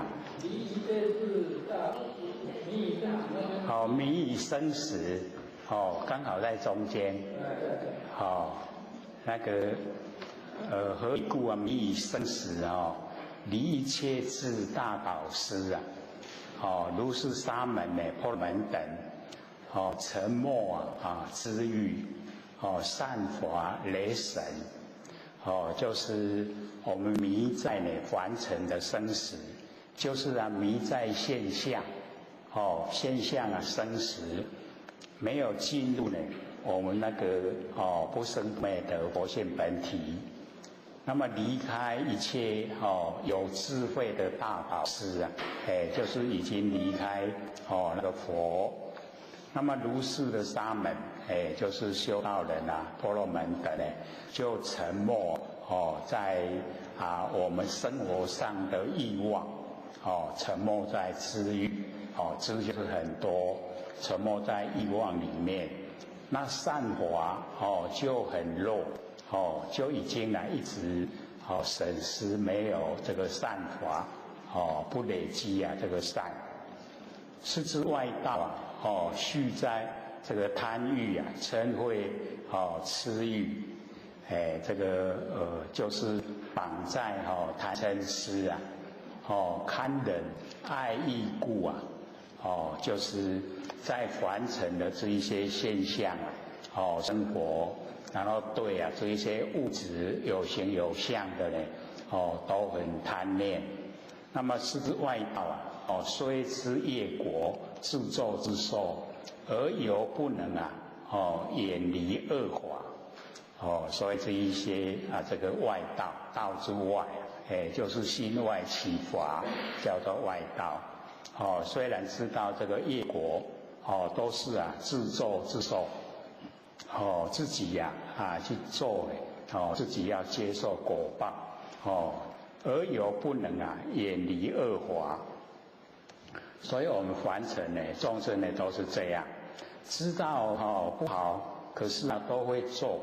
好，迷以生死，哦，刚好在中间。好，那个何以故啊？迷以生死哦，离一切智大导师啊，哦，如是沙门呢，婆罗门等，哦，沉默知欲，哦，善法雷神，哦，就是我们迷在呢凡尘的生死，就是迷在现象。哦，现象生死没有进入呢，我们那个不生不灭的佛性本体，那么离开一切有智慧的大导师啊，就是已经离开那个佛，那么如是的沙门，就是修道人婆罗门等呢，就沉没在我们生活上的欲望，沉没在私欲。知就是很多，沉没在欲望里面。那善法就很弱，就已经一直审视没有这个善法，不累积这个善。是之外道续在这个贪欲嗔恚痴欲，这个就是绑在贪嗔痴堪忍爱欲故就是在凡尘的这一些现象生活，然后对这一些物质有形有相的呢都很贪恋。那么是之外道虽知业果自作自受，而犹不能远离恶法。所以这一些这个外道，道之外就是心外起法，叫做外道。虽然知道这个业果都是自作自受，自己去做自己要接受果报而犹不能远离恶法。所以我们凡尘呢，众生呢都是这样，知道不好，可是都会做。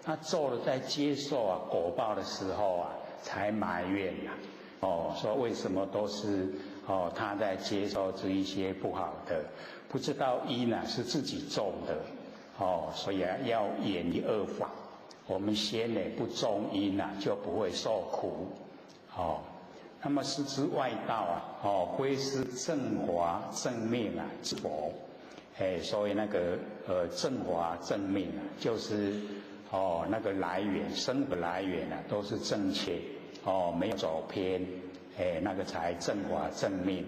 那做了在接受果报的时候才埋怨说为什么都是他在接受这一些不好的，不知道因是自己种的所以要远离恶法。我们先呢不种因就不会受苦那么是之外道非是正法正命之佛所以那个正法正命就是那个来源，生的来源都是正确没有走偏那个才正法正命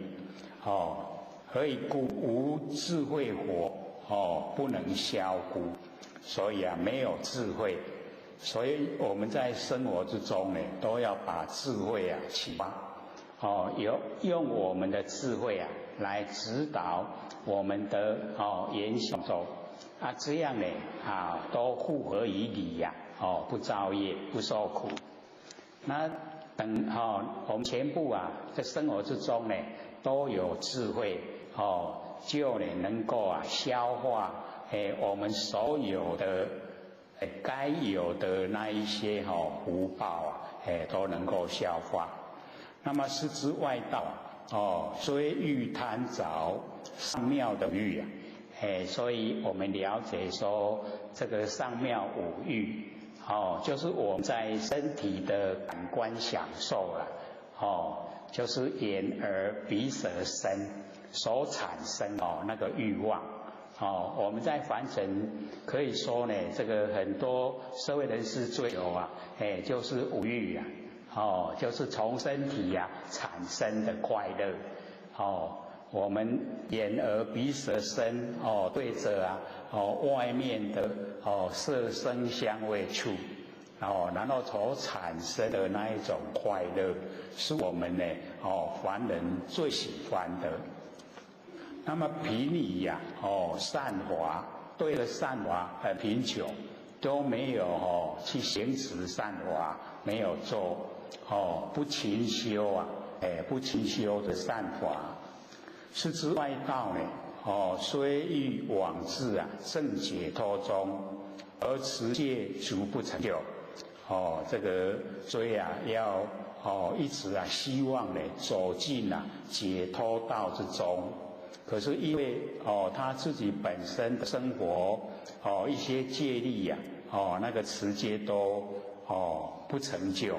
何以故？无智慧佛不能消故。所以没有智慧，所以我们在生活之中呢，都要把智慧启发用我们的智慧来指导我们的言行中这样呢都符合于理不造业，不受苦。那等我们全部在生活之中呢都有智慧就能够消化我们所有的该有的那一些福报都能够消化。那么是之外道虽欲贪着上妙的欲所以我们了解说这个上妙五欲就是我们在身体的感官享受就是眼耳鼻舌身所产生那个欲望我们在凡尘可以说呢，这个很多社会人士追求就是五欲就是从身体产生的快乐我们眼耳鼻舌身对着外面的色声香味触然后所产生的那一种快乐，是我们呢凡人最喜欢的。那么贫以呀善华，对了善华贫穷都没有去行持善华，没有做不勤修啊，不勤修的善法，是指外道呢虽欲往至啊正解脱中，而持戒足不成就。这个所以啊要一直啊希望呢走进啊解脱道之中。可是因为他自己本身的生活一些戒律呀那个持戒都不成就，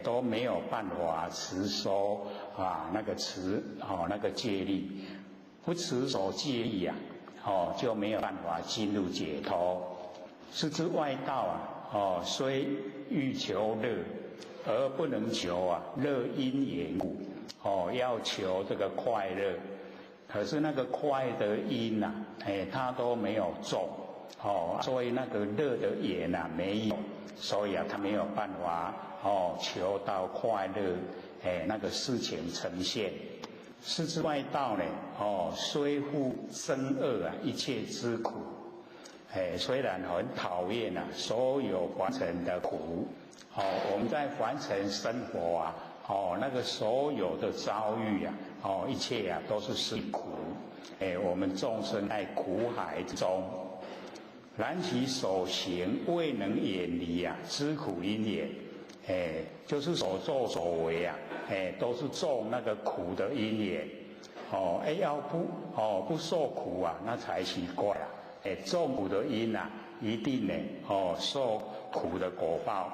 都没有办法持守那个那个戒律，不持守戒律呀就没有办法进入解脱。是指外道啊虽欲求乐而不能求啊乐因缘故要求这个快乐。可是那个快的因呐他都没有种所以那个乐的缘呐没有，所以他没有办法求到快乐那个事情呈现。是指外道呢虽复生恶一切之苦，虽然很讨厌所有凡尘的苦我们在凡尘生活那个所有的遭遇一切都是苦，我们众生在苦海之中，然其所行未能远离知苦因缘，就是所作所为都是种那个苦的因缘要不受苦那才奇怪种苦的因一定呢受苦的果报。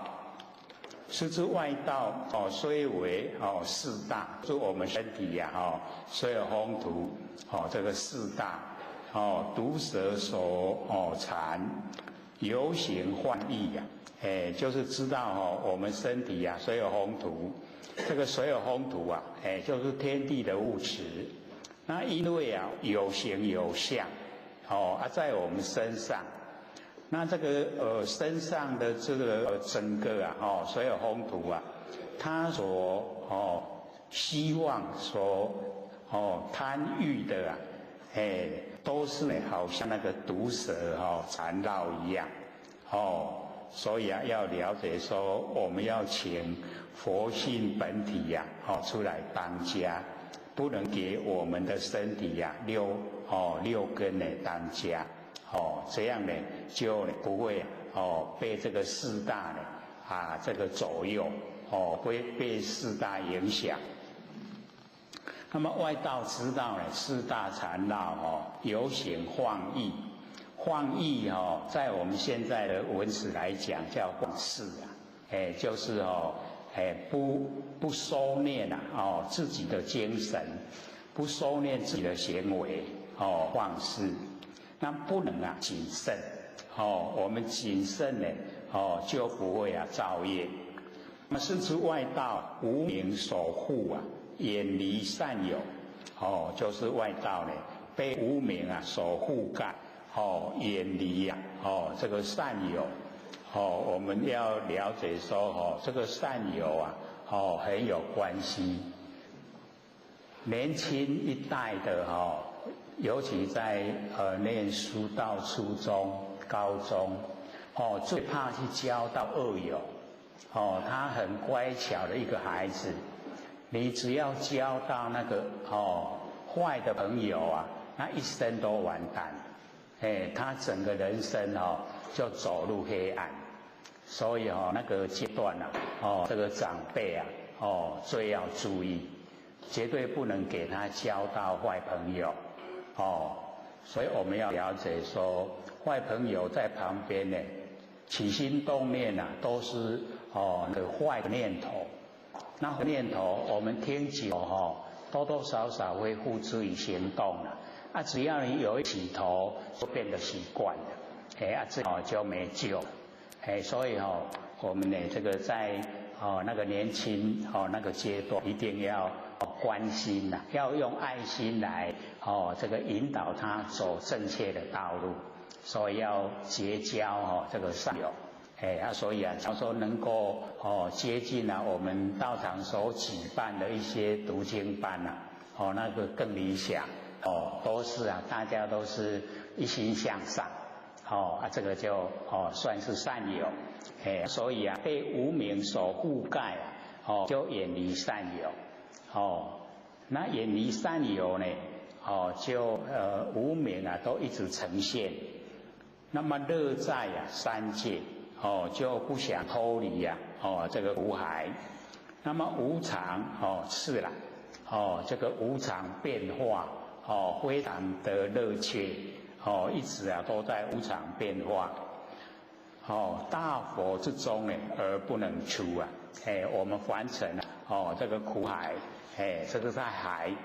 是指外道虽为四大，就我们身体虽有风土这个四大毒蛇所缠，游行幻意就是知道我们身体虽有风土，这个所有风土就是天地的物质。那因为有形有相在我们身上，那这个身上的这个整个所有风土他所希望所贪欲的都是好像那个毒蛇缠绕一样所以要了解说，我们要请佛性本体出来当家，不能给我们的身体六根当家这样呢就不会被这个四大呢这个左右不会被四大影响。那么外道知道呢四大缠绕有形幻意，幻意在我们现在的文史来讲叫幻视就是不收敛自己的精神，不收敛自己的行为幻视。那不能谨慎我们谨慎呢就不会造业。那么是指外道无明所护远离善友就是外道呢被无明所护盖远离这个善友我们要了解说这个善友很有关系。年轻一代的尤其在念书到初中、高中最怕去交到恶友他很乖巧的一个孩子，你只要交到那个坏的朋友那一生都完蛋他整个人生就走入黑暗。所以那个阶段这个长辈最要注意，绝对不能给他交到坏朋友所以我们要了解说，坏朋友在旁边呢起心动念都是那个坏的念头。那念头我们听久多多少少会付诸于行动了只要你有一起头就变得习惯了这就没救了所以我们呢这个在那个年轻那个阶段一定要关心要用爱心来这个引导他走正确的道路。所以要结交这个善友所以假如说能够接近我们道场所举办的一些读经班那个更理想都是大家都是一心向上这个就算是善友所以被无明所覆盖就远离善友那远离善友呢就无明都一直呈现，那么乐在三界就不想脱离这个苦海，那么无常是啦这个无常变化非常的热切一直都在无常变化大佛之中呢而不能出我们凡尘这个苦海这个在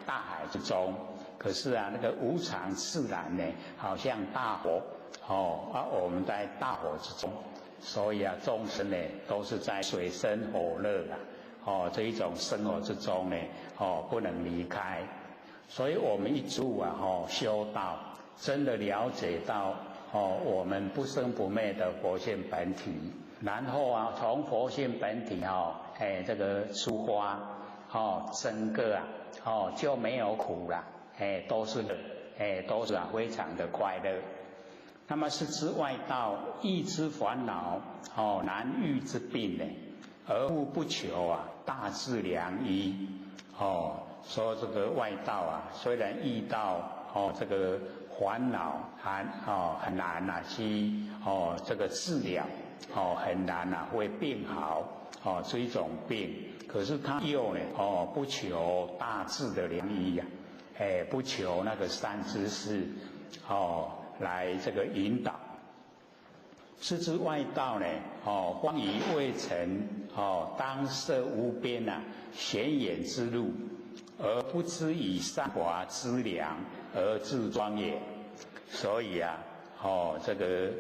大海之中，可是那个无常自然呢好像大火我们在大火之中，所以众生呢都是在水深火热这一种生活之中呢不能离开，所以我们一直修道，真的了解到我们不生不灭的佛性本体，然后从佛性本体这个出发整个就没有苦了都是乐都是非常的快乐。那么是知外道易之烦恼难愈之病呢，而复不求大致良医说这个外道虽然遇到这个烦恼很难去这个治疗很难会病好这一种病，可是他又呢不求大致的良医不求那个善知识来这个引导。是知外道呢方以未成当设无边显眼之路，而不知以善法之良而自庄也。所以这个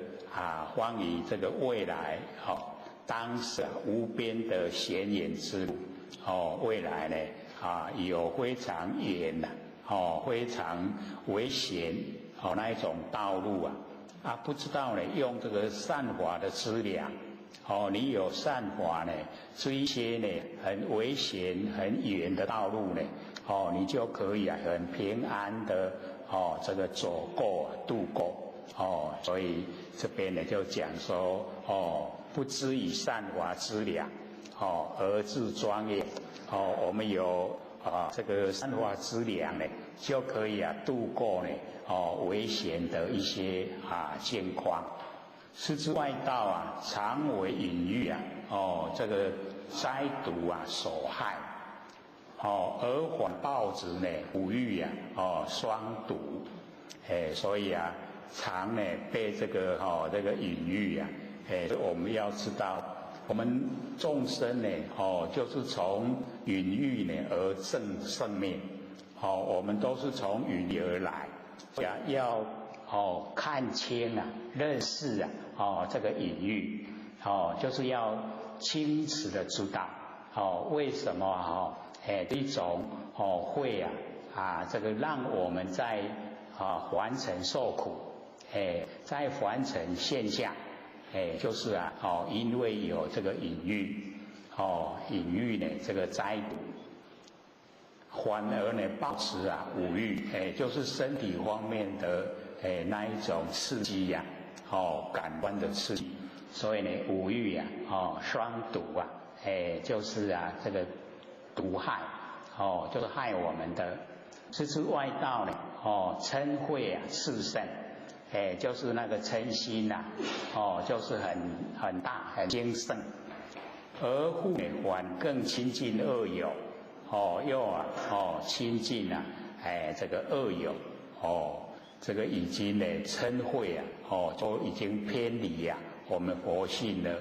方以这个未来当时无边的显眼之路未来呢有非常远非常危险那一种道路不知道呢用这个善法的资粮你有善法呢，这一些呢很危险很远的道路呢你就可以很平安的这个走过度过所以这边呢就讲说不知以善法之良而自庄也我们有这个善法之良呢，就可以度过呢危险的一些境况。是知外道常为隐喻这个灾毒所害而反报之呢五欲双毒所以常呢被这个隐喻我们要知道我们众生呢就是从隐喻呢而生命我们都是从隐喻而来要看清认识这个隐喻就是要清楚的知道为什么一种会这个让我们在凡尘受苦在凡尘现象就是因为有这个隐喻隐喻呢这个灾毒，反而呢保持五欲就是身体方面的那一种刺激感官的刺激，所以呢五欲双毒就是这个毒害就是害我们的。是知外道呢嗔恚炽盛就是那个嗔心就是很大很精盛，而复呢反更亲近恶友又亲近这个恶友这个已经呢嗔恚都已经偏离我们佛性了。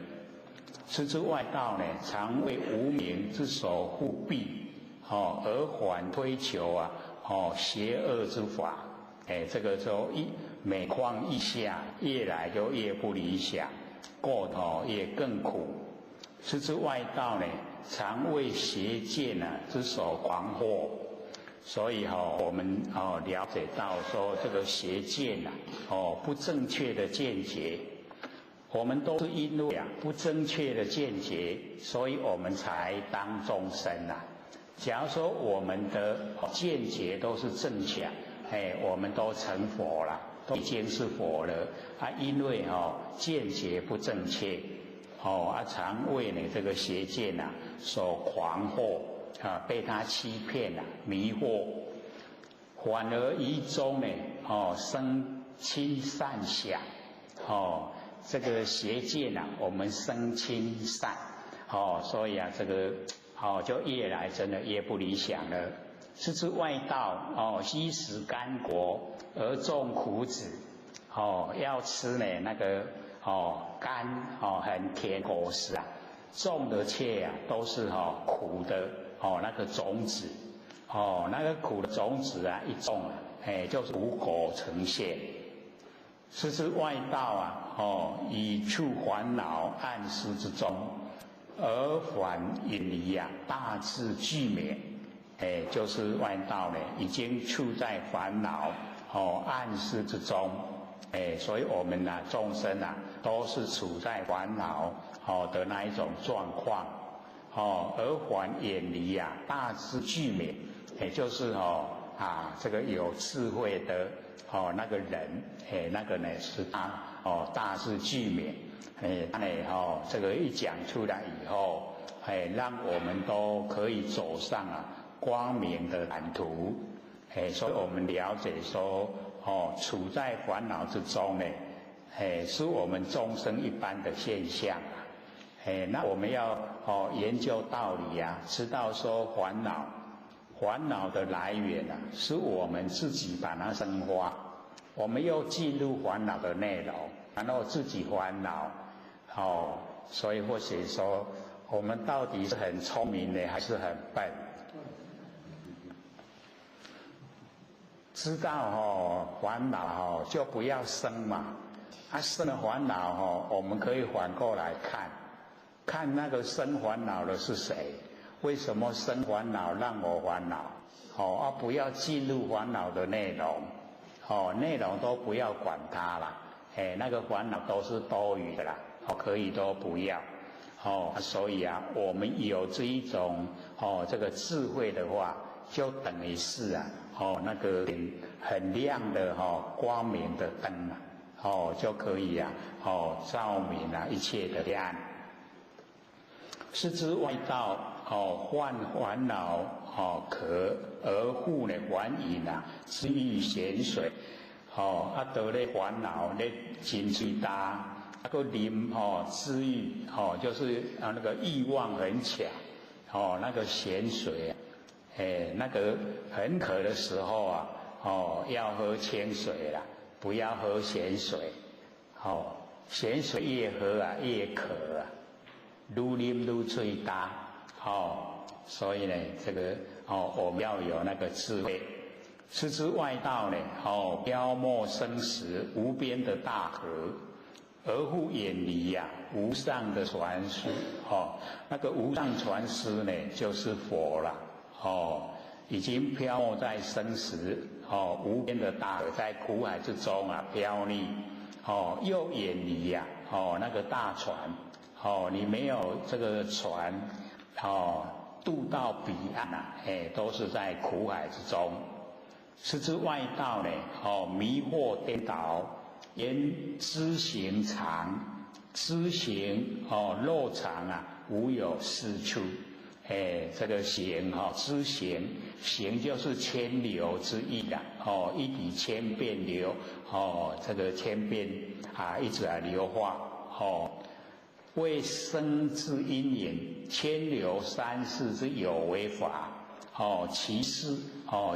是知外道呢常为无明之所护蔽而反推求邪恶之法这个就每况愈下，越来就越不理想，过头也更苦。是知外道呢常为邪见之所狂惑，所以我们了解到说这个邪见不正确的见解我们都是因为不正确的见解，所以我们才当众生啊。假如说我们的见解都是正确，我们都成佛了，都已经是佛了啊。因为见解不正确，常为呢这个邪见所狂惑被他欺骗迷惑，反而于中呢生亲善想这个邪见我们生亲善所以这个就越来真的越不理想了。是之外道吸食甘果而种苦子要吃呢那个甘很甜果实种的却都是苦的那个种子那个苦的种子一种就是无果呈现。是之外道以处烦恼暗示之中，而反远离大智具免。就是外道呢已经处在烦恼暗示之中，所以我们众生都是处在烦恼的那一种状况而反远离大智具免，也就是这个有智慧的那个人，那个呢是大智具免，这个一讲出来以后，让我们都可以走上光明的蓝图，所以我们了解说，处在烦恼之中呢，是我们众生一般的现象那我们要研究道理知道说烦恼的来源是我们自己把它生发，我们又进入烦恼的内容，然后自己烦恼所以或许说我们到底是很聪明的还是很笨？知道烦恼就不要生嘛，生了烦恼我们可以反过来看那个生烦恼的是谁，为什么生烦恼让我烦恼不要进入烦恼的内容内容都不要管它啦那个烦恼都是多余的啦可以都不要所以我们有这一种这个智慧的话，就等于是那个很亮的光明的灯就可以照明一切的黑暗。是之外道患烦恼渴而复呢还饮知欲咸水得咧烦恼咧真最大个啉知欲就是那个欲望很强那个咸水那个很渴的时候要喝清水啦，不要喝咸水咸水越喝越渴愈啉愈最大所以呢这个我们要有那个智慧。是之外道呢标没生死无边的大河，而复远离无上的传师那个无上传师呢就是佛了已经漂没在生死无边的大河，在苦海之中飘溺又远离那个大船你没有这个船渡到彼岸都是在苦海之中。是之外道呢迷惑颠倒，言知行常，知行肉常无有是处这个行知行就是千流之意一笔千变流这个千变一直流化为生之因缘，千流三世之有为法其事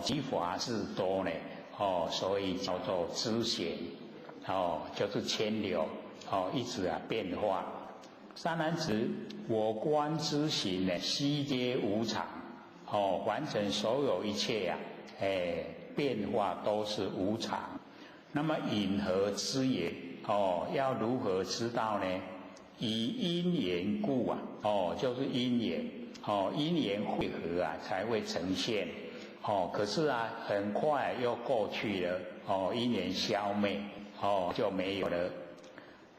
其法事多呢所以叫做知行就是千流一直变化。三男子我观知行呢悉皆无常完成所有一切变化都是无常。那么因何知也要如何知道呢？以因缘故就是因缘因缘汇合才会呈现可是很快又过去了因缘消灭就没有了。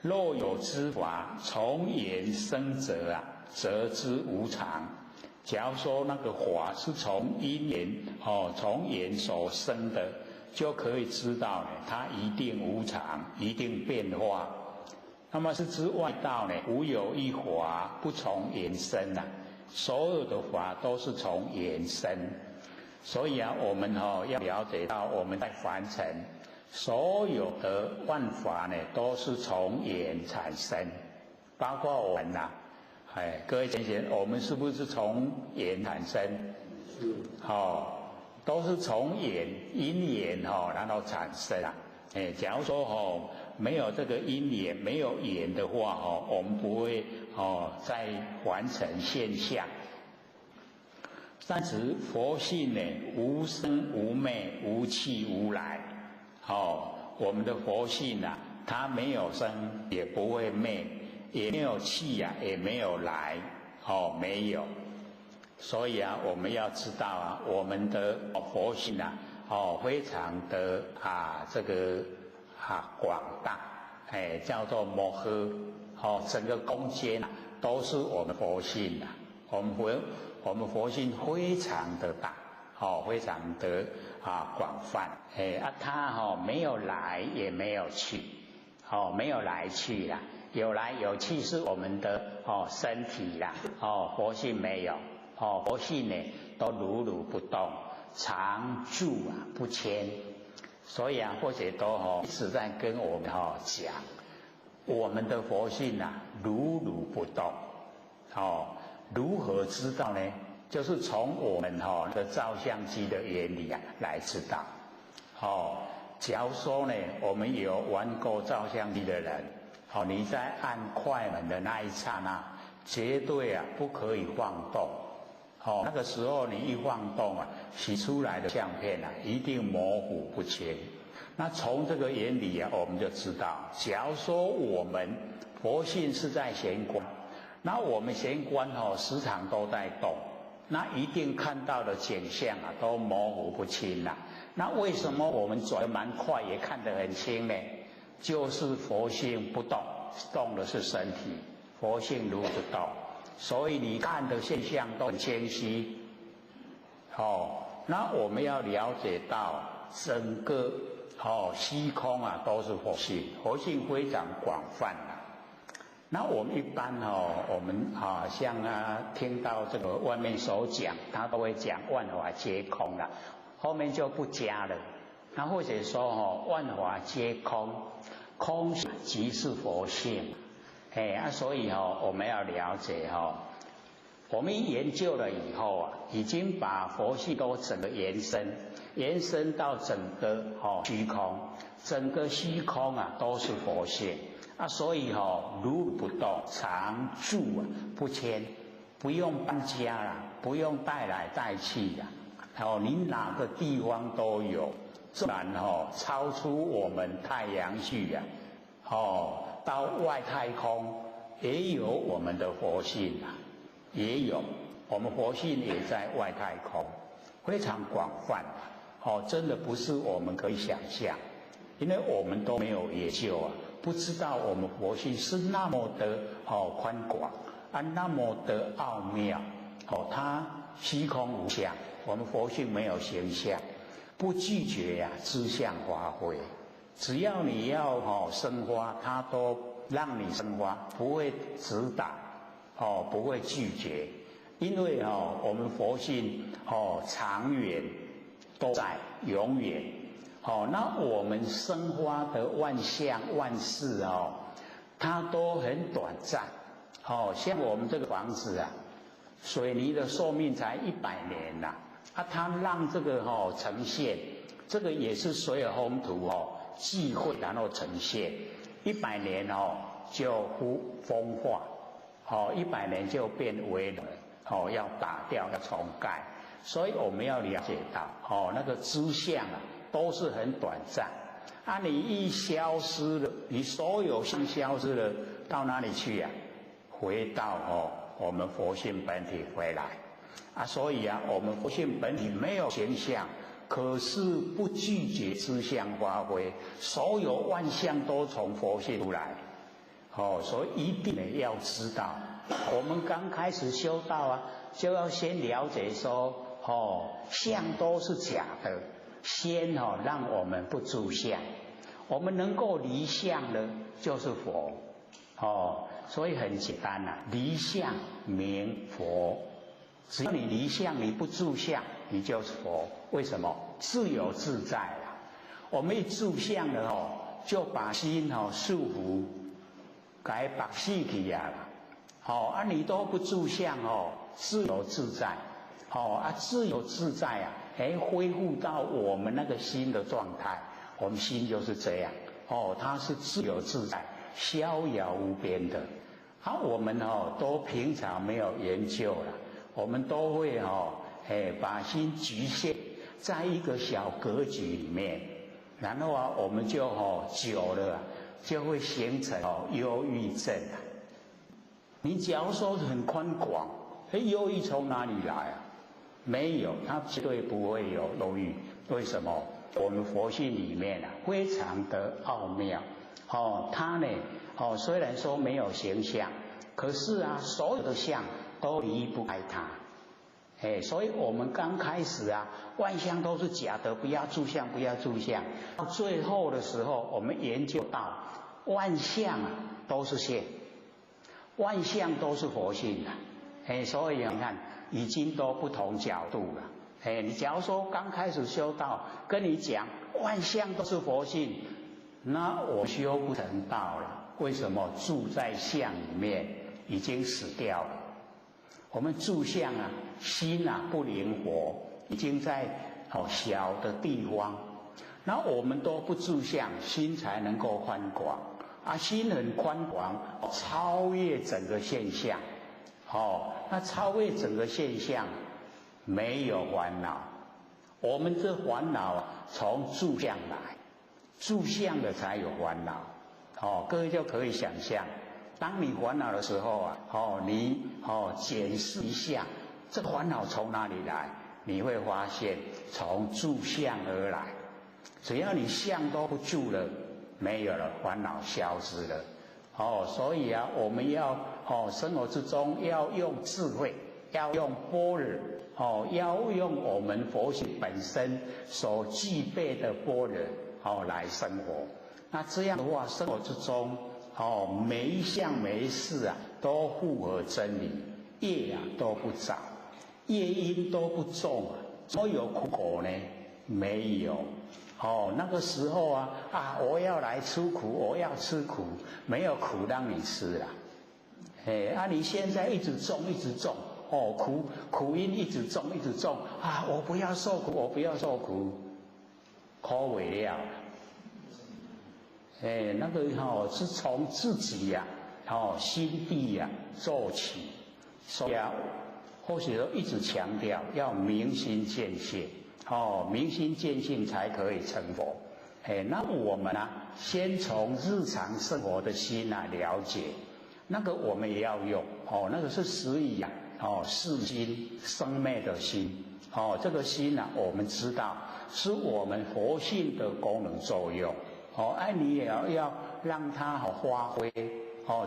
若有之法从缘生者啊，则知无常。假如说那个法是从因缘从缘所生的，就可以知道呢，它一定无常，一定变化。那么是之外道呢，无有一法不从缘生啊，所有的法都是从缘生。所以啊，我们要了解到我们在凡尘所有的万法呢，都是从缘产生，包括我们呐。各位同学，我们是不是从缘产生？是。都是从缘因缘然后产生啊。假如说没有这个因缘，没有缘的话我们不会在凡尘现象。但是佛性呢，无生无灭，无去无来。我们的佛性啊，它没有生，也不会灭，也没有去啊，也没有来，没有。所以啊，我们要知道啊，我们的佛性啊，非常的这个广大，叫做摩诃，整个空间啊，都是我们佛性啊，我们佛性非常的大，非常的广泛，它没有来也没有去，没有来去啦，有来有去是我们的身体啦，佛性没有，佛性呢都如如不动，常住不迁。所以或者都一直在跟我们讲，我们的佛性如如不动。如何知道呢？就是从我们的照相机的原理来知道。假如说呢，我们有玩过照相机的人，你在按快门的那一刹那，绝对不可以晃动。那个时候你一晃动洗出来的相片一定模糊不清。那从这个原理我们就知道，假如说我们佛性是在玄关，那我们玄关时常都在动，那一定看到的景象都模糊不清啦。那为什么我们转得蛮快也看得很清呢？就是佛性不动，动的是身体，佛性如不动，所以你看的现象都很清晰。那我们要了解到整个虚空都是佛性，佛性非常广泛。那我们一般我们像听到这个外面所讲，他都会讲万法皆空啦，后面就不加了。那或者说万法皆空，空即是佛性。所以我们要了解我们研究了以后已经把佛性都整个延伸到整个虚空，整个虚空都是佛性。所以如不动，常住不迁，不用搬家啦，不用带来带去啦，你哪个地方都有。自然超出我们太阳系到外太空也有我们的佛性也有，我们佛性也在外太空，非常广泛真的不是我们可以想象，因为我们都没有研究不知道我们佛性是那么的宽广那么的奥妙它虚空无相，我们佛性没有形象，不拒绝知相发挥，只要你要生发，它都让你生发，不会指导不会拒绝，因为我们佛性长远都在，永远那我们生发的万象万事它都很短暂像我们这个房子水泥的寿命才100年它让这个呈现，这个也是水尔风土忌讳然后呈现，100年就风化100年就变为了要打掉要重盖。所以我们要了解到那个知相都是很短暂你一消失了，你所有性消失了，到哪里去回到我们佛性本体回来所以我们佛性本体没有形象，可是不拒绝知相发挥，所有万象都从佛性出来所以一定得要知道，我们刚开始修道啊，就要先了解说，相都是假的，先让我们不住相，我们能够离相的，就是佛，所以很简单呐，离相名佛。只要你离相，你不住相，你就是佛。为什么？自由自在啦。我们一住相了就把心束缚，该绑死去呀啦。你都不住相自由自在，自由自在啊，恢复到我们那个心的状态，我们心就是这样，它是自由自在、逍遥无边的。我们都平常没有研究了。我们都会把心局限在一个小格局里面，然后我们就久了就会形成忧郁症啊。你假如说很宽广，忧郁从哪里来啊？没有，它绝对不会有忧郁。为什么？我们佛性里面非常的奥妙，它呢虽然说没有形象，可是所有的相都离不开它，所以我们刚开始万象都是假的，不要住相，不要住相。到最后的时候，我们研究到万象都是现，万象都是佛性所以你看，已经都不同角度了。你假如说刚开始修道，跟你讲万象都是佛性，那我修不成道了。为什么？住在相里面已经死掉了。我们住相心不灵活，已经在小的地方，然后我们都不住相，心才能够宽广心很宽广，超越整个现象，那超越整个现象没有烦恼。我们这烦恼从住相来，住相的才有烦恼。各位就可以想象，当你烦恼的时候你检视一下，这个烦恼从哪里来？你会发现从住相而来。只要你相都不住了，没有了，烦恼消失了。所以我们要生活之中要用智慧，要用般若，要用我们佛性本身所具备的般若来生活。那这样的话，生活之中每一项每一事都符合真理，业都不造，业因都不种都有苦果呢？没有。那个时候我要来吃苦，我要吃苦，没有苦让你吃了。你现在一直种，一直种，苦因一直种，一直种我不要受苦，我不要受苦，苦为了。那个是从自己心地做起，所以或许都一直强调要明心见性，明心见性才可以成佛。那我们先从日常生活的心了解，那个我们也要用，那个是实以世心生灭的心，这个心我们知道是我们佛性的功能作用。你也要让它发挥，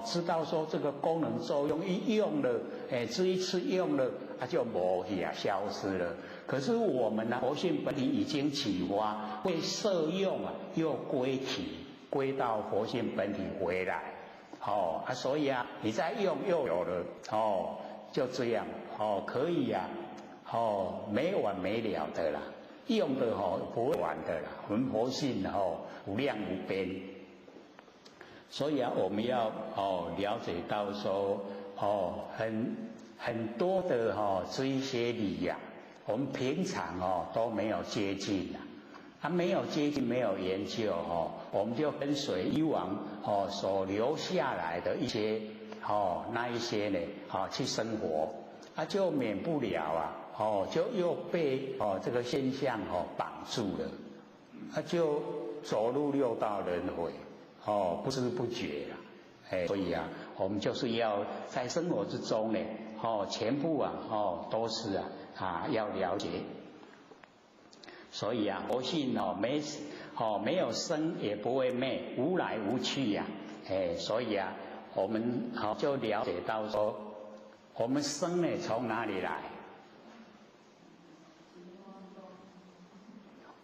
知道说这个功能作用一用了，这一次用了，就没去消失了。可是我们佛性本体已经启发，会摄用又归体，归到佛性本体回来，所以你再用又有了，就这样，可以没完没了的啦。用的不会完的啦，我们佛性无量无边，所以我们要了解到说很多的这一些理我们平常都没有接近没有接近，没有研究我们就跟随以往所留下来的一些那一些呢去生活就免不了就又被这个现象绑住了，就走入六道轮回，不知不觉了，所以我们就是要在生活之中呢，全部都是要了解。所以佛性没有生也不会灭，无来无去所以我们就了解到说，我们生呢从哪里来？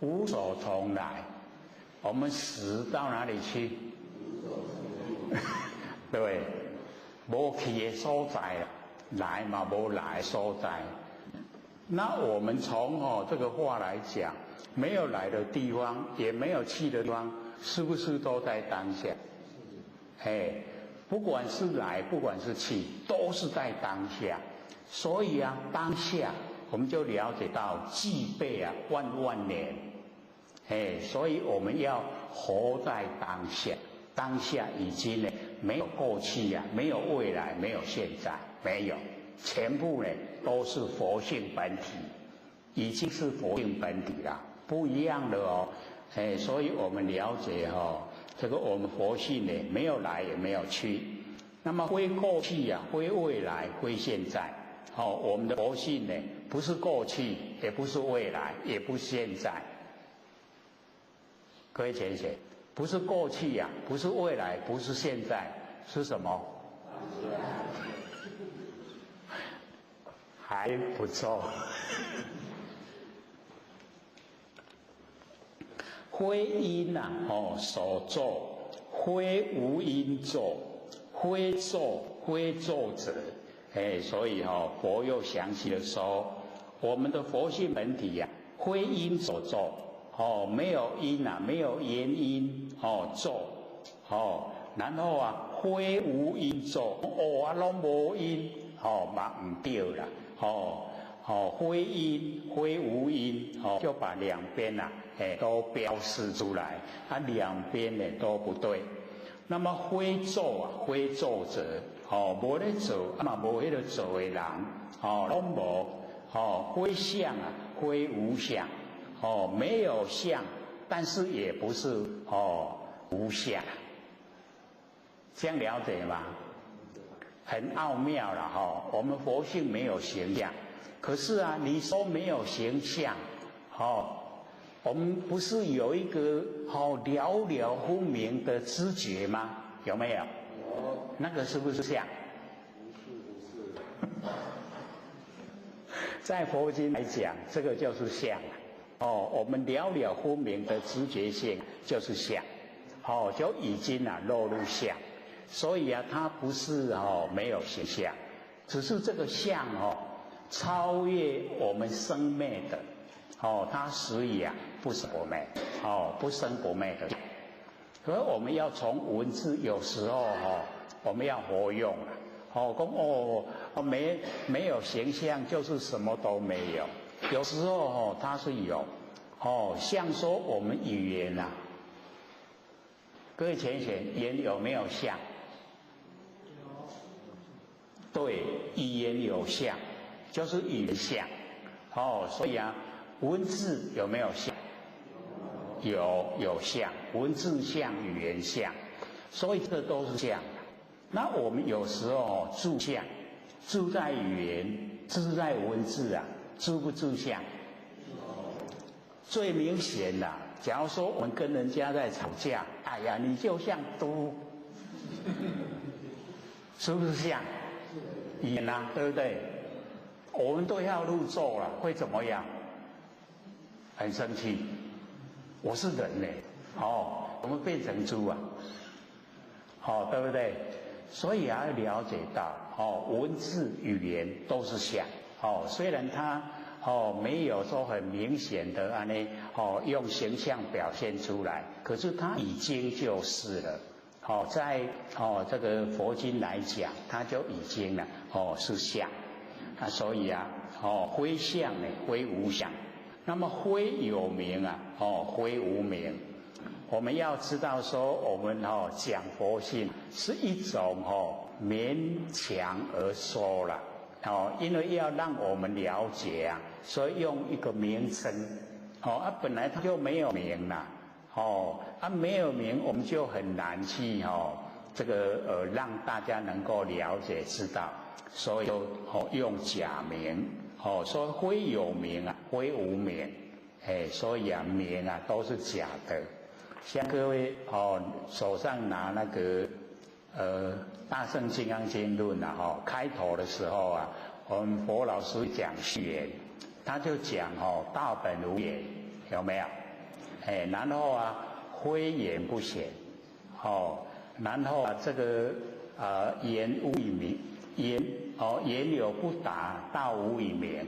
无所从来。我们死到哪里去？对，无去的所在，来嘛无来的所在。那我们从这个话来讲，没有来的地方，也没有去的地方，是不是都在当下？不管是来，不管是去，都是在当下。所以啊，当下我们就了解到具备啊万万年。所以我们要活在当下，当下已经呢没有过去啊，没有未来，没有现在，没有，全部呢都是佛性本体，已经是佛性本体了，不一样的哦。所以我们了解这个我们佛性呢没有来也没有去，那么非过去啊，非未来，非现在。我们的佛性呢不是过去，也不是未来，也不是现在。各位浅显，不是过去呀，不是未来，不是现在，是什么？还不错。非因呐，所作，非无因作，非作，非作者。所以佛又详细的说，我们的佛性本体呀，非因所作。没有因啊，没有原因做然后啊，非无因做啊，拢无因嘛唔对啦非因非无因就把两边啊都标示出来，两边呢都不对。那么非做啊，非做者无咧做嘛，无迄个做的人拢无非相啊，非无相。没有相，但是也不是无相，这样了解吗？很奥妙了我们佛性没有形象，可是啊，你说没有形象，我们不是有一个了了分明的知觉吗？有没有？有。那个是不是相？不是。在佛经来讲，这个就是相。我们了了分明的知觉性就是相，就已经落入相，所以啊，它不是没有形象，只是这个相超越我们生灭的，它实以不生不灭，不生不灭的。可是我们要从文字，有时候我们要活用讲没有形象就是什么都没有。有时候它是有像说我们语言啊，各位浅显，言有没有相？有。对，语言有相，就是语言相所以啊，文字有没有相？有相，文字相，语言相，所以这都是相。那我们有时候注相，注在语言，注在文字啊。注不注相？最明显的，假如说我们跟人家在吵架，哎呀，你就像猪，是不是像？演啊，对不对？我们都要入座了，会怎么样？很生气。我是人呢，我们变成猪啊，对不对？所以要了解到，文字、语言都是相。虽然它没有说很明显的用形象表现出来，可是它已经就是了。在这个佛经来讲，它就已经了是相。所以啊，非相呢，非无相。那么非有名啊，非无名。我们要知道说，我们讲佛性是一种勉强而说了。因为要让我们了解啊，所以用一个名称，本来它就没有名啦，没有名，我们就很难去这个让大家能够了解知道，所以用假名，说非有名啊，非无名，所以啊名啊都是假的。像各位手上拿那个大乘金刚经论啊，开头的时候啊，我们佛老师讲序言，他就讲道本无言，有没有？然后啊，非言不显，然后啊，这个言无以明，言有不达，道无以明，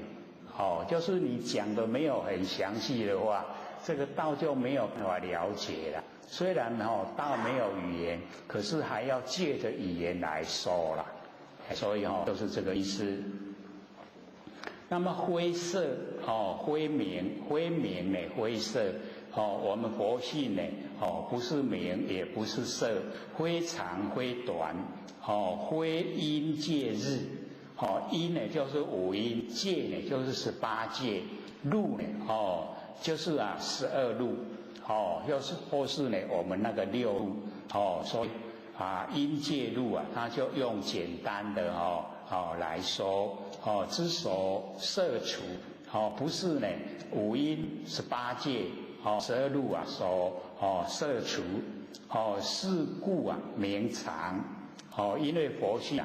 就是你讲的没有很详细的话，这个道就没有办法了解了。虽然道没有语言，可是还要借着语言来说啦，所以就是这个意思。那么灰色灰明呢，灰色我们佛性呢不是明也不是色，非长非短非阴界日阴呢就是五阴，界呢就是18界，路呢就是12路或是呢我们那个6路所以阴界路它就用简单的来说之所摄除不是呢五阴18界12路所摄除是故明常因为佛性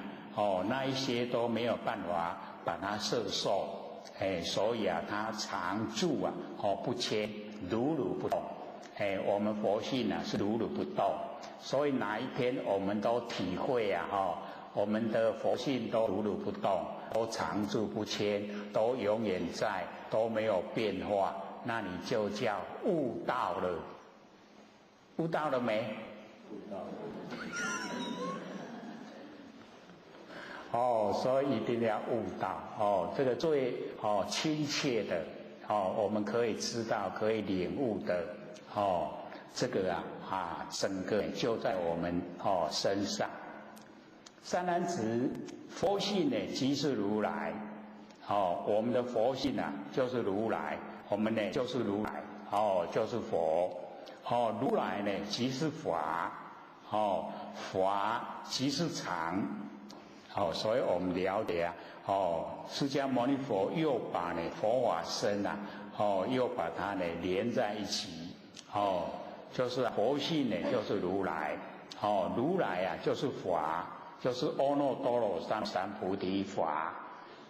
那一些都没有办法把它摄受所以它常住不迁，如如不动我们佛性是如如不动，所以哪一天我们都体会我们的佛性都如如不动，都常住不迁，都永远在，都没有变化，那你就叫悟道了。悟道了没？悟道了。所以一定要悟道这个最亲切的我们可以知道可以领悟的这个整个就在我们身上。三男子佛性呢即是如来我们的佛性就是如来，我们呢就是如来就是佛如来呢即是法法即是常所以我们了解释迦牟尼佛又把佛法身又把它连在一起就是佛性呢就是如来如来就是法，就是阿耨多罗三菩提法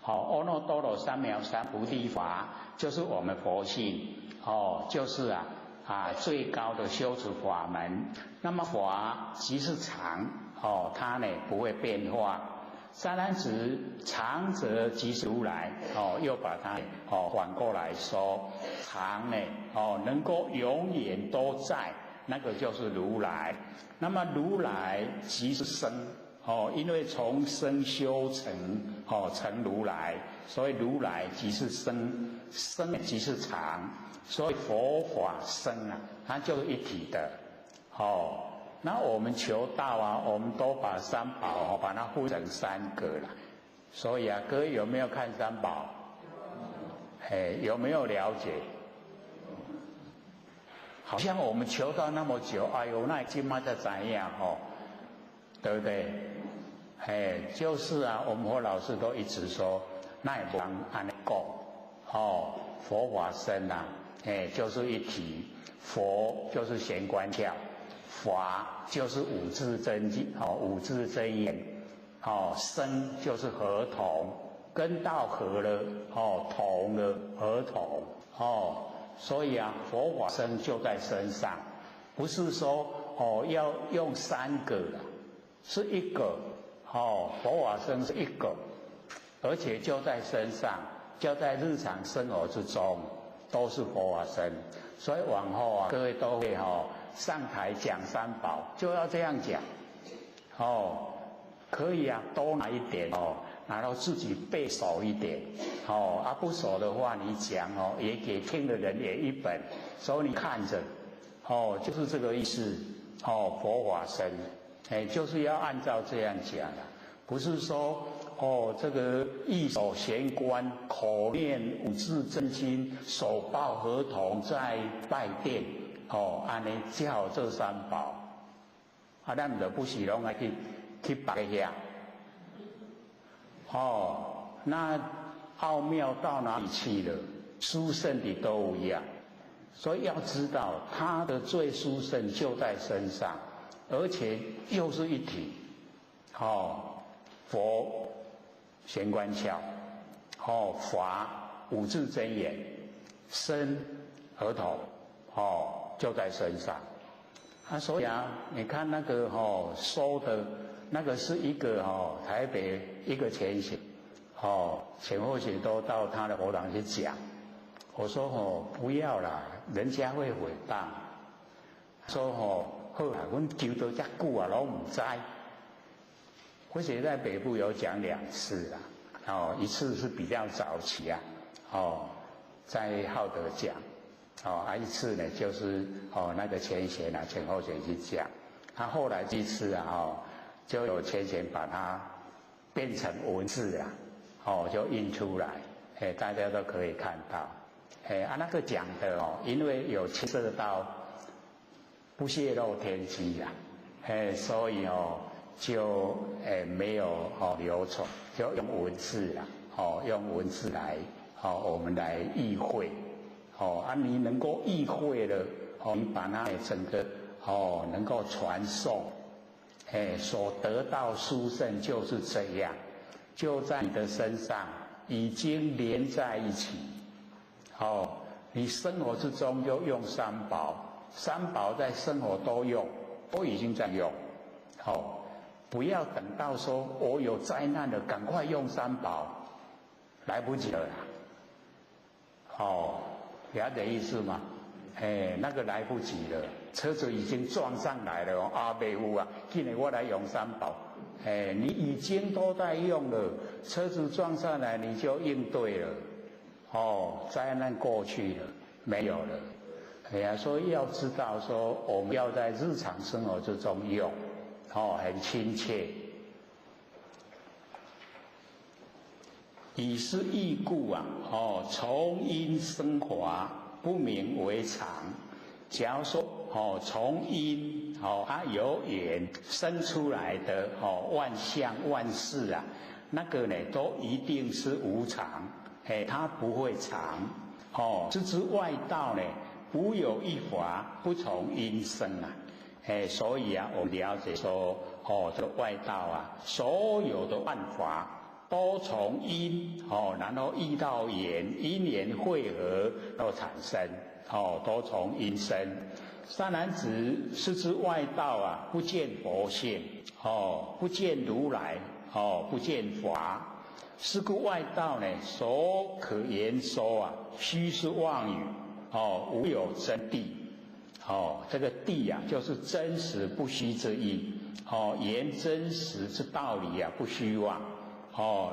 阿耨多罗三藐三菩提法就是我们佛性就是最高的修持法门。那么法即是常它呢不会变化。三男子常则即是如来又把它反过来说，常呢能够永远都在，那个就是如来。那么如来即是生因为从生修成成如来，所以如来即是生，生即是常，所以佛法生它就是一体的那我们求道我们都把三宝把它分成3个了。所以各位有没有看三宝？有没有了解？好像我们求道那么久，哎呦，那今嘛才怎样对不对？就是我们佛老师都一直说，那也不能按那讲佛法身就是一体，佛就是玄关教，法就是五字真经五字真言生就是合同，跟道合了同了合同所以佛法身就在身上，不是说要用3个了，是一个佛法身是一个，而且就在身上，就在日常生活之中都是佛法身。所以往后各位都会上台讲三宝，就要这样讲可以多拿一点然后自己背熟一点不熟的话你讲也给听的人也一本，所以你看着就是这个意思佛法身就是要按照这样讲的，不是说这个一手玄关，口念五字真经，手抱合同在拜殿安尼叫这三宝咱就不是拢爱去摆遐那奥妙到哪里去了？殊胜的都一样，所以要知道它的最殊胜就在身上，而且又是一体佛玄关窍，法五字真言，身额头，就在身上。所以你看那个收的那个是一个台北一个前贤，前后贤都到他的佛堂去讲。我说不要啦，人家会诽谤。说好啦，阮求到遮久啊，拢唔知。或许在北部有讲2次啦，一次是比较早期在浩德讲，一次呢就是那个前贤前后贤去讲。他后来这次就有前贤把它变成文字就印出来，大家都可以看到。那个讲的因为有牵涉到不泄露天机所以就没有流传，就用文字用文字来我们来意会你能够意会了你把它整个能够传送所得到殊胜就是这样，就在你的身上已经连在一起。你生活之中就用三宝，三宝在生活都用，都已经在用。不要等到说我有灾难了，赶快用三宝，来不及了啦。了解意思吗？那个来不及了，车子已经撞上来了袂有今天我来用三宝。你已经都在用了，车子撞上来你就应对了。灾难过去了，没有了。所以要知道说，我们要在日常生活之中用，很亲切。以是义故从因生华，不名为常。假如说从因它有缘生出来的万象万事那个呢都一定是无常。它不会常，之外道呢，无有一法不从因生所以我们了解说，这个外道所有的万法都从因，然后遇到缘，因缘汇合都产生，都从因生。善男子，是之外道不见佛性，不见如来，不见法。是故外道呢，所可言说虚是妄语，无有真谛。这个谛就是真实不虚之意。言真实之道理不虚妄。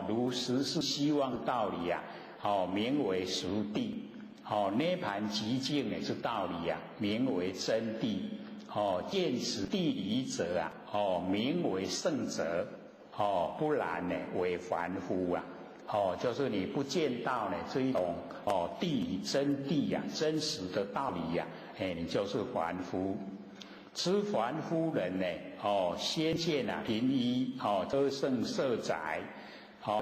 如实是虚妄道理名为实谛。涅盘极境之道理名为真谛。见此谛理者名为圣者。不然呢为凡夫就是你不见到呢这一种真谛真实的道理你就是凡夫。知凡夫人呢先见平一遮胜色宅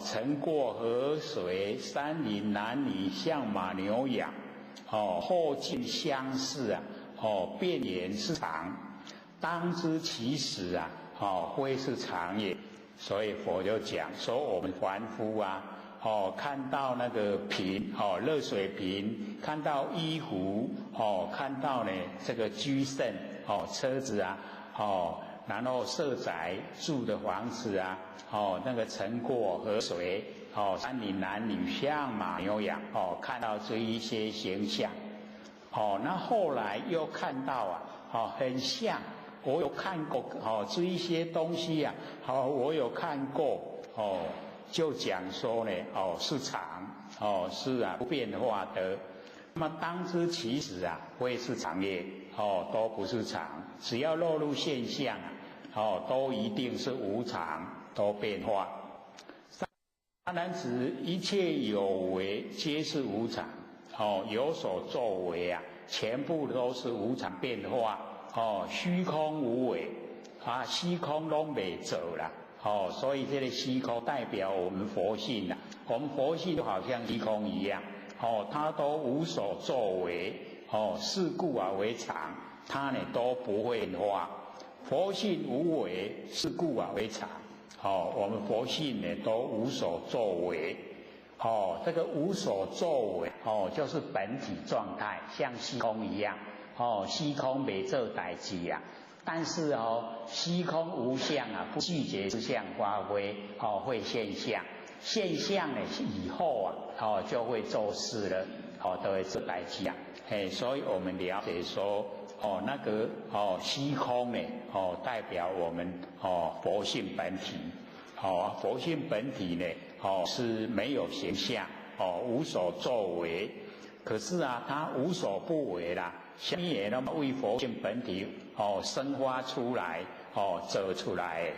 曾过河水山林男女象马牛羊后见相似变言是常，当知其实非是常也。所以佛就讲说，我们凡夫看到那个瓶热水瓶，看到衣服看到呢这个居胜车子然后色宅住的房子那个曾过河水山林男女象马牛羊看到这一些形象那后来又看到很像。我有看过这一些东西我有看过就讲说呢是常是不变化的。那么当知其实非是常也都不是常，只要落入现象都一定是无常，都变化。善男子，一切有为皆是无常有所作为全部都是无常变化虚空无为虚空都没走了所以这个虚空代表我们佛性我们佛性就好像虚空一样它都无所作为是故为常，它呢都不会变化。佛性无为，是故为常我们佛性呢都无所作为，这个无所作为，就是本体状态，像虚空一样，虚空没做代志啊。但是虚空无相啊，不拒绝之相发挥，会现象。现象呢以后啊，就会做事了，都会做代志啊。所以我们了解说，那个虚空呢，代表我们佛性本体，佛性本体呢，是没有形象，无所作为。可是啊，它无所不为啦，相也那么为佛性本体生发出来，走出来，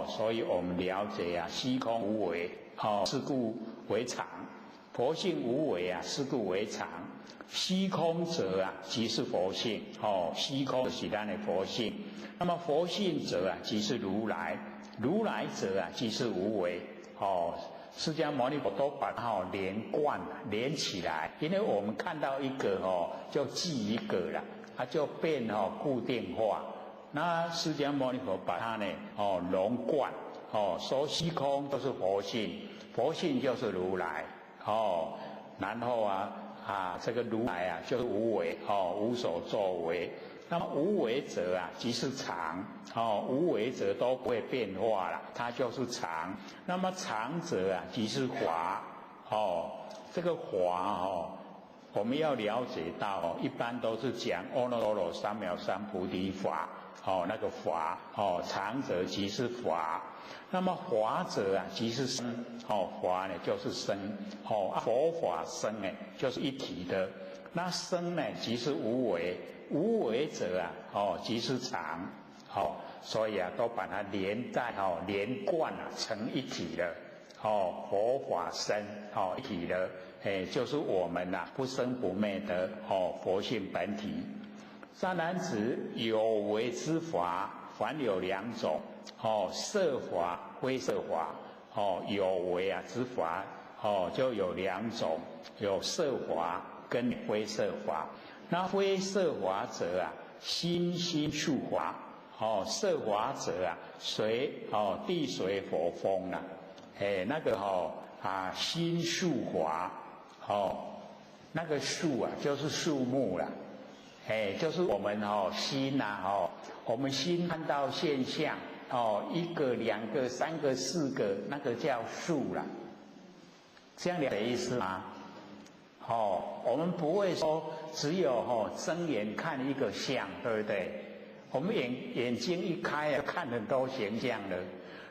所以我们了解啊，虚空无为，是故为常；佛性无为啊，是故为常。虚空者啊，即是佛性，虚空是咱的佛性。那么佛性者啊，即是如来；如来者啊，即是无为。释迦牟尼佛都把它连贯连起来，因为我们看到一个就记一个了，它就变固定化。那释迦牟尼佛把它呢融贯，说虚空都是佛性，佛性就是如来，然后这个如来啊就是无为，无所作为。那么无为者啊，即是常，无为者都不会变化了，它就是常。那么常者啊，即是华，这个华我们要了解到，一般都是讲阿耨多罗三藐三菩提法，那个法，常者即是法。那么华者啊，即是生，华呢就是生，佛法生呢就是一体的。那生呢，即是无为。无为者啊，即是常，所以啊，都把它连在连贯成一体了，佛法生一体了，就是我们不生不灭的佛性本体。善男子，有为之法，凡有两种，色法、非色法。有为之法，就有两种，有色法跟非色法。那非色法者啊，心处法；色法者啊，水地水火风啦。那个心树法，那个树啊，就是树木啦。就是我们心呐，我们心看到现象，一个、两个、三个、四个，那个叫树啦。这样了解意思吗？我们不会说只有睁眼看一个相，对不对？我们眼睛一开看很多形象了，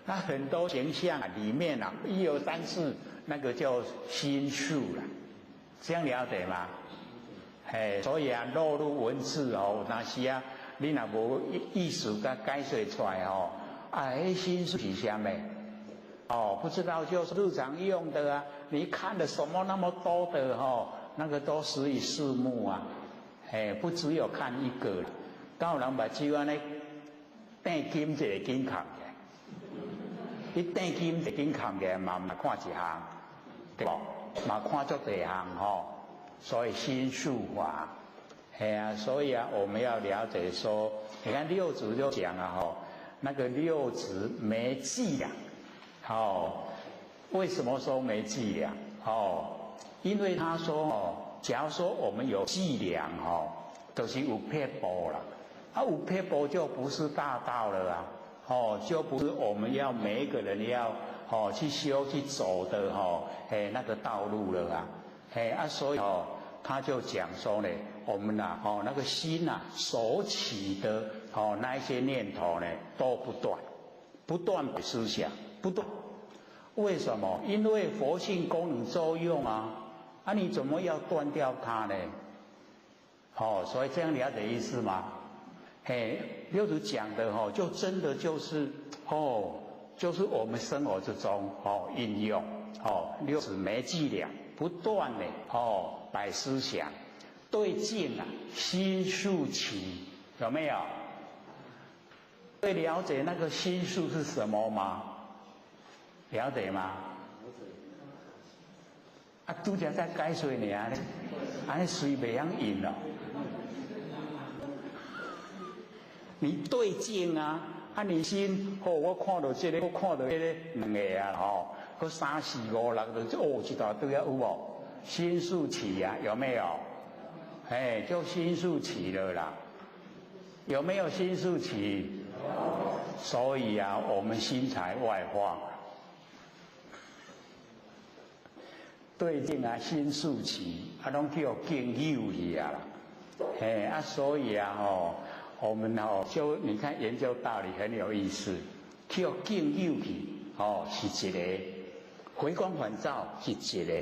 那很多形象里面1、2、3、4，那个叫心术了，这样了解吗？所以落入文字有当时你若无意思甲解释出来心术是什么？不知道就是日常用的你看的什么那么多的那个都属于事目不只有看一个了。有人把手安尼戴金就会紧扛起来，你戴金就紧扛起来嘛看一项，对不？嘛看足多项所以心术法，所以我们要了解说，你看六祖就讲那个六祖没伎俩。为什么说没伎俩？因为他说假如说我们有伎俩就是有撇步了，有撇步就不是大道了就不是我们要每一个人要去修去走的那个道路了所以他就讲说呢，我们那个心所起的那一些念头呢都不断的思想。不断，为什么？因为佛性功能作用你怎么要断掉它呢？所以这样了解意思吗？六祖讲的就真的就是就是我们生活之中应用六祖没伎俩，不断的摆思想，对境心术起，有没有？会了解那个心术是什么吗？了解吗？拄则在解说呢，安尼水袂晓饮了。你对境啊，你心哦，我看到这个，我看到那个两个啊，吼，个3、4、5、6就哦，一大堆啊，有无？心速起呀、有没有？哎，就心速起了啦。有没有心速起？所以啊，我们心才外放。对境啊，心速起，啊，拢叫敬友去啊啦。嘿啊，所以啊，吼，我们吼就你看研究道理很有意思，叫敬友去，哦，是一个回光返照是一个，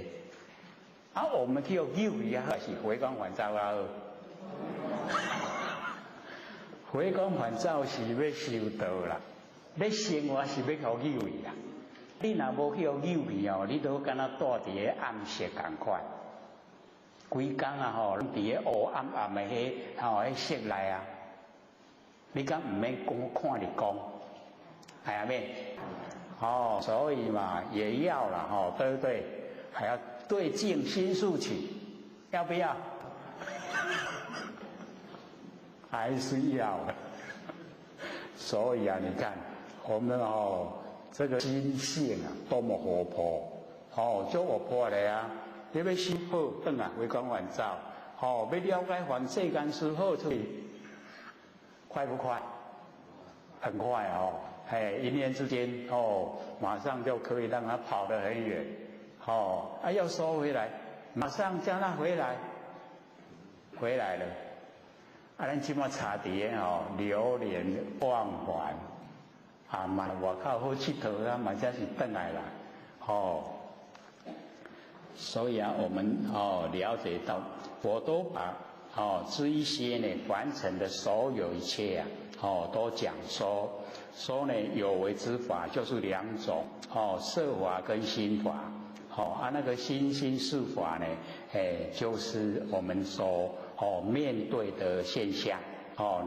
啊，我们叫友去啊，是回光返照啊。回光返照是要修道啦，要生活是要靠友去啦。你若无去友去哦，你都敢若住伫个暗室共款。规工啊吼，拢伫个黑暗暗的迄迄室内啊，你敢唔免看日光，系啊咩？哦，所以嘛也要啦吼，对不对？还要对境心速起，要不要？还是要的。所以啊，你看我们这个心性啊，多么活泼，就活泼的啊！你要修好，转啊回光返照，要了解凡世间事好处，快不快？很快哦，一念之间马上就可以让它跑得很远，要收回来，马上叫它回来，回来了。咱即马查伫个流连忘返，嘛外口好佚佗啊，嘛才是转来啦，所以啊，我们了解到，我都把这一些呢完成的所有一切啊，都讲说呢有为之法就是2种，色法跟心法，那个心是法呢，就是我们所面对的现象，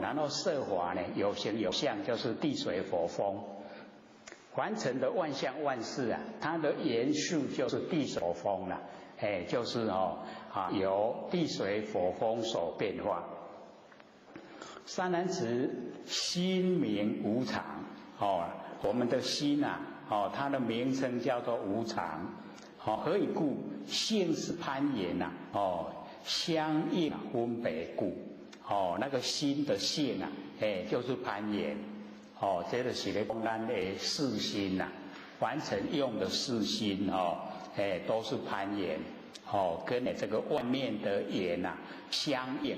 然后色法呢有形有相，就是地水火风。完成的万象万事啊，它的元素就是地水火风了，就是由地水火风所变化。三男子心名无常，我们的心啊，它的名称叫做无常，何以故？性是攀岩呐，相应分别故，那个心的性啊，就是攀岩。这个是咧讲咱的四心呐，完成用的四心都是攀岩，跟这个外面的岩呐相应，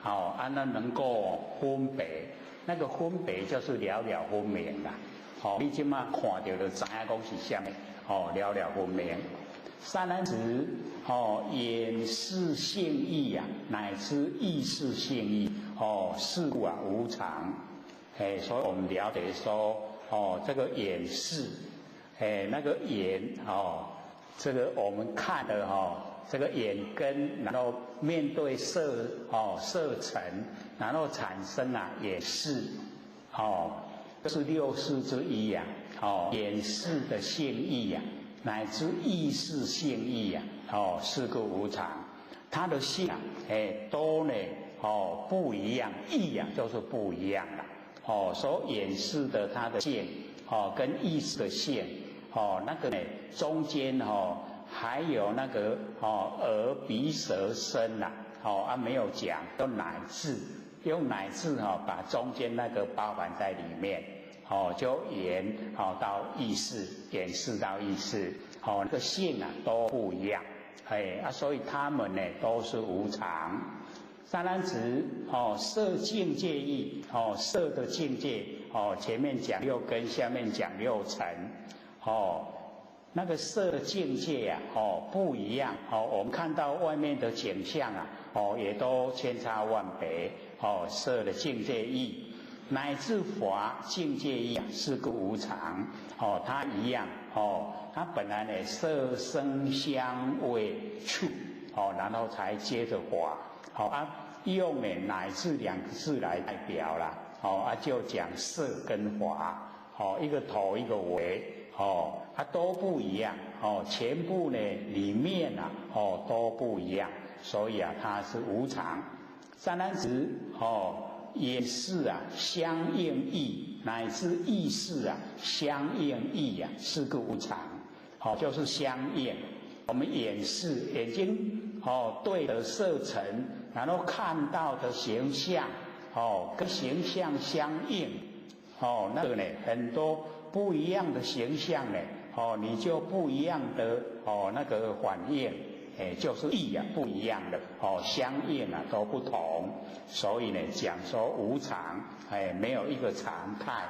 那能够分别，那个分别就是了了分明啦。你即马看到就知影讲是啥物，了了分明。三男子眼识性意啊，乃至意识性意，是故啊无常。所以我们了解说，这个眼识，那个眼，这个我们看的这个眼根，然后面对色尘，然后产生啊眼识，这是6识之一呀，眼识的性意呀，乃至意识性意呀，是个无常，它的性啊，都呢，不一样，意呀就是不一样了。所演示的它的性，跟意识的性，那个呢中间还有那个耳鼻舌身呐，没有讲，用乃至把中间那个包含在里面，就演到意识，演示到意识，那个性啊都不一样，所以他们呢都是无常。三男子色境界义，色的境界，前面讲6根，下面讲6尘，那个色的境界啊，不一样，我们看到外面的景象啊，也都千差万别，色的境界义，乃至法境界义啊，是个无常，它一样，它本来呢色声香味触，然后才接着法。用呢乃至2个字来代表啦，就讲色跟法，一个头一个尾，都不一样，全部呢里面啊，都不一样，所以啊它是无常。三男子眼识啊相应义，乃至意识啊，相应义啊，是故无常。就是相应。我们眼睛对的色尘，然后看到的形象跟形象相应那个呢很多不一样的形象呢你就不一样的那个反应，就是义啊不一样的相应啊都不同，所以呢讲说无常，没有一个常态。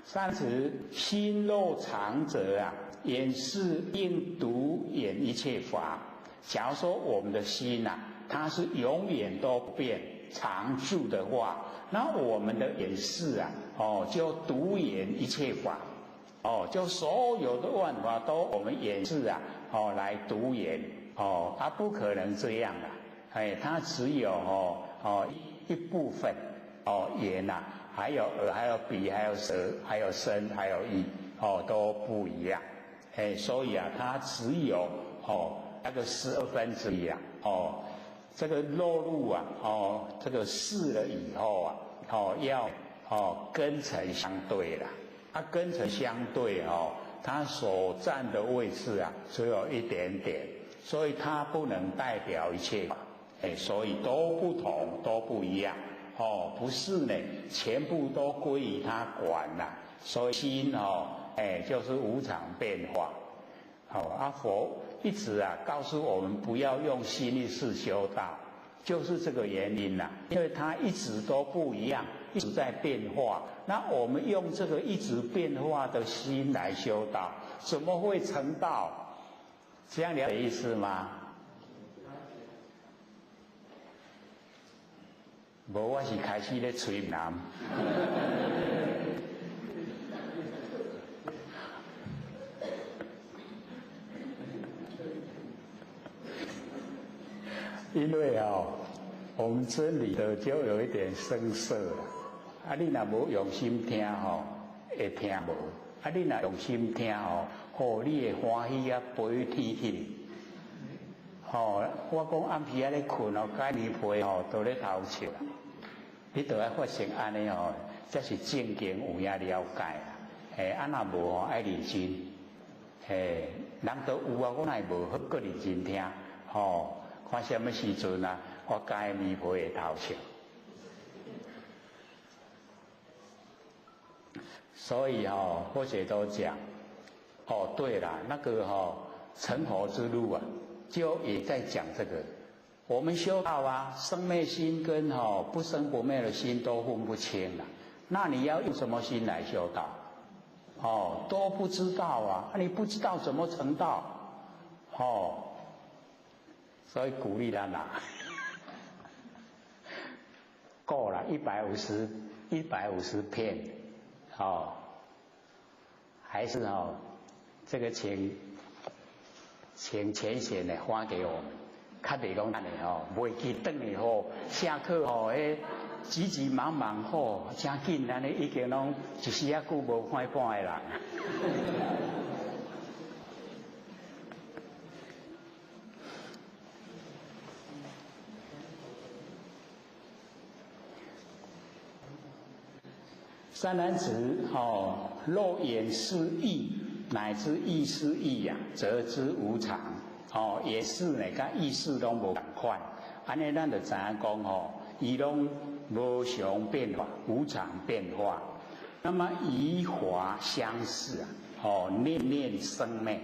30心若常者啊，眼识应独眼一切法。假如说我们的心啊，它是永远都不变常住的话，那我们的眼识啊，就独眼一切法，就所有的万法都我们眼识啊，来独眼，不可能这样的，它只有一部分，眼啊，还有耳，还有鼻，还有舌，还有身，还有意，都不一样。所以啊，它只有那个1/12啊，这个落入啊，这个事了以后啊，要根尘相对了。根尘相对它所占的位置啊，只有一点点，所以它不能代表一切法。所以都不同，都不一样。不是呢，全部都归于他管啦。所以心就是无常变化。佛一直啊告诉我们不要用心意识修道，就是这个原因啦。因为它一直都不一样，一直在变化。那我们用这个一直变化的心来修道，怎么会成道？这样了解意思吗？无，我是开始咧吹南。因为我们真理的就有一点生涩了。你若无用心听会听无；你若用心听你会欢喜啊飞天去。我讲暗时咧困盖棉被都咧偷笑。你都要发现安尼这是正经有影了解啦。若无爱认真。人都有啊，我哪会无好个认真听看什么时阵啊，我盖棉被会偷笑。所以或者都讲对啦，那个成佛之路啊，就也在讲这个。我们修道啊，生灭心跟不生不灭的心都分不清了。那你要用什么心来修道？都不知道啊，你不知道怎么成道？所以鼓励他拿，够了150片，还是这个请钱贤的发给我们。较袂讲安尼袂记转去下课急急忙忙真紧安尼已经拢一时啊久无看半个人。三男子若眼识意，乃至意识意啊，则知无常。也是呢，甲意识拢无同款，安尼咱就知影讲伊拢无常变化，无常变化。那么以法相似啊，念念生灭，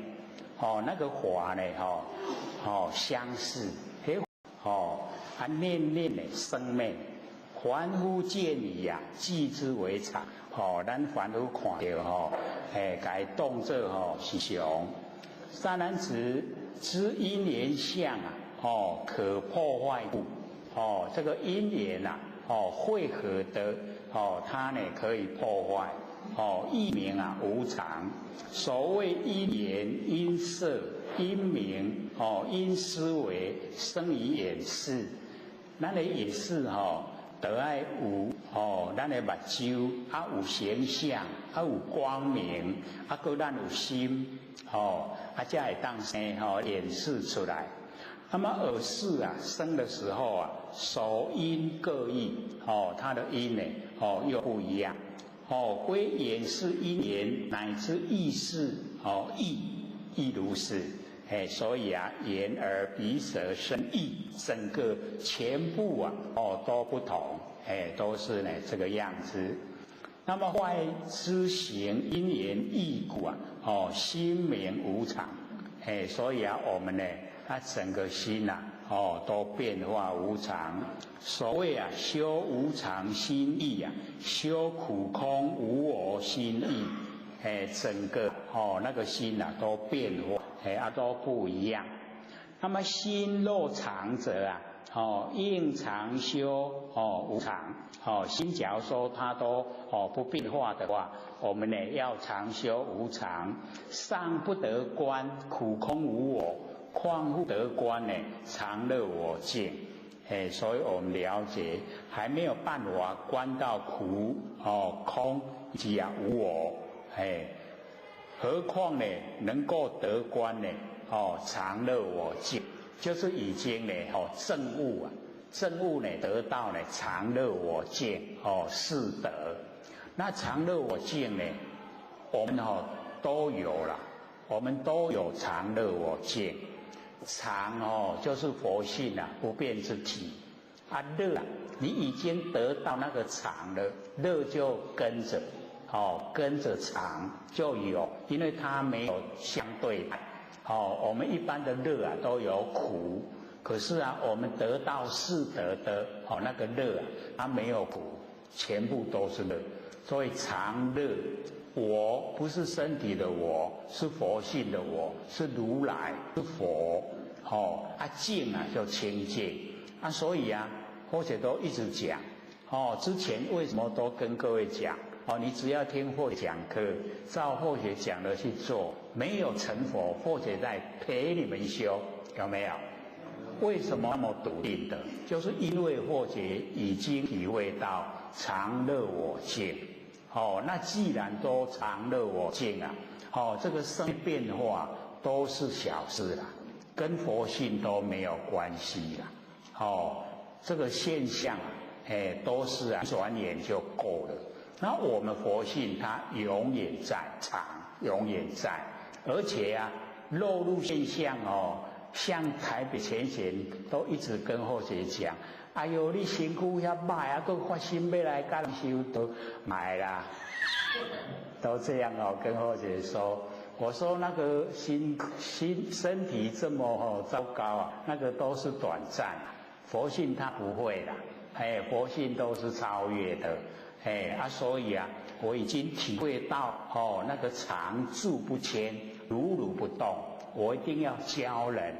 那个法呢，相似，念念的生灭，凡夫见矣啊，记之为常。咱凡夫看到该动作是常。三男子知因缘相啊，可破坏故，这个因缘啊，汇合的，它呢可以破坏，亦名啊无常。所谓因缘、因色、因名，因思维生于眼识。咱的眼识得爱有咱的目睭有形象，有光明，搁咱有心。才会当生演示出来。那么耳识啊，生的时候啊，手音各异，它的音呢又不一样。归眼是因缘，乃至意识亦如是。所以啊，眼耳鼻舌身意，整个全部啊，都不同，都是呢这个样子。那么外知行因缘异故啊，心明无常，所以啊，我们呢，它整个心呐，都变化无常。所谓啊，修无常心意啊，修苦空无我心意，整个那个心呐，都变化。都不一样。那么心若常者啊，应常修无常。心假如说它都不变化的话，我们呢要常修无常。上不得观苦空无我，况复得观呢常乐我净。所以我们了解还没有办法观到苦空以及无我，何况呢，能够得观呢？常乐我净，就是已经呢，证悟啊，证悟呢，得到呢，常乐我净，是德。那常乐我净呢，我们都有了，我们都有常乐我净。常就是佛性啊，不变之体。乐啊，你已经得到那个常了，乐就跟着。跟着常就有，因为它没有相对待。我们一般的乐啊都有苦，可是啊，我们得到是德的那个乐啊，它没有苦，全部都是乐。所以常乐，我不是身体的我，是佛性的我，是如来，是佛。净啊就清净所以啊，或者都一直讲。之前为什么都跟各位讲？你只要听或讲课，照或者讲的去做，没有成佛，或者在陪你们修，有没有？为什么那么笃定的？就是因为或者已经体会到常乐我净。那既然都常乐我净啊，这个生变化都是小事啦，跟佛性都没有关系啦。这个现象都是转眼就够了。那我们佛性它永远在，常永远在，而且落入现象像台北前都一直跟后姐讲，哎呦，你身躯遐歹还发心要来干修都买啦，都这样跟后姐说。我说那个身体这么糟糕那个都是短暂，佛性它不会啦，佛性都是超越的。所以我已经体会到那个常住不迁，如如不动。我一定要教人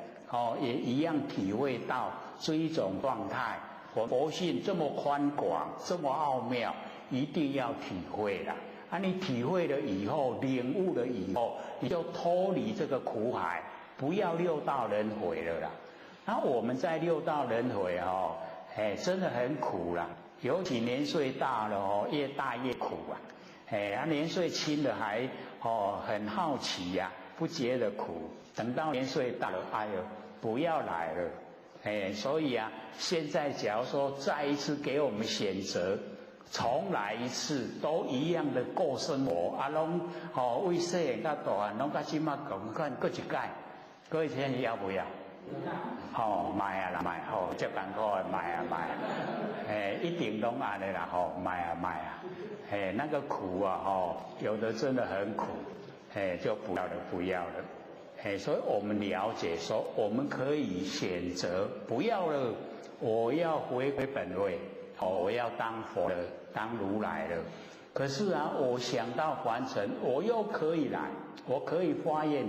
也一样体会到这一种状态。佛性这么宽广，这么奥妙，一定要体会啦。你体会了以后，领悟了以后，你就脱离这个苦海，不要六道轮回了啦。那我们在六道轮回真的很苦啦。尤其年岁大了越大越苦年岁轻的还很好奇不觉得苦，等到年岁大了，哎呦，不要来了。所以现在假如说再一次给我们选择，重来一次，都一样的过生活拢为细到大汉拢甲今嘛共款各一届，各位现在要不要？买啦买，这艰苦的买一定拢安尼啦，买那个苦有的真的很苦，就不要了，所以我们了解说，我们可以选择不要了，我要回归本位，我要当佛了，当如来了。可是我想到凡尘，我又可以来，我可以发愿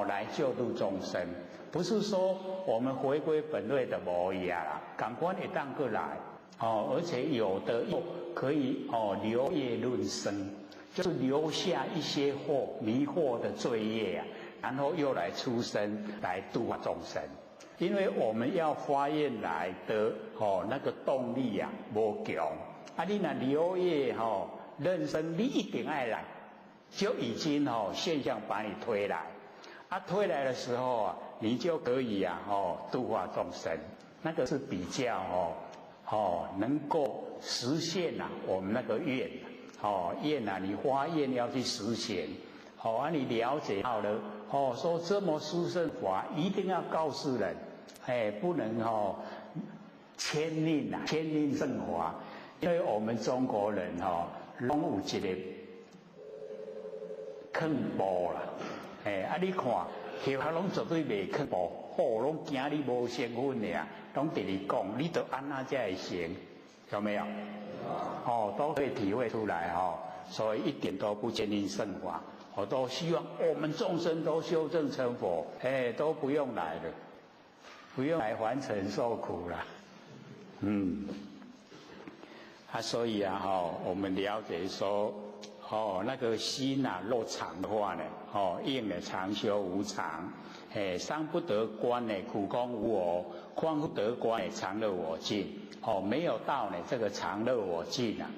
来救度众生。不是说我们回归本位的无一样啦，感官也当过来而且有的又可以留业论生，就是留下一些迷惑的罪业然后又来出生来度化众生。因为我们要发愿来的那个动力无强你若留业认生，你一定要来，就已经现象把你推来推来的时候你就可以度化众生，那个是比较能够实现我们那个愿愿啊，你发愿要去实行，你了解到了，说这么殊胜法一定要告诉人，不能牵令啊，牵令正法，因为我们中国人拢有一个坑步啦，你看，其他拢绝对袂坑步，拢惊你无身份俩，拢直你讲，你都安那才会行，有没有？都可以体会出来所以一点都不牵令正法，我都希望我们众生都修正成佛，都不用来了，不用来凡尘受苦了。所以我们了解说，那个心若常的话呢，应了常修无常，伤不得观呢，苦空无我，况不得观呢，常乐我净。没有到呢这个常乐我净啊，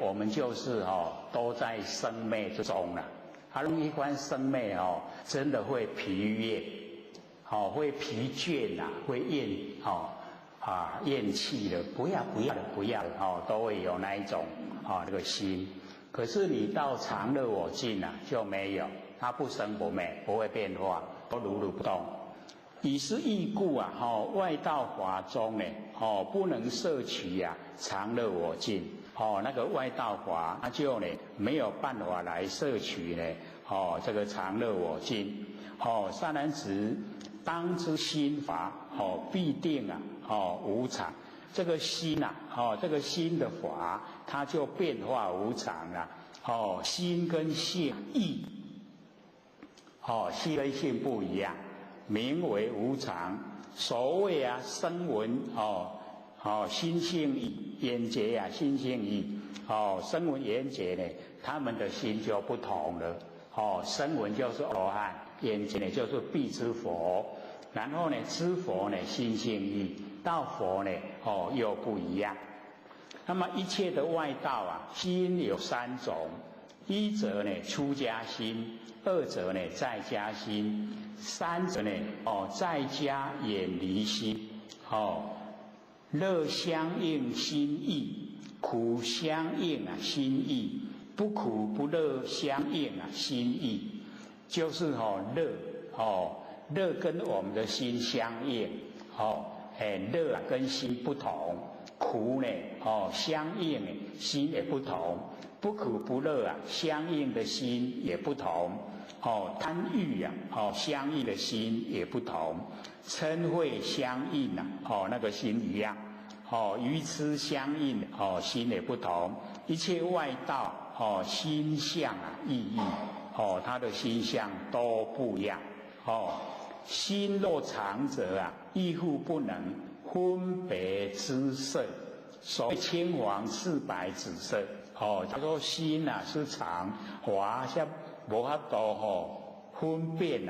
我们就是都在生灭之中了。一般生灭真的会疲厌，会疲倦啊，会厌弃了，不要了，都会有那一种这个心。可是你到常乐我净啊，就没有，它不生不灭，不会变化，都如如不动。以是义故啊，外道法中呢，不能摄取常乐我净，那个外道法，那就呢没有办法来摄取呢，这个常乐我净。善男子，当知心法，必定无常。这个心这个心的法，它就变化无常了。心跟性异，心跟性不一样。名为无常，所谓声闻心性异，缘觉心性异，声闻缘觉呢，他们的心就不同了。声闻就是阿罗汉，缘觉呢就是必知佛，然后呢知佛呢心性异，到佛呢又不一样。那么一切的外道心有三种，一者呢出家心，二者呢在家心，三者呢在家远离心。乐相应心意，苦相应心意，不苦不乐相应心意。就是乐跟我们的心相应，乐跟心不同，苦呢相应心也不同，不苦不乐相应的心也不同。贪欲相应的心也不同，嗔恚相应那个心一样，愚痴相应心也不同。一切外道心相异异，他的心相都不一样。心若常者亦复不能分别之色，所谓青黄赤白紫色。他说心是常，华下无法度分辨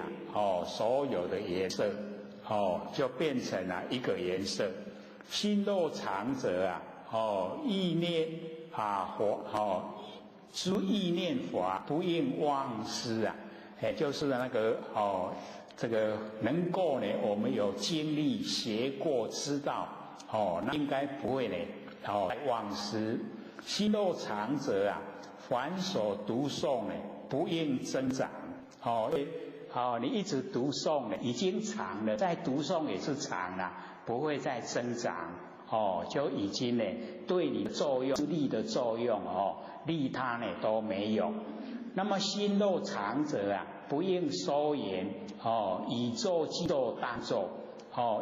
所有的颜色，就变成了一个颜色。心若常者意念知意念法，不应忘失就是那个这个能够呢，我们有经历学过知道那应该不会呢忘失。心若常者凡所读诵呢，不应增长。你一直读诵呢，已经长了，再读诵也是长了，不会再增长。就已经呢，对你的作用、力的作用利他呢都没有。那么心若常者不应收延。已作即作当作，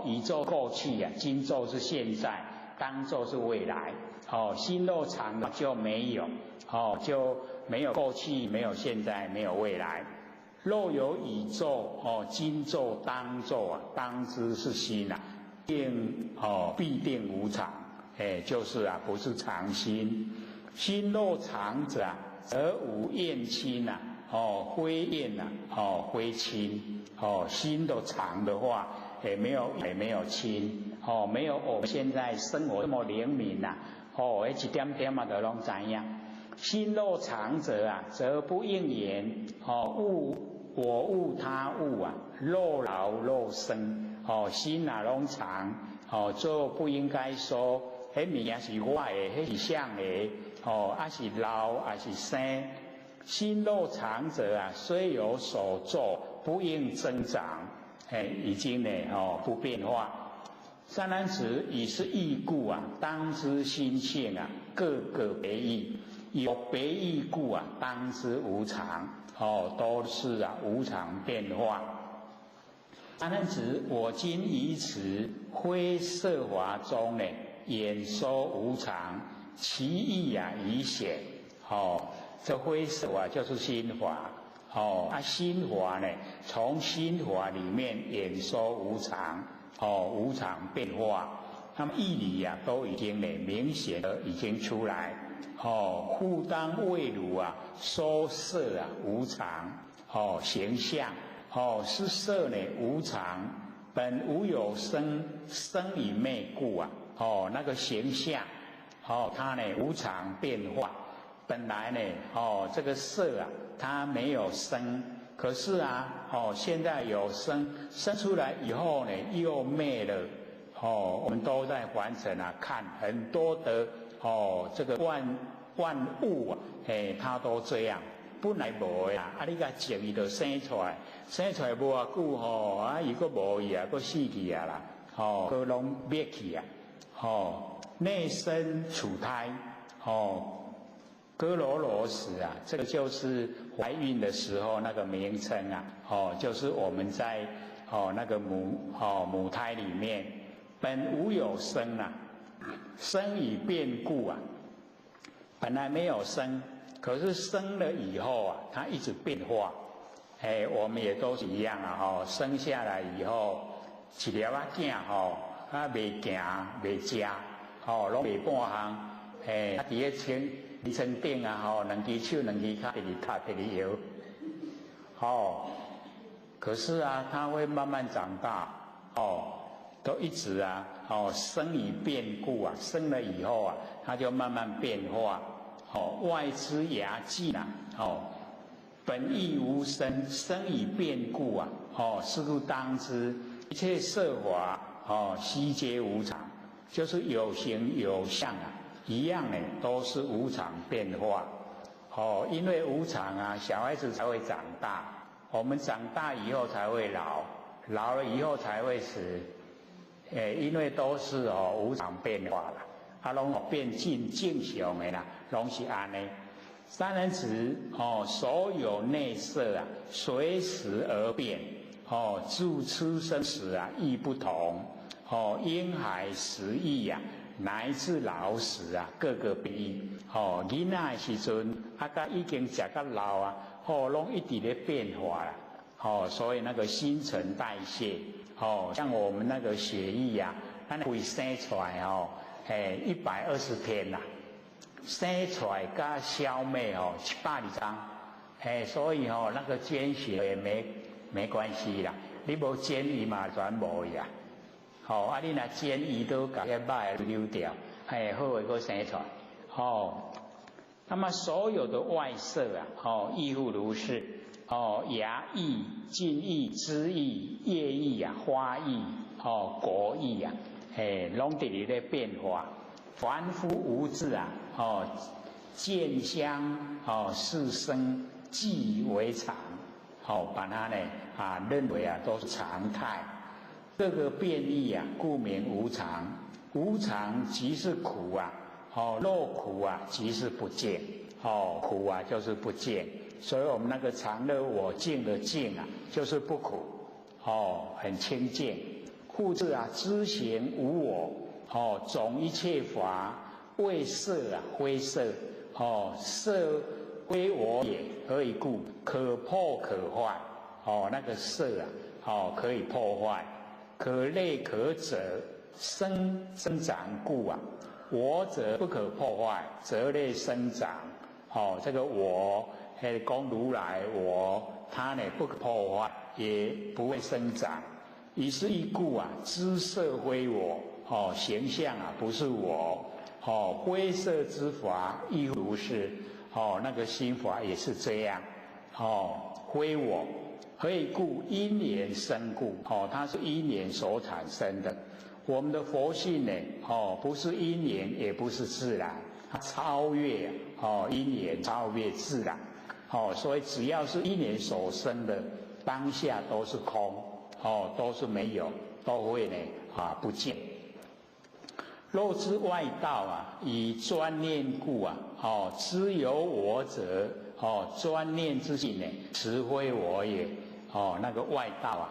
已作过去今作是现在，当作是未来。心若常了就没有，就没有过去，没有现在，没有未来。若有已作今作当作当知是心必定无常，就是不是常心。心若常者则无厌亲非厌非亲。心都常的话，也没有亲，没有我们现在生活这么灵敏一点点都拢知影。心若常者则不应言我恶他恶若老若生。心拢常，就不应该说迄物件是我的，迄是谁的？啊是老，啊是生。心肉长者啊，虽有所作，不应增长。已经呢，不变化。善男子，以是义故啊，当知心性啊，各个别异。有别异故啊，当知无常。都是无常变化。善男子，我今以此灰色华中呢，演说无常，其意已显。这灰色就是心法。心法呢，从心法里面演说无常。无常变化，那么义理都已经呢明显的已经出来。复当为汝说色无常。形象。是色呢无常，本无有生，生以昧故那个形象，它呢无常变化。本来呢，这个色它没有生。可是现在有生出来以后呢，又灭了。我们都在凡尘看很多的这个万物它都这样，本来无的你甲种伊就生出来无偌久伊佫无去佫死去啦，佫拢灭去内生处胎哥罗罗时这个就是怀孕的时候那个名称就是我们在那个母胎里面，本无有生生以变故本来没有生，可是生了以后它一直变化。我们也都是一样生下来以后，一粒囝袂行袂食拢袂半项，伫咧医生顶两只手两只脚，一直踏一直摇。可是它会慢慢长大，都一直生以变故生了以后它就慢慢变化。外之牙迹本亦无生，生以变故是故当知一切色法悉皆无常，就是有形有相一样呢，都是无常变化。因为无常小孩子才会长大，我们长大以后才会老，老了以后才会死。因为都是无常变化啦，拢变尽正常的啦，拢是安尼。善男子所有内色随时而变，自出生时亦不同。婴孩时亦乃至老时各个别异。囡仔的时阵甲已经食到老拢一直咧变化啦。所以那个新陈代谢像我们那个血液咱会生出来120天啦，生出来甲消灭720天。所以那个捐血也没关系啦，你无捐伊嘛全无去你若捐伊都甲遐歹溜掉，好诶佫生出来。那么所有的外色亦复如是。牙意、茎意、枝意、叶意花意、果意拢伫咧咧变化。凡夫无智见香是生，即为常。把它呢认为都是常态。这个变异故名无常。无常即是苦若苦即是不见。苦就是不见。所以我们那个常乐我净的净就是不苦，很清净。故知知行无我，总一切法为色非色，色非我也，何以故？可破可坏。那个色可以破坏，可类可者，生长故我者不可破坏，则类生长。这个我讲如来我，它呢不可破坏，也不会生长。以是义故知色非我，形象不是我，非色之法亦如是。那个心法也是这样，非我。何以故？因缘生故，它是因缘所产生的。我们的佛性呢，不是因缘，也不是自然，它超越因缘，超越自然，所以只要是因缘所生的当下都是空，都是没有，都会呢不见。若知外道以专念故知有我者，专念之性呢，实非我也。那个外道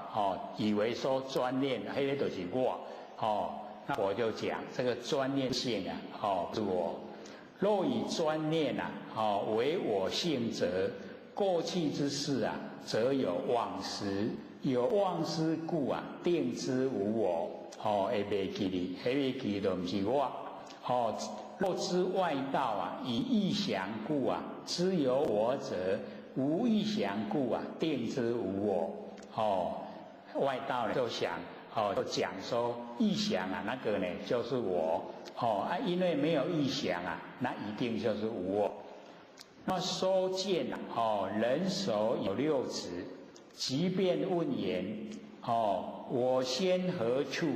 以为说专念，黑的就是我，那我就讲这个专念性是我。若以专念为我性者，过去之事则有忘失，有忘失故定之无我，会袂记哩，迄个记都不是我。若知外道以意想故知有我者，无意想故定之无我。外道呢就想就讲说意想那个呢就是我，因为没有意想那一定就是无我。那收见人手有六指，即便问言我先何处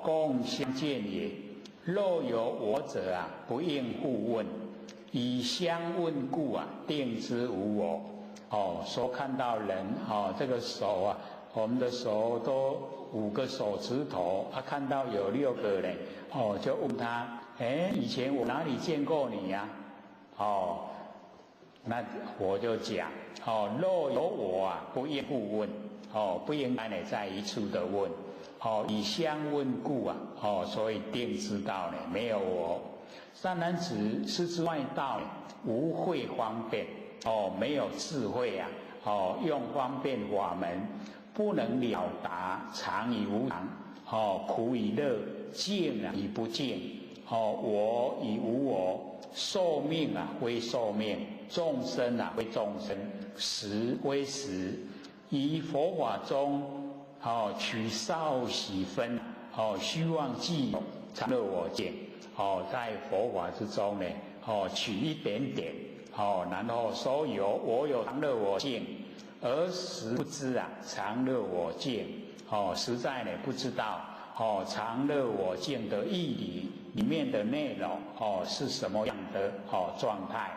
共相见也？若有我者不应互问，以相问故定之无我。说看到人这个手我们的手都5个手指头，看到有6个人就问他，以前我哪里见过你呀？那我就讲若有我不应互问，不应该在一处的问，以相问故所以定知道呢没有我。善男子，是之外道无慧方便，没有智慧用方便法门不能了达常与无常，苦与乐，净与不净，我与无我，寿命非寿命，众生非众生，时非时。以佛法中取少许分，虚妄既有，常乐我净。在佛法之中呢，取一点点，然后说我有常乐我净，而实不知常乐我净，实在呢不知道常乐我净的义理里面的内容是什么样的状态。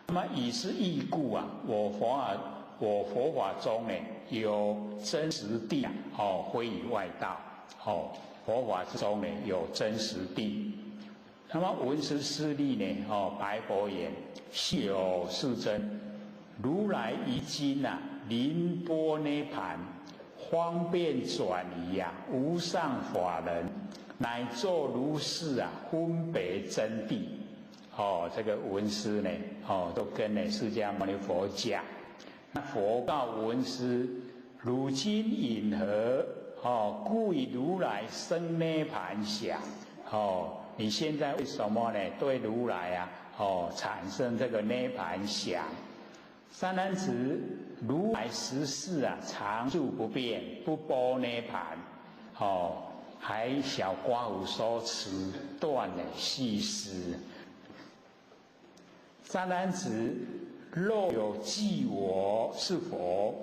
那么以是义故我佛法中呢有真实谛非以外道，佛法之中呢有真实谛。那么闻思势力呢白佛言：悉有是真，如来于今临波涅盘，方便转移无上法人，乃作如是分别真谛。这个文思呢都跟释迦牟尼佛讲。那佛告文思：如今因何故以如来生涅盘想？你现在为什么呢对如来产生这个涅盘想？善男子，如来实是常住不变，不波涅盘。还小刮胡说辞断了细思。善男子，若有记我是佛，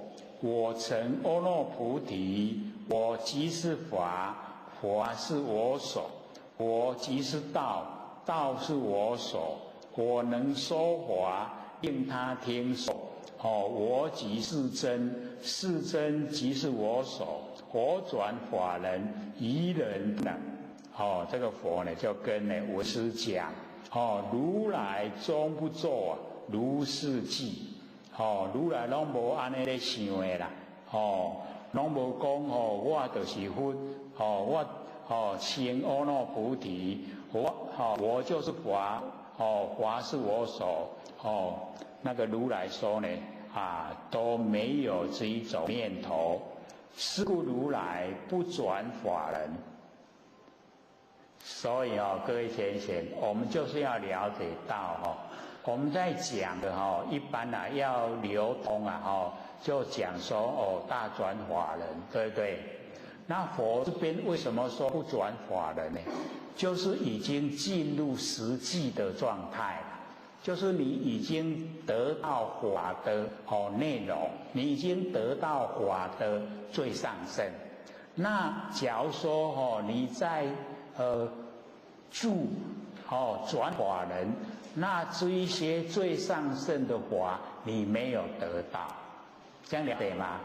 我成阿耨菩提，我即是法，法是我所，我即是道，道是我所，我能说法，令他听说。我即是真，是真即是我所，我转法人，愚人不能。这个佛呢就跟文思讲，如来终不做如是记，如来拢无安尼咧想的啦，拢无讲我就是佛，我成阿耨菩提，我就是法，法是我所，那个如来说呢都没有这一种念头，是故如来不转法人。所以各位先生，我们就是要了解到我们在讲的一般要流通就讲说大转法人，对不对？那佛这边为什么说不转法人呢？就是已经进入实际的状态，就是你已经得到法的内容，你已经得到法的最上圣，那假如说你在转法轮，那这一些最上圣的法你没有得到，这样了解吗？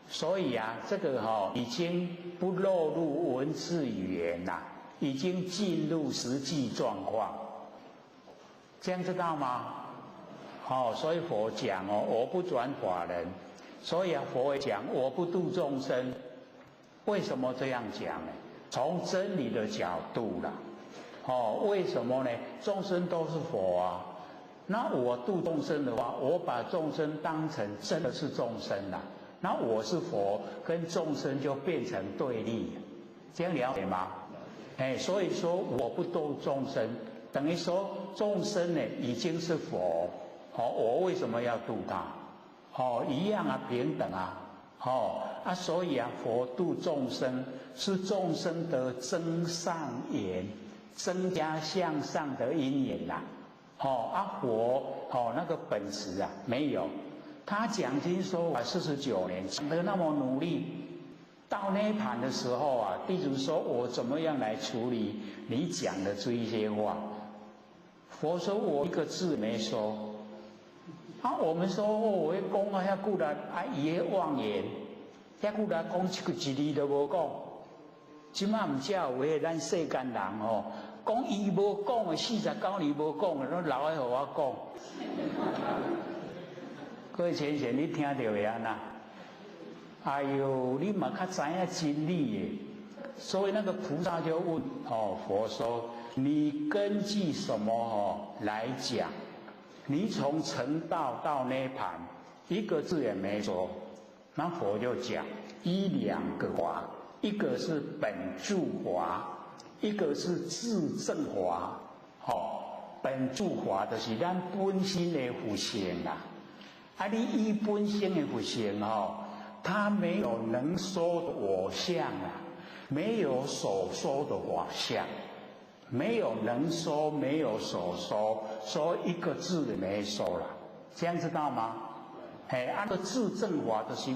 所以啊，这个已经不落入文字语言啦，已经进入实际状况，这样知道吗？所以佛讲我不转法轮，所以佛讲我不度众生。为什么这样讲呢？从真理的角度啦，为什么呢？众生都是佛啊，那我度众生的话，我把众生当成真的是众生啦，那我是佛，跟众生就变成对立，这样了解吗？所以说我不度众生，等于说众生呢已经是佛，我为什么要度他？一样啊，平等啊。所以啊，佛度众生是众生的增上缘，增加向上的因缘啦。佛那个本质啊没有，他讲经说法49年，讲得那么努力，到涅盘的时候啊，地主说我怎么样来处理你讲的这一些话？佛说我一个字没说。我们说我讲啊，遐久来伊个妄言，遐久来讲一字都无讲。即马唔才有迄咱世间人讲伊无讲的49年无讲的，都留来互我讲。各位先生，你听到未啊？呐？哎呦，你嘛较知影真理的。所以那个菩萨就问佛说：你根据什么来讲？你从成道到涅盘，一个字也没说。那佛就讲2个法，一个是本住法，一个是自证法。本住法就是咱本身的佛性啦。你依本身的佛性它没有能说的我相啊，没有所说的法相。没有能说，没有所说，说一个字也没说了，这样知道吗？按照自证法的